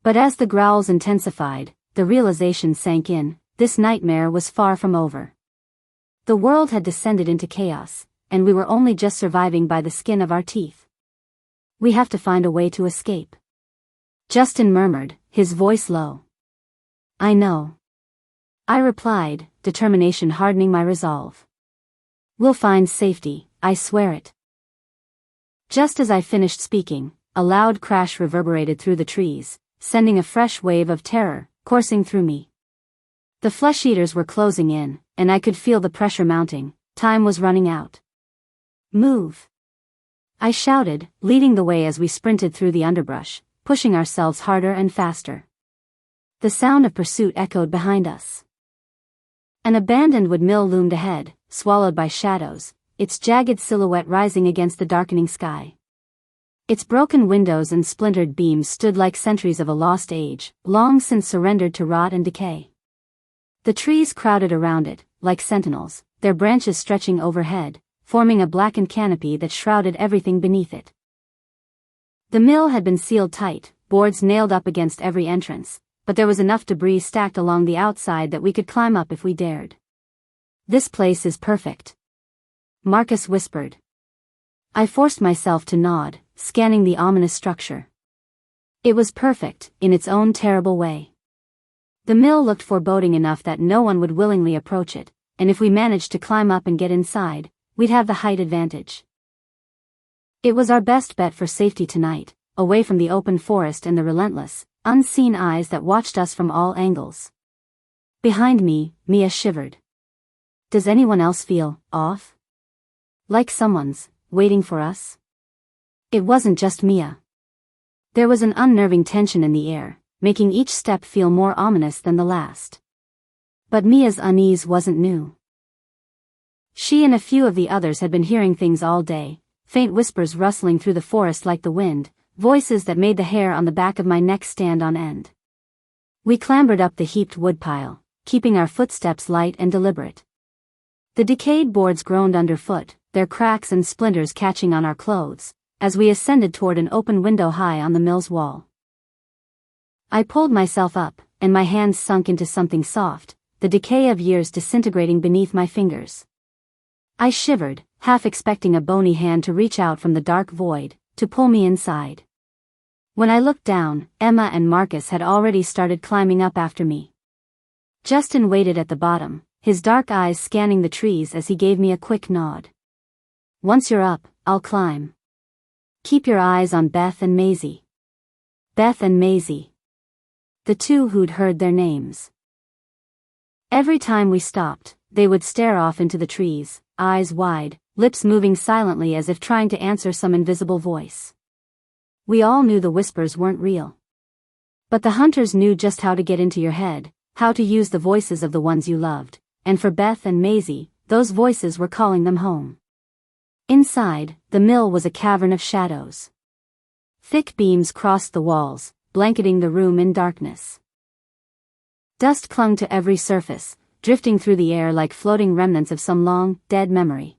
But as the growls intensified, the realization sank in, this nightmare was far from over. The world had descended into chaos, and we were only just surviving by the skin of our teeth. We have to find a way to escape, Justin murmured, his voice low. I know. I replied, determination hardening my resolve. We'll find safety, I swear it. Just as I finished speaking, a loud crash reverberated through the trees, sending a fresh wave of terror coursing through me. The flesh-eaters were closing in, and I could feel the pressure mounting. Time was running out. Move! I shouted, leading the way as we sprinted through the underbrush, pushing ourselves harder and faster. The sound of pursuit echoed behind us. An abandoned wood mill loomed ahead, swallowed by shadows, its jagged silhouette rising against the darkening sky. Its broken windows and splintered beams stood like sentries of a lost age, long since surrendered to rot and decay. The trees crowded around it, like sentinels, their branches stretching overhead, forming a blackened canopy that shrouded everything beneath it. The mill had been sealed tight, boards nailed up against every entrance, but there was enough debris stacked along the outside that we could climb up if we dared. This place is perfect, Marcus whispered. I forced myself to nod, scanning the ominous structure. It was perfect, in its own terrible way. The mill looked foreboding enough that no one would willingly approach it, and if we managed to climb up and get inside, we'd have the height advantage. It was our best bet for safety tonight, away from the open forest and the relentless, unseen eyes that watched us from all angles. Behind me, Mia shivered. Does anyone else feel off? Like someone's waiting for us? It wasn't just Mia. There was an unnerving tension in the air, making each step feel more ominous than the last. But Mia's unease wasn't new. She and a few of the others had been hearing things all day, faint whispers rustling through the forest like the wind, voices that made the hair on the back of my neck stand on end. We clambered up the heaped woodpile, keeping our footsteps light and deliberate. The decayed boards groaned underfoot, their cracks and splinters catching on our clothes, as we ascended toward an open window high on the mill's wall. I pulled myself up, and my hands sunk into something soft, the decay of years disintegrating beneath my fingers. I shivered, half expecting a bony hand to reach out from the dark void, to pull me inside. When I looked down, Emma and Marcus had already started climbing up after me. Justin waited at the bottom, his dark eyes scanning the trees as he gave me a quick nod. Once you're up, I'll climb. Keep your eyes on Beth and Maisie. Beth and Maisie. The two who'd heard their names. Every time we stopped, they would stare off into the trees, eyes wide, lips moving silently as if trying to answer some invisible voice. We all knew the whispers weren't real. But the hunters knew just how to get into your head, how to use the voices of the ones you loved, and for Beth and Maisie, those voices were calling them home. Inside, the mill was a cavern of shadows. Thick beams crossed the walls, blanketing the room in darkness. Dust clung to every surface, drifting through the air like floating remnants of some long, dead memory.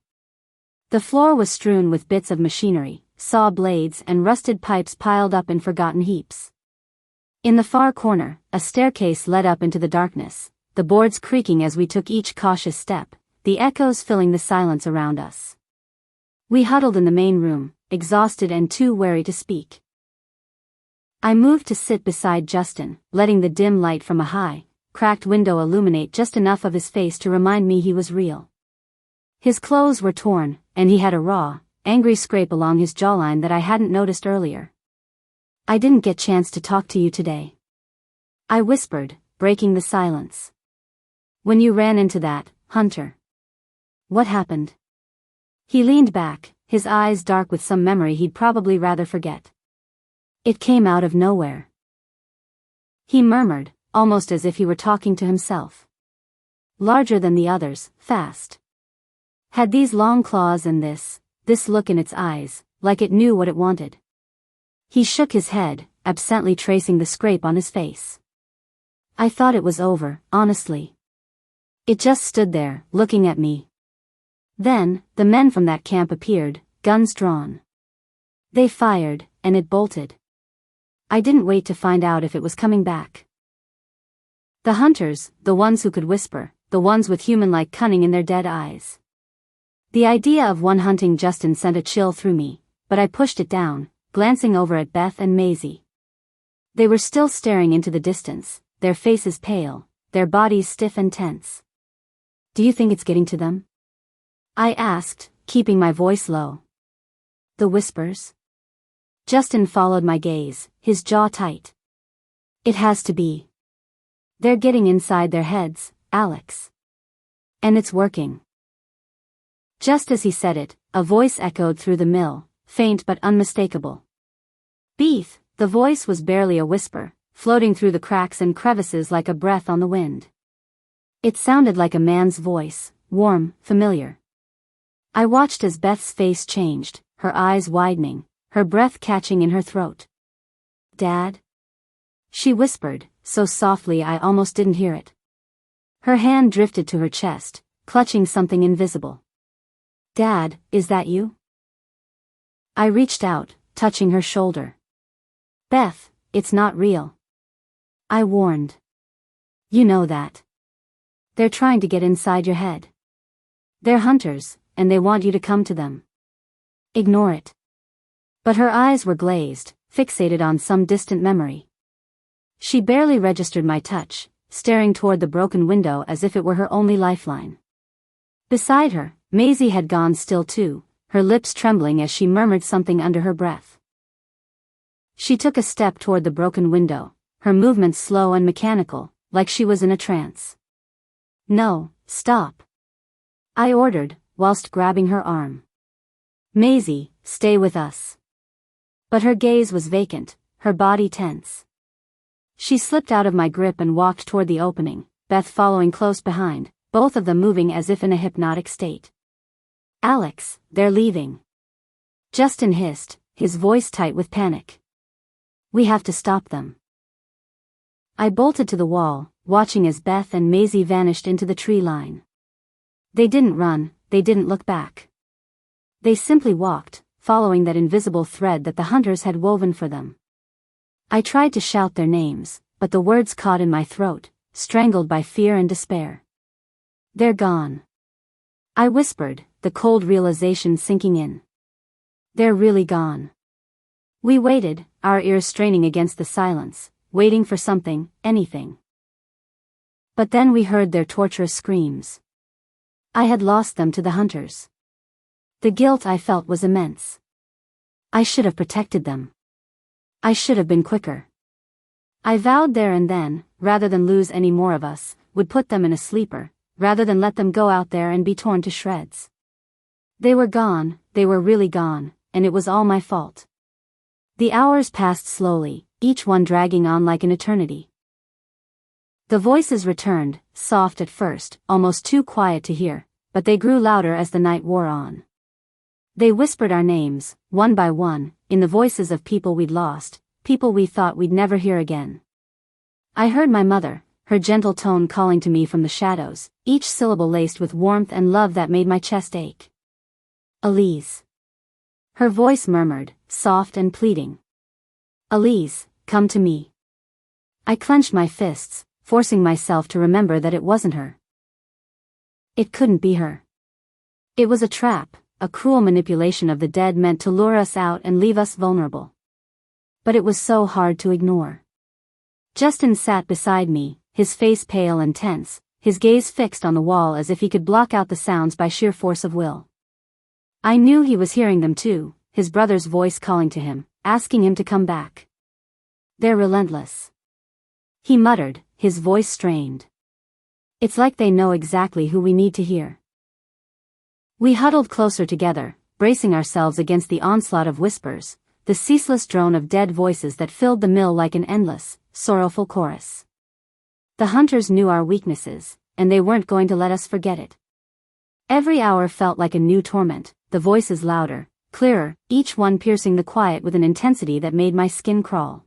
The floor was strewn with bits of machinery, saw blades and rusted pipes piled up in forgotten heaps. In the far corner, a staircase led up into the darkness, the boards creaking as we took each cautious step, the echoes filling the silence around us. We huddled in the main room, exhausted and too wary to speak. I moved to sit beside Justin, letting the dim light from a high, cracked window illuminate just enough of his face to remind me he was real. His clothes were torn, and he had a raw, angry scrape along his jawline that I hadn't noticed earlier. I didn't get chance to talk to you today. I whispered, breaking the silence. When you ran into that hunter. What happened? He leaned back, his eyes dark with some memory he'd probably rather forget. It came out of nowhere. He murmured, almost as if he were talking to himself. Larger than the others, fast. Had these long claws and this look in its eyes, like it knew what it wanted. He shook his head, absently tracing the scrape on his face. I thought it was over, honestly. It just stood there, looking at me. Then, the men from that camp appeared, guns drawn. They fired, and it bolted. I didn't wait to find out if it was coming back. The hunters, the ones who could whisper, the ones with human-like cunning in their dead eyes. The idea of one hunting Justin sent a chill through me, but I pushed it down, glancing over at Beth and Maisie. They were still staring into the distance, their faces pale, their bodies stiff and tense. "Do you think it's getting to them?" I asked, keeping my voice low. "The whispers?" Justin followed my gaze, his jaw tight. "It has to be. They're getting inside their heads, Alex. And it's working." Just as he said it, a voice echoed through the mill, faint but unmistakable. "Beef." The voice was barely a whisper, floating through the cracks and crevices like a breath on the wind. It sounded like a man's voice, warm, familiar. I watched as Beth's face changed, her eyes widening, her breath catching in her throat. "Dad?" she whispered, so softly I almost didn't hear it. Her hand drifted to her chest, clutching something invisible. "Dad, is that you?" I reached out, touching her shoulder. "Beth, it's not real," I warned. "You know that. They're trying to get inside your head. They're hunters, and they want you to come to them. Ignore it." But her eyes were glazed, fixated on some distant memory. She barely registered my touch, staring toward the broken window as if it were her only lifeline. Beside her, Maisie had gone still too, her lips trembling as she murmured something under her breath. She took a step toward the broken window, her movements slow and mechanical, like she was in a trance. "No, stop," I ordered, whilst grabbing her arm. "Maisie, stay with us." But her gaze was vacant, her body tense. She slipped out of my grip and walked toward the opening, Beth following close behind, both of them moving as if in a hypnotic state. "Alex, they're leaving," Justin hissed, his voice tight with panic. "We have to stop them." I bolted to the wall, watching as Beth and Maisie vanished into the tree line. They didn't run, they didn't look back. They simply walked, following that invisible thread that the hunters had woven for them. I tried to shout their names, but the words caught in my throat, strangled by fear and despair. "They're gone," I whispered, the cold realization sinking in. "They're really gone." We waited, our ears straining against the silence, waiting for something, anything. But then we heard their torturous screams. I had lost them to the hunters. The guilt I felt was immense. I should have protected them. I should have been quicker. I vowed there and then, rather than lose any more of us, would put them in a sleeper, rather than let them go out there and be torn to shreds. They were gone, they were really gone, and it was all my fault. The hours passed slowly, each one dragging on like an eternity. The voices returned, soft at first, almost too quiet to hear, but they grew louder as the night wore on. They whispered our names, one by one, in the voices of people we'd lost, people we thought we'd never hear again. I heard my mother, her gentle tone calling to me from the shadows, each syllable laced with warmth and love that made my chest ache. "Elise." Her voice murmured, soft and pleading. "Elise, come to me." I clenched my fists, forcing myself to remember that it wasn't her. It couldn't be her. It was a trap, a cruel manipulation of the dead meant to lure us out and leave us vulnerable. But it was so hard to ignore. Justin sat beside me, his face pale and tense, his gaze fixed on the wall as if he could block out the sounds by sheer force of will. I knew he was hearing them too, his brother's voice calling to him, asking him to come back. "They're relentless," he muttered, his voice strained. "It's like they know exactly who we need to hear." We huddled closer together, bracing ourselves against the onslaught of whispers, the ceaseless drone of dead voices that filled the mill like an endless, sorrowful chorus. The hunters knew our weaknesses, and they weren't going to let us forget it. Every hour felt like a new torment, the voices louder, clearer, each one piercing the quiet with an intensity that made my skin crawl.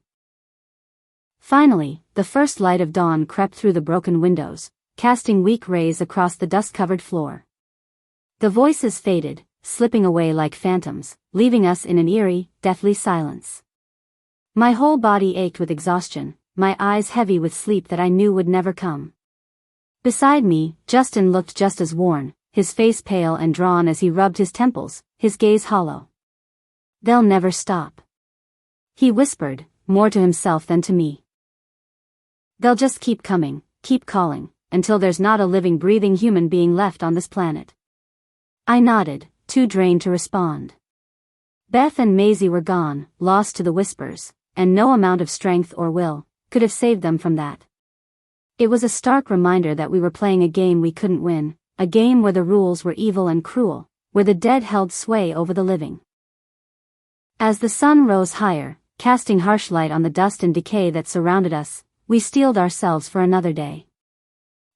Finally, the first light of dawn crept through the broken windows, casting weak rays across the dust-covered floor. The voices faded, slipping away like phantoms, leaving us in an eerie, deathly silence. My whole body ached with exhaustion, my eyes heavy with sleep that I knew would never come. Beside me, Justin looked just as worn, his face pale and drawn as he rubbed his temples, his gaze hollow. "They'll never stop," he whispered, more to himself than to me. They'll just keep coming, keep calling, until there's not a living breathing human being left on this planet. I nodded, too drained to respond. Beth and Maisie were gone, lost to the whispers, and no amount of strength or will could have saved them from that. It was a stark reminder that we were playing a game we couldn't win, a game where the rules were evil and cruel, where the dead held sway over the living. As the sun rose higher, casting harsh light on the dust and decay that surrounded us, we steeled ourselves for another day.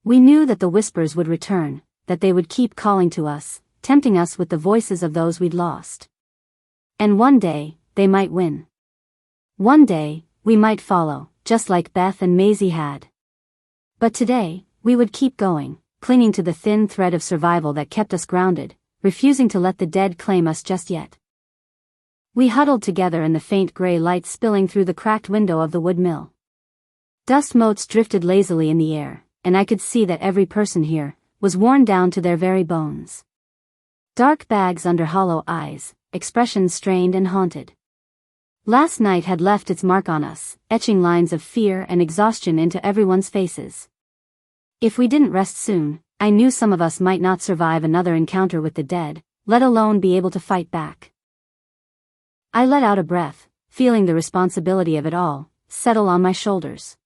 We knew that the whispers would return, that they would keep calling to us, tempting us with the voices of those we'd lost. And one day, they might win. One day, we might follow, just like Beth and Maisie had. But today, we would keep going, clinging to the thin thread of survival that kept us grounded, refusing to let the dead claim us just yet. We huddled together in the faint gray light spilling through the cracked window of the wood mill. Dust motes drifted lazily in the air, and I could see that every person here was worn down to their very bones. Dark bags under hollow eyes, expressions strained and haunted. Last night had left its mark on us, etching lines of fear and exhaustion into everyone's faces. If we didn't rest soon, I knew some of us might not survive another encounter with the dead, let alone be able to fight back. I let out a breath, feeling the responsibility of it all settle on my shoulders.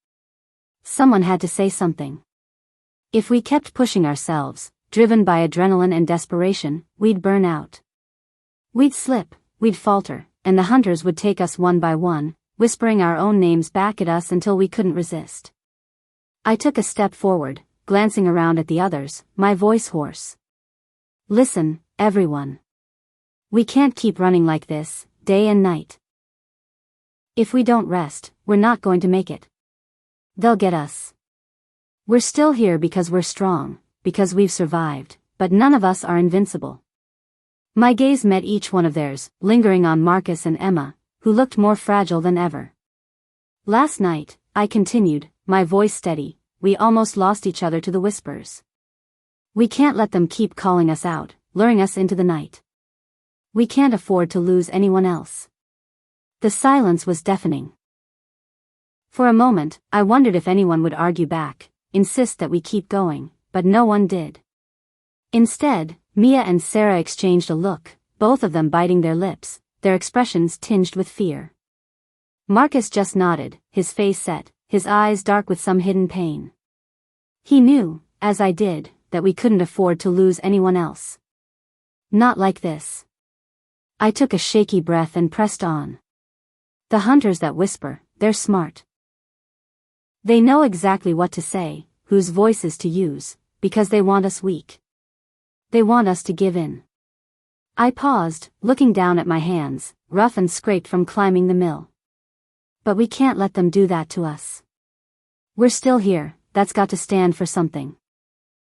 Someone had to say something. If we kept pushing ourselves, driven by adrenaline and desperation, we'd burn out. We'd slip, we'd falter, and the hunters would take us one by one, whispering our own names back at us until we couldn't resist. I took a step forward, glancing around at the others, my voice hoarse. Listen, everyone. We can't keep running like this, day and night. If we don't rest, we're not going to make it. They'll get us. We're still here because we're strong, because we've survived, but none of us are invincible. My gaze met each one of theirs, lingering on Marcus and Emma, who looked more fragile than ever. Last night, I continued, my voice steady, we almost lost each other to the whispers. We can't let them keep calling us out, luring us into the night. We can't afford to lose anyone else. The silence was deafening. For a moment, I wondered if anyone would argue back, insist that we keep going, but no one did. Instead, Mia and Sarah exchanged a look, both of them biting their lips, their expressions tinged with fear. Marcus just nodded, his face set, his eyes dark with some hidden pain. He knew, as I did, that we couldn't afford to lose anyone else. Not like this. I took a shaky breath and pressed on. The hunters that whisper, they're smart. They know exactly what to say, whose voices to use, because they want us weak. They want us to give in. I paused, looking down at my hands, rough and scraped from climbing the mill. But we can't let them do that to us. We're still here, that's got to stand for something.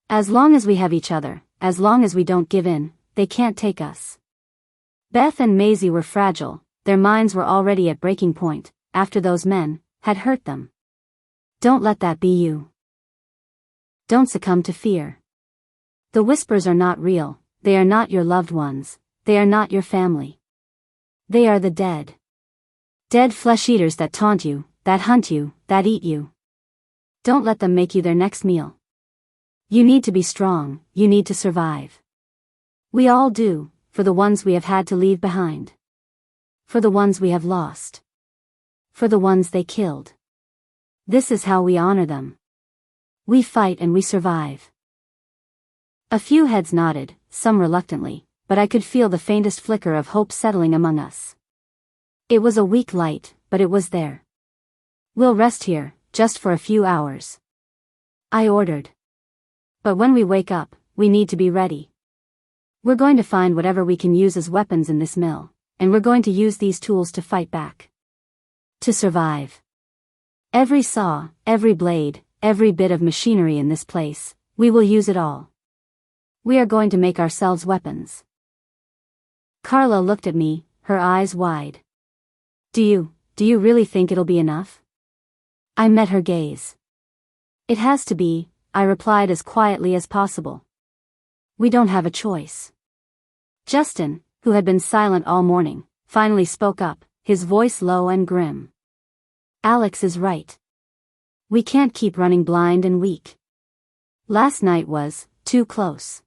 As long as we have each other, as long as we don't give in, they can't take us. Beth and Maisie were fragile, their minds were already at breaking point, after those men had hurt them. Don't let that be you. Don't succumb to fear. The whispers are not real, they are not your loved ones, they are not your family. They are the dead. Dead flesh-eaters that taunt you, that hunt you, that eat you. Don't let them make you their next meal. You need to be strong, you need to survive. We all do, for the ones we have had to leave behind. For the ones we have lost. For the ones they killed. This is how we honor them. We fight and we survive. A few heads nodded, some reluctantly, but I could feel the faintest flicker of hope settling among us. It was a weak light, but it was there. We'll rest here, just for a few hours. I ordered. But when we wake up, we need to be ready. We're going to find whatever we can use as weapons in this mill, and we're going to use these tools to fight back. To survive. Every saw, every blade, every bit of machinery in this place, we will use it all. We are going to make ourselves weapons. Carla looked at me, her eyes wide. Do you really think it'll be enough? I met her gaze. It has to be, I replied as quietly as possible. We don't have a choice. Justin, who had been silent all morning, finally spoke up, his voice low and grim. Alex is right. We can't keep running blind and weak. Last night was too close.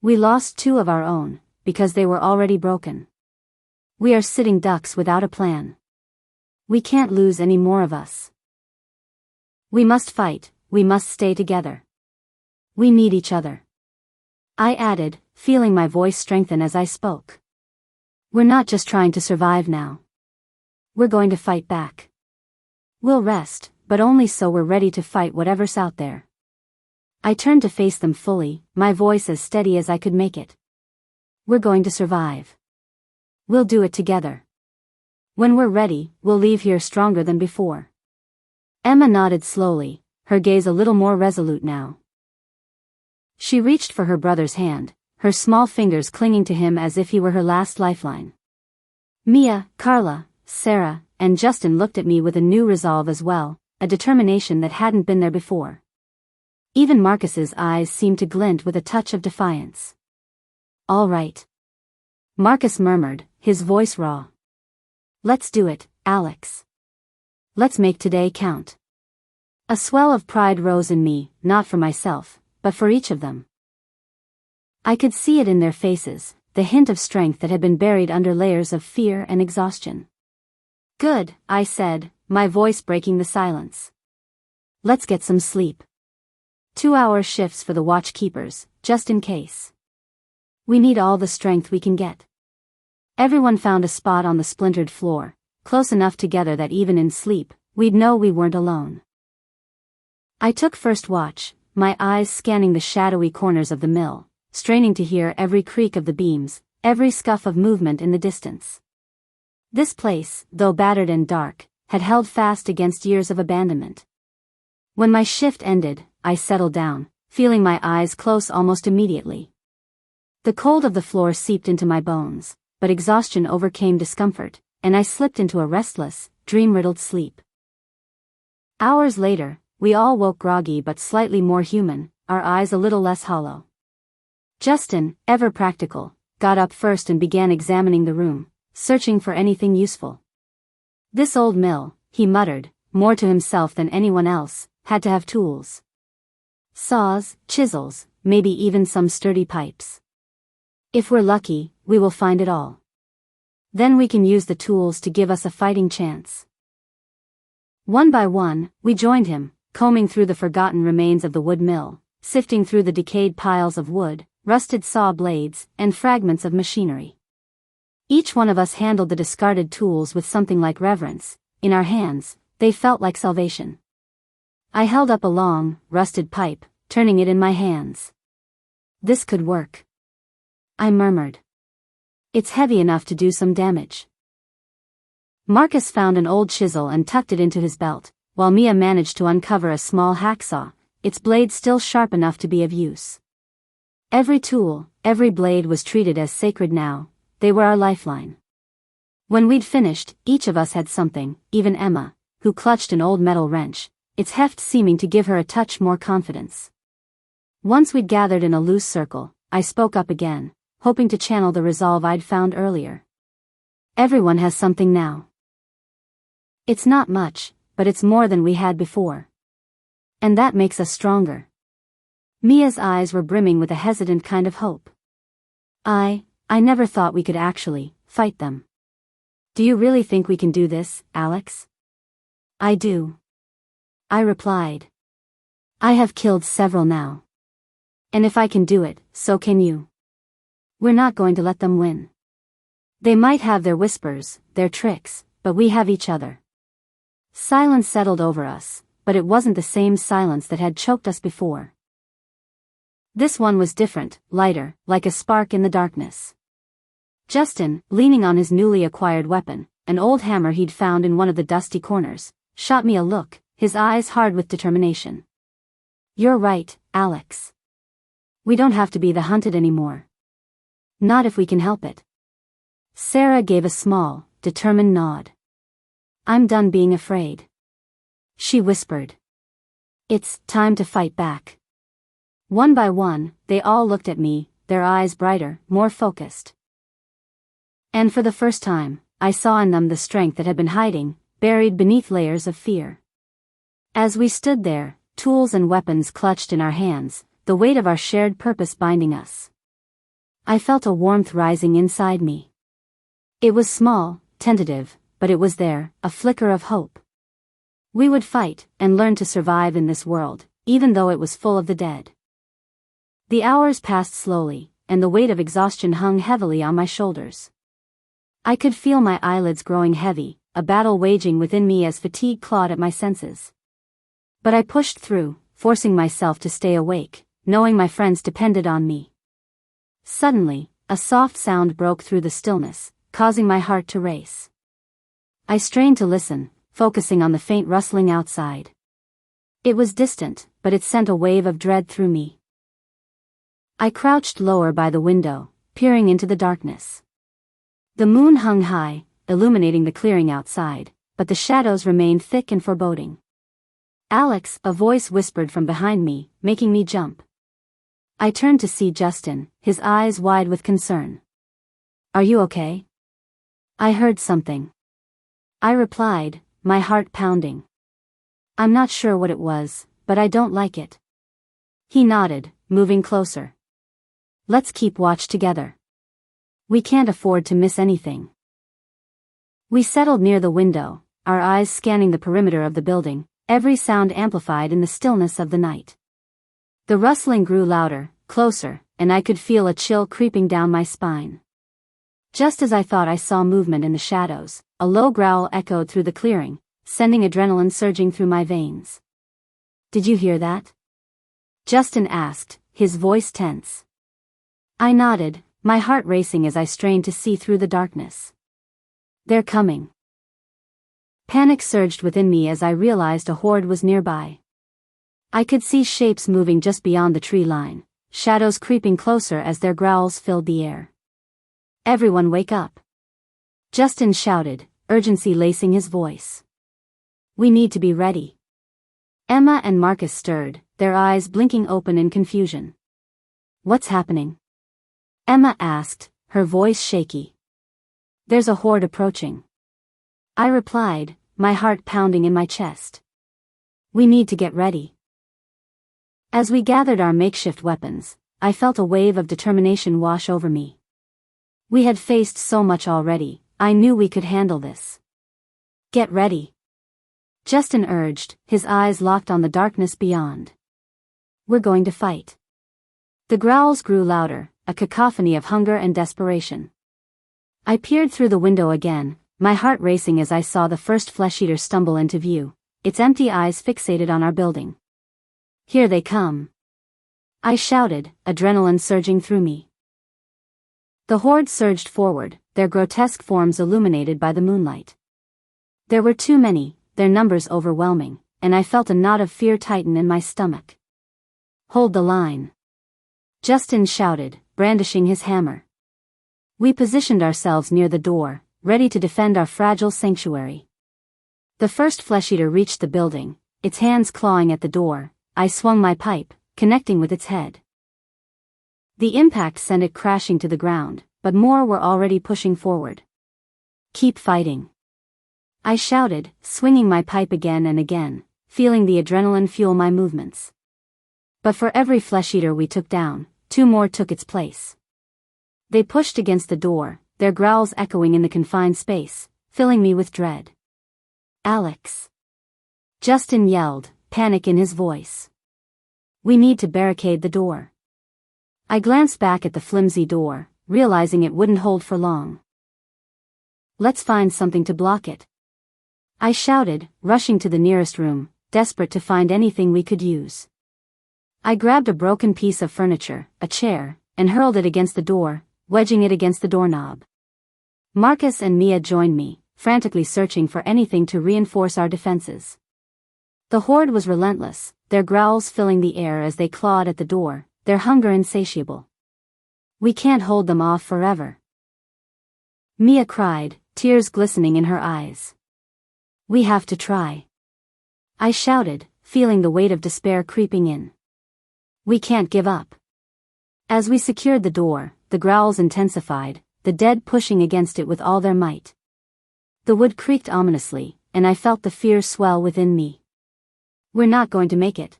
We lost 2 of our own, because they were already broken. We are sitting ducks without a plan. We can't lose any more of us. We must fight, we must stay together. We need each other. I added, feeling my voice strengthen as I spoke. We're not just trying to survive now. We're going to fight back. We'll rest, but only so we're ready to fight whatever's out there. I turned to face them fully, my voice as steady as I could make it. We're going to survive. We'll do it together. When we're ready, we'll leave here stronger than before. Emma nodded slowly, her gaze a little more resolute now. She reached for her brother's hand, her small fingers clinging to him as if he were her last lifeline. Mia, Carla, Sarah, and Justin looked at me with a new resolve as well, a determination that hadn't been there before. Even Marcus's eyes seemed to glint with a touch of defiance. All right. Marcus murmured, his voice raw. Let's do it, Alex. Let's make today count. A swell of pride rose in me, not for myself, but for each of them. I could see it in their faces, the hint of strength that had been buried under layers of fear and exhaustion. Good, I said, my voice breaking the silence. Let's get some sleep. 2-hour shifts for the watchkeepers, just in case. We need all the strength we can get. Everyone found a spot on the splintered floor, close enough together that even in sleep, we'd know we weren't alone. I took first watch, my eyes scanning the shadowy corners of the mill, straining to hear every creak of the beams, every scuff of movement in the distance. This place, though battered and dark, had held fast against years of abandonment. When my shift ended, I settled down, feeling my eyes close almost immediately. The cold of the floor seeped into my bones, but exhaustion overcame discomfort, and I slipped into a restless, dream-riddled sleep. Hours later, we all woke groggy but slightly more human, our eyes a little less hollow. Justin, ever practical, got up first and began examining the room, searching for anything useful. This old mill, he muttered, more to himself than anyone else, had to have tools. Saws, chisels, maybe even some sturdy pipes. If we're lucky, we will find it all. Then we can use the tools to give us a fighting chance. One by one, we joined him, combing through the forgotten remains of the wood mill, sifting through the decayed piles of wood, rusted saw blades, and fragments of machinery. Each one of us handled the discarded tools with something like reverence. In our hands, they felt like salvation. I held up a long, rusted pipe, turning it in my hands. This could work. I murmured. It's heavy enough to do some damage. Marcus found an old chisel and tucked it into his belt, while Mia managed to uncover a small hacksaw, its blade still sharp enough to be of use. Every tool, every blade was treated as sacred now, they were our lifeline. When we'd finished, each of us had something, even Emma, who clutched an old metal wrench, its heft seeming to give her a touch more confidence. Once we'd gathered in a loose circle, I spoke up again, hoping to channel the resolve I'd found earlier. Everyone has something now. It's not much, but it's more than we had before. And that makes us stronger. Mia's eyes were brimming with a hesitant kind of hope. I never thought we could actually fight them. Do you really think we can do this, Alex? I do. I replied. I have killed several now. And if I can do it, so can you. We're not going to let them win. They might have their whispers, their tricks, but we have each other. Silence settled over us, but it wasn't the same silence that had choked us before. This one was different, lighter, like a spark in the darkness. Justin, leaning on his newly acquired weapon, an old hammer he'd found in one of the dusty corners, shot me a look, his eyes hard with determination. You're right, Alex. We don't have to be the hunted anymore. Not if we can help it. Sarah gave a small, determined nod. I'm done being afraid. She whispered. It's time to fight back. One by one, they all looked at me, their eyes brighter, more focused. And for the first time, I saw in them the strength that had been hiding, buried beneath layers of fear. As we stood there, tools and weapons clutched in our hands, the weight of our shared purpose binding us, I felt a warmth rising inside me. It was small, tentative, but it was there, a flicker of hope. We would fight, and learn to survive in this world, even though it was full of the dead. The hours passed slowly, and the weight of exhaustion hung heavily on my shoulders. I could feel my eyelids growing heavy, a battle waging within me as fatigue clawed at my senses. But I pushed through, forcing myself to stay awake, knowing my friends depended on me. Suddenly, a soft sound broke through the stillness, causing my heart to race. I strained to listen, focusing on the faint rustling outside. It was distant, but it sent a wave of dread through me. I crouched lower by the window, peering into the darkness. The moon hung high, illuminating the clearing outside, but the shadows remained thick and foreboding. "Alex," a voice whispered from behind me, making me jump. I turned to see Justin, his eyes wide with concern. "Are you okay?" "I heard something," I replied, my heart pounding. "I'm not sure what it was, but I don't like it." He nodded, moving closer. "Let's keep watch together. We can't afford to miss anything." We settled near the window, our eyes scanning the perimeter of the building, every sound amplified in the stillness of the night. The rustling grew louder, closer, and I could feel a chill creeping down my spine. Just as I thought I saw movement in the shadows, a low growl echoed through the clearing, sending adrenaline surging through my veins. "Did you hear that?" Justin asked, his voice tense. I nodded, my heart racing as I strained to see through the darkness. "They're coming." Panic surged within me as I realized a horde was nearby. I could see shapes moving just beyond the tree line, shadows creeping closer as their growls filled the air. "Everyone wake up!" Justin shouted, urgency lacing his voice. "We need to be ready." Emma and Marcus stirred, their eyes blinking open in confusion. "What's happening?" Emma asked, her voice shaky. "There's a horde approaching," I replied, my heart pounding in my chest. "We need to get ready." As we gathered our makeshift weapons, I felt a wave of determination wash over me. We had faced so much already, I knew we could handle this. "Get ready," Justin urged, his eyes locked on the darkness beyond. "We're going to fight." The growls grew louder, a cacophony of hunger and desperation. I peered through the window again, my heart racing as I saw the first flesh-eater stumble into view, its empty eyes fixated on our building. "Here they come," I shouted, adrenaline surging through me. The horde surged forward, their grotesque forms illuminated by the moonlight. There were too many, their numbers overwhelming, and I felt a knot of fear tighten in my stomach. "Hold the line," Justin shouted, brandishing his hammer. We positioned ourselves near the door, ready to defend our fragile sanctuary. The first flesh-eater reached the building, its hands clawing at the door. I swung my pipe, connecting with its head. The impact sent it crashing to the ground, but more were already pushing forward. "Keep fighting," I shouted, swinging my pipe again and again, feeling the adrenaline fuel my movements. But for every flesh-eater we took down, 2 more took its place. They pushed against the door, their growls echoing in the confined space, filling me with dread. "Alex," Justin yelled, panic in his voice. "We need to barricade the door." I glanced back at the flimsy door, realizing it wouldn't hold for long. "Let's find something to block it," I shouted, rushing to the nearest room, desperate to find anything we could use. I grabbed a broken piece of furniture, a chair, and hurled it against the door, wedging it against the doorknob. Marcus and Mia joined me, frantically searching for anything to reinforce our defenses. The horde was relentless, their growls filling the air as they clawed at the door, their hunger insatiable. "We can't hold them off forever," Mia cried, tears glistening in her eyes. "We have to try," I shouted, feeling the weight of despair creeping in. "We can't give up." As we secured the door, the growls intensified, the dead pushing against it with all their might. The wood creaked ominously, and I felt the fear swell within me. "We're not going to make it,"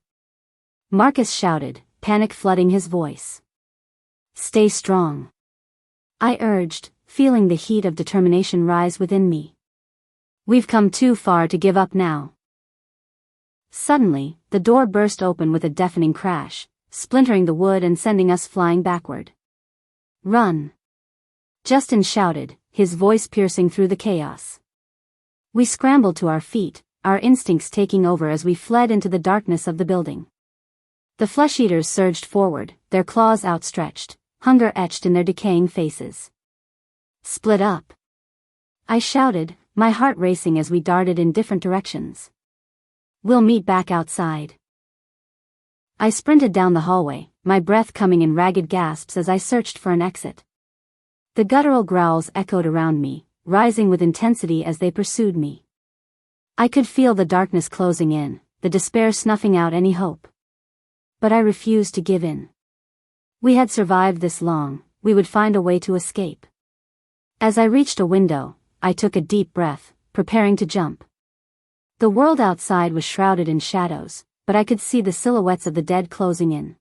Marcus shouted, panic flooding his voice. "Stay strong," I urged, feeling the heat of determination rise within me. "We've come too far to give up now." Suddenly, the door burst open with a deafening crash, splintering the wood and sending us flying backward. "Run!" Justin shouted, his voice piercing through the chaos. We scrambled to our feet, our instincts taking over as we fled into the darkness of the building. The flesh-eaters surged forward, their claws outstretched, hunger etched in their decaying faces. "Split up!" I shouted, my heart racing as we darted in different directions. "We'll meet back outside." I sprinted down the hallway, my breath coming in ragged gasps as I searched for an exit. The guttural growls echoed around me, rising with intensity as they pursued me. I could feel the darkness closing in, the despair snuffing out any hope. But I refused to give in. We had survived this long, we would find a way to escape. As I reached a window, I took a deep breath, preparing to jump. The world outside was shrouded in shadows, but I could see the silhouettes of the dead closing in.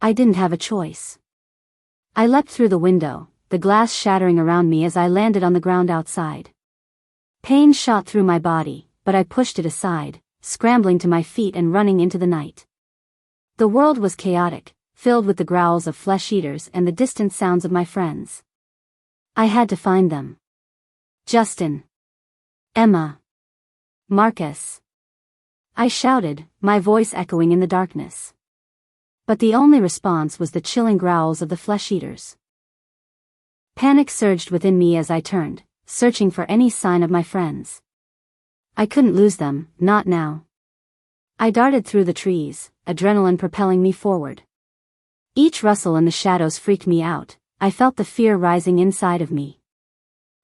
I didn't have a choice. I leapt through the window, the glass shattering around me as I landed on the ground outside. Pain shot through my body, but I pushed it aside, scrambling to my feet and running into the night. The world was chaotic, filled with the growls of flesh-eaters and the distant sounds of my friends. I had to find them. Justin. Emma. Marcus. I shouted, my voice echoing in the darkness. But the only response was the chilling growls of the flesh-eaters. Panic surged within me as I turned, searching for any sign of my friends. I couldn't lose them, not now. I darted through the trees, adrenaline propelling me forward. Each rustle in the shadows freaked me out, I felt the fear rising inside of me.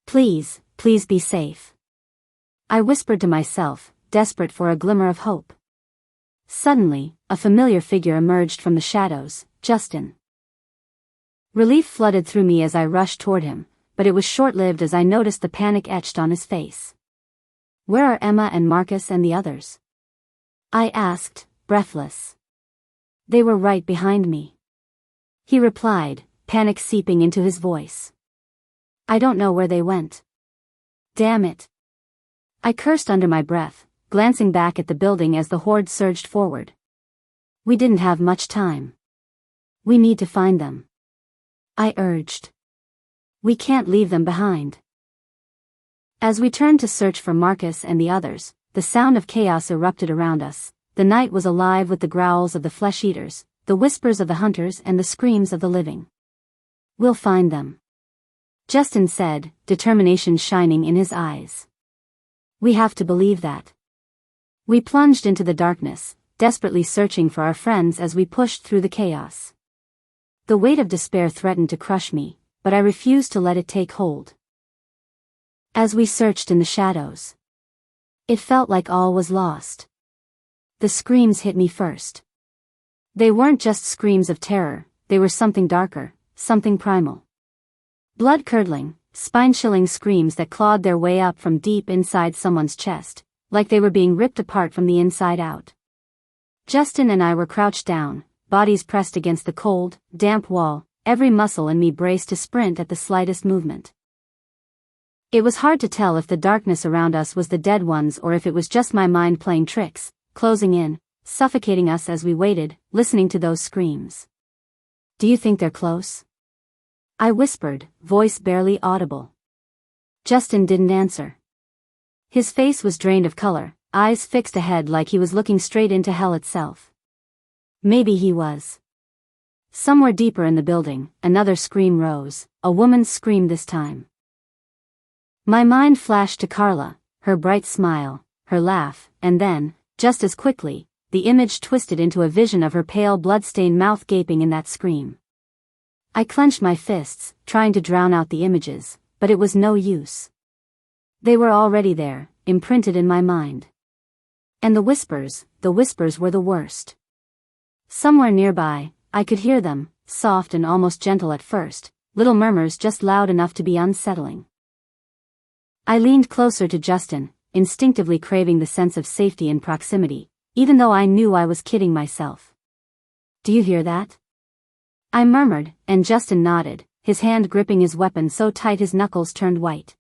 Please, please be safe," I whispered to myself, desperate for a glimmer of hope. Suddenly, a familiar figure emerged from the shadows, Justin. Relief flooded through me as I rushed toward him, but it was short-lived as I noticed the panic etched on his face. "Where are Emma and Marcus and the others?" I asked, breathless. "They were right behind me," he replied, panic seeping into his voice. "I don't know where they went." "Damn it," I cursed under my breath, glancing back at the building as the horde surged forward. "We didn't have much time. We need to find them," I urged. "We can't leave them behind." As we turned to search for Marcus and the others, the sound of chaos erupted around us. The night was alive with the growls of the flesh-eaters, the whispers of the hunters and the screams of the living. "We'll find them," Justin said, determination shining in his eyes. "We have to believe that." We plunged into the darkness, desperately searching for our friends as we pushed through the chaos. The weight of despair threatened to crush me, but I refused to let it take hold. As we searched in the shadows, it felt like all was lost. The screams hit me first. They weren't just screams of terror, they were something darker, something primal. Blood-curdling, spine-chilling screams that clawed their way up from deep inside someone's chest, like they were being ripped apart from the inside out. Justin and I were crouched down, bodies pressed against the cold, damp wall, every muscle in me braced to sprint at the slightest movement. It was hard to tell if the darkness around us was the dead ones or if it was just my mind playing tricks, closing in, suffocating us as we waited, listening to those screams. "Do you think they're close?" I whispered, voice barely audible. Justin didn't answer. His face was drained of color, eyes fixed ahead like he was looking straight into hell itself. Maybe he was. Somewhere deeper in the building, another scream rose, a woman's scream this time. My mind flashed to Carla, her bright smile, her laugh, and then, just as quickly, the image twisted into a vision of her pale blood-stained mouth gaping in that scream. I clenched my fists, trying to drown out the images, but it was no use. They were already there, imprinted in my mind. And the whispers were the worst. Somewhere nearby, I could hear them, soft and almost gentle at first, little murmurs just loud enough to be unsettling. I leaned closer to Justin, instinctively craving the sense of safety in proximity, even though I knew I was kidding myself. "Do you hear that?" I murmured, and Justin nodded, his hand gripping his weapon so tight his knuckles turned white.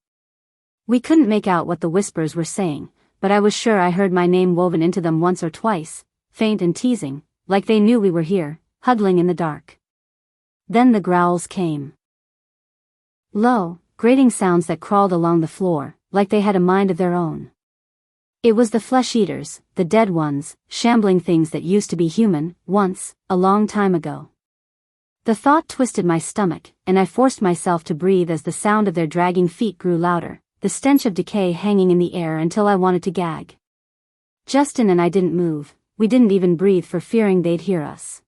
We couldn't make out what the whispers were saying, but I was sure I heard my name woven into them once or twice, faint and teasing, like they knew we were here, huddling in the dark. Then the growls came. Low, grating sounds that crawled along the floor, like they had a mind of their own. It was the flesh-eaters, the dead ones, shambling things that used to be human, once, a long time ago. The thought twisted my stomach, and I forced myself to breathe as the sound of their dragging feet grew louder, the stench of decay hanging in the air until I wanted to gag. Justin and I didn't move, we didn't even breathe for fearing they'd hear us.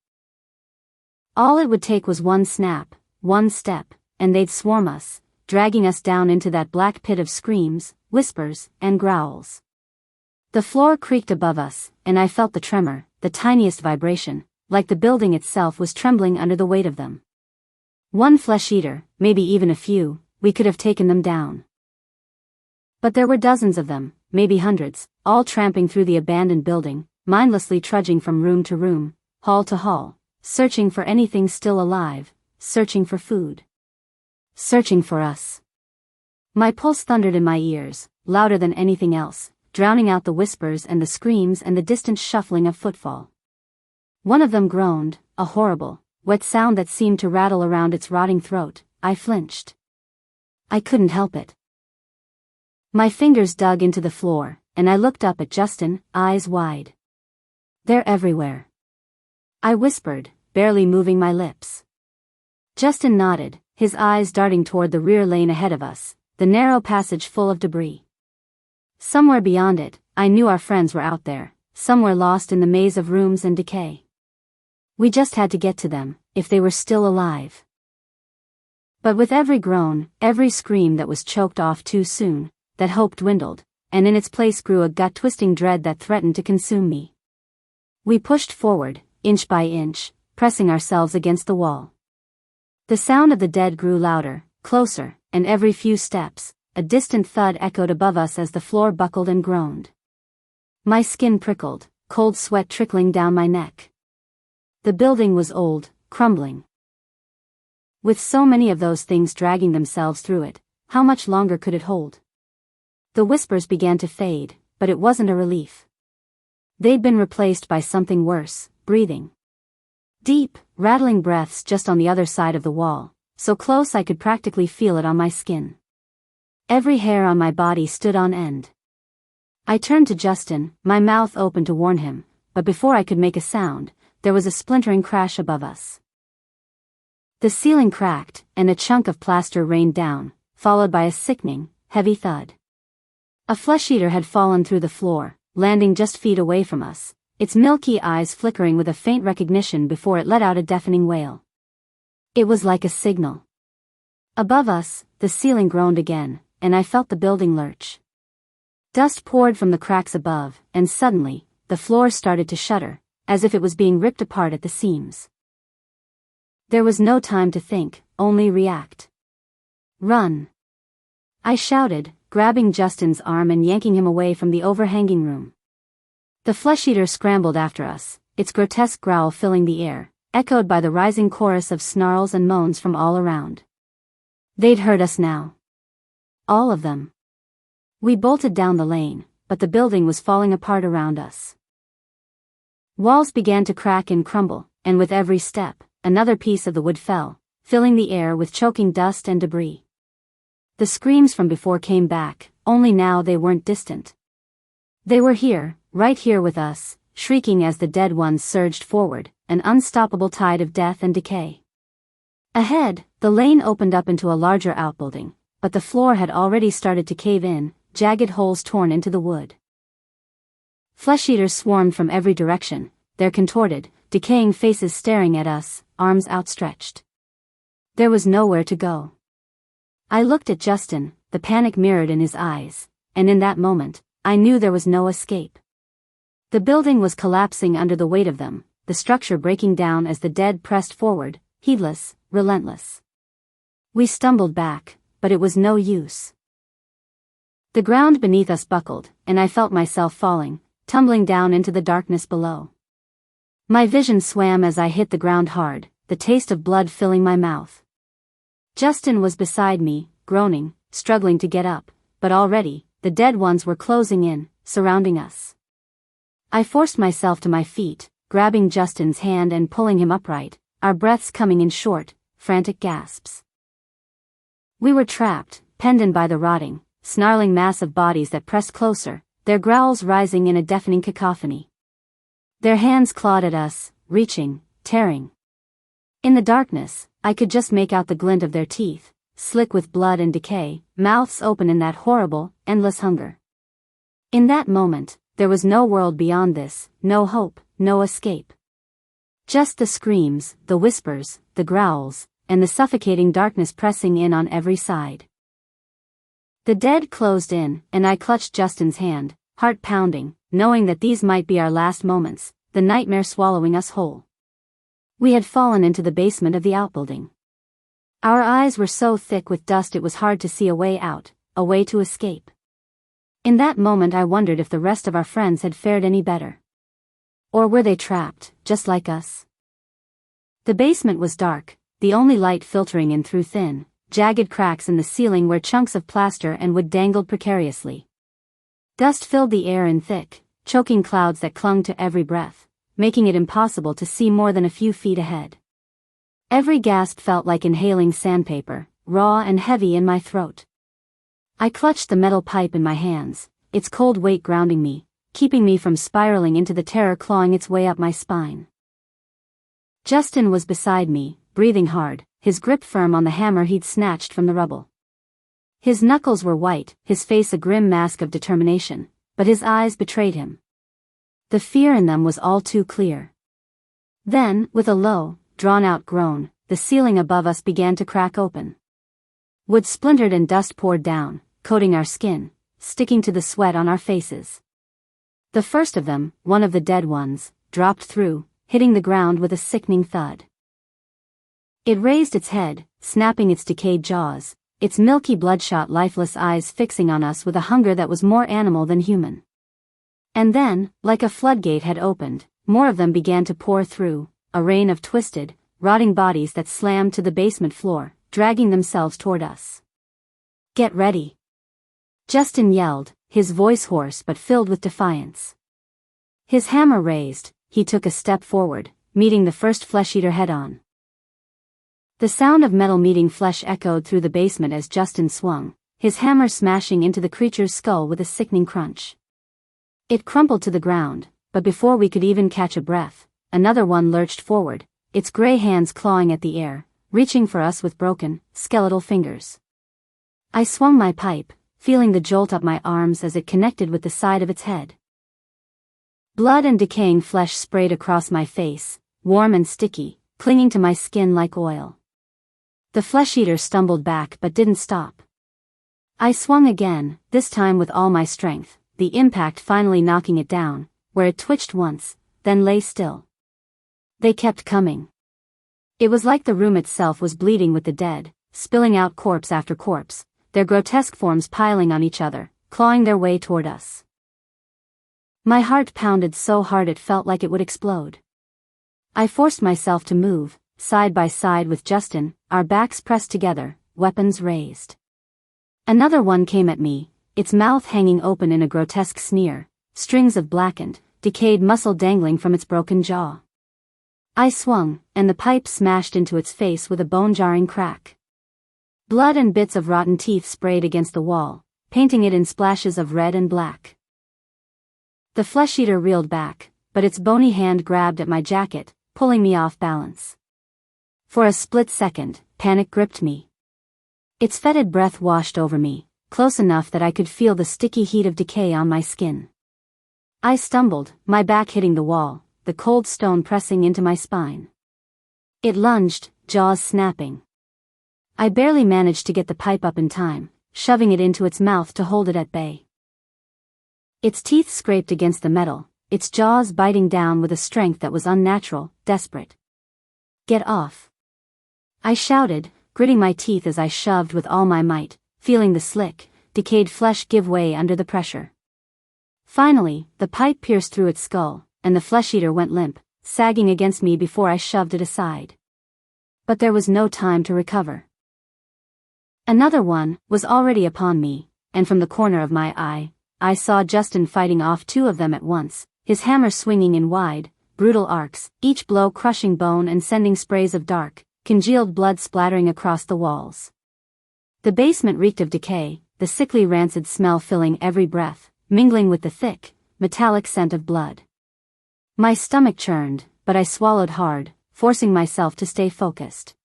All it would take was one snap, one step, and they'd swarm us, dragging us down into that black pit of screams, whispers, and growls. The floor creaked above us, and I felt the tremor, the tiniest vibration, like the building itself was trembling under the weight of them. One flesh-eater, maybe even a few, we could have taken them down. But there were dozens of them, maybe hundreds, all tramping through the abandoned building, mindlessly trudging from room to room, hall to hall, searching for anything still alive, searching for food. Searching for us. My pulse thundered in my ears, louder than anything else, drowning out the whispers and the screams and the distant shuffling of footfall. One of them groaned, a horrible, wet sound that seemed to rattle around its rotting throat. I flinched. I couldn't help it. My fingers dug into the floor, and I looked up at Justin, eyes wide. "They're everywhere," I whispered, barely moving my lips. Justin nodded, his eyes darting toward the rear lane ahead of us, the narrow passage full of debris. Somewhere beyond it, I knew our friends were out there, somewhere lost in the maze of rooms and decay. We just had to get to them, if they were still alive. But with every groan, every scream that was choked off too soon, that hope dwindled, and in its place grew a gut-twisting dread that threatened to consume me. We pushed forward, inch by inch, pressing ourselves against the wall. The sound of the dead grew louder, closer, and every few steps, a distant thud echoed above us as the floor buckled and groaned. My skin prickled, cold sweat trickling down my neck. The building was old, crumbling. With so many of those things dragging themselves through it, how much longer could it hold? The whispers began to fade, but it wasn't a relief. They'd been replaced by something worse, breathing. Deep, rattling breaths just on the other side of the wall, so close I could practically feel it on my skin. Every hair on my body stood on end. I turned to Justin, my mouth open to warn him, but before I could make a sound, there was a splintering crash above us. The ceiling cracked, and a chunk of plaster rained down, followed by a sickening, heavy thud. A flesh-eater had fallen through the floor, landing just feet away from us, its milky eyes flickering with a faint recognition before it let out a deafening wail. It was like a signal. Above us, the ceiling groaned again, and I felt the building lurch. Dust poured from the cracks above, and suddenly, the floor started to shudder, as if it was being ripped apart at the seams. There was no time to think, only react. "Run!" I shouted, grabbing Justin's arm and yanking him away from the overhanging room. The flesh-eater scrambled after us, its grotesque growl filling the air, echoed by the rising chorus of snarls and moans from all around. They'd heard us now. All of them. We bolted down the lane, but the building was falling apart around us. Walls began to crack and crumble, and with every step, another piece of the wood fell, filling the air with choking dust and debris. The screams from before came back, only now they weren't distant. They were here, right here with us, shrieking as the dead ones surged forward, an unstoppable tide of death and decay. Ahead, the lane opened up into a larger outbuilding, but the floor had already started to cave in, jagged holes torn into the wood. Flesh-eaters swarmed from every direction, their contorted, decaying faces staring at us, arms outstretched. There was nowhere to go. I looked at Justin, the panic mirrored in his eyes, and in that moment, I knew there was no escape. The building was collapsing under the weight of them, the structure breaking down as the dead pressed forward, heedless, relentless. We stumbled back, but it was no use. The ground beneath us buckled, and I felt myself falling, tumbling down into the darkness below. My vision swam as I hit the ground hard, the taste of blood filling my mouth. Justin was beside me, groaning, struggling to get up, but already, the dead ones were closing in, surrounding us. I forced myself to my feet, grabbing Justin's hand and pulling him upright, our breaths coming in short, frantic gasps. We were trapped, penned in by the rotting, snarling mass of bodies that pressed closer, their growls rising in a deafening cacophony. Their hands clawed at us, reaching, tearing. In the darkness, I could just make out the glint of their teeth, slick with blood and decay, mouths open in that horrible, endless hunger. In that moment, there was no world beyond this, no hope, no escape. Just the screams, the whispers, the growls, and the suffocating darkness pressing in on every side. The dead closed in, and I clutched Justin's hand, heart pounding, knowing that these might be our last moments, the nightmare swallowing us whole. We had fallen into the basement of the outbuilding. Our eyes were so thick with dust it was hard to see a way out, a way to escape. In that moment I wondered if the rest of our friends had fared any better. Or were they trapped, just like us? The basement was dark, the only light filtering in through thin, jagged cracks in the ceiling where chunks of plaster and wood dangled precariously. Dust filled the air in thick, choking clouds that clung to every breath, making it impossible to see more than a few feet ahead. Every gasp felt like inhaling sandpaper, raw and heavy in my throat. I clutched the metal pipe in my hands, its cold weight grounding me, keeping me from spiraling into the terror clawing its way up my spine. Justin was beside me, breathing hard, his grip firm on the hammer he'd snatched from the rubble. His knuckles were white, his face a grim mask of determination, but his eyes betrayed him. The fear in them was all too clear. Then, with a low, drawn-out groan, the ceiling above us began to crack open. Wood splintered and dust poured down, coating our skin, sticking to the sweat on our faces. The first of them, one of the dead ones, dropped through, hitting the ground with a sickening thud. It raised its head, snapping its decayed jaws, its milky bloodshot lifeless eyes fixing on us with a hunger that was more animal than human. And then, like a floodgate had opened, more of them began to pour through, a rain of twisted, rotting bodies that slammed to the basement floor, dragging themselves toward us. "Get ready!" Justin yelled, his voice hoarse but filled with defiance. His hammer raised, he took a step forward, meeting the first flesh-eater head-on. The sound of metal meeting flesh echoed through the basement as Justin swung, his hammer smashing into the creature's skull with a sickening crunch. It crumpled to the ground, but before we could even catch a breath, another one lurched forward, its gray hands clawing at the air, reaching for us with broken, skeletal fingers. I swung my pipe, feeling the jolt up my arms as it connected with the side of its head. Blood and decaying flesh sprayed across my face, warm and sticky, clinging to my skin like oil. The flesh-eater stumbled back but didn't stop. I swung again, this time with all my strength, the impact finally knocking it down, where it twitched once, then lay still. They kept coming. It was like the room itself was bleeding with the dead, spilling out corpse after corpse, their grotesque forms piling on each other, clawing their way toward us. My heart pounded so hard it felt like it would explode. I forced myself to move, side by side with Justin, our backs pressed together, weapons raised. Another one came at me, its mouth hanging open in a grotesque sneer, strings of blackened, decayed muscle dangling from its broken jaw. I swung, and the pipe smashed into its face with a bone-jarring crack. Blood and bits of rotten teeth sprayed against the wall, painting it in splashes of red and black. The flesh-eater reeled back, but its bony hand grabbed at my jacket, pulling me off balance. For a split second, panic gripped me. Its fetid breath washed over me, close enough that I could feel the sticky heat of decay on my skin. I stumbled, my back hitting the wall, the cold stone pressing into my spine. It lunged, jaws snapping. I barely managed to get the pipe up in time, shoving it into its mouth to hold it at bay. Its teeth scraped against the metal, its jaws biting down with a strength that was unnatural, desperate. "Get off!" I shouted, gritting my teeth as I shoved with all my might, feeling the slick, decayed flesh give way under the pressure. Finally, the pipe pierced through its skull, and the flesh-eater went limp, sagging against me before I shoved it aside. But there was no time to recover. Another one was already upon me, and from the corner of my eye, I saw Justin fighting off two of them at once, his hammer swinging in wide, brutal arcs, each blow crushing bone and sending sprays of dark, congealed blood splattering across the walls. The basement reeked of decay, the sickly rancid smell filling every breath, mingling with the thick, metallic scent of blood. My stomach churned, but I swallowed hard, forcing myself to stay focused.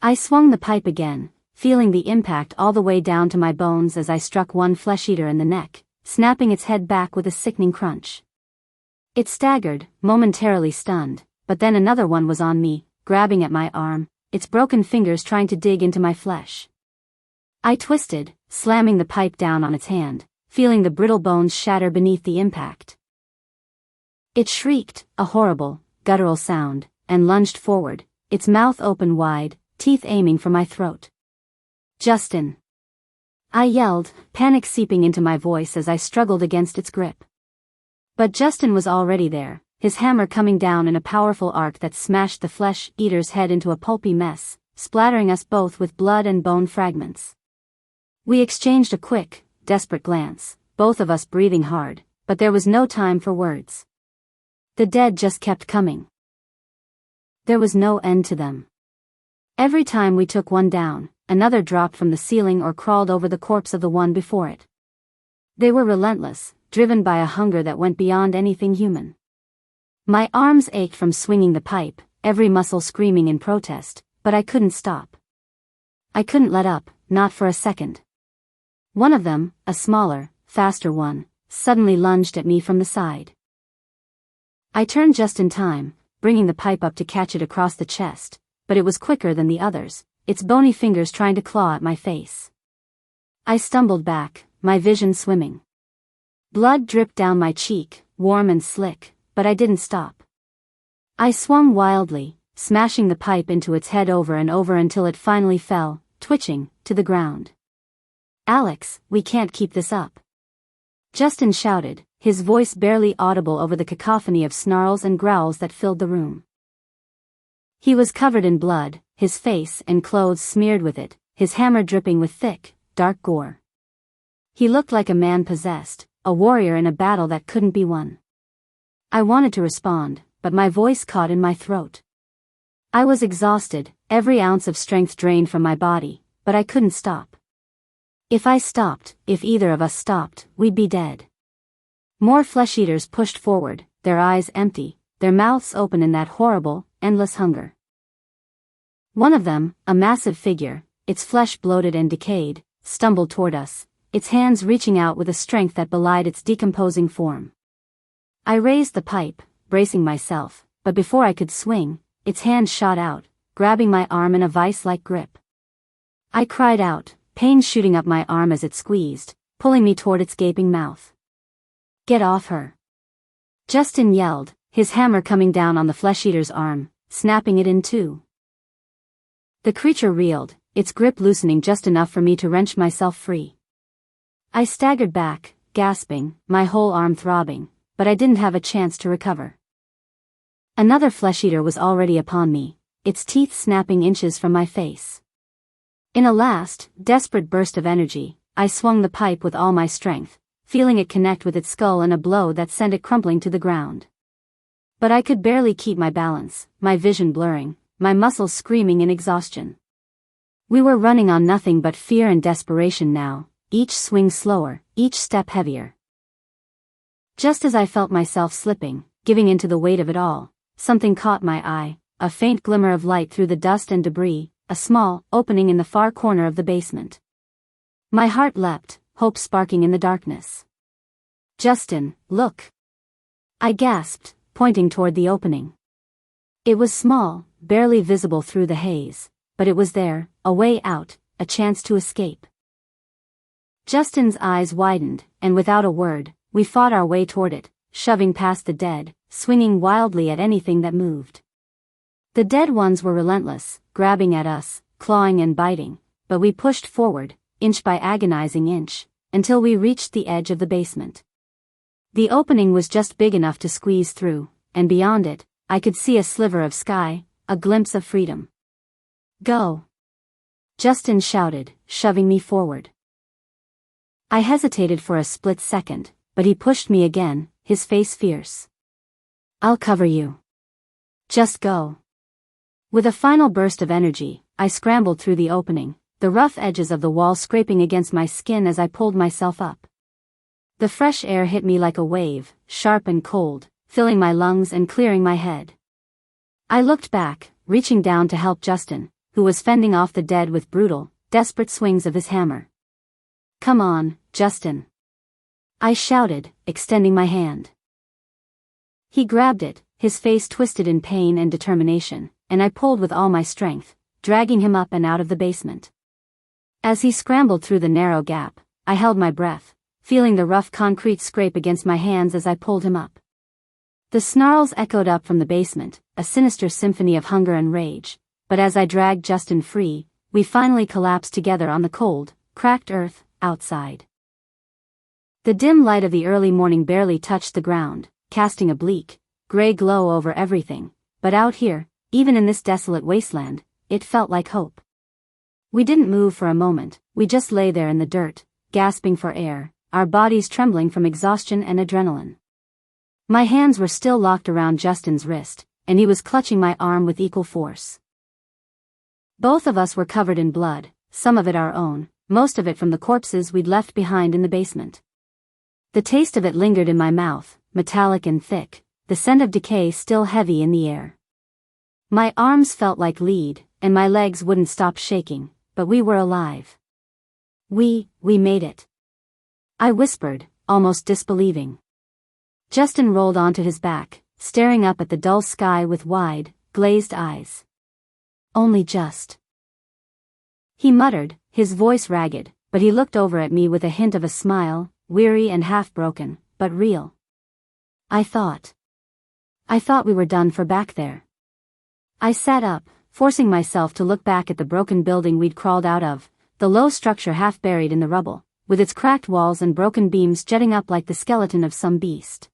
I swung the pipe again, feeling the impact all the way down to my bones as I struck one flesh-eater in the neck, snapping its head back with a sickening crunch. It staggered, momentarily stunned, but then another one was on me, grabbing at my arm, its broken fingers trying to dig into my flesh. I twisted, slamming the pipe down on its hand, feeling the brittle bones shatter beneath the impact. It shrieked, a horrible, guttural sound, and lunged forward, its mouth open wide, teeth aiming for my throat. "Justin!" I yelled, panic seeping into my voice as I struggled against its grip. But Justin was already there, his hammer coming down in a powerful arc that smashed the flesh-eater's head into a pulpy mess, splattering us both with blood and bone fragments. We exchanged a quick, desperate glance, both of us breathing hard, but there was no time for words. The dead just kept coming. There was no end to them. Every time we took one down, another dropped from the ceiling or crawled over the corpse of the one before it. They were relentless, driven by a hunger that went beyond anything human. My arms ached from swinging the pipe, every muscle screaming in protest, but I couldn't stop. I couldn't let up, not for a second. One of them, a smaller, faster one, suddenly lunged at me from the side. I turned just in time, bringing the pipe up to catch it across the chest, but it was quicker than the others, its bony fingers trying to claw at my face. I stumbled back, my vision swimming. Blood dripped down my cheek, warm and slick, but I didn't stop. I swung wildly, smashing the pipe into its head over and over until it finally fell, twitching, to the ground. "Alex, we can't keep this up," Justin shouted, his voice barely audible over the cacophony of snarls and growls that filled the room. He was covered in blood, his face and clothes smeared with it, his hammer dripping with thick, dark gore. He looked like a man possessed, a warrior in a battle that couldn't be won. I wanted to respond, but my voice caught in my throat. I was exhausted, every ounce of strength drained from my body, but I couldn't stop. If I stopped, if either of us stopped, we'd be dead. More flesh-eaters pushed forward, their eyes empty, their mouths open in that horrible, endless hunger. One of them, a massive figure, its flesh bloated and decayed, stumbled toward us, its hands reaching out with a strength that belied its decomposing form. I raised the pipe, bracing myself, but before I could swing, its hand shot out, grabbing my arm in a vice-like grip. I cried out, pain shooting up my arm as it squeezed, pulling me toward its gaping mouth. "Get off her!" Justin yelled, his hammer coming down on the flesh-eater's arm, snapping it in two. The creature reeled, its grip loosening just enough for me to wrench myself free. I staggered back, gasping, my whole arm throbbing, but I didn't have a chance to recover. Another flesh-eater was already upon me, its teeth snapping inches from my face. In a last, desperate burst of energy, I swung the pipe with all my strength, feeling it connect with its skull in a blow that sent it crumpling to the ground. But I could barely keep my balance, my vision blurring, my muscles screaming in exhaustion. We were running on nothing but fear and desperation now, each swing slower, each step heavier. Just as I felt myself slipping, giving into the weight of it all, something caught my eye, a faint glimmer of light through the dust and debris, a small opening in the far corner of the basement. My heart leapt, hope sparking in the darkness. "Justin, look!" I gasped, pointing toward the opening. It was small, barely visible through the haze, but it was there, a way out, a chance to escape. Justin's eyes widened, and without a word, we fought our way toward it, shoving past the dead, swinging wildly at anything that moved. The dead ones were relentless, grabbing at us, clawing and biting, but we pushed forward, inch by agonizing inch, until we reached the edge of the basement. The opening was just big enough to squeeze through, and beyond it, I could see a sliver of sky, a glimpse of freedom. "Go!" Justin shouted, shoving me forward. I hesitated for a split second, but he pushed me again, his face fierce. "I'll cover you. Just go." With a final burst of energy, I scrambled through the opening, the rough edges of the wall scraping against my skin as I pulled myself up. The fresh air hit me like a wave, sharp and cold, filling my lungs and clearing my head. I looked back, reaching down to help Justin, who was fending off the dead with brutal, desperate swings of his hammer. "Come on, Justin," I shouted, extending my hand. He grabbed it, his face twisted in pain and determination, and I pulled with all my strength, dragging him up and out of the basement. As he scrambled through the narrow gap, I held my breath, feeling the rough concrete scrape against my hands as I pulled him up. The snarls echoed up from the basement, a sinister symphony of hunger and rage, but as I dragged Justin free, we finally collapsed together on the cold, cracked earth, outside. The dim light of the early morning barely touched the ground, casting a bleak, gray glow over everything, but out here, even in this desolate wasteland, it felt like hope. We didn't move for a moment, we just lay there in the dirt, gasping for air, our bodies trembling from exhaustion and adrenaline. My hands were still locked around Justin's wrist, and he was clutching my arm with equal force. Both of us were covered in blood, some of it our own, most of it from the corpses we'd left behind in the basement. The taste of it lingered in my mouth, metallic and thick, the scent of decay still heavy in the air. My arms felt like lead, and my legs wouldn't stop shaking, but we were alive. We made it," I whispered, almost disbelieving. Justin rolled onto his back, staring up at the dull sky with wide, glazed eyes. "Only just," he muttered, his voice ragged, but he looked over at me with a hint of a smile, weary and half-broken, but real. I thought we were done for back there." I sat up, forcing myself to look back at the broken building we'd crawled out of, the low structure half buried in the rubble, with its cracked walls and broken beams jutting up like the skeleton of some beast.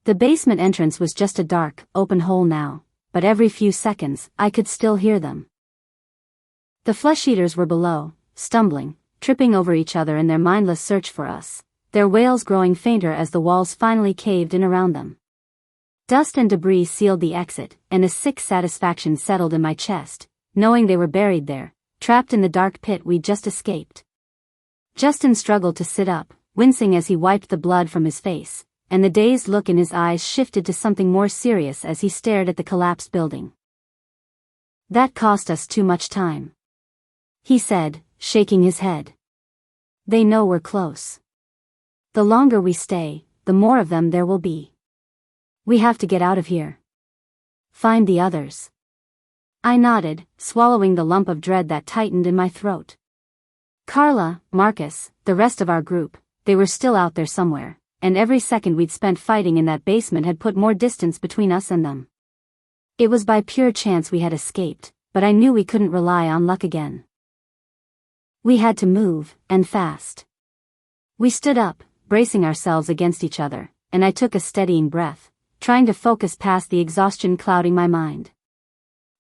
The basement entrance was just a dark, open hole now, but every few seconds, I could still hear them. The flesh-eaters were below, stumbling, tripping over each other in their mindless search for us, their wails growing fainter as the walls finally caved in around them. Dust and debris sealed the exit, and a sick satisfaction settled in my chest, knowing they were buried there, trapped in the dark pit we'd just escaped. Justin struggled to sit up, wincing as he wiped the blood from his face, and the dazed look in his eyes shifted to something more serious as he stared at the collapsed building. "That cost us too much time," he said, shaking his head. "They know we're close. The longer we stay, the more of them there will be. We have to get out of here. Find the others." I nodded, swallowing the lump of dread that tightened in my throat. Carla, Marcus, the rest of our group, they were still out there somewhere, and every second we'd spent fighting in that basement had put more distance between us and them. It was by pure chance we had escaped, but I knew we couldn't rely on luck again. We had to move, and fast. We stood up, bracing ourselves against each other, and I took a steadying breath, trying to focus past the exhaustion clouding my mind.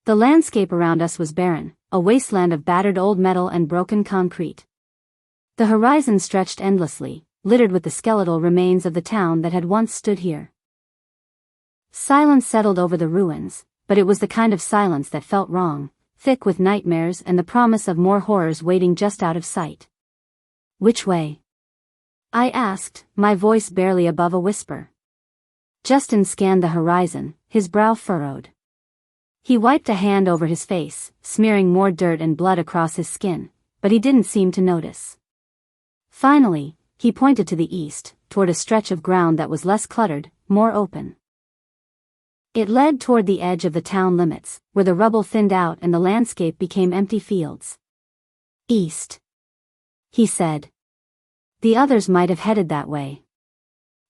The landscape around us was barren, a wasteland of battered old metal and broken concrete. The horizon stretched endlessly, littered with the skeletal remains of the town that had once stood here. Silence settled over the ruins, but it was the kind of silence that felt wrong, thick with nightmares and the promise of more horrors waiting just out of sight. "Which way?" I asked, my voice barely above a whisper. Justin scanned the horizon, his brow furrowed. He wiped a hand over his face, smearing more dirt and blood across his skin, but he didn't seem to notice. Finally, he pointed to the east, toward a stretch of ground that was less cluttered, more open. It led toward the edge of the town limits, where the rubble thinned out and the landscape became empty fields. "East," he said. "The others might have headed that way.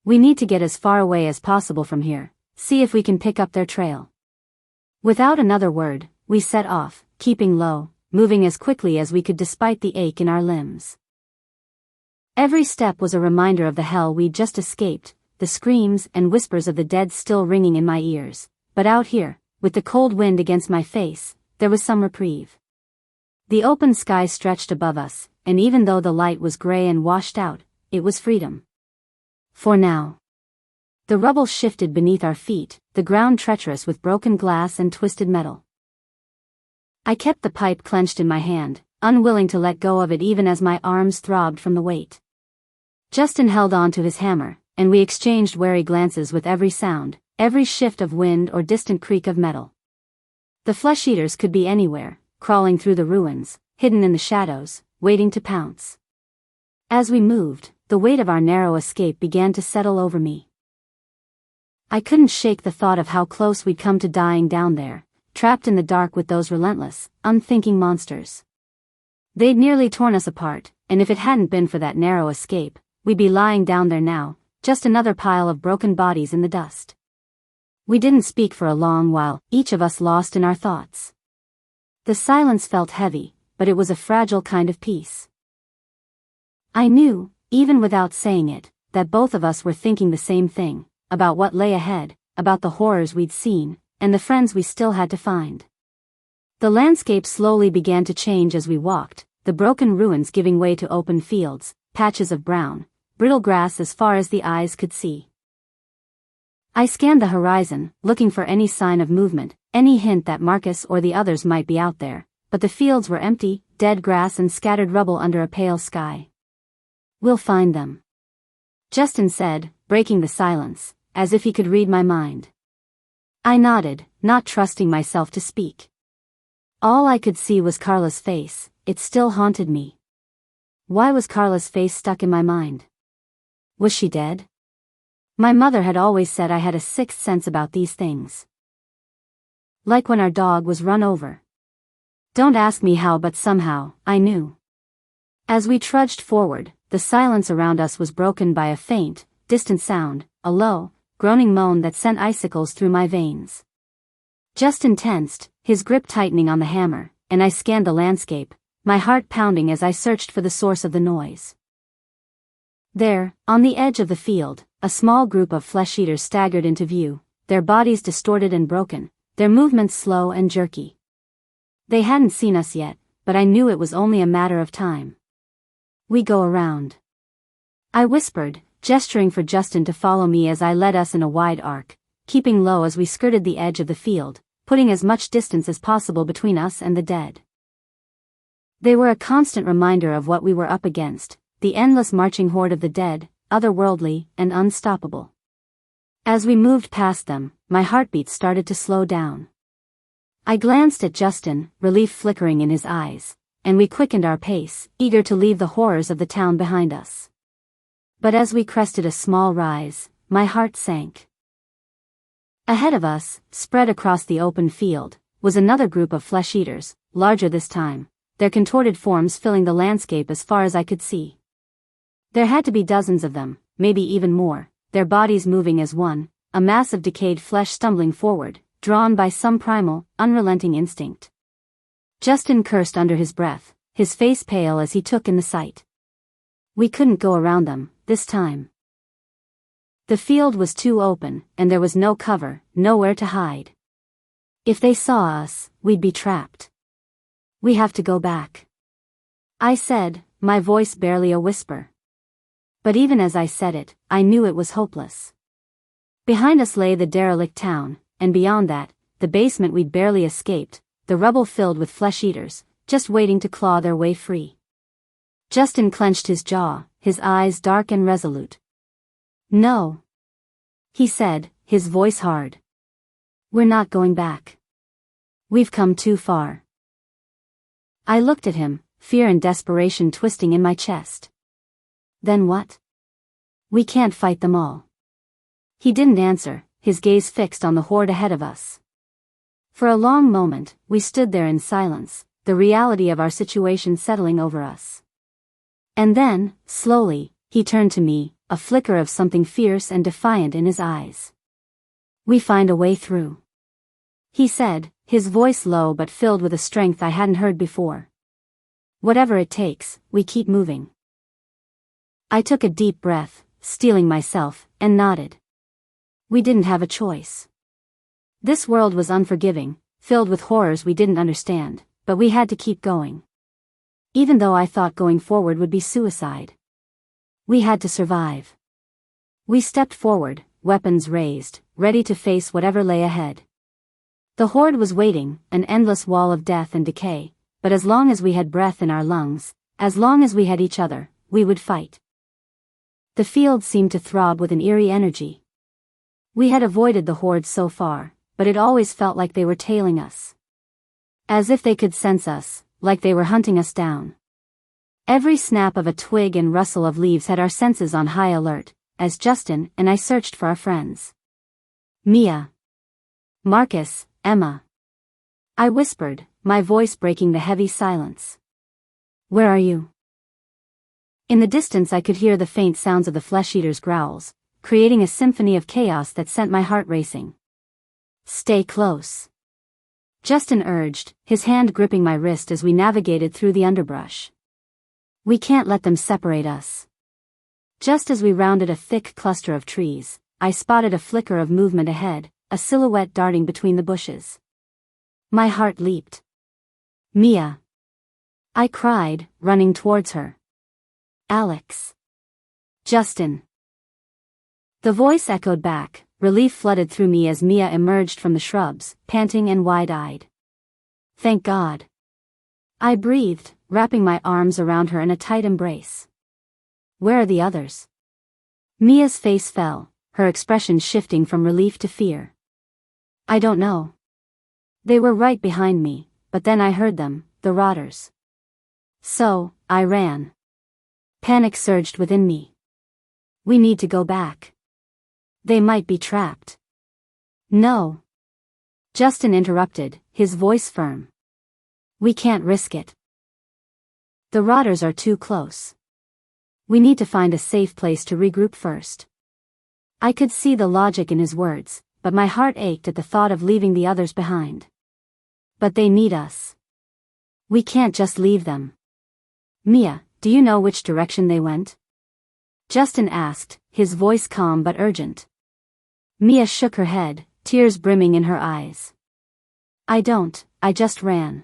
We need to get as far away as possible from here, see if we can pick up their trail." Without another word, we set off, keeping low, moving as quickly as we could despite the ache in our limbs. Every step was a reminder of the hell we'd just escaped, the screams and whispers of the dead still ringing in my ears. But out here, with the cold wind against my face, there was some reprieve. The open sky stretched above us, and even though the light was gray and washed out, it was freedom. For now. The rubble shifted beneath our feet, the ground treacherous with broken glass and twisted metal. I kept the pipe clenched in my hand, unwilling to let go of it even as my arms throbbed from the weight. Justin held on to his hammer, and we exchanged wary glances with every sound, every shift of wind or distant creak of metal. The flesh-eaters could be anywhere, crawling through the ruins, hidden in the shadows, waiting to pounce. As we moved, the weight of our narrow escape began to settle over me. I couldn't shake the thought of how close we'd come to dying down there, trapped in the dark with those relentless, unthinking monsters. They'd nearly torn us apart, and if it hadn't been for that narrow escape, we'd be lying down there now, just another pile of broken bodies in the dust. We didn't speak for a long while, each of us lost in our thoughts. The silence felt heavy, but it was a fragile kind of peace. I knew, even without saying it, that both of us were thinking the same thing, about what lay ahead, about the horrors we'd seen, and the friends we still had to find. The landscape slowly began to change as we walked, the broken ruins giving way to open fields, patches of brown, brittle grass as far as the eyes could see. I scanned the horizon, looking for any sign of movement, any hint that Marcus or the others might be out there, but the fields were empty, dead grass and scattered rubble under a pale sky. "We'll find them," Justin said, breaking the silence, as if he could read my mind. I nodded, not trusting myself to speak. All I could see was Carla's face. It still haunted me. Why was Carla's face stuck in my mind? Was she dead? My mother had always said I had a sixth sense about these things. Like when our dog was run over. Don't ask me how, but somehow, I knew. As we trudged forward, the silence around us was broken by a faint, distant sound, a low, groaning moan that sent icicles through my veins. Justin tensed, his grip tightening on the hammer, and I scanned the landscape, my heart pounding as I searched for the source of the noise. There, on the edge of the field, a small group of flesh-eaters staggered into view, their bodies distorted and broken, their movements slow and jerky. They hadn't seen us yet, but I knew it was only a matter of time. "We go around," I whispered, gesturing for Justin to follow me as I led us in a wide arc, keeping low as we skirted the edge of the field, putting as much distance as possible between us and the dead. They were a constant reminder of what we were up against, the endless marching horde of the dead, otherworldly and unstoppable. As we moved past them, my heartbeat started to slow down. I glanced at Justin, relief flickering in his eyes, and we quickened our pace, eager to leave the horrors of the town behind us. But as we crested a small rise, my heart sank. Ahead of us, spread across the open field, was another group of flesh-eaters, larger this time, their contorted forms filling the landscape as far as I could see. There had to be dozens of them, maybe even more, their bodies moving as one, a mass of decayed flesh stumbling forward, drawn by some primal, unrelenting instinct. Justin cursed under his breath, his face pale as he took in the sight. We couldn't go around them, this time. The field was too open, and there was no cover, nowhere to hide. If they saw us, we'd be trapped. "We have to go back," I said, my voice barely a whisper. But even as I said it, I knew it was hopeless. Behind us lay the derelict town, and beyond that, the basement we'd barely escaped, the rubble filled with flesh-eaters, just waiting to claw their way free. Justin clenched his jaw, his eyes dark and resolute. "No," he said, his voice hard. "We're not going back. We've come too far." I looked at him, fear and desperation twisting in my chest. "Then what?" "We can't fight them all." He didn't answer, his gaze fixed on the horde ahead of us. For a long moment, we stood there in silence, the reality of our situation settling over us. And then, slowly, he turned to me, a flicker of something fierce and defiant in his eyes. "We find a way through," he said, his voice low but filled with a strength I hadn't heard before. Whatever it takes, we keep moving. I took a deep breath, steeling myself, and nodded. We didn't have a choice. This world was unforgiving, filled with horrors we didn't understand, but we had to keep going. Even though I thought going forward would be suicide. We had to survive. We stepped forward, weapons raised, ready to face whatever lay ahead. The horde was waiting, an endless wall of death and decay, but as long as we had breath in our lungs, as long as we had each other, we would fight. The field seemed to throb with an eerie energy. We had avoided the horde so far, but it always felt like they were tailing us. As if they could sense us, like they were hunting us down. Every snap of a twig and rustle of leaves had our senses on high alert, as Justin and I searched for our friends. Mia. Marcus, Emma. I whispered, my voice breaking the heavy silence. Where are you? In the distance I could hear the faint sounds of the flesh-eater's growls, creating a symphony of chaos that sent my heart racing. Stay close. Justin urged, his hand gripping my wrist as we navigated through the underbrush. We can't let them separate us. Just as we rounded a thick cluster of trees, I spotted a flicker of movement ahead, a silhouette darting between the bushes. My heart leaped. Mia. I cried, running towards her. Alex. Justin. The voice echoed back, relief flooded through me as Mia emerged from the shrubs, panting and wide-eyed. Thank God. I breathed, wrapping my arms around her in a tight embrace. Where are the others? Mia's face fell, her expression shifting from relief to fear. I don't know. They were right behind me, but then I heard them, the rotters. So, I ran. Panic surged within me. We need to go back. They might be trapped. No. Justin interrupted, his voice firm. We can't risk it. The rotters are too close. We need to find a safe place to regroup first. I could see the logic in his words, but my heart ached at the thought of leaving the others behind. But they need us. We can't just leave them. Mia, do you know which direction they went? Justin asked, his voice calm but urgent. Mia shook her head, tears brimming in her eyes. I don't, I just ran.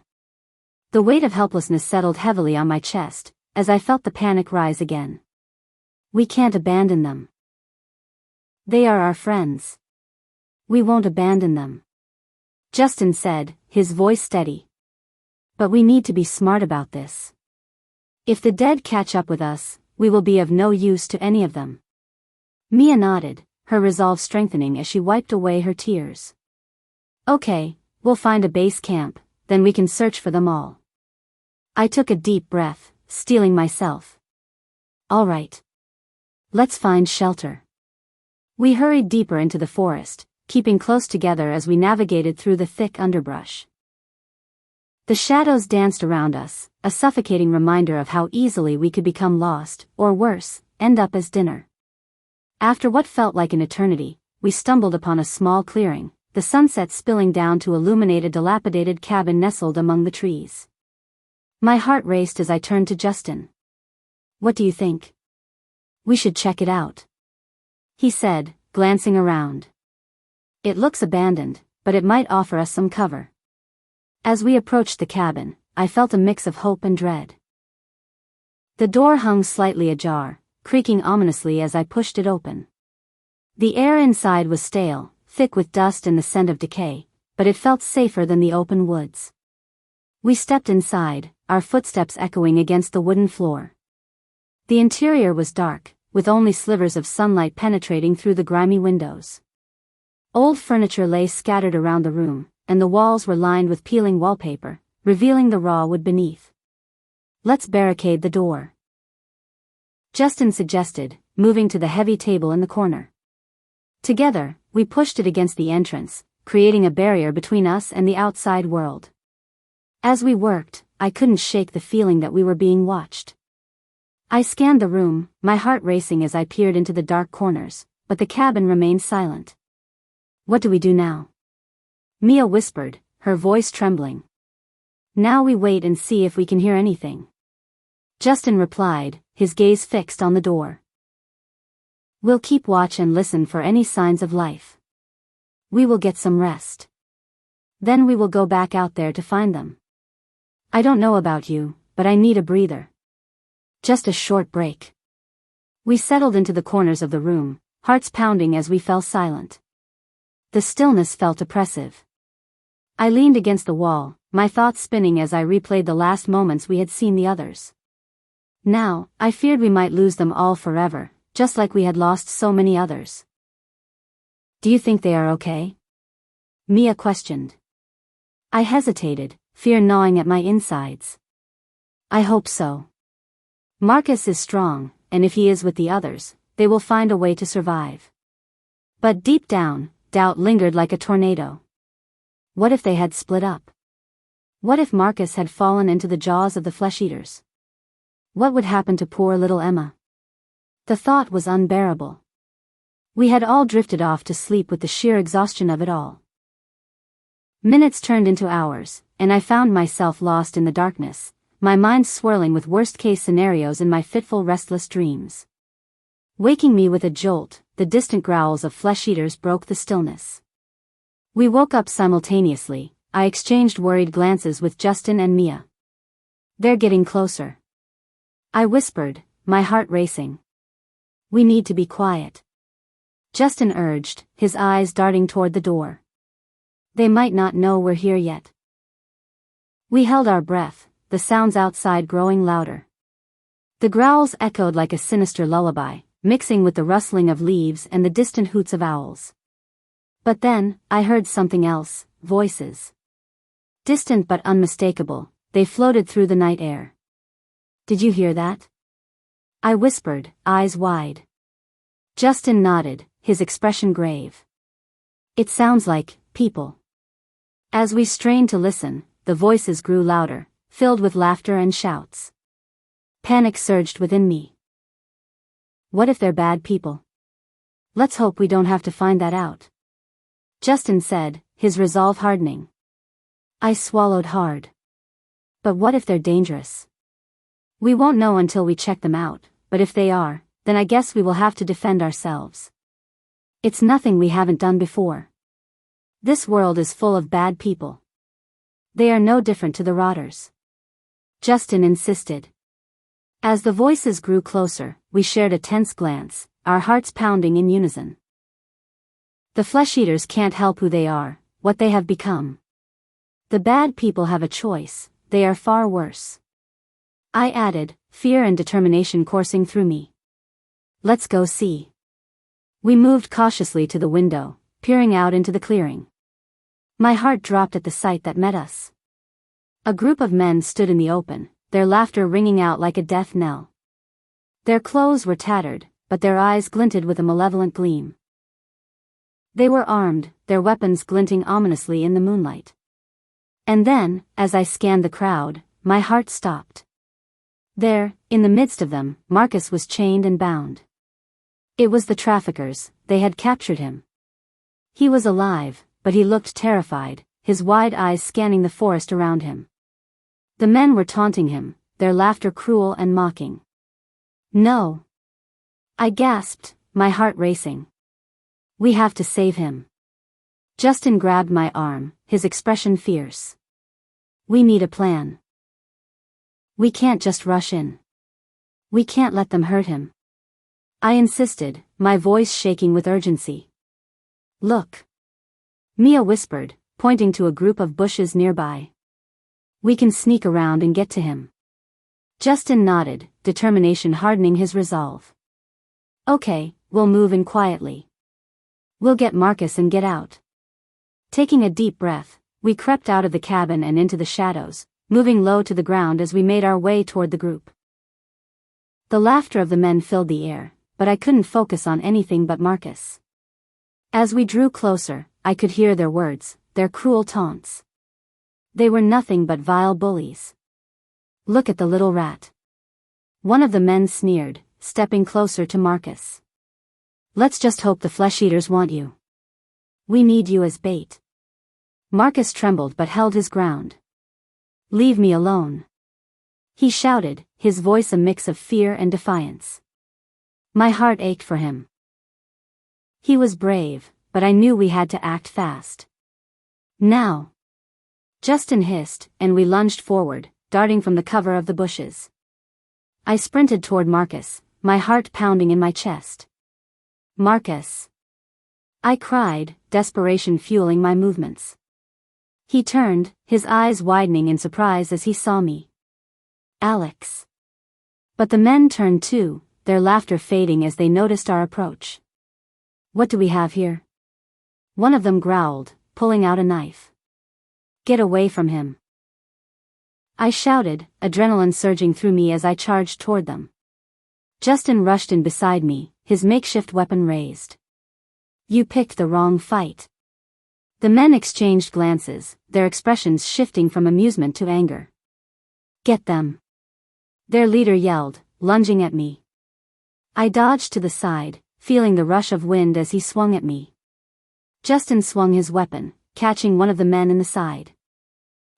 The weight of helplessness settled heavily on my chest, as I felt the panic rise again. We can't abandon them. They are our friends. We won't abandon them. Justin said, his voice steady. But we need to be smart about this. If the dead catch up with us, we will be of no use to any of them. Mia nodded, her resolve strengthening as she wiped away her tears. Okay, we'll find a base camp, then we can search for them all. I took a deep breath, steeling myself. All right. Let's find shelter. We hurried deeper into the forest, keeping close together as we navigated through the thick underbrush. The shadows danced around us, a suffocating reminder of how easily we could become lost, or worse, end up as dinner. After what felt like an eternity, we stumbled upon a small clearing, the sunset spilling down to illuminate a dilapidated cabin nestled among the trees. My heart raced as I turned to Justin. What do you think? We should check it out. He said, glancing around. It looks abandoned, but it might offer us some cover. As we approached the cabin, I felt a mix of hope and dread. The door hung slightly ajar, creaking ominously as I pushed it open. The air inside was stale, thick with dust and the scent of decay, but it felt safer than the open woods. We stepped inside, our footsteps echoing against the wooden floor. The interior was dark, with only slivers of sunlight penetrating through the grimy windows. Old furniture lay scattered around the room, and the walls were lined with peeling wallpaper, revealing the raw wood beneath. Let's barricade the door, Justin suggested, moving to the heavy table in the corner. Together, we pushed it against the entrance, creating a barrier between us and the outside world. As we worked, I couldn't shake the feeling that we were being watched. I scanned the room, my heart racing as I peered into the dark corners, but the cabin remained silent. What do we do now? Mia whispered, her voice trembling. Now we wait and see if we can hear anything. Justin replied, his gaze fixed on the door. We'll keep watch and listen for any signs of life. We will get some rest. Then we will go back out there to find them. I don't know about you, but I need a breather. Just a short break. We settled into the corners of the room, hearts pounding as we fell silent. The stillness felt oppressive. I leaned against the wall, my thoughts spinning as I replayed the last moments we had seen the others. Now, I feared we might lose them all forever, just like we had lost so many others. Do you think they are okay? Mia questioned. I hesitated, fear gnawing at my insides. I hope so. Marcus is strong, and if he is with the others, they will find a way to survive. But deep down, doubt lingered like a tornado. What if they had split up? What if Marcus had fallen into the jaws of the flesh-eaters? What would happen to poor little Emma? The thought was unbearable. We had all drifted off to sleep with the sheer exhaustion of it all. Minutes turned into hours, and I found myself lost in the darkness, my mind swirling with worst-case scenarios in my fitful, restless dreams. Waking me with a jolt, the distant growls of flesh-eaters broke the stillness. We woke up simultaneously. I exchanged worried glances with Justin and Mia. They're getting closer. I whispered, my heart racing. We need to be quiet. Justin urged, his eyes darting toward the door. They might not know we're here yet. We held our breath, the sounds outside growing louder. The growls echoed like a sinister lullaby, mixing with the rustling of leaves and the distant hoots of owls. But then, I heard something else, voices. Distant but unmistakable, they floated through the night air. Did you hear that? I whispered, eyes wide. Justin nodded, his expression grave. It sounds like people. As we strained to listen, the voices grew louder, filled with laughter and shouts. Panic surged within me. What if they're bad people? Let's hope we don't have to find that out. Justin said, his resolve hardening. I swallowed hard. But what if they're dangerous? We won't know until we check them out, but if they are, then I guess we will have to defend ourselves. It's nothing we haven't done before. This world is full of bad people. They are no different to the rotters. Justin insisted. As the voices grew closer, we shared a tense glance, our hearts pounding in unison. The flesh-eaters can't help who they are, what they have become. The bad people have a choice, they are far worse. I added, fear and determination coursing through me. Let's go see. We moved cautiously to the window, peering out into the clearing. My heart dropped at the sight that met us. A group of men stood in the open, their laughter ringing out like a death knell. Their clothes were tattered, but their eyes glinted with a malevolent gleam. They were armed, their weapons glinting ominously in the moonlight. And then, as I scanned the crowd, my heart stopped. There, in the midst of them, Marcus was chained and bound. It was the traffickers, they had captured him. He was alive, but he looked terrified, his wide eyes scanning the forest around him. The men were taunting him, their laughter cruel and mocking. No! I gasped, my heart racing. We have to save him. Justin grabbed my arm, his expression fierce. We need a plan. We can't just rush in. We can't let them hurt him. I insisted, my voice shaking with urgency. Look. Mia whispered, pointing to a group of bushes nearby. We can sneak around and get to him. Justin nodded, determination hardening his resolve. Okay, we'll move in quietly. We'll get Marcus and get out. Taking a deep breath, we crept out of the cabin and into the shadows, moving low to the ground as we made our way toward the group. The laughter of the men filled the air, but I couldn't focus on anything but Marcus. As we drew closer, I could hear their words, their cruel taunts. They were nothing but vile bullies. Look at the little rat. One of the men sneered, stepping closer to Marcus. Let's just hope the flesh-eaters want you. We need you as bait. Marcus trembled but held his ground. "Leave me alone," he shouted, his voice a mix of fear and defiance. My heart ached for him. He was brave, but I knew we had to act fast. "Now!" Justin hissed, and we lunged forward, darting from the cover of the bushes. I sprinted toward Marcus, my heart pounding in my chest. "Marcus!" I cried, desperation fueling my movements. He turned, his eyes widening in surprise as he saw me. "Alex!" But the men turned too, their laughter fading as they noticed our approach. "What do we have here?" One of them growled, pulling out a knife. "Get away from him!" I shouted, adrenaline surging through me as I charged toward them. Justin rushed in beside me, his makeshift weapon raised. "You picked the wrong fight." The men exchanged glances, their expressions shifting from amusement to anger. "Get them!" their leader yelled, lunging at me. I dodged to the side, feeling the rush of wind as he swung at me. Justin swung his weapon, catching one of the men in the side.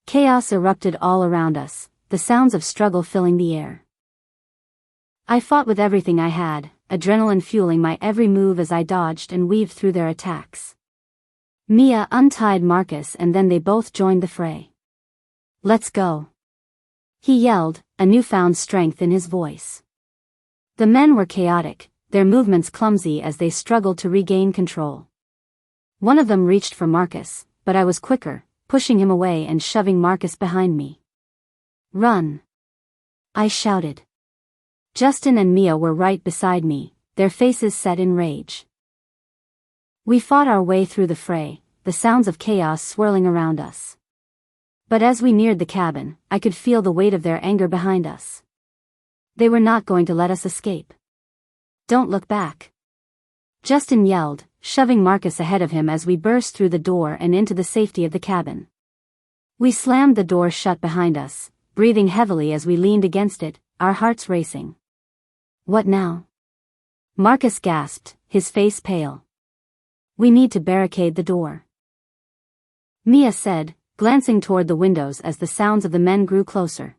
Chaos erupted all around us, the sounds of struggle filling the air. I fought with everything I had, adrenaline fueling my every move as I dodged and weaved through their attacks. Mia untied Marcus and then they both joined the fray. "Let's go!" he yelled, a newfound strength in his voice. The men were chaotic, their movements clumsy as they struggled to regain control. One of them reached for Marcus, but I was quicker, pushing him away and shoving Marcus behind me. "Run!" I shouted. Justin and Mia were right beside me, their faces set in rage. We fought our way through the fray, the sounds of chaos swirling around us. But as we neared the cabin, I could feel the weight of their anger behind us. They were not going to let us escape. "Don't look back!" Justin yelled, shoving Marcus ahead of him as we burst through the door and into the safety of the cabin. We slammed the door shut behind us, breathing heavily as we leaned against it, our hearts racing. "What now?" Marcus gasped, his face pale. "We need to barricade the door," Mia said, glancing toward the windows as the sounds of the men grew closer.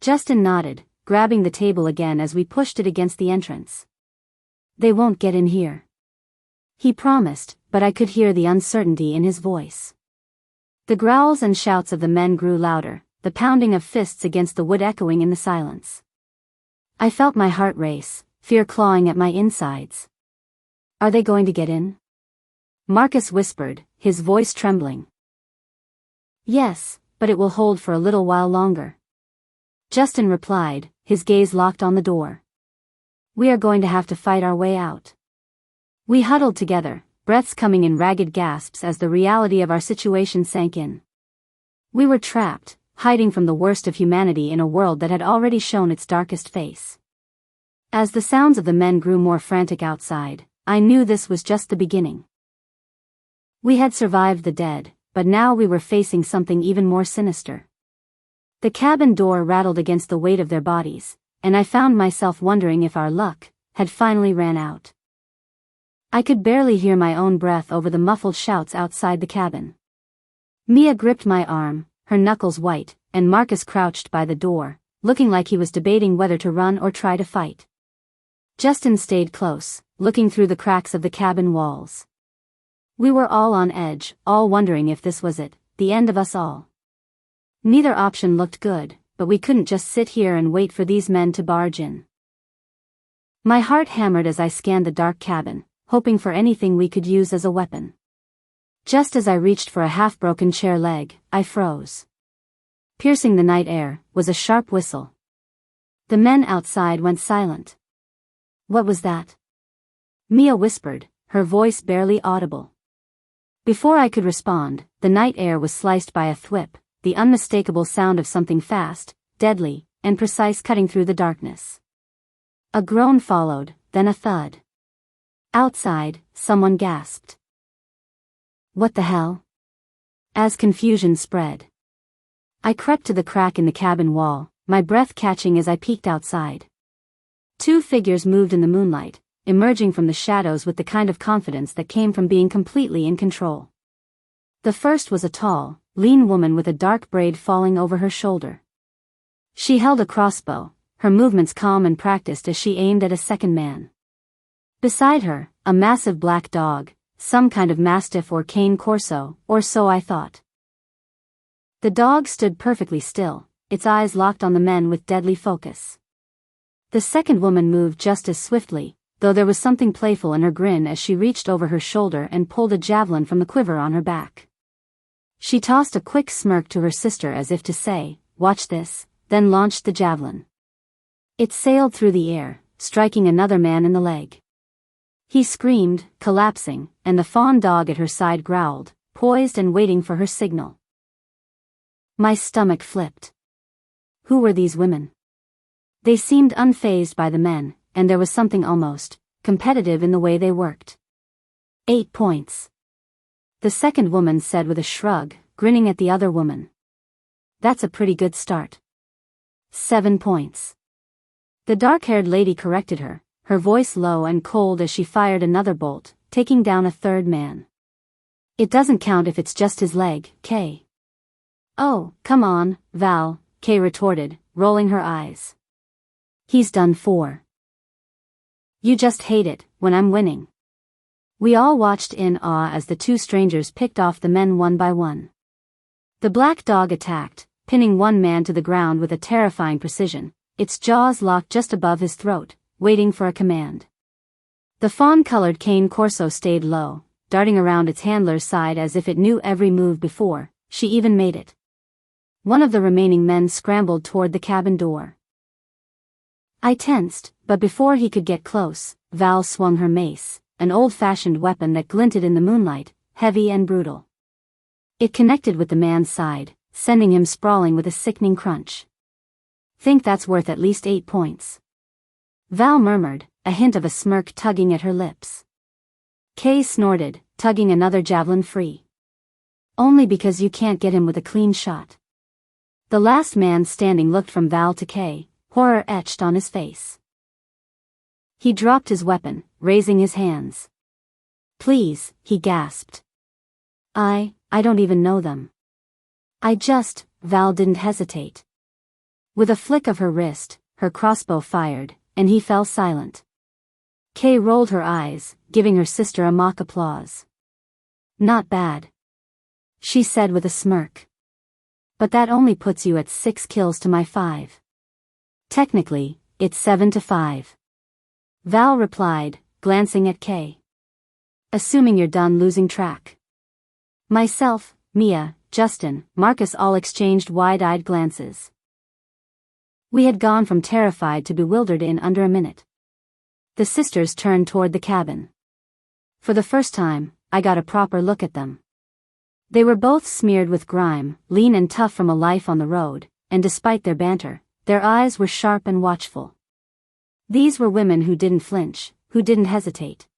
Justin nodded, grabbing the table again as we pushed it against the entrance. "They won't get in here," he promised, but I could hear the uncertainty in his voice. The growls and shouts of the men grew louder, the pounding of fists against the wood echoing in the silence. I felt my heart race, fear clawing at my insides. "Are they going to get in?" Marcus whispered, his voice trembling. "Yes, but it will hold for a little while longer," Justin replied, his gaze locked on the door. "We are going to have to fight our way out." We huddled together, breaths coming in ragged gasps as the reality of our situation sank in. We were trapped, hiding from the worst of humanity in a world that had already shown its darkest face. As the sounds of the men grew more frantic outside, I knew this was just the beginning. We had survived the dead, but now we were facing something even more sinister. The cabin door rattled against the weight of their bodies, and I found myself wondering if our luck had finally ran out. I could barely hear my own breath over the muffled shouts outside the cabin. Mia gripped my arm, her knuckles white, and Marcus crouched by the door, looking like he was debating whether to run or try to fight. Justin stayed close, looking through the cracks of the cabin walls. We were all on edge, all wondering if this was it, the end of us all. Neither option looked good, but we couldn't just sit here and wait for these men to barge in. My heart hammered as I scanned the dark cabin, hoping for anything we could use as a weapon. Just as I reached for a half-broken chair leg, I froze. Piercing the night air was a sharp whistle. The men outside went silent. "What was that?" Mia whispered, her voice barely audible. Before I could respond, the night air was sliced by a thwip, the unmistakable sound of something fast, deadly, and precise cutting through the darkness. A groan followed, then a thud. Outside, someone gasped. "What the hell?" As confusion spread, I crept to the crack in the cabin wall, my breath catching as I peeked outside. Two figures moved in the moonlight, emerging from the shadows with the kind of confidence that came from being completely in control. The first was a tall, lean woman with a dark braid falling over her shoulder. She held a crossbow, her movements calm and practiced as she aimed at a second man. Beside her, a massive black dog, some kind of mastiff or cane corso, or so I thought. The dog stood perfectly still, its eyes locked on the men with deadly focus. The second woman moved just as swiftly, though there was something playful in her grin as she reached over her shoulder and pulled a javelin from the quiver on her back. She tossed a quick smirk to her sister as if to say, "Watch this," then launched the javelin. It sailed through the air, striking another man in the leg. He screamed, collapsing, and the fawn dog at her side growled, poised and waiting for her signal. My stomach flipped. Who were these women? They seemed unfazed by the men, and there was something almost competitive in the way they worked. 8 points. The second woman said with a shrug, grinning at the other woman. That's a pretty good start. 7 points. The dark-haired lady corrected her, her voice low and cold as she fired another bolt, taking down a third man. It doesn't count if it's just his leg, Kay. Oh, come on, Val, Kay retorted, rolling her eyes. He's done 4. You just hate it, when I'm winning. We all watched in awe as the two strangers picked off the men one by one. The black dog attacked, pinning one man to the ground with a terrifying precision, its jaws locked just above his throat, waiting for a command. The fawn-colored cane corso stayed low, darting around its handler's side as if it knew every move before she even made it. One of the remaining men scrambled toward the cabin door. I tensed, but before he could get close, Val swung her mace, an old-fashioned weapon that glinted in the moonlight, heavy and brutal. It connected with the man's side, sending him sprawling with a sickening crunch. Think that's worth at least 8 points. Val murmured, a hint of a smirk tugging at her lips. Kay snorted, tugging another javelin free. Only because you can't get him with a clean shot. The last man standing looked from Val to Kay, horror etched on his face. He dropped his weapon, raising his hands. Please, he gasped. I don't even know them. Val didn't hesitate. With a flick of her wrist, her crossbow fired, and he fell silent. Kay rolled her eyes, giving her sister a mock applause. Not bad, she said with a smirk. But that only puts you at 6 kills to my 5. Technically, it's 7 to 5. Val replied, glancing at Kay. Assuming you're done losing track. Myself, Mia, Justin, Marcus all exchanged wide-eyed glances. We had gone from terrified to bewildered in under a minute. The sisters turned toward the cabin. For the first time, I got a proper look at them. They were both smeared with grime, lean and tough from a life on the road, and despite their banter, their eyes were sharp and watchful. These were women who didn't flinch, who didn't hesitate.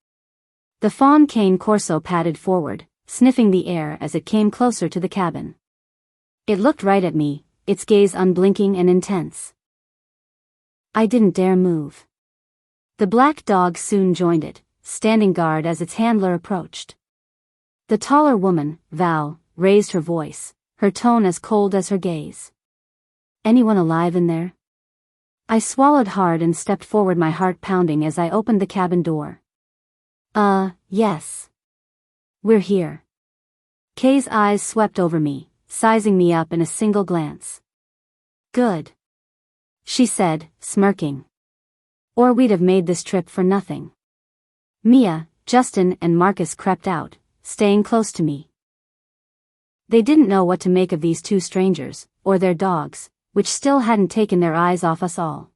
The fawn cane corso padded forward, sniffing the air as it came closer to the cabin. It looked right at me, its gaze unblinking and intense. I didn't dare move. The black dog soon joined it, standing guard as its handler approached. The taller woman, Val, raised her voice, her tone as cold as her gaze. Anyone alive in there? I swallowed hard and stepped forward, my heart pounding as I opened the cabin door. Yes. We're here. Kay's eyes swept over me, sizing me up in a single glance. Good, she said, smirking. Or we'd have made this trip for nothing. Mia, Justin and Marcus crept out, staying close to me. They didn't know what to make of these two strangers, or their dogs, which still hadn't taken their eyes off us all.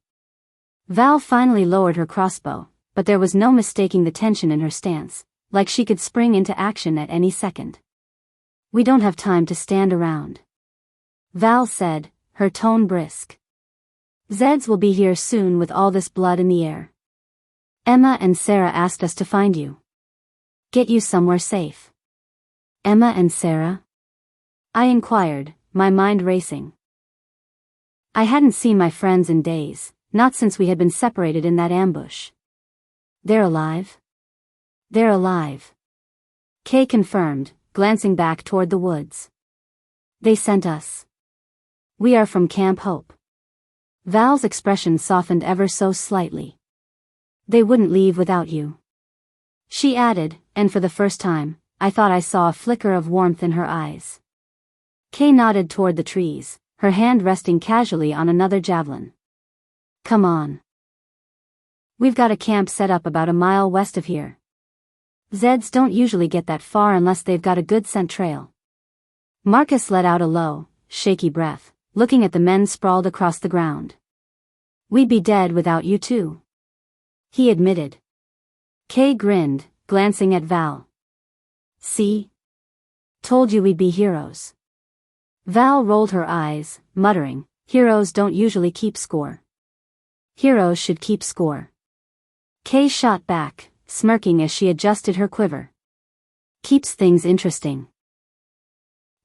Val finally lowered her crossbow, but there was no mistaking the tension in her stance, like she could spring into action at any second. We don't have time to stand around, Val said, her tone brisk. Zeds will be here soon with all this blood in the air. Emma and Sarah asked us to find you. Get you somewhere safe. Emma and Sarah? I inquired, my mind racing. I hadn't seen my friends in days, not since we had been separated in that ambush. They're alive? They're alive, Kay confirmed, glancing back toward the woods. They sent us. We are from Camp Hope. Val's expression softened ever so slightly. They wouldn't leave without you. She added, and for the first time, I thought I saw a flicker of warmth in her eyes. Kay nodded toward the trees, her hand resting casually on another javelin. Come on. We've got a camp set up about a mile west of here. Zeds don't usually get that far unless they've got a good scent trail. Marcus let out a low, shaky breath, looking at the men sprawled across the ground. We'd be dead without you too, he admitted. Kay grinned, glancing at Val. See? Told you we'd be heroes. Val rolled her eyes, muttering, heroes don't usually keep score. Heroes should keep score. Kay shot back, smirking as she adjusted her quiver. Keeps things interesting.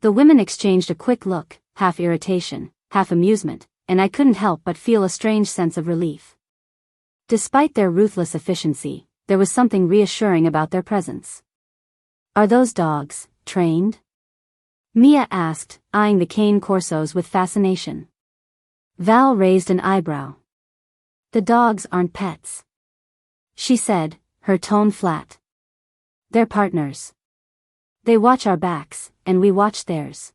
The women exchanged a quick look, half irritation, half amusement, and I couldn't help but feel a strange sense of relief. Despite their ruthless efficiency, there was something reassuring about their presence. Are those dogs trained? Mia asked, eyeing the cane corsos with fascination. Val raised an eyebrow. The dogs aren't pets, she said, her tone flat. They're partners. They watch our backs, and we watch theirs.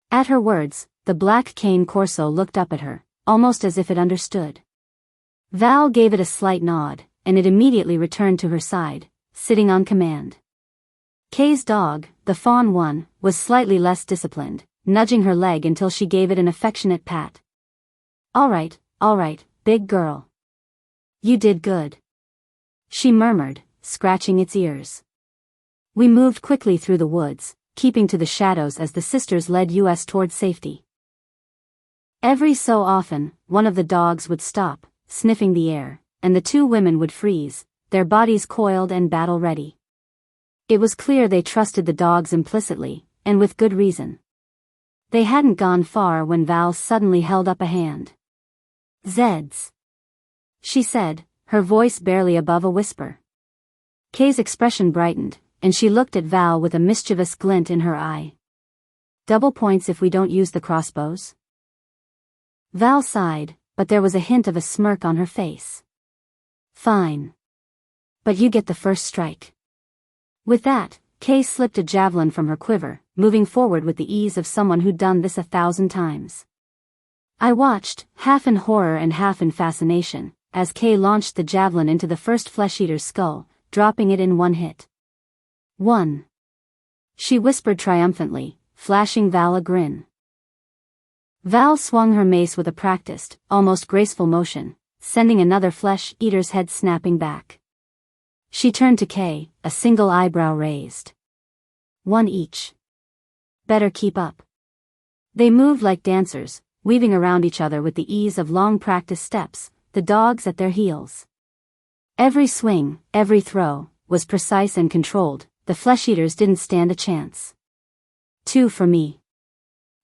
At her words, the black cane corso looked up at her, almost as if it understood. Val gave it a slight nod, and it immediately returned to her side, sitting on command. Kay's dog, the fawn one, was slightly less disciplined, nudging her leg until she gave it an affectionate pat. All right, big girl. You did good, she murmured, scratching its ears. We moved quickly through the woods, keeping to the shadows as the sisters led us toward safety. Every so often, one of the dogs would stop, sniffing the air, and the two women would freeze, their bodies coiled and battle-ready. It was clear they trusted the dogs implicitly, and with good reason. They hadn't gone far when Val suddenly held up a hand. Zeds, she said, her voice barely above a whisper. Kay's expression brightened, and she looked at Val with a mischievous glint in her eye. Double points if we don't use the crossbows? Val sighed, but there was a hint of a smirk on her face. Fine. But you get the first strike. With that, Kay slipped a javelin from her quiver, moving forward with the ease of someone who'd done this 1,000 times. I watched, half in horror and half in fascination, as Kay launched the javelin into the first flesh-eater's skull, dropping it in one hit. 1. She whispered triumphantly, flashing Val a grin. Val swung her mace with a practiced, almost graceful motion, sending another flesh-eater's head snapping back. She turned to Kay, a single eyebrow raised. 1 each. Better keep up. They moved like dancers, weaving around each other with the ease of long-practiced steps, the dogs at their heels. Every swing, every throw, was precise and controlled, the flesh-eaters didn't stand a chance. 2 for me.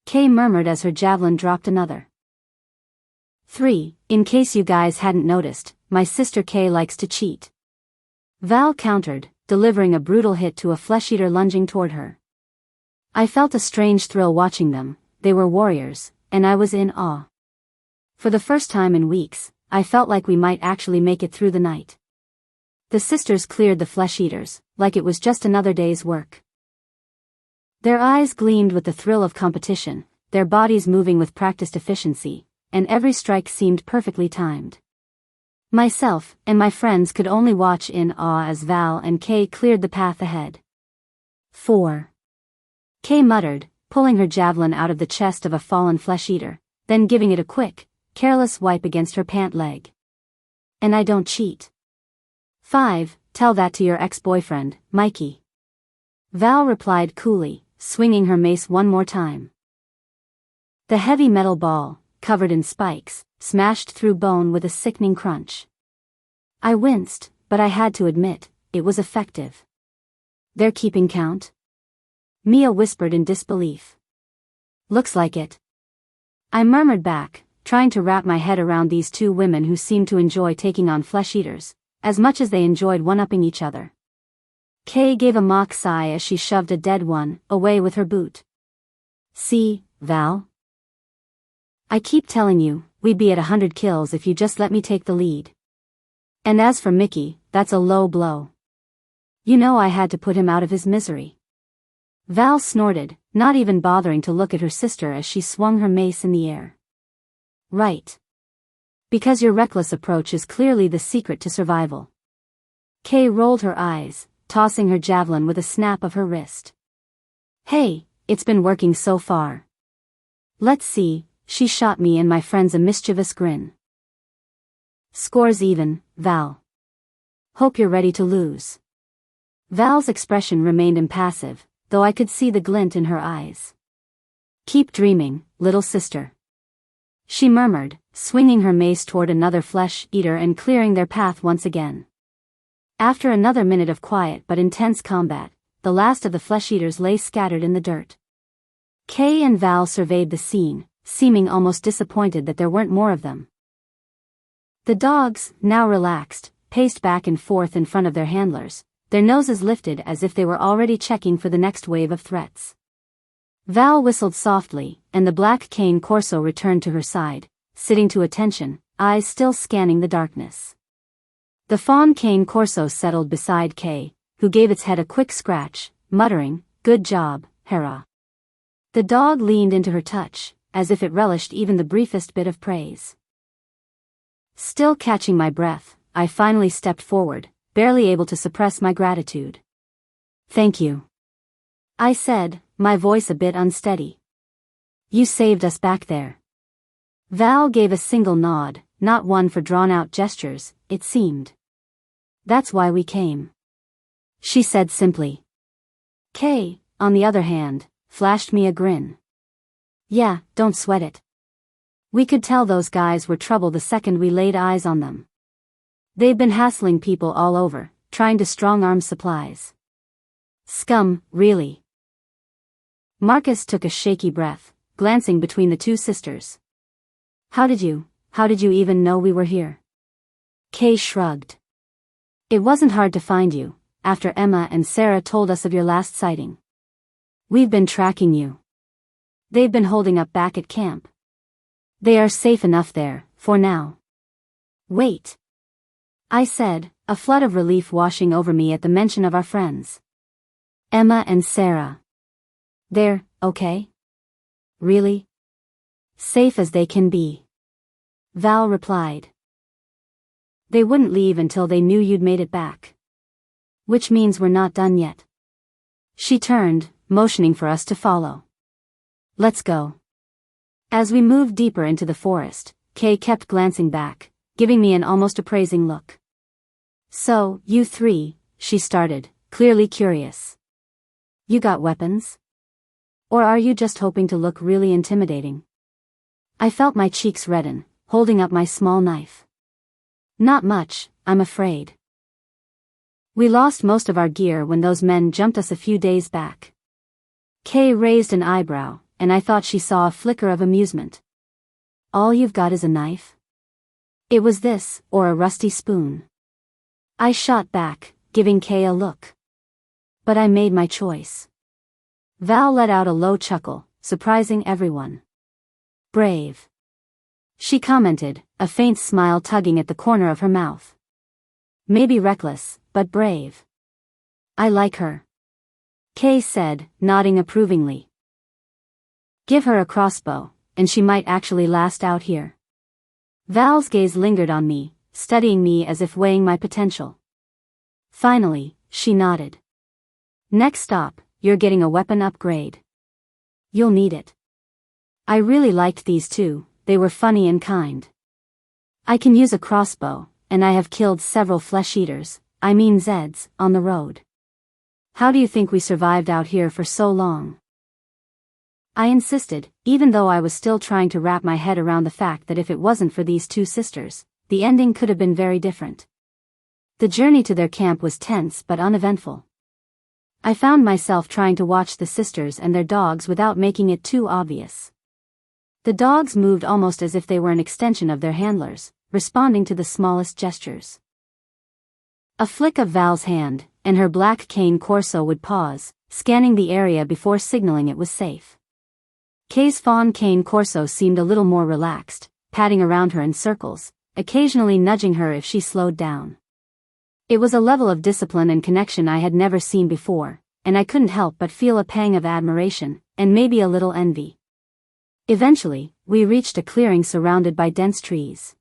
Kay murmured as her javelin dropped another. 3, in case you guys hadn't noticed, my sister Kay likes to cheat. Val countered, delivering a brutal hit to a flesh-eater lunging toward her. I felt a strange thrill watching them, they were warriors, and I was in awe. For the first time in weeks, I felt like we might actually make it through the night. The sisters cleared the flesh-eaters, like it was just another day's work. Their eyes gleamed with the thrill of competition, their bodies moving with practiced efficiency, and every strike seemed perfectly timed. Myself and my friends could only watch in awe as Val and Kay cleared the path ahead. 4. Kay muttered, pulling her javelin out of the chest of a fallen flesh-eater, then giving it a quick, careless wipe against her pant leg. And I don't cheat. 5, tell that to your ex-boyfriend, Mikey. Val replied coolly, swinging her mace one more time. The heavy metal ball, covered in spikes, smashed through bone with a sickening crunch. I winced, but I had to admit, it was effective. They're keeping count? Mia whispered in disbelief. Looks like it. I murmured back, trying to wrap my head around these two women who seemed to enjoy taking on flesh-eaters, as much as they enjoyed one-upping each other. Kay gave a mock sigh as she shoved a dead one away with her boot. See, Val? I keep telling you, we'd be at 100 kills if you just let me take the lead. And as for Mickey, that's a low blow. You know I had to put him out of his misery. Val snorted, not even bothering to look at her sister as she swung her mace in the air. Right. Because your reckless approach is clearly the secret to survival. Kay rolled her eyes, tossing her javelin with a snap of her wrist. Hey, it's been working so far. Let's see, she shot me and my friends a mischievous grin. Scores even, Val. Hope you're ready to lose. Val's expression remained impassive, though I could see the glint in her eyes. Keep dreaming, little sister. She murmured, swinging her mace toward another flesh-eater and clearing their path once again. After another minute of quiet but intense combat, the last of the flesh-eaters lay scattered in the dirt. Kay and Val surveyed the scene, seeming almost disappointed that there weren't more of them. The dogs, now relaxed, paced back and forth in front of their handlers, their noses lifted as if they were already checking for the next wave of threats. Val whistled softly, and the black cane corso returned to her side, sitting to attention, eyes still scanning the darkness. The fawn cane corso settled beside Kay, who gave its head a quick scratch, muttering, "Good job, Hera." The dog leaned into her touch, as if it relished even the briefest bit of praise. Still catching my breath, I finally stepped forward, barely able to suppress my gratitude. "Thank you," I said, my voice a bit unsteady. "You saved us back there." Val gave a single nod, not one for drawn-out gestures, it seemed. "That's why we came," she said simply. Kay, on the other hand, flashed me a grin. "Yeah, don't sweat it. We could tell those guys were trouble the second we laid eyes on them. They've been hassling people all over, trying to strong-arm supplies. Scum, really." Marcus took a shaky breath, glancing between the two sisters. How did you even know we were here?" Kay shrugged. "It wasn't hard to find you, after Emma and Sarah told us of your last sighting. We've been tracking you. They've been holding up back at camp. They are safe enough there, for now." "Wait," I said, a flood of relief washing over me at the mention of our friends. "Emma and Sarah. They're okay? Really? Safe as they can be?" Val replied. "They wouldn't leave until they knew you'd made it back. Which means we're not done yet." She turned, motioning for us to follow. "Let's go." As we moved deeper into the forest, Kay kept glancing back, giving me an almost appraising look. "So, you three," she started, clearly curious. "You got weapons? Or are you just hoping to look really intimidating?" I felt my cheeks redden, holding up my small knife. "Not much, I'm afraid. We lost most of our gear when those men jumped us a few days back." Kay raised an eyebrow, and I thought she saw a flicker of amusement. "All you've got is a knife?" It was this, or a rusty spoon. I shot back, giving Kay a look. But I made my choice. Val let out a low chuckle, surprising everyone. "Brave," she commented, a faint smile tugging at the corner of her mouth. "Maybe reckless, but brave. I like her," Kay said, nodding approvingly. "Give her a crossbow, and she might actually last out here." Val's gaze lingered on me, studying me as if weighing my potential. Finally, she nodded. "Next stop, you're getting a weapon upgrade. You'll need it." I really liked these two, they were funny and kind. "I can use a crossbow, and I have killed several flesh-eaters, I mean Zeds, on the road. How do you think we survived out here for so long?" I insisted, even though I was still trying to wrap my head around the fact that if it wasn't for these two sisters, the ending could have been very different. The journey to their camp was tense but uneventful. I found myself trying to watch the sisters and their dogs without making it too obvious. The dogs moved almost as if they were an extension of their handlers, responding to the smallest gestures. A flick of Val's hand, and her black cane corso would pause, scanning the area before signaling it was safe. Kay's fawn cane corso seemed a little more relaxed, padding around her in circles, occasionally nudging her if she slowed down. It was a level of discipline and connection I had never seen before, and I couldn't help but feel a pang of admiration, and maybe a little envy. Eventually, we reached a clearing surrounded by dense trees.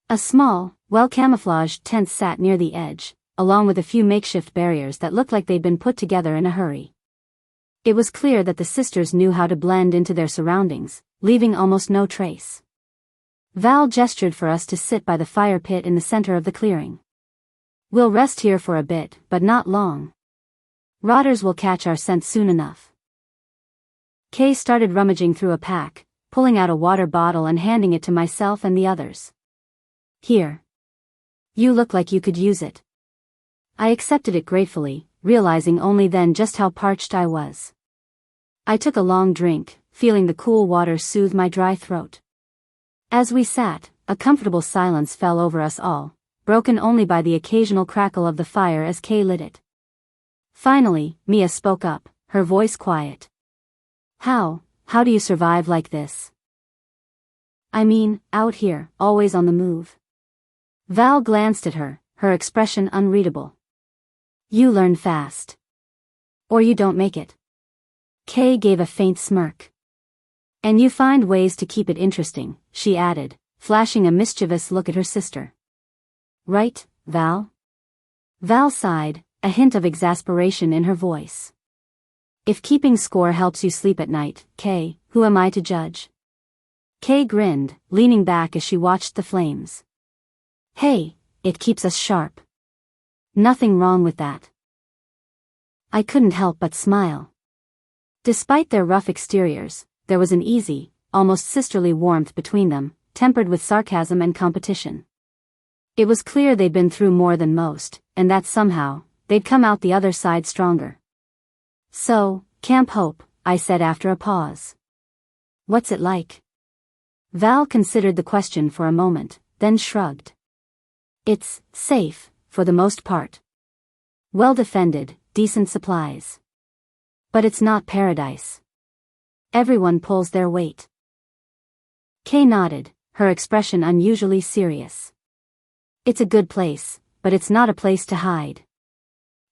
A small, well-camouflaged tent sat near the edge, along with a few makeshift barriers that looked like they'd been put together in a hurry. It was clear that the sisters knew how to blend into their surroundings, leaving almost no trace. Val gestured for us to sit by the fire pit in the center of the clearing. We'll rest here for a bit, but not long. Rotters will catch our scent soon enough. Kay started rummaging through a pack, pulling out a water bottle and handing it to myself and the others. Here. You look like you could use it. I accepted it gratefully, realizing only then just how parched I was. I took a long drink, feeling the cool water soothe my dry throat. As we sat, a comfortable silence fell over us all, broken only by the occasional crackle of the fire as Kay lit it. Finally, Mia spoke up, her voice quiet. How do you survive like this? I mean, out here, always on the move. Val glanced at her, her expression unreadable. You learn fast. Or you don't make it. Kay gave a faint smirk. And you find ways to keep it interesting, she added, flashing a mischievous look at her sister. Right, Val? Val sighed, a hint of exasperation in her voice. If keeping score helps you sleep at night, Kay, who am I to judge? Kay grinned, leaning back as she watched the flames. Hey, it keeps us sharp. Nothing wrong with that. I couldn't help but smile. Despite their rough exteriors, there was an easy, almost sisterly warmth between them, tempered with sarcasm and competition. It was clear they'd been through more than most, and that somehow, they'd come out the other side stronger. So, Camp Hope, I said after a pause. What's it like? Val considered the question for a moment, then shrugged. It's safe, for the most part. Well defended, decent supplies. But it's not paradise. Everyone pulls their weight. Kay nodded, her expression unusually serious. It's a good place, but it's not a place to hide.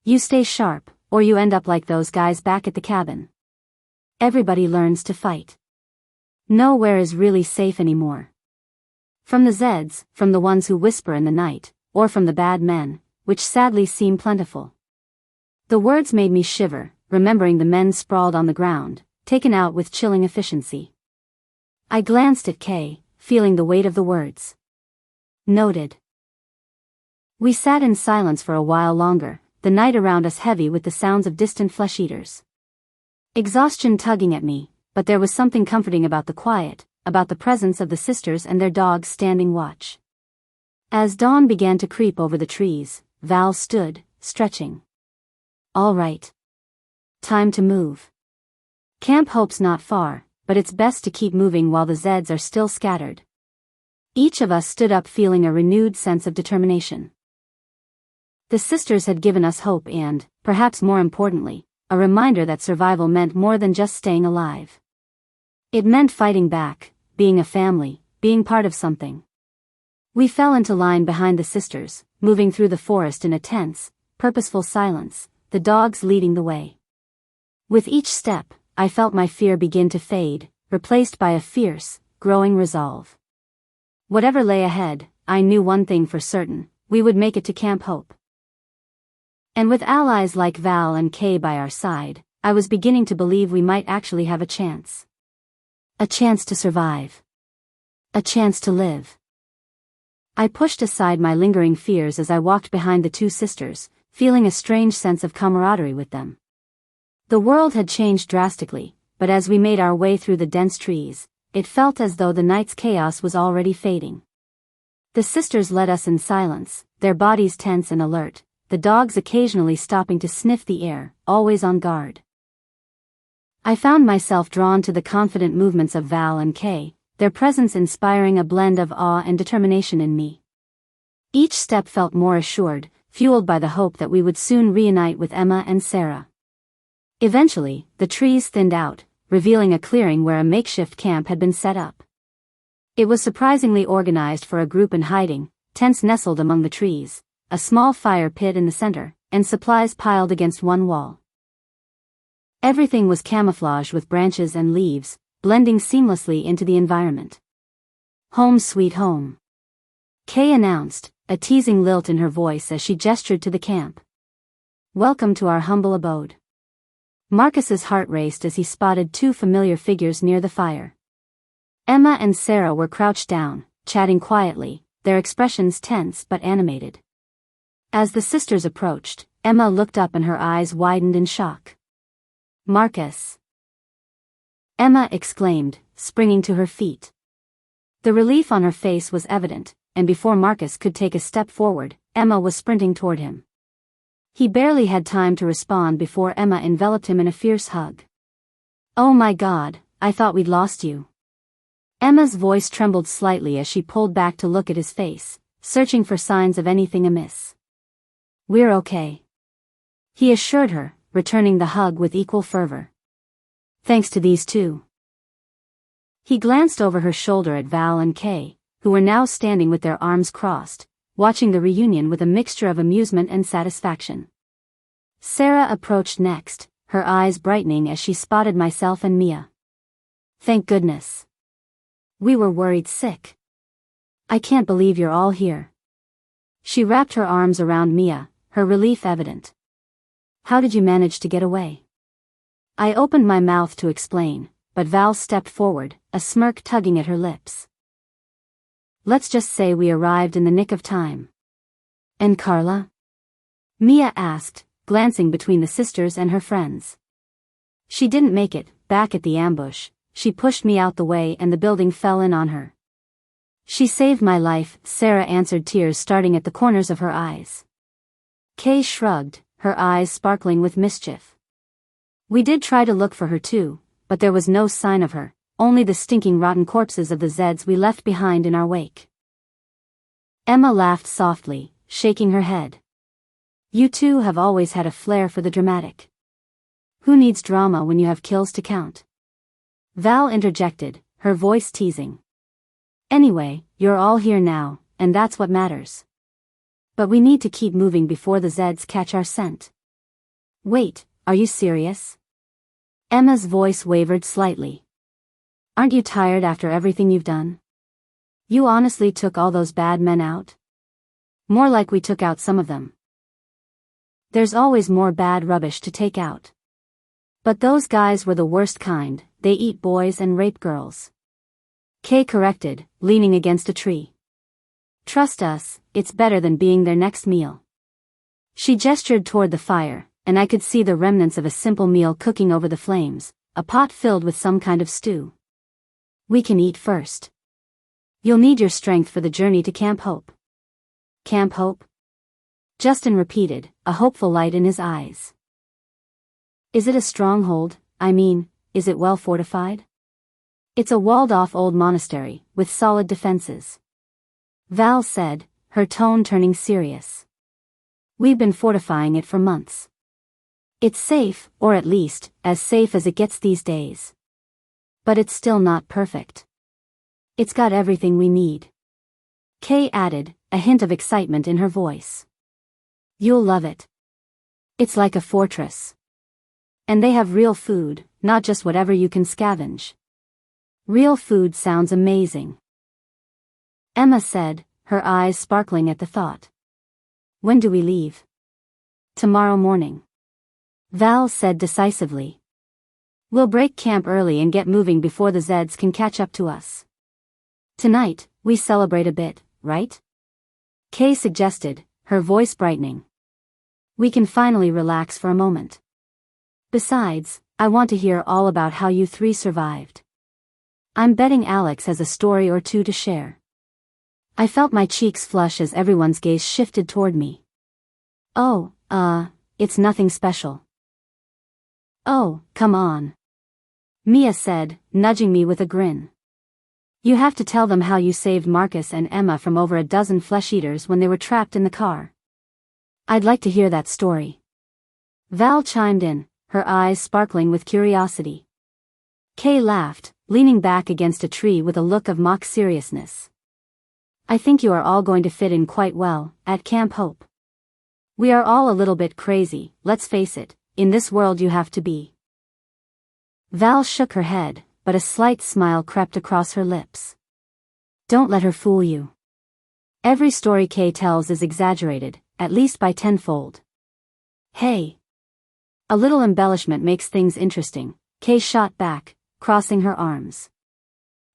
You stay sharp, or you end up like those guys back at the cabin. Everybody learns to fight. Nowhere is really safe anymore. From the Zeds, from the ones who whisper in the night, or from the bad men, which sadly seem plentiful. The words made me shiver, remembering the men sprawled on the ground, taken out with chilling efficiency. I glanced at Kay, feeling the weight of the words. Noted. We sat in silence for a while longer, the night around us heavy with the sounds of distant flesh-eaters. Exhaustion tugging at me, but there was something comforting about the quiet, about the presence of the sisters and their dogs standing watch. As dawn began to creep over the trees, Val stood, stretching. All right. Time to move. Camp Hope's not far, but it's best to keep moving while the Zeds are still scattered. Each of us stood up feeling a renewed sense of determination. The sisters had given us hope and, perhaps more importantly, a reminder that survival meant more than just staying alive. It meant fighting back, being a family, being part of something. We fell into line behind the sisters, moving through the forest in a tense, purposeful silence, the dogs leading the way. With each step, I felt my fear begin to fade, replaced by a fierce, growing resolve. Whatever lay ahead, I knew one thing for certain, we would make it to Camp Hope. And with allies like Val and Kay by our side, I was beginning to believe we might actually have a chance. A chance to survive. A chance to live. I pushed aside my lingering fears as I walked behind the two sisters, feeling a strange sense of camaraderie with them. The world had changed drastically, but as we made our way through the dense trees, it felt as though the night's chaos was already fading. The sisters led us in silence, their bodies tense and alert, the dogs occasionally stopping to sniff the air, always on guard. I found myself drawn to the confident movements of Val and Kay, their presence inspiring a blend of awe and determination in me. Each step felt more assured, fueled by the hope that we would soon reunite with Emma and Sarah. Eventually, the trees thinned out, revealing a clearing where a makeshift camp had been set up. It was surprisingly organized for a group in hiding, tents nestled among the trees, a small fire pit in the center, and supplies piled against one wall. Everything was camouflaged with branches and leaves, blending seamlessly into the environment. "Home sweet home," Kay announced, a teasing lilt in her voice as she gestured to the camp. "Welcome to our humble abode." Marcus's heart raced as he spotted two familiar figures near the fire. Emma and Sarah were crouched down, chatting quietly, their expressions tense but animated. As the sisters approached, Emma looked up and her eyes widened in shock. "Marcus!" Emma exclaimed, springing to her feet. The relief on her face was evident, and before Marcus could take a step forward, Emma was sprinting toward him. He barely had time to respond before Emma enveloped him in a fierce hug. "Oh my God, I thought we'd lost you." Emma's voice trembled slightly as she pulled back to look at his face, searching for signs of anything amiss. "We're okay," he assured her, returning the hug with equal fervor. "Thanks to these two." He glanced over her shoulder at Val and Kay, who were now standing with their arms crossed, watching the reunion with a mixture of amusement and satisfaction. Sarah approached next, her eyes brightening as she spotted myself and Mia. "Thank goodness. We were worried sick. I can't believe you're all here." She wrapped her arms around Mia, her relief evident. "How did you manage to get away?" I opened my mouth to explain, but Val stepped forward, a smirk tugging at her lips. "Let's just say we arrived in the nick of time." "And Carla?" Mia asked, glancing between the sisters and her friends. "She didn't make it, back at the ambush. She pushed me out the way and the building fell in on her." "She saved my life," Sarah answered, tears starting at the corners of her eyes. Kay shrugged, her eyes sparkling with mischief. "We did try to look for her too, but there was no sign of her, only the stinking rotten corpses of the Zeds we left behind in our wake." Emma laughed softly, shaking her head. "You two have always had a flair for the dramatic. Who needs drama when you have kills to count?" Val interjected, her voice teasing. "Anyway, you're all here now, and that's what matters. But we need to keep moving before the Zeds catch our scent." "Wait, are you serious?" Emma's voice wavered slightly. "Aren't you tired after everything you've done? You honestly took all those bad men out?" "More like we took out some of them. There's always more bad rubbish to take out. But those guys were the worst kind, they eat boys and rape girls." Kay corrected, leaning against a tree. "Trust us, it's better than being their next meal." She gestured toward the fire, and I could see the remnants of a simple meal cooking over the flames, a pot filled with some kind of stew. "We can eat first. You'll need your strength for the journey to Camp Hope." "Camp Hope?" Justin repeated, a hopeful light in his eyes. "Is it a stronghold? I mean, is it well fortified?" "It's a walled-off old monastery, with solid defenses," Val said, her tone turning serious. "We've been fortifying it for months. It's safe, or at least, as safe as it gets these days. But it's still not perfect. It's got everything we need." Kay added, a hint of excitement in her voice. "You'll love it. It's like a fortress. And they have real food, not just whatever you can scavenge." "Real food sounds amazing," Emma said, her eyes sparkling at the thought. "When do we leave?" "Tomorrow morning," Val said decisively. "We'll break camp early and get moving before the Zeds can catch up to us. Tonight, we celebrate a bit, right?" Kay suggested, her voice brightening. "We can finally relax for a moment. Besides, I want to hear all about how you three survived. I'm betting Alex has a story or two to share." I felt my cheeks flush as everyone's gaze shifted toward me. "Oh, it's nothing special." "Oh, come on," Mia said, nudging me with a grin. You have to tell them how you saved Marcus and Emma from over a dozen flesh-eaters when they were trapped in the car. I'd like to hear that story. Val chimed in, her eyes sparkling with curiosity. Kay laughed, leaning back against a tree with a look of mock seriousness. I think you are all going to fit in quite well, at Camp Hope. We are all a little bit crazy, let's face it, in this world you have to be. Val shook her head, but a slight smile crept across her lips. Don't let her fool you. Every story Kay tells is exaggerated, at least by tenfold. Hey. A little embellishment makes things interesting, Kay shot back, crossing her arms.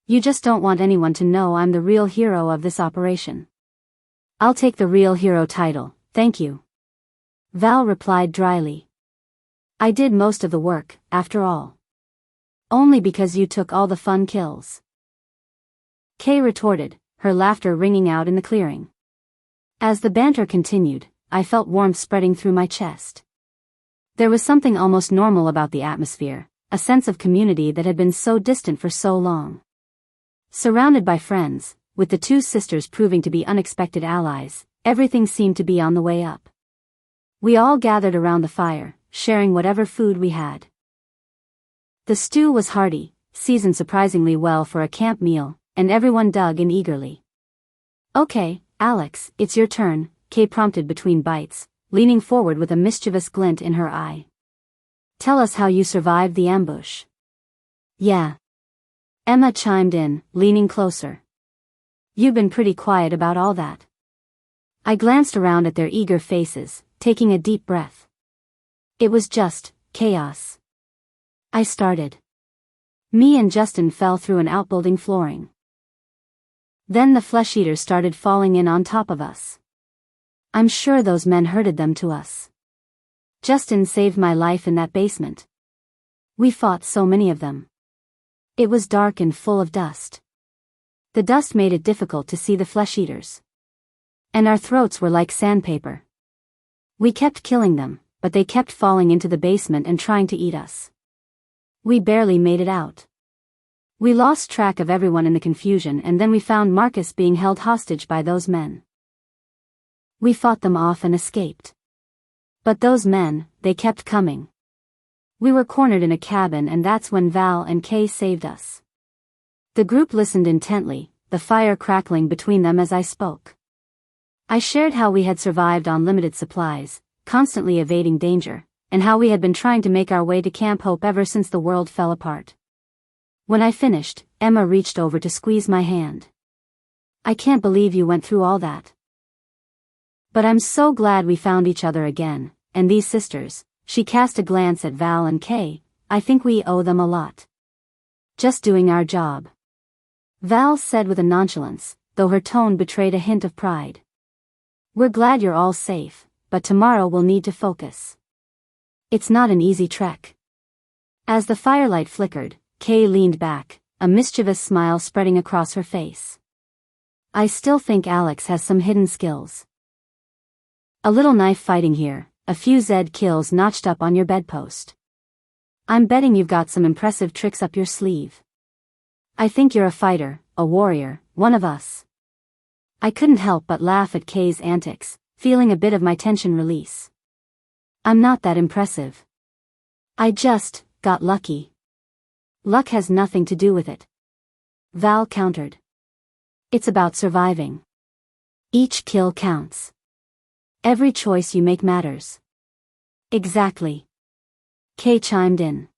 You just don't want anyone to know I'm the real hero of this operation. I'll take the real hero title, thank you. Val replied dryly. I did most of the work, after all. Only because you took all the fun kills. Kay retorted, her laughter ringing out in the clearing. As the banter continued, I felt warmth spreading through my chest. There was something almost normal about the atmosphere, a sense of community that had been so distant for so long. Surrounded by friends, with the two sisters proving to be unexpected allies, everything seemed to be on the way up. We all gathered around the fire, sharing whatever food we had. The stew was hearty, seasoned surprisingly well for a camp meal, and everyone dug in eagerly. Okay, Alex, it's your turn, Kay prompted between bites, leaning forward with a mischievous glint in her eye. Tell us how you survived the ambush. Yeah. Emma chimed in, leaning closer. You've been pretty quiet about all that. I glanced around at their eager faces, taking a deep breath. It was just chaos. I started. Me and Justin fell through an outbuilding flooring. Then the flesh-eaters started falling in on top of us. I'm sure those men herded them to us. Justin saved my life in that basement. We fought so many of them. It was dark and full of dust. The dust made it difficult to see the flesh-eaters. And our throats were like sandpaper. We kept killing them, but they kept falling into the basement and trying to eat us. We barely made it out. We lost track of everyone in the confusion, and then we found Marcus being held hostage by those men. We fought them off and escaped. But those men, they kept coming. We were cornered in a cabin, and that's when Val and Kay saved us. The group listened intently, the fire crackling between them as I spoke. I shared how we had survived on limited supplies, constantly evading danger, and how we had been trying to make our way to Camp Hope ever since the world fell apart. When I finished, Emma reached over to squeeze my hand. I can't believe you went through all that. But I'm so glad we found each other again, and these sisters, she cast a glance at Val and Kay, I think we owe them a lot. Just doing our job. Val said with a nonchalance, though her tone betrayed a hint of pride. We're glad you're all safe, but tomorrow we'll need to focus. It's not an easy trek. As the firelight flickered, Kay leaned back, a mischievous smile spreading across her face. I still think Alex has some hidden skills. A little knife fighting here, a few Zed kills notched up on your bedpost. I'm betting you've got some impressive tricks up your sleeve. I think you're a fighter, a warrior, one of us. I couldn't help but laugh at Kay's antics, feeling a bit of my tension release. I'm not that impressive. I just got lucky. Luck has nothing to do with it. Val countered. It's about surviving. Each kill counts. Every choice you make matters. Exactly. Kay chimed in.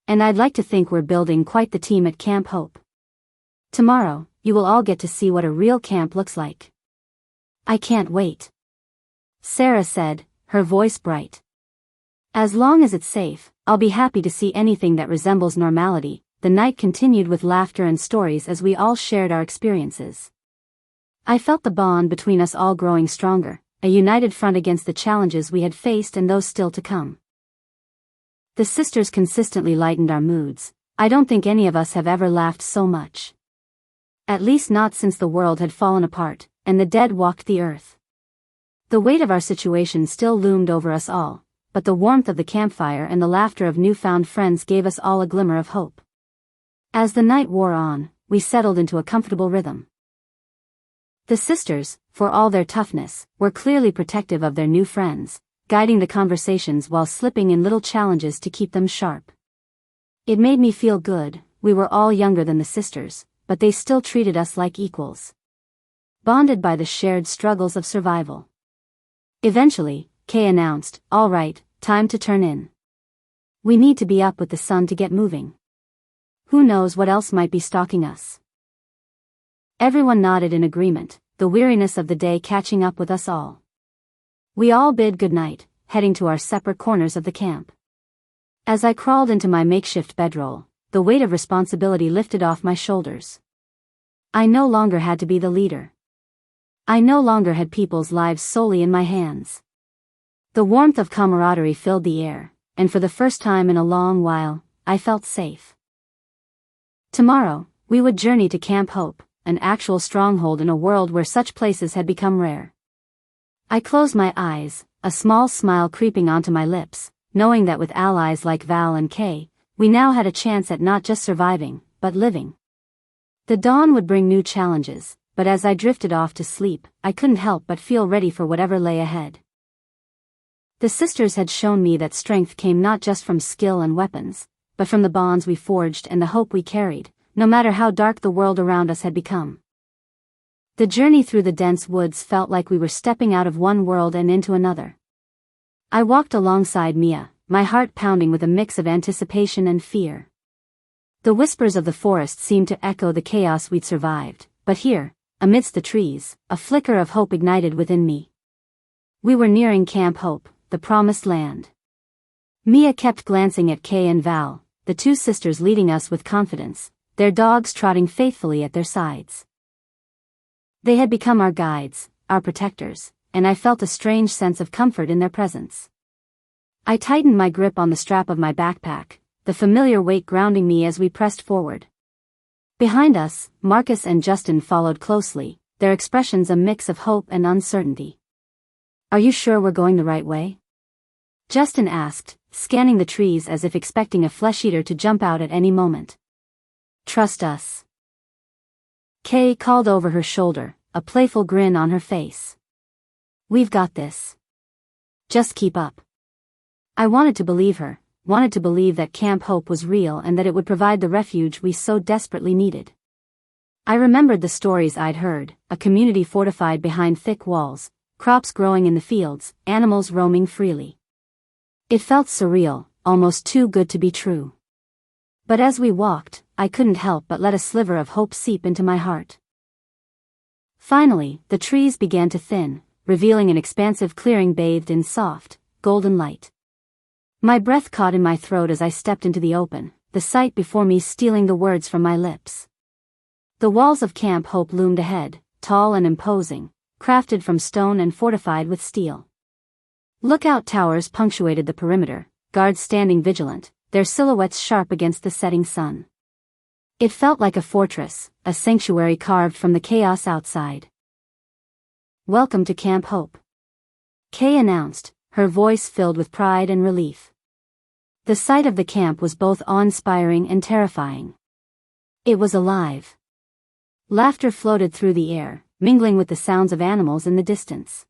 And I'd like to think we're building quite the team at Camp Hope. Tomorrow, you will all get to see what a real camp looks like. I can't wait. Sarah said, her voice bright. As long as it's safe, I'll be happy to see anything that resembles normality. The night continued with laughter and stories as we all shared our experiences. I felt the bond between us all growing stronger, a united front against the challenges we had faced and those still to come. The sisters consistently lightened our moods. I don't think any of us have ever laughed so much. At least not since the world had fallen apart, and the dead walked the earth. The weight of our situation still loomed over us all, but the warmth of the campfire and the laughter of newfound friends gave us all a glimmer of hope. As the night wore on, we settled into a comfortable rhythm. The sisters, for all their toughness, were clearly protective of their new friends, guiding the conversations while slipping in little challenges to keep them sharp. It made me feel good. We were all younger than the sisters, but they still treated us like equals, bonded by the shared struggles of survival. Eventually, Kay announced, "All right, time to turn in. We need to be up with the sun to get moving. Who knows what else might be stalking us?" Everyone nodded in agreement, the weariness of the day catching up with us all. We all bid goodnight, heading to our separate corners of the camp. As I crawled into my makeshift bedroll, the weight of responsibility lifted off my shoulders. I no longer had to be the leader. I no longer had people's lives solely in my hands. The warmth of camaraderie filled the air, and for the first time in a long while, I felt safe. Tomorrow, we would journey to Camp Hope, an actual stronghold in a world where such places had become rare. I closed my eyes, a small smile creeping onto my lips, knowing that with allies like Val and Kay, we now had a chance at not just surviving, but living. The dawn would bring new challenges, but as I drifted off to sleep, I couldn't help but feel ready for whatever lay ahead. The sisters had shown me that strength came not just from skill and weapons, but from the bonds we forged and the hope we carried, no matter how dark the world around us had become. The journey through the dense woods felt like we were stepping out of one world and into another. I walked alongside Mia, my heart pounding with a mix of anticipation and fear. The whispers of the forest seemed to echo the chaos we'd survived, but here, amidst the trees, a flicker of hope ignited within me. We were nearing Camp Hope, the promised land. Mia kept glancing at Kay and Val, the two sisters leading us with confidence, their dogs trotting faithfully at their sides. They had become our guides, our protectors, and I felt a strange sense of comfort in their presence. I tightened my grip on the strap of my backpack, the familiar weight grounding me as we pressed forward. Behind us, Marcus and Justin followed closely, their expressions a mix of hope and uncertainty. "Are you sure we're going the right way?" Justin asked, scanning the trees as if expecting a flesh-eater to jump out at any moment. "Trust us." Kay called over her shoulder, a playful grin on her face. "We've got this. Just keep up." I wanted to believe her, wanted to believe that Camp Hope was real and that it would provide the refuge we so desperately needed. I remembered the stories I'd heard, a community fortified behind thick walls, crops growing in the fields, animals roaming freely. It felt surreal, almost too good to be true. But as we walked, I couldn't help but let a sliver of hope seep into my heart. Finally, the trees began to thin, revealing an expansive clearing bathed in soft, golden light. My breath caught in my throat as I stepped into the open, the sight before me stealing the words from my lips. The walls of Camp Hope loomed ahead, tall and imposing, crafted from stone and fortified with steel. Lookout towers punctuated the perimeter, guards standing vigilant, their silhouettes sharp against the setting sun. It felt like a fortress, a sanctuary carved from the chaos outside. "Welcome to Camp Hope," Kay announced, her voice filled with pride and relief. The sight of the camp was both awe-inspiring and terrifying. It was alive. Laughter floated through the air, mingling with the sounds of animals in the distance.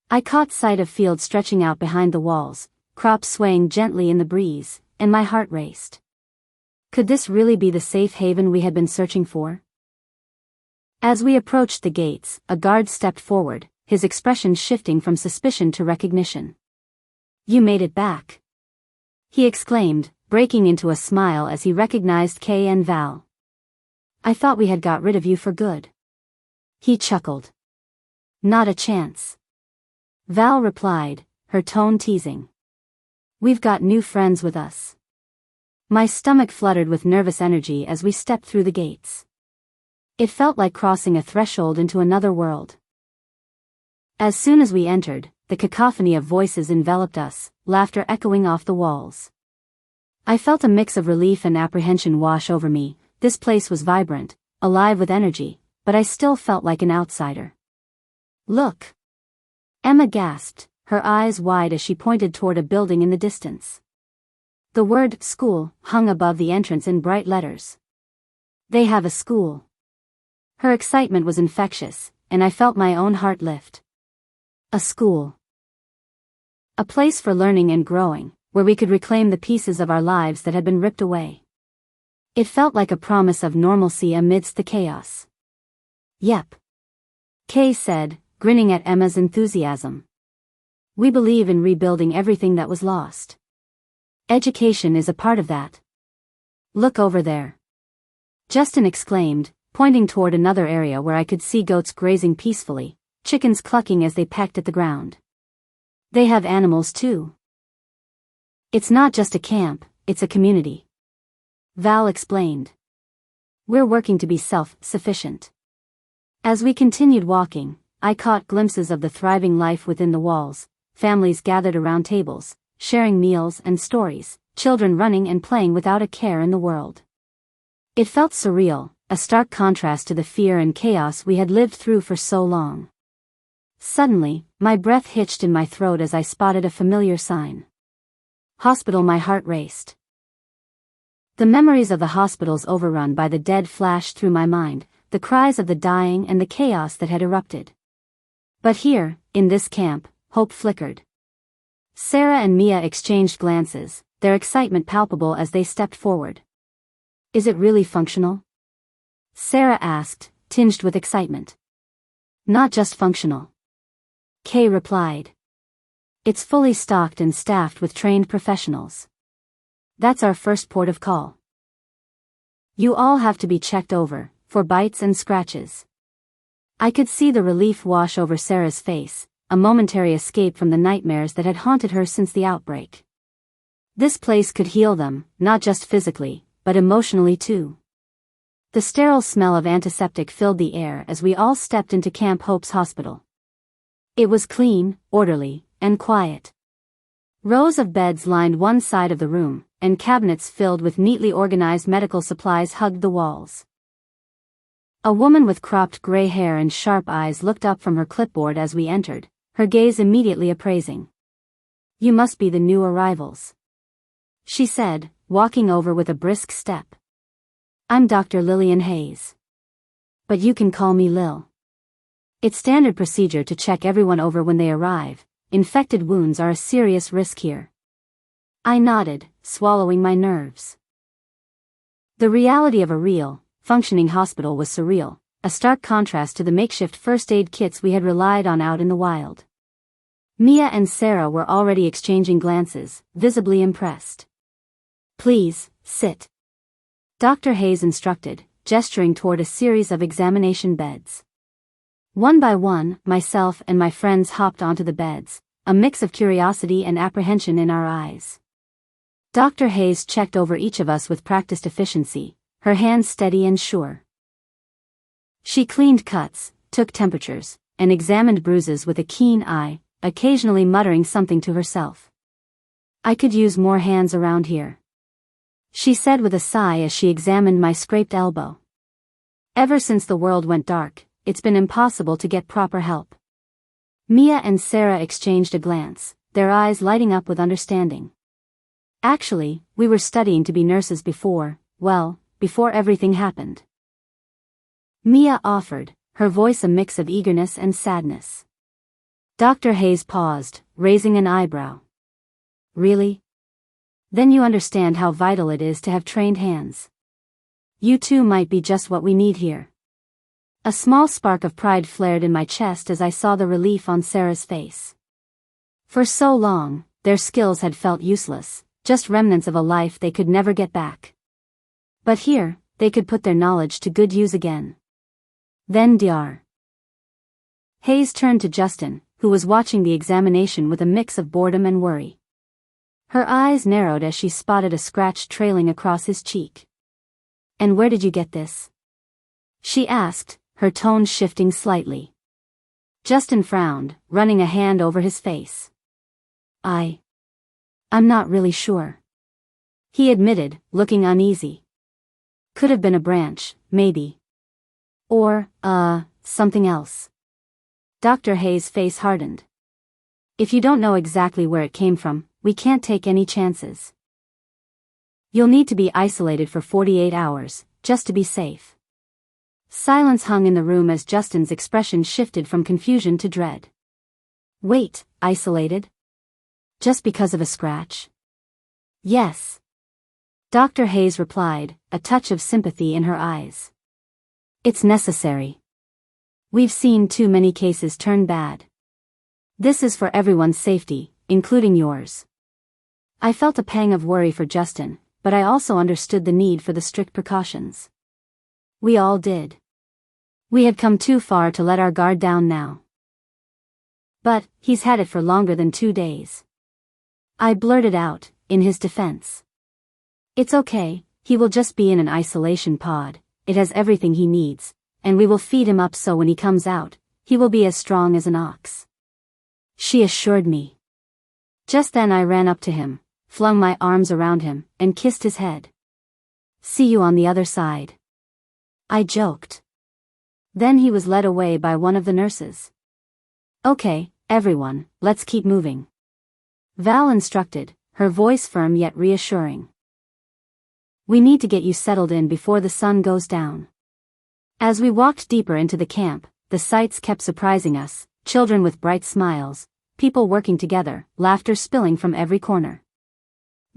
I caught sight of fields stretching out behind the walls, crops swaying gently in the breeze, and my heart raced. Could this really be the safe haven we had been searching for? As we approached the gates, a guard stepped forward, his expression shifting from suspicion to recognition. "You made it back," he exclaimed, breaking into a smile as he recognized Kay and Val. "I thought we had got rid of you for good." He chuckled. "Not a chance," Val replied, her tone teasing. "We've got new friends with us." My stomach fluttered with nervous energy as we stepped through the gates. It felt like crossing a threshold into another world. As soon as we entered, the cacophony of voices enveloped us, laughter echoing off the walls. I felt a mix of relief and apprehension wash over me. This place was vibrant, alive with energy, but I still felt like an outsider. "Look!" Emma gasped, her eyes wide as she pointed toward a building in the distance. The word "school" hung above the entrance in bright letters. They have a school. Her excitement was infectious, and I felt my own heart lift. A school. A place for learning and growing, where we could reclaim the pieces of our lives that had been ripped away. It felt like a promise of normalcy amidst the chaos. Yep. Kay said, grinning at Emma's enthusiasm. We believe in rebuilding everything that was lost. Education is a part of that. Look over there. Justin exclaimed, pointing toward another area where I could see goats grazing peacefully, chickens clucking as they pecked at the ground. They have animals too. It's not just a camp, it's a community. Val explained. We're working to be self-sufficient. As we continued walking, I caught glimpses of the thriving life within the walls, families gathered around tables, sharing meals and stories, children running and playing without a care in the world. It felt surreal, a stark contrast to the fear and chaos we had lived through for so long. Suddenly, my breath hitched in my throat as I spotted a familiar sign. Hospital. My heart raced. The memories of the hospitals overrun by the dead flashed through my mind, the cries of the dying and the chaos that had erupted. But here, in this camp, hope flickered. Sarah and Mia exchanged glances, their excitement palpable as they stepped forward. Is it really functional? Sarah asked, tinged with excitement. Not just functional. Kay replied. It's fully stocked and staffed with trained professionals. That's our first port of call. You all have to be checked over, for bites and scratches. I could see the relief wash over Sarah's face, a momentary escape from the nightmares that had haunted her since the outbreak. This place could heal them, not just physically, but emotionally too. The sterile smell of antiseptic filled the air as we all stepped into Camp Hope's hospital. It was clean, orderly, and quiet. Rows of beds lined one side of the room, and cabinets filled with neatly organized medical supplies hugged the walls. A woman with cropped gray hair and sharp eyes looked up from her clipboard as we entered, her gaze immediately appraising. You must be the new arrivals, she said, walking over with a brisk step. I'm Dr. Lillian Hayes. But you can call me Lil. It's standard procedure to check everyone over when they arrive. Infected wounds are a serious risk here. I nodded, swallowing my nerves. The reality of a real, functioning hospital was surreal, a stark contrast to the makeshift first aid kits we had relied on out in the wild. Mia and Sarah were already exchanging glances, visibly impressed. Please, sit. Dr. Hayes instructed, gesturing toward a series of examination beds. One by one, myself and my friends hopped onto the beds, a mix of curiosity and apprehension in our eyes. Dr. Hayes checked over each of us with practiced efficiency, her hands steady and sure. She cleaned cuts, took temperatures, and examined bruises with a keen eye, occasionally muttering something to herself. I could use more hands around here, she said with a sigh as she examined my scraped elbow. Ever since the world went dark, it's been impossible to get proper help. Mia and Sarah exchanged a glance, their eyes lighting up with understanding. Actually, we were studying to be nurses before everything happened. Mia offered, her voice a mix of eagerness and sadness. Dr. Hayes paused, raising an eyebrow. Really? Then you understand how vital it is to have trained hands. You two might be just what we need here. A small spark of pride flared in my chest as I saw the relief on Sarah's face. For so long, their skills had felt useless, just remnants of a life they could never get back. But here, they could put their knowledge to good use again. Then Dr. Hayes turned to Justin, who was watching the examination with a mix of boredom and worry. Her eyes narrowed as she spotted a scratch trailing across his cheek. And where did you get this? She asked, her tone shifting slightly. Justin frowned, running a hand over his face. I'm not really sure, he admitted, looking uneasy. Could have been a branch, maybe. Or, something else. Dr. Hayes' face hardened. If you don't know exactly where it came from, we can't take any chances. You'll need to be isolated for 48 hours, just to be safe. Silence hung in the room as Justin's expression shifted from confusion to dread. Wait, isolated? Just because of a scratch? Yes. Dr. Hayes replied, a touch of sympathy in her eyes. It's necessary. We've seen too many cases turn bad. This is for everyone's safety, including yours. I felt a pang of worry for Justin, but I also understood the need for the strict precautions. We all did. We had come too far to let our guard down now. But, he's had it for longer than 2 days. I blurted out, in his defense. It's okay, he will just be in an isolation pod, it has everything he needs, and we will feed him up so when he comes out, he will be as strong as an ox. She assured me. Just then I ran up to him, flung my arms around him, and kissed his head. See you on the other side. I joked. Then he was led away by one of the nurses. Okay, everyone, let's keep moving. Val instructed, her voice firm yet reassuring. We need to get you settled in before the sun goes down. As we walked deeper into the camp, the sights kept surprising us, children with bright smiles, people working together, laughter spilling from every corner.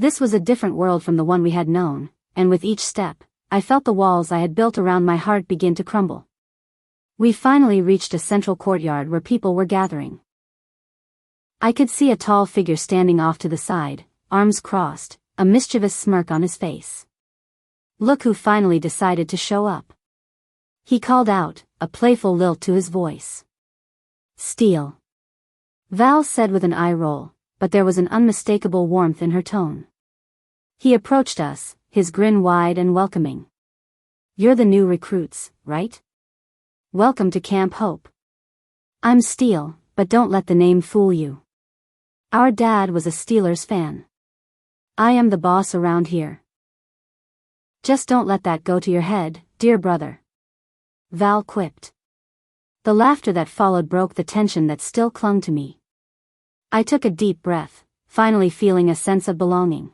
This was a different world from the one we had known, and with each step, I felt the walls I had built around my heart begin to crumble. We finally reached a central courtyard where people were gathering. I could see a tall figure standing off to the side, arms crossed, a mischievous smirk on his face. Look who finally decided to show up. He called out, a playful lilt to his voice. Steele. Val said with an eye roll, but there was an unmistakable warmth in her tone. He approached us, his grin wide and welcoming. You're the new recruits, right? Welcome to Camp Hope. I'm Steele, but don't let the name fool you. Our dad was a Steelers fan. I am the boss around here. Just don't let that go to your head, dear brother. Val quipped. The laughter that followed broke the tension that still clung to me. I took a deep breath, finally feeling a sense of belonging.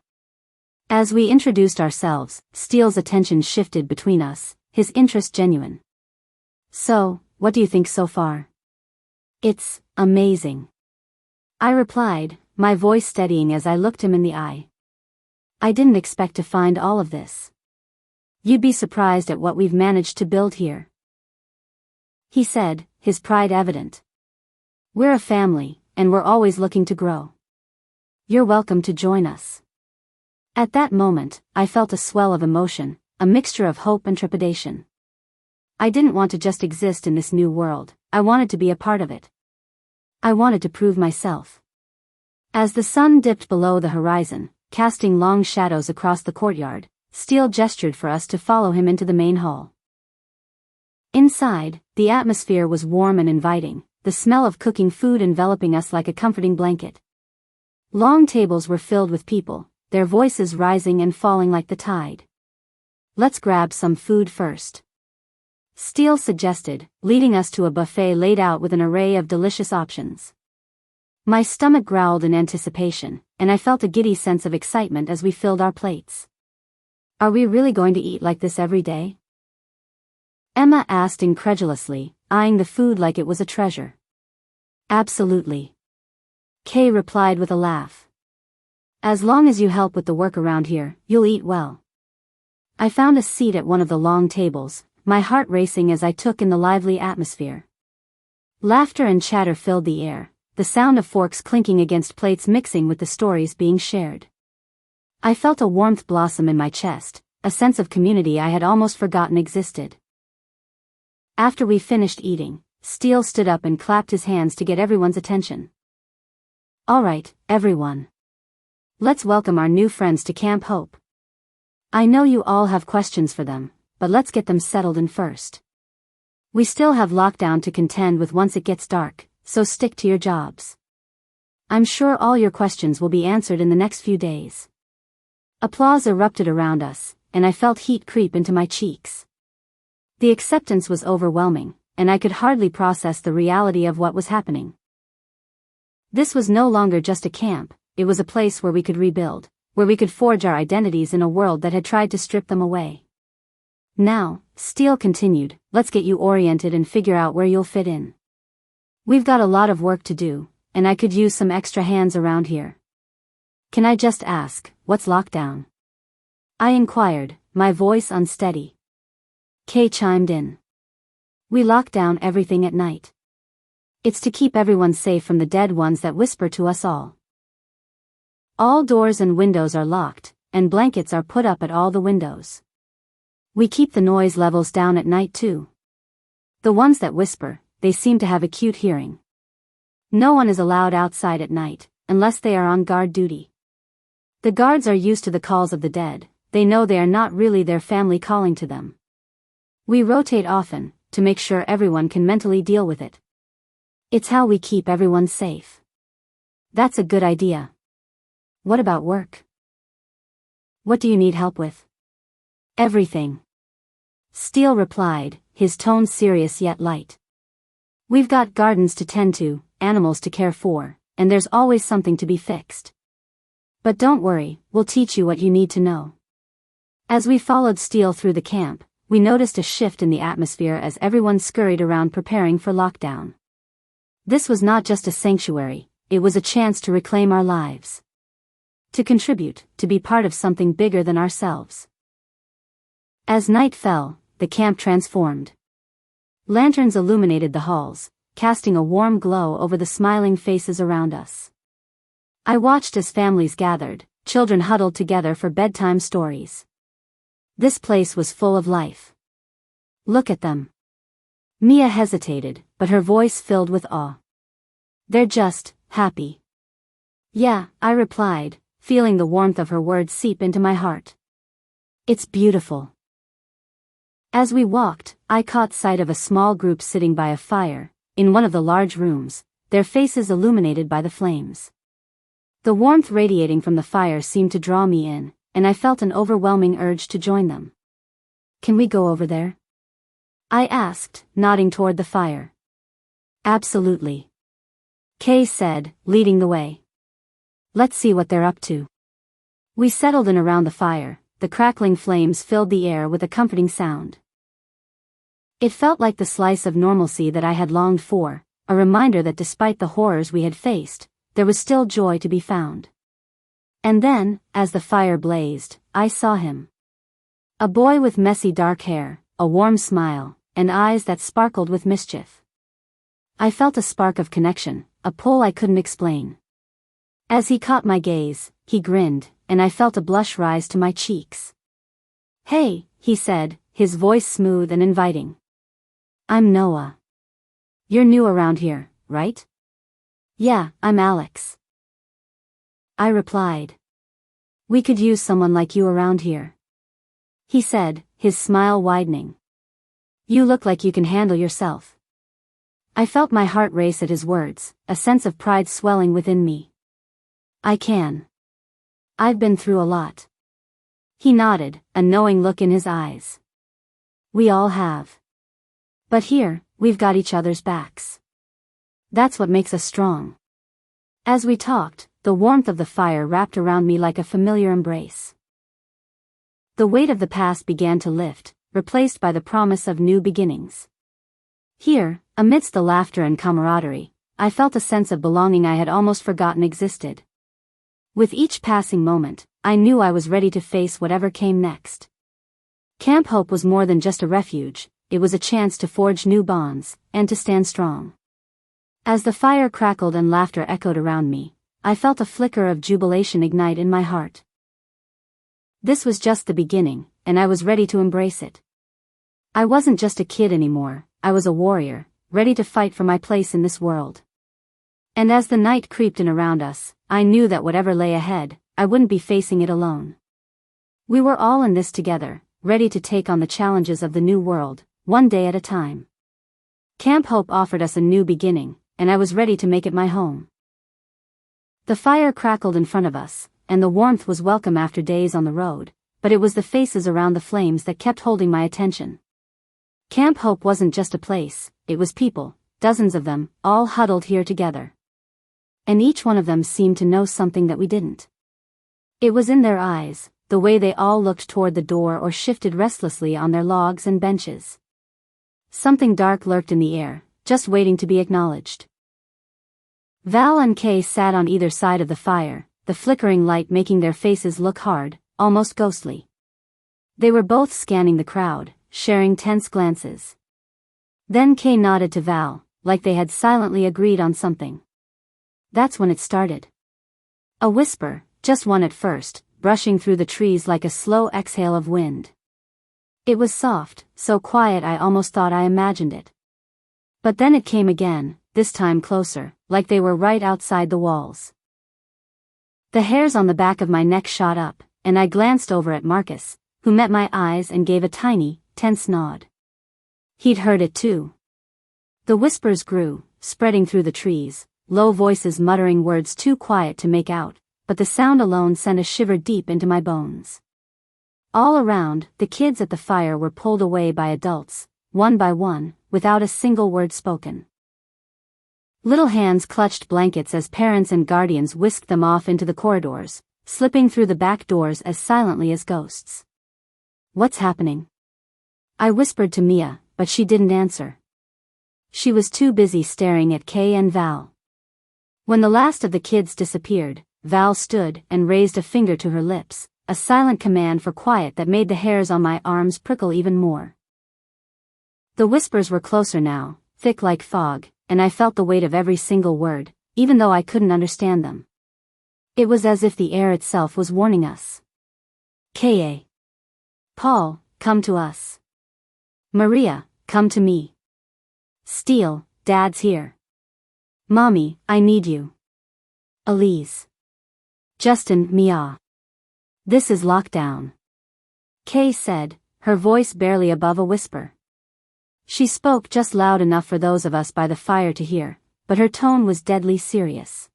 As we introduced ourselves, Steele's attention shifted between us, his interest genuine. So, what do you think so far? It's amazing. I replied, my voice steadying as I looked him in the eye. I didn't expect to find all of this. You'd be surprised at what we've managed to build here. He said, his pride evident. We're a family, and we're always looking to grow. You're welcome to join us. At that moment, I felt a swell of emotion, a mixture of hope and trepidation. I didn't want to just exist in this new world, I wanted to be a part of it. I wanted to prove myself. As the sun dipped below the horizon, casting long shadows across the courtyard, Steele gestured for us to follow him into the main hall. Inside, the atmosphere was warm and inviting, the smell of cooking food enveloping us like a comforting blanket. Long tables were filled with people, their voices rising and falling like the tide. Let's grab some food first. Steele suggested, leading us to a buffet laid out with an array of delicious options. My stomach growled in anticipation, and I felt a giddy sense of excitement as we filled our plates. Are we really going to eat like this every day? Emma asked incredulously, eyeing the food like it was a treasure. Absolutely. Kay replied with a laugh. As long as you help with the work around here, you'll eat well. I found a seat at one of the long tables, my heart racing as I took in the lively atmosphere. Laughter and chatter filled the air, the sound of forks clinking against plates mixing with the stories being shared. I felt a warmth blossom in my chest, a sense of community I had almost forgotten existed. After we finished eating, Steele stood up and clapped his hands to get everyone's attention. All right, everyone. Let's welcome our new friends to Camp Hope. I know you all have questions for them, but let's get them settled in first. We still have lockdown to contend with once it gets dark, so stick to your jobs. I'm sure all your questions will be answered in the next few days. Applause erupted around us, and I felt heat creep into my cheeks. The acceptance was overwhelming, and I could hardly process the reality of what was happening. This was no longer just a camp, it was a place where we could rebuild, where we could forge our identities in a world that had tried to strip them away. Now, Steele continued, let's get you oriented and figure out where you'll fit in. We've got a lot of work to do, and I could use some extra hands around here. Can I just ask, what's lockdown? I inquired, my voice unsteady. Kay chimed in. We lock down everything at night. It's to keep everyone safe from the dead ones that whisper to us all. All doors and windows are locked, and blankets are put up at all the windows. We keep the noise levels down at night too. The ones that whisper, they seem to have acute hearing. No one is allowed outside at night, unless they are on guard duty. The guards are used to the calls of the dead, they know they are not really their family calling to them. We rotate often, to make sure everyone can mentally deal with it. It's how we keep everyone safe. That's a good idea. What about work? What do you need help with? Everything. Steele replied, his tone serious yet light. We've got gardens to tend to, animals to care for, and there's always something to be fixed. But don't worry, we'll teach you what you need to know. As we followed Steele through the camp, we noticed a shift in the atmosphere as everyone scurried around preparing for lockdown. This was not just a sanctuary, it was a chance to reclaim our lives. To contribute, to be part of something bigger than ourselves. As night fell, the camp transformed. Lanterns illuminated the halls, casting a warm glow over the smiling faces around us. I watched as families gathered, children huddled together for bedtime stories. This place was full of life. Look at them. Mia hesitated, but her voice filled with awe. They're just happy. Yeah, I replied, feeling the warmth of her words seep into my heart. It's beautiful. As we walked, I caught sight of a small group sitting by a fire, in one of the large rooms, their faces illuminated by the flames. The warmth radiating from the fire seemed to draw me in, and I felt an overwhelming urge to join them. Can we go over there? I asked, nodding toward the fire. Absolutely. Kay said, leading the way. Let's see what they're up to. We settled in around the fire, the crackling flames filled the air with a comforting sound. It felt like the slice of normalcy that I had longed for, a reminder that despite the horrors we had faced, there was still joy to be found. And then, as the fire blazed, I saw him. A boy with messy dark hair, a warm smile, and eyes that sparkled with mischief. I felt a spark of connection, a pull I couldn't explain. As he caught my gaze, he grinned, and I felt a blush rise to my cheeks. Hey, he said, his voice smooth and inviting. I'm Noah. You're new around here, right? Yeah, I'm Alex. I replied. We could use someone like you around here. He said, his smile widening. You look like you can handle yourself. I felt my heart race at his words, a sense of pride swelling within me. I can. I've been through a lot. He nodded, a knowing look in his eyes. We all have. But here, we've got each other's backs. That's what makes us strong. As we talked, the warmth of the fire wrapped around me like a familiar embrace. The weight of the past began to lift, replaced by the promise of new beginnings. Here, amidst the laughter and camaraderie, I felt a sense of belonging I had almost forgotten existed. With each passing moment, I knew I was ready to face whatever came next. Camp Hope was more than just a refuge, it was a chance to forge new bonds, and to stand strong. As the fire crackled and laughter echoed around me, I felt a flicker of jubilation ignite in my heart. This was just the beginning, and I was ready to embrace it. I wasn't just a kid anymore, I was a warrior, ready to fight for my place in this world. And as the night creeped in around us, I knew that whatever lay ahead, I wouldn't be facing it alone. We were all in this together, ready to take on the challenges of the new world, one day at a time. Camp Hope offered us a new beginning, and I was ready to make it my home. The fire crackled in front of us, and the warmth was welcome after days on the road, but it was the faces around the flames that kept holding my attention. Camp Hope wasn't just a place, it was people, dozens of them, all huddled here together. And each one of them seemed to know something that we didn't. It was in their eyes, the way they all looked toward the door or shifted restlessly on their logs and benches. Something dark lurked in the air, just waiting to be acknowledged. Val and Kay sat on either side of the fire, the flickering light making their faces look hard, almost ghostly. They were both scanning the crowd, sharing tense glances. Then Kay nodded to Val, like they had silently agreed on something. That's when it started. A whisper, just one at first, brushing through the trees like a slow exhale of wind. It was soft, so quiet I almost thought I imagined it. But then it came again, this time closer, like they were right outside the walls. The hairs on the back of my neck shot up, and I glanced over at Marcus, who met my eyes and gave a tiny, tense nod. He'd heard it too. The whispers grew, spreading through the trees, low voices muttering words too quiet to make out, but the sound alone sent a shiver deep into my bones. All around, the kids at the fire were pulled away by adults, one by one, without a single word spoken. Little hands clutched blankets as parents and guardians whisked them off into the corridors, slipping through the back doors as silently as ghosts. What's happening? I whispered to Mia, but she didn't answer. She was too busy staring at Kay and Val. When the last of the kids disappeared, Val stood and raised a finger to her lips, a silent command for quiet that made the hairs on my arms prickle even more. The whispers were closer now, thick like fog, and I felt the weight of every single word, even though I couldn't understand them. It was as if the air itself was warning us. K.A. Paul, come to us. Maria, come to me. Steele, Dad's here. Mommy, I need you. Elise. Justin, Mia. This is lockdown. Kay said, her voice barely above a whisper. She spoke just loud enough for those of us by the fire to hear, but her tone was deadly serious.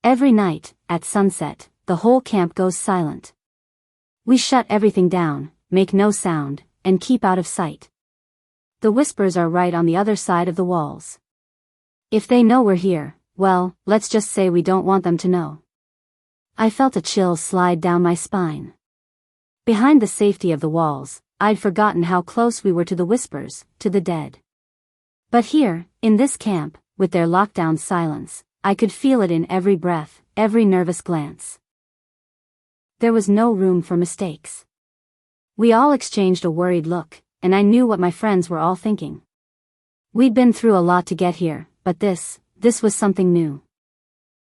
Every night, at sunset, the whole camp goes silent. We shut everything down, make no sound, and keep out of sight. The whispers are right on the other side of the walls. If they know we're here, well, let's just say we don't want them to know. I felt a chill slide down my spine. Behind the safety of the walls, I'd forgotten how close we were to the whispers, to the dead. But here, in this camp, with their lockdown silence, I could feel it in every breath, every nervous glance. There was no room for mistakes. We all exchanged a worried look, and I knew what my friends were all thinking. We'd been through a lot to get here, but this was something new.